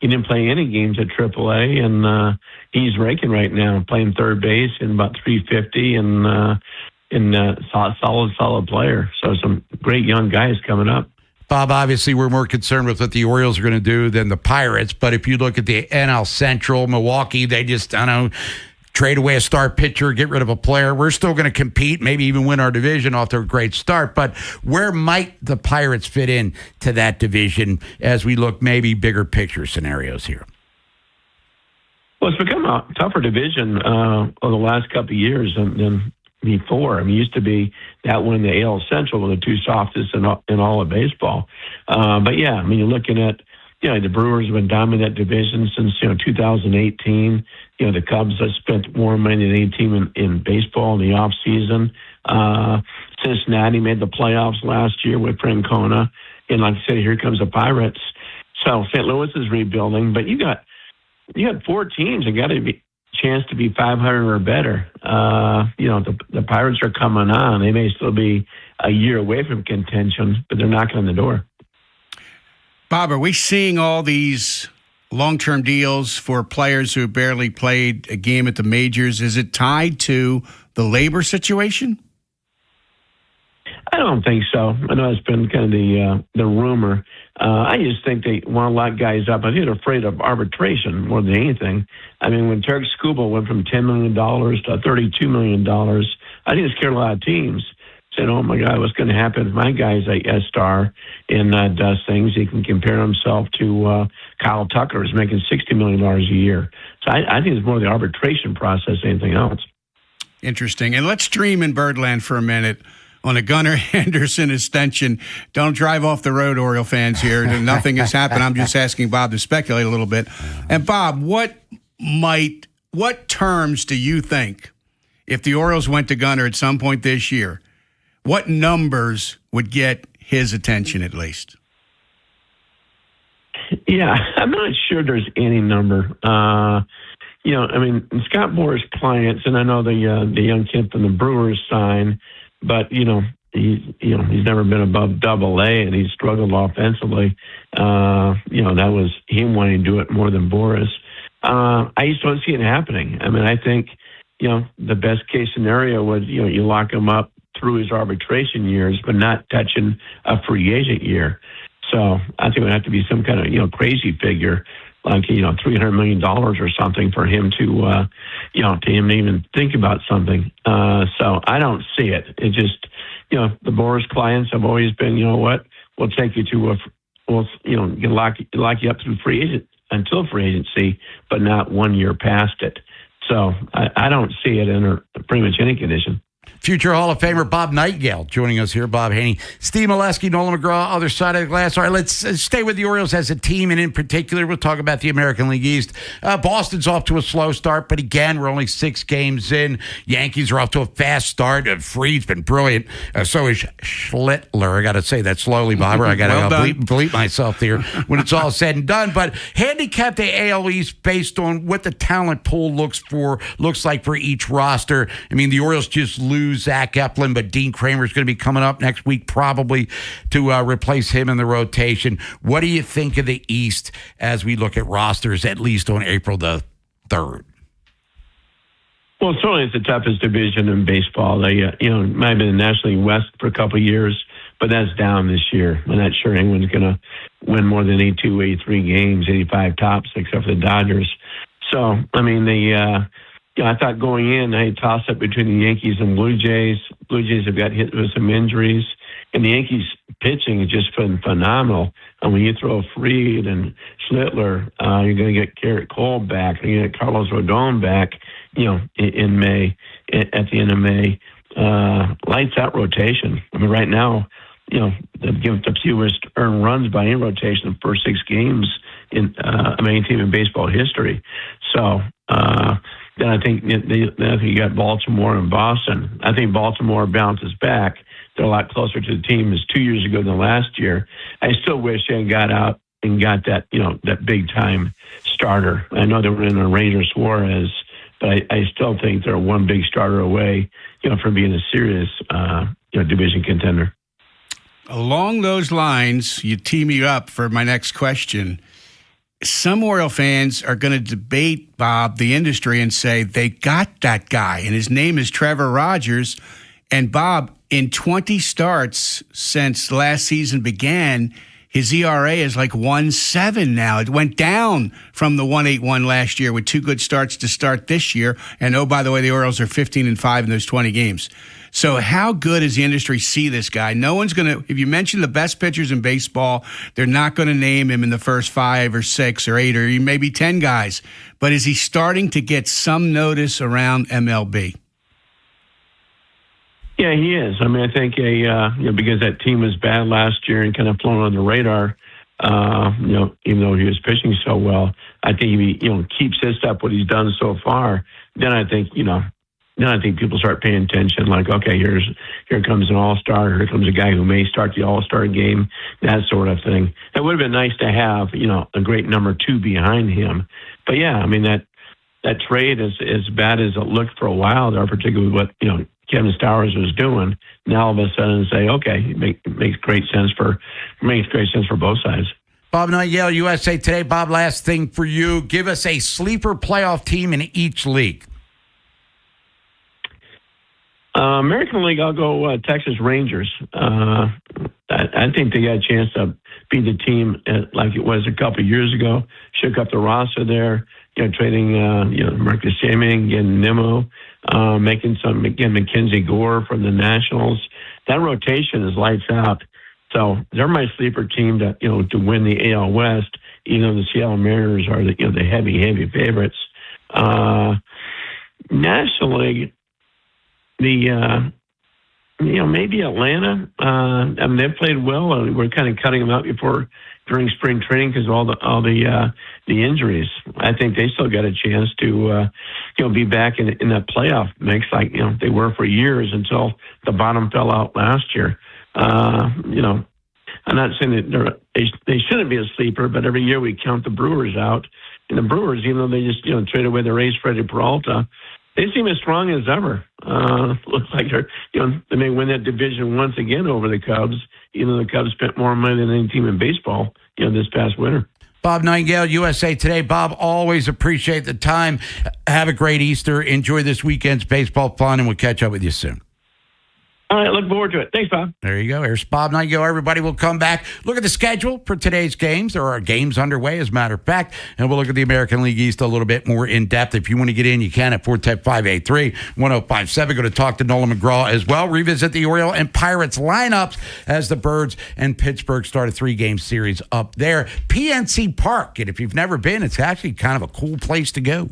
He didn't play any games at AAA, and he's raking right now, playing third base in about 350, and solid player. So some great young guys coming up. Bob, obviously we're more concerned with what the Orioles are going to do than the Pirates, but if you look at the NL Central, Milwaukee, they just, trade away a star pitcher, get rid of a player. We're still going to compete, maybe even win our division off to a great start. But where might the Pirates fit in to that division as we look maybe bigger picture scenarios here? Well, it's become a tougher division over the last couple of years than before. I mean, it used to be that one in the AL Central were the two softest in all of baseball. But yeah, I mean, you're looking at, the Brewers have been dominating that division since, 2018. The Cubs have spent more money than any team in baseball in the offseason. Cincinnati made the playoffs last year with Francona. And like I said, here comes the Pirates. So St. Louis is rebuilding, but you got 4 teams that got to be chance to be 500 or better. The Pirates are coming on. They may still be a year away from contention, but they're knocking on the door. Bob, are we seeing all these long-term deals for players who barely played a game at the majors? Is it tied to the labor situation? I don't think so. I know it's been kind of the rumor. I just think they want to lock guys up. I think they're afraid of arbitration more than anything. I mean, when Tarek Skubal went from $10 million to $32 million, I think it scared a lot of teams. Said, oh, my God, what's going to happen if my guy's a star and does things? He can compare himself to Kyle Tucker, who's making $60 million a year. So I think it's more the arbitration process than anything else. Interesting. And let's dream in Birdland for a minute on a Gunnar Henderson extension. Don't drive off the road, Oriole fans here. Nothing has happened. I'm just asking Bob to speculate a little bit. And, Bob, what terms do you think, if the Orioles went to Gunnar at some point this year, what numbers would get his attention at least? Yeah, I'm not sure there's any number. I mean, Scott Boras' clients, and I know the young kid from the Brewers signed, but he's never been above Double-A, and he's struggled offensively. That was him wanting to do it more than Boras. I just don't see it happening. I mean, I think the best case scenario was, you lock him up through his arbitration years, but not touching a free agent year. So I think it would have to be some kind of, crazy figure, like, $300 million or something for him to even think about something. So I don't see it. It just, the Boris clients have always been, we'll take you to we'll lock you up through until free agency, but not 1 year past it. So I don't see it in pretty much any condition. Future Hall of Famer Bob Nightingale joining us here. Bob Haynie, Steve Molesky, Nolan McGraw, other side of the glass. All right, let's stay with the Orioles as a team, and in particular, we'll talk about the American League East. Boston's off to a slow start, but again, we're only 6 games in. Yankees are off to a fast start. Freed's been brilliant. So is Schlittler. I got to say that slowly, Bob, or I got to bleep myself there when it's all said and done. But handicap the AL East based on what the talent pool looks like for each roster. I mean, the Orioles just lose Zach Eflin, but Dean Kramer's going to be coming up next week probably to replace him in the rotation. What do you think of the East as we look at rosters, at least on April the 3rd? Well, certainly it's the toughest division in baseball. They, it might have been the National League West for a couple of years, but that's down this year. I'm not sure anyone's going to win more than 82, 83 games, 85 tops, except for the Dodgers. So, I mean, I thought going in, I had a toss-up between the Yankees and Blue Jays. Blue Jays have got hit with some injuries, and the Yankees pitching has just been phenomenal. And when you throw Fried and Schlittler, you're going to get Garrett Cole back, and you get Carlos Rodon back, in May, at the end of May. Lights out rotation. I mean, right now, they've given the fewest earned runs by any rotation in the first 6 games in any team in baseball history. So, then I think you got Baltimore and Boston. I think Baltimore bounces back. They're a lot closer to the team as 2 years ago than last year. I still wish they had got out and got that, that big time starter. I know they were in a Ranger Suarez, but I still think they're one big starter away, from being a serious, division contender. Along those lines, you tee me up for my next question. Some Oriole fans are going to debate, Bob, the industry and say they got that guy, and his name is Trevor Rogers. And, Bob, in 20 starts since last season began, his ERA is like 1.7 now. It went down from the 1.81 last year with 2 good starts to start this year. And, oh, by the way, the Orioles are 15-5 in those 20 games. So how good does the industry see this guy? No one's going to, if you mention the best pitchers in baseball, they're not going to name him in the first 5 or 6 or 8 or maybe 10 guys. But is he starting to get some notice around MLB? Yeah, he is. I mean, I think because that team was bad last year and kind of flown on the radar, even though he was pitching so well, I think if he, keeps this up what he's done so far, then I think people start paying attention. Like, okay, here comes an all-star. Here comes a guy who may start the all-star game. That sort of thing. It would have been nice to have, a great number 2 behind him. But yeah, I mean that trade is as bad as it looked for a while there, particularly what Kevin Stowers was doing. Now all of a sudden say, okay, it makes great sense for both sides. Bob Nightingale, USA Today. Bob, last thing for you. Give us a sleeper playoff team in each league. American League, I'll go Texas Rangers. I think they got a chance to be the team like it was a couple of years ago. Shook up the roster there, trading Marcus Semien, getting Nimmo, making Mackenzie Gore from the Nationals. That rotation is lights out. So they're my sleeper team to win the AL West, even though the Seattle Mariners are the heavy favorites. National League. Maybe Atlanta. I mean, they've played well. We're kind of cutting them out during spring training because of all the injuries. I think they still got a chance to be back in that playoff mix like they were for years until the bottom fell out last year. I'm not saying that they shouldn't be a sleeper, but every year we count the Brewers out, and the Brewers, even though they just traded away their ace Freddie Peralta, they seem as strong as ever. Looks like they may win that division once again over the Cubs, even though the Cubs spent more money than any team in baseball, this past winter. Bob Nightingale, USA Today. Bob, always appreciate the time. Have a great Easter. Enjoy this weekend's baseball fun, and we'll catch up with you soon. All right, look forward to it. Thanks, Bob. There you go. Here's Bob Nightingale. Everybody will come back. Look at the schedule for today's games. There are games underway, as a matter of fact, and we'll look at the American League East a little bit more in depth. If you want to get in, you can at 410-583-1057. Go to Talk to Nolan McGraw as well. Revisit the Oriole and Pirates lineups as the Birds and Pittsburgh start a 3-game series up there. PNC Park, and if you've never been, it's actually kind of a cool place to go.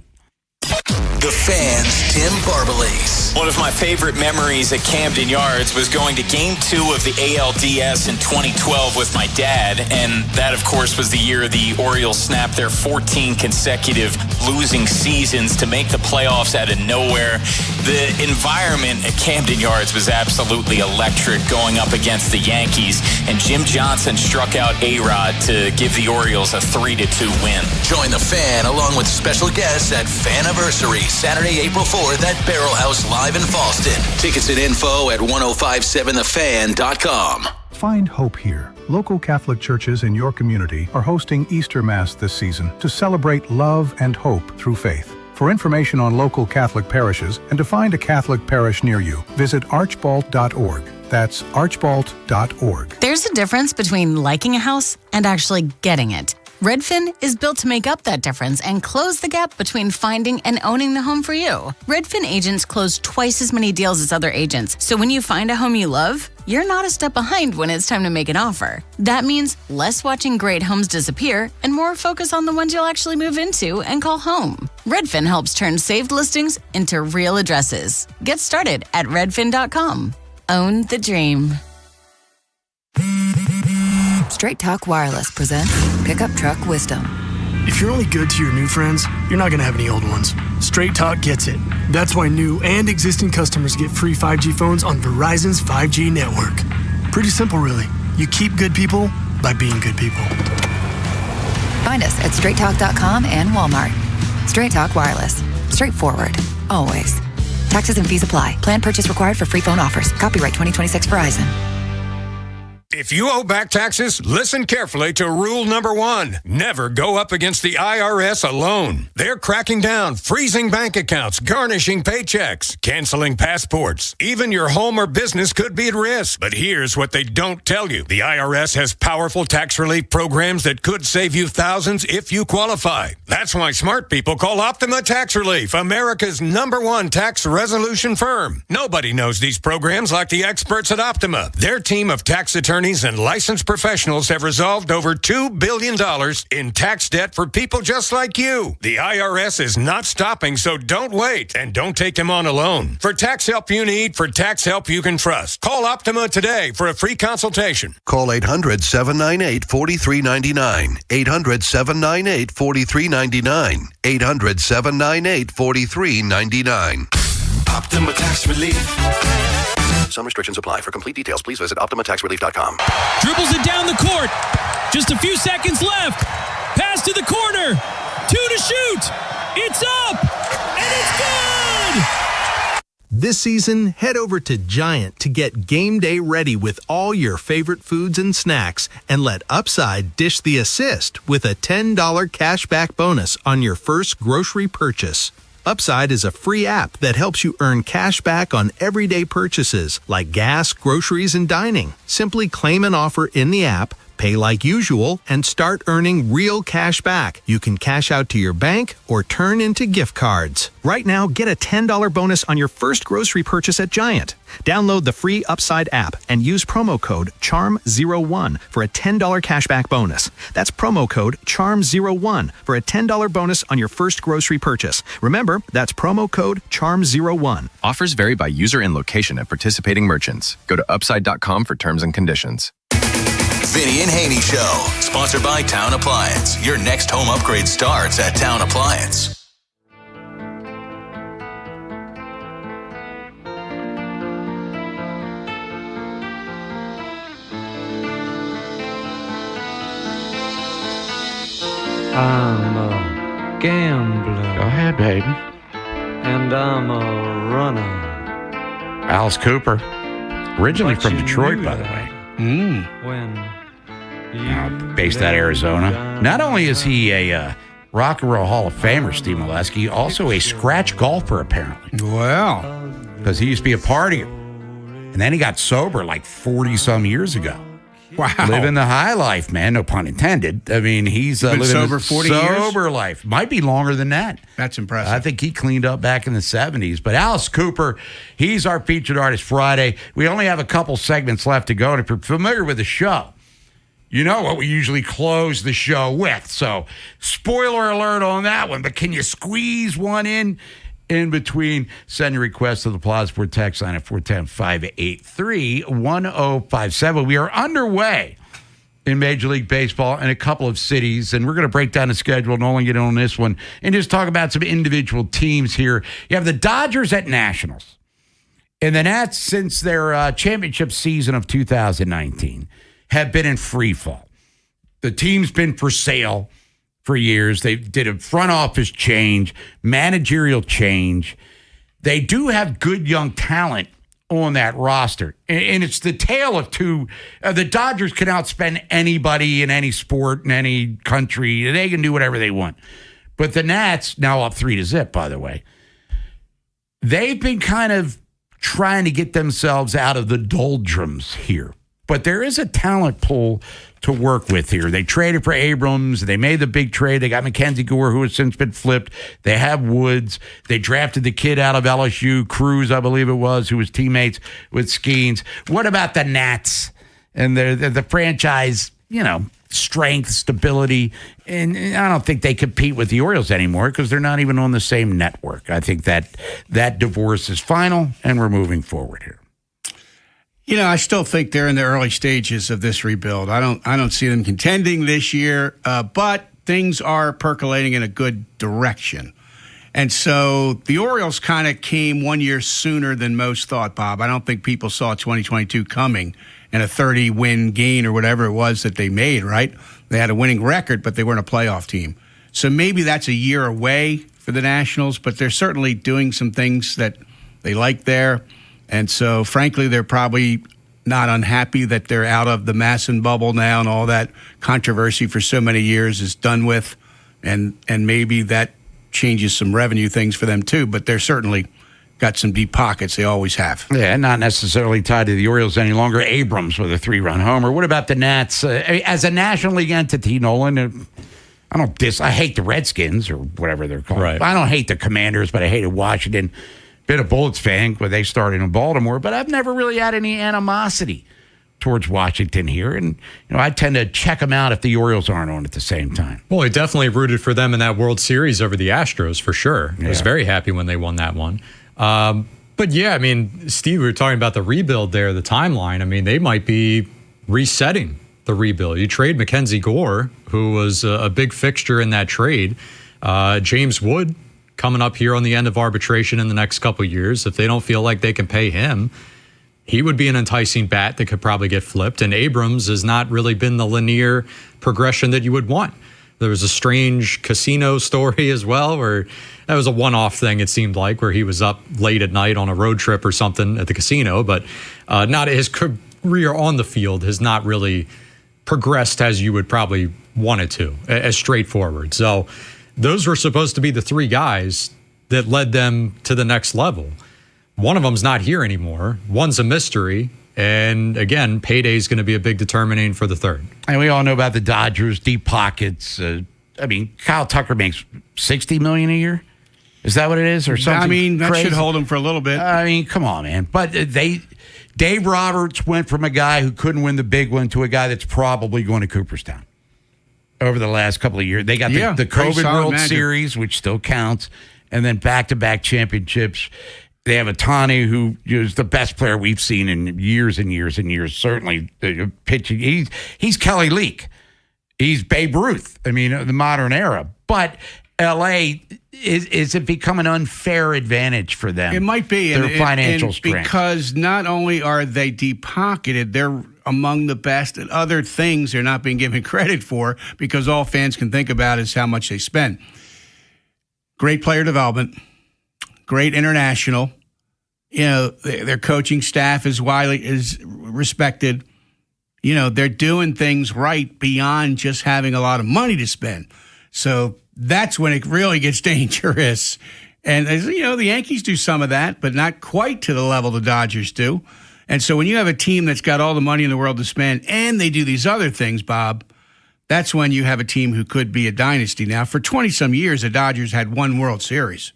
The Fan's Tim Barbalese. One of my favorite memories at Camden Yards was going to Game 2 of the ALDS in 2012 with my dad, and that, of course, was the year the Orioles snapped their 14 consecutive losing seasons to make the playoffs out of nowhere. The environment at Camden Yards was absolutely electric going up against the Yankees, and Jim Johnson struck out A-Rod to give the Orioles a 3-2 win. Join the Fan along with special guests at Faniversary, Saturday, April 4th at Barrel House Live in Fallston. Tickets and info at 1057thefan.com. Find hope here. Local Catholic churches in your community are hosting Easter Mass this season to celebrate love and hope through faith. For information on local Catholic parishes and to find a Catholic parish near you, visit archbald.org. That's archbald.org. There's a difference between liking a house and actually getting it. Redfin is built to make up that difference and close the gap between finding and owning the home for you. Redfin agents close twice as many deals as other agents, so when you find a home you love, you're not a step behind when it's time to make an offer. That means less watching great homes disappear and more focus on the ones you'll actually move into and call home. Redfin helps turn saved listings into real addresses. Get started at redfin.com. Own the dream. Straight Talk Wireless presents Pickup Truck Wisdom. If you're only good to your new friends, you're not going to have any old ones. Straight Talk gets it. That's why new and existing customers get free 5G phones on Verizon's 5G network. Pretty simple, really. You keep good people by being good people. Find us at straighttalk.com and Walmart. Straight Talk Wireless. Straightforward. Always. Taxes and fees apply. Plan purchase required for free phone offers. Copyright 2026 Verizon. If you owe back taxes, listen carefully to rule number 1. Never go up against the IRS alone. They're cracking down, freezing bank accounts, garnishing paychecks, canceling passports. Even your home or business could be at risk. But here's what they don't tell you. The IRS has powerful tax relief programs that could save you thousands if you qualify. That's why smart people call Optima Tax Relief, America's #1 tax resolution firm. Nobody knows these programs like the experts at Optima. Their team of tax attorneys and licensed professionals have resolved over $2 billion in tax debt for people just like you. The IRS is not stopping, so don't wait and don't take them on alone. For tax help you need, for tax help you can trust, call Optima today for a free consultation. Call 800-798-4399. 800-798-4399. 800-798-4399. Optima Tax Relief. Some restrictions apply. For complete details, please visit OptimaTaxRelief.com. Dribbles it down the court. Just a few seconds left. Pass to the corner. 2 to shoot. It's up. And it's good. This season, head over to Giant to get game day ready with all your favorite foods and snacks, and let Upside dish the assist with a $10 cashback bonus on your first grocery purchase. Upside is a free app that helps you earn cash back on everyday purchases like gas, groceries, and dining. Simply claim an offer in the app, pay like usual, and start earning real cash back. You can cash out to your bank or turn into gift cards. Right now, get a $10 bonus on your first grocery purchase at Giant. Download the free Upside app and use promo code CHARM01 for a $10 cashback bonus. That's promo code CHARM01 for a $10 bonus on your first grocery purchase. Remember, that's promo code CHARM01. Offers vary by user and location at participating merchants. Go to upside.com for terms and conditions. Vinny and Haynie Show, sponsored by Town Appliance. Your next home upgrade starts at Town Appliance. I'm a gambler. Go ahead, baby. And I'm a runner. Alice Cooper. Originally from Detroit, by the way. When based out of Arizona. Not only is he a Rock and Roll Hall of Famer, Steve Molesky, also a scratch golfer, apparently. Wow. Because he used to be a partier. And then he got sober like 40-some years ago. Wow. Living the high life, man. No pun intended. I mean, he's been living sober 40 years? Sober life. Might be longer than that. That's impressive. I think he cleaned up back in the 70s. But Alice Cooper, he's our featured artist Friday. We only have a couple segments left to go. And if you're familiar with the show, you know what we usually close the show with. So, spoiler alert on that one. But can you squeeze one in between? Send your request to the Plaza Sport text line at 410-583-1057. We are underway in Major League Baseball in a couple of cities, and we're going to break down the schedule and only get on this one and just talk about some individual teams here. You have the Dodgers at Nationals. And the Nats, since their championship season of 2019, have been in free fall. The team's been for sale for years. They did a front office change, managerial change. They do have good young talent on that roster. And it's the tale of two. The Dodgers can outspend anybody in any sport, in any country. They can do whatever they want. But the Nats, now up 3-0, by the way, they've been kind of trying to get themselves out of the doldrums here. But there is a talent pool to work with here. They traded for Abrams. They made the big trade. They got Mackenzie Gore, who has since been flipped. They have Woods. They drafted the kid out of LSU, Cruz, I believe it was, who was teammates with Skeens. What about the Nats and the franchise, strength, stability? And I don't think they compete with the Orioles anymore because they're not even on the same network. I think that divorce is final, and we're moving forward here. I still think they're in the early stages of this rebuild. I don't see them contending this year, but things are percolating in a good direction. And so the Orioles kind of came 1 year sooner than most thought, Bob. I don't think people saw 2022 coming and a 30-win gain or whatever it was that they made, right? They had a winning record, but they weren't a playoff team. So maybe that's a year away for the Nationals, but they're certainly doing some things that they like there. And so, frankly, they're probably not unhappy that they're out of the Masson bubble now and all that controversy for so many years is done with. And maybe that changes some revenue things for them, too. But they're certainly got some deep pockets. They always have. Yeah, not necessarily tied to the Orioles any longer. Abrams with a 3-run homer. What about the Nats? As a National League entity, Nolan, I hate the Redskins or whatever they're called. Right. I don't hate the Commanders, but I hated Washington. Been a Bullets fan when they started in Baltimore, but I've never really had any animosity towards Washington here. And, I tend to check them out if the Orioles aren't on at the same time. Well, he definitely rooted for them in that World Series over the Astros, for sure. Yeah. I was very happy when they won that one. But, yeah, Steve, we were talking about the rebuild there, the timeline. They might be resetting the rebuild. You trade Mackenzie Gore, who was a big fixture in that trade. James Wood, coming up here on the end of arbitration in the next couple of years. If they don't feel like they can pay him, he would be an enticing bat that could probably get flipped. And Abrams has not really been the linear progression that you would want. There was a strange casino story as well, where that was a one-off thing, it seemed like, where he was up late at night on a road trip or something at the casino. But not his career on the field has not really progressed as you would probably want it to, as straightforward. So those were supposed to be the three guys that led them to the next level. One of them's not here anymore. One's a mystery. And again, payday is going to be a big determining for the third. And we all know about the Dodgers, deep pockets. Kyle Tucker makes $60 million a year. Is that what it is, or something? That crazy? should hold him for a little bit. Come on, man. But Dave Roberts went from a guy who couldn't win the big one to a guy that's probably going to Cooperstown over the last couple of years. They got the COVID World Series, which still counts, and then back-to-back championships. They have Ohtani, who is the best player we've seen in years and years and years. Certainly, pitching. He's Kelly Leak. He's Babe Ruth. The modern era. But L.A. is it become an unfair advantage for them? It might be their financial strength, because not only are they deep-pocketed, they're among the best at other things they're not being given credit for, because all fans can think about is how much they spend. Great player development, great international. Their coaching staff is widely respected. they're doing things right beyond just having a lot of money to spend. So that's when it really gets dangerous. And, the Yankees do some of that, but not quite to the level the Dodgers do. And so when you have a team that's got all the money in the world to spend and they do these other things, Bob, that's when you have a team who could be a dynasty. Now, for 20-some years, the Dodgers had one World Series.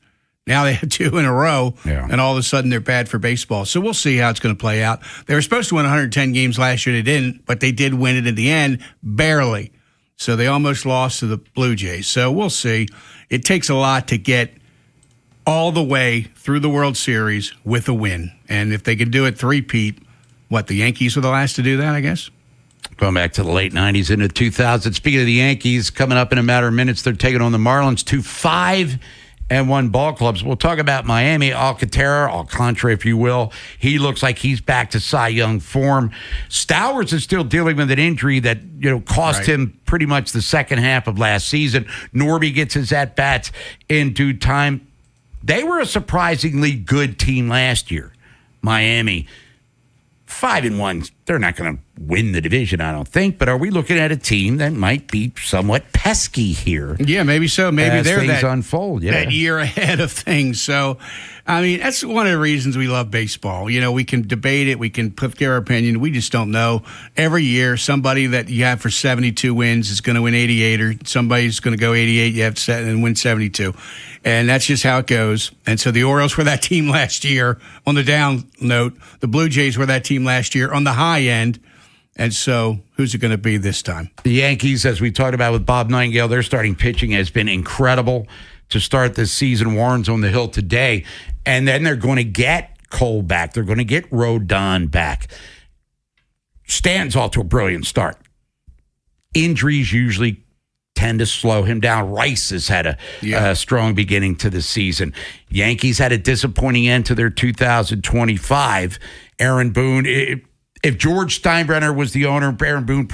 Now they have 2 in a row, and all of a sudden they're bad for baseball. So we'll see how it's going to play out. They were supposed to win 110 games last year. They didn't, but they did win it in the end, barely. So they almost lost to the Blue Jays. So we'll see. It takes a lot to get all the way through the World Series with a win. And if they can do it three-peat, the Yankees were the last to do that, I guess? Going back to the late 90s into 2000. Speaking of the Yankees, coming up in a matter of minutes, they're taking on the Marlins, 2-5-1 ball clubs. We'll talk about Miami, Alcantara, if you will. He looks like he's back to Cy Young form. Stowers is still dealing with an injury that cost him pretty much the second half of last season. Norby gets his at-bats in due time. They were a surprisingly good team last year, Miami. 5-1, they're not going to win the division, I don't think. But are we looking at a team that might be somewhat pesky here? Yeah, maybe so. Maybe as they're things unfold. Yeah, that year ahead of things. So, that's one of the reasons we love baseball. We can debate it. We can give our opinion. We just don't know. Every year, somebody that you have for 72 wins is going to win 88, or somebody's going to go 88, you have to set and win 72. And that's just how it goes. And so the Orioles were that team last year on the down note. The Blue Jays were that team last year on the high end. And so who's it going to be this time? The Yankees, as we talked about with Bob Nightingale, their starting pitching has been incredible to start this season. Warren's on the hill today. And then they're going to get Cole back. They're going to get Rodon back. Stanton's off to a brilliant start. Injuries usually tend to slow him down. Rice has had a strong beginning to the season. Yankees had a disappointing end to their 2025. Aaron Boone, if George Steinbrenner was the owner, Aaron Boone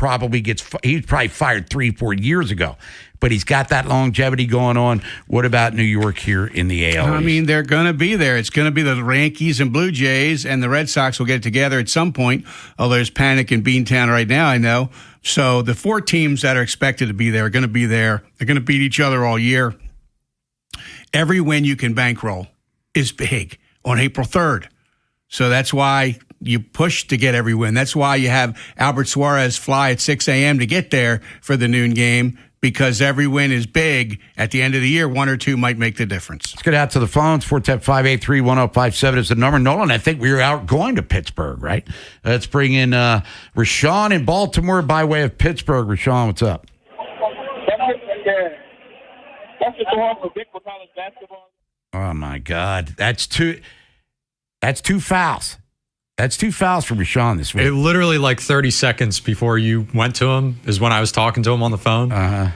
he's probably fired 3-4 years ago. But he's got that longevity going on. What about New York here in the AL East? They're going to be there. It's going to be the Yankees and Blue Jays, and the Red Sox will get together at some point, although there's panic in Beantown right now, I know. So the 4 teams that are expected to be there are going to be there. They're going to beat each other all year. Every win you can bankroll is big on April 3rd. So that's why you push to get every win. That's why you have Albert Suarez fly at 6 a.m. to get there for the noon game, because every win is big. At the end of the year, 1 or 2 might make the difference. Let's get out to the phones. 410-583-1057 is the number. Nolan, I think we were out going to Pittsburgh, right? Let's bring in Rashawn in Baltimore by way of Pittsburgh. Rashawn, what's up? Oh, my God. That's two fouls. That's 2 fouls from Rashawn this week. It literally 30 seconds before you went to him is when I was talking to him on the phone. Uh-huh.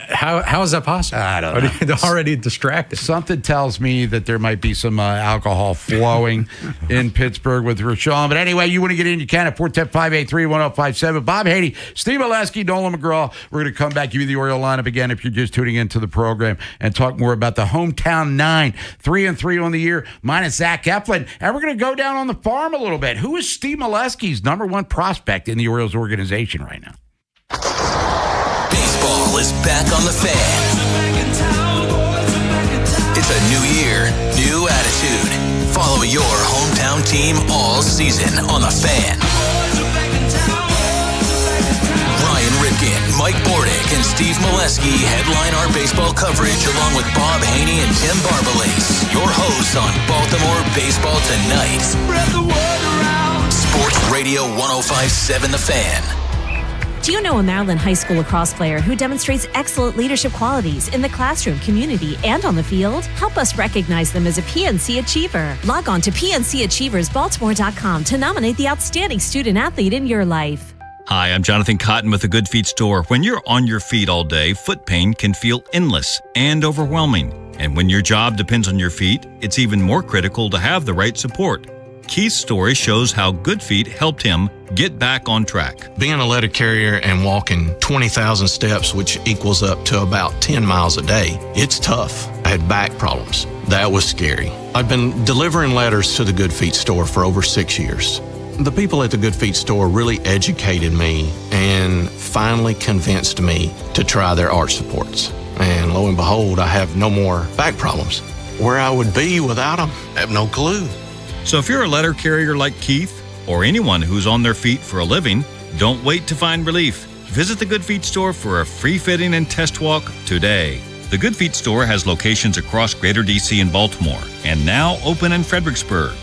How is that possible? I don't know. They're already distracted. Something tells me that there might be some alcohol flowing in Pittsburgh with Rashawn. But anyway, you want to get in, you can at 410-583-1057. Bob Haynie, Steve Oleski, Nolan McGraw. We're going to come back, give you the Oriole lineup again if you're just tuning into the program, and talk more about the hometown 9, 3-3 on the year, minus Zach Eflin. And we're going to go down on the farm a little bit. Who is Steve Oleski's number 1 prospect in the Orioles organization right now? Baseball is back on the Fan. It's a new year, new attitude. Follow your hometown team all season on the Fan. Ryan Ripken, Mike Bordick, and Steve Molesky headline our baseball coverage along with Bob Haney and Tim Barbalace. Your hosts on Baltimore Baseball Tonight. Spread the word around. Sports Radio 105.7 The Fan. Do you know a Maryland High School lacrosse player who demonstrates excellent leadership qualities in the classroom, community, and on the field? Help us recognize them as a PNC Achiever. Log on to PNCAchieversBaltimore.com to nominate the outstanding student athlete in your life. Hi, I'm Jonathan Cotton with the Good Feet Store. When you're on your feet all day, foot pain can feel endless and overwhelming. And when your job depends on your feet, it's even more critical to have the right support. Keith's story shows how Good Feet helped him get back on track. Being a letter carrier and walking 20,000 steps, which equals up to about 10 miles a day, it's tough. I had back problems. That was scary. I've been delivering letters to the Good Feet store for over 6 years. The people at the Good Feet store really educated me and finally convinced me to try their arch supports. And lo and behold, I have no more back problems. Where I would be without them, I have no clue. So if you're a letter carrier like Keith, or anyone who's on their feet for a living, don't wait to find relief. Visit the Good Feet store for a free fitting and test walk today. The Good Feet store has locations across Greater DC and Baltimore, and now open in Fredericksburg.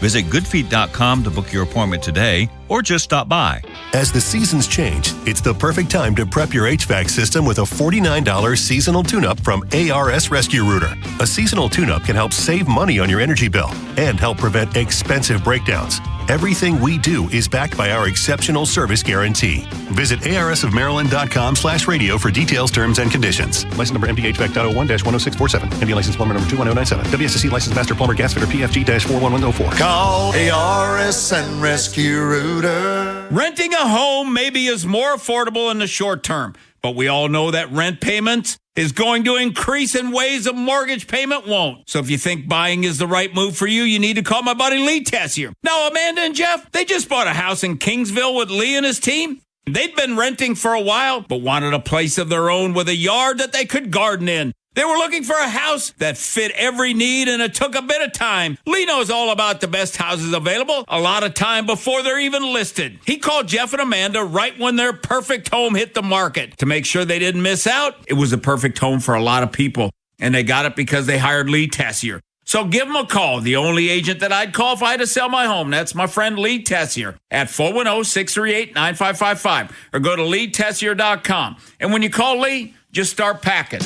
Visit goodfeet.com to book your appointment today, or just stop by. As the seasons change, it's the perfect time to prep your HVAC system with a $49 seasonal tune-up from ARS Rescue Rooter. A seasonal tune-up can help save money on your energy bill and help prevent expensive breakdowns. Everything we do is backed by our exceptional service guarantee. Visit arsofmaryland.com/radio for details, terms, and conditions. License number MDHVAC.01-10647. MD license plumber number 21097. WSSC license master plumber gas fitter PFG-41104. Call ARS and Rescue Rooter. Renting a home maybe is more affordable in the short term, but we all know that rent payments is going to increase in ways a mortgage payment won't. So if you think buying is the right move for you, you need to call my buddy Lee Tessier. Now, Amanda and Jeff, they just bought a house in Kingsville with Lee and his team. They'd been renting for a while, but wanted a place of their own with a yard that they could garden in. They were looking for a house that fit every need, and it took a bit of time. Lee knows all about the best houses available, a lot of time before they're even listed. He called Jeff and Amanda right when their perfect home hit the market. To make sure they didn't miss out, it was a perfect home for a lot of people, and they got it because they hired Lee Tessier. So give them a call, the only agent that I'd call if I had to sell my home. That's my friend Lee Tessier at 410-638-9555, or go to leetessier.com. And when you call Lee, just start packing.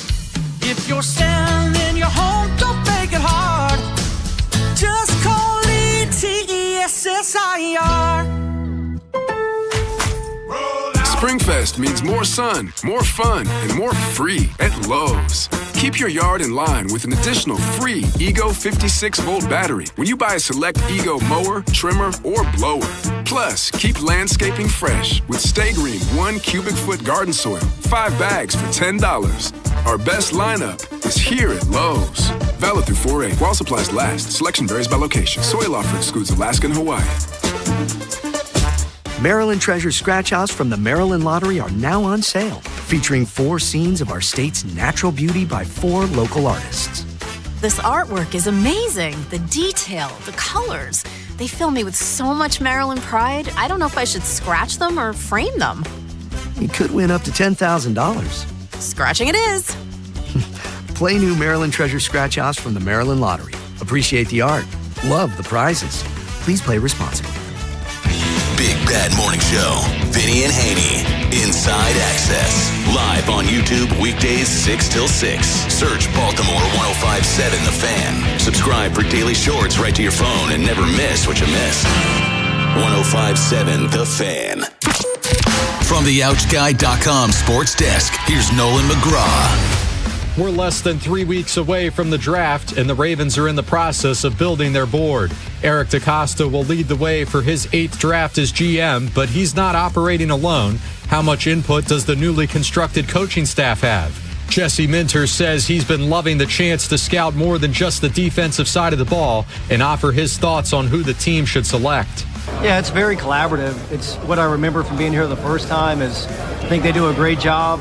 If you're selling your home, don't make it hard. Just call ETESSIR. Springfest means more sun, more fun, and more free at Lowe's. Keep your yard in line with an additional free Ego 56-volt battery when you buy a select Ego mower, trimmer, or blower. Plus, keep landscaping fresh with Stay Green 1 cubic foot garden soil, 5 bags for $10. Our best lineup is here at Lowe's. Valid through 4/8 while supplies last. Selection varies by location. Soil offer excludes Alaska and Hawaii. Maryland Treasure Scratch Offs from the Maryland Lottery are now on sale, featuring 4 scenes of our state's natural beauty by 4 local artists. This artwork is amazing. The detail, the colors. They fill me with so much Maryland pride. I don't know if I should scratch them or frame them. You could win up to $10,000. Scratching it is. Play new Maryland Treasure Scratch Offs from the Maryland Lottery. Appreciate the art. Love the prizes. Please play responsibly. Big Bad Morning Show. Vinny and Haynie. Inside Access. Live on YouTube weekdays 6 till 6. Search Baltimore 105.7 The Fan. Subscribe for daily shorts right to your phone and never miss what you miss. 105.7 The Fan. From the OutGuy.com sports desk, here's Nolan McGraw. We're less than 3 weeks away from the draft, and the Ravens are in the process of building their board. Eric DeCosta will lead the way for his 8th draft as GM, but he's not operating alone. How much input does the newly constructed coaching staff have? Jesse Minter says he's been loving the chance to scout more than just the defensive side of the ball and offer his thoughts on who the team should select. Yeah, it's very collaborative. It's what I remember from being here the first time is I think they do a great job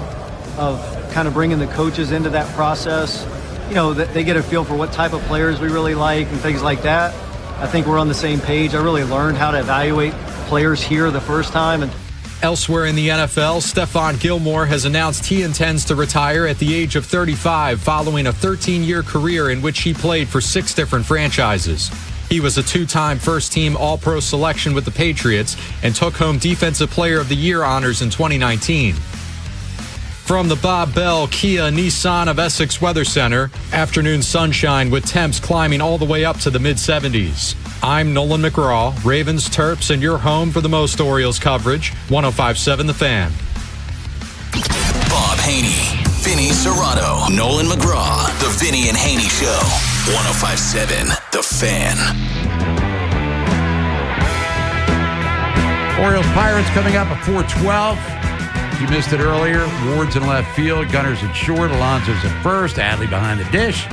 of kind of bringing the coaches into that process. You know, they get a feel for what type of players we really like and things like that. I think we're on the same page. I really learned how to evaluate players here the first time. And elsewhere in the NFL, Stephon Gilmore has announced he intends to retire at the age of 35 following a 13-year career in which he played for 6 different franchises. He was a 2-time first-team All-Pro selection with the Patriots and took home Defensive Player of the Year honors in 2019. From the Bob Bell Kia Nissan of Essex Weather Center, afternoon sunshine with temps climbing all the way up to the mid-70s. I'm Nolan McGraw, Ravens, Terps, and your home for the most Orioles coverage, 105.7 The Fan. Bob Haynie, Vinny Serrato, Nolan McGraw, The Vinny and Haynie Show, 105.7 The Fan. Orioles Pirates coming up at 4:12. You missed it earlier. Ward's in left field, Gunners at short, Alonso's at first, Adley behind the dish.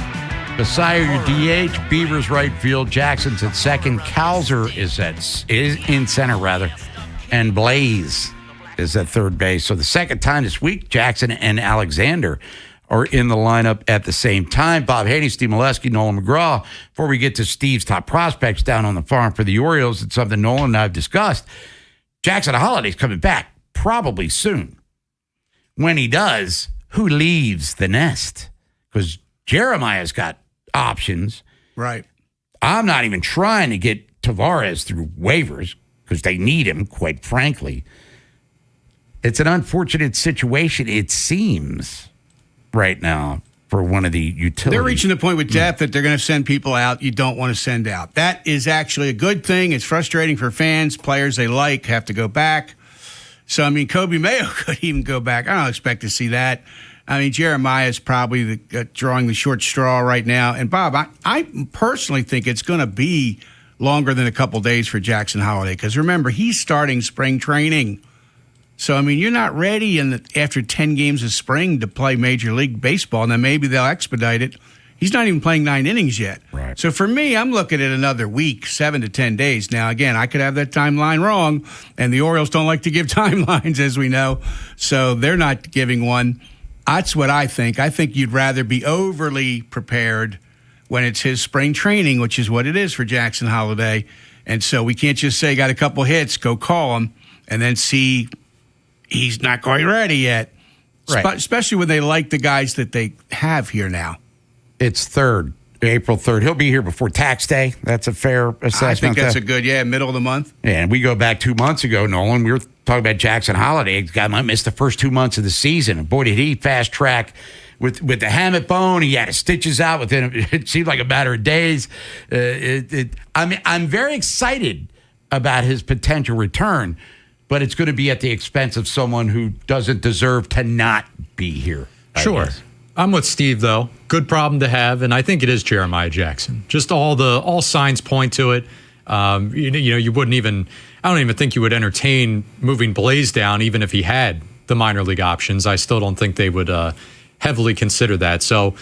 Messiah, your DH. Beavers right field. Jackson's at second. Kowser is in center, rather. And Blaze is at third base. So the second time this week, Jackson and Alexander are in the lineup at the same time. Bob Haynie, Steve Molesky, Nolan McGraw. Before we get to Steve's top prospects down on the farm for the Orioles, it's something Nolan and I have discussed. Jackson Holliday's coming back probably soon. When he does, who leaves the nest? Because Jeremiah's got options. Right. I'm not even trying to get Tavares through waivers because they need him, quite frankly. It's an unfortunate situation, it seems, right now for one of the utilities. They're reaching the point with depth that they're going to send people out you don't want to send out. That is actually a good thing. It's frustrating for fans. Players they like have to go back. So, I mean, Kobe Mayo could even go back. I don't expect to see that. I mean, Jeremiah is probably drawing the short straw right now. And, Bob, I personally think it's going to be longer than a couple days for Jackson Holliday because, remember, he's starting spring training. So, I mean, you're not ready after 10 games of spring to play Major League Baseball, and then maybe they'll expedite it. He's not even playing 9 innings yet. Right. So, for me, I'm looking at another week, 7 to 10 days. Now, again, I could have that timeline wrong, and the Orioles don't like to give timelines, as we know. So, they're not giving one. That's what I think. I think you'd rather be overly prepared when it's his spring training, which is what it is for Jackson Holliday. And so we can't just say, got a couple hits, go call him, and then see he's not quite ready yet. Right. Especially when they like the guys that they have here now. It's April 3rd. He'll be here before tax day. That's a fair assessment. I think that's a good, middle of the month. And we go back 2 months ago, Nolan. We were talking about Jackson Holliday. The guy might miss the first 2 months of the season. And boy, did he fast track with the hammock bone. He had his stitches out within, it seemed like a matter of days. I'm very excited about his potential return, but it's going to be at the expense of someone who doesn't deserve to not be here. Sure. I'm with Steve, though. Good problem to have, and I think it is Jeremiah Jackson. Just all signs point to it. You wouldn't even. I don't even think you would entertain moving Blaze down, even if he had the minor league options. I still don't think they would heavily consider that. So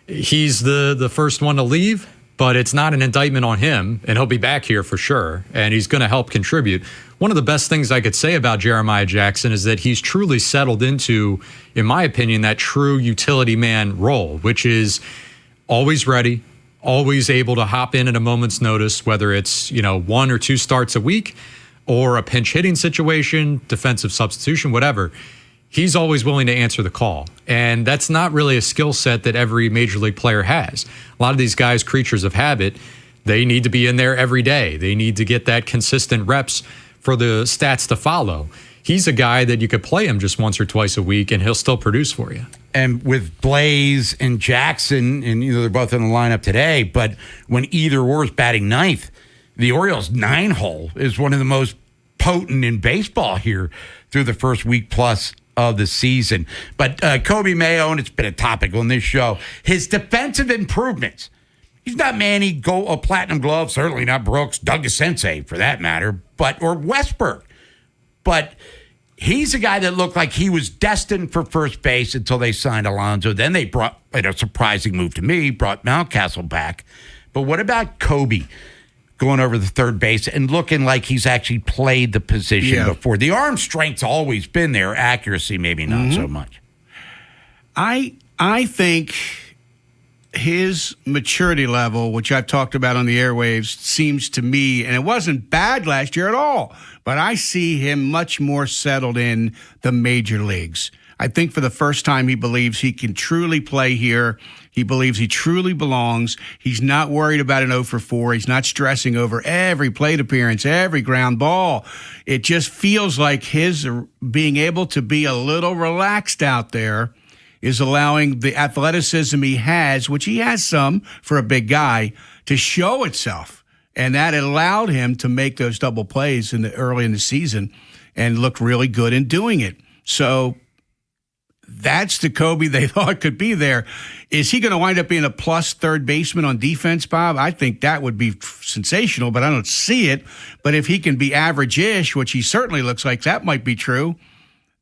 he's the first one to leave, but it's not an indictment on him, and he'll be back here for sure, and he's going to help contribute. One of the best things I could say about Jeremiah Jackson is that he's truly settled into, in my opinion, that true utility man role, which is always ready, always able to hop in at a moment's notice, whether it's 1 or 2 starts a week or a pinch hitting situation, defensive substitution, whatever. He's always willing to answer the call. And that's not really a skill set that every major league player has. A lot of these guys, creatures of habit, they need to be in there every day. They need to get that consistent reps for the stats to follow. He's a guy that you could play him just once or twice a week and he'll still produce for you. And with Blaze and Jackson, and they're both in the lineup today, but when either or is batting ninth, the Orioles' 9-hole is one of the most potent in baseball here through the first week plus of the season. But Kobe Mayo, and it's been a topic on this show, his defensive improvements. He's not Manny, a platinum glove, certainly not Brooks, Doug Sensei for that matter, or Westberg. But he's a guy that looked like he was destined for first base until they signed Alonso. Then they brought, a surprising move to me, brought Mountcastle back. But what about Kobe going over the third base and looking like he's actually played the position before? The arm strength's always been there. Accuracy, maybe not so much. I think his maturity level, which I've talked about on the airwaves, seems to me, and it wasn't bad last year at all, but I see him much more settled in the major leagues. I think for the first time he believes he can truly play here. He believes he truly belongs. He's not worried about an 0 for 4. He's not stressing over every plate appearance, every ground ball. It just feels like his being able to be a little relaxed out there is allowing the athleticism he has, which he has some for a big guy, to show itself. And that allowed him to make those double plays early in the season and look really good in doing it. So that's the Kobe they thought could be there. Is he going to wind up being a plus third baseman on defense, Bob? I think that would be sensational, but I don't see it. But if he can be average-ish, which he certainly looks like that might be true,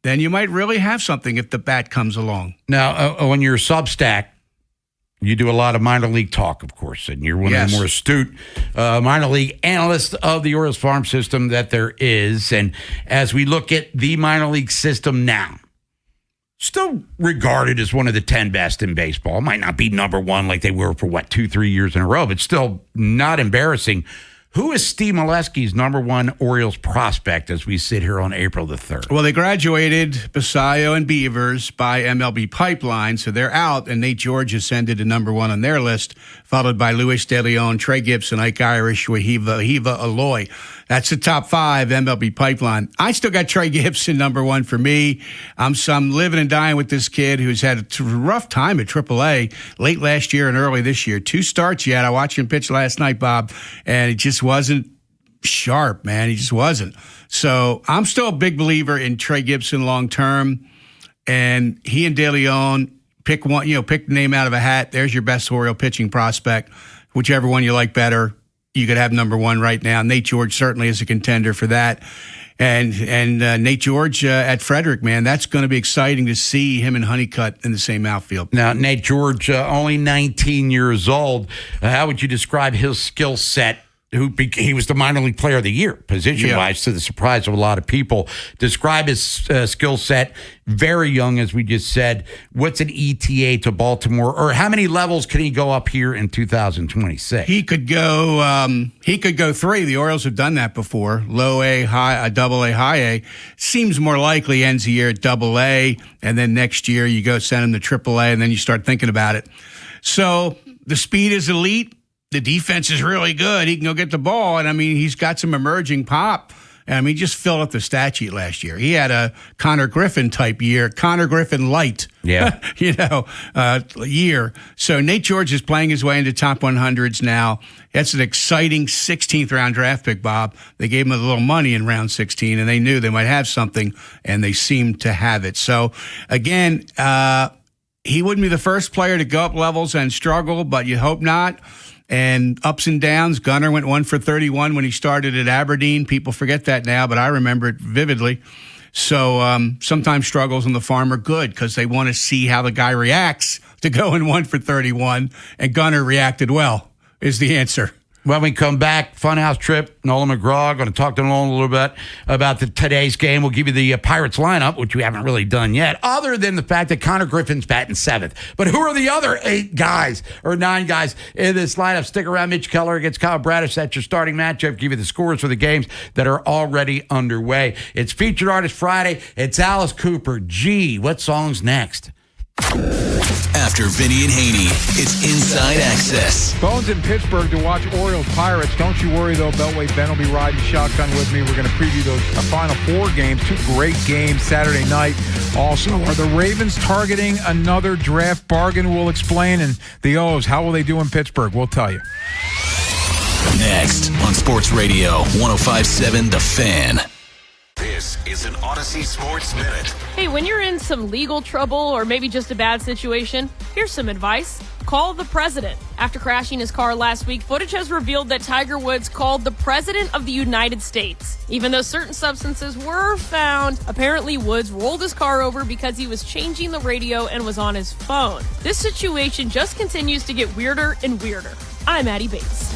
then you might really have something if the bat comes along. Now, on your Substack, You do a lot of minor league talk, of course, and you're one of the more astute minor league analysts of the Orioles farm system that there is. And as we look at the minor league system now, still regarded as one of the 10 best in baseball. Might not be number one like they were for, 2-3 years in a row, but still not embarrassing. Who is Steve Molesky's number one Orioles prospect as we sit here on April the 3rd? Well, they graduated Basayo and Beavers by MLB Pipeline, so they're out, and Nate George ascended to number one on their list, followed by Luis De Leon, Trey Gibson, Ike Irish, Wahiva Aloy. That's the top 5 MLB Pipeline. I still got Trey Gibson number one for me. I'm living and dying with this kid who's had a rough time at AAA late last year and early this year. 2 starts yet. I watched him pitch last night, Bob, and it just wasn't sharp, man. He just wasn't. So I'm still a big believer in Trey Gibson long term, and he and De Leon pick one. Pick the name out of a hat. There's your best Oriole pitching prospect. Whichever one you like better, you could have number one right now. Nate George certainly is a contender for that. And Nate George at Frederick, man, that's going to be exciting to see him and Honeycutt in the same outfield. Now, Nate George, only 19 years old. How would you describe his skill set? He was the minor league player of the year, position-wise, to the surprise of a lot of people. Describe his skill set. Very young, as we just said. What's an ETA to Baltimore, or how many levels can he go up here in 2026? He could go 3. The Orioles have done that before. Low A, high, double A, high A. Seems more likely ends the year at double A, and then next year you go send him to triple A, and then you start thinking about it. So the speed is elite. The defense is really good. He can go get the ball. And, he's got some emerging pop. And, he just filled up the stat sheet last year. He had a Connor Griffin type year, Connor Griffin light, year. So Nate George is playing his way into top 100s now. That's an exciting 16th round draft pick, Bob. They gave him a little money in round 16, and they knew they might have something, and they seemed to have it. So, again, he wouldn't be the first player to go up levels and struggle, but you hope not. And ups and downs. Gunnar went 1 for 31 when he started at Aberdeen. People forget that now, but I remember it vividly. So sometimes struggles on the farm are good because they want to see how the guy reacts to going 1 for 31. And Gunnar reacted well, is the answer. When we come back, Funhouse trip, Nolan McGraw, going to talk to Nolan a little bit about today's game. We'll give you the Pirates lineup, which we haven't really done yet, other than the fact that Connor Griffin's batting 7th. But who are the other 8 guys or 9 guys in this lineup? Stick around. Mitch Keller against Kyle Bradish. That's your starting matchup. Give you the scores for the games that are already underway. It's Featured Artist Friday. It's Alice Cooper. Gee, what song's next? After Vinny and Haynie, it's Inside Access. Bones in Pittsburgh to watch Orioles Pirates. Don't you worry, though. Beltway Ben will be riding shotgun with me. We're going to preview those final 4 games. 2 great games Saturday night. Also, are the Ravens targeting another draft bargain? We'll explain. And the O's, how will they do in Pittsburgh? We'll tell you. Next on Sports Radio 105.7 The Fan. This is an Odyssey Sports Minute. Hey, when you're in some legal trouble or maybe just a bad situation, here's some advice. Call the president. After crashing his car last week, footage has revealed that Tiger Woods called the president of the United States. Even though certain substances were found, apparently Woods rolled his car over because he was changing the radio and was on his phone. This situation just continues to get weirder and weirder. I'm Addie Bates.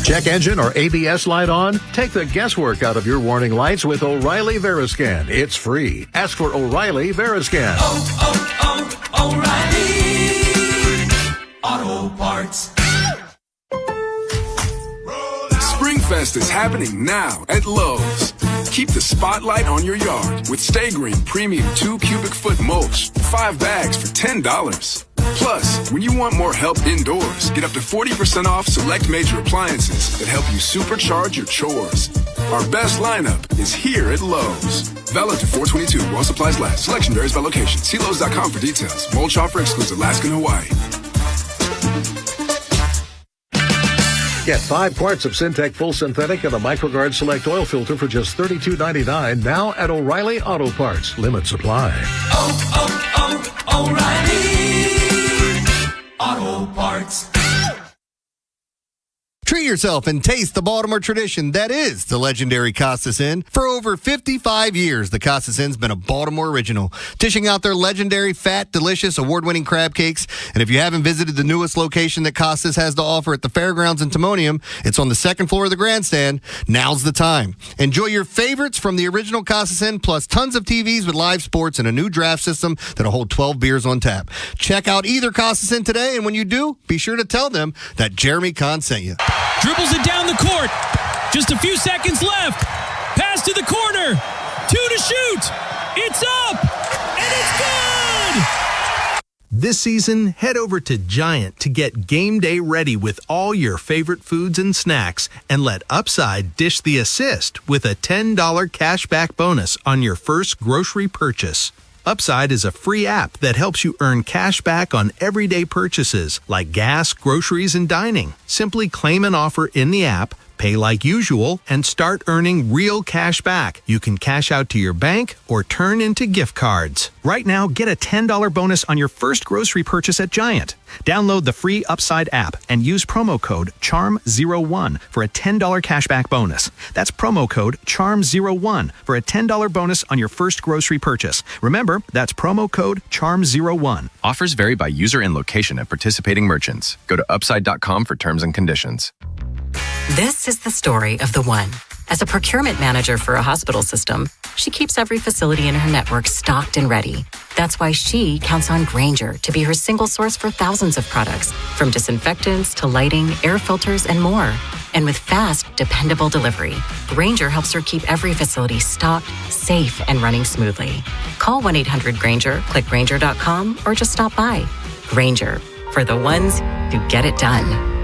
Check engine or ABS light on? Take the guesswork out of your warning lights with O'Reilly Veriscan. It's free. Ask for O'Reilly Veriscan. O'Reilly Auto Parts. Springfest is happening now at Lowe's. Keep the spotlight on your yard with Stay Green Premium 2 cubic foot mulch. 5 bags for $10. Plus, when you want more help indoors, get up to 40% off select major appliances that help you supercharge your chores. Our best lineup is here at Lowe's. Valid to 4/22 while supplies last. Selection varies by location. See Lowe's.com for details. Mulch offer excludes Alaska and Hawaii. Get 5 quarts of Syntec Full Synthetic and a MicroGuard Select Oil Filter for just $32.99 now at O'Reilly Auto Parts. Limit supply. O'Reilly Auto Parts. Treat yourself and taste the Baltimore tradition that is the legendary Costas Inn. For over 55 years, the Costas Inn's been a Baltimore original, dishing out their legendary, fat, delicious, award-winning crab cakes. And if you haven't visited the newest location that Costas has to offer at the Fairgrounds in Timonium, it's on the second floor of the grandstand. Now's the time. Enjoy your favorites from the original Costas Inn, plus tons of TVs with live sports and a new draft system that'll hold 12 beers on tap. Check out either Costas Inn today, and when you do, be sure to tell them that Jeremy Kahn sent you. Dribbles it down the court. Just a few seconds left. Pass to the corner. 2 to shoot. It's up. And it's good. This season, head over to Giant to get game day ready with all your favorite foods and snacks, and let Upside dish the assist with a $10 cashback bonus on your first grocery purchase. Upside is a free app that helps you earn cash back on everyday purchases like gas, groceries, and dining. Simply claim an offer in the app, pay like usual, and start earning real cash back. You can cash out to your bank or turn into gift cards. Right now, get a $10 bonus on your first grocery purchase at Giant. Download the free Upside app and use promo code CHARM01 for a $10 cashback bonus. That's promo code CHARM01 for a $10 bonus on your first grocery purchase. Remember, that's promo code CHARM01. Offers vary by user and location at participating merchants. Go to upside.com for terms and conditions. This is the story of the one. As a procurement manager for a hospital system, she keeps every facility in her network stocked and ready. That's why she counts on Grainger to be her single source for thousands of products, from disinfectants to lighting, air filters, and more. And with fast, dependable delivery, Grainger helps her keep every facility stocked, safe, and running smoothly. Call 1-800-GRAINGER, click Grainger.com, or just stop by. Grainger, for the ones who get it done.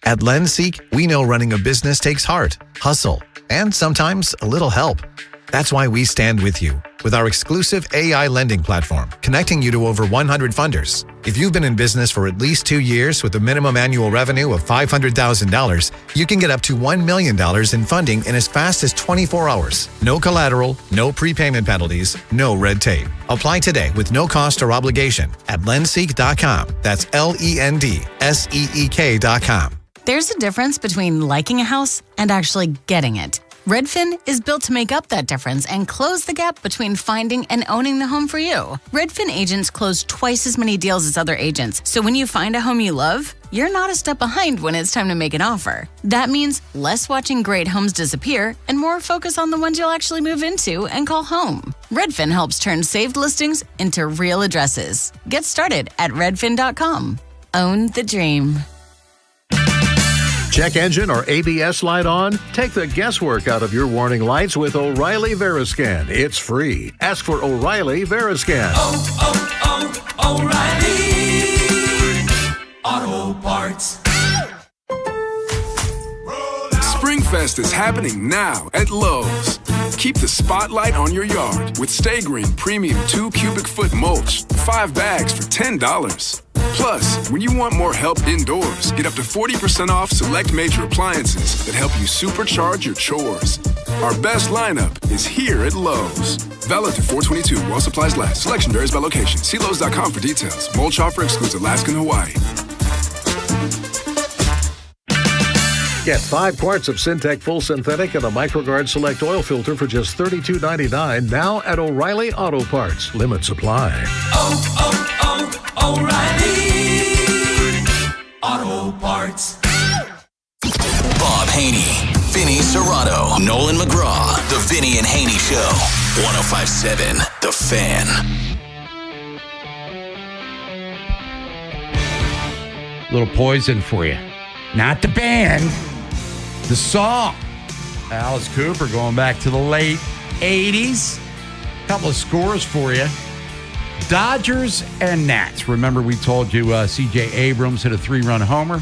At LendSeek, we know running a business takes heart, hustle, and sometimes a little help. That's why we stand with you with our exclusive AI lending platform, connecting you to over 100 funders. If you've been in business for at least 2 years with a minimum annual revenue of $500,000, you can get up to $1 million in funding in as fast as 24 hours. No collateral, no prepayment penalties, no red tape. Apply today with no cost or obligation at lendseek.com. That's LENDSEEK.com. There's a difference between liking a house and actually getting it. Redfin is built to make up that difference and close the gap between finding and owning the home for you. Redfin agents close twice as many deals as other agents, so when you find a home you love, you're not a step behind when it's time to make an offer. That means less watching great homes disappear and more focus on the ones you'll actually move into and call home. Redfin helps turn saved listings into real addresses. Get started at redfin.com. Own the dream. Check engine or ABS light on? Take the guesswork out of your warning lights with O'Reilly Veriscan. It's free. Ask for O'Reilly Veriscan. O'Reilly Auto Parts. Springfest is happening now at Lowe's. Keep the spotlight on your yard with Stay Green Premium 2 cubic foot mulch, 5 bags for $10. Plus, when you want more help indoors, get up to 40% off select major appliances that help you supercharge your chores. Our best lineup is here at Lowe's. Valid through 4/22 while supplies last. Selection varies by location. See Lowe's.com for details. Mulch offer excludes Alaska and Hawaii. Get 5 quarts of Syntec Full Synthetic and a MicroGuard Select Oil Filter for just $32.99 now at O'Reilly Auto Parts. Limit supply. O'Reilly Auto Parts. Bob Haney, Vinny Serrato, Nolan McGraw. The Vinny and Haney Show. 105.7 The Fan. Little poison for you. Not the band, the song. Alice Cooper going back to the late 80s. Couple of scores for you. Dodgers and Nats. Remember we told you C.J. Abrams hit a 3-run homer.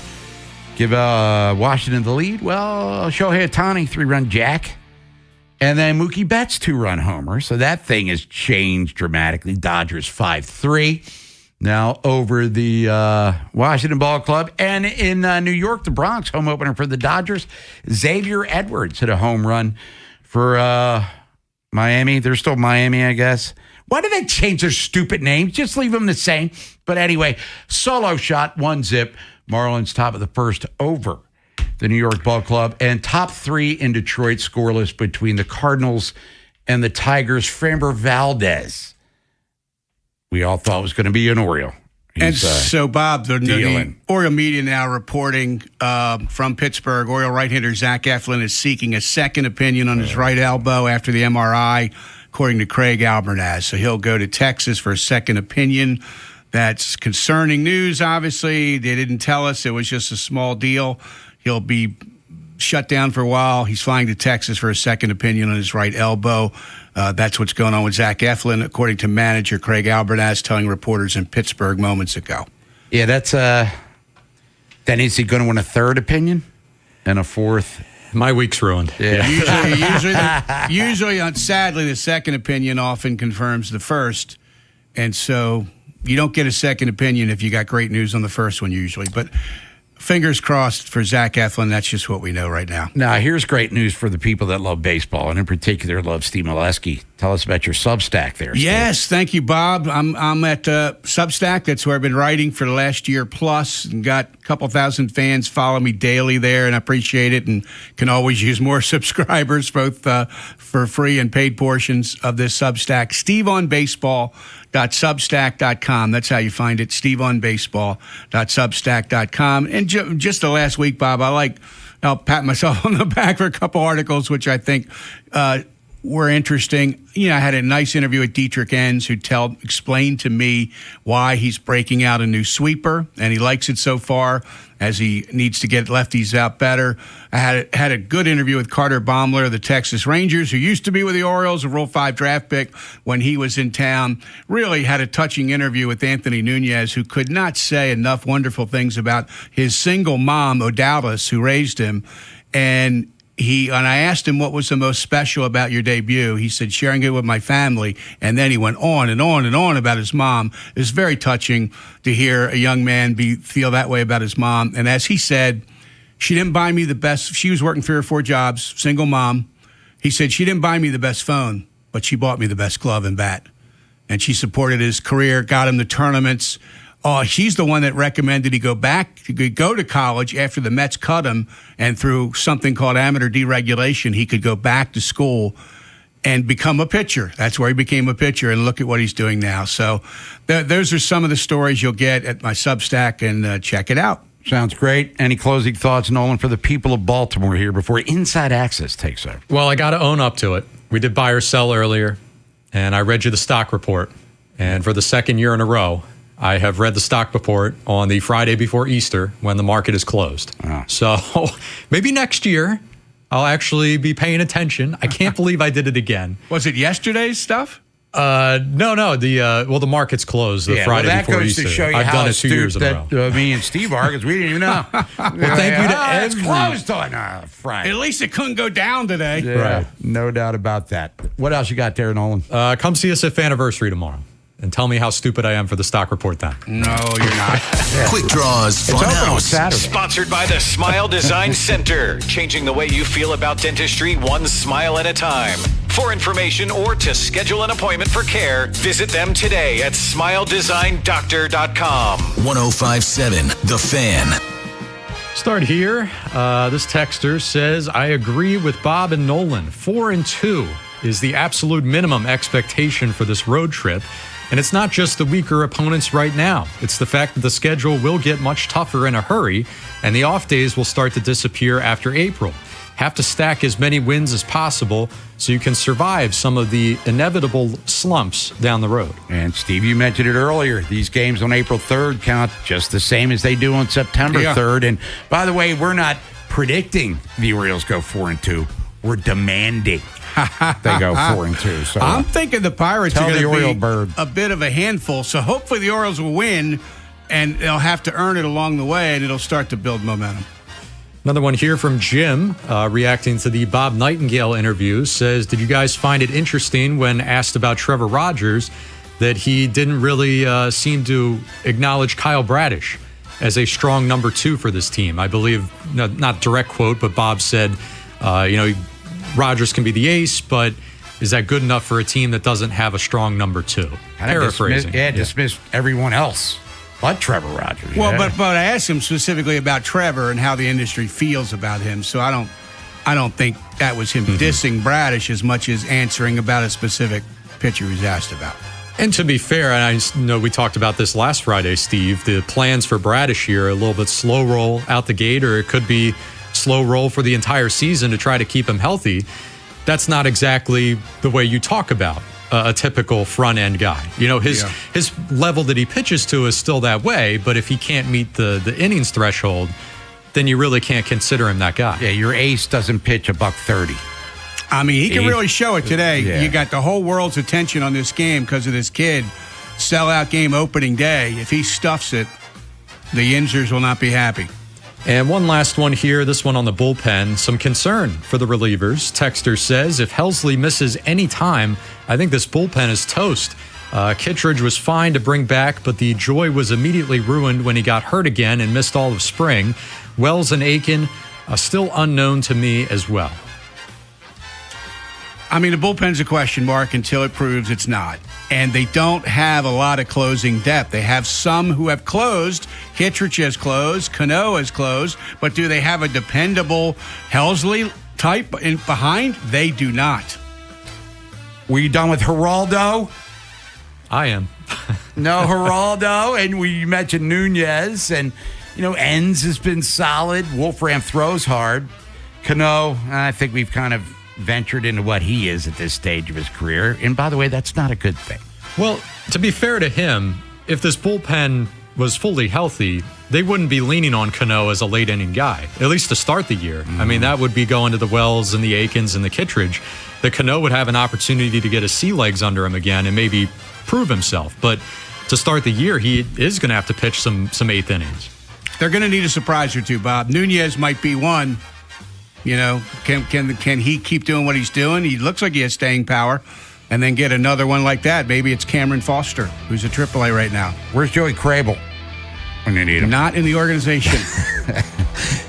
Give Washington the lead. Well, Shohei Ohtani, 3-run jack. And then Mookie Betts, 2-run homer. So that thing has changed dramatically. Dodgers 5-3. Now over the Washington Ball Club. And in New York, the Bronx, home opener for the Dodgers. Xavier Edwards hit a home run for Miami. They're still Miami, I guess. Why do they change their stupid names? Just leave them the same. But anyway, solo shot, 1-zip. Marlins top of the first over the New York Ball Club, and top 3 in Detroit scoreless between the Cardinals and the Tigers. Framber Valdez, we all thought was going to be an Oriole. And so, Bob, the Oriole media now reporting from Pittsburgh, Oriole right-hander Zach Eflin is seeking a second opinion on his right elbow after the MRI, according to Craig Albernaz. So he'll go to Texas for a second opinion. That's concerning news, obviously. They didn't tell us. It was just a small deal. He'll be shut down for a while. He's flying to Texas for a second opinion on his right elbow. That's what's going on with Zach Eflin, according to manager Craig Albernaz, telling reporters in Pittsburgh moments ago. Yeah, that's then is he going to win a third opinion and a fourth? My week's ruined. Yeah. Usually, sadly, the second opinion often confirms the first, and so you don't get a second opinion if you got great news on the first one usually. But fingers crossed for Zach Eflin. That's just what we know right now. Now, here's great news for the people that love baseball, and in particular love Steve Molesky. Tell us about your Substack there, Steve. Yes, thank you, Bob. I'm at Substack. That's where I've been writing for the last year plus, and got a couple thousand fans follow me daily there, and I appreciate it, and can always use more subscribers, both for free and paid portions of this Substack. SteveOnBaseball.substack.com. That's how you find it, SteveOnBaseball.substack.com. And just the last week, Bob, I'll pat myself on the back for a couple articles, which I think were interesting. I had a nice interview with Dietrich Enns, who explained to me why he's breaking out a new sweeper, and he likes it so far, as he needs to get lefties out better. I had a good interview with Carter Baumler of the Texas Rangers, who used to be with the Orioles, a Rule 5 draft pick when he was in town. Really had a touching interview with Anthony Nunez, who could not say enough wonderful things about his single mom, Odalis, who raised him. And I asked him what was the most special about your debut. He said, sharing it with my family. And then he went on and on and on about his mom. It's very touching to hear a young man feel that way about his mom. And as he said, she didn't buy me the best. She was working 3 or 4 jobs, single mom. He said, she didn't buy me the best phone, but she bought me the best glove and bat. And she supported his career, got him to tournaments. She's the one that recommended he go to college after the Mets cut him, and through something called amateur deregulation, he could go back to school and become a pitcher. That's where he became a pitcher, and look at what he's doing now. So those are some of the stories you'll get at my Substack, and check it out. Sounds great. Any closing thoughts, Nolan, for the people of Baltimore here before Inside Access takes over? Well, I got to own up to it. We did buy or sell earlier, and I read you the stock report. And for the second year in a row, I have read the stock report on the Friday before Easter when the market is closed. Oh. So maybe next year I'll actually be paying attention. I can't believe I did it again. Was it yesterday's stuff? No. The market's closed the Friday before Easter. To show you I've done it 2 years in a row. Me and Steve are, because we didn't even know. Well, thank you to it's closed on Friday. At least it couldn't go down today. Yeah, right. No doubt about that. What else you got there, Nolan? Come see us at Faniversary tomorrow. And tell me how stupid I am for the stock report then. No, you're not. Quick Draws Fun House. Sponsored by the Smile Design Center. Changing the way you feel about dentistry one smile at a time. For information or to schedule an appointment for care, visit them today at smiledesigndoctor.com. 105.7 The Fan. Start here. This texter says, I agree with Bob and Nolan. 4-2 is the absolute minimum expectation for this road trip. And it's not just the weaker opponents right now. It's the fact that the schedule will get much tougher in a hurry, and the off days will start to disappear after April. Have to stack as many wins as possible so you can survive some of the inevitable slumps down the road. And Steve, you mentioned it earlier. These games on April 3rd count just the same as they do on September 3rd. And by the way, we're not predicting the Orioles go 4-2. We're demanding they go 4-2. So I'm thinking the Pirates are the going Oriole to be bird. a bit of a handful. So hopefully the Orioles will win, and they'll have to earn it along the way, and it'll start to build momentum. Another one here from Jim, reacting to the Bob Nightingale interview, says, did you guys find it interesting when asked about Trevor Rogers that he didn't really seem to acknowledge Kyle Bradish as a strong number 2 for this team? I believe, not direct quote, but Bob said, Rogers can be the ace, but is that good enough for a team that doesn't have a strong number 2? Paraphrasing. Dismissed everyone else But Trevor Rogers. Well, yeah. but I asked him specifically about Trevor and how the industry feels about him. So I don't think that was him dissing Bradish as much as answering about a specific pitcher he's asked about. And to be fair, and I know we talked about this last Friday, Steve, the plans for Bradish here are a little bit slow roll out the gate, or it could be slow roll for the entire season to try to keep him healthy. That's not exactly the way you talk about a typical front end guy. You know, his level that he pitches to is still that way, but if he can't meet the innings threshold, then you really can't consider him that guy. Yeah, your ace doesn't pitch $130. I mean, he can really show it today. Yeah. You got the whole world's attention on this game because of this kid. Sellout game opening day. If he stuffs it, the Yinzers will not be happy. And one last one here, this one on the bullpen. Some concern for the relievers. Texter says, if Helsley misses any time, I think this bullpen is toast. Kittredge was fine to bring back, but the joy was immediately ruined when he got hurt again and missed all of spring. Wells and Aiken are still unknown to me as well. I mean, the bullpen's a question mark until it proves it's not. And they don't have a lot of closing depth. They have some who have closed. Kittredge has closed. Cano has closed. But do they have a dependable Helsley type behind? They do not. Were you done with Geraldo? I am. No, Geraldo. And we mentioned Nunez. And, you know, Enns has been solid. Wolfram throws hard. Cano, I think we've kind of ventured into what he is at this stage of his career. And by the way, that's not a good thing. Well, to be fair to him, if this bullpen was fully healthy, they wouldn't be leaning on Cano as a late inning guy, at least to start the year. I mean, that would be going to the Wells and the Aikens and the Kittredge. The Cano would have an opportunity to get his sea legs under him again and maybe prove himself. But to start the year, he is going to have to pitch some eighth innings. They're going to need a surprise or two, Bob. Nunez might be one. You know, can he keep doing what he's doing? He looks like he has staying power. And then get another one like that. Maybe it's Cameron Foster, who's a AAA right now. Where's Joey Crable when you need him? Not in the organization.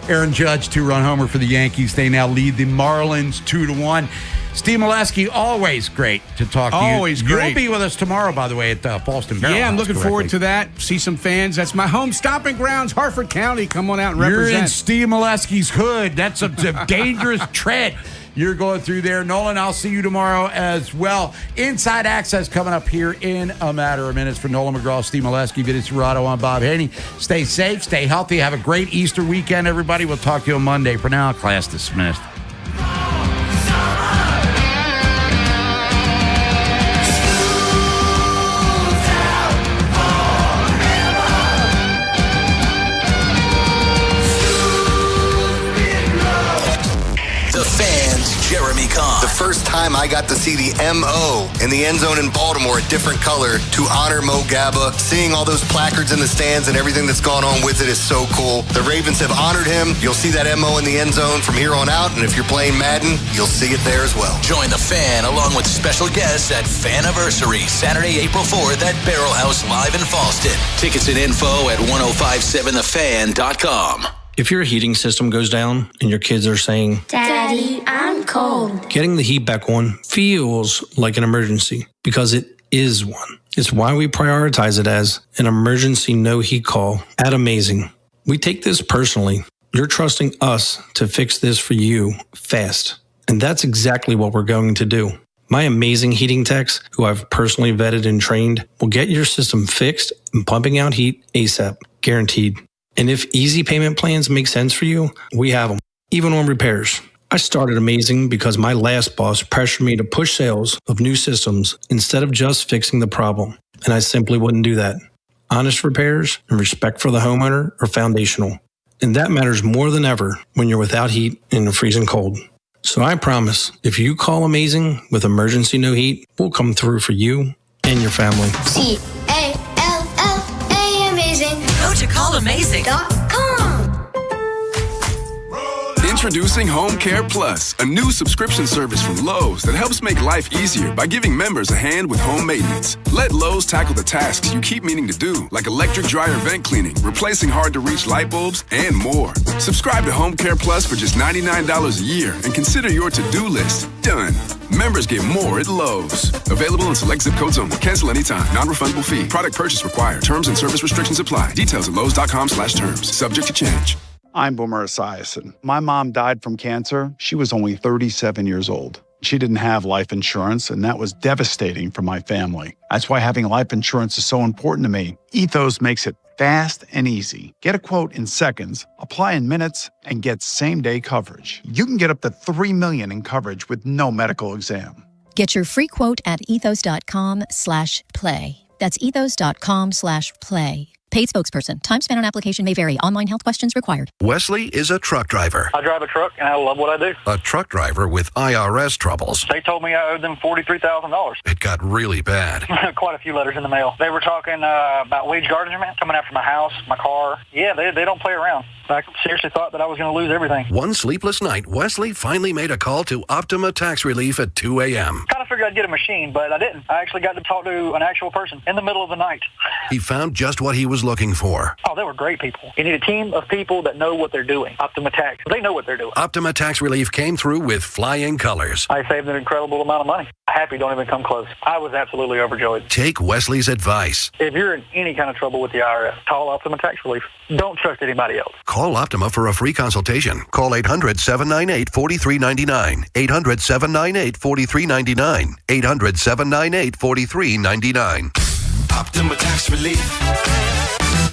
Aaron Judge, 2-run homer for the Yankees. They now lead the Marlins 2-1. Steve Molesky, always great to talk to you. Always great. You'll be with us tomorrow, by the way, at Falston Barrel Yeah, I'm House, looking forward to that. See some fans. That's my home stomping grounds, Harford County. Come on out and represent. You're in Steve Molesky's hood. That's a dangerous tread you're going through there. Nolan, I'll see you tomorrow as well. Inside Access coming up here in a matter of minutes. For Nolan McGraw, Steve Molesky, Vinny Serrato, I'm Bob Haynie. Stay safe, stay healthy. Have a great Easter weekend, everybody. We'll talk to you on Monday. For now, class dismissed. Jeremy Kahn. The first time I got to see the M.O. in the end zone in Baltimore, a different color, to honor Mo Gaba. Seeing all those placards in the stands and everything that's gone on with it is so cool. The Ravens have honored him. You'll see that M.O. in the end zone from here on out, and if you're playing Madden, you'll see it there as well. Join the Fan along with special guests at Faniversary, Saturday, April 4th at Barrel House Live in Falston. Tickets and info at 1057thefan.com. If your heating system goes down and your kids are saying, Daddy, I'm cold, getting the heat back on feels like an emergency because it is one. It's why we prioritize it as an emergency no heat call at Amazing. We take this personally. You're trusting us to fix this for you fast. And that's exactly what we're going to do. My amazing heating techs, who I've personally vetted and trained, will get your system fixed and pumping out heat ASAP, guaranteed. And if easy payment plans make sense for you, we have them, even on repairs. I started Amazing because my last boss pressured me to push sales of new systems instead of just fixing the problem. And I simply wouldn't do that. Honest repairs and respect for the homeowner are foundational. And that matters more than ever when you're without heat in the freezing cold. So I promise, if you call Amazing with emergency no heat, we'll come through for you and your family. C-A-L-L-A, Amazing. Go to callamazing.com. Introducing Home Care Plus, a new subscription service from Lowe's that helps make life easier by giving members a hand with home maintenance. Let Lowe's tackle the tasks you keep meaning to do, like electric dryer vent cleaning, replacing hard-to-reach light bulbs, and more. Subscribe to Home Care Plus for just $99 a year and consider your to-do list done. members get more at Lowe's. Available in select zip codes only. Cancel anytime. Non-refundable fee. Product purchase required. Terms and service restrictions apply. Details at lowes.com/terms. Subject to change. I'm Boomer Esiason. My mom died from cancer. She was only 37 years old. She didn't have life insurance, and that was devastating for my family. That's why having life insurance is so important to me. Ethos makes it fast and easy. Get a quote in seconds, apply in minutes, and get same-day coverage. You can get up to $3 million in coverage with no medical exam. Get your free quote at ethos.com/play. That's ethos.com/play. Paid spokesperson. Time spent on application may vary. Online health questions required. Wesley is a truck driver. I drive a truck, and I love what I do. A truck driver with IRS troubles. They told me I owed them $43,000. It got really bad. Quite a few letters in the mail. They were talking about wage garnishment, coming after my house, my car. Yeah, they don't play around. I seriously thought that I was going to lose everything. One sleepless night, Wesley finally made a call to Optima Tax Relief at 2 a.m. Kind of figured I'd get a machine, but I didn't. I actually got to talk to an actual person in the middle of the night. He found just what he was looking for. Oh, they were great people. You need a team of people that know what they're doing. Optima Tax. They know what they're doing. Optima Tax Relief came through with flying colors. I saved an incredible amount of money. Happy don't even come close. I was absolutely overjoyed. Take Wesley's advice. If you're in any kind of trouble with the IRS, call Optima Tax Relief. Don't trust anybody else. Call Optima for a free consultation. Call 800-798-4399. 800-798-4399. 800-798-4399. Optima Tax Relief.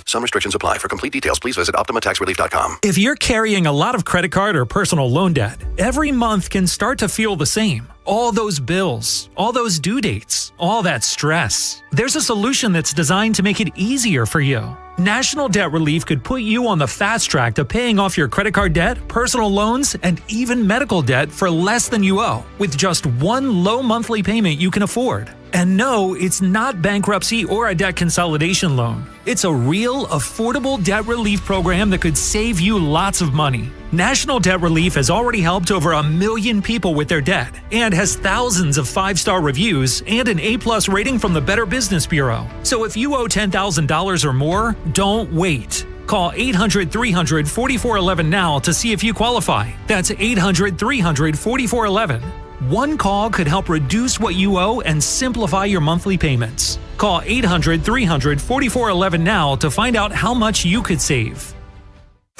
Some restrictions apply. For complete details, please visit OptimaTaxRelief.com. If you're carrying a lot of credit card or personal loan debt, every month can start to feel the same. All those bills, all those due dates, all that stress. There's a solution that's designed to make it easier for you. National Debt Relief could put you on the fast track to paying off your credit card debt, personal loans, and even medical debt for less than you owe, with just one low monthly payment you can afford. And no, it's not bankruptcy or a debt consolidation loan. It's a real, affordable debt relief program that could save you lots of money. National Debt Relief has already helped over 1 million people with their debt and has thousands of 5-star reviews and an A+ rating from the Better Business Bureau. So if you owe $10,000 or more, don't wait. Call 800-300-4411 now to see if you qualify. That's 800-300-4411. One call could help reduce what you owe and simplify your monthly payments. Call 800-300-4411 now to find out how much you could save.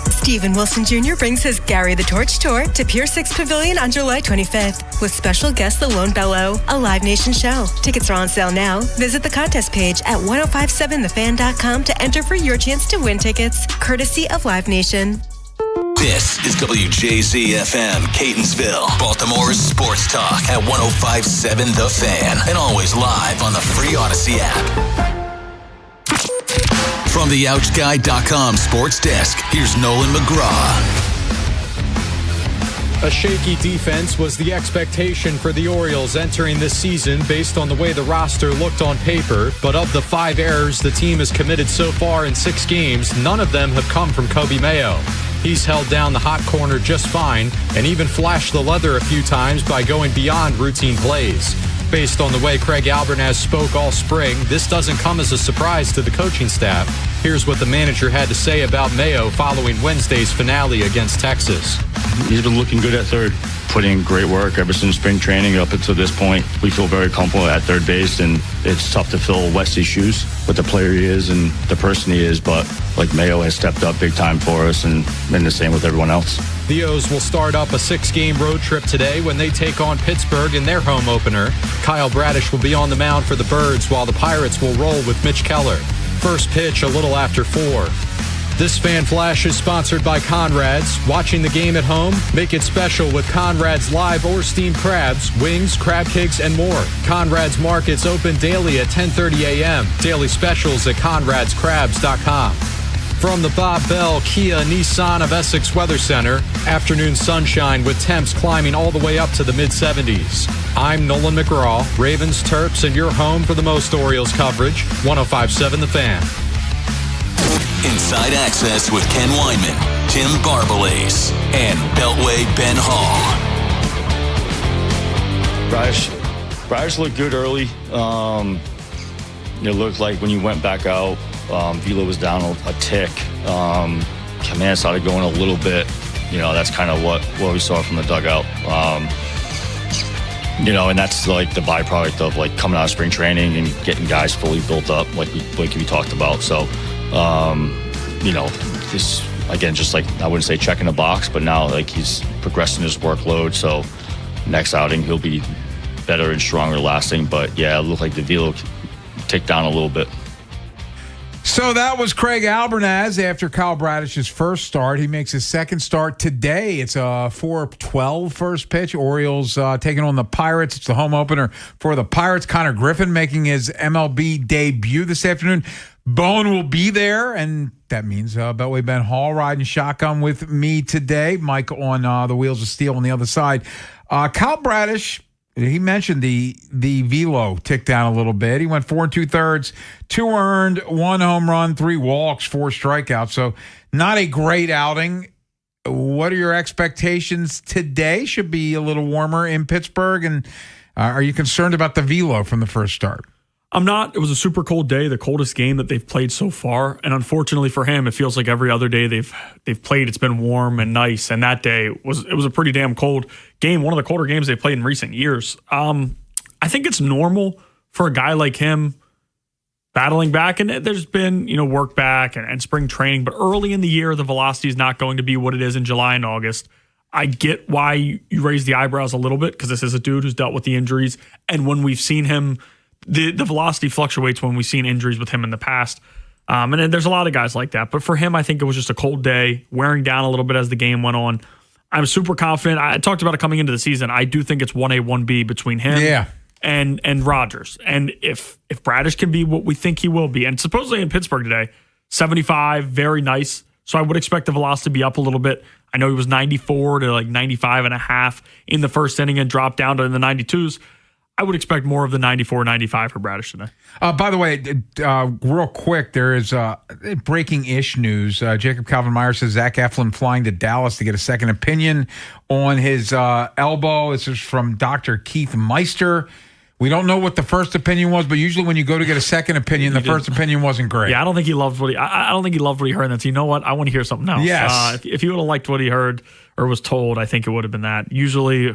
Stephen Wilson Jr. brings his Gary the Torch Tour to Pier 6 Pavilion on July 25th with special guest The Lone Bellow, a Live Nation show. Tickets are on sale now. Visit the contest page at 1057thefan.com to enter for your chance to win tickets, courtesy of Live Nation. This is WJZ-FM, Catonsville, Baltimore's sports talk at 1057 The Fan, and always live on the free Odyssey app. From the OutGuy.com sports desk, here's Nolan McGraw. A shaky defense was the expectation for the Orioles entering this season based on the way the roster looked on paper. But of the 5 errors the team has committed so far in 6 games, none of them have come from Kobe Mayo. He's held down the hot corner just fine and even flashed the leather a few times by going beyond routine plays. Based on the way Craig Albernas spoke all spring, this doesn't come as a surprise to the coaching staff. Here's what the manager had to say about Mayo following Wednesday's finale against Texas. He's been looking good at third, putting in great work ever since spring training up until this point. We feel very comfortable at third base, and it's tough to fill Wesley's shoes with the player he is and the person he is, but like Mayo has stepped up big time for us and been the same with everyone else. The O's will start up a 6-game road trip today when they take on Pittsburgh in their home opener. Kyle Bradish will be on the mound for the Birds while the Pirates will roll with Mitch Keller. First pitch a little after 4. This Fan Flash is sponsored by Conrad's. Watching the game at home? Make it special with Conrad's live or steamed crabs, wings, crab cakes, and more. Conrad's Markets open daily at 10:30 a.m. Daily specials at conradscrabs.com. From the Bob Bell Kia Nissan of Essex Weather Center, afternoon sunshine with temps climbing all the way up to the mid-70s. I'm Nolan McGraw, Ravens, Terps, and your home for the most Orioles coverage, 1057 The Fan. Inside Access with Ken Weinman, Tim Barbalace, and Beltway Ben Hall. Bryce looked good early. It looked like when you went back out, Vila was down a tick. Command started going a little bit. That's kind of what we saw from the dugout. And that's like the byproduct of like coming out of spring training and getting guys fully built up, like we talked about. So, this again, just like I wouldn't say checking a box, but now like he's progressing his workload. So next outing he'll be better and stronger lasting. But yeah, it looked like the velo ticked down a little bit. So that was Craig Albernaz after Kyle Bradish's first start. He makes his second start today. It's a 4:12 first pitch. Orioles taking on the Pirates. It's the home opener for the Pirates. Connor Griffin making his MLB debut this afternoon. Bone will be there, and that means Beltway Ben Hall riding shotgun with me today. Mike on the Wheels of Steel on the other side. Kyle Bradish, he mentioned the velo ticked down a little bit. He went 4 2/3, 2 earned, 1 home run, 3 walks, 4 strikeouts. So not a great outing. What are your expectations today? Should be a little warmer in Pittsburgh. And are you concerned about the velo from the first start? I'm not. It was a super cold day, the coldest game that they've played so far. And unfortunately for him, it feels like every other day they've played, it's been warm and nice. And that day was a pretty damn cold game, one of the colder games they've played in recent years. I think it's normal for a guy like him battling back. And there's been, work back and spring training. But early in the year, the velocity is not going to be what it is in July and August. I get why you raise the eyebrows a little bit, because this is a dude who's dealt with the injuries. And when we've seen him, the velocity fluctuates when we've seen injuries with him in the past. And then there's a lot of guys like that. But for him, I think it was just a cold day, wearing down a little bit as the game went on. I'm super confident. I talked about it coming into the season. I do think it's 1A, 1B between him and Rodgers. And if Bradish can be what we think he will be, and supposedly in Pittsburgh today, 75, very nice. So I would expect the velocity to be up a little bit. I know he was 94 to like 95 and a half in the first inning and dropped down to the 92s. I would expect more of the 94, 95 for Bradish today. By the way, real quick, there is breaking-ish news. Jacob Calvin-Meyer says Zach Eflin flying to Dallas to get a second opinion on his elbow. This is from Dr. Keith Meister. We don't know what the first opinion was, but usually when you go to get a second opinion, the first opinion wasn't great. Yeah, I don't think he loved what I don't think he loved what he heard. And that's, you know what? I want to hear something else. Yes. If he would have liked what he heard or was told, I think it would have been that. Usually,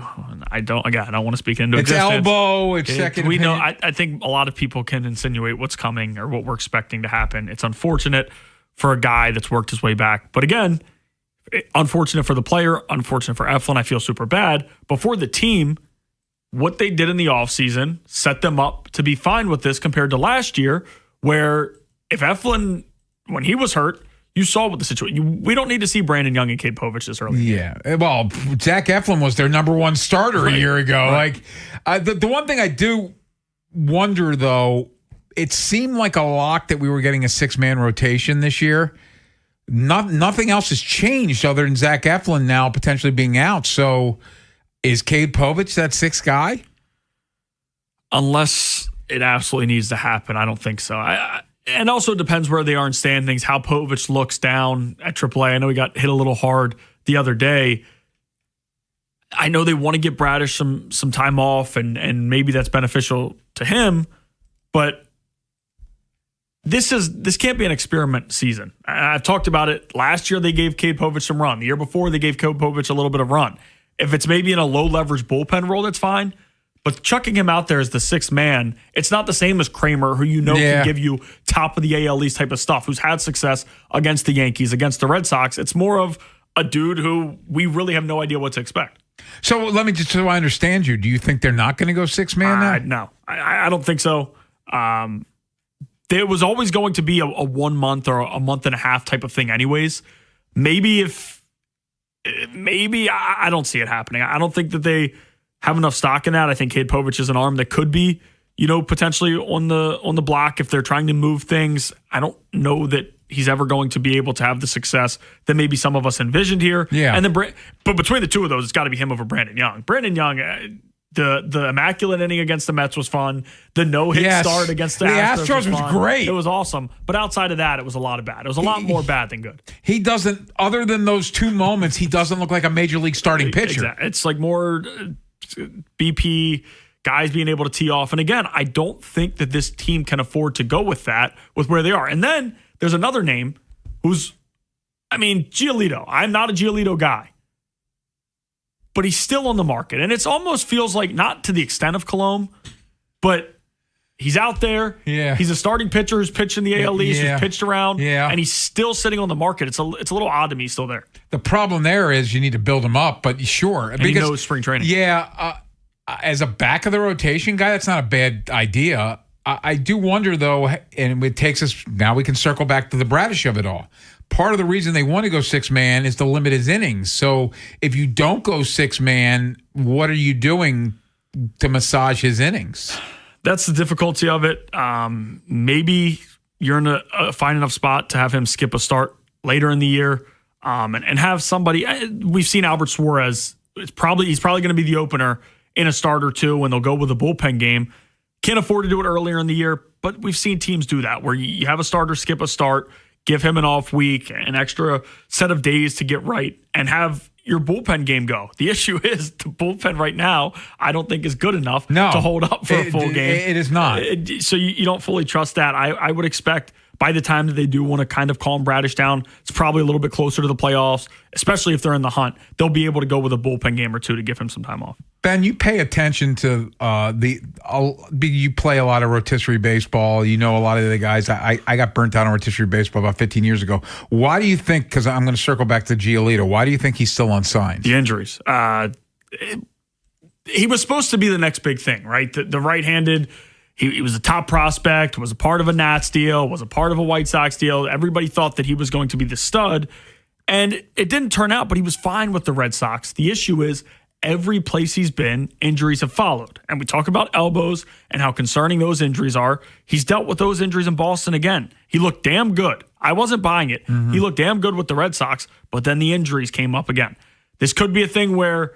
I don't want to speak into existence. It's elbow. It's second we opinion. know. I think a lot of people can insinuate what's coming or what we're expecting to happen. It's unfortunate for a guy that's worked his way back, but again, unfortunate for the player. Unfortunate for Eflin. I feel super bad, but for the team, what they did in the offseason set them up to be fine with this compared to last year, where if Eflin, when he was hurt, you saw what the situation. We don't need to see Brandon Young and Cade Povich this early. Yeah. Well, Zach Eflin was their number one starter a year ago. Right. Like, the one thing I do wonder, though, it seemed like a lock that we were getting a 6-man rotation this year. Nothing else has changed other than Zach Eflin now potentially being out. So is Cade Povich that 6th guy? Unless it absolutely needs to happen, I don't think so. And also it depends where they are in standings, how Povich looks down at AAA. I know he got hit a little hard the other day. I know they want to get Bradish some time off, and maybe that's beneficial to him, but this can't be an experiment season. I've talked about it. Last year they gave Cade Povich some run. The year before they gave Cade Povich a little bit of run. If it's maybe in a low-leverage bullpen role, that's fine. But chucking him out there as the 6th man, it's not the same as Kramer, who can give you top of the AL East type of stuff, who's had success against the Yankees, against the Red Sox. It's more of a dude who we really have no idea what to expect. So let me just, so I understand you, do you think they're not going to go 6-man now? No, I don't think so. There was always going to be a 1 month or a month and a half type of thing anyways. Maybe I don't see it happening. I don't think that they have enough stock in that. I think Cade Povich is an arm that could be, potentially on the block if they're trying to move things. I don't know that he's ever going to be able to have the success that maybe some of us envisioned here. Yeah. And then, but between the two of those, it's got to be him over Brandon Young. Brandon Young, the immaculate inning against the Mets was fun. The no-hit start against the Astros was great. It was awesome. But outside of that, it was a lot of bad. It was a lot more bad than good. He doesn't, other than those 2 moments, he doesn't look like a major league starting pitcher. Exactly. It's like more BP guys being able to tee off. And again, I don't think that this team can afford to go with that, with where they are. And then there's another name who's, Giolito. I'm not a Giolito guy. but he's still on the market. And it almost feels like, not to the extent of Colomb, but he's out there. Yeah. He's a starting pitcher who's pitched in the AL East, who's pitched around, and he's still sitting on the market. It's a little odd to me still there. The problem there is you need to build him up, but sure. And he knows spring training. Yeah, as a back of the rotation guy, that's not a bad idea. I do wonder, though, and it takes us, now we can circle back to the Bradish of it all. Part of the reason they want to go 6-man is to limit his innings. So if you don't go 6-man, what are you doing to massage his innings? That's the difficulty of it. Maybe you're in a fine enough spot to have him skip a start later in the year, and have somebody. We've seen Albert Suarez. He's probably going to be the opener in a start or two, and they'll go with a bullpen game. Can't afford to do it earlier in the year, but we've seen teams do that where you have a starter skip a start, give him an off week, an extra set of days to get right, and have your bullpen game go. The issue is the bullpen right now, I don't think is good enough to hold up for a full game. It is not. So you don't fully trust that. I would expect by the time that they do want to kind of calm Bradish down, it's probably a little bit closer to the playoffs, especially if they're in the hunt. They'll be able to go with a bullpen game or two to give him some time off. Ben, you pay attention to you play a lot of rotisserie baseball. You know a lot of the guys. I got burnt out on rotisserie baseball about 15 years ago. Why do you think, because I'm going to circle back to Giolito, why do you think he's still unsigned? The injuries. He was supposed to be the next big thing, right? The right-handed, he was a top prospect, was a part of a Nats deal, was a part of a White Sox deal. Everybody thought that he was going to be the stud, and it didn't turn out, but he was fine with the Red Sox. The issue is, every place he's been, injuries have followed. And we talk about elbows and how concerning those injuries are. He's dealt with those injuries in Boston again. He looked damn good. I wasn't buying it. Mm-hmm. He looked damn good with the Red Sox, but then the injuries came up again. This could be a thing where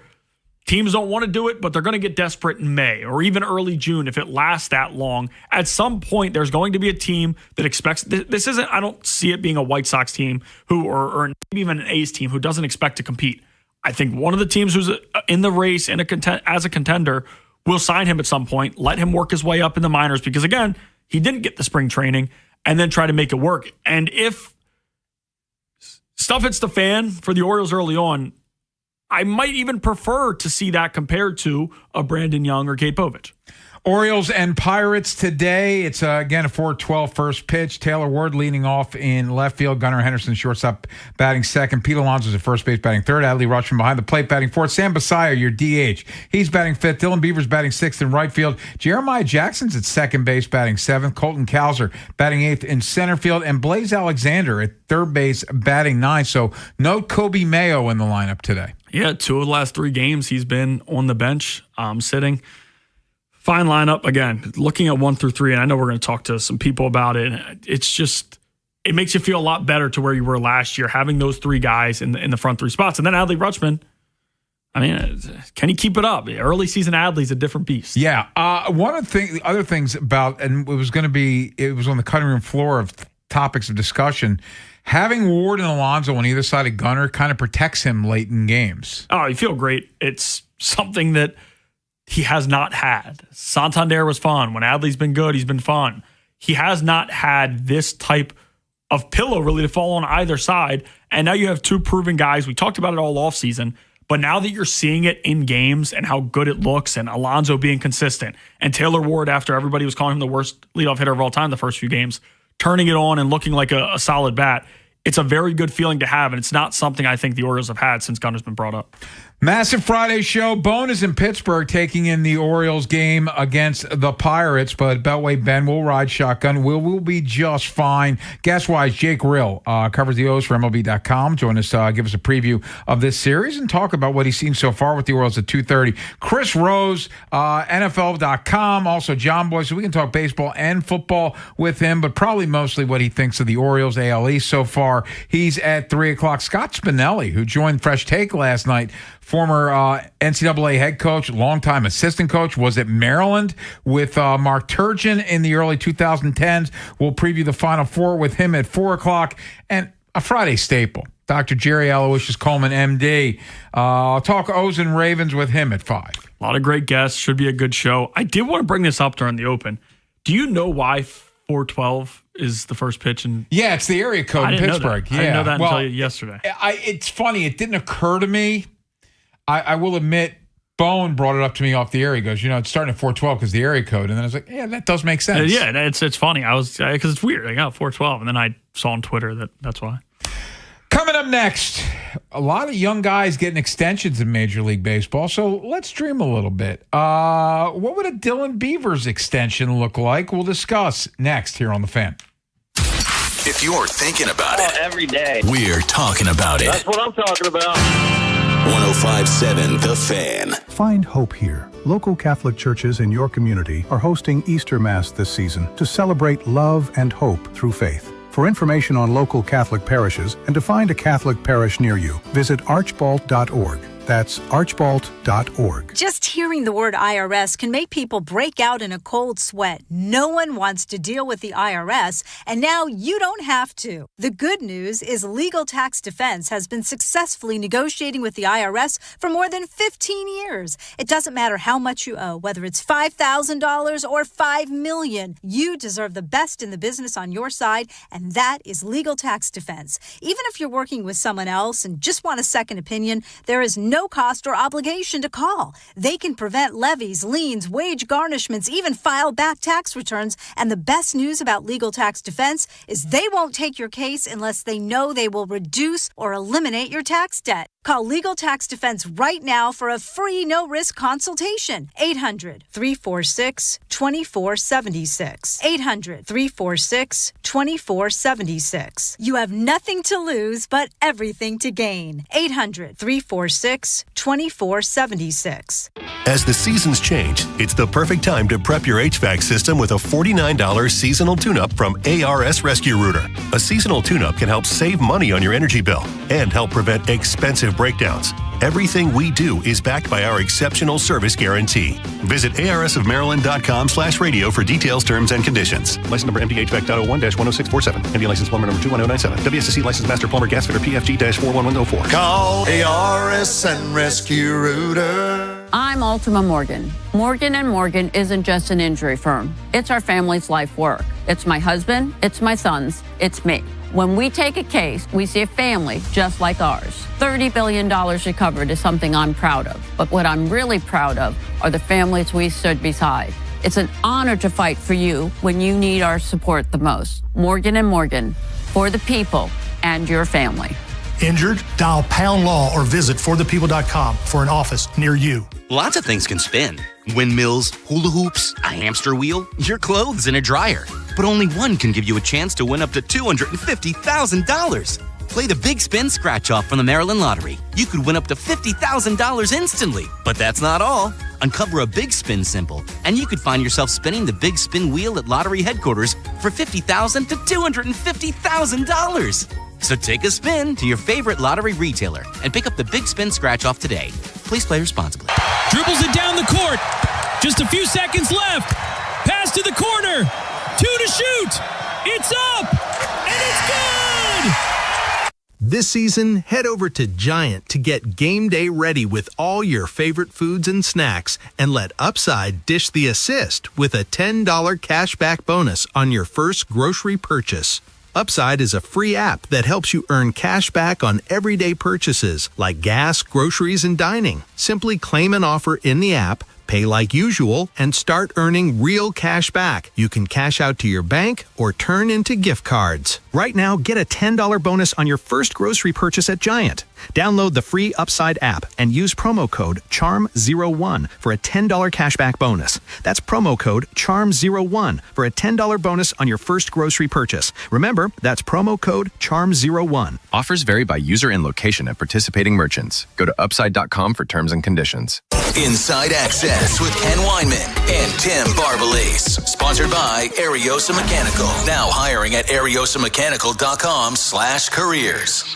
teams don't want to do it, but they're going to get desperate in May or even early June if it lasts that long. At some point, there's going to be a team that expects this isn't. I don't see it being a White Sox team or maybe even an A's team who doesn't expect to compete. I think one of the teams who's in the race as a contender will sign him at some point, let him work his way up in the minors because, again, he didn't get the spring training, and then try to make it work. And if stuff hits the fan for the Orioles early on, I might even prefer to see that compared to a Brandon Young or Kate Povich. Orioles and Pirates today. It's, again, a 4-12 first pitch. Taylor Ward leading off in left field. Gunnar Henderson, shortstop, batting second. Pete Alonso's at first base, batting third. Adley Rutschman behind the plate, batting fourth. Sam Basayo, your DH. He's batting fifth. Dylan Beaver's batting sixth in right field. Jeremiah Jackson's at second base, batting seventh. Colton Cowser batting eighth in center field. And Blaze Alexander at third base, batting ninth. So no Kobe Mayo in the lineup today. Yeah, 2 of the last 3 games he's been on the bench, sitting. Fine lineup. Again, looking at 1 through 3, and I know we're going to talk to some people about it. It's just, it makes you feel a lot better to where you were last year, having those 3 guys in the front 3 spots. And then Adley Rutschman, I mean, can he keep it up? Early season Adley's a different beast. Yeah. One of the other things about, and it was on the cutting room floor of topics of discussion, having Ward and Alonso on either side of Gunnar kind of protects him late in games. Oh, you feel great. It's something that he has not had. Santander was fun. When Adley's been good, he's been fun. He has not had this type of pillow really to fall on either side. And now you have 2 proven guys. We talked about it all offseason. But now that you're seeing it in games and how good it looks, and Alonso being consistent, and Taylor Ward, after everybody was calling him the worst leadoff hitter of all time the first few games, turning it on and looking like a solid bat, it's a very good feeling to have. And it's not something I think the Orioles have had since Gunnar's been brought up. Massive Friday show. Bone is in Pittsburgh taking in the Orioles game against the Pirates, but Beltway Ben will ride shotgun. We'll be just fine. Guest-wise, Jake Rill covers the O's for MLB.com. Join us, give us a preview of this series and talk about what he's seen so far with the Orioles at 2:30. Chris Rose, NFL.com, also John Boy, so we can talk baseball and football with him, but probably mostly what he thinks of the Orioles AL East so far. He's at 3 o'clock. Scott Spinelli, who joined Fresh Take last night, former NCAA head coach, longtime assistant coach, was at Maryland with Mark Turgeon in the early 2010s. We'll preview the Final Four with him at 4 o'clock. And a Friday staple, Dr. Jerry Aloysius Coleman, MD. I'll talk O's and Ravens with him at 5. A lot of great guests. Should be a good show. I did want to bring this up during the open. Do you know why 412 is the first pitch? Yeah, it's the area code in Pittsburgh. I didn't know that until yesterday. It's funny. It didn't occur to me. I will admit, Bone brought it up to me off the air. He goes, it's starting at 412 because the area code. And then I was like, yeah, that does make sense. Yeah, it's funny. I was because it's weird. I got 412, and then I saw on Twitter that's why. Coming up next, a lot of young guys getting extensions in Major League Baseball. So let's dream a little bit. What would a Dylan Beavers extension look like? We'll discuss next here on The Fan. If you're thinking about it every day, we're talking about it. That's what I'm talking about. 105.7 The Fan. Find hope here. Local Catholic churches in your community are hosting Easter Mass this season to celebrate love and hope through faith. For information on local Catholic parishes and to find a Catholic parish near you, visit archbald.org. That's archbald.org. Just hearing the word IRS can make people break out in a cold sweat. No one wants to deal with the IRS, and now you don't have to. The good news is Legal Tax Defense has been successfully negotiating with the IRS for more than 15 years. It doesn't matter how much you owe, whether it's $5,000 or $5 million. You deserve the best in the business on your side, and that is Legal Tax Defense. Even if you're working with someone else and just want a second opinion, there is no cost or obligation to call. They can prevent levies, liens, wage garnishments, even file back tax returns. And the best news about Legal Tax Defense is they won't take your case unless they know they will reduce or eliminate your tax debt. Call Legal Tax Defense right now for a free no-risk consultation. 800-346-2476. 800-346-2476. You have nothing to lose but everything to gain. 800-346-2476. As the seasons change, it's the perfect time to prep your HVAC system with a $49 seasonal tune-up from ARS Rescue Rooter. A seasonal tune-up can help save money on your energy bill and help prevent expensive breakdowns. Everything we do is backed by our exceptional service guarantee. Visit arsofmaryland.com/radio for details, terms, and conditions. License number MDHVAC.01-10647. MD license plumber number 21097. WSSC license master plumber gas fitter PFG-41104. Call ARS and Rescue Rooter. I'm Ultima Morgan. Morgan & Morgan isn't just an injury firm. It's our family's life work. It's my husband, it's my sons, it's me. When we take a case, we see a family just like ours. $30 billion recovered is something I'm proud of. But what I'm really proud of are the families we stood beside. It's an honor to fight for you when you need our support the most. Morgan & Morgan, for the people and your family. Injured? Dial Pound Law or visit forthepeople.com for an office near you. Lots of things can spin. Windmills, hula hoops, a hamster wheel, your clothes in a dryer. But only one can give you a chance to win up to $250,000. Play the Big Spin Scratch-Off from the Maryland Lottery. You could win up to $50,000 instantly. But that's not all. Uncover a Big Spin symbol, and you could find yourself spinning the Big Spin wheel at lottery headquarters for $50,000 to $250,000. So take a spin to your favorite lottery retailer and pick up the Big Spin Scratch-Off today. Please play responsibly. Dribbles it down the court. Just a few seconds left. Pass to the corner. 2 to shoot. It's up. And it's good. This season, head over to Giant to get game day ready with all your favorite foods and snacks, and let Upside dish the assist with a $10 cashback bonus on your first grocery purchase. Upside is a free app that helps you earn cash back on everyday purchases like gas, groceries, and dining. Simply claim an offer in the app, pay like usual, and start earning real cash back. You can cash out to your bank or turn into gift cards. Right now, get a $10 bonus on your first grocery purchase at Giant. Download the free Upside app and use promo code CHARM01 for a $10 cashback bonus. That's promo code CHARM01 for a $10 bonus on your first grocery purchase. Remember, that's promo code CHARM01. Offers vary by user and location at participating merchants. Go to upside.com for terms and conditions. Inside Access with Ken Weinman and Tim Barbalese. Sponsored by Ariosa Mechanical. Now hiring at ariosamechanical.com/careers.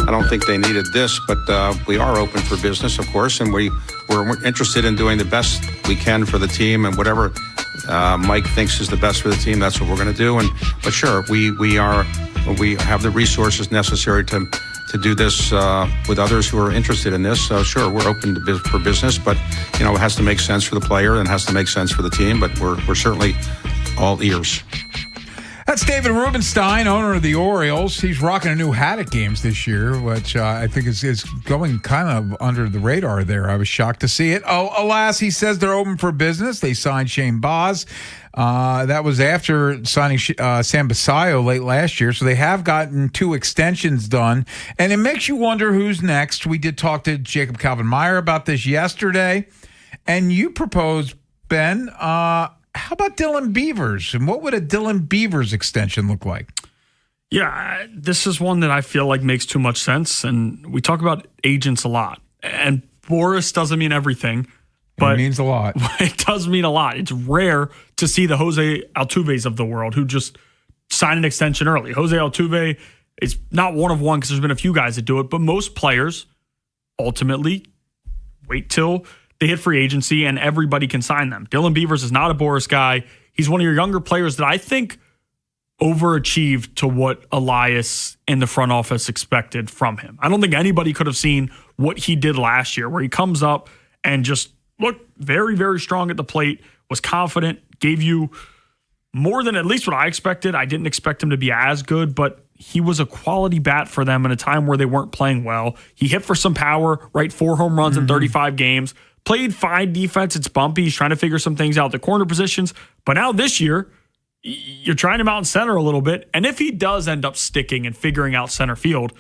I don't think they needed this, but we are open for business, of course, and we're interested in doing the best we can for the team, and whatever Mike thinks is the best for the team, that's what we're going to do. But sure, we have the resources necessary to do this with others who are interested in this. So sure, we're open for business, but it has to make sense for the player and has to make sense for the team. But we're certainly all ears. That's David Rubenstein, owner of the Orioles. He's rocking a new hat at games this year, which I think is going kind of under the radar there. I was shocked to see it. Oh, alas, he says they're open for business. They signed Shane Baz. That was after signing Sam Basayo late last year. So they have gotten 2 extensions done. And it makes you wonder who's next. We did talk to Jacob Calvin-Meyer about this yesterday. And you proposed, Ben, how about Dylan Beavers? And what would a Dylan Beavers extension look like? Yeah, this is one that I feel like makes too much sense. And we talk about agents a lot. And Boris doesn't mean everything, but it means a lot. It does mean a lot. It's rare to see the Jose Altuves of the world who just sign an extension early. Jose Altuve is not one of one because there's been a few guys that do it, but most players ultimately wait till they hit free agency and everybody can sign them. Dylan Beavers is not a Boris guy. He's one of your younger players that I think overachieved to what Elias and the front office expected from him. I don't think anybody could have seen what he did last year, where he comes up and just looked very, very strong at the plate, was confident, gave you more than at least what I expected. I didn't expect him to be as good, but he was a quality bat for them in a time where they weren't playing well. He hit for some power, right? 4 home runs in 35 games. Played fine defense. It's bumpy. He's trying to figure some things out, the corner positions. But now this year, you're trying him out in center a little bit. And if he does end up sticking and figuring out center field,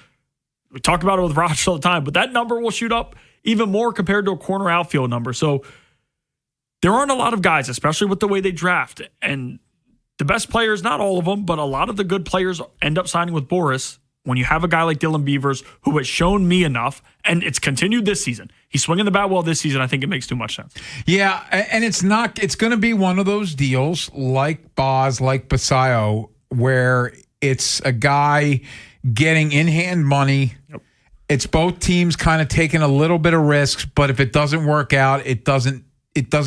we talk about it with Raj all the time, but that number will shoot up even more compared to a corner outfield number. So there aren't a lot of guys, especially with the way they draft. And the best players, not all of them, but a lot of the good players end up signing with Boris. When you have a guy like Dylan Beavers who has shown me enough, and it's continued this season. He's swinging the bat well this season. I think it makes too much sense. Yeah, and it's going to be one of those deals like Baz, like Basayo, where it's a guy getting in-hand money. Yep. It's both teams kind of taking a little bit of risks, but if it doesn't work out, it doesn't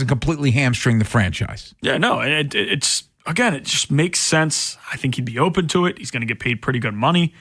completely hamstring the franchise. Yeah, no, it's again, it just makes sense. I think he'd be open to it. He's going to get paid pretty good money.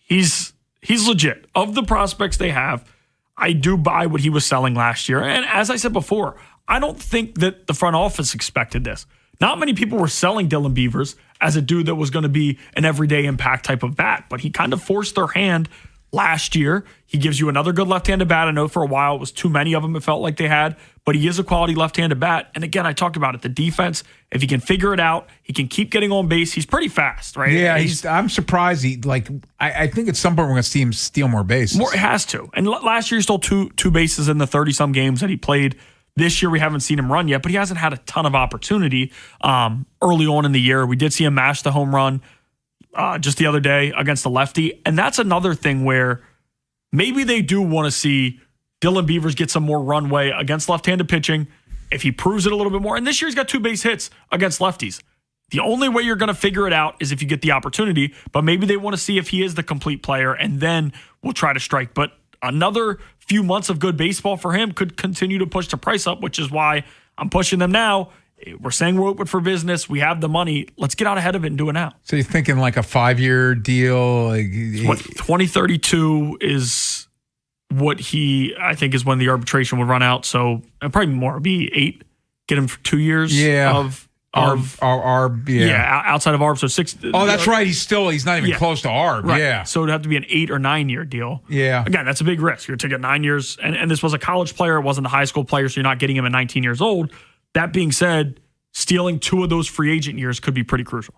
He's legit. Of the prospects they have, I do buy what he was selling last year. And as I said before, I don't think that the front office expected this. Not many people were selling Dylan Beavers as a dude that was going to be an everyday impact type of bat, but he kind of forced their hand last year. He gives you another good left-handed bat. I know for a while it was too many of them it felt like they had, but he is a quality left-handed bat. And again, I talked about it. The defense, if he can figure it out, he can keep getting on base. He's pretty fast, right? Yeah, I'm surprised. I think at some point we're going to see him steal more bases. More, it has to. And last year he stole two bases in the 30-some games that he played. This year we haven't seen him run yet, but he hasn't had a ton of opportunity early on in the year. We did see him mash the home run just the other day against the lefty. And that's another thing where maybe they do want to see Dylan Beavers get some more runway against left-handed pitching if he proves it a little bit more. And this year he's got 2 base hits against lefties. The only way you're going to figure it out is if you get the opportunity, but maybe they want to see if he is the complete player and then we'll try to strike. But another few months of good baseball for him could continue to push the price up, which is why I'm pushing them now. We're saying we're open for business. We have the money. Let's get out ahead of it and do it now. So you're thinking like a 5-year deal? Like 2032 is what I think is when the arbitration would run out. So probably more. It'd be 8. Get him for 2 years of outside of ARB. So 6. Oh, that's right. He's not even close to ARB. Right. Yeah. So it'd have to be an 8 or 9 year deal. Yeah. Again, that's a big risk. You're taking 9 years. And this was a college player. It wasn't a high school player. So you're not getting him at 19 years old. That being said, stealing 2 of those free agent years could be pretty crucial.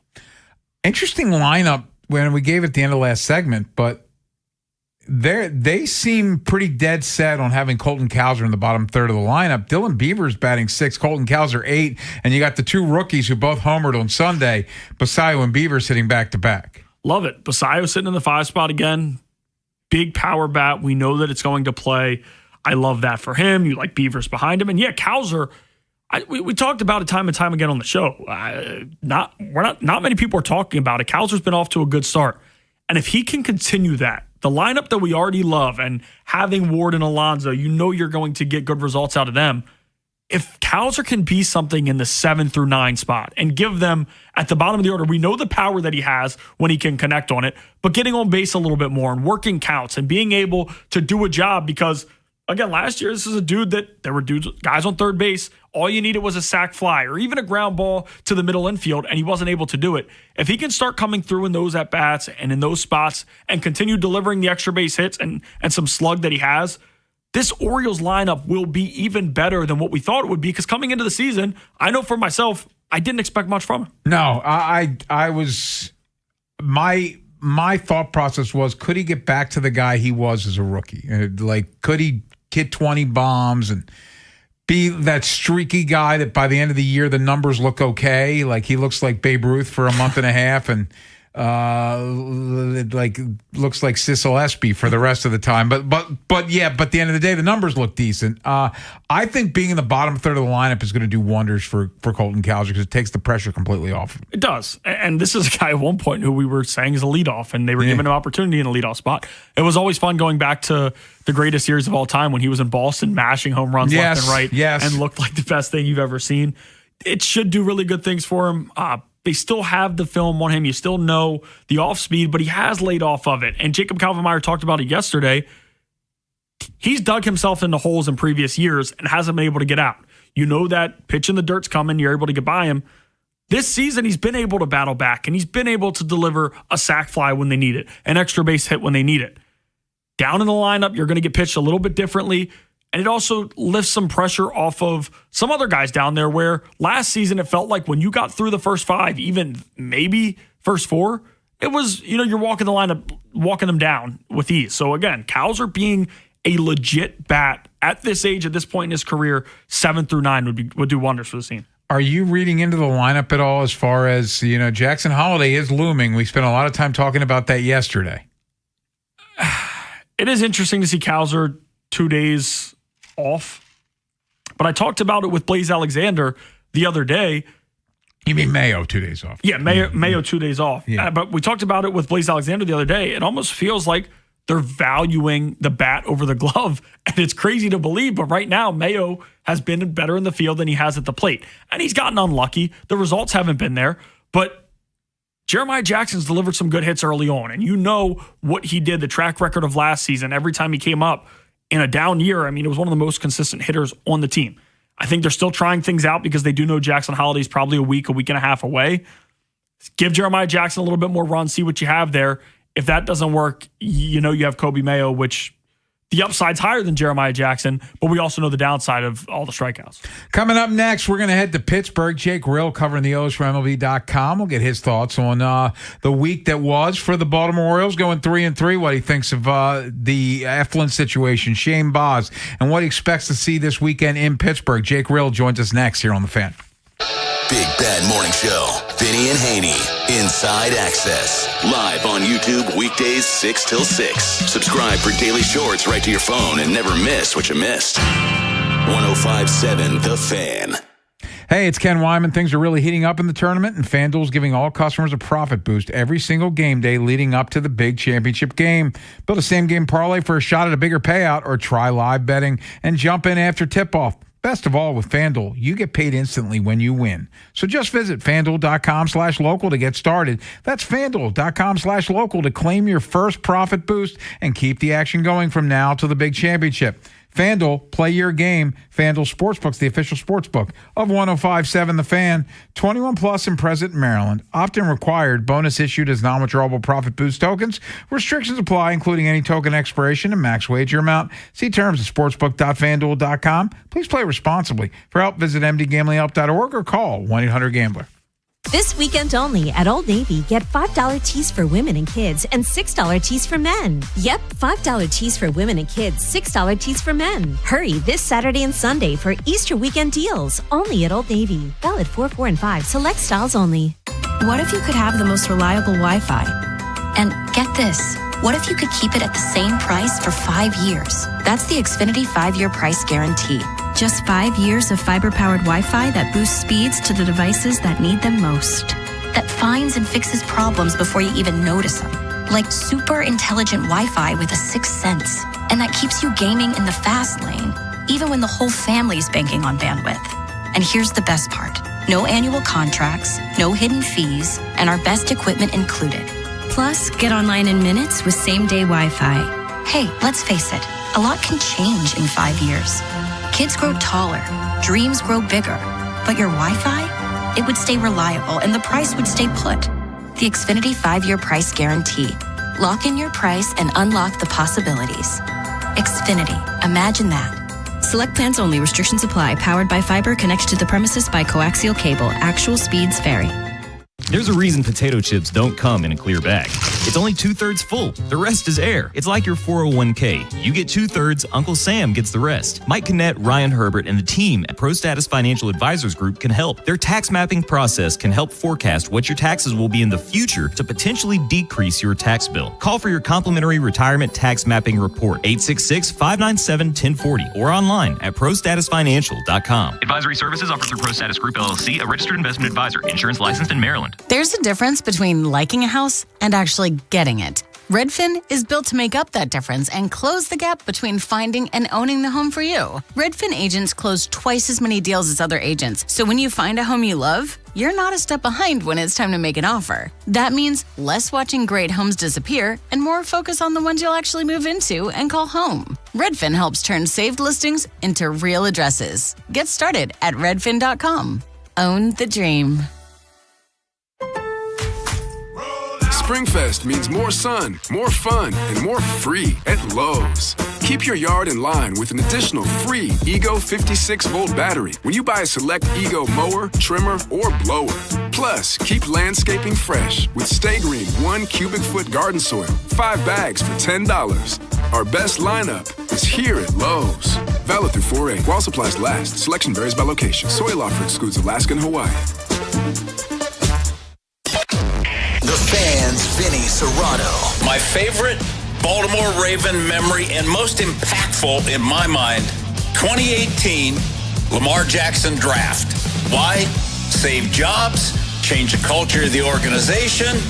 Interesting lineup when we gave at the end of the last segment, but they seem pretty dead set on having Colton Cowser in the bottom third of the lineup. Dylan Beavers batting 6, Colton Cowser 8, and you got the 2 rookies who both homered on Sunday, Basayo and Beavers hitting back-to-back. Love it. Basayo sitting in the 5 spot again. Big power bat. We know that it's going to play. I love that for him. You like Beavers behind him. And yeah, Cowser, we talked about it time and time again on the show. Not many people are talking about it. Cowser's been off to a good start. And if he can continue that, the lineup that we already love, and having Ward and Alonso, you know you're going to get good results out of them. If Cowser can be something in the 7 through 9 spot and give them at the bottom of the order, we know the power that he has when he can connect on it, but getting on base a little bit more and working counts and being able to do a job, because again, last year, this is a dude that there were guys on third base. All you needed was a sac fly or even a ground ball to the middle infield, and he wasn't able to do it. If he can start coming through in those at-bats and in those spots and continue delivering the extra base hits and some slug that he has, this Orioles lineup will be even better than what we thought it would be, because coming into the season, I know for myself, I didn't expect much from him. No, I was my thought process was, could he get back to the guy he was as a rookie? Like, could he hit 20 bombs and be that streaky guy that by the end of the year the numbers look okay? Like, he looks like Babe Ruth for a month and a half and like looks like Sissel Espy for the rest of the time. But at the end of the day, the numbers look decent. I think being in the bottom third of the lineup is going to do wonders for Colton Cowser, because it takes the pressure completely off. It does. And this is a guy at one point who we were saying is a leadoff, and they were giving him opportunity in a leadoff spot. It was always fun going back to the greatest years of all time when he was in Boston, mashing home runs left and right, and looked like the best thing you've ever seen. It should do really good things for him. They still have the film on him. You still know the off speed, but he has laid off of it. And Jacob Calvin-Meyer talked about it yesterday. He's dug himself into holes in previous years and hasn't been able to get out. You know that pitch in the dirt's coming. You're able to get by him. This season, he's been able to battle back, and he's been able to deliver a sac fly when they need it, an extra base hit when they need it. Down in the lineup, you're going to get pitched a little bit differently. And it also lifts some pressure off of some other guys down there, where last season it felt like when you got through the first five, even maybe first four, it was, you're walking the lineup, walking them down with ease. So again, Cowser being a legit bat at this age, at this point in his career, 7 through 9 would do wonders for the team. Are you reading into the lineup at all as far as, Jackson Holiday is looming? We spent a lot of time talking about that yesterday. It is interesting to see Cowser 2 days off, but I talked about it with Blaze Alexander the other day. You mean Mayo 2 days off? Yeah, Mayo 2 days off. Yeah. But we talked about it with Blaze Alexander the other day. It almost feels like they're valuing the bat over the glove, and it's crazy to believe, but right now Mayo has been better in the field than he has at the plate, and he's gotten unlucky. The results haven't been there, but Jeremiah Jackson's delivered some good hits early on, and you know what he did, the track record of last season. Every time he came up in a down year, it was one of the most consistent hitters on the team. I think they're still trying things out because they do know Jackson Holiday's probably a week and a half away. Give Jeremiah Jackson a little bit more run, see what you have there. If that doesn't work, you have Kobe Mayo, which the upside's higher than Jeremiah Jackson, but we also know the downside of all the strikeouts. Coming up next, we're going to head to Pittsburgh. Jake Rill covering the O's for MLB.com. We'll get his thoughts on the week that was for the Baltimore Orioles, going 3-3, what he thinks of the Eflin situation, Shane Baz, and what he expects to see this weekend in Pittsburgh. Jake Rill joins us next here on The Fan. Big Bad Morning Show. Vinny and Haynie. Inside Access. Live on YouTube weekdays 6 till 6. Subscribe for daily shorts right to your phone and never miss what you missed. 105.7 The Fan. Hey, it's Ken Wyman. Things are really heating up in the tournament, and FanDuel's giving all customers a profit boost every single game day leading up to the big championship game. Build a same-game parlay for a shot at a bigger payout, or try live betting and jump in after tip-off. Best of all, with FanDuel, you get paid instantly when you win. So just visit FanDuel.com/local to get started. That's FanDuel.com/local to claim your first profit boost and keep the action going from now to the big championship. FanDuel, play your game. FanDuel Sportsbook's the official sportsbook of 105.7 The Fan. 21 plus and present in Maryland. Opt-in required. Bonus issued as non-withdrawable profit boost tokens. Restrictions apply, including any token expiration and max wager amount. See terms at sportsbook.fanduel.com. Please play responsibly. For help, visit mdgamblinghelp.org or call 1-800-GAMBLER. This weekend only at Old Navy, get $5 tees for women and kids and $6 tees for men. Yep, $5 tees for women and kids, $6 tees for men. Hurry this Saturday and Sunday for Easter weekend deals, only at Old Navy. Valid 4, 4, and 5, select styles only. What if you could have the most reliable Wi-Fi? And get this, what if you could keep it at the same price for 5 years? That's the Xfinity 5-year price guarantee. Just 5 years of fiber-powered Wi-Fi that boosts speeds to the devices that need them most. That finds and fixes problems before you even notice them. Like super intelligent Wi-Fi with a sixth sense. And that keeps you gaming in the fast lane, even when the whole family's banking on bandwidth. And here's the best part. No annual contracts, no hidden fees, and our best equipment included. Plus, get online in minutes with same-day Wi-Fi. Hey, let's face it, a lot can change in 5 years. Kids grow taller, dreams grow bigger, but your Wi-Fi? It would stay reliable and the price would stay put. The Xfinity 5-year price guarantee. Lock in your price and unlock the possibilities. Xfinity, imagine that. Select plans only. Restrictions apply. Powered by fiber. Connected to the premises by coaxial cable. Actual speeds vary. There's a reason potato chips don't come in a clear bag. It's only 2/3 full. The rest is air. It's like your 401k. You get 2/3, Uncle Sam gets the rest. Mike Kinnett, Ryan Herbert, and the team at ProStatus Financial Advisors Group can help. Their tax mapping process can help forecast what your taxes will be in the future to potentially decrease your tax bill. Call for your complimentary retirement tax mapping report, 866-597-1040, or online at prostatusfinancial.com. Advisory services offered through ProStatus Group, LLC, a registered investment advisor, insurance licensed in Maryland. There's a difference between liking a house and actually getting it. Redfin is built to make up that difference and close the gap between finding and owning the home for you. Redfin agents close twice as many deals as other agents, so when you find a home you love, you're not a step behind when it's time to make an offer. That means less watching great homes disappear and more focus on the ones you'll actually move into and call home. Redfin helps turn saved listings into real addresses. Get started at redfin.com. Own the dream. Springfest means more sun, more fun, and more free at Lowe's. Keep your yard in line with an additional free Ego 56-volt battery when you buy a select Ego mower, trimmer, or blower. Plus, keep landscaping fresh with Stay Green 1 cubic foot garden soil, 5 bags for $10. Our best lineup is here at Lowe's. Valid through 4/8 while supplies last. Selection varies by location. Soil offer excludes Alaska and Hawaii. The Fan's Vinny Serrato. My favorite Baltimore Raven memory and most impactful in my mind, 2018 Lamar Jackson draft. Why? Saved jobs, changed the culture of the organization,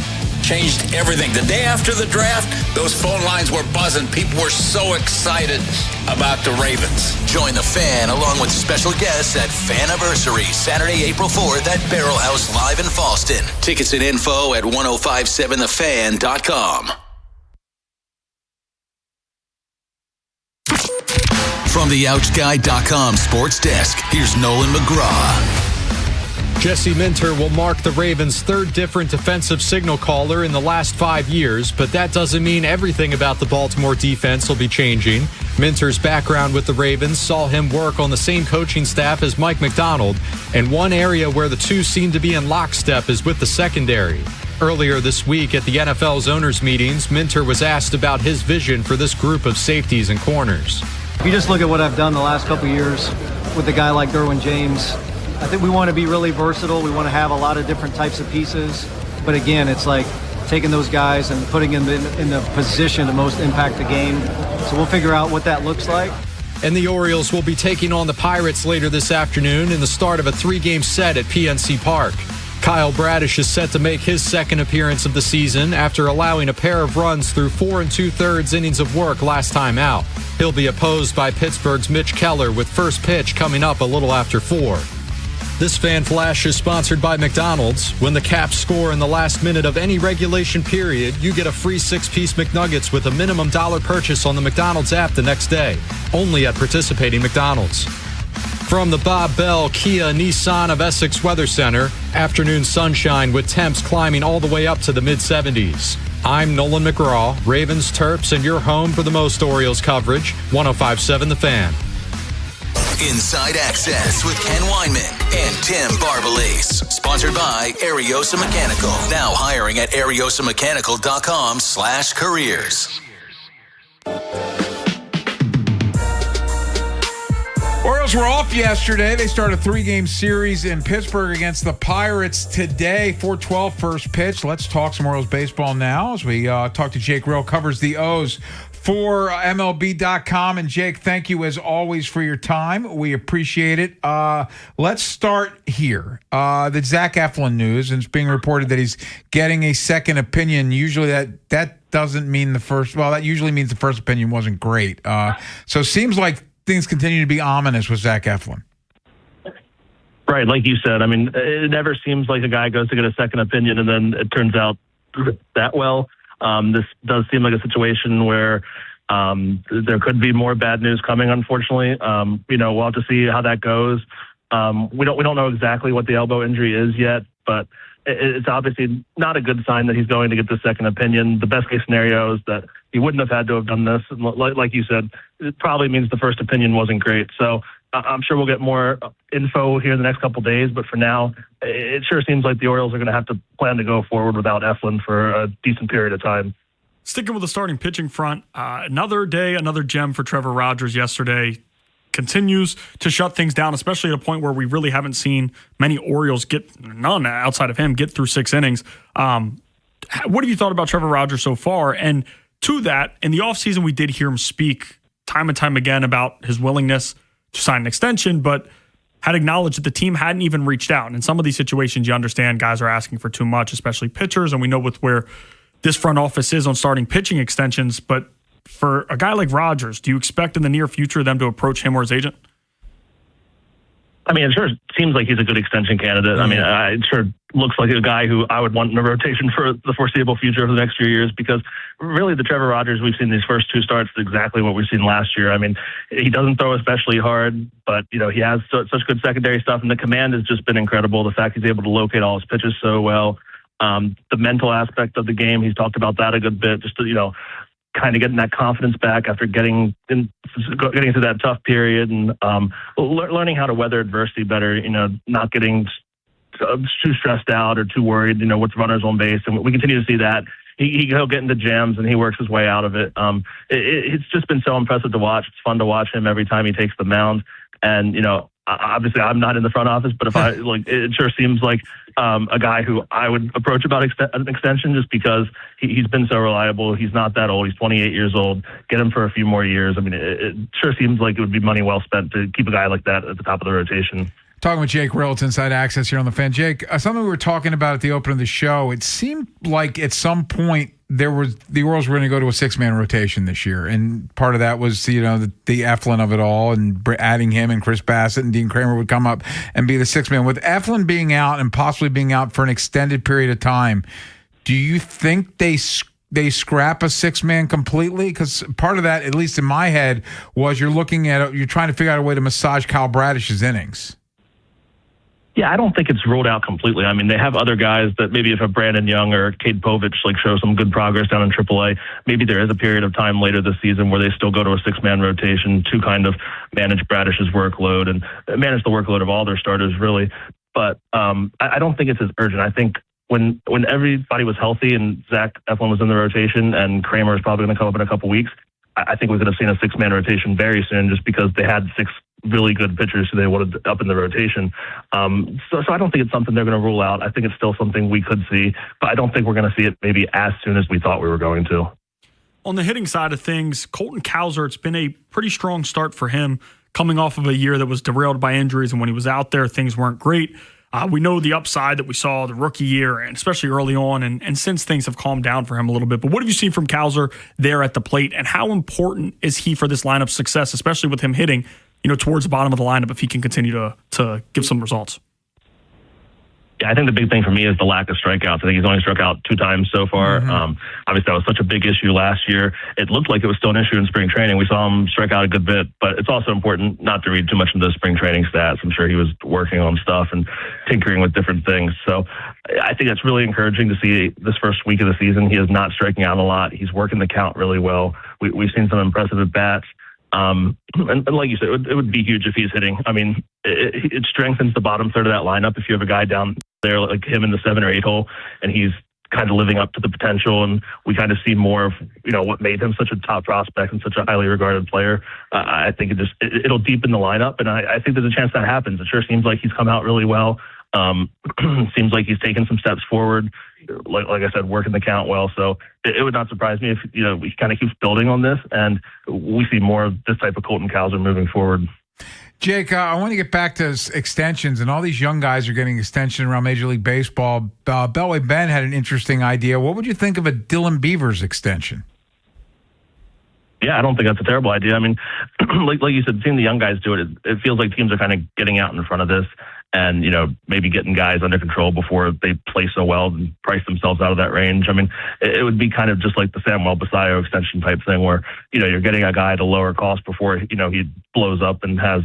changed everything. The day after the draft, those phone lines were buzzing. People were so excited about the Ravens. Join the Fan along with special guests at Faniversary, Saturday, April 4th at Barrel House Live in Fallston. Tickets and info at 1057thefan.com. From the OutGuide.com sports desk, here's Nolan McGraw. Jesse Minter will mark the Ravens' third different defensive signal caller in the last 5 years, but that doesn't mean everything about the Baltimore defense will be changing. Minter's background with the Ravens saw him work on the same coaching staff as Mike Macdonald, and one area where the two seem to be in lockstep is with the secondary. Earlier this week at the NFL's owners' meetings, Minter was asked about his vision for this group of safeties and corners. If you just look at what I've done the last couple of years with a guy like Derwin James, I think we want to be really versatile. We want to have a lot of different types of pieces. But again, it's like taking those guys and putting them in the position to most impact the game. So we'll figure out what that looks like. And the Orioles will be taking on the Pirates later this afternoon in the start of a 3-game set at PNC Park. Kyle Bradish is set to make his second appearance of the season after allowing a pair of runs through 4 2/3 innings of work last time out. He'll be opposed by Pittsburgh's Mitch Keller with first pitch coming up a little after 4. This Fan Flash is sponsored by McDonald's. When the Caps score in the last minute of any regulation period, you get a free 6-piece McNuggets with a minimum $1 purchase on the McDonald's app the next day. Only at participating McDonald's. From the Bob Bell Kia Nissan of Essex Weather Center, afternoon sunshine with temps climbing all the way up to the mid-70s. I'm Nolan McGraw, Ravens, Terps, and your home for the most Orioles coverage, 1057 The Fan. Inside Access with Ken Weinman and Tim Barbalase. Sponsored by Ariosa Mechanical. Now hiring at ariosamechanical.com/careers. Orioles were off yesterday. They start a 3-game series in Pittsburgh against the Pirates today. 4:12 first pitch. Let's talk some Orioles baseball now as we talk to Jake Rill, covers the O's for MLB.com. And Jake, thank you as always for your time. We appreciate it. Let's start here. The Zach Eflin news, and it's being reported that he's getting a second opinion. Usually that doesn't mean the first. Well, that usually means the first opinion wasn't great. So it seems like things continue to be ominous with Zach Eflin. Right, like you said. I mean, it never seems like a guy goes to get a second opinion and then it turns out that well. This does seem like a situation where There could be more bad news coming, unfortunately. We'll have to see how that goes. We don't know exactly what the elbow injury is yet, but it's obviously not a good sign that he's going to get the second opinion. The best case scenario is that he wouldn't have had to have done this. And like you said, it probably means the first opinion wasn't great. So I'm sure we'll get more info here in the next couple of days. But for now, it sure seems like the Orioles are going to have to plan to go forward without Eflin for a decent period of time. Sticking with the starting pitching front, another day, another gem for Trevor Rogers yesterday. Continues to shut things down, especially at a point where we really haven't seen many Orioles none outside of him, get through 6 innings. What have you thought about Trevor Rogers so far? And to that, in the offseason, we did hear him speak time and time again about his willingness to sign an extension, but had acknowledged that the team hadn't even reached out. And in some of these situations, you understand guys are asking for too much, especially pitchers, and we know with where this front office is on starting pitching extensions, but for a guy like Rogers, do you expect in the near future them to approach him or his agent? I mean, it sure seems like he's a good extension candidate. I mean, it sure looks like a guy who I would want in a rotation for the foreseeable future for the next few years, because really the Trevor Rogers we've seen these first 2 starts is exactly what we've seen last year. I mean, he doesn't throw especially hard, but, he has such good secondary stuff, and the command has just been incredible. The fact he's able to locate all his pitches so well. The mental aspect of the game, he's talked about that a good bit, just to, kind of getting that confidence back after getting through that tough period, and learning how to weather adversity better, not getting too stressed out or too worried, with runners on base. And we continue to see that. He'll get into jams and he works his way out of it. It's just been so impressive to watch. It's fun to watch him every time he takes the mound. And, obviously I'm not in the front office, but if it sure seems like a guy who I would approach about an extension, just because he's been so reliable. He's not that old. He's 28 years old. Get him for a few more years. I mean, it sure seems like it would be money well spent to keep a guy like that at the top of the rotation. Talking with Jake Rill, it's Inside Access here on the Fan. Jake, something we were talking about at the open of the show, it seemed like at some point the Orioles were going to go to a 6-man rotation this year, and part of that was the Eflin of it all, and adding him and Chris Bassett and Dean Kramer would come up and be the 6-man. With Eflin being out and possibly being out for an extended period of time, do you think they scrap a 6-man completely? Because part of that, at least in my head, was you're trying to figure out a way to massage Kyle Bradish's innings. Yeah, I don't think it's ruled out completely. I mean, they have other guys that maybe if a Brandon Young or Cade Povich show some good progress down in AAA, maybe there is a period of time later this season where they still go to a 6-man rotation to kind of manage Bradish's workload and manage the workload of all their starters, really. But I don't think it's as urgent. I think when everybody was healthy and Zach Eflin was in the rotation and Kramer is probably going to come up in a couple weeks, I think we could have seen a 6-man rotation very soon, just because they had 6 really good pitchers who they wanted up in the rotation. So I don't think it's something they're going to rule out. I think it's still something we could see, but I don't think we're going to see it maybe as soon as we thought we were going to. On the hitting side of things, Colton Cowser, it's been a pretty strong start for him, coming off of a year that was derailed by injuries, and when he was out there, things weren't great. We know the upside that we saw the rookie year, and especially early on, and since things have calmed down for him a little bit. But what have you seen from Cowser there at the plate, and how important is he for this lineup's success, especially with him hitting towards the bottom of the lineup, if he can continue to give some results? Yeah, I think the big thing for me is the lack of strikeouts. I think he's only struck out 2 times so far. Obviously, that was such a big issue last year. It looked like it was still an issue in spring training. We saw him strike out a good bit, but it's also important not to read too much into the spring training stats. I'm sure he was working on stuff and tinkering with different things. So I think it's really encouraging to see this first week of the season. He is not striking out a lot. He's working the count really well. We've seen some impressive at-bats. And like you said, it would be huge if he's hitting. I mean, it strengthens the bottom third of that lineup if you have a guy down there like him in the 7 or 8 hole, and he's kind of living up to the potential, and we kind of see more of what made him such a top prospect and such a highly regarded player. I think it'll deepen the lineup, and I think there's a chance that happens. It sure seems like he's come out really well. Seems like he's taken some steps forward. Like I said, working the count well. So it would not surprise me if we kind of keep building on this and we see more of this type of Colton Cowser moving forward. Jake, I want to get back to extensions, and all these young guys are getting extension around Major League Baseball. Beltway Ben had an interesting idea. What would you think of a Dylan Beavers extension? Yeah, I don't think that's a terrible idea. I mean, like you said, seeing the young guys do it, it feels like teams are kind of getting out in front of this. and, maybe getting guys under control before they play so well and price themselves out of that range. I mean, it would be kind of just like the Samuel Basayo extension type thing where, you're getting a guy at a lower cost before, he blows up and has,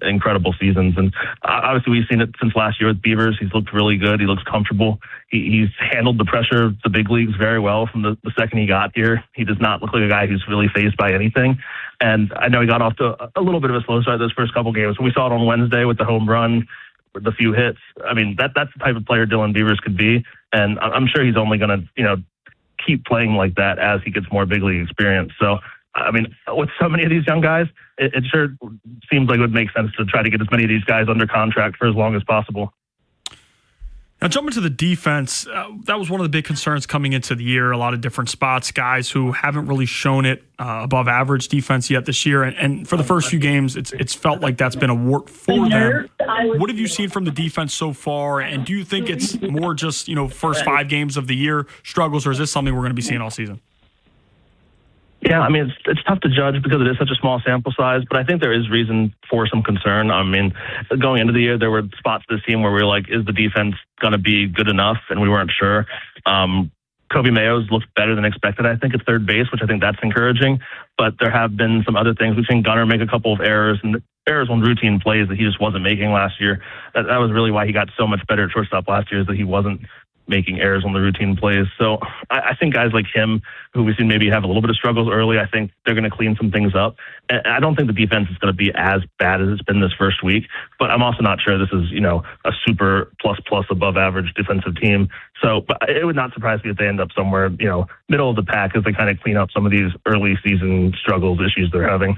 incredible seasons. And obviously we've seen it since last year with Beavers. He's looked really good. He looks comfortable. He's handled the pressure of the big leagues very well from the second he got here. He does not look like a guy who's really fazed by anything. And I know he got off to a little bit of a slow start those first couple games. We saw it on Wednesday with the home run, the few hits. I mean, that's the type of player Dylan Beavers could be. And I'm sure he's only going to, keep playing like that as he gets more big league experience. So, I mean, with so many of these young guys, it sure seems like it would make sense to try to get as many of these guys under contract for as long as possible. Now, jumping to the defense, that was one of the big concerns coming into the year. A lot of different spots, guys who haven't really shown it above average defense yet this year. And for the first few games, it's felt like that's been a wart for them. What have you seen from the defense so far? And do you think it's more just, first 5 games of the year struggles, or is this something we're going to be seeing all season? Yeah, I mean, it's tough to judge because it is such a small sample size, but I think there is reason for some concern. I mean, going into the year, there were spots this team where we were like, is the defense going to be good enough? And we weren't sure. Kobe Mayo's looked better than expected, I think, at third base, which I think that's encouraging. But there have been some other things. We've seen Gunnar make a couple of errors and errors on routine plays that he just wasn't making last year. That was really why he got so much better at shortstop last year, is that he wasn't making errors on the routine plays. So I think guys like him, who we've seen maybe have a little bit of struggles early, I think they're going to clean some things up. And I don't think the defense is going to be as bad as it's been this first week, but I'm also not sure this is, a super plus above average defensive team. So but it would not surprise me if they end up somewhere, middle of the pack as they kind of clean up some of these early season struggles, issues they're having.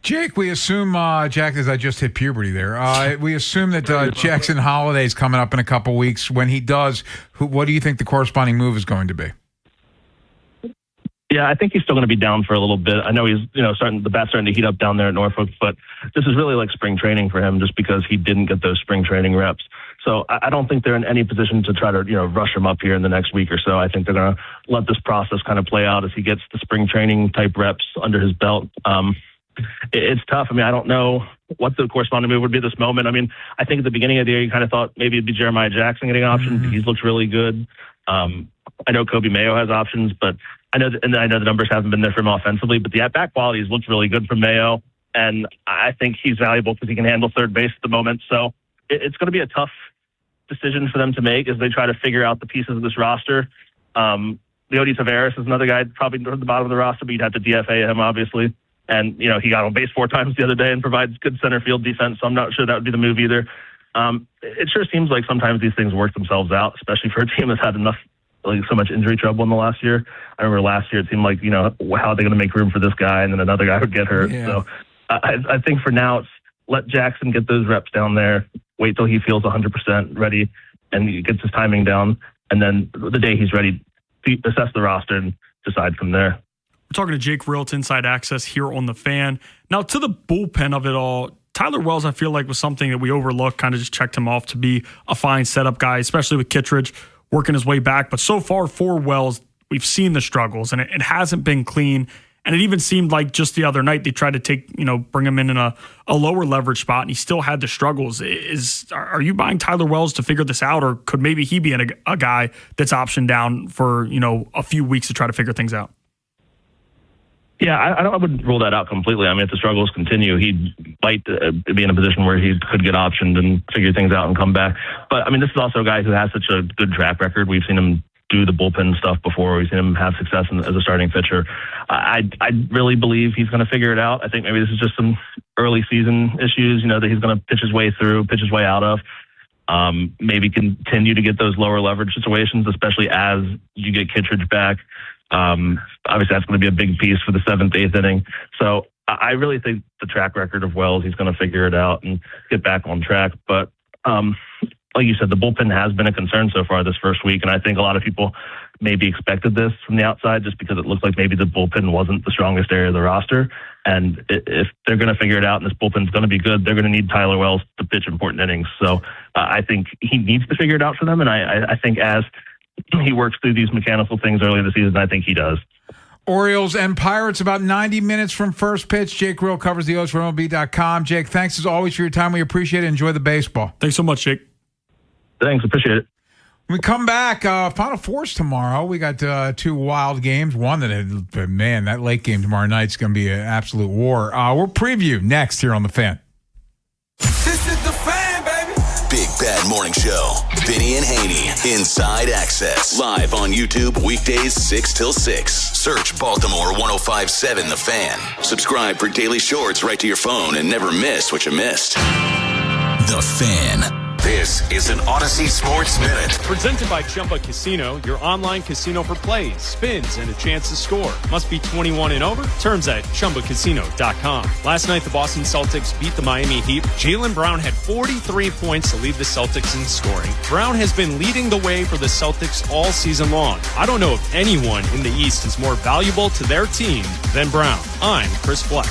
Jake, we assume, Jack, as I just hit puberty there, we assume that Jackson Holliday's coming up in a couple weeks. When he does, what do you think the corresponding move is going to be? Yeah, I think he's still going to be down for a little bit. I know he's, the bat's starting to heat up down there at Norfolk, but this is really like spring training for him just because he didn't get those spring training reps. So I don't think they're in any position to try to, rush him up here in the next week or so. I think they're going to let this process kind of play out as he gets the spring training type reps under his belt. It's tough. I mean, I don't know what the corresponding move would be at this moment. I mean, I think at the beginning of the year, you kind of thought maybe it'd be Jeremiah Jackson getting options. Mm-hmm. He's looked really good. I know Kobe Mayo has options, but I know the numbers haven't been there for him offensively, but the at-bat quality has looked really good from Mayo, and I think he's valuable because he can handle third base at the moment. So it's going to be a tough decision for them to make as they try to figure out the pieces of this roster. Leody Taveras is another guy probably toward the bottom of the roster, but you'd have to DFA him, obviously. And, he got on base 4 times the other day and provides good center field defense, so I'm not sure that would be the move either. It sure seems like sometimes these things work themselves out, especially for a team that's had so much injury trouble in the last year. I remember last year it seemed like, how are they going to make room for this guy? And then another guy would get hurt. Yeah. So I think for now it's let Jackson get those reps down there, wait till he feels 100% ready and he gets his timing down. And then the day he's ready, assess the roster and decide from there. We're talking to Jake Rilt, Inside Access here on The Fan. Now, to the bullpen of it all, Tyler Wells, I feel like, was something that we overlooked, kind of just checked him off to be a fine setup guy, especially with Kittredge working his way back. But so far for Wells, we've seen the struggles, and it hasn't been clean. And it even seemed like just the other night they tried to bring him in a lower leverage spot, and he still had the struggles. Are you buying Tyler Wells to figure this out, or could maybe he be a guy that's optioned down for a few weeks to try to figure things out? Yeah, I wouldn't rule that out completely. I mean, if the struggles continue, he might be in a position where he could get optioned and figure things out and come back. But, I mean, this is also a guy who has such a good track record. We've seen him do the bullpen stuff before. We've seen him have success as a starting pitcher. I really believe he's going to figure it out. I think maybe this is just some early season issues, that he's going to pitch his way through, pitch his way out of. Maybe continue to get those lower leverage situations, especially as you get Kittredge back. Obviously, that's going to be a big piece for the 7th, 8th inning. So I really think the track record of Wells, he's going to figure it out and get back on track. But like you said, the bullpen has been a concern so far this first week, and I think a lot of people maybe expected this from the outside just because it looked like maybe the bullpen wasn't the strongest area of the roster. And if they're going to figure it out and this bullpen's going to be good, they're going to need Tyler Wells to pitch important innings. So I think he needs to figure it out for them, and I think as he works through these mechanical things early in the season, I think he does. Orioles and Pirates about 90 minutes from first pitch. Jake Rill covers the O's for MLB.com. Jake, thanks as always for your time. We appreciate it. Enjoy the baseball. Thanks so much, Jake. Thanks. Appreciate it. When we come back, Final Fours tomorrow. We got 2 wild games. One that late game tomorrow night is going to be an absolute war. We'll preview next here on The Fan. This is The Fan, baby. Big Bad Morning Show. Vinny and Haynie. Inside Access. Live on YouTube weekdays 6 till 6. Search Baltimore 105.7 The Fan. Subscribe for daily shorts right to your phone and never miss what you missed. The Fan. This is an Odyssey Sports Minute. Presented by Chumba Casino, your online casino for plays, spins, and a chance to score. Must be 21 and over. Terms at ChumbaCasino.com. Last night, the Boston Celtics beat the Miami Heat. Jaylen Brown had 43 points to lead the Celtics in scoring. Brown has been leading the way for the Celtics all season long. I don't know if anyone in the East is more valuable to their team than Brown. I'm Chris Black.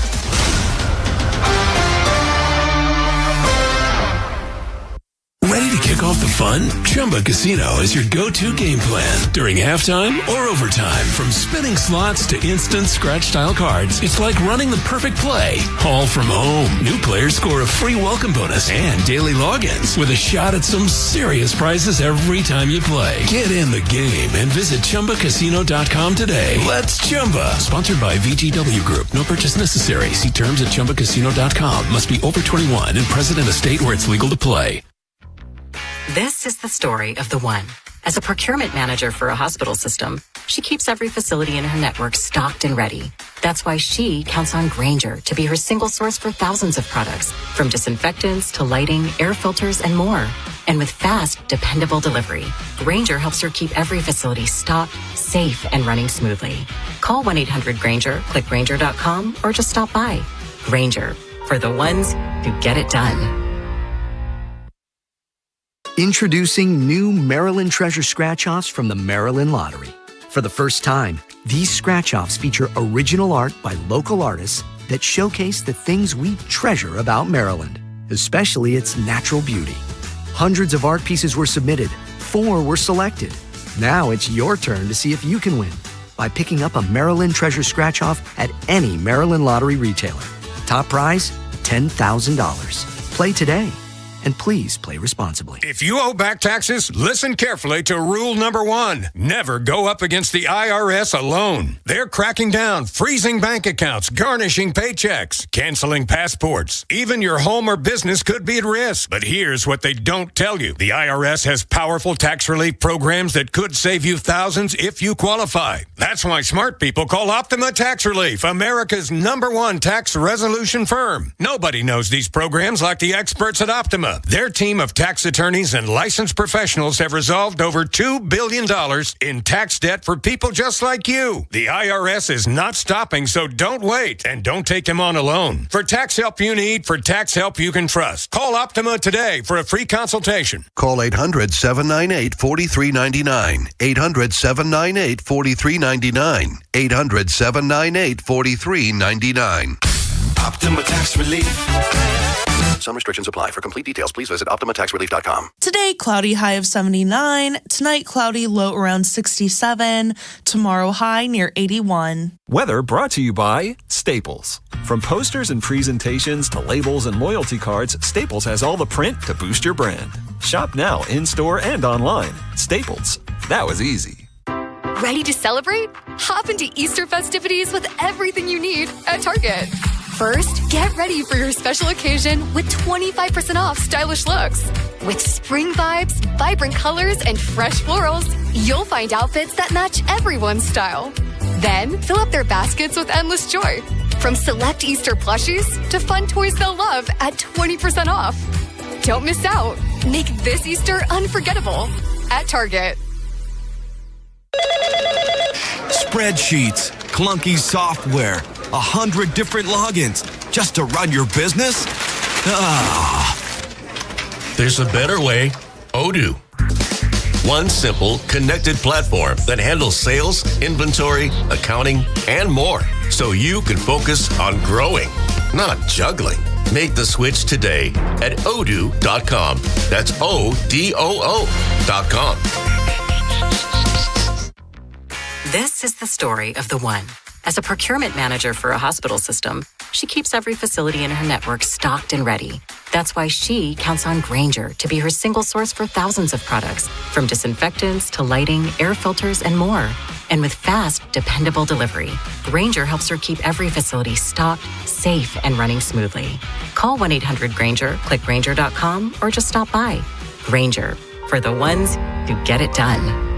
Ready to kick off the fun? Chumba Casino is your go-to game plan during halftime or overtime. From spinning slots to instant scratch-style cards, it's like running the perfect play, all from home. New players score a free welcome bonus and daily logins with a shot at some serious prizes every time you play. Get in the game and visit ChumbaCasino.com today. Let's Chumba. Sponsored by VGW Group. No purchase necessary. See terms at ChumbaCasino.com. Must be over 21 and present in a state where it's legal to play. This is the story of the one. As a procurement manager for a hospital system, she keeps every facility in her network stocked and ready. That's why she counts on Grainger to be her single source for thousands of products, from disinfectants to lighting, air filters, and more. And with fast, dependable delivery, Grainger helps her keep every facility stocked, safe, and running smoothly. Call 1-800-GRAINGER, click Grainger.com, or just stop by. Grainger, for the ones who get it done. Introducing new Maryland Treasure Scratch-Offs from the Maryland Lottery. For the first time, these scratch-offs feature original art by local artists that showcase the things we treasure about Maryland, especially its natural beauty. Hundreds of art pieces were submitted. 4 were selected. Now it's your turn to see if you can win by picking up a Maryland Treasure Scratch-Off at any Maryland Lottery retailer. Top prize, $10,000. Play today. And please play responsibly. If you owe back taxes, listen carefully to rule number 1. Never go up against the IRS alone. They're cracking down, freezing bank accounts, garnishing paychecks, canceling passports. Even your home or business could be at risk. But here's what they don't tell you. The IRS has powerful tax relief programs that could save you thousands if you qualify. That's why smart people call Optima Tax Relief, America's #1 tax resolution firm. Nobody knows these programs like the experts at Optima. Their team of tax attorneys and licensed professionals have resolved over $2 billion in tax debt for people just like you. The IRS is not stopping, so don't wait and don't take them on alone. For tax help you need, for tax help you can trust, call Optima today for a free consultation. Call 800-798-4399. 800-798-4399. 800-798-4399. Optima Tax Relief. Some restrictions apply. For complete details, please visit OptimaTaxRelief.com. Today, cloudy, high of 79. Tonight, cloudy, low around 67. Tomorrow, high near 81. Weather brought to you by Staples. From posters and presentations to labels and loyalty cards, Staples has all the print to boost your brand. Shop now in-store and online. Staples. That was easy. Ready to celebrate? Hop into Easter festivities with everything you need at Target. First, get ready for your special occasion with 25% off stylish looks. With spring vibes, vibrant colors, and fresh florals, you'll find outfits that match everyone's style. Then, fill up their baskets with endless joy. From select Easter plushies to fun toys they'll love at 20% off. Don't miss out. Make this Easter unforgettable at Target. Spreadsheets, clunky software, 100 different logins just to run your business? There's a better way. Odoo. One simple, connected platform that handles sales, inventory, accounting, and more, so you can focus on growing, not juggling. Make the switch today at odoo.com. That's ODOO.com. This is the story of the one. As a procurement manager for a hospital system, she keeps every facility in her network stocked and ready. That's why she counts on Grainger to be her single source for thousands of products, from disinfectants to lighting, air filters, and more. And with fast, dependable delivery, Grainger helps her keep every facility stocked, safe, and running smoothly. Call 1-800-GRAINGER, click Grainger.com, or just stop by. Grainger, for the ones who get it done.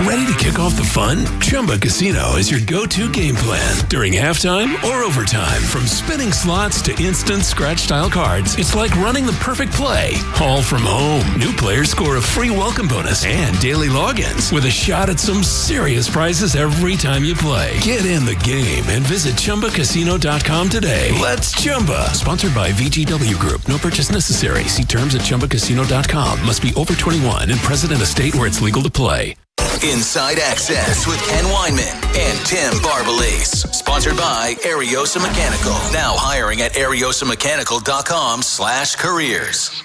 Ready to kick off the fun? Chumba Casino is your go-to game plan during halftime or overtime. From spinning slots to instant scratch-style cards, it's like running the perfect play, all from home. New players score a free welcome bonus and daily logins with a shot at some serious prizes every time you play. Get in the game and visit ChumbaCasino.com today. Let's Chumba. Sponsored by VGW Group. No purchase necessary. See terms at ChumbaCasino.com. Must be over 21 and present in a state where it's legal to play. Inside Access with Ken Weinman and Tim Barbalace. Sponsored by Ariosa Mechanical. Now hiring at ariosamechanical.com/careers.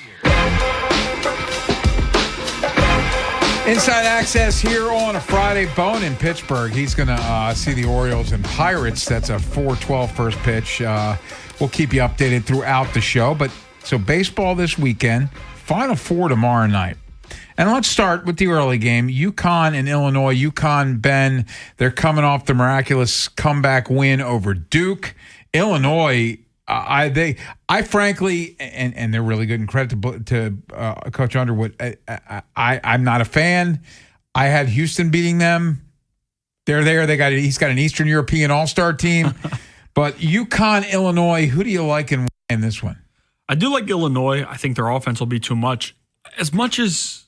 Inside Access here on a Friday. Bone in Pittsburgh. He's going to see the Orioles and Pirates. That's a 4:12 first pitch. We'll keep you updated throughout the show. But so baseball this weekend. Final Four tomorrow night. And let's start with the early game. UConn and Illinois. UConn, Ben, they're coming off the miraculous comeback win over Duke. Illinois, I frankly, and they're really good. And credit to Coach Underwood. I'm not a fan. I had Houston beating them. They're there. He's got an Eastern European All-Star team. But UConn, Illinois, who do you like in this one? I do like Illinois. I think their offense will be too much. As much as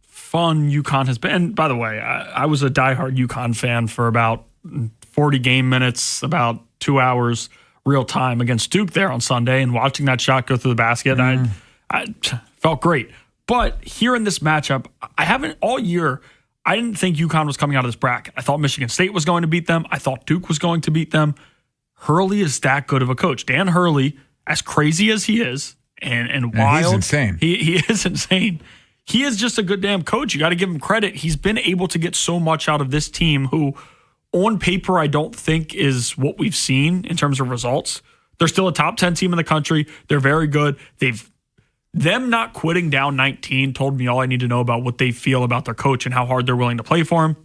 fun UConn has been. And by the way, I was a diehard UConn fan for about 40 game minutes, about 2 hours real time against Duke there on Sunday, and watching that shot go through the basket, I felt great. But here in this matchup, I haven't all year. I didn't think UConn was coming out of this bracket. I thought Michigan State was going to beat them. I thought Duke was going to beat them. Hurley is that good of a coach. Dan Hurley, as crazy as he is, and wild, he's insane. He is insane. He is just a good damn coach. You got to give him credit. He's been able to get so much out of this team who, on paper, I don't think is what we've seen in terms of results. They're still a top 10 team in the country. They're very good. Them not quitting down 19 told me all I need to know about what they feel about their coach and how hard they're willing to play for him.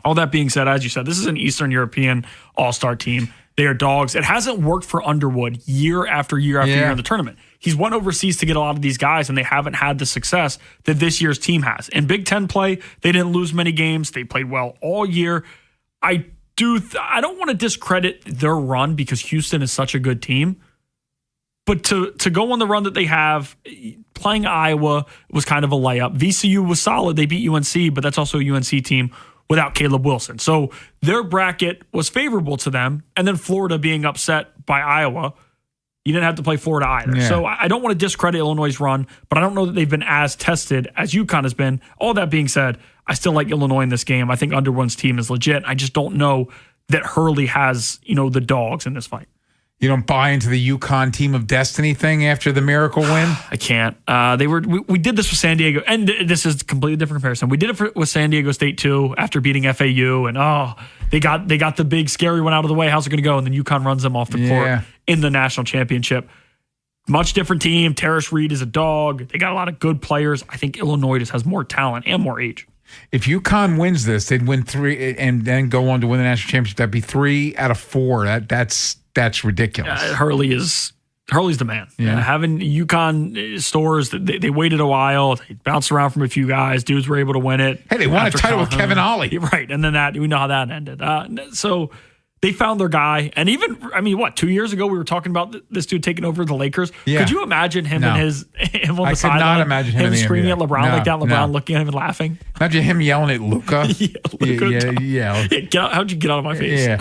All that being said, as you said, this is an Eastern European all-star team. They are dogs. It hasn't worked for Underwood year after year after year in the tournament. He's went overseas to get a lot of these guys, and they haven't had the success that this year's team has. In Big Ten play, they didn't lose many games. They played well all year. I don't want to discredit their run because Houston is such a good team. But to go on the run that they have, playing Iowa was kind of a layup. VCU was solid. They beat UNC, but that's also a UNC team without Caleb Wilson. So their bracket was favorable to them. And then Florida being upset by Iowa, you didn't have to play Florida either. Yeah. So I don't want to discredit Illinois' run, but I don't know that they've been as tested as UConn has been. All that being said, I still like Illinois in this game. I think Underwood's team is legit. I just don't know that Hurley has, the dogs in this fight. You don't buy into the UConn team of destiny thing after the miracle win? I can't. We did this with San Diego, and this is a completely different comparison. We did it with San Diego State too after beating FAU, and they got the big scary one out of the way. How's it going to go? And then UConn runs them off the court in the national championship. Much different team. Terrace Reed is a dog. They got a lot of good players. I think Illinois just has more talent and more age. If UConn wins this, they'd win 3 and then go on to win the national championship. That'd be 3 out of 4. That's ridiculous. Hurley's the man. Yeah. Having UConn stores, they waited a while. They bounced around from a few guys. Dudes were able to win it. Hey, they won a title with Kevin Ollie. Right. And then we know how that ended. So they found their guy. And even, 2 years ago, we were talking about this dude taking over the Lakers. Yeah. Could you imagine him and him on the sideline? I could not imagine him screaming at LeBron like that, LeBron looking at him and laughing. Imagine him yelling at Luka. Yeah. How'd you get out of my face? Yeah.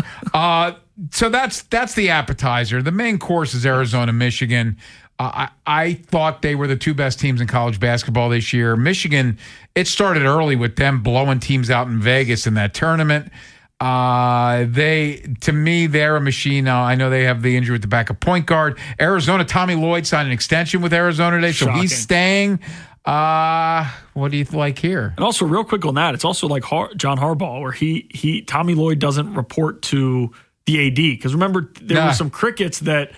So that's the appetizer. The main course is Arizona, Michigan. I thought they were the 2 best teams in college basketball this year. Michigan, it started early with them blowing teams out in Vegas in that tournament. They're a machine. Now, I know they have the injury with the backup point guard. Arizona, Tommy Lloyd signed an extension with Arizona today, so he's staying. What do you like here? And also, real quick on that, it's also like John Harbaugh, where Tommy Lloyd doesn't report to the AD. Because remember, there were some crickets that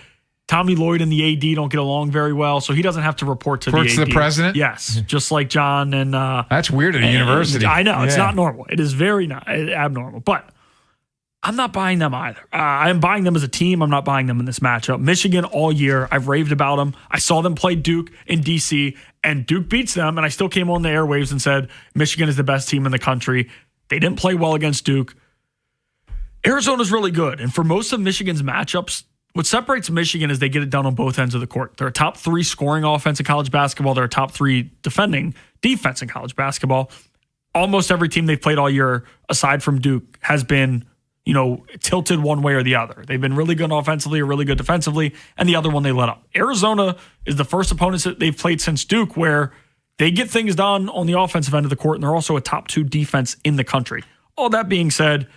Tommy Lloyd and the AD don't get along very well, so he doesn't have to report to the AD. To the president? Yes, just like John and... That's weird at a university. I know, it's not normal. It is very not abnormal. But I'm not buying them either. I'm buying them as a team. I'm not buying them in this matchup. Michigan all year, I've raved about them. I saw them play Duke in D.C., and Duke beats them, and I still came on the airwaves and said, Michigan is the best team in the country. They didn't play well against Duke. Arizona's really good, and for most of Michigan's matchups, what separates Michigan is they get it done on both ends of the court. They're a top 3 scoring offense in college basketball. They're a top 3 defending defense in college basketball. Almost every team they've played all year, aside from Duke, has been, tilted one way or the other. They've been really good offensively or really good defensively, and the other one they let up. Arizona is the first opponents that they've played since Duke where they get things done on the offensive end of the court, and they're also a top 2 defense in the country. All that being said,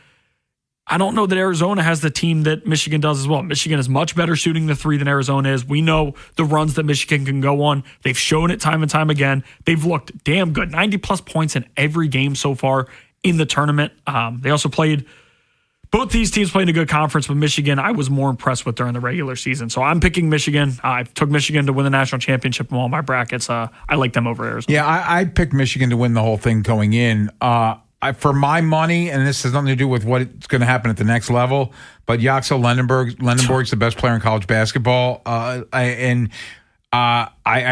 I don't know that Arizona has the team that Michigan does as well. Michigan is much better shooting the 3 than Arizona is. We know the runs that Michigan can go on. They've shown it time and time again. They've looked damn good. 90-plus points in every game so far in the tournament. They also played... Both these teams played a good conference, but Michigan I was more impressed with during the regular season. So I'm picking Michigan. I took Michigan to win the national championship in all my brackets. I like them over Arizona. Yeah, I picked Michigan to win the whole thing going in. For my money, and this has nothing to do with what's going to happen at the next level, but Yaxel Lendenborg's the best player in college basketball. I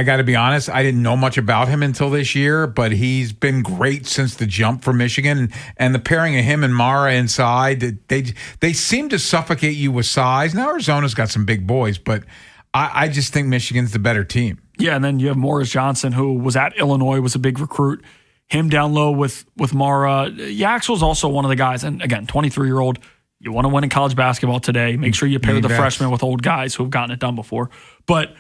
got to be honest, I didn't know much about him until this year, but he's been great since the jump for Michigan. And the pairing of him and Mara inside, they seem to suffocate you with size. Now Arizona's got some big boys, but I just think Michigan's the better team. Yeah, and then you have Morris Johnson, who was at Illinois, was a big recruit. Him down low with Mara. Yaxel's also one of the guys, and again, 23-year-old. You want to win in college basketball today. Make sure you pair the freshmen with old guys who have gotten it done before. But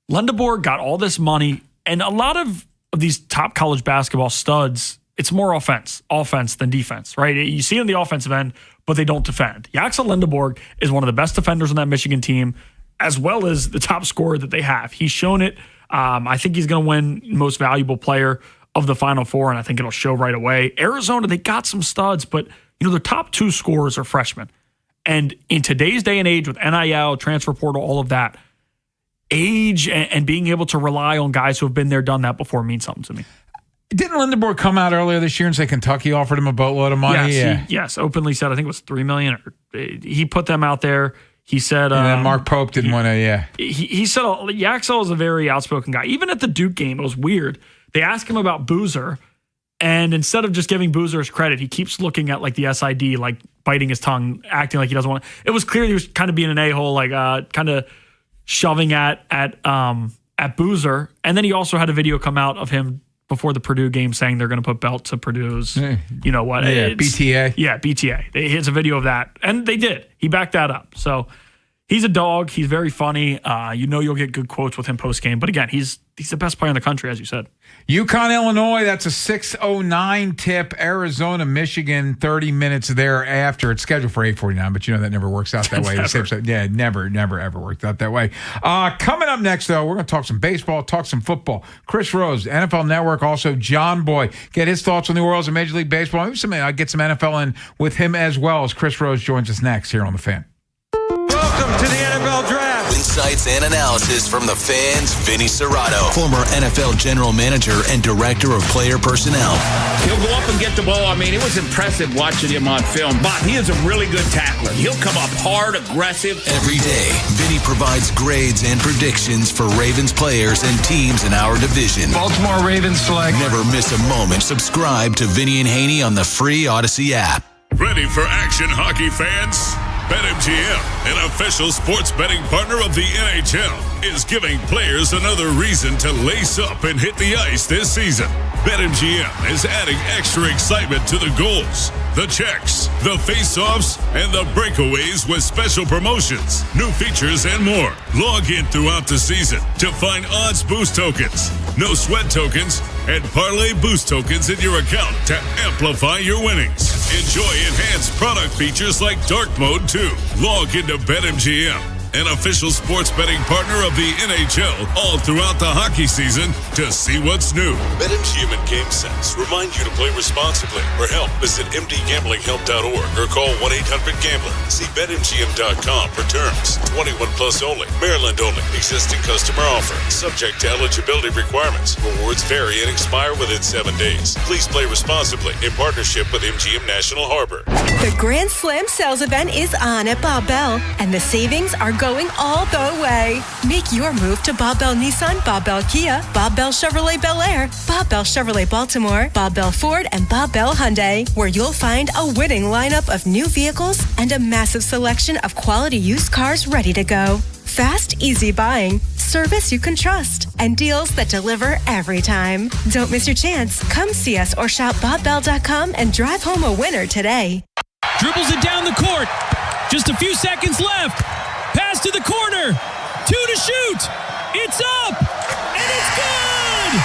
Lendenborg got all this money, and a lot of these top college basketball studs, it's more offense than defense, right? You see it on the offensive end, but they don't defend. Yaxel Lendenborg is one of the best defenders on that Michigan team, as well as the top scorer that they have. He's shown it. I think he's going to win most valuable player of the Final Four, and I think it'll show right away. Arizona, they got some studs, but their top 2 scorers are freshmen. And in today's day and age with NIL, transfer portal, all of that, age and being able to rely on guys who have been there, done that before means something to me. Didn't Lendenborg come out earlier this year and say Kentucky offered him a boatload of money? Yes, openly said, I think it was $3 million. He put them out there. He said... And then Mark Pope didn't want to, He said Yaxel is a very outspoken guy. Even at the Duke game, it was weird. They asked him about Boozer, and instead of just giving Boozer his credit, he keeps looking at like the SID, like biting his tongue, acting like he doesn't want to. It was clear he was kind of being an a-hole, like kind of shoving at Boozer. And then he also had a video come out of him before the Purdue game saying they're going to put belt to Purdue's, you know what? Yeah, BTA. Yeah, BTA. It's a video of that. And they did. He backed that up. So he's a dog. He's very funny. You'll get good quotes with him post-game. But again, he's the best player in the country, as you said. UConn, Illinois, that's a 6:09 tip. Arizona, Michigan, 30 minutes thereafter. It's scheduled for 8:49, but that never works out that way. Never, ever worked out that way. Coming up next, though, we're going to talk some baseball, talk some football. Chris Rose, NFL Network, also John Boy. Get his thoughts on the Orioles and Major League Baseball. Maybe I'll get some NFL in with him as well as Chris Rose joins us next here on The Fan. Welcome to the NFL Draft. Insights and analysis from the Fan's Vinny Serrato, former NFL General Manager and Director of Player Personnel. He'll go up and get the ball. I mean, it was impressive watching him on film, but he is a really good tackler. He'll come up hard, aggressive. Every day, Vinny provides grades and predictions for Ravens players and teams in our division. Baltimore Ravens select. Never miss a moment. Subscribe to Vinny and Haynie on the free Odyssey app. Ready for action, hockey fans? BetMGM, an official sports betting partner of the NHL, is giving players another reason to lace up and hit the ice this season. BetMGM is adding extra excitement to the goals, the checks, the face-offs, and the breakaways with special promotions, new features, and more. Log in throughout the season to find odds boost tokens, no sweat tokens, and parlay boost tokens in your account to amplify your winnings. Enjoy enhanced product features like Dark Mode 2. Log into BetMGM, an official sports betting partner of the NHL all throughout the hockey season, to see what's new. BetMGM and GameSense remind you to play responsibly. For help, visit mdgamblinghelp.org or call 1-800-GAMBLER. See BetMGM.com for terms. 21 plus only. Maryland only. Existing customer offer. Subject to eligibility requirements. Rewards vary and expire within 7 days. Please play responsibly in partnership with MGM National Harbor. The Grand Slam sales event is on at Bob Bell, and the savings are going all the way. Make your move to Bob Bell Nissan, Bob Bell Kia, Bob Bell Chevrolet Bel Air, Bob Bell Chevrolet Baltimore, Bob Bell Ford, and Bob Bell Hyundai, where you'll find a winning lineup of new vehicles and a massive selection of quality used cars ready to go. Fast, easy buying, service you can trust, and deals that deliver every time. Don't miss your chance. Come see us or shop BobBell.com and drive home a winner today. Dribbles it down the court. Just a few seconds left. Pass to the corner. 2 to shoot. It's up. And it's good.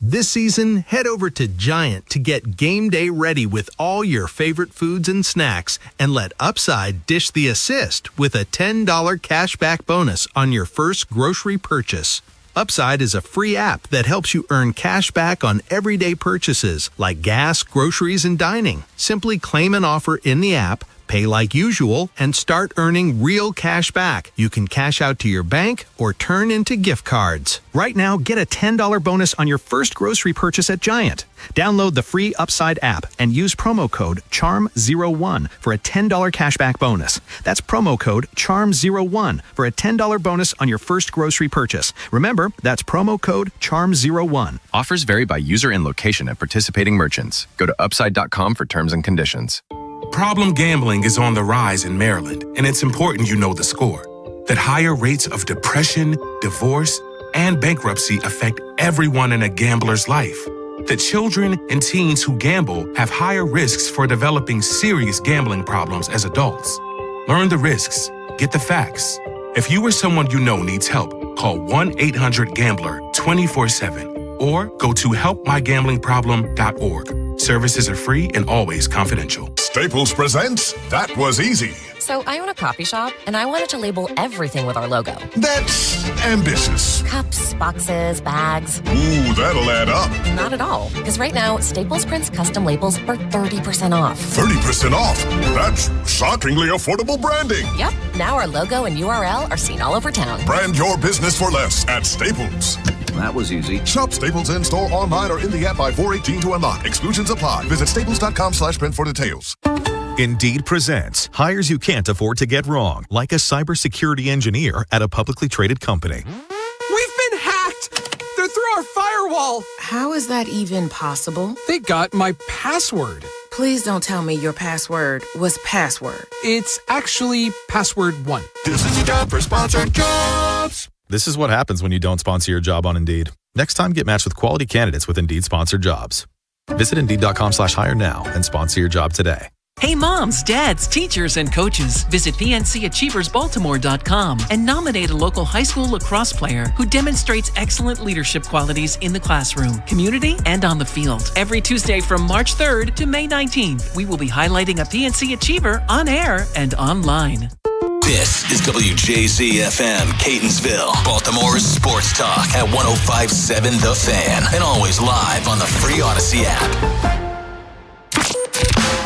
This season, head over to Giant to get game day ready with all your favorite foods and snacks, and let Upside dish the assist with a $10 cashback bonus on your first grocery purchase. Upside is a free app that helps you earn cash back on everyday purchases like gas, groceries, and dining. Simply claim an offer in the app, pay like usual, and start earning real cash back. You can cash out to your bank or turn into gift cards. Right now, get a $10 bonus on your first grocery purchase at Giant. Download the free Upside app and use promo code CHARM01 for a $10 cashback bonus. That's promo code CHARM01 for a $10 bonus on your first grocery purchase. Remember, that's promo code CHARM01. Offers vary by user and location at participating merchants. Go to upside.com for terms and conditions. Problem gambling is on the rise in Maryland, and it's important you know the score. That higher rates of depression, divorce, and bankruptcy affect everyone in a gambler's life. That children and teens who gamble have higher risks for developing serious gambling problems as adults. Learn the risks. Get the facts. If you or someone you know needs help, call 1-800-GAMBLER 24/7 or go to helpmygamblingproblem.org. Services are free and always confidential. Staples presents That Was Easy. So I own a coffee shop, and I wanted to label everything with our logo. That's ambitious. Cups, boxes, bags. Ooh, that'll add up. Not at all. Because right now, Staples prints custom labels for 30% off. 30% off? That's shockingly affordable branding. Yep. Now our logo and URL are seen all over town. Brand your business for less at Staples. That was easy. Shop Staples in-store, online, or in the app by 4/18 to unlock. Exclusions apply. Visit staples.com/print for details. Indeed presents hires you can't afford to get wrong, like a cybersecurity engineer at a publicly traded company. We've been hacked! They're through our firewall! How is that even possible? They got my password. Please don't tell me your password was password. It's actually password 1. This is your job for Sponsored Jobs. This is what happens when you don't sponsor your job on Indeed. Next time, get matched with quality candidates with Indeed sponsored jobs. Visit Indeed.com/hire now and sponsor your job today. Hey moms, dads, teachers, and coaches. Visit PNCAchieversBaltimore.com and nominate a local high school lacrosse player who demonstrates excellent leadership qualities in the classroom, community, and on the field. Every Tuesday from March 3rd to May 19th, we will be highlighting a PNC Achiever on air and online. This is WJZ-FM, Catonsville, Baltimore's sports talk at 105.7 The Fan, and always live on the free Odyssey app.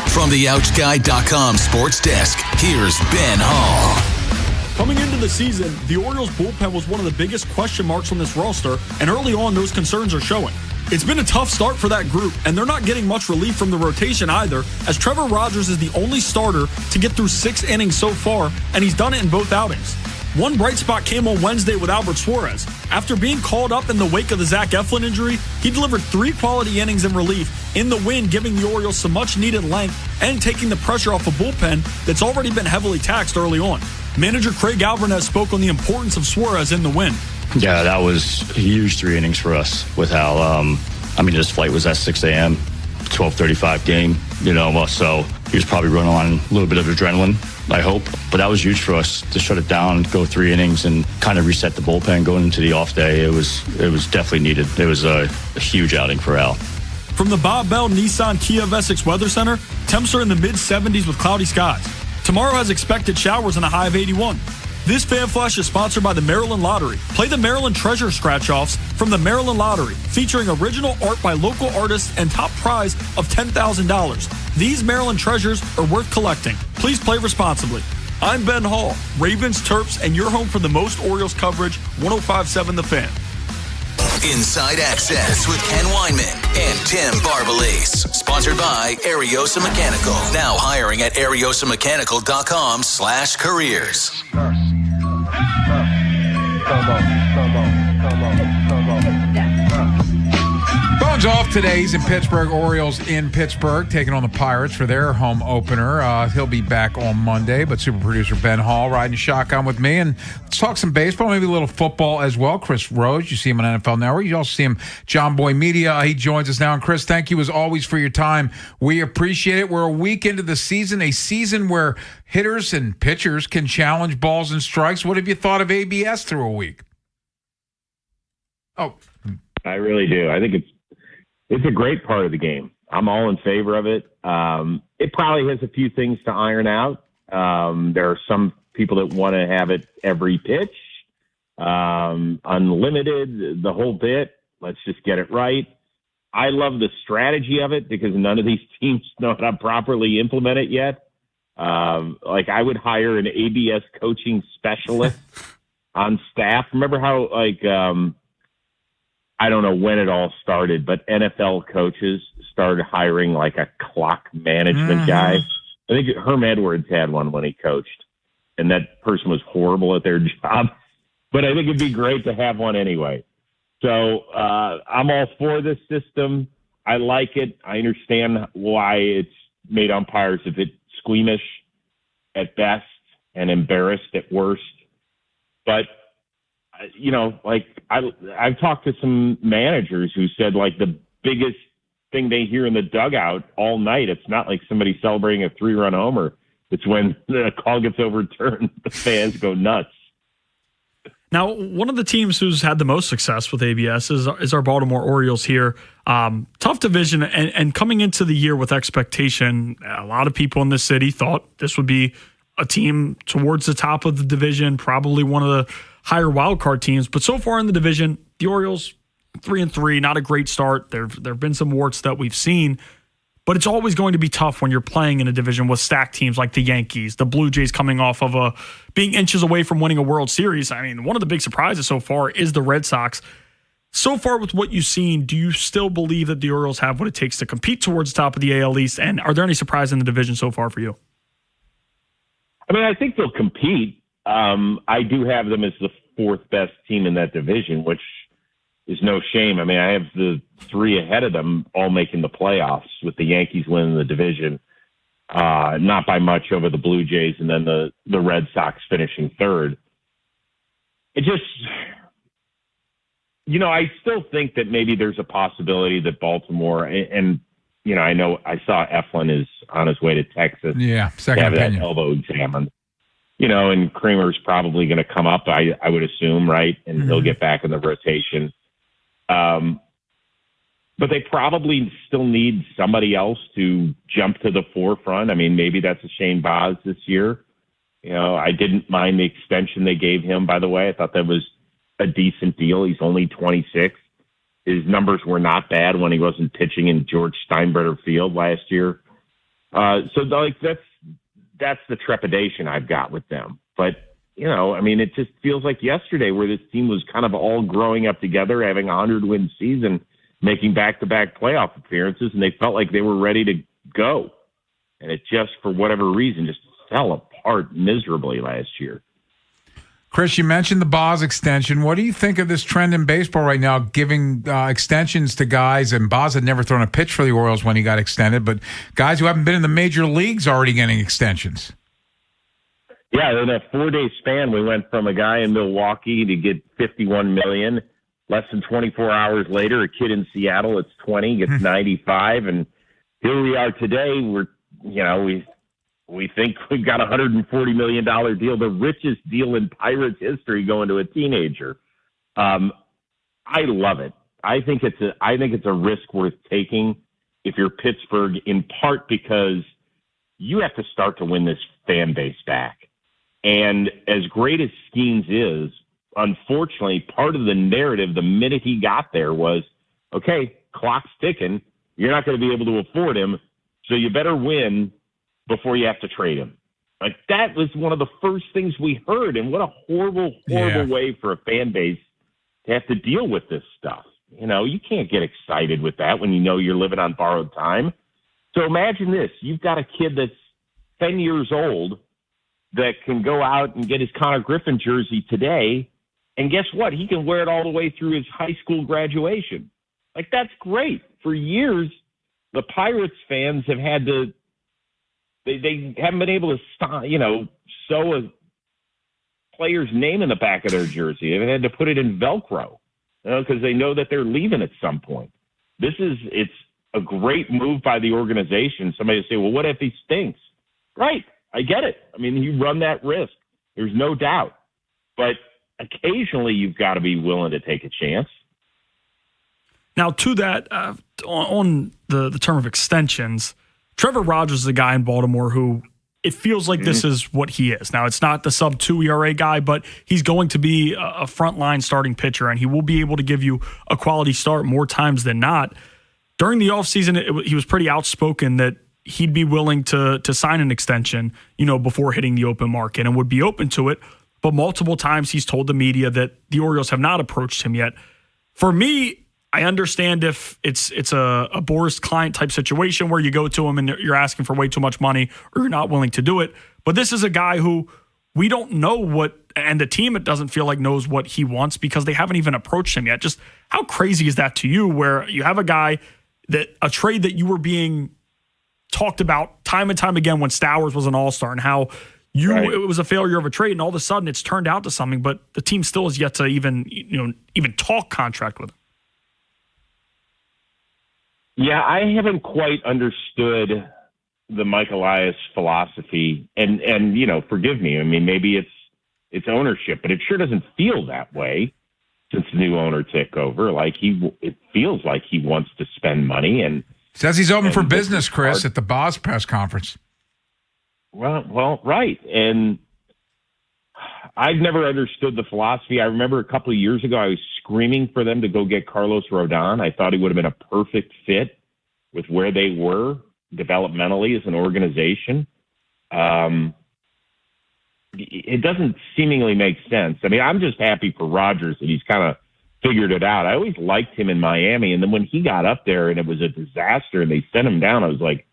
From the OutchGuy.com sports desk, here's Ben Hall. Coming into the season, the Orioles bullpen was one of the biggest question marks on this roster, and early on, those concerns are showing. It's been a tough start for that group, and they're not getting much relief from the rotation either, as Trevor Rogers is the only starter to get through 6 innings so far, and he's done it in both outings. One bright spot came on Wednesday with Albert Suarez. After being called up in the wake of the Zach Eflin injury, he delivered 3 quality innings in relief in the win, giving the Orioles some much-needed length and taking the pressure off a bullpen that's already been heavily taxed early on. Manager Craig Alvarez spoke on the importance of Suarez in the win. Yeah, that was a huge 3 innings for us with Al. His flight was at 6 a.m., 12:35 game, so he was probably running on a little bit of adrenaline, I hope. But that was huge for us to shut it down, go 3 innings, and kind of reset the bullpen going into the off day. It was definitely needed. It was a huge outing for Al. From the Bob Bell Nissan Kia of Essex Weather Center, temps are in the mid-70s with cloudy skies. Tomorrow has expected showers and a high of 81. This Fan Flash is sponsored by the Maryland Lottery. Play the Maryland Treasure Scratch-Offs from the Maryland Lottery, featuring original art by local artists and top prize of $10,000. These Maryland treasures are worth collecting. Please play responsibly. I'm Ben Hall, Ravens, Terps, and your home for the most Orioles coverage, 105.7 The Fan. Inside Access with Ken Weinman and Tim Barbalese. Sponsored by Ariosa Mechanical. Now hiring at ariosamechanical.com/careers. Bones off today. He's in Pittsburgh. Orioles in Pittsburgh, taking on the Pirates for their home opener. He'll be back on Monday, but super producer Ben Hall riding shotgun with me. And let's talk some baseball, maybe a little football as well. Chris Rose, you see him on NFL Network. You also see him, John Boy Media. He joins us now. And Chris, thank you as always for your time. We appreciate it. We're a week into the season, a season where hitters and pitchers can challenge balls and strikes. What have you thought of ABS through a week? Oh, I really do. I think it's a great part of the game. I'm all in favor of it. It probably has a few things to iron out. There are some people that want to have it every pitch, unlimited, the whole bit. Let's just get it right. I love the strategy of it because none of these teams know how to properly implement it yet. Like I would hire an ABS coaching specialist on staff. Remember how I don't know when it all started, but NFL coaches started hiring like a clock management guy. I think Herm Edwards had one when he coached, and that person was horrible at their job. But I think it'd be great to have one anyway. So I'm all for this system. I like it. I understand why it's made umpires a bit squeamish at best and embarrassed at worst. But I've talked to some managers who said like the biggest thing they hear in the dugout all night, it's not like somebody celebrating a 3-run homer. It's when the call gets overturned, the fans go nuts. Now, one of the teams who's had the most success with ABS is our Baltimore Orioles here. Tough division, and coming into the year with expectation, a lot of people in the city thought this would be a team towards the top of the division, probably one of the higher wild card teams. But so far in the division, the Orioles 3-3, not a great start. There have been some warts that we've seen, but it's always going to be tough when you're playing in a division with stacked teams like the Yankees, the Blue Jays coming off of being inches away from winning a World Series. I mean, one of the big surprises so far is the Red Sox. So far with what you've seen, do you still believe that the Orioles have what it takes to compete towards the top of the AL East? And are there any surprises in the division so far for you? I mean, I think they'll compete. I do have them as the 4th best team in that division, which is no shame. I mean, I have the 3 ahead of them all making the playoffs, with the Yankees winning the division, not by much over the Blue Jays, and then the Red Sox finishing 3rd. It just, I still think that maybe there's a possibility that Baltimore, and I know I saw Eflin is on his way to Texas. Yeah, second have opinion. that elbow examined. And Kramer's probably going to come up, I would assume, right? And he'll get back in the rotation. But they probably still need somebody else to jump to the forefront. I mean, maybe that's a Shane Baz this year. I didn't mind the extension they gave him, by the way. I thought that was a decent deal. He's only 26. His numbers were not bad when he wasn't pitching in George Steinbrenner Field last year. That's the trepidation I've got with them. But, it just feels like yesterday where this team was kind of all growing up together, having a 100-win season, making back-to-back playoff appearances, and they felt like they were ready to go. And it just, for whatever reason, just fell apart miserably last year. Chris, you mentioned the Baz extension. What do you think of this trend in baseball right now, giving extensions to guys? And Baz had never thrown a pitch for the Orioles when he got extended, but guys who haven't been in the major leagues already getting extensions. Yeah, in a 4-day span, we went from a guy in Milwaukee to get $51 million. Less than 24 hours later, a kid in Seattle, it's 20, gets 95, and here we are today. We think we've got a $140 million deal, the richest deal in Pirates history, going to a teenager. I love it. I think it's a risk worth taking if you're Pittsburgh, in part because you have to start to win this fan base back. And as great as Skeens is, unfortunately, part of the narrative the minute he got there was, okay, clock's ticking. You're not going to be able to afford him, so you better win before you have to trade him. Like, that was one of the first things we heard, and what a horrible way for a fan base to have to deal with this stuff. You know, you can't get excited with that when you know you're living on borrowed time. So imagine this. You've got a kid that's 10 years old that can go out and get his Connor Griffin jersey today, and guess what? He can wear it all the way through his high school graduation. Like, that's great. For years, the Pirates fans have had to they haven't been able to sew a player's name in the back of their jersey. They've had to put it in Velcro, because they know that they're leaving at some point. It's a great move by the organization. Somebody will say, well, what if he stinks? Right. I get it. I mean, you run that risk. There's no doubt. But occasionally you've got to be willing to take a chance. Now, to that, on the term of extensions, Trevor Rogers is a guy in Baltimore who it feels like this is what he is. Now, it's not the sub-2 ERA guy, but he's going to be a frontline starting pitcher, and he will be able to give you a quality start more times than not. During the offseason, he was pretty outspoken that he'd be willing to sign an extension, before hitting the open market, and would be open to it. But multiple times he's told the media that the Orioles have not approached him yet. For me, I understand if it's a Boris Client type situation where you go to him and you're asking for way too much money or you're not willing to do it. But this is a guy who we don't know and the team, it doesn't feel like, knows what he wants because they haven't even approached him yet. Just how crazy is that to you, where you have a guy a trade that you were being talked about time and time again when Stowers was an all-star, and how it was a failure of a trade, and all of a sudden it's turned out to something, but the team still has yet to even talk contract with him. Yeah, I haven't quite understood the Mike Elias philosophy, and forgive me. I mean, maybe it's ownership, but it sure doesn't feel that way since the new owner took over. Like, it feels like he wants to spend money, and says he's open for business, Chris, at the Boz press conference. Well, right, and I've never understood the philosophy. I remember a couple of years ago, I was screaming for them to go get Carlos Rodon. I thought he would have been a perfect fit with where they were developmentally as an organization. It doesn't seemingly make sense. I mean, I'm just happy for Rodgers that he's kind of figured it out. I always liked him in Miami, and then when he got up there and it was a disaster and they sent him down, I was like,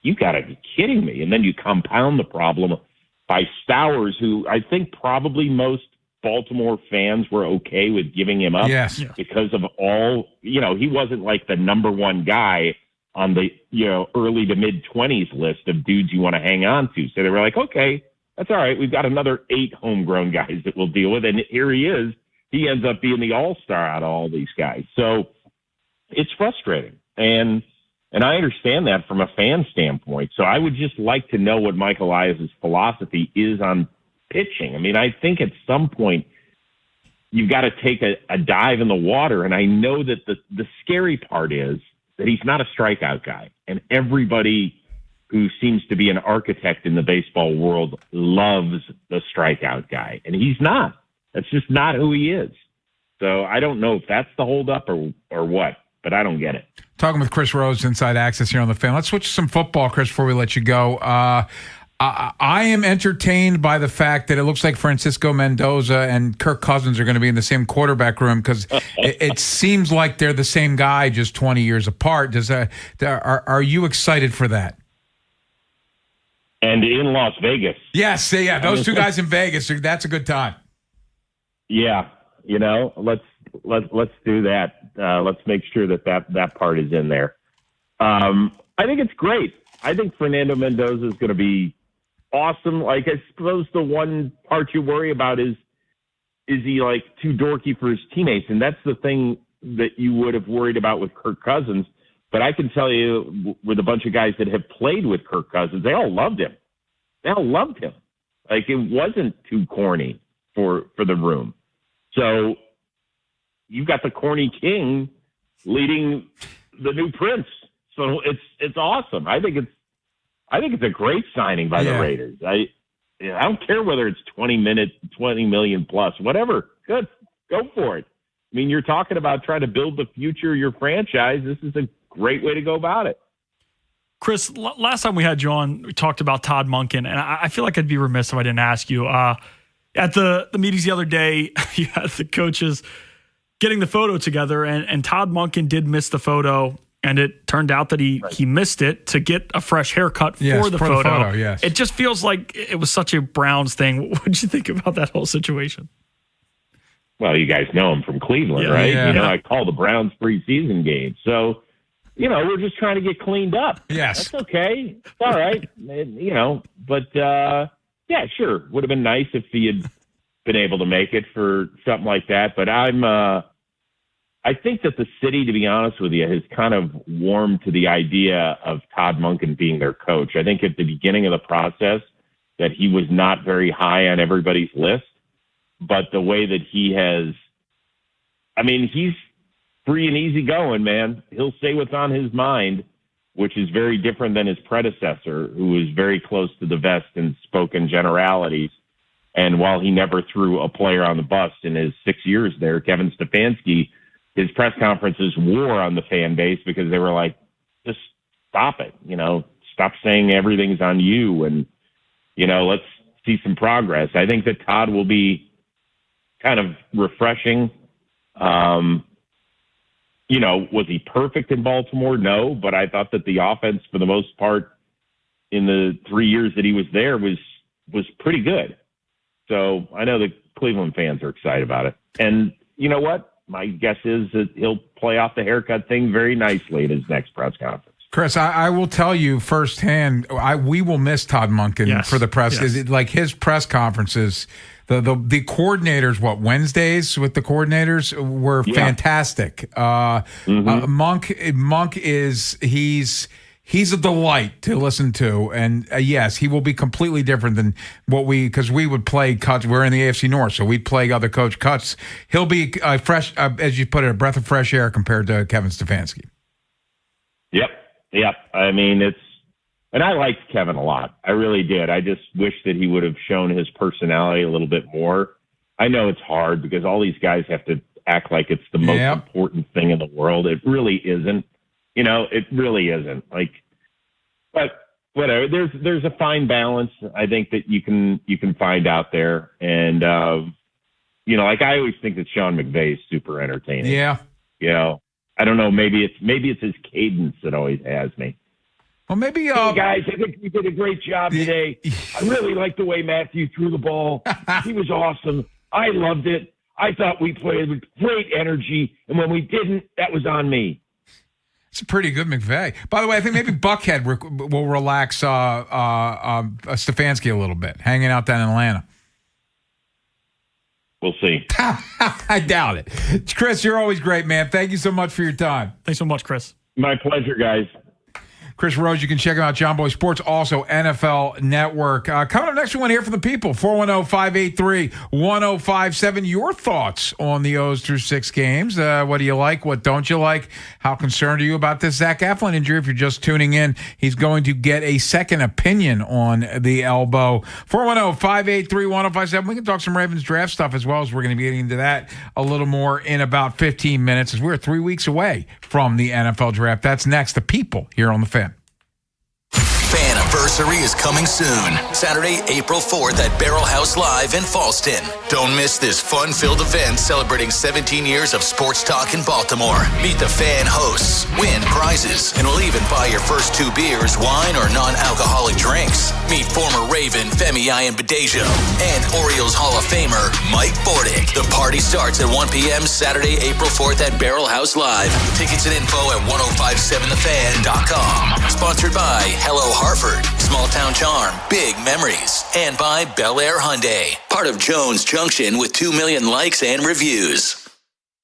you got to be kidding me. And then you compound the problem by Stowers, who I think probably most Baltimore fans were okay with giving him up because of all, he wasn't like the number one guy on the, early to mid 20s list of dudes you want to hang on to. So they were like, okay, that's all right. We've got another 8 homegrown guys that we'll deal with. And here he is. He ends up being the all-star out of all these guys. So it's frustrating. And I understand that from a fan standpoint. So I would just like to know what Mike Elias' philosophy is on pitching. I mean, I think at some point you've got to take a dive in the water. And I know that the scary part is that he's not a strikeout guy. And everybody who seems to be an architect in the baseball world loves the strikeout guy. And he's not. That's just not who he is. So I don't know if that's the holdup or what, but I don't get it. Talking with Chris Rose, Inside Access here on the Fan. Let's switch to some football, Chris, before we let you go. I am entertained by the fact that it looks like Francisco Mendoza and Kirk Cousins are going to be in the same quarterback room, because it seems like they're the same guy, just 20 years apart. Are you excited for that? And in Las Vegas. Yes, yeah, those two guys in Vegas, that's a good time. Yeah, let's do that. Let's make sure that part is in there. I think it's great. I think Fernando Mendoza is going to be awesome. Like, I suppose the one part you worry about is he like too dorky for his teammates? And that's the thing that you would have worried about with Kirk Cousins. But I can tell you, with a bunch of guys that have played with Kirk Cousins, they all loved him. Like, it wasn't too corny for the room. So you've got the corny king leading the new prince. So it's awesome. I think it's a great signing by the Raiders. I don't care whether it's 20 million plus, whatever. Good. Go for it. I mean, you're talking about trying to build the future of your franchise. This is a great way to go about it. Chris, last time we had you on, we talked about Todd Monken, and I feel like I'd be remiss if I didn't ask you. At the meetings the other day, you had the coaches getting the photo together, and Todd Monken did miss the photo, and it turned out that he missed it to get a fresh haircut for the photo. Yes. It just feels like it was such a Browns thing. What did you think about that whole situation? Well, you guys know him from Cleveland, right? Yeah. I call the Browns preseason games. So, we're just trying to get cleaned up. Yes. That's okay. It's all right. Yeah, sure. Would have been nice if he had been able to make it for something like that. But I think that the city, to be honest with you, has kind of warmed to the idea of Todd Monken being their coach. I think at the beginning of the process that he was not very high on everybody's list. But the way that he has, he's free and easy going, man. He'll say what's on his mind, which is very different than his predecessor, who was very close to the vest and spoke in generalities. And while he never threw a player on the bus in his 6 years there, Kevin Stefanski, his press conferences wore on the fan base because they were like, just stop it. Stop saying everything's on you. And, let's see some progress. I think that Todd will be kind of refreshing. Was he perfect in Baltimore? No, but I thought that the offense, for the most part, in the 3 years that he was there, was pretty good. So I know the Cleveland fans are excited about it. And you know what? My guess is that he'll play off the haircut thing very nicely at his next press conference. Chris, I will tell you firsthand, we will miss Todd Monken for the press. Yes. Like his press conferences, the coordinators, Wednesdays with the coordinators were fantastic. Monk is he's a delight to listen to, and yes, he will be completely different than because we would play cuts. We're in the AFC North, so we'd play other coach cuts. He'll be fresh, as you put it, a breath of fresh air compared to Kevin Stefanski. Yep. And I liked Kevin a lot. I really did. I just wish that he would have shown his personality a little bit more. I know it's hard because all these guys have to act like it's the most important thing in the world. It really isn't. It really isn't. But whatever. There's a fine balance, I think, that you can find out there. And I always think that Sean McVay is super entertaining. Yeah. I don't know. Maybe it's his cadence that always has me. Well, maybe hey guys, I think we did a great job today. I really liked the way Matthew threw the ball. He was awesome. I loved it. I thought we played with great energy, and when we didn't, that was on me. It's a pretty good McVay. By the way, I think maybe Buckhead will relax Stefanski a little bit, hanging out down in Atlanta. We'll see. I doubt it. Chris, you're always great, man. Thank you so much for your time. Thanks so much, Chris. My pleasure, guys. Chris Rose, you can check him out, John Boy Sports, also NFL Network. Coming up next, we want to hear from the people. 410-583-1057. Your thoughts on the O's through 6 games. What do you like? What don't you like? How concerned are you about this Zach Eflin injury? If you're just tuning in, he's going to get a second opinion on the elbow. 410-583-1057. We can talk some Ravens draft stuff as well, as we're going to be getting into that a little more in about 15 minutes, as we're 3 weeks away from the NFL draft. That's next. The people here on the Fan. Faniversary is coming soon. Saturday, April 4th at Barrel House Live in Fallston. Don't miss this fun-filled event celebrating 17 years of sports talk in Baltimore. Meet the Fan hosts, win prizes, and we'll even buy your first 2 beers, wine, or non-alcoholic drinks. Meet former Raven Femi Ayanbadejo and Orioles Hall of Famer Mike Bordick. The party starts at 1 p.m. Saturday, April 4th at Barrel House Live. Tickets and info at 1057thefan.com. Sponsored by Hello Hartford, Small Town Charm, Big Memories, and by Bel Air Hyundai. Part of Jones Junction with 2 million likes and reviews.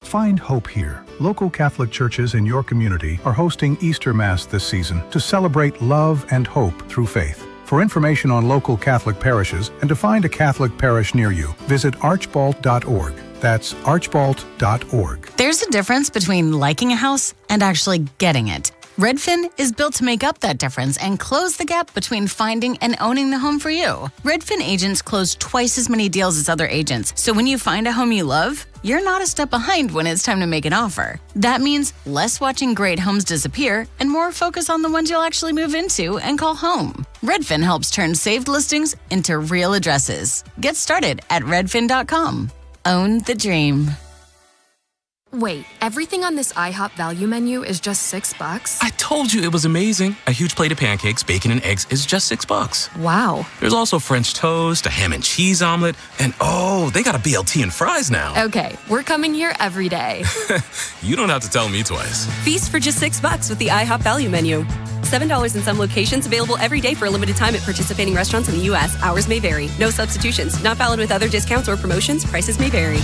Find hope here. Local Catholic churches in your community are hosting Easter Mass this season to celebrate love and hope through faith. For information on local Catholic parishes and to find a Catholic parish near you, visit archbald.org. That's archbald.org. There's a difference between liking a house and actually getting it. Redfin is built to make up that difference and close the gap between finding and owning the home for you. Redfin agents close twice as many deals as other agents, so when you find a home you love, you're not a step behind when it's time to make an offer. That means less watching great homes disappear and more focus on the ones you'll actually move into and call home. Redfin helps turn saved listings into real addresses. Get started at redfin.com. Own the dream. Wait, everything on this IHOP value menu is just $6? I told you it was amazing. A huge plate of pancakes, bacon, and eggs is just $6. Wow. There's also French toast, a ham and cheese omelet, and they got a BLT and fries now. Okay, we're coming here every day. You don't have to tell me twice. Feast for just $6 with the IHOP value menu. $7 in some locations, available every day for a limited time at participating restaurants in the U.S. Hours may vary. No substitutions. Not valid with other discounts or promotions. Prices may vary.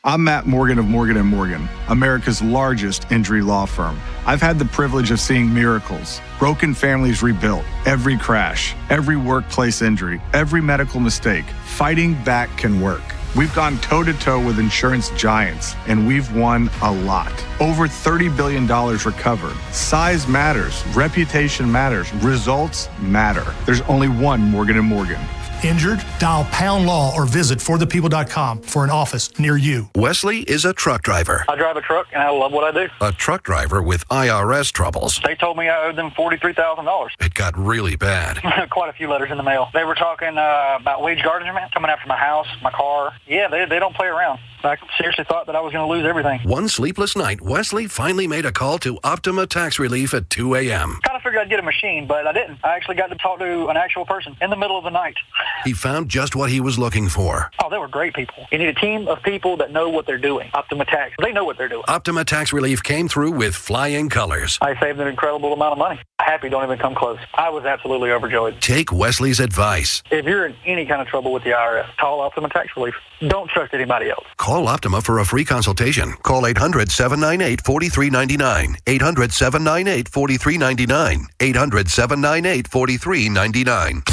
I'm Matt Morgan of Morgan & Morgan, America's largest injury law firm. I've had the privilege of seeing miracles, broken families rebuilt, every crash, every workplace injury, every medical mistake. Fighting back can work. We've gone toe-to-toe with insurance giants, and we've won a lot. Over $30 billion recovered. Size matters. Reputation matters. Results matter. There's only one Morgan & Morgan. Injured? Dial Pound Law or visit forthepeople.com for an office near you. Wesley is a truck driver. I drive a truck and I love what I do. A truck driver with IRS troubles. They told me I owed them $43,000. It got really bad. Quite a few letters in the mail. They were talking about wage garnishment, coming after my house, my car. Yeah, they don't play around. I seriously thought that I was going to lose everything. One sleepless night, Wesley finally made a call to Optima Tax Relief at 2 a.m. Kind of figured I'd get a machine, but I didn't. I actually got to talk to an actual person in the middle of the night. He found just what he was looking for. Oh, they were great people. You need a team of people that know what they're doing. Optima Tax, they know what they're doing. Optima Tax Relief came through with flying colors. I saved an incredible amount of money. Happy don't even come close. I was absolutely overjoyed. Take Wesley's advice. If you're in any kind of trouble with the IRS, call Optima Tax Relief. Don't trust anybody else. Call Optima for a free consultation. Call 800-798-4399. 800-798-4399. 800-798-4399.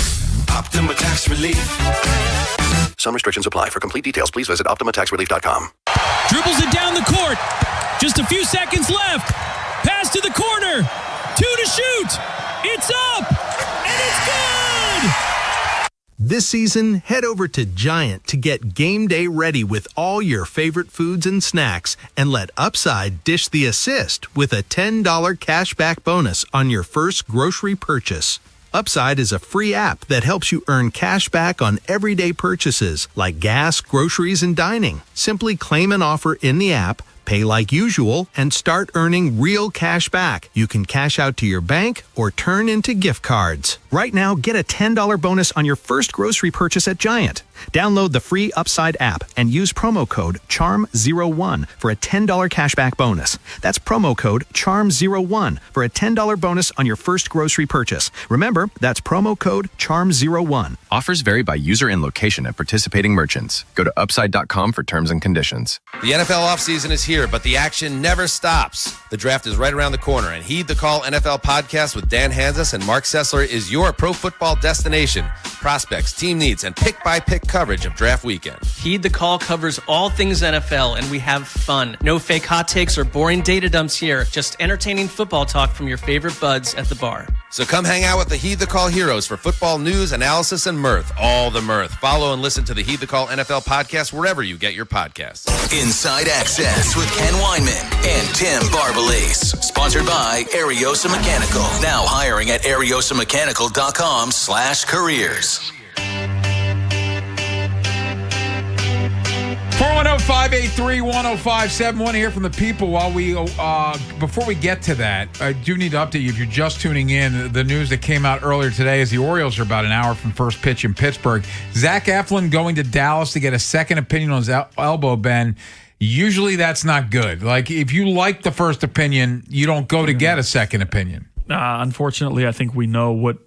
Optima Tax Relief. Some restrictions apply. For complete details, please visit OptimaTaxRelief.com. Dribbles it down the court. Just a few seconds left. Pass to the corner. 2 to shoot. It's up. And it's good. This season, head over to Giant to get game day ready with all your favorite foods and snacks, and let Upside dish the assist with a $10 cashback bonus on your first grocery purchase. Upside is a free app that helps you earn cash back on everyday purchases like gas, groceries, and dining. Simply claim an offer in the app, pay like usual, and start earning real cash back. You can cash out to your bank or turn into gift cards. Right now, get a $10 bonus on your first grocery purchase at Giant. Download the free Upside app and use promo code CHARM01 for a $10 cashback bonus. That's promo code CHARM01 for a $10 bonus on your first grocery purchase. Remember, that's promo code CHARM01. Offers vary by user and location at participating merchants. Go to upside.com for terms and conditions. The NFL offseason is here, but the action never stops. The draft is right around the corner, and Heed the Call NFL podcast with Dan Hanzus and Mark Sessler is your pro football destination. Prospects, team needs, and pick-by-pick coverage of draft weekend. Heed the Call covers all things NFL, and we have fun. No fake hot takes or boring data dumps here. Just entertaining football talk from your favorite buds at the bar. So come hang out with the Heed the Call heroes for football news, analysis, and mirth. All the mirth. Follow and listen to the Heed the Call NFL podcast wherever you get your podcasts. Inside Access with Ken Weinman and Tim Barbalese. Sponsored by Ariosa Mechanical. Now hiring at ariosamechanical.com/careers. 410-583-1057. Want to hear from the people while we before we get to that. I do need to update you if you're just tuning in. The news that came out earlier today is the Orioles are about an hour from first pitch in Pittsburgh. Zach Eflin going to Dallas to get a second opinion on his elbow bend. Usually that's not good. Like, if you like the first opinion, you don't go to get a second opinion. Unfortunately, I think we know what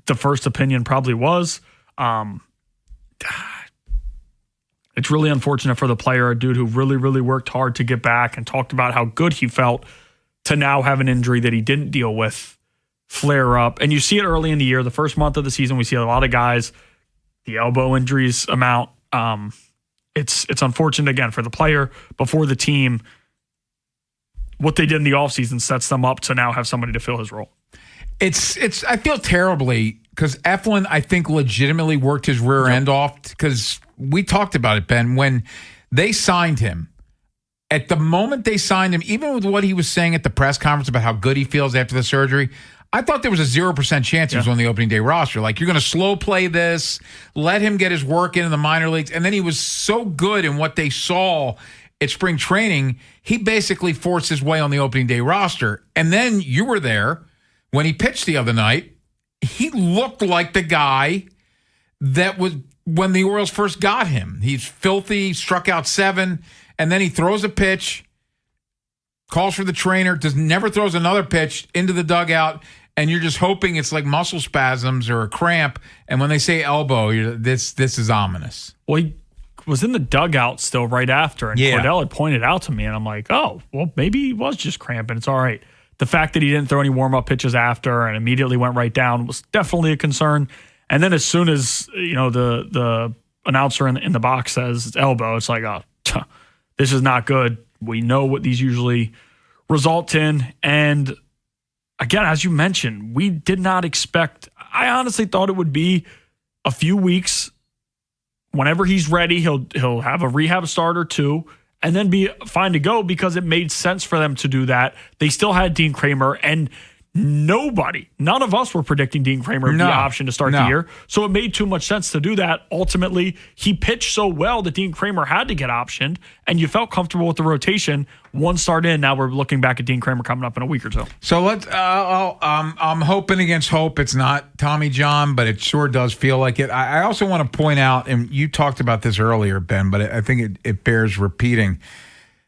the first opinion probably was. It's really unfortunate for the player, a dude who really, really worked hard to get back and talked about how good he felt, to now have an injury that he didn't deal with flare up. And you see it early in the year. The first month of the season, we see a lot of guys, the elbow injuries amount. It's unfortunate, again, for the player, but for the team, what they did in the offseason sets them up to now have somebody to fill his role. I feel terribly because Eflin, I think, legitimately worked his rear end off because we talked about it, Ben, when they signed him. At the moment they signed him, even with what he was saying at the press conference about how good he feels after the surgery, I thought there was a 0% chance he was on the opening day roster. Like, you're going to slow play this, let him get his work in the minor leagues. And then he was so good in what they saw at spring training, he basically forced his way on the opening day roster. And then you were there when he pitched the other night. He looked like the guy that was when the Orioles first got him. He's filthy, struck out 7, and then he throws a pitch, calls for the trainer, never throws another pitch into the dugout, and you're just hoping it's like muscle spasms or a cramp. And when they say elbow, this is ominous. Well, he was in the dugout still right after, and Cordell had pointed out to me, and I'm like, oh, well, maybe he was just cramping. It's all right. The fact that he didn't throw any warm-up pitches after and immediately went right down was definitely a concern. And then as soon as the announcer in the box says it's elbow, it's like, oh, this is not good. We know what these usually result in. And again, as you mentioned, we did not expect. I honestly thought it would be a few weeks. Whenever he's ready, he'll have a rehab start or two and then be fine to go because it made sense for them to do that. They still had Dean Kramer, and none of us were predicting Dean Kramer the option to start the year. So it made too much sense to do that. Ultimately, he pitched so well that Dean Kramer had to get optioned, and you felt comfortable with the rotation. One start in, now we're looking back at Dean Kramer coming up in a week or two. So let's. I'm hoping against hope it's not Tommy John, but it sure does feel like it. I also want to point out, and you talked about this earlier, Ben, but I think it bears repeating.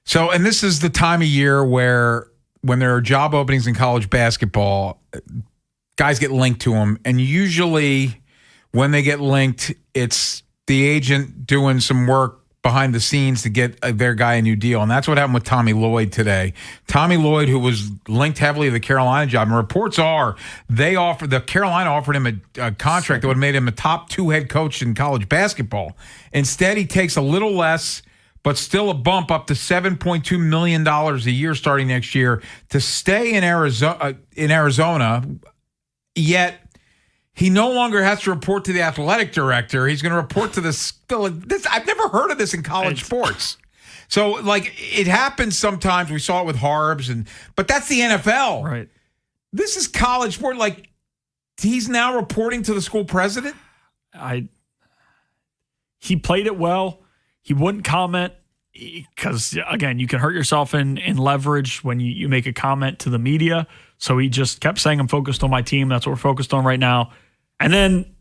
So, and this is the time of year where, when there are job openings in college basketball, guys get linked to them. And usually when they get linked, it's the agent doing some work behind the scenes to get their guy a new deal. And that's what happened with Tommy Lloyd today. Tommy Lloyd, who was linked heavily to the Carolina job, and reports are Carolina offered him a contract that would have made him a top 2 head coach in college basketball. Instead, he takes a little less, but still a bump up to $7.2 million a year starting next year to stay in Arizona. Yet he no longer has to report to the athletic director. He's going to report to this. I've never heard of this in college sports. So, like, it happens sometimes. We saw it with Harbs, but that's the NFL. Right. This is college sport. Like, he's now reporting to the school president? He played it well. He wouldn't comment because, again, you can hurt yourself in leverage when you make a comment to the media. So he just kept saying, I'm focused on my team. That's what we're focused on right now. And then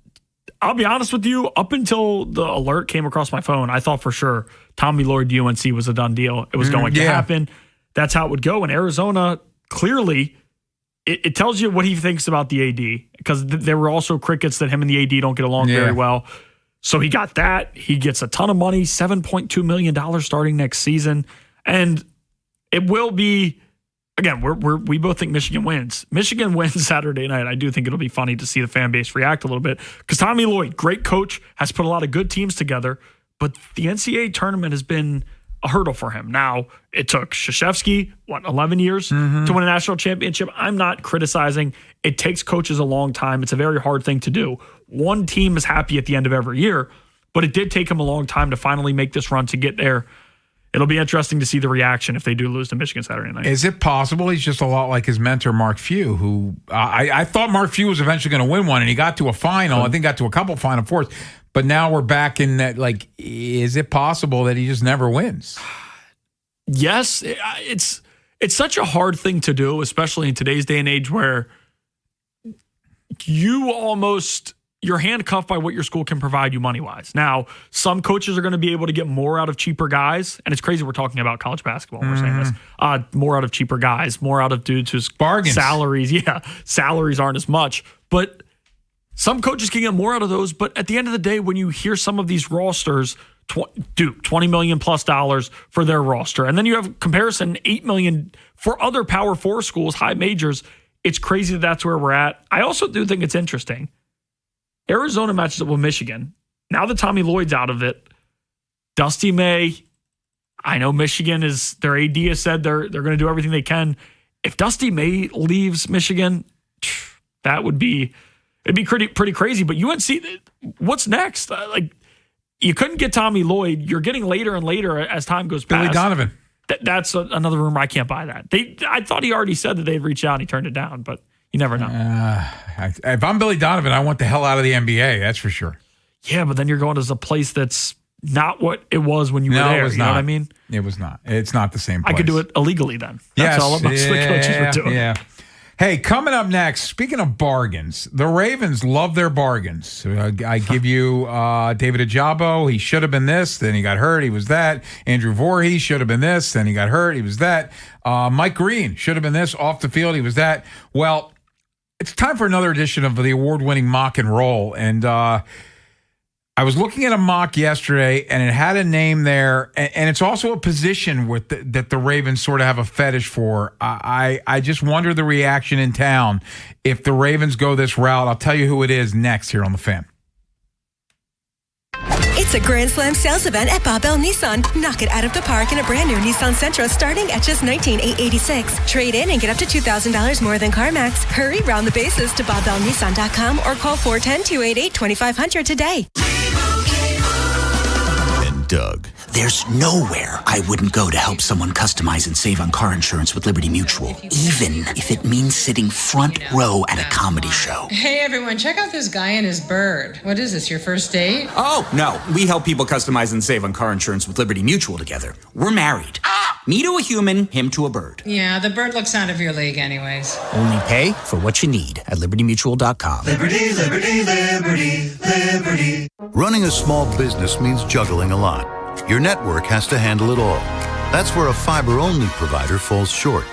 I'll be honest with you, up until the alert came across my phone, I thought for sure Tommy Lloyd UNC was a done deal. It was going to happen. That's how it would go. And Arizona, clearly, it tells you what he thinks about the AD, because there were also crickets that him and the AD don't get along very well. So he got that. He gets a ton of money, $7.2 million starting next season. And it will be, again, we both think Michigan wins. Michigan wins Saturday night. I do think it'll be funny to see the fan base react a little bit, because Tommy Lloyd, great coach, has put a lot of good teams together, but the NCAA tournament has been a hurdle for him. Now, it took Krzyzewski, 11 years to win a national championship. I'm not criticizing. It takes coaches a long time. It's a very hard thing to do. One team is happy at the end of every year, but it did take him a long time to finally make this run to get there. It'll be interesting to see the reaction if they do lose to Michigan Saturday night. Is it possible he's just a lot like his mentor, Mark Few, who I thought Mark Few was eventually going to win one, and he got to a final. I think got to a couple Final Fours. But now we're back in that, like, is it possible that he just never wins? Yes. It's such a hard thing to do, especially in today's day and age where you're handcuffed by what your school can provide you money-wise. Now, some coaches are going to be able to get more out of cheaper guys, and it's crazy we're talking about college basketball when we're saying this. More out of cheaper guys, more out of dudes whose bargains. Salaries aren't as much. But some coaches can get more out of those, but at the end of the day, when you hear some of these rosters, $20 million plus for their roster, and then you have comparison $8 million for other Power 4 schools, high majors, it's crazy that's where we're at. I also do think it's interesting. Arizona matches up with Michigan. Now that Tommy Lloyd's out of it, Dusty May, I know Michigan their AD has said they're going to do everything they can. If Dusty May leaves Michigan, it'd be pretty crazy. But UNC, what's next? You couldn't get Tommy Lloyd. You're getting later and later as time goes past. Billy Donovan. That's another rumor. I can't buy that. I thought he already said that they'd reach out and he turned it down, but you never know. If I'm Billy Donovan, I want the hell out of the NBA. That's for sure. Yeah, but then you're going to a place that's not what it was when you were there. It was you know not. what I mean? It was not. It's not the same place. I could do it illegally then. That's all most of the coaches were doing. Yeah. Hey, coming up next, speaking of bargains, the Ravens love their bargains. I give you David Ajabo. He should have been this, then he got hurt. He was that. Andrew Voorhees should have been this, then he got hurt. He was that. Mike Green should have been this, off the field. He was that. Well, it's time for another edition of the award-winning Mock and Roll. And I was looking at a mock yesterday, and it had a name there, and it's also a position that the Ravens sort of have a fetish for. I just wonder the reaction in town if the Ravens go this route. I'll tell you who it is next here on The Fan. It's a Grand Slam sales event at Bob Bell Nissan. Knock it out of the park in a brand new Nissan Sentra starting at just $19,886. Trade in and get up to $2,000 more than CarMax. Hurry, round the bases to BobBellNissan.com or call 410-288-2500 today. Doug. There's nowhere I wouldn't go to help someone customize and save on car insurance with Liberty Mutual, even if it means sitting front row at a comedy show. Hey everyone, check out this guy and his bird. What is this, your first date? Oh, no. We help people customize and save on car insurance with Liberty Mutual together. We're married. Me to a human, him to a bird. Yeah, the bird looks out of your league anyways. Only pay for what you need at LibertyMutual.com. Liberty, liberty, liberty, liberty. Running a small business means juggling a lot. Your network has to handle it all. That's where a fiber-only provider falls short.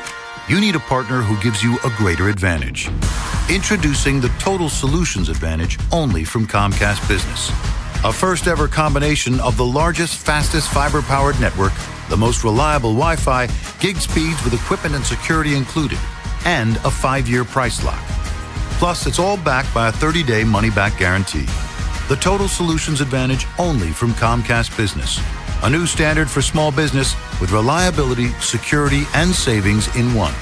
You need a partner who gives you a greater advantage. Introducing the Total Solutions Advantage only from Comcast Business. A first-ever combination of the largest, fastest fiber-powered network, the most reliable Wi-Fi, gig speeds with equipment and security included, and a 5-year price lock. Plus, it's all backed by a 30-day money-back guarantee. The Total Solutions Advantage only from Comcast Business. A new standard for small business with reliability, security, and savings in one.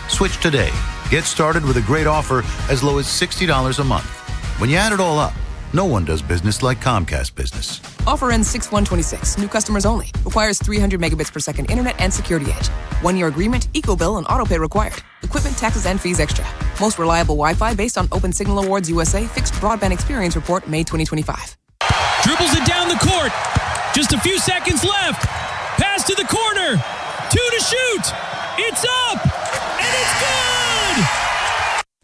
Switch today. Get started with a great offer as low as $60 a month. When you add it all up, no one does business like Comcast Business. Offer ends 6/1/26. New customers only. Requires 300 megabits per second internet and security edge. 1-year agreement, eco-bill, and autopay required. Equipment, taxes, and fees extra. Most reliable Wi-Fi based on Open Signal Awards USA Fixed Broadband Experience Report, May 2025. Dribbles it down the court. Just a few seconds left. Pass to the corner. 2 to shoot. It's up. And it's good.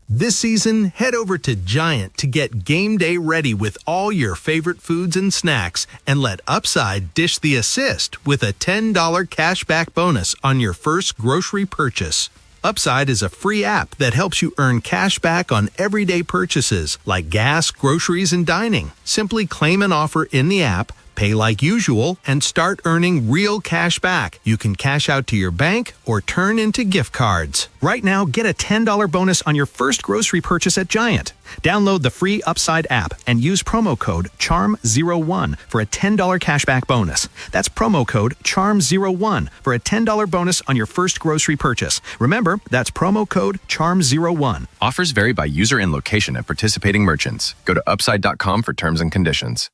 This season, head over to Giant to get game day ready with all your favorite foods and snacks, and let Upside dish the assist with a $10 cashback bonus on your first grocery purchase. Upside is a free app that helps you earn cash back on everyday purchases like gas, groceries, and dining. Simply claim an offer in the app, pay like usual, and start earning real cash back. You can cash out to your bank or turn into gift cards. Right now, get a $10 bonus on your first grocery purchase at Giant. Download the free Upside app and use promo code CHARM01 for a $10 cashback bonus. That's promo code CHARM01 for a $10 bonus on your first grocery purchase. Remember, that's promo code CHARM01. Offers vary by user and location at participating merchants. Go to upside.com for terms and conditions.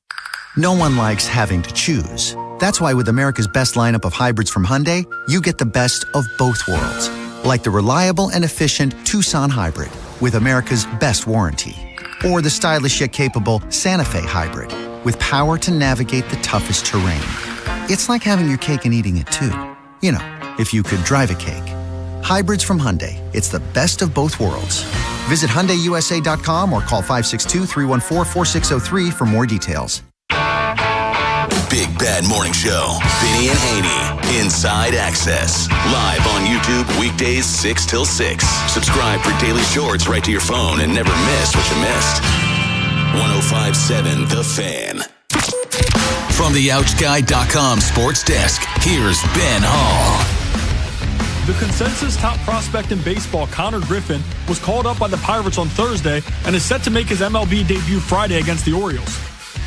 No one likes having to choose. That's why with America's best lineup of hybrids from Hyundai, you get the best of both worlds. Like the reliable and efficient Tucson Hybrid with America's best warranty. Or the stylish yet capable Santa Fe Hybrid with power to navigate the toughest terrain. It's like having your cake and eating it too. You know, if you could drive a cake. Hybrids from Hyundai. It's the best of both worlds. Visit HyundaiUSA.com or call 562-314-4603 for more details. Big Bad Morning Show. Vinny and Haynie. Inside Access. Live on YouTube weekdays 6 till 6. Subscribe for daily shorts right to your phone and never miss what you missed. 105.7 The Fan. From the OutGuy.com sports desk, here's Ben Hall. The consensus top prospect in baseball, Connor Griffin, was called up by the Pirates on Thursday and is set to make his MLB debut Friday against the Orioles.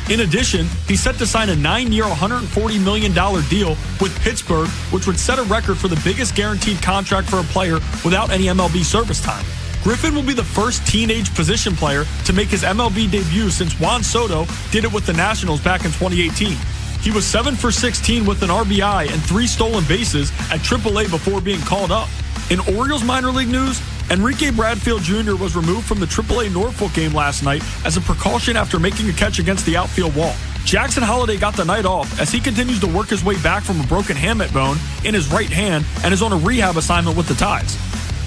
In addition, he's set to sign a 9-year, $140 million deal with Pittsburgh, which would set a record for the biggest guaranteed contract for a player without any MLB service time. Griffin will be the first teenage position player to make his MLB debut since Juan Soto did it with the Nationals back in 2018. He was 7 for 16 with an RBI and 3 stolen bases at AAA before being called up. In Orioles minor league news, Enrique Bradfield Jr. was removed from the AAA Norfolk game last night as a precaution after making a catch against the outfield wall. Jackson Holliday got the night off as he continues to work his way back from a broken hamate bone in his right hand and is on a rehab assignment with the Tides.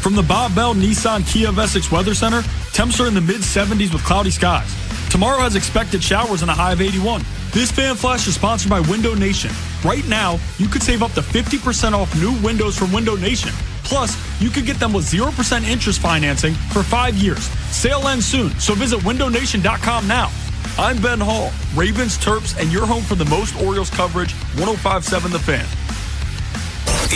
From the Bob Bell Nissan Kia of Essex Weather Center, temps are in the mid-70s with cloudy skies. Tomorrow has expected showers and a high of 81. This Fan Flash is sponsored by Window Nation. Right now, you could save up to 50% off new windows from Window Nation. Plus, you could get them with 0% interest financing for 5 years. Sale ends soon, so visit windownation.com now. I'm Ben Hall, Ravens, Terps, and your home for the most Orioles coverage, 105.7 The Fan.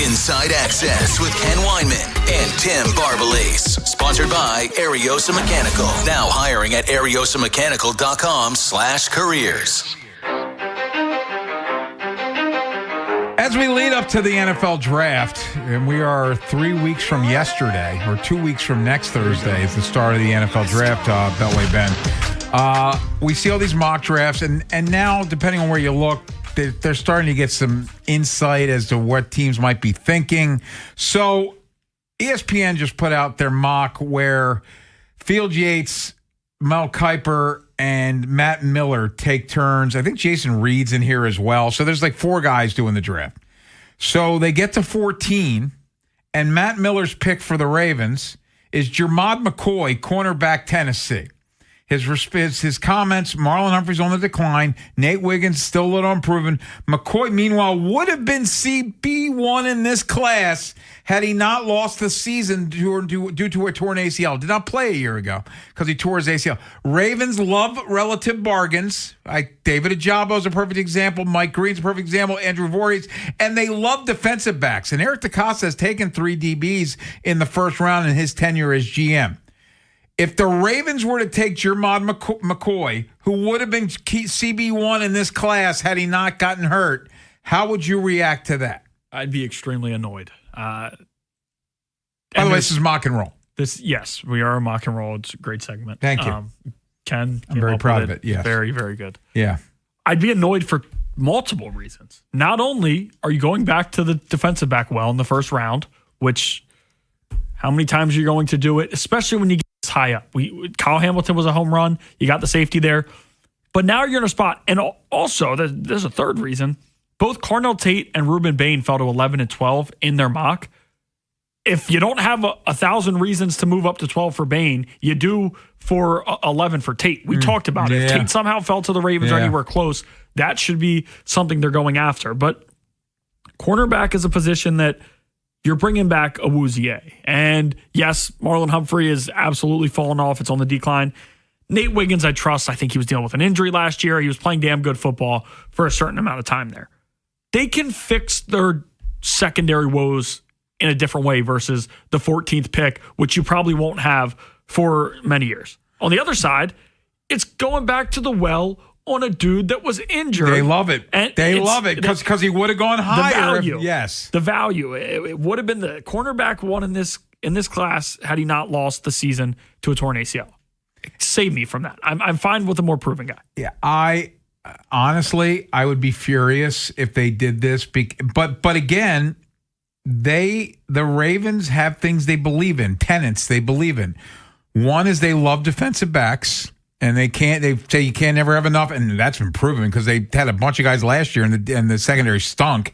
Inside Access with Ken Weinman and Tim Barbalese. Sponsored by Ariosa Mechanical. Now hiring at ariosamechanical.com/careers. As we lead up to the NFL draft, and we are 3 weeks from yesterday, or 2 weeks from next Thursday is the start of the NFL draft, Beltway Ben. We see all these mock drafts, and now, depending on where you look, they're starting to get some insight as to what teams might be thinking. So ESPN just put out their mock where Field Yates, Mel Kiper, and Matt Miller take turns. I think Jason Reed's in here as well. So there's like 4 guys doing the draft. So they get to 14, and Matt Miller's pick for the Ravens is Jermod McCoy, cornerback, Tennessee. His comments, Marlon Humphrey's on the decline. Nate Wiggins still a little unproven. McCoy, meanwhile, would have been CB1 in this class had he not lost the season due to a torn ACL. Did not play a year ago because he tore his ACL. Ravens love relative bargains. David Ajabo's a perfect example. Mike Green's a perfect example. Andrew Voorhees. And they love defensive backs. And Eric DeCosta has taken 3 DBs in the first round in his tenure as GM. If the Ravens were to take Jermod McCoy, who would have been CB1 in this class had he not gotten hurt, how would you react to that? I'd be extremely annoyed. By the way, this is mock and roll. Yes, we are a mock and roll. It's a great segment. Thank you. Ken, I'm very proud of it. Yes. Very, very good. Yeah. I'd be annoyed for multiple reasons. Not only are you going back to the defensive back well in the first round, which how many times are you going to do it, especially when you get this high up? Kyle Hamilton was a home run. You got the safety there. But now you're in a spot. And also, there's a third reason. Both Carnell Tate and Ruben Bain fell to 11 and 12 in their mock. If you don't have 1,000 reasons to move up to 12 for Bain, you do for 11 for Tate. We talked about it. If Tate somehow fell to the Ravens or anywhere close, that should be something they're going after. But cornerback is a position that you're bringing back Awuzie. And yes, Marlon Humphrey is absolutely fallen off. It's on the decline. Nate Wiggins, I trust. I think he was dealing with an injury last year. He was playing damn good football for a certain amount of time there. They can fix their secondary woes in a different way versus the 14th pick, which you probably won't have for many years. On the other side, it's going back to the well on a dude that was injured. They love it. They love it because he would have gone higher. The value, yes. The value. It would have been the cornerback one in this class had he not lost the season to a torn ACL. Save me from that. I'm fine with a more proven guy. Yeah, honestly, I would be furious if they did this. But again, the Ravens have things they believe in, tenets they believe in. One is they love defensive backs, and they say you can't never have enough, and that's been proven because they had a bunch of guys last year, and the secondary stunk.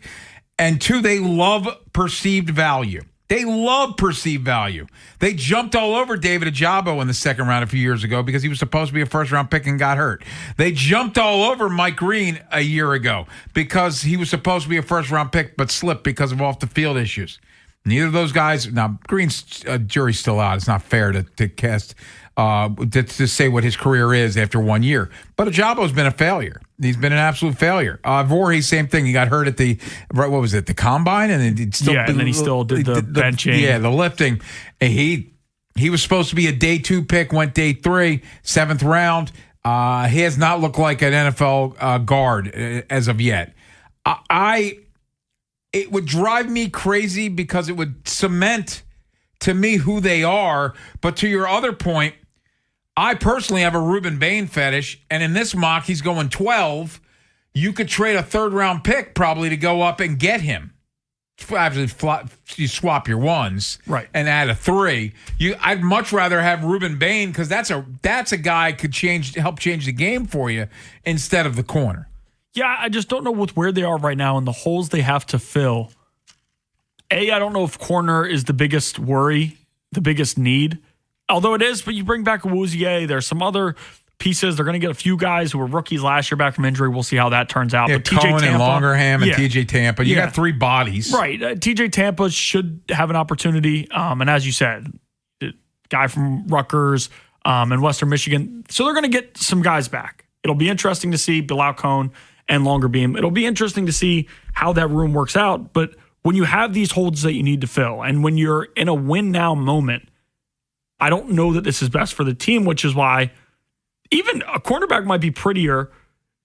And 2, they love perceived value. They love perceived value. They jumped all over David Ajabo in the second round a few years ago because he was supposed to be a first-round pick and got hurt. They jumped all over Mike Green a year ago because he was supposed to be a first-round pick but slipped because of off-the-field issues. Neither of those guys – now, Green's jury's still out. It's not fair to cast to say what his career is after 1 year. But Ajabo's been a failure. He's been an absolute failure. Voorhees, same thing. He got hurt at the combine, and then he still did the benching. Yeah, the lifting. And he was supposed to be a day 2 pick, went day 3, 7th round. He has not looked like an NFL guard as of yet. It would drive me crazy because it would cement to me who they are. But to your other point, I personally have a Ruben Bain fetish, and in this mock, he's going 12. You could trade a third-round pick probably to go up and get him. You swap your ones, right, and add a 3. I'd much rather have Ruben Bain because that's a guy could help change the game for you instead of the corner. Yeah, I just don't know with where they are right now and the holes they have to fill. I don't know if corner is the biggest worry, the biggest need. Although it is, but you bring back Awuzie. There's some other pieces. They're going to get a few guys who were rookies last year back from injury. We'll see how that turns out. Yeah, but TJ Cohen Tampa, and Longerham and TJ Tampa. You got 3 bodies. Right. TJ Tampa should have an opportunity. And as you said, guy from Rutgers and Western Michigan. So they're going to get some guys back. It'll be interesting to see Bilal Cohen and Longer Beam. It'll be interesting to see how that room works out. But when you have these holes that you need to fill, and when you're in a win-now moment, I don't know that this is best for the team, which is why even a cornerback might be prettier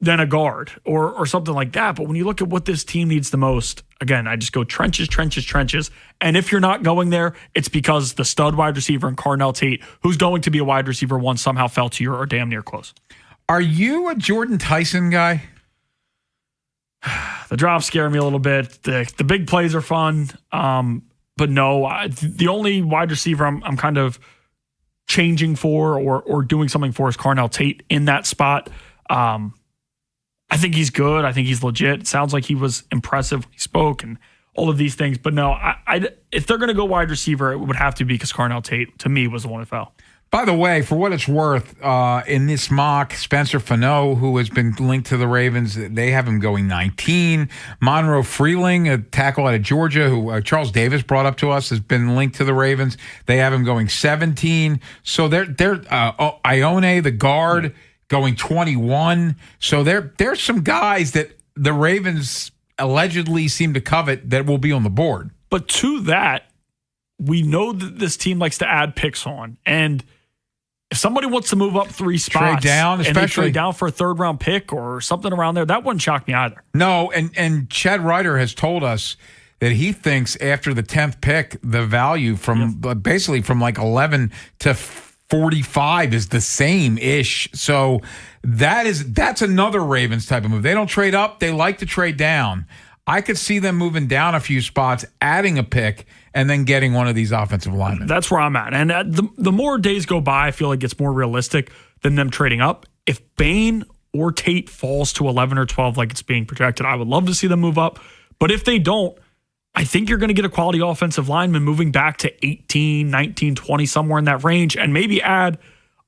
than a guard or something like that. But when you look at what this team needs the most, again, I just go trenches, trenches, trenches. And if you're not going there, it's because the stud wide receiver in Carnell Tate, who's going to be a wide receiver one, somehow fell to you or damn near close. Are you a Jordan Tyson guy? The drops scare me a little bit. The big plays are fun. But no, the only wide receiver I'm kind of changing for or doing something for is Carnell Tate in that spot. I think he's good. I think he's legit. It sounds like he was impressive when he spoke and all of these things. But no, if they're going to go wide receiver, it would have to be because Carnell Tate, to me, was the one that fell. By the way, for what it's worth, in this mock, Spencer Fano, who has been linked to the Ravens, they have him going 19. Monroe Freeling, a tackle out of Georgia, who Charles Davis brought up to us, has been linked to the Ravens. They have him going 17. So they're Ione, the guard, going 21. So there's some guys that the Ravens allegedly seem to covet that will be on the board. But to that, we know that this team likes to add picks on, and if somebody wants to move up 3 spots, trade down, and especially they trade down for a 3rd-round pick or something around there, that wouldn't shock me either. No, and Chad Ryder has told us that he thinks after the 10th pick, the value from basically from like 11 to 45 is the same-ish. So that's another Ravens type of move. They don't trade up. They like to trade down. I could see them moving down a few spots, adding a pick, and then getting one of these offensive linemen. That's where I'm at. And the more days go by, I feel like it's more realistic than them trading up. If Bain or Tate falls to 11 or 12 like it's being projected, I would love to see them move up. But if they don't, I think you're going to get a quality offensive lineman moving back to 18, 19, 20, somewhere in that range, and maybe add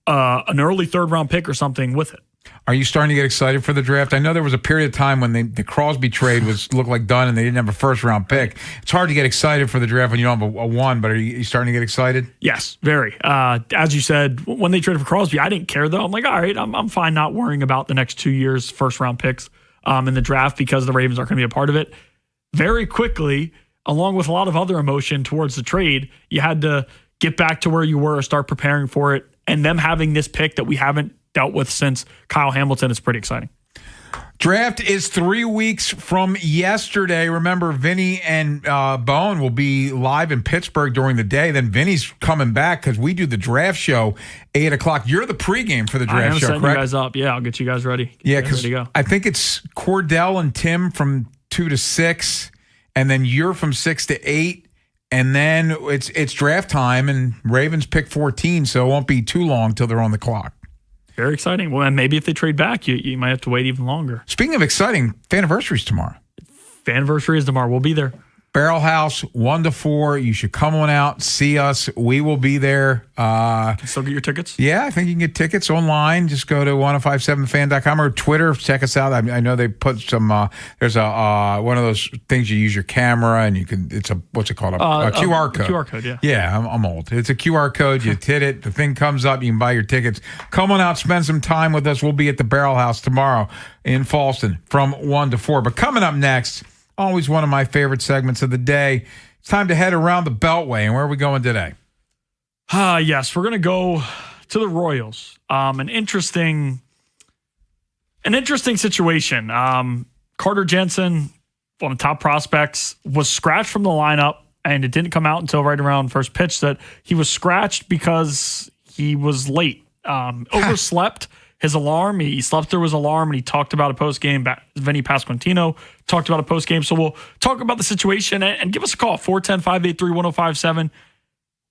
an early 3rd-round pick or something with it. Are you starting to get excited for the draft? I know there was a period of time when the Crosby trade looked like done and they didn't have a 1st-round pick. It's hard to get excited for the draft when you don't have a 1, but are you starting to get excited? Yes, very. As you said, when they traded for Crosby, I didn't care, though. I'm like, all right, I'm fine not worrying about the next 2 years' 1st-round picks in the draft because the Ravens aren't going to be a part of it. Very quickly, along with a lot of other emotion towards the trade, you had to get back to where you were, start preparing for it, and them having this pick that we haven't dealt with since Kyle Hamilton is pretty exciting. Draft is 3 weeks from yesterday. Remember, Vinny and Bone will be live in Pittsburgh during the day. Then Vinny's coming back because we do the draft show 8 o'clock. You're the pregame for the draft show, correct? You guys up. Yeah, I'll get you guys ready. Yeah, because I think it's Cordell and Tim from 2 to 6, and then you're from 6 to 8. And then it's draft time, and Ravens pick 14, so it won't be too long till they're on the clock. Very exciting. Well, and maybe if they trade back, you might have to wait even longer. Speaking of exciting, Faniversary is tomorrow. Faniversary is tomorrow. We'll be there. Barrel House, 1 to 4. You should come on out, see us. We will be there. Can you still get your tickets? Yeah, I think you can get tickets online. Just go to 1057fan.com or Twitter. Check us out. I know they put some. There's a one of those things you use your camera and you can. It's a what's it called? A QR code. QR code. Yeah. Yeah, I'm old. It's a QR code. You hit it. The thing comes up. You can buy your tickets. Come on out. Spend some time with us. We'll be at the Barrel House tomorrow in Falston from 1 to 4. But coming up next. Always one of my favorite segments of the day. It's time to head around the Beltway. And where are we going today? Yes, we're going to go to the Royals. An interesting An interesting situation. Carter Jensen, one of the top prospects, was scratched from the lineup, and it didn't come out until right around first pitch that he was scratched because he was late. Overslept his alarm. He slept through his alarm, and he talked about a post-game. Vinny Pasquantino talked about a post-game. So we'll talk about the situation and give us a call, 410-583-1057.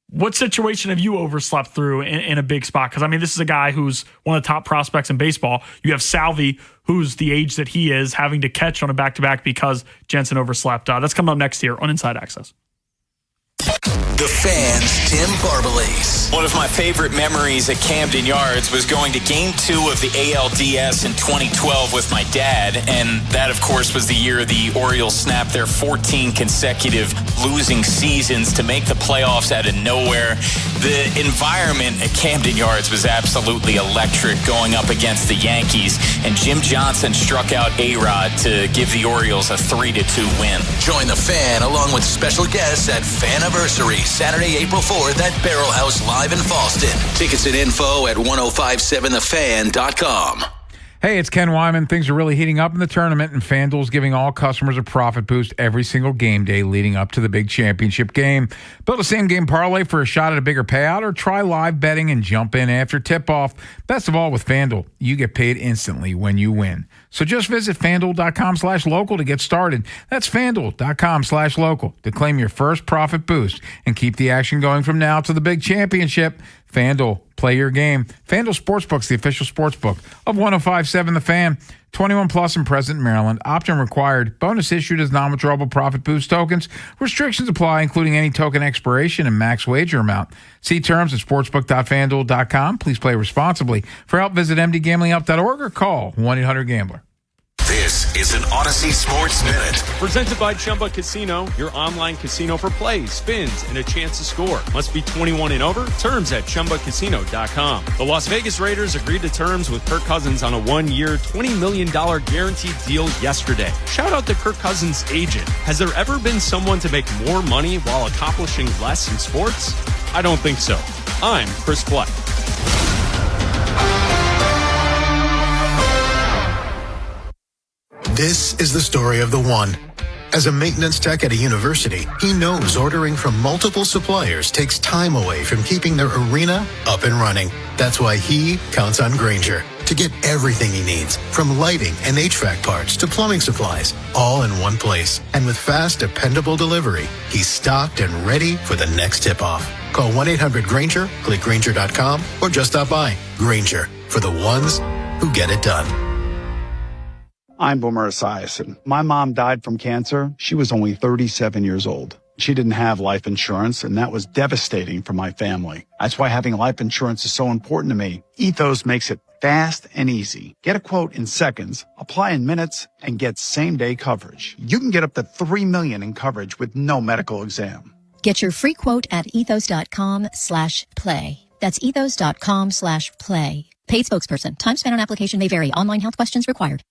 What situation have you overslept through in a big spot? Because, I mean, this is a guy who's one of the top prospects in baseball. You have Salvi, who's the age that he is, having to catch on a back-to-back because Jensen overslept. That's coming up next here on Inside Access. The Fan's Tim Barbalase. One of my favorite memories at Camden Yards was going to Game 2 of the ALDS in 2012 with my dad, and that, of course, was the year the Orioles snapped their 14 consecutive losing seasons to make the playoffs out of nowhere. The environment at Camden Yards was absolutely electric going up against the Yankees, and Jim Johnson struck out A-Rod to give the Orioles a 3-2 win. Join the Fan along with special guests at Faniversary, Saturday, April 4th at Barrel House Live in Fallston. Tickets and info at 1057thefan.com. Hey, it's Ken Wyman. Things are really heating up in the tournament, and FanDuel's giving all customers a profit boost every single game day leading up to the big championship game. Build a same-game parlay for a shot at a bigger payout, or try live betting and jump in after tip-off. Best of all, with FanDuel, you get paid instantly when you win. So just visit FanDuel.com/local to get started. That's FanDuel.com/local to claim your first profit boost and keep the action going from now to the big championship. FanDuel, play your game. FanDuel Sportsbook's the official sportsbook of 1057 The Fan. 21 plus and present in Maryland. Opt-in required. Bonus issued as non-withdrawable profit boost tokens. Restrictions apply, including any token expiration and max wager amount. See terms at sportsbook.fanduel.com. Please play responsibly. For help, visit mdgamblinghelp.org or call 1-800-GAMBLER. This is an Odyssey Sports Minute. Presented by Chumba Casino, your online casino for plays, spins, and a chance to score. Must be 21 and over. Terms at ChumbaCasino.com. The Las Vegas Raiders agreed to terms with Kirk Cousins on a 1-year, $20 million guaranteed deal yesterday. Shout out to Kirk Cousins' agent. Has there ever been someone to make more money while accomplishing less in sports? I don't think so. I'm Chris Fleck. This is the story of the one. As a maintenance tech at a university, he knows ordering from multiple suppliers takes time away from keeping their arena up and running. That's why he counts on Grainger to get everything he needs, from lighting and HVAC parts to plumbing supplies, all in one place. And with fast, dependable delivery, he's stocked and ready for the next tip-off. Call 1-800-GRAINGER, click Grainger.com, or just stop by. Grainger, for the ones who get it done. I'm Boomer Esiason. My mom died from cancer. She was only 37 years old. She didn't have life insurance, and that was devastating for my family. That's why having life insurance is so important to me. Ethos makes it fast and easy. Get a quote in seconds, apply in minutes, and get same-day coverage. You can get up to $3 million in coverage with no medical exam. Get your free quote at ethos.com/play. That's ethos.com/play. Paid spokesperson. Time spent on application may vary. Online health questions required.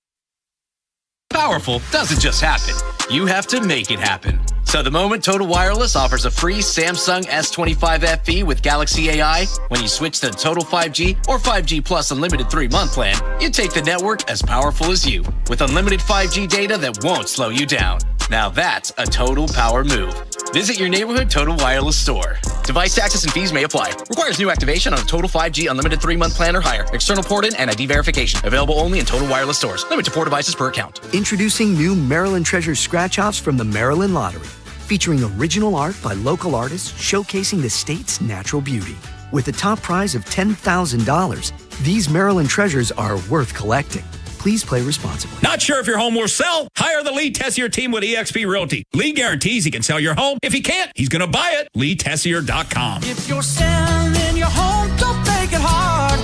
Powerful doesn't just happen. You have to make it happen. So the moment Total Wireless offers a free Samsung S25 FE with Galaxy AI, when you switch to Total 5G or 5G Plus Unlimited 3-month plan, you take the network as powerful as you, with unlimited 5G data that won't slow you down. Now that's a total power move. Visit your neighborhood Total Wireless store. Device taxes and fees may apply. Requires new activation on a Total 5G Unlimited 3-month plan or higher. External port in and ID verification. Available only in Total Wireless stores. Limit to 4 devices per account. Introducing new Maryland Treasure scratch-offs from the Maryland Lottery. Featuring original art by local artists showcasing the state's natural beauty. With a top prize of $10,000, these Maryland treasures are worth collecting. Please play responsibly. Not sure if your home will sell? Hire the Lee Tessier team with eXp Realty. Lee guarantees he can sell your home. If he can't, he's going to buy it. LeeTessier.com. If you're selling your home, don't make it hard.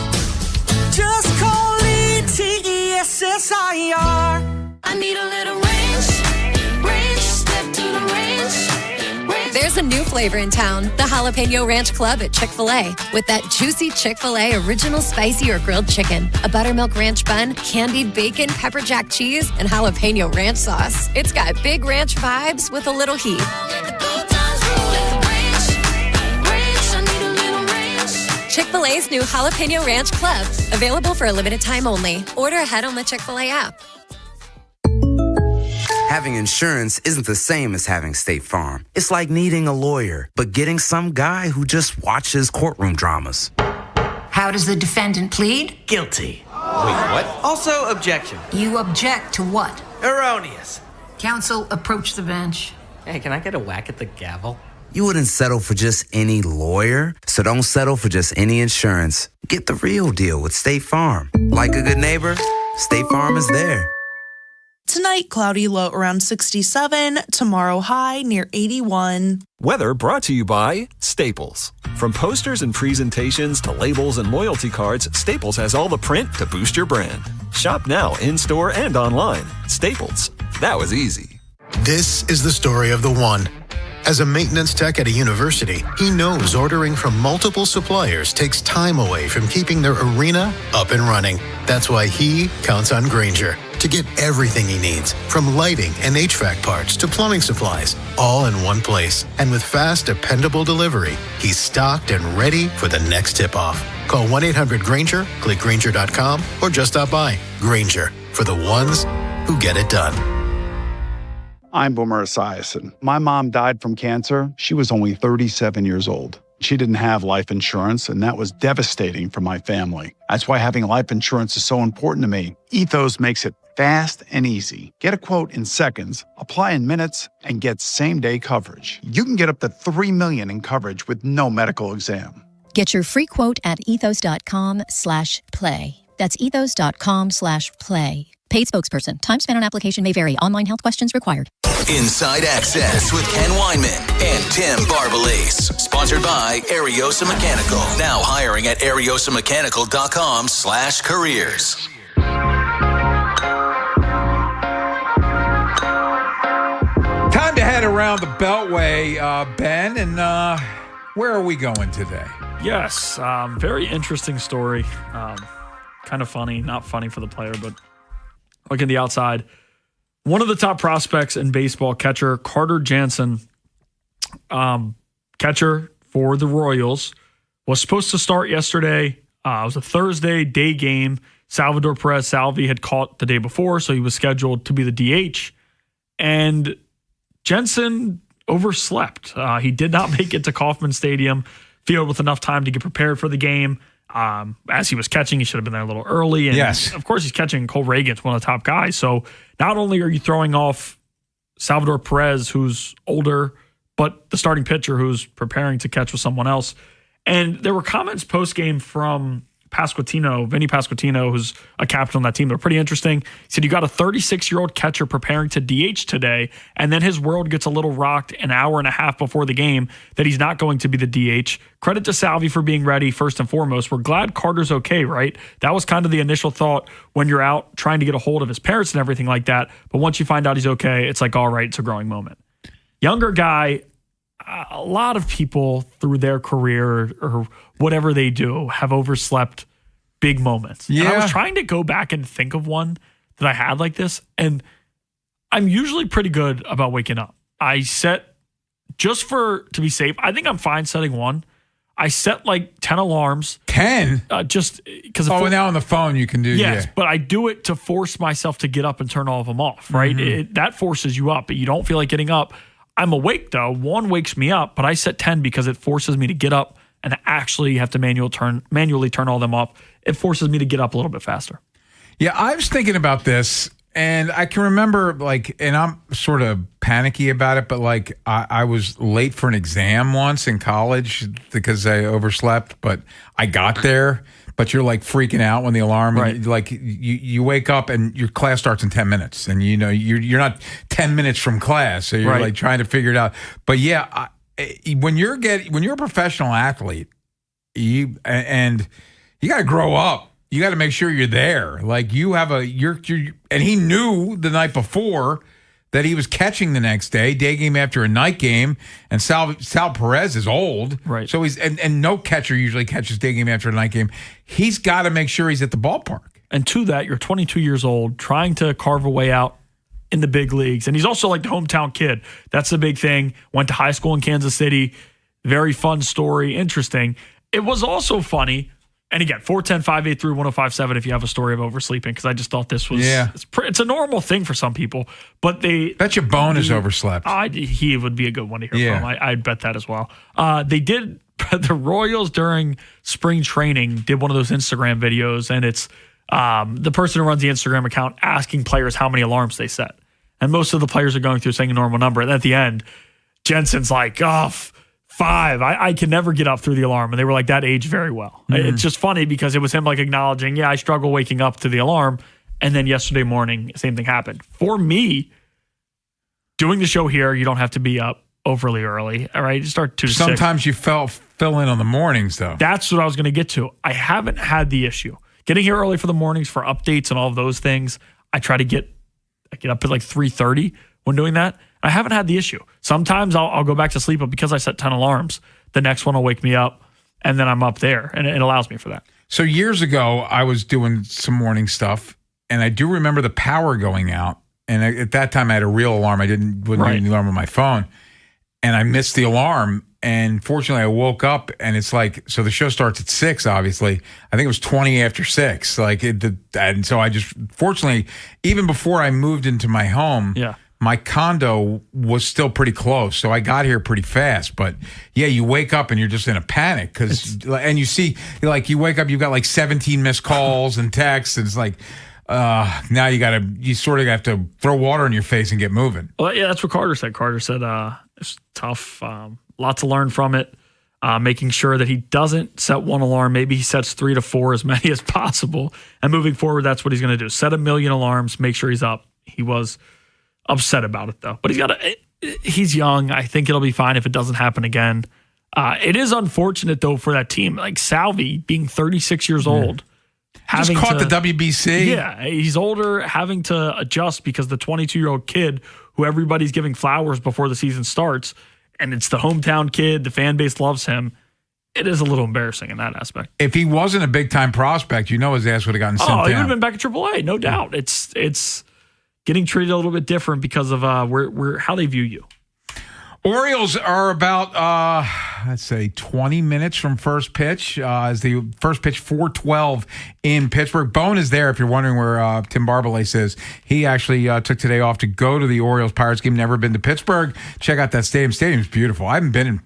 Just call Lee Tessier. I need a little range. Step to the range. There's a new flavor in town, the Jalapeno Ranch Club at Chick-fil-A. With that juicy Chick-fil-A original spicy or grilled chicken, a buttermilk ranch bun, candied bacon, pepper jack cheese, and jalapeno ranch sauce. It's got big ranch vibes with a little heat. Chick-fil-A Chick-fil-A's new Jalapeno Ranch Club. Available for a limited time only. Order ahead on the Chick-fil-A app. Having insurance isn't the same as having State Farm. It's like needing a lawyer, but getting some guy who just watches courtroom dramas. How does the defendant plead? Guilty. Wait, what? Also, objection. You object to what? Erroneous. Counsel, approach the bench. Hey, can I get a whack at the gavel? You wouldn't settle for just any lawyer, so don't settle for just any insurance. Get the real deal with State Farm. Like a good neighbor, State Farm is there. Tonight, cloudy, low around 67. Tomorrow, high near 81. Weather brought to you by Staples. From posters and presentations to labels and loyalty cards, Staples has all the print to boost your brand. Shop now in-store and online. Staples. That was easy. This is the story of the one. As a maintenance tech at a university, he knows ordering from multiple suppliers takes time away from keeping their arena up and running. That's why he counts on Grainger to get everything he needs, from lighting and HVAC parts to plumbing supplies, all in one place. And with fast, dependable delivery, he's stocked and ready for the next tip-off. Call 1-800-GRAINGER, click Grainger.com, or just stop by. Grainger, for the ones who get it done. I'm Boomer Esiason. My mom died from cancer. She was only 37 years old. She didn't have life insurance, and that was devastating for my family. That's why having life insurance is so important to me. Ethos makes it fast and easy. Get a quote in seconds, apply in minutes, and get same-day coverage. You can get up to $3 million in coverage with no medical exam. Get your free quote at ethos.com/play. That's ethos.com/play. Paid spokesperson. Time spent on application may vary. Online health questions required. Inside Access with Ken Weinman and Tim Barbalace. Sponsored by Ariosa Mechanical. Now hiring at ariosamechanical.com/careers. Time to head around the Beltway, Ben, and where are we going today? Yes, very interesting story. Kind of funny, not funny for the player, but looking at the outside. One of the top prospects in baseball, catcher Carter Jansen, catcher for the Royals, was supposed to start yesterday. It was a Thursday day game. Salvador Perez Salvi had caught the day before, so he was scheduled to be the DH. And Jensen overslept. He did not make it to Kauffman Stadium field with enough time to get prepared for the game. As he was catching, he should have been there a little early. And yes. Of course, he's catching Cole Reagan's one of the top guys. So not only are you throwing off Salvador Perez, who's older, but the starting pitcher who's preparing to catch with someone else. And there were comments post-game from Vinny Pasquantino, who's a captain on that team. They're pretty interesting. He said, you got a 36-year-old catcher preparing to DH today, and then his world gets a little rocked an hour and a half before the game that he's not going to be the DH. Credit to Salvi for being ready, first and foremost. We're glad Carter's okay, right? That was kind of the initial thought when you're out trying to get a hold of his parents and everything like that. But once you find out he's okay, it's like, all right, it's a growing moment. Younger guy, a lot of people through their career or whatever they do have overslept big moments. Yeah. And I was trying to go back and think of one that I had like this, and I'm usually pretty good about waking up. I set, just to be safe, I think I'm fine setting one. I set like 10 alarms. 10? Just because. Oh, now on the phone you can do. Yes, yeah. but I do it to force myself to get up and turn all of them off, right? Mm-hmm. That forces you up, but you don't feel like getting up. I'm awake though. One wakes me up, but I set 10 because it forces me to get up and actually have to manually turn all them off. It forces me to get up a little bit faster. Yeah, I was thinking about this, and I can remember, and I'm sort of panicky about it, but I was late for an exam once in college because I overslept, but I got there. But you're freaking out when the alarm, right. You wake up and your class starts in 10 minutes, and you're not 10 minutes from class, so you're right. Trying to figure it out. But yeah, when you're a professional athlete, you got to grow up. You got to make sure you're there. And he knew the night before that he was catching the next day game after a night game, and Sal Perez is old, right? So he's and no catcher usually catches day game after a night game. He's got to make sure he's at the ballpark. And to that, you're 22 years old, trying to carve a way out in the big leagues, and he's also the hometown kid. That's the big thing. Went to high school in Kansas City. Very fun story, interesting. It was also funny. And again, 410-583-1057 if you have a story of oversleeping, because I just thought this was it's a normal thing for some people. But bet your Bone is overslept. He would be a good one to hear from. I'd bet that as well. They did the Royals during spring training did one of those Instagram videos, and it's the person who runs the Instagram account asking players how many alarms they set. And most of the players are going through saying a normal number. And at the end, Jensen's like, 5. I can never get up through the alarm. And they were like, that aged very well. It's just funny because it was him like acknowledging, I struggle waking up to the alarm. And then yesterday morning, same thing happened. For me, doing the show here, you don't have to be up overly early. All right, you start 2 to 6. Sometimes you fill in on the mornings, though. That's what I was going to get to. I haven't had the issue. Getting here early for the mornings for updates and all of those things, I try to get up at like 3:30 when doing that. I haven't had the issue. Sometimes I'll go back to sleep, but because I set 10 alarms, the next one will wake me up, and then I'm up there, and it allows me for that. So years ago, I was doing some morning stuff, and I do remember the power going out. And at that time, I had a real alarm. I wouldn't need an alarm on my phone, and I missed the alarm. And fortunately, I woke up, and it's like, so the show starts at 6. Obviously, I think it was 20 after 6. And so I just, fortunately, even before I moved into my home, my condo was still pretty close, so I got here pretty fast. But you wake up and you're just in a panic and you see, you wake up, you've got like 17 missed calls and texts, and it's like, now you sort of have to throw water in your face and get moving. Well, that's what Carter said. Carter said it's tough, lot to learn from it. Making sure that he doesn't set one alarm. Maybe he sets 3 to 4, as many as possible. And moving forward, that's what he's going to do. Set 1 million alarms, make sure he's up. He was upset about it, though. But he's young. I think it'll be fine if it doesn't happen again. It is unfortunate, though, for that team. Like Salvi being 36 years old. Just caught the WBC. Yeah, he's older, having to adjust because the 22-year-old kid who everybody's giving flowers before the season starts, and it's the hometown kid, the fan base loves him. It is a little embarrassing in that aspect. If he wasn't a big-time prospect, his ass would have gotten sent down. He would have been back at AAA, no doubt. It's getting treated a little bit different because of how they view you. Orioles are about, let's say, 20 minutes from first pitch. As the first pitch, 4:12 in Pittsburgh. Bone is there if you're wondering where Tim Barbalais is. He actually took today off to go to the Orioles-Pirates game. Never been to Pittsburgh. Check out that stadium. Stadium's beautiful. I haven't been in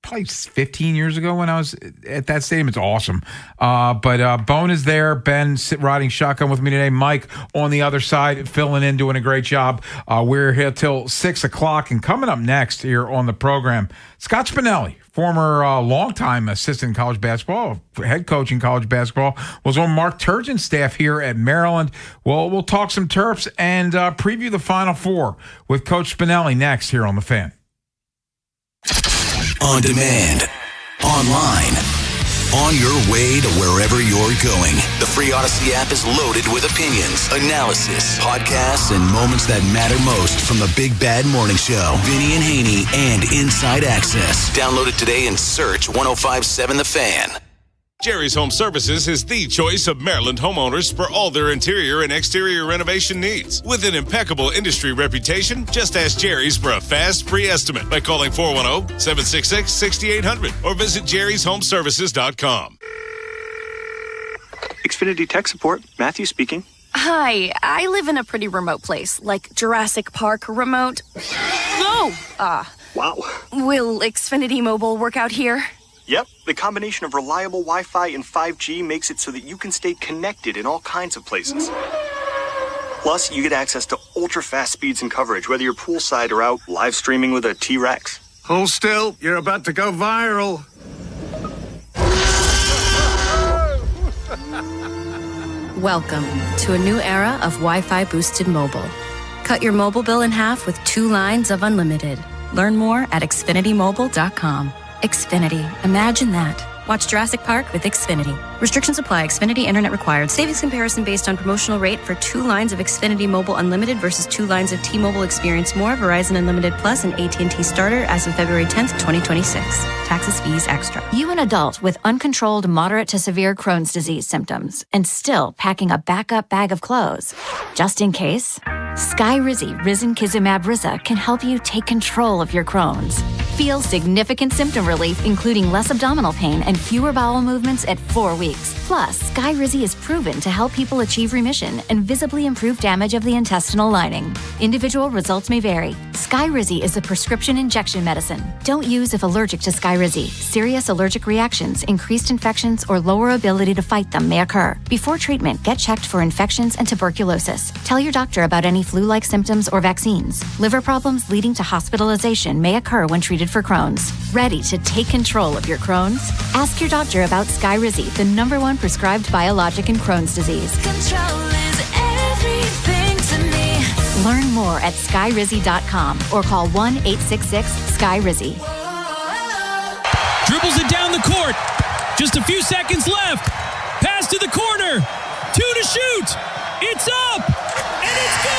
probably 15 years ago when I was at that stadium. It's awesome. But Bone is there. Ben riding shotgun with me today. Mike on the other side, filling in, doing a great job. We're here till 6 o'clock. And coming up next here on the program, Scott Spinelli, former longtime assistant in college basketball, head coach in college basketball, was on Mark Turgeon's staff here at Maryland. Well, we'll talk some Terps and preview the Final Four with Coach Spinelli next here on The Fan. On demand, online, on your way to wherever you're going. The free Odyssey app is loaded with opinions, analysis, podcasts, and moments that matter most from the Big Bad Morning Show. Vinny and Haynie and Inside Access. Download it today and search 1057 The Fan. Jerry's Home Services is the choice of Maryland homeowners for all their interior and exterior renovation needs. With an impeccable industry reputation, just ask Jerry's for a fast, free estimate by calling 410-766-6800 or visit jerryshomeservices.com. Xfinity Tech Support, Matthew speaking. Hi, I live in a pretty remote place, like Jurassic Park remote. No! Wow. Will Xfinity Mobile work out here? Yep, the combination of reliable Wi-Fi and 5G makes it so that you can stay connected in all kinds of places. Plus, you get access to ultra-fast speeds and coverage, whether you're poolside or out live streaming with a T-Rex. Hold still, you're about to go viral. Welcome to a new era of Wi-Fi boosted mobile. Cut your mobile bill in half with 2 lines of unlimited. Learn more at xfinitymobile.com. Xfinity. Imagine that. Watch Jurassic Park with Xfinity. Restrictions apply. Xfinity Internet required. Savings comparison based on promotional rate for 2 lines of Xfinity Mobile Unlimited versus 2 lines of T-Mobile Experience More, Verizon Unlimited Plus, and AT&T Starter as of February 10th, 2026. Taxes, fees, extra. You, an adult with uncontrolled moderate to severe Crohn's disease symptoms and still packing a backup bag of clothes. Just in case, Skyrizi Risankizumab Riza can help you take control of your Crohn's. Feel significant symptom relief, including less abdominal pain and fewer bowel movements at 4 weeks. Plus, Skyrizi is proven to help people achieve remission and visibly improve damage of the intestinal lining. Individual results may vary. Skyrizi is a prescription injection medicine. Don't use if allergic to Skyrizi. Serious allergic reactions, increased infections, or lower ability to fight them may occur. Before treatment, get checked for infections and tuberculosis. Tell your doctor about any flu-like symptoms or vaccines. Liver problems leading to hospitalization may occur when treated for Crohn's. Ready to take control of your Crohn's? Ask your doctor about Skyrizi, the #1 prescribed biologic in Crohn's disease. Control is everything to me. Learn more at skyrizi.com or call 1-866-SKYRIZI. Dribbles it down the court. Just a few seconds left. Pass to the corner. 2 to shoot. It's up. And it's good.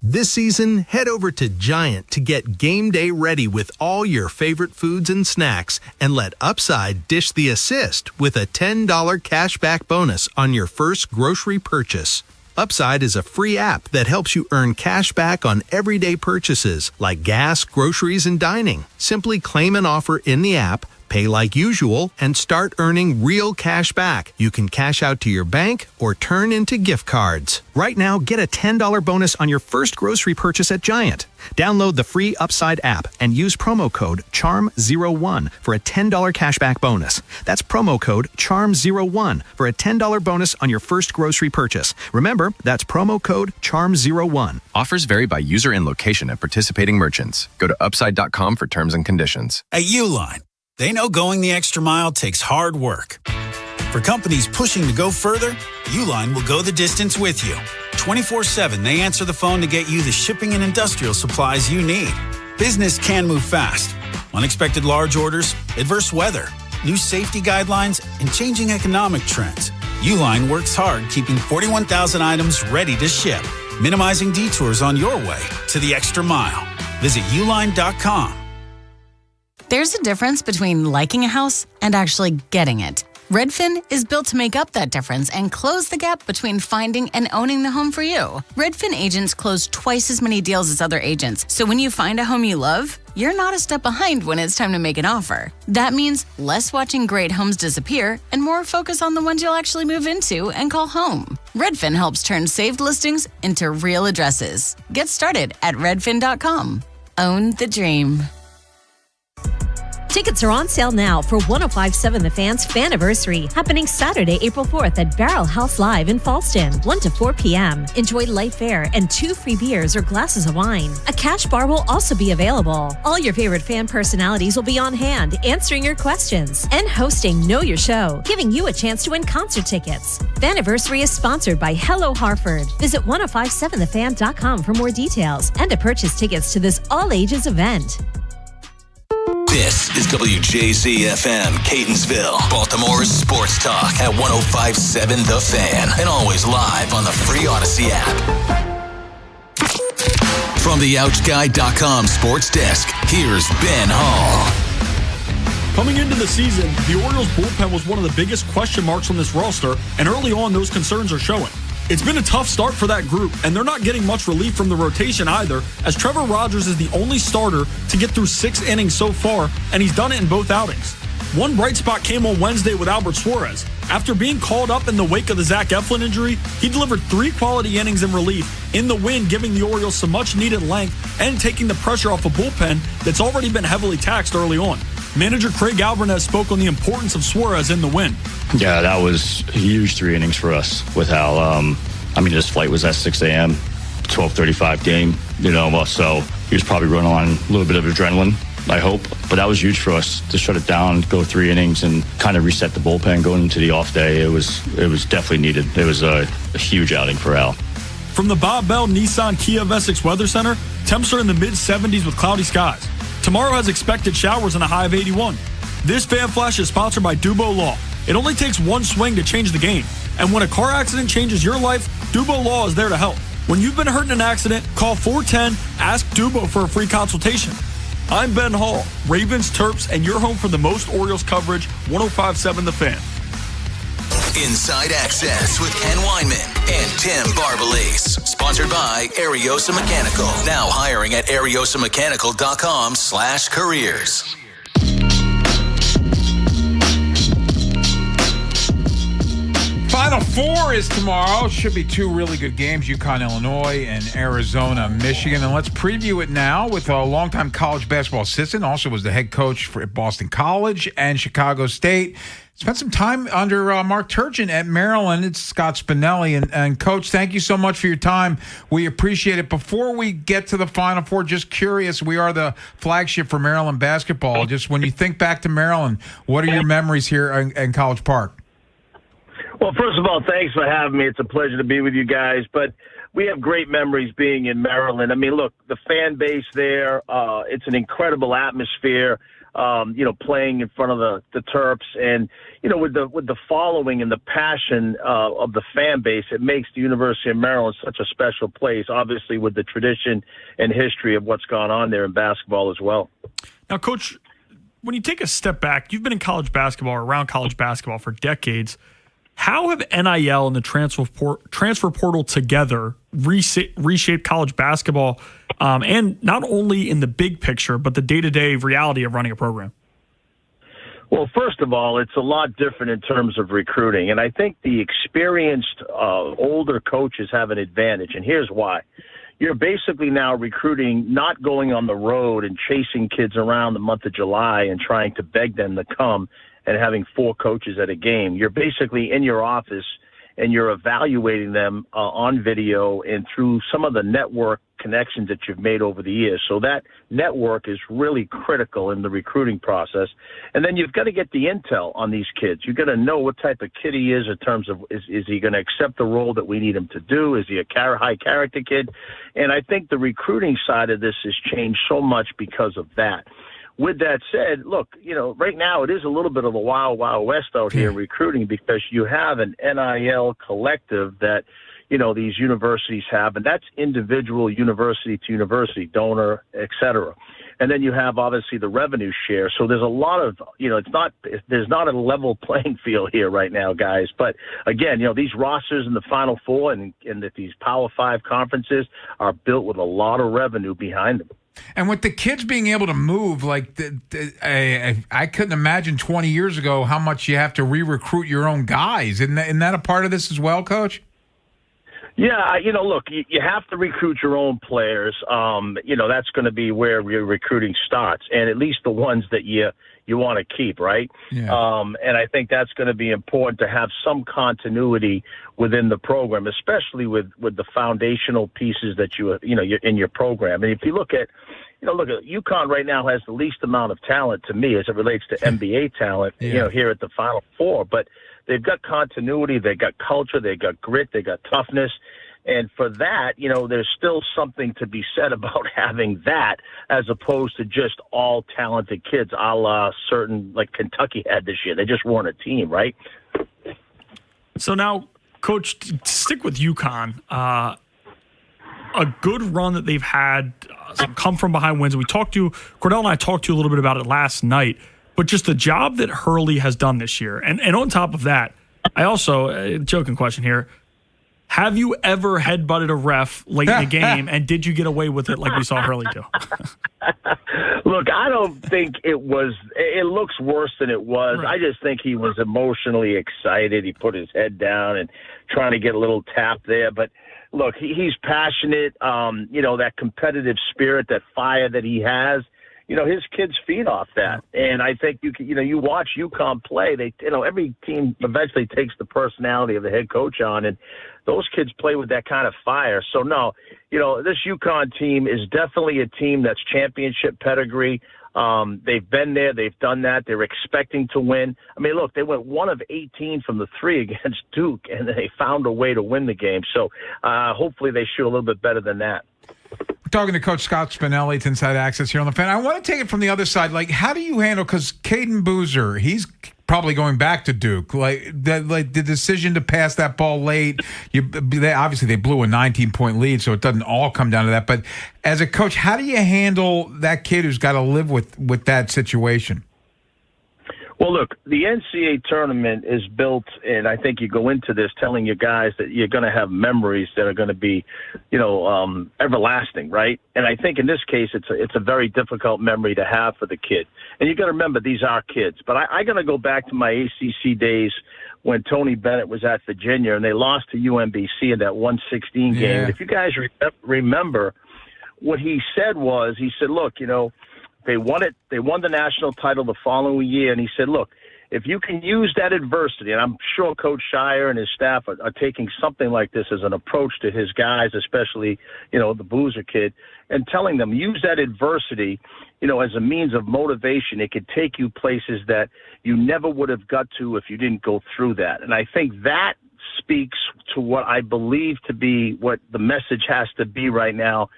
This season, head over to Giant to get game day ready with all your favorite foods and snacks, and let Upside dish the assist with a $10 cashback bonus on your first grocery purchase. Upside is a free app that helps you earn cash back on everyday purchases like gas, groceries, and dining. Simply claim an offer in the app, pay like usual, and start earning real cash back. You can cash out to your bank or turn into gift cards. Right now, get a $10 bonus on your first grocery purchase at Giant. Download the free Upside app and use promo code CHARM01 for a $10 cashback bonus. That's promo code CHARM01 for a $10 bonus on your first grocery purchase. Remember, that's promo code CHARM01. Offers vary by user and location at participating merchants. Go to upside.com for terms and conditions. At Uline, they know going the extra mile takes hard work. For companies pushing to go further, Uline will go the distance with you. 24/7, they answer the phone to get you the shipping and industrial supplies you need. Business can move fast. Unexpected large orders, adverse weather, new safety guidelines, and changing economic trends. Uline works hard keeping 41,000 items ready to ship, minimizing detours on your way to the extra mile. Visit uline.com. There's a difference between liking a house and actually getting it. Redfin is built to make up that difference and close the gap between finding and owning the home for you. Redfin agents close twice as many deals as other agents, so when you find a home you love, you're not a step behind when it's time to make an offer. That means less watching great homes disappear and more focus on the ones you'll actually move into and call home. Redfin helps turn saved listings into real addresses. Get started at redfin.com. Own the dream. Tickets are on sale now for 105.7 The Fan's Faniversary, happening Saturday, April 4th at Barrel House Live in Falston, 1 to 4 p.m. Enjoy light fare and 2 free beers or glasses of wine. A cash bar will also be available. All your favorite fan personalities will be on hand, answering your questions and hosting Know Your Show, giving you a chance to win concert tickets. Faniversary is sponsored by Hello Hartford. Visit 1057thefan.com for more details and to purchase tickets to this all-ages event. This is WJZ-FM, Catonsville, Baltimore's sports talk at 105.7 The Fan, and always live on the free Odyssey app. From the OutchGuy.com sports desk, here's Ben Hall. Coming into the season, the Orioles bullpen was one of the biggest question marks on this roster, and early on, those concerns are showing. It's been a tough start for that group, and they're not getting much relief from the rotation either, as Trevor Rogers is the only starter to get through 6 innings so far, and he's done it in both outings. One bright spot came on Wednesday with Albert Suarez. After being called up in the wake of the Zach Eflin injury, he delivered 3 quality innings in relief in the win, giving the Orioles some much-needed length and taking the pressure off a bullpen that's already been heavily taxed early on. Manager Craig Alvarez spoke on the importance of Suarez in the win. Yeah, that was a huge 3 innings for us with Al. His flight was at 6 a.m., 12:35 game, so he was probably running on a little bit of adrenaline, I hope. But that was huge for us to shut it down, go 3 innings, and kind of reset the bullpen going into the off day. It was definitely needed. It was a huge outing for Al. From the Bob Bell Nissan Kia of Essex Weather Center, temps are in the mid-70s with cloudy skies. Tomorrow has expected showers and a high of 81. This Fan Flash is sponsored by Dubo Law. It only takes one swing to change the game. And when a car accident changes your life, Dubo Law is there to help. When you've been hurt in an accident, call 410-ASK-DUBO for a free consultation. I'm Ben Hall, Ravens, Terps, and your home for the most Orioles coverage, 105.7 The Fan. Inside Access with Ken Weinman and Tim Barbalase. Sponsored by Ariosa Mechanical. Now hiring at ariosamechanical.com/careers. Final Four is tomorrow. Should be two really good games, UConn, Illinois, and Arizona, Michigan. And let's preview it now with a longtime college basketball assistant. Also was the head coach for Boston College and Chicago State. Spent some time under Mark Turgeon at Maryland. It's Scott Spinelli. And Coach, thank you so much for your time. We appreciate it. Before we get to the Final Four, just curious, we are the flagship for Maryland basketball. Just when you think back to Maryland, what are your memories here in College Park? Well, first of all, thanks for having me. It's a pleasure to be with you guys. But we have great memories being in Maryland. I mean, look, the fan base there, it's an incredible atmosphere, playing in front of the Terps. And, with the following and the passion of the fan base, it makes the University of Maryland such a special place, obviously with the tradition and history of what's gone on there in basketball as well. Now, Coach, when you take a step back, you've been in college basketball or around college basketball for decades. How have NIL and the transfer portal together reshaped college basketball, and not only in the big picture, but the day-to-day reality of running a program? Well, first of all, it's a lot different in terms of recruiting. And I think the experienced older coaches have an advantage. And here's why. You're basically now recruiting, not going on the road and chasing kids around the month of July and trying to beg them to come and having 4 coaches at a game. You're basically in your office and you're evaluating them on video and through some of the network connections that you've made over the years. So that network is really critical in the recruiting process. And then you've got to get the intel on these kids. You've got to know what type of kid he is in terms of, is he going to accept the role that we need him to do? Is he a high character kid? And I think the recruiting side of this has changed so much because of that. With that said, look, right now it is a little bit of a wild, wild west out here in recruiting because you have an NIL collective that, these universities have, and that's individual university to university, donor, et cetera. And then you have obviously the revenue share. So there's a lot of, there's not a level playing field here right now, guys. But again, these rosters in the Final Four and that these Power 5 conferences are built with a lot of revenue behind them. And with the kids being able to move, like I couldn't imagine 20 years ago how much you have to re-recruit your own guys. Isn't that a part of this as well, Coach? Yeah, look, you have to recruit your own players. That's going to be where your recruiting starts, and at least the ones that you want to keep, right? Yeah. And I think that's going to be important to have some continuity within the program, especially with the foundational pieces that you're in your program. And if you look at UConn right now has the least amount of talent to me as it relates to NBA talent, here at the Final Four, but they've got continuity, they've got culture, they've got grit, they've got toughness. And for that, there's still something to be said about having that as opposed to just all talented kids a la certain like Kentucky had this year. They just weren't a team, right? So now, Coach, to stick with UConn, a good run that they've had, some come from behind wins. Cordell and I talked to you a little bit about it last night, but just the job that Hurley has done this year. And on top of that, I also, joking question here, have you ever headbutted a ref late in the game, and did you get away with it like we saw Hurley do? Look, I don't think it looks worse than it was. Right. I just think he was emotionally excited. He put his head down and trying to get a little tap there. But look, he's passionate. That competitive spirit, that fire that he has, his kids feed off that. And I think you watch UConn play, every team eventually takes the personality of the head coach on, and those kids play with that kind of fire. So no, this UConn team is definitely a team that's championship pedigree. They've been there, they've done that. They're expecting to win. I mean, look, they went 1 of 18 from the 3 against Duke, and they found a way to win the game. So hopefully they shoot a little bit better than that. We're talking to Coach Scott Spinelli. It's Inside Access here on the Fan. I want to take it from the other side. Like, how do you handle, because Caden Boozer, he's probably going back to Duke. Like the decision to pass that ball late, obviously they blew a 19-point lead, so it doesn't all come down to that. But as a coach, how do you handle that kid who's got to live with that situation? Well, look, the NCAA tournament is built, and I think you go into this telling your guys that you're going to have memories that are going to be, everlasting, right? And I think in this case, it's a very difficult memory to have for the kid. And you got to remember, these are kids. But I got to go back to my ACC days when Tony Bennett was at Virginia, and they lost to UMBC in that 116 game. Yeah. If you guys remember, what he said, look, they won it. They won the national title the following year, and he said, look, if you can use that adversity, and I'm sure Coach Shire and his staff are taking something like this as an approach to his guys, especially, the Boozer kid, and telling them, use that adversity, as a means of motivation. It could take you places that you never would have got to if you didn't go through that. And I think that speaks to what I believe to be what the message has to be right now,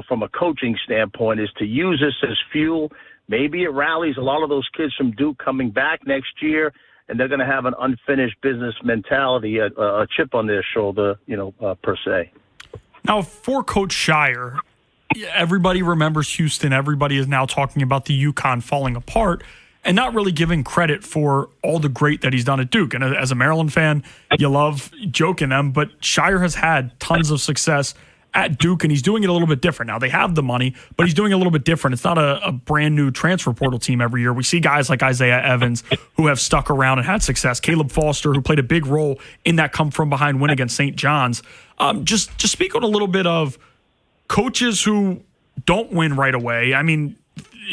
from a coaching standpoint, is to use this as fuel. Maybe it rallies a lot of those kids from Duke coming back next year, and they're going to have an unfinished business mentality, a chip on their shoulder, per se. Now, for Coach Shire, everybody remembers Houston. Everybody is now talking about the UConn falling apart and not really giving credit for all the great that he's done at Duke. And as a Maryland fan, you love joking them, but Shire has had tons of success at Duke, and he's doing it a little bit different. Now, they have the money, but he's doing it a little bit different. It's not a brand new transfer portal team every year. We see guys like Isaiah Evans who have stuck around and had success. Caleb Foster, who played a big role in that come-from-behind win against St. John's. Just speak on a little bit of coaches who don't win right away. I mean,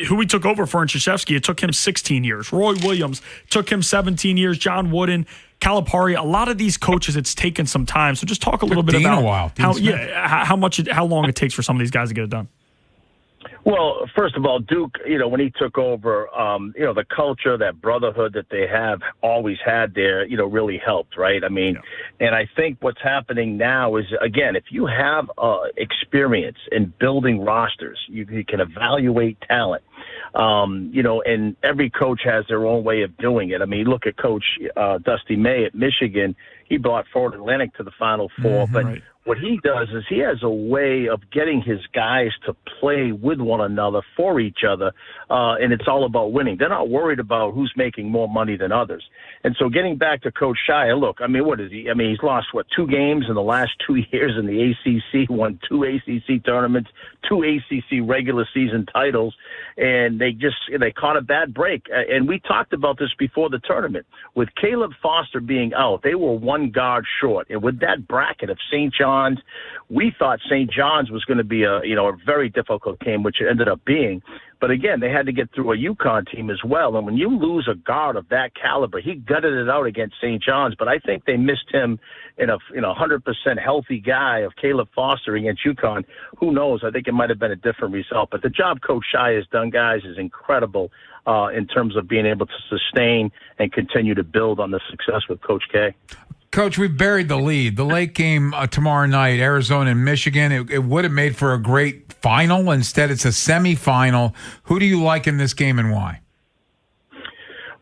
who he took over for in Krzyzewski, it took him 16 years. Roy Williams took him 17 years. John Wooden, Calipari, a lot of these coaches, it's taken some time. So just talk a little bit about how long it takes for some of these guys to get it done. Well, first of all, Duke, when he took over, the culture, that brotherhood that they have always had there, really helped, right? I mean, and I think what's happening now is, again, if you have experience in building rosters, you can evaluate talent, and every coach has their own way of doing it. I mean, look at Coach Dusty May at Michigan. He brought Florida Atlantic to the Final Four, but right. What he does is he has a way of getting his guys to play with one another, for each other, and it's all about winning. They're not worried about who's making more money than others. And so getting back to Coach Shire, look, I mean, what is he? I mean, he's lost, 2 games in the last 2 years in the ACC, won 2 ACC tournaments, 2 ACC regular season titles, and they caught a bad break. And we talked about this before the tournament. With Caleb Foster being out, they were 1 guard short. And with that bracket of St. John's, we thought St. John's was going to be a very difficult game, which it ended up being. But again, they had to get through a UConn team as well. And when you lose a guard of that caliber, he gutted it out against St. John's. But I think they missed him in a 100% healthy guy of Caleb Foster against UConn. Who knows? I think it might have been a different result. But the job Coach Shire has done, guys, is incredible in terms of being able to sustain and continue to build on the success with Coach K. Coach, we've buried the lead. The late game tomorrow night, Arizona and Michigan, it would have made for a great final. Instead, it's a semifinal. Who do you like in this game and why?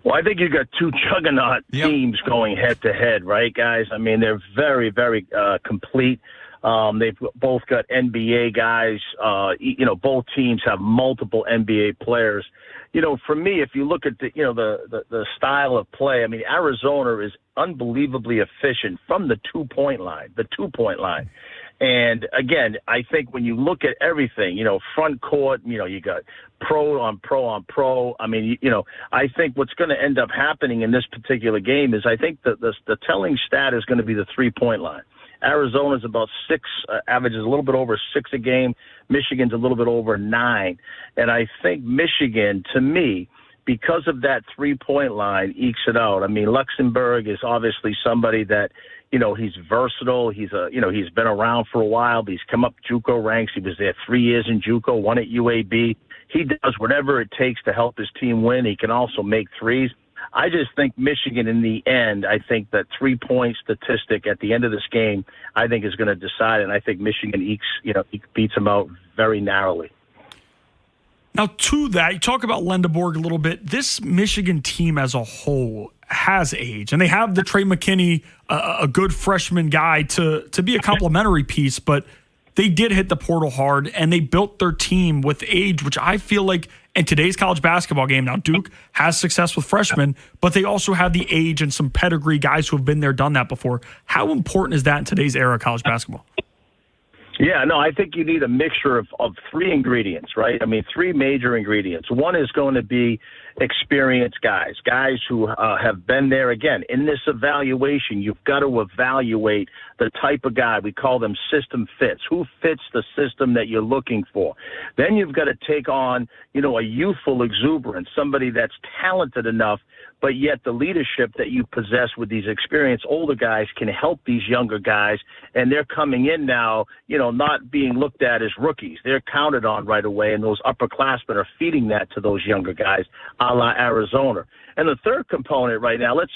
Well, I think you got 2 juggernaut teams going head-to-head, right, guys? I mean, they're very, very complete. They've both got NBA guys. Both teams have multiple NBA players. For me, if you look at the style of play, I mean, Arizona is unbelievably efficient from the 2-point line. And again, I think when you look at everything, front court, you got pro on pro. I mean, I think what's going to end up happening in this particular game is I think the telling stat is going to be the 3-point line. Arizona's about 6, averages a little bit over 6 a game. Michigan's a little bit over 9. And I think Michigan, to me, because of that 3-point line, ekes it out. I mean, Luxembourg is obviously somebody that, he's versatile. He's he's been around for a while. But he's come up JUCO ranks. He was there 3 years in JUCO, 1 at UAB. He does whatever it takes to help his team win. He can also make threes. I just think Michigan, in the end, I think that 3-point statistic at the end of this game, I think is going to decide, and I think Michigan beats them out very narrowly. Now, to that, you talk about Lendeborg a little bit. This Michigan team as a whole has age, and they have the Trey McKinney, a good freshman guy to be a complementary piece, but they did hit the portal hard, and they built their team with age, which I feel like And today's college basketball game, now Duke has success with freshmen, but they also have the age and some pedigree guys who have been there, done that before. How important is that in today's era of college basketball? Yeah, no, I think you need a mixture of three ingredients, right? I mean, three major ingredients. One is going to be experienced guys who have been there. Again, in this evaluation, you've got to evaluate the type of guy. We call them system fits. Who fits the system that you're looking for? Then you've got to take on, a youthful exuberance, somebody that's talented enough, but yet the leadership that you possess with these experienced older guys can help these younger guys, and they're coming in now, not being looked at as rookies. They're counted on right away, and those upperclassmen are feeding that to those younger guys, a la Arizona. And the third component right now, let's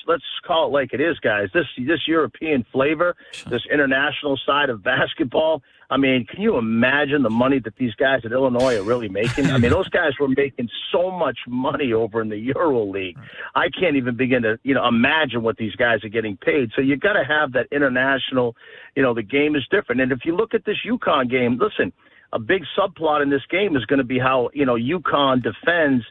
call it like it is, guys. This European flavor, this international side of basketball. I mean, can you imagine the money that these guys at Illinois are really making? I mean, those guys were making so much money over in the Euro League. I can't even begin to, imagine what these guys are getting paid. So you got to have that international, the game is different. And if you look at this UConn game, listen, a big subplot in this game is going to be how, UConn defends,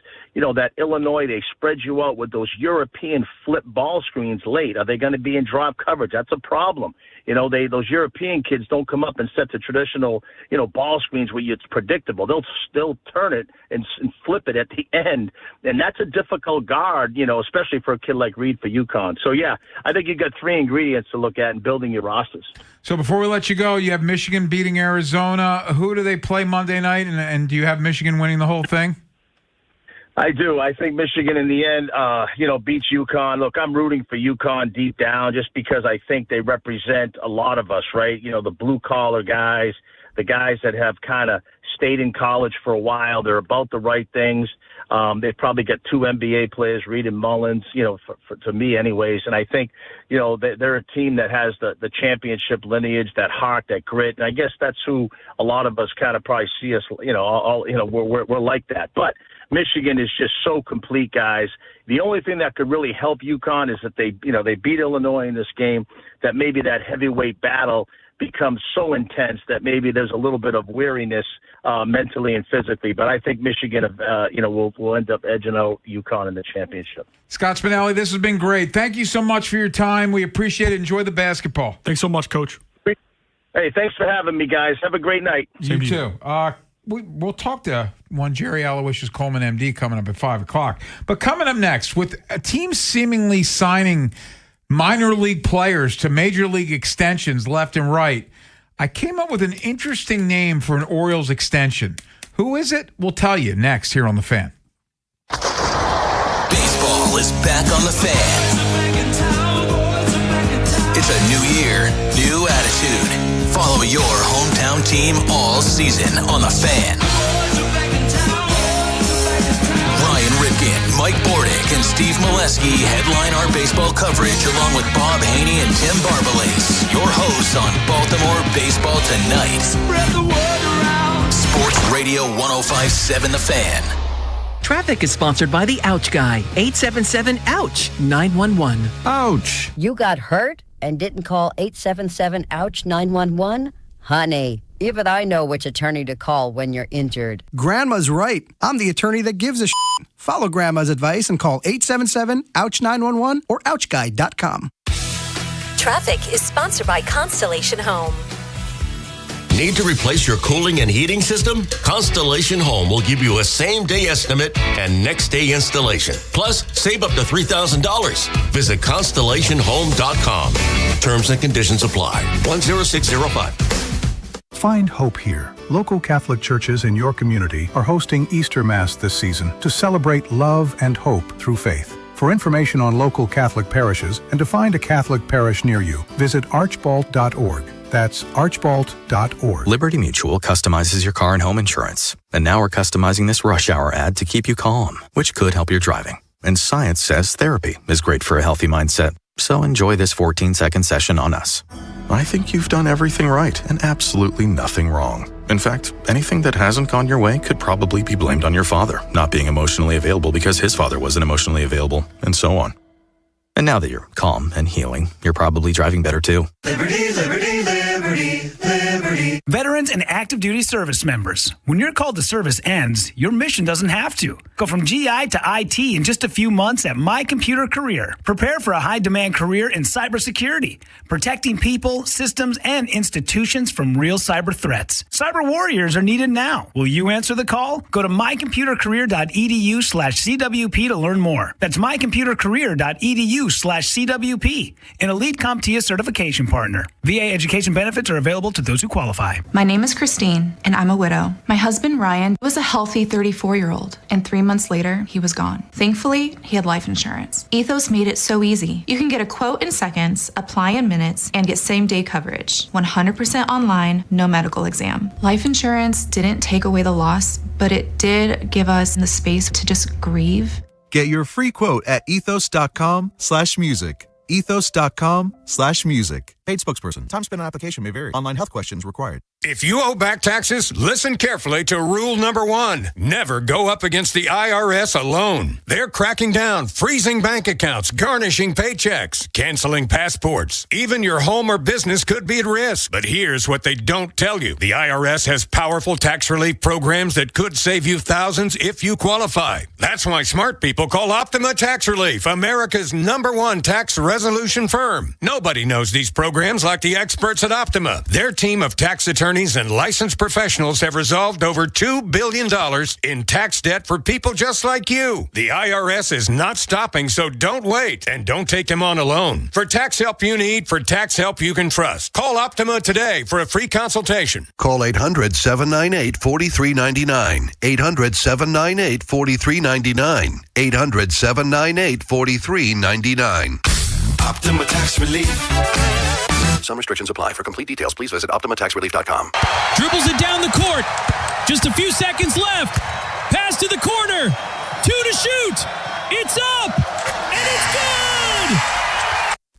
that Illinois, they spread you out with those European flip ball screens late. Are they going to be in drop coverage? That's a problem. Those European kids don't come up and set the traditional, ball screens where it's predictable. They'll still turn it and flip it at the end. And that's a difficult guard, especially for a kid like Reed for UConn. So, yeah, I think you've got three ingredients to look at in building your rosters. So before we let you go, you have Michigan beating Arizona. Who do they play Monday night? And do you have Michigan winning the whole thing? I do. I think Michigan in the end, beats UConn. Look, I'm rooting for UConn deep down just because I think they represent a lot of us, right? The blue-collar guys, the guys that have kind of stayed in college for a while. They're about the right things. They've probably got two NBA players, Reed and Mullins, to me anyways. And I think, they're a team that has the championship lineage, that heart, that grit. And I guess that's who a lot of us kind of probably see us, we're like that. But Michigan is just so complete, guys. The only thing that could really help UConn is that they beat Illinois in this game, that maybe that heavyweight battle becomes so intense that maybe there's a little bit of weariness mentally and physically. But I think Michigan, will end up edging out UConn in the championship. Scott Spinelli, this has been great. Thank you so much for your time. We appreciate it. Enjoy the basketball. Thanks so much, Coach. Hey, thanks for having me, guys. Have a great night. You too. We'll talk to one Jerry Aloysius Coleman, MD, coming up at 5 o'clock. But coming up next, with a team seemingly signing minor league players to major league extensions left and right, I came up with an interesting name for an Orioles extension. Who is it? We'll tell you next here on The Fan. Baseball is back on The Fan. It's a new year, new attitude. Follow your hometown team all season on The Fan. Ryan Ripken, Mike Bordick, and Steve Molesky headline our baseball coverage along with Bob Haynie and Tim Barbalace, your hosts on Baltimore Baseball Tonight. Spread the word around. Sports Radio 105.7 The Fan. Traffic is sponsored by the Ouch Guy, 877-OUCH-911. Ouch! You got hurt and didn't call 877-OUCH-911? Honey, even I know which attorney to call when you're injured. Grandma's right. I'm the attorney that gives a shit. Follow Grandma's advice and call 877-OUCH-911 or OUCHGuy.com. Traffic is sponsored by Constellation Home. Need to replace your cooling and heating system? Constellation Home will give you a same-day estimate and next-day installation. Plus, save up to $3,000. Visit ConstellationHome.com. Terms and conditions apply. 10605. Find hope here. Local Catholic churches in your community are hosting Easter Mass this season to celebrate love and hope through faith. For information on local Catholic parishes and to find a Catholic parish near you, visit archbald.org. That's archbald.org. Liberty Mutual customizes your car and home insurance. And now we're customizing this rush hour ad to keep you calm, which could help your driving. And science says therapy is great for a healthy mindset. So enjoy this 14-second session on us. I think you've done everything right and absolutely nothing wrong. In fact, anything that hasn't gone your way could probably be blamed on your father not being emotionally available because his father wasn't emotionally available, and so on. And now that you're calm and healing, you're probably driving better too. Liberty, liberty, liberty, liberty. Anniversary. Veterans and active duty service members, when your call to service ends, your mission doesn't have to. Go from GI to IT in just a few months at My Computer Career. Prepare for a high-demand career in cybersecurity, protecting people, systems, and institutions from real cyber threats. Cyber warriors are needed now. Will you answer the call? Go to mycomputercareer.edu/CWP to learn more. That's mycomputercareer.edu/CWP, an elite CompTIA certification partner. VA education benefits are available to those who qualify. My name is Christine, and I'm a widow. My husband, Ryan, was a healthy 34-year-old, and 3 months later, he was gone. Thankfully, he had life insurance. Ethos made it so easy. You can get a quote in seconds, apply in minutes, and get same-day coverage. 100% online, no medical exam. Life insurance didn't take away the loss, but it did give us the space to just grieve. Get your free quote at ethos.com/music. ethos.com/music. Paid spokesperson. Time spent on application may vary. Online health questions required. If you owe back taxes, listen carefully to rule number 1. Never go up against the IRS alone. They're cracking down, freezing bank accounts, garnishing paychecks, canceling passports. Even your home or business could be at risk. But here's what they don't tell you. The IRS has powerful tax relief programs that could save you thousands if you qualify. That's why smart people call Optima Tax Relief, America's #1 tax resolution firm. Nobody knows these programs like the experts at Optima. Their team of tax attorneys and licensed professionals have resolved over $2 billion in tax debt for people just like you. The IRS is not stopping, so don't wait and don't take them on alone. For tax help you need, for tax help you can trust, call Optima today for a free consultation. Call 800-798-4399. 800-798-4399. 800-798-4399. Optima Tax Relief. Some restrictions apply. For complete details, please visit OptimaTaxRelief.com. Dribbles it down the court. Just a few seconds left. Pass to the corner. 2 to shoot. It's up. And it's good.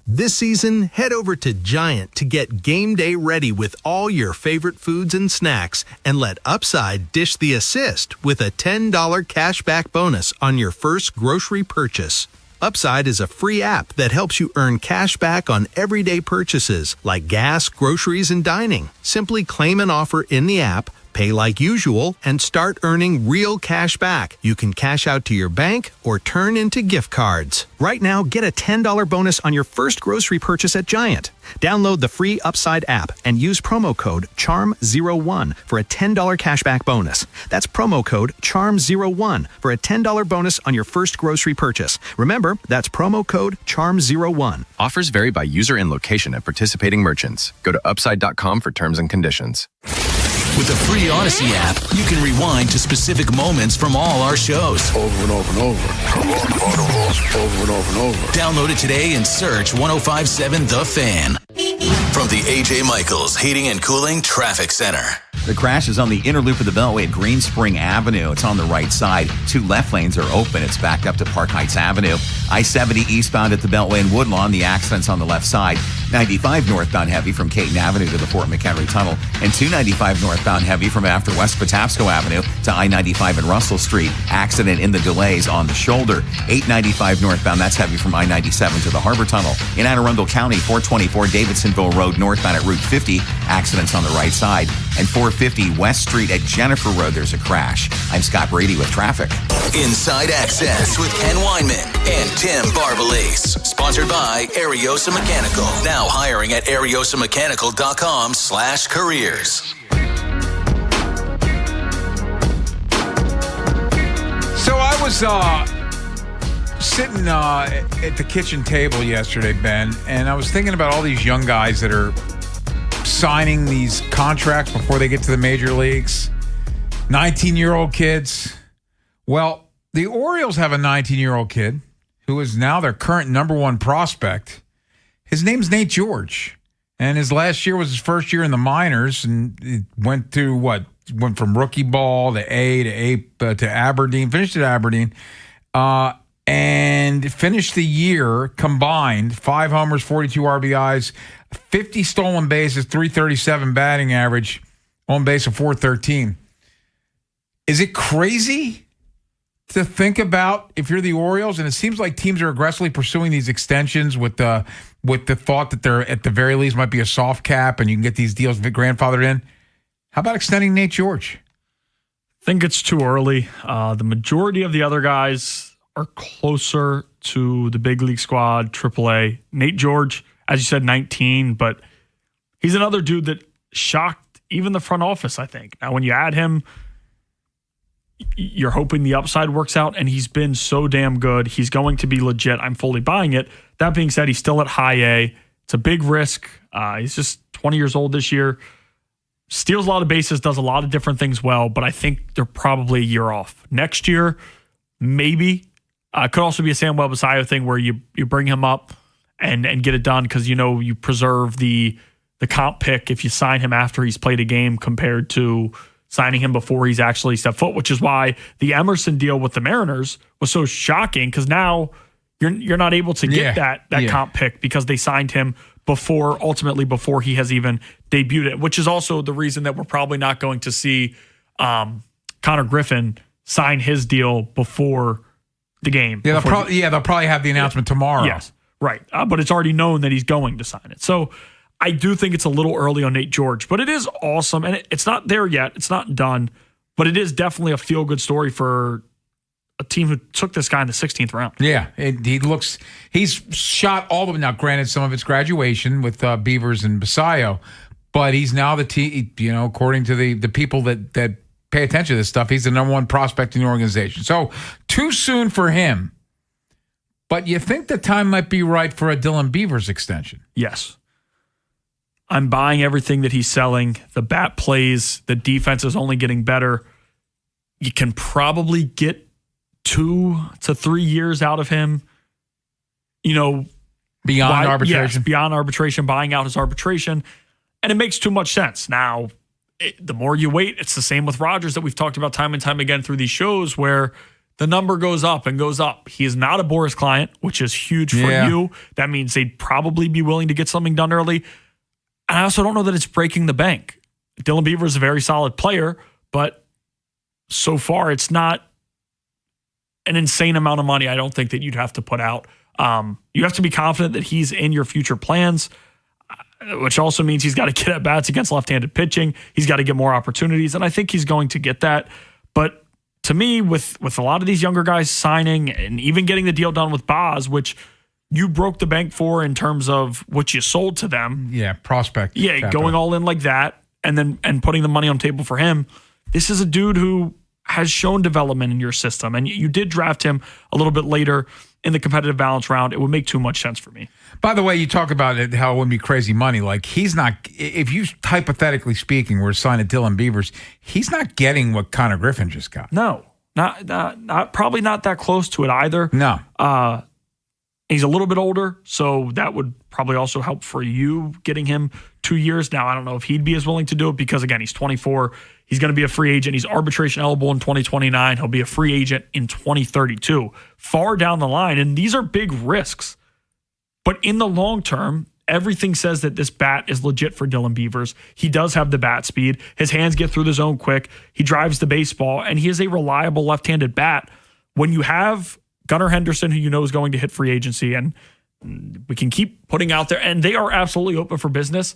This season, head over to Giant to get game day ready with all your favorite foods and snacks, and let Upside dish the assist with a $10 cashback bonus on your first grocery purchase. Upside is a free app that helps you earn cash back on everyday purchases like gas, groceries, and dining. Simply claim an offer in the app, pay like usual, and start earning real cash back. You can cash out to your bank or turn into gift cards. Right now, get a $10 bonus on your first grocery purchase at Giant. Download the free Upside app and use promo code CHARM01 for a $10 cashback bonus. That's promo code CHARM01 for a $10 bonus on your first grocery purchase. Remember, that's promo code CHARM01. Offers vary by user and location at participating merchants. Go to upside.com for terms and conditions. With the free Odyssey app, you can rewind to specific moments from all our shows. Over and over and over. Over and over and over. Download it today and search 1057 The Fan. From the A.J. Michaels Heating and Cooling Traffic Center. The crash is on the inner loop of the Beltway at Green Spring Avenue. It's on the right side. 2 left lanes are open. It's backed up to Park Heights Avenue. I-70 eastbound at the Beltway in Woodlawn. The accident's on the left side. 95 northbound heavy from Caton Avenue to the Fort McHenry Tunnel. And 295 northbound heavy from after West Patapsco Avenue to I-95 and Russell Street. Accident in the delays on the shoulder. 895 northbound, that's heavy from I-97 to the Harbor Tunnel. In Anne Arundel County, 424 Davidsonville Road northbound at Route 50. Accidents on the right side. And 450 West Street at Jennifer Road, there's a crash. I'm Scott Brady with traffic. Inside Access with Ken Weinman and Tim Barbalese. Sponsored by Ariosa Mechanical. Now hiring at ariosamechanical.com/careers. So I was sitting at the kitchen table yesterday, Ben, and I was thinking about all these young guys that are signing these contracts before they get to the major leagues. 19-year-old kids. Well, the Orioles have a 19-year-old kid who is now their current #1 prospect. His name's Nate George, and his last year was his first year in the minors, and it went to went from rookie ball to A to Aberdeen, finished at Aberdeen, and finished the year combined 5 homers, 42 RBIs, 50 stolen bases, 337 batting average, on base of 413. Is it crazy to think about if you're the Orioles, and it seems like teams are aggressively pursuing these extensions with the thought that there at the very least might be a soft cap and you can get these deals grandfathered in. How about extending Nate George? I think it's too early. The majority of the other guys are closer to the big league squad, AAA. Nate George, as you said, 19, but he's another dude that shocked even the front office, I think. Now, when you add him, you're hoping the upside works out, and he's been so damn good. He's going to be legit. I'm fully buying it. That being said, he's still at high A. It's a big risk. He's just 20 years old this year. Steals a lot of bases, does a lot of different things well, but I think they're probably a year off. Next year, maybe. Could also be a Samuel Basallo thing where you bring him up and get it done because, you preserve the comp pick if you sign him after he's played a game compared to signing him before he's actually stepped foot, which is why the Emerson deal with the Mariners was so shocking because now you're not able to get that comp pick because they signed him ultimately before he has even debuted it, which is also the reason that we're probably not going to see Connor Griffin sign his deal before the game. Yeah, they'll probably have the announcement tomorrow. Yes, right. But it's already known that he's going to sign it. So I do think it's a little early on Nate George, but it is awesome. And it's not there yet. It's not done, but it is definitely a feel-good story for a team who took this guy in the 16th round. Yeah, he's shot all of it. Now, granted, some of it's graduation with Beavers and Basallo, but he's now according to the people that pay attention to this stuff, he's the number one prospect in the organization. So too soon for him, but you think the time might be right for a Dylan Beavers extension? Yes. I'm buying everything that he's selling. The bat plays, the defense is only getting better. You can probably get 2 to 3 years out of him, beyond arbitration. Yes, beyond arbitration, buying out his arbitration. And it makes too much sense. Now, the more you wait, it's the same with Rodgers that we've talked about time and time again through these shows where the number goes up and goes up. He is not a Boris client, which is huge for you. That means they'd probably be willing to get something done early. And I also don't know that it's breaking the bank. Dylan Beaver is a very solid player, but so far it's not an insane amount of money I don't think that you'd have to put out. You have to be confident that he's in your future plans, which also means he's got to get at bats against left-handed pitching. He's got to get more opportunities, and I think he's going to get that. But to me, with a lot of these younger guys signing and even getting the deal done with Boz, which you broke the bank for in terms of what you sold to them. Yeah, prospect. Yeah, capital. Going all in like that and putting the money on the table for him. This is a dude who has shown development in your system, and you did draft him a little bit later in the competitive balance round. It would make too much sense for me. By the way, you talk about it, how it wouldn't be crazy money. Like, he's not, if you, hypothetically speaking, were to sign a Dylan Beavers, he's not getting what Connor Griffin just got. No, not probably not that close to it either. No. He's a little bit older, so that would probably also help for you getting him 2 years. Now, I don't know if he'd be as willing to do it because, again, he's 24. He's going to be a free agent. He's arbitration eligible in 2029. He'll be a free agent in 2032. Far down the line, and these are big risks. But in the long term, everything says that this bat is legit for Dylan Beavers. He does have the bat speed. His hands get through the zone quick. He drives the baseball, and he is a reliable left-handed bat. When you have Gunnar Henderson, who you know is going to hit free agency, and we can keep putting out there, and they are absolutely open for business.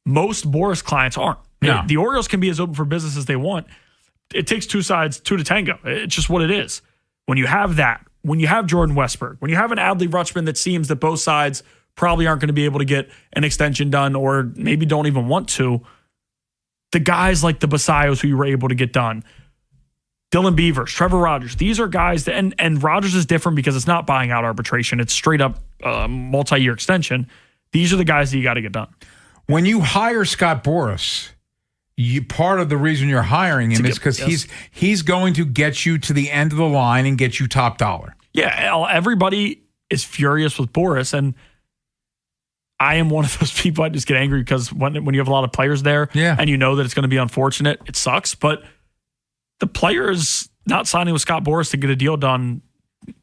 Most Boris clients aren't. No. The Orioles can be as open for business as they want. It takes two sides, two to tango. It's just what it is. When you have that, when you have Jordan Westberg, when you have an Adley Rutschman that seems that both sides probably aren't going to be able to get an extension done or maybe don't even want to, the guys like the Basallos who you were able to get done, Dylan Beavers, Trevor Rogers, these are guys that, and Rogers is different because it's not buying out arbitration. It's straight up multi-year extension. These are the guys that you got to get done. When you hire Scott Boras, part of the reason you're hiring him is because he's going to get you to the end of the line and get you top dollar. Yeah, everybody is furious with Boras, and I am one of those people. I just get angry because when you have a lot of players there, and you know that it's going to be unfortunate, it sucks. But the player is not signing with Scott Boras to get a deal done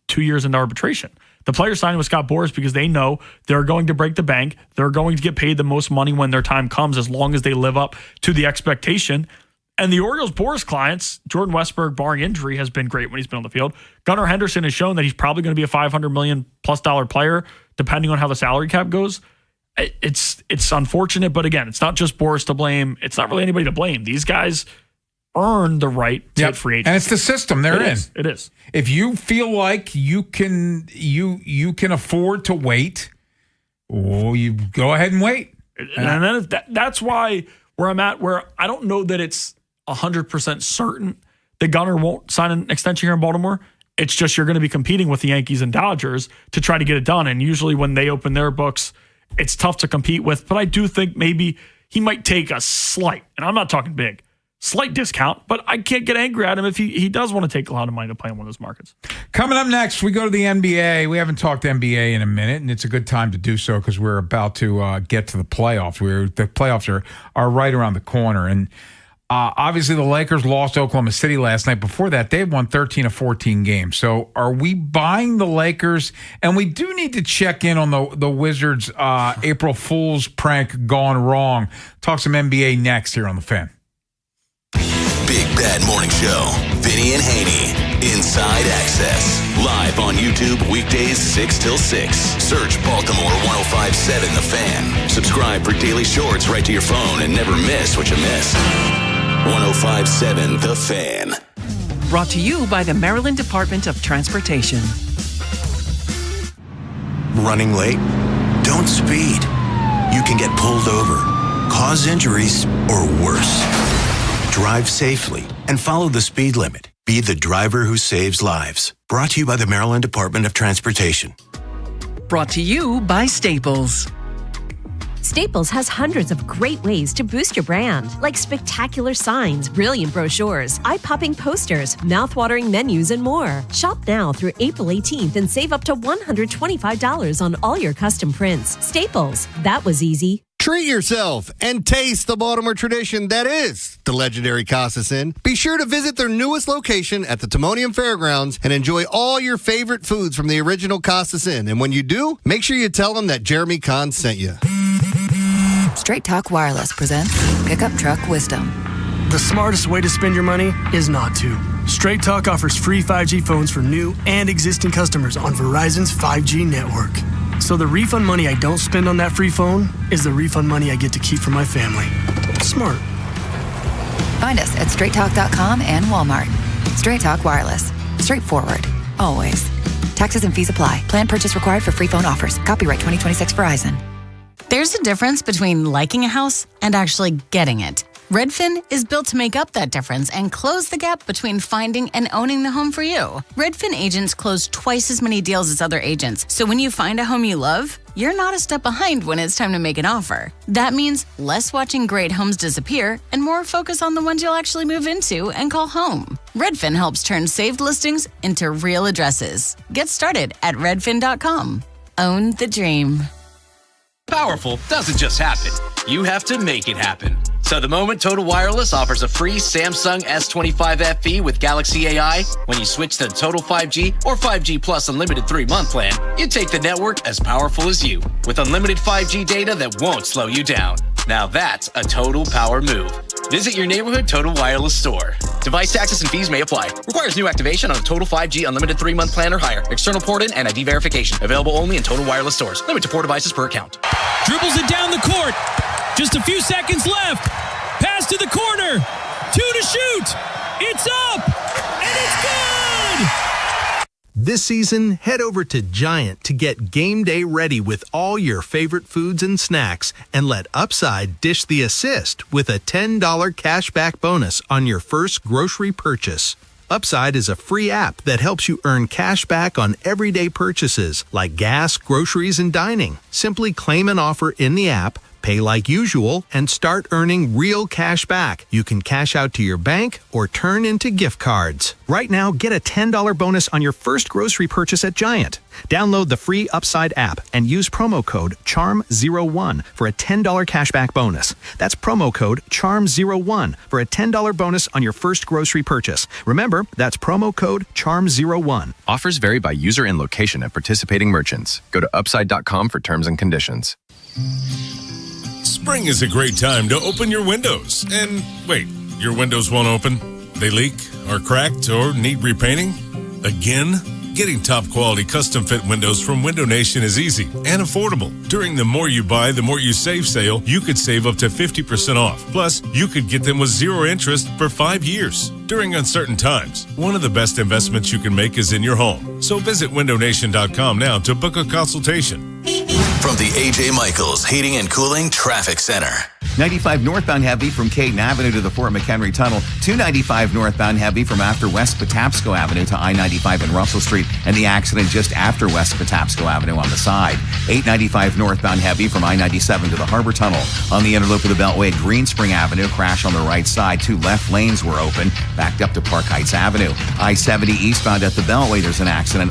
2 years into arbitration. The player's signing with Scott Boras because they know they're going to break the bank. They're going to get paid the most money when their time comes, as long as they live up to the expectation. And the Orioles-Boris clients, Jordan Westburg, barring injury, has been great when he's been on the field. Gunnar Henderson has shown that he's probably going to be a $500 million plus player, depending on how the salary cap goes. It's unfortunate, but again, it's not just Boris to blame. It's not really anybody to blame. These guys earn the right to hit free agents. And it's the system they're in. It is. If you feel like you can afford to wait, well, you go ahead and wait. And then that's why where I'm at, where I don't know that it's 100% certain that Gunnar won't sign an extension here in Baltimore. It's just you're going to be competing with the Yankees and Dodgers to try to get it done. And usually when they open their books, it's tough to compete with. But I do think maybe he might take a slight, and I'm not talking big, slight discount, but I can't get angry at him if he does want to take a lot of money to play in one of those markets. Coming up next, we go to the NBA. We haven't talked NBA in a minute, and it's a good time to do so because we're about to get to the playoffs. The playoffs are right around the corner. And obviously the Lakers lost to Oklahoma City last night. Before that, they had won 13 of 14 games. So are we buying the Lakers? And we do need to check in on the Wizards' April Fool's prank gone wrong. Talk some NBA next here on The Fan. Big Bad Morning Show. Vinny and Haynie. Inside Access. Live on YouTube weekdays 6 till 6. Search Baltimore 105.7 The Fan. Subscribe for daily shorts right to your phone and never miss what you missed. 105.7 The Fan. Brought to you by the Maryland Department of Transportation. Running late? Don't speed. You can get pulled over, cause injuries, or worse. Drive safely and follow the speed limit. Be the driver who saves lives. Brought to you by the Maryland Department of Transportation. Brought to you by Staples. Staples has hundreds of great ways to boost your brand, like spectacular signs, brilliant brochures, eye-popping posters, mouth-watering menus, and more. Shop now through April 18th and save up to $125 on all your custom prints. Staples, that was easy. Treat yourself and taste the Baltimore tradition that is the legendary Costas Inn. Be sure to visit their newest location at the Timonium Fairgrounds and enjoy all your favorite foods from the original Costas Inn. And when you do, make sure you tell them that Jeremy Kahn sent you. Straight Talk Wireless presents Pickup Truck Wisdom. The smartest way to spend your money is not to. Straight Talk offers free 5G phones for new and existing customers on Verizon's 5G network. So the refund money I don't spend on that free phone is the refund money I get to keep for my family. Smart. Find us at straighttalk.com and Walmart. Straight Talk Wireless. Straightforward. Always. Taxes and fees apply. Plan purchase required for free phone offers. Copyright 2026 Verizon. There's a difference between liking a house and actually getting it. Redfin is built to make up that difference and close the gap between finding and owning the home for you. Redfin agents close twice as many deals as other agents, so when you find a home you love, you're not a step behind when it's time to make an offer. That means less watching great homes disappear and more focus on the ones you'll actually move into and call home. Redfin helps turn saved listings into real addresses. Get started at redfin.com. Own the dream. Powerful doesn't just happen. You have to make it happen. So the moment Total Wireless offers a free Samsung S25 FE with Galaxy AI, when you switch to Total 5G or 5G Plus Unlimited 3-month plan, you take the network as powerful as you, with unlimited 5G data that won't slow you down. Now that's a total power move. Visit your neighborhood Total Wireless store. Device taxes and fees may apply. Requires new activation on a Total 5G Unlimited 3-month plan or higher. External port in and ID verification. Available only in Total Wireless stores. Limit to 4 devices per account. Dribbles it down the court. Just a few seconds left. Pass to the corner. 2 to shoot. It's up. And it's good. This season, head over to Giant to get game day ready with all your favorite foods and snacks and let Upside dish the assist with a $10 cashback bonus on your first grocery purchase. Upside is a free app that helps you earn cash back on everyday purchases like gas, groceries, and dining. Simply claim an offer in the app, pay like usual, and start earning real cash back. You can cash out to your bank or turn into gift cards. Right now, get a $10 bonus on your first grocery purchase at Giant. Download the free Upside app and use promo code CHARM01 for a $10 cashback bonus. That's promo code CHARM01 for a $10 bonus on your first grocery purchase. Remember, that's promo code CHARM01. Offers vary by user and location at participating merchants. Go to upside.com for terms and conditions. Spring is a great time to open your windows. And wait, Your windows won't open? They leak, are cracked, or need repainting? Again? Getting top quality custom fit windows from Window Nation is easy and affordable. During the More You Buy, the More You Save sale, you could save up to 50% off. Plus, you could get them with 0 interest for 5 years. During uncertain times, one of the best investments you can make is in your home. So visit windownation.com now to book a consultation. From the A.J. Michaels Heating and Cooling Traffic Center. 95 northbound heavy from Caden Avenue to the Fort McHenry Tunnel. 295 northbound heavy from after West Patapsco Avenue to I-95 and Russell Street. And the accident just after West Patapsco Avenue on the side. 895 northbound heavy from I-97 to the Harbor Tunnel. On the inner loop of the Beltway at Green Spring Avenue, crash on the right side. 2 left lanes were open, backed up to Park Heights Avenue. I-70 eastbound at the Beltway, there's an accident